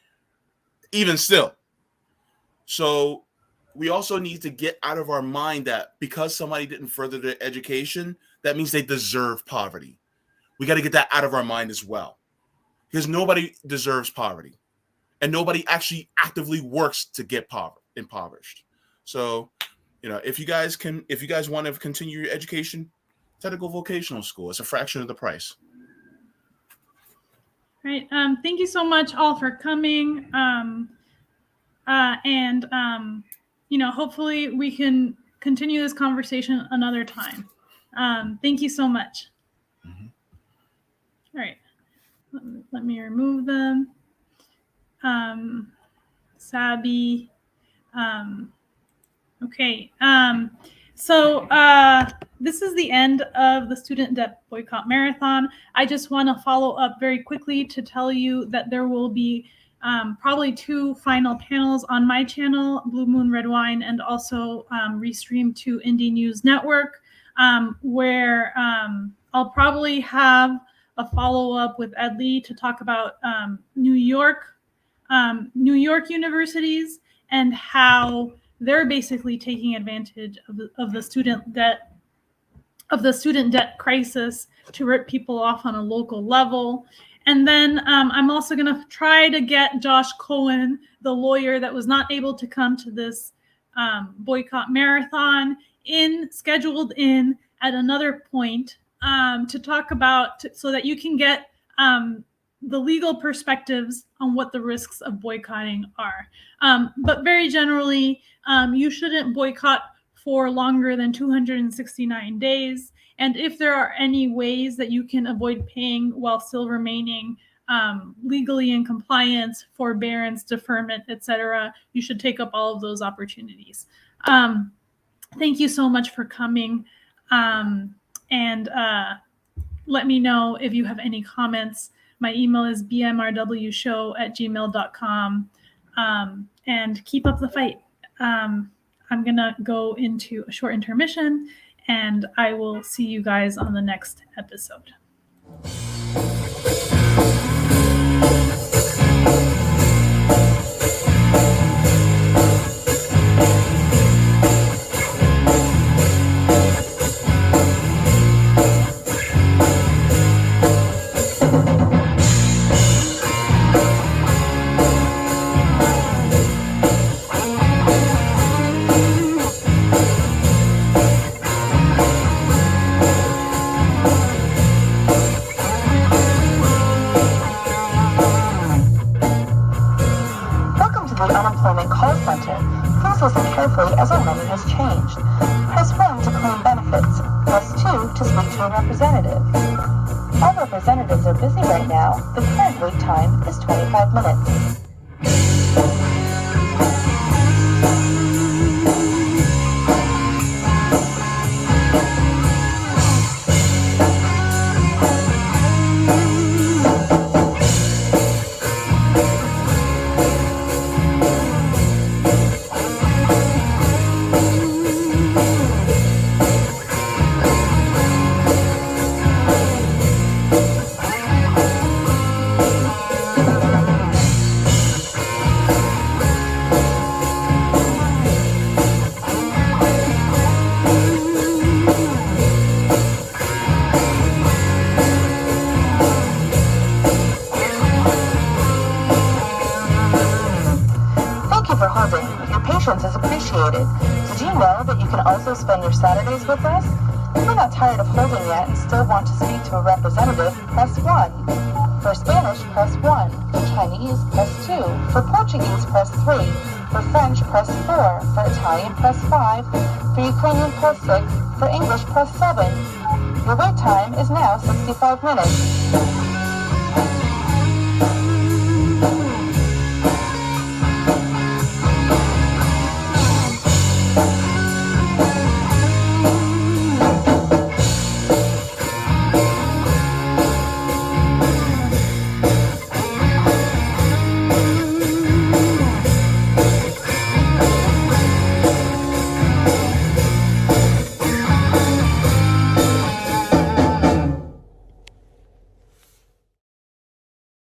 even still. So we also need to get out of our mind that because somebody didn't further their education, that means they deserve poverty. We got to get that out of our mind as well. Because nobody deserves poverty. And nobody actually actively works to get impoverished. So, if you guys want to continue your education, technical vocational school, it's a fraction of the price. Right. Thank you so much all for coming. Hopefully we can continue this conversation another time. Thank you so much. Mm-hmm. All right. Let me remove them. Sabby. Okay. So this is the end of the Student Debt Boycott Marathon. I just want to follow up very quickly to tell you that there will be probably 2 final panels on my channel, Blue Moon Red Wine, and also restreamed to Indie News Network, where I'll probably have a follow-up with Ed Lee to talk about New York universities and how they're basically taking advantage of the student debt crisis to rip people off on a local level. And then I'm also going to try to get Josh Cohen, the lawyer that was not able to come to this boycott marathon, scheduled in at another point to talk about, so that you can get the legal perspectives on what the risks of boycotting are. But very generally, you shouldn't boycott for longer than 269 days. And if there are any ways that you can avoid paying while still remaining legally in compliance, forbearance, deferment, etc., you should take up all of those opportunities. Thank you so much for coming. And let me know if you have any comments. My email is bmrwshow@gmail.com. And keep up the fight. I'm going to go into a short intermission, and I will see you guys on the next episode. Unemployment call center. Please listen carefully as our menu has changed. Press 1 to claim benefits. Press 2 to speak to a representative. All representatives are busy right now. The current wait time is 25 minutes. Is appreciated. Did you know that you can also spend your Saturdays with us? If you're not tired of holding yet and still want to speak to a representative, press 1. For Spanish, press 1. For Chinese, press 2. For Portuguese, press 3. For French, press 4. For Italian, press 5. For Ukrainian, press 6. For English, press 7. Your wait time is now 65 minutes.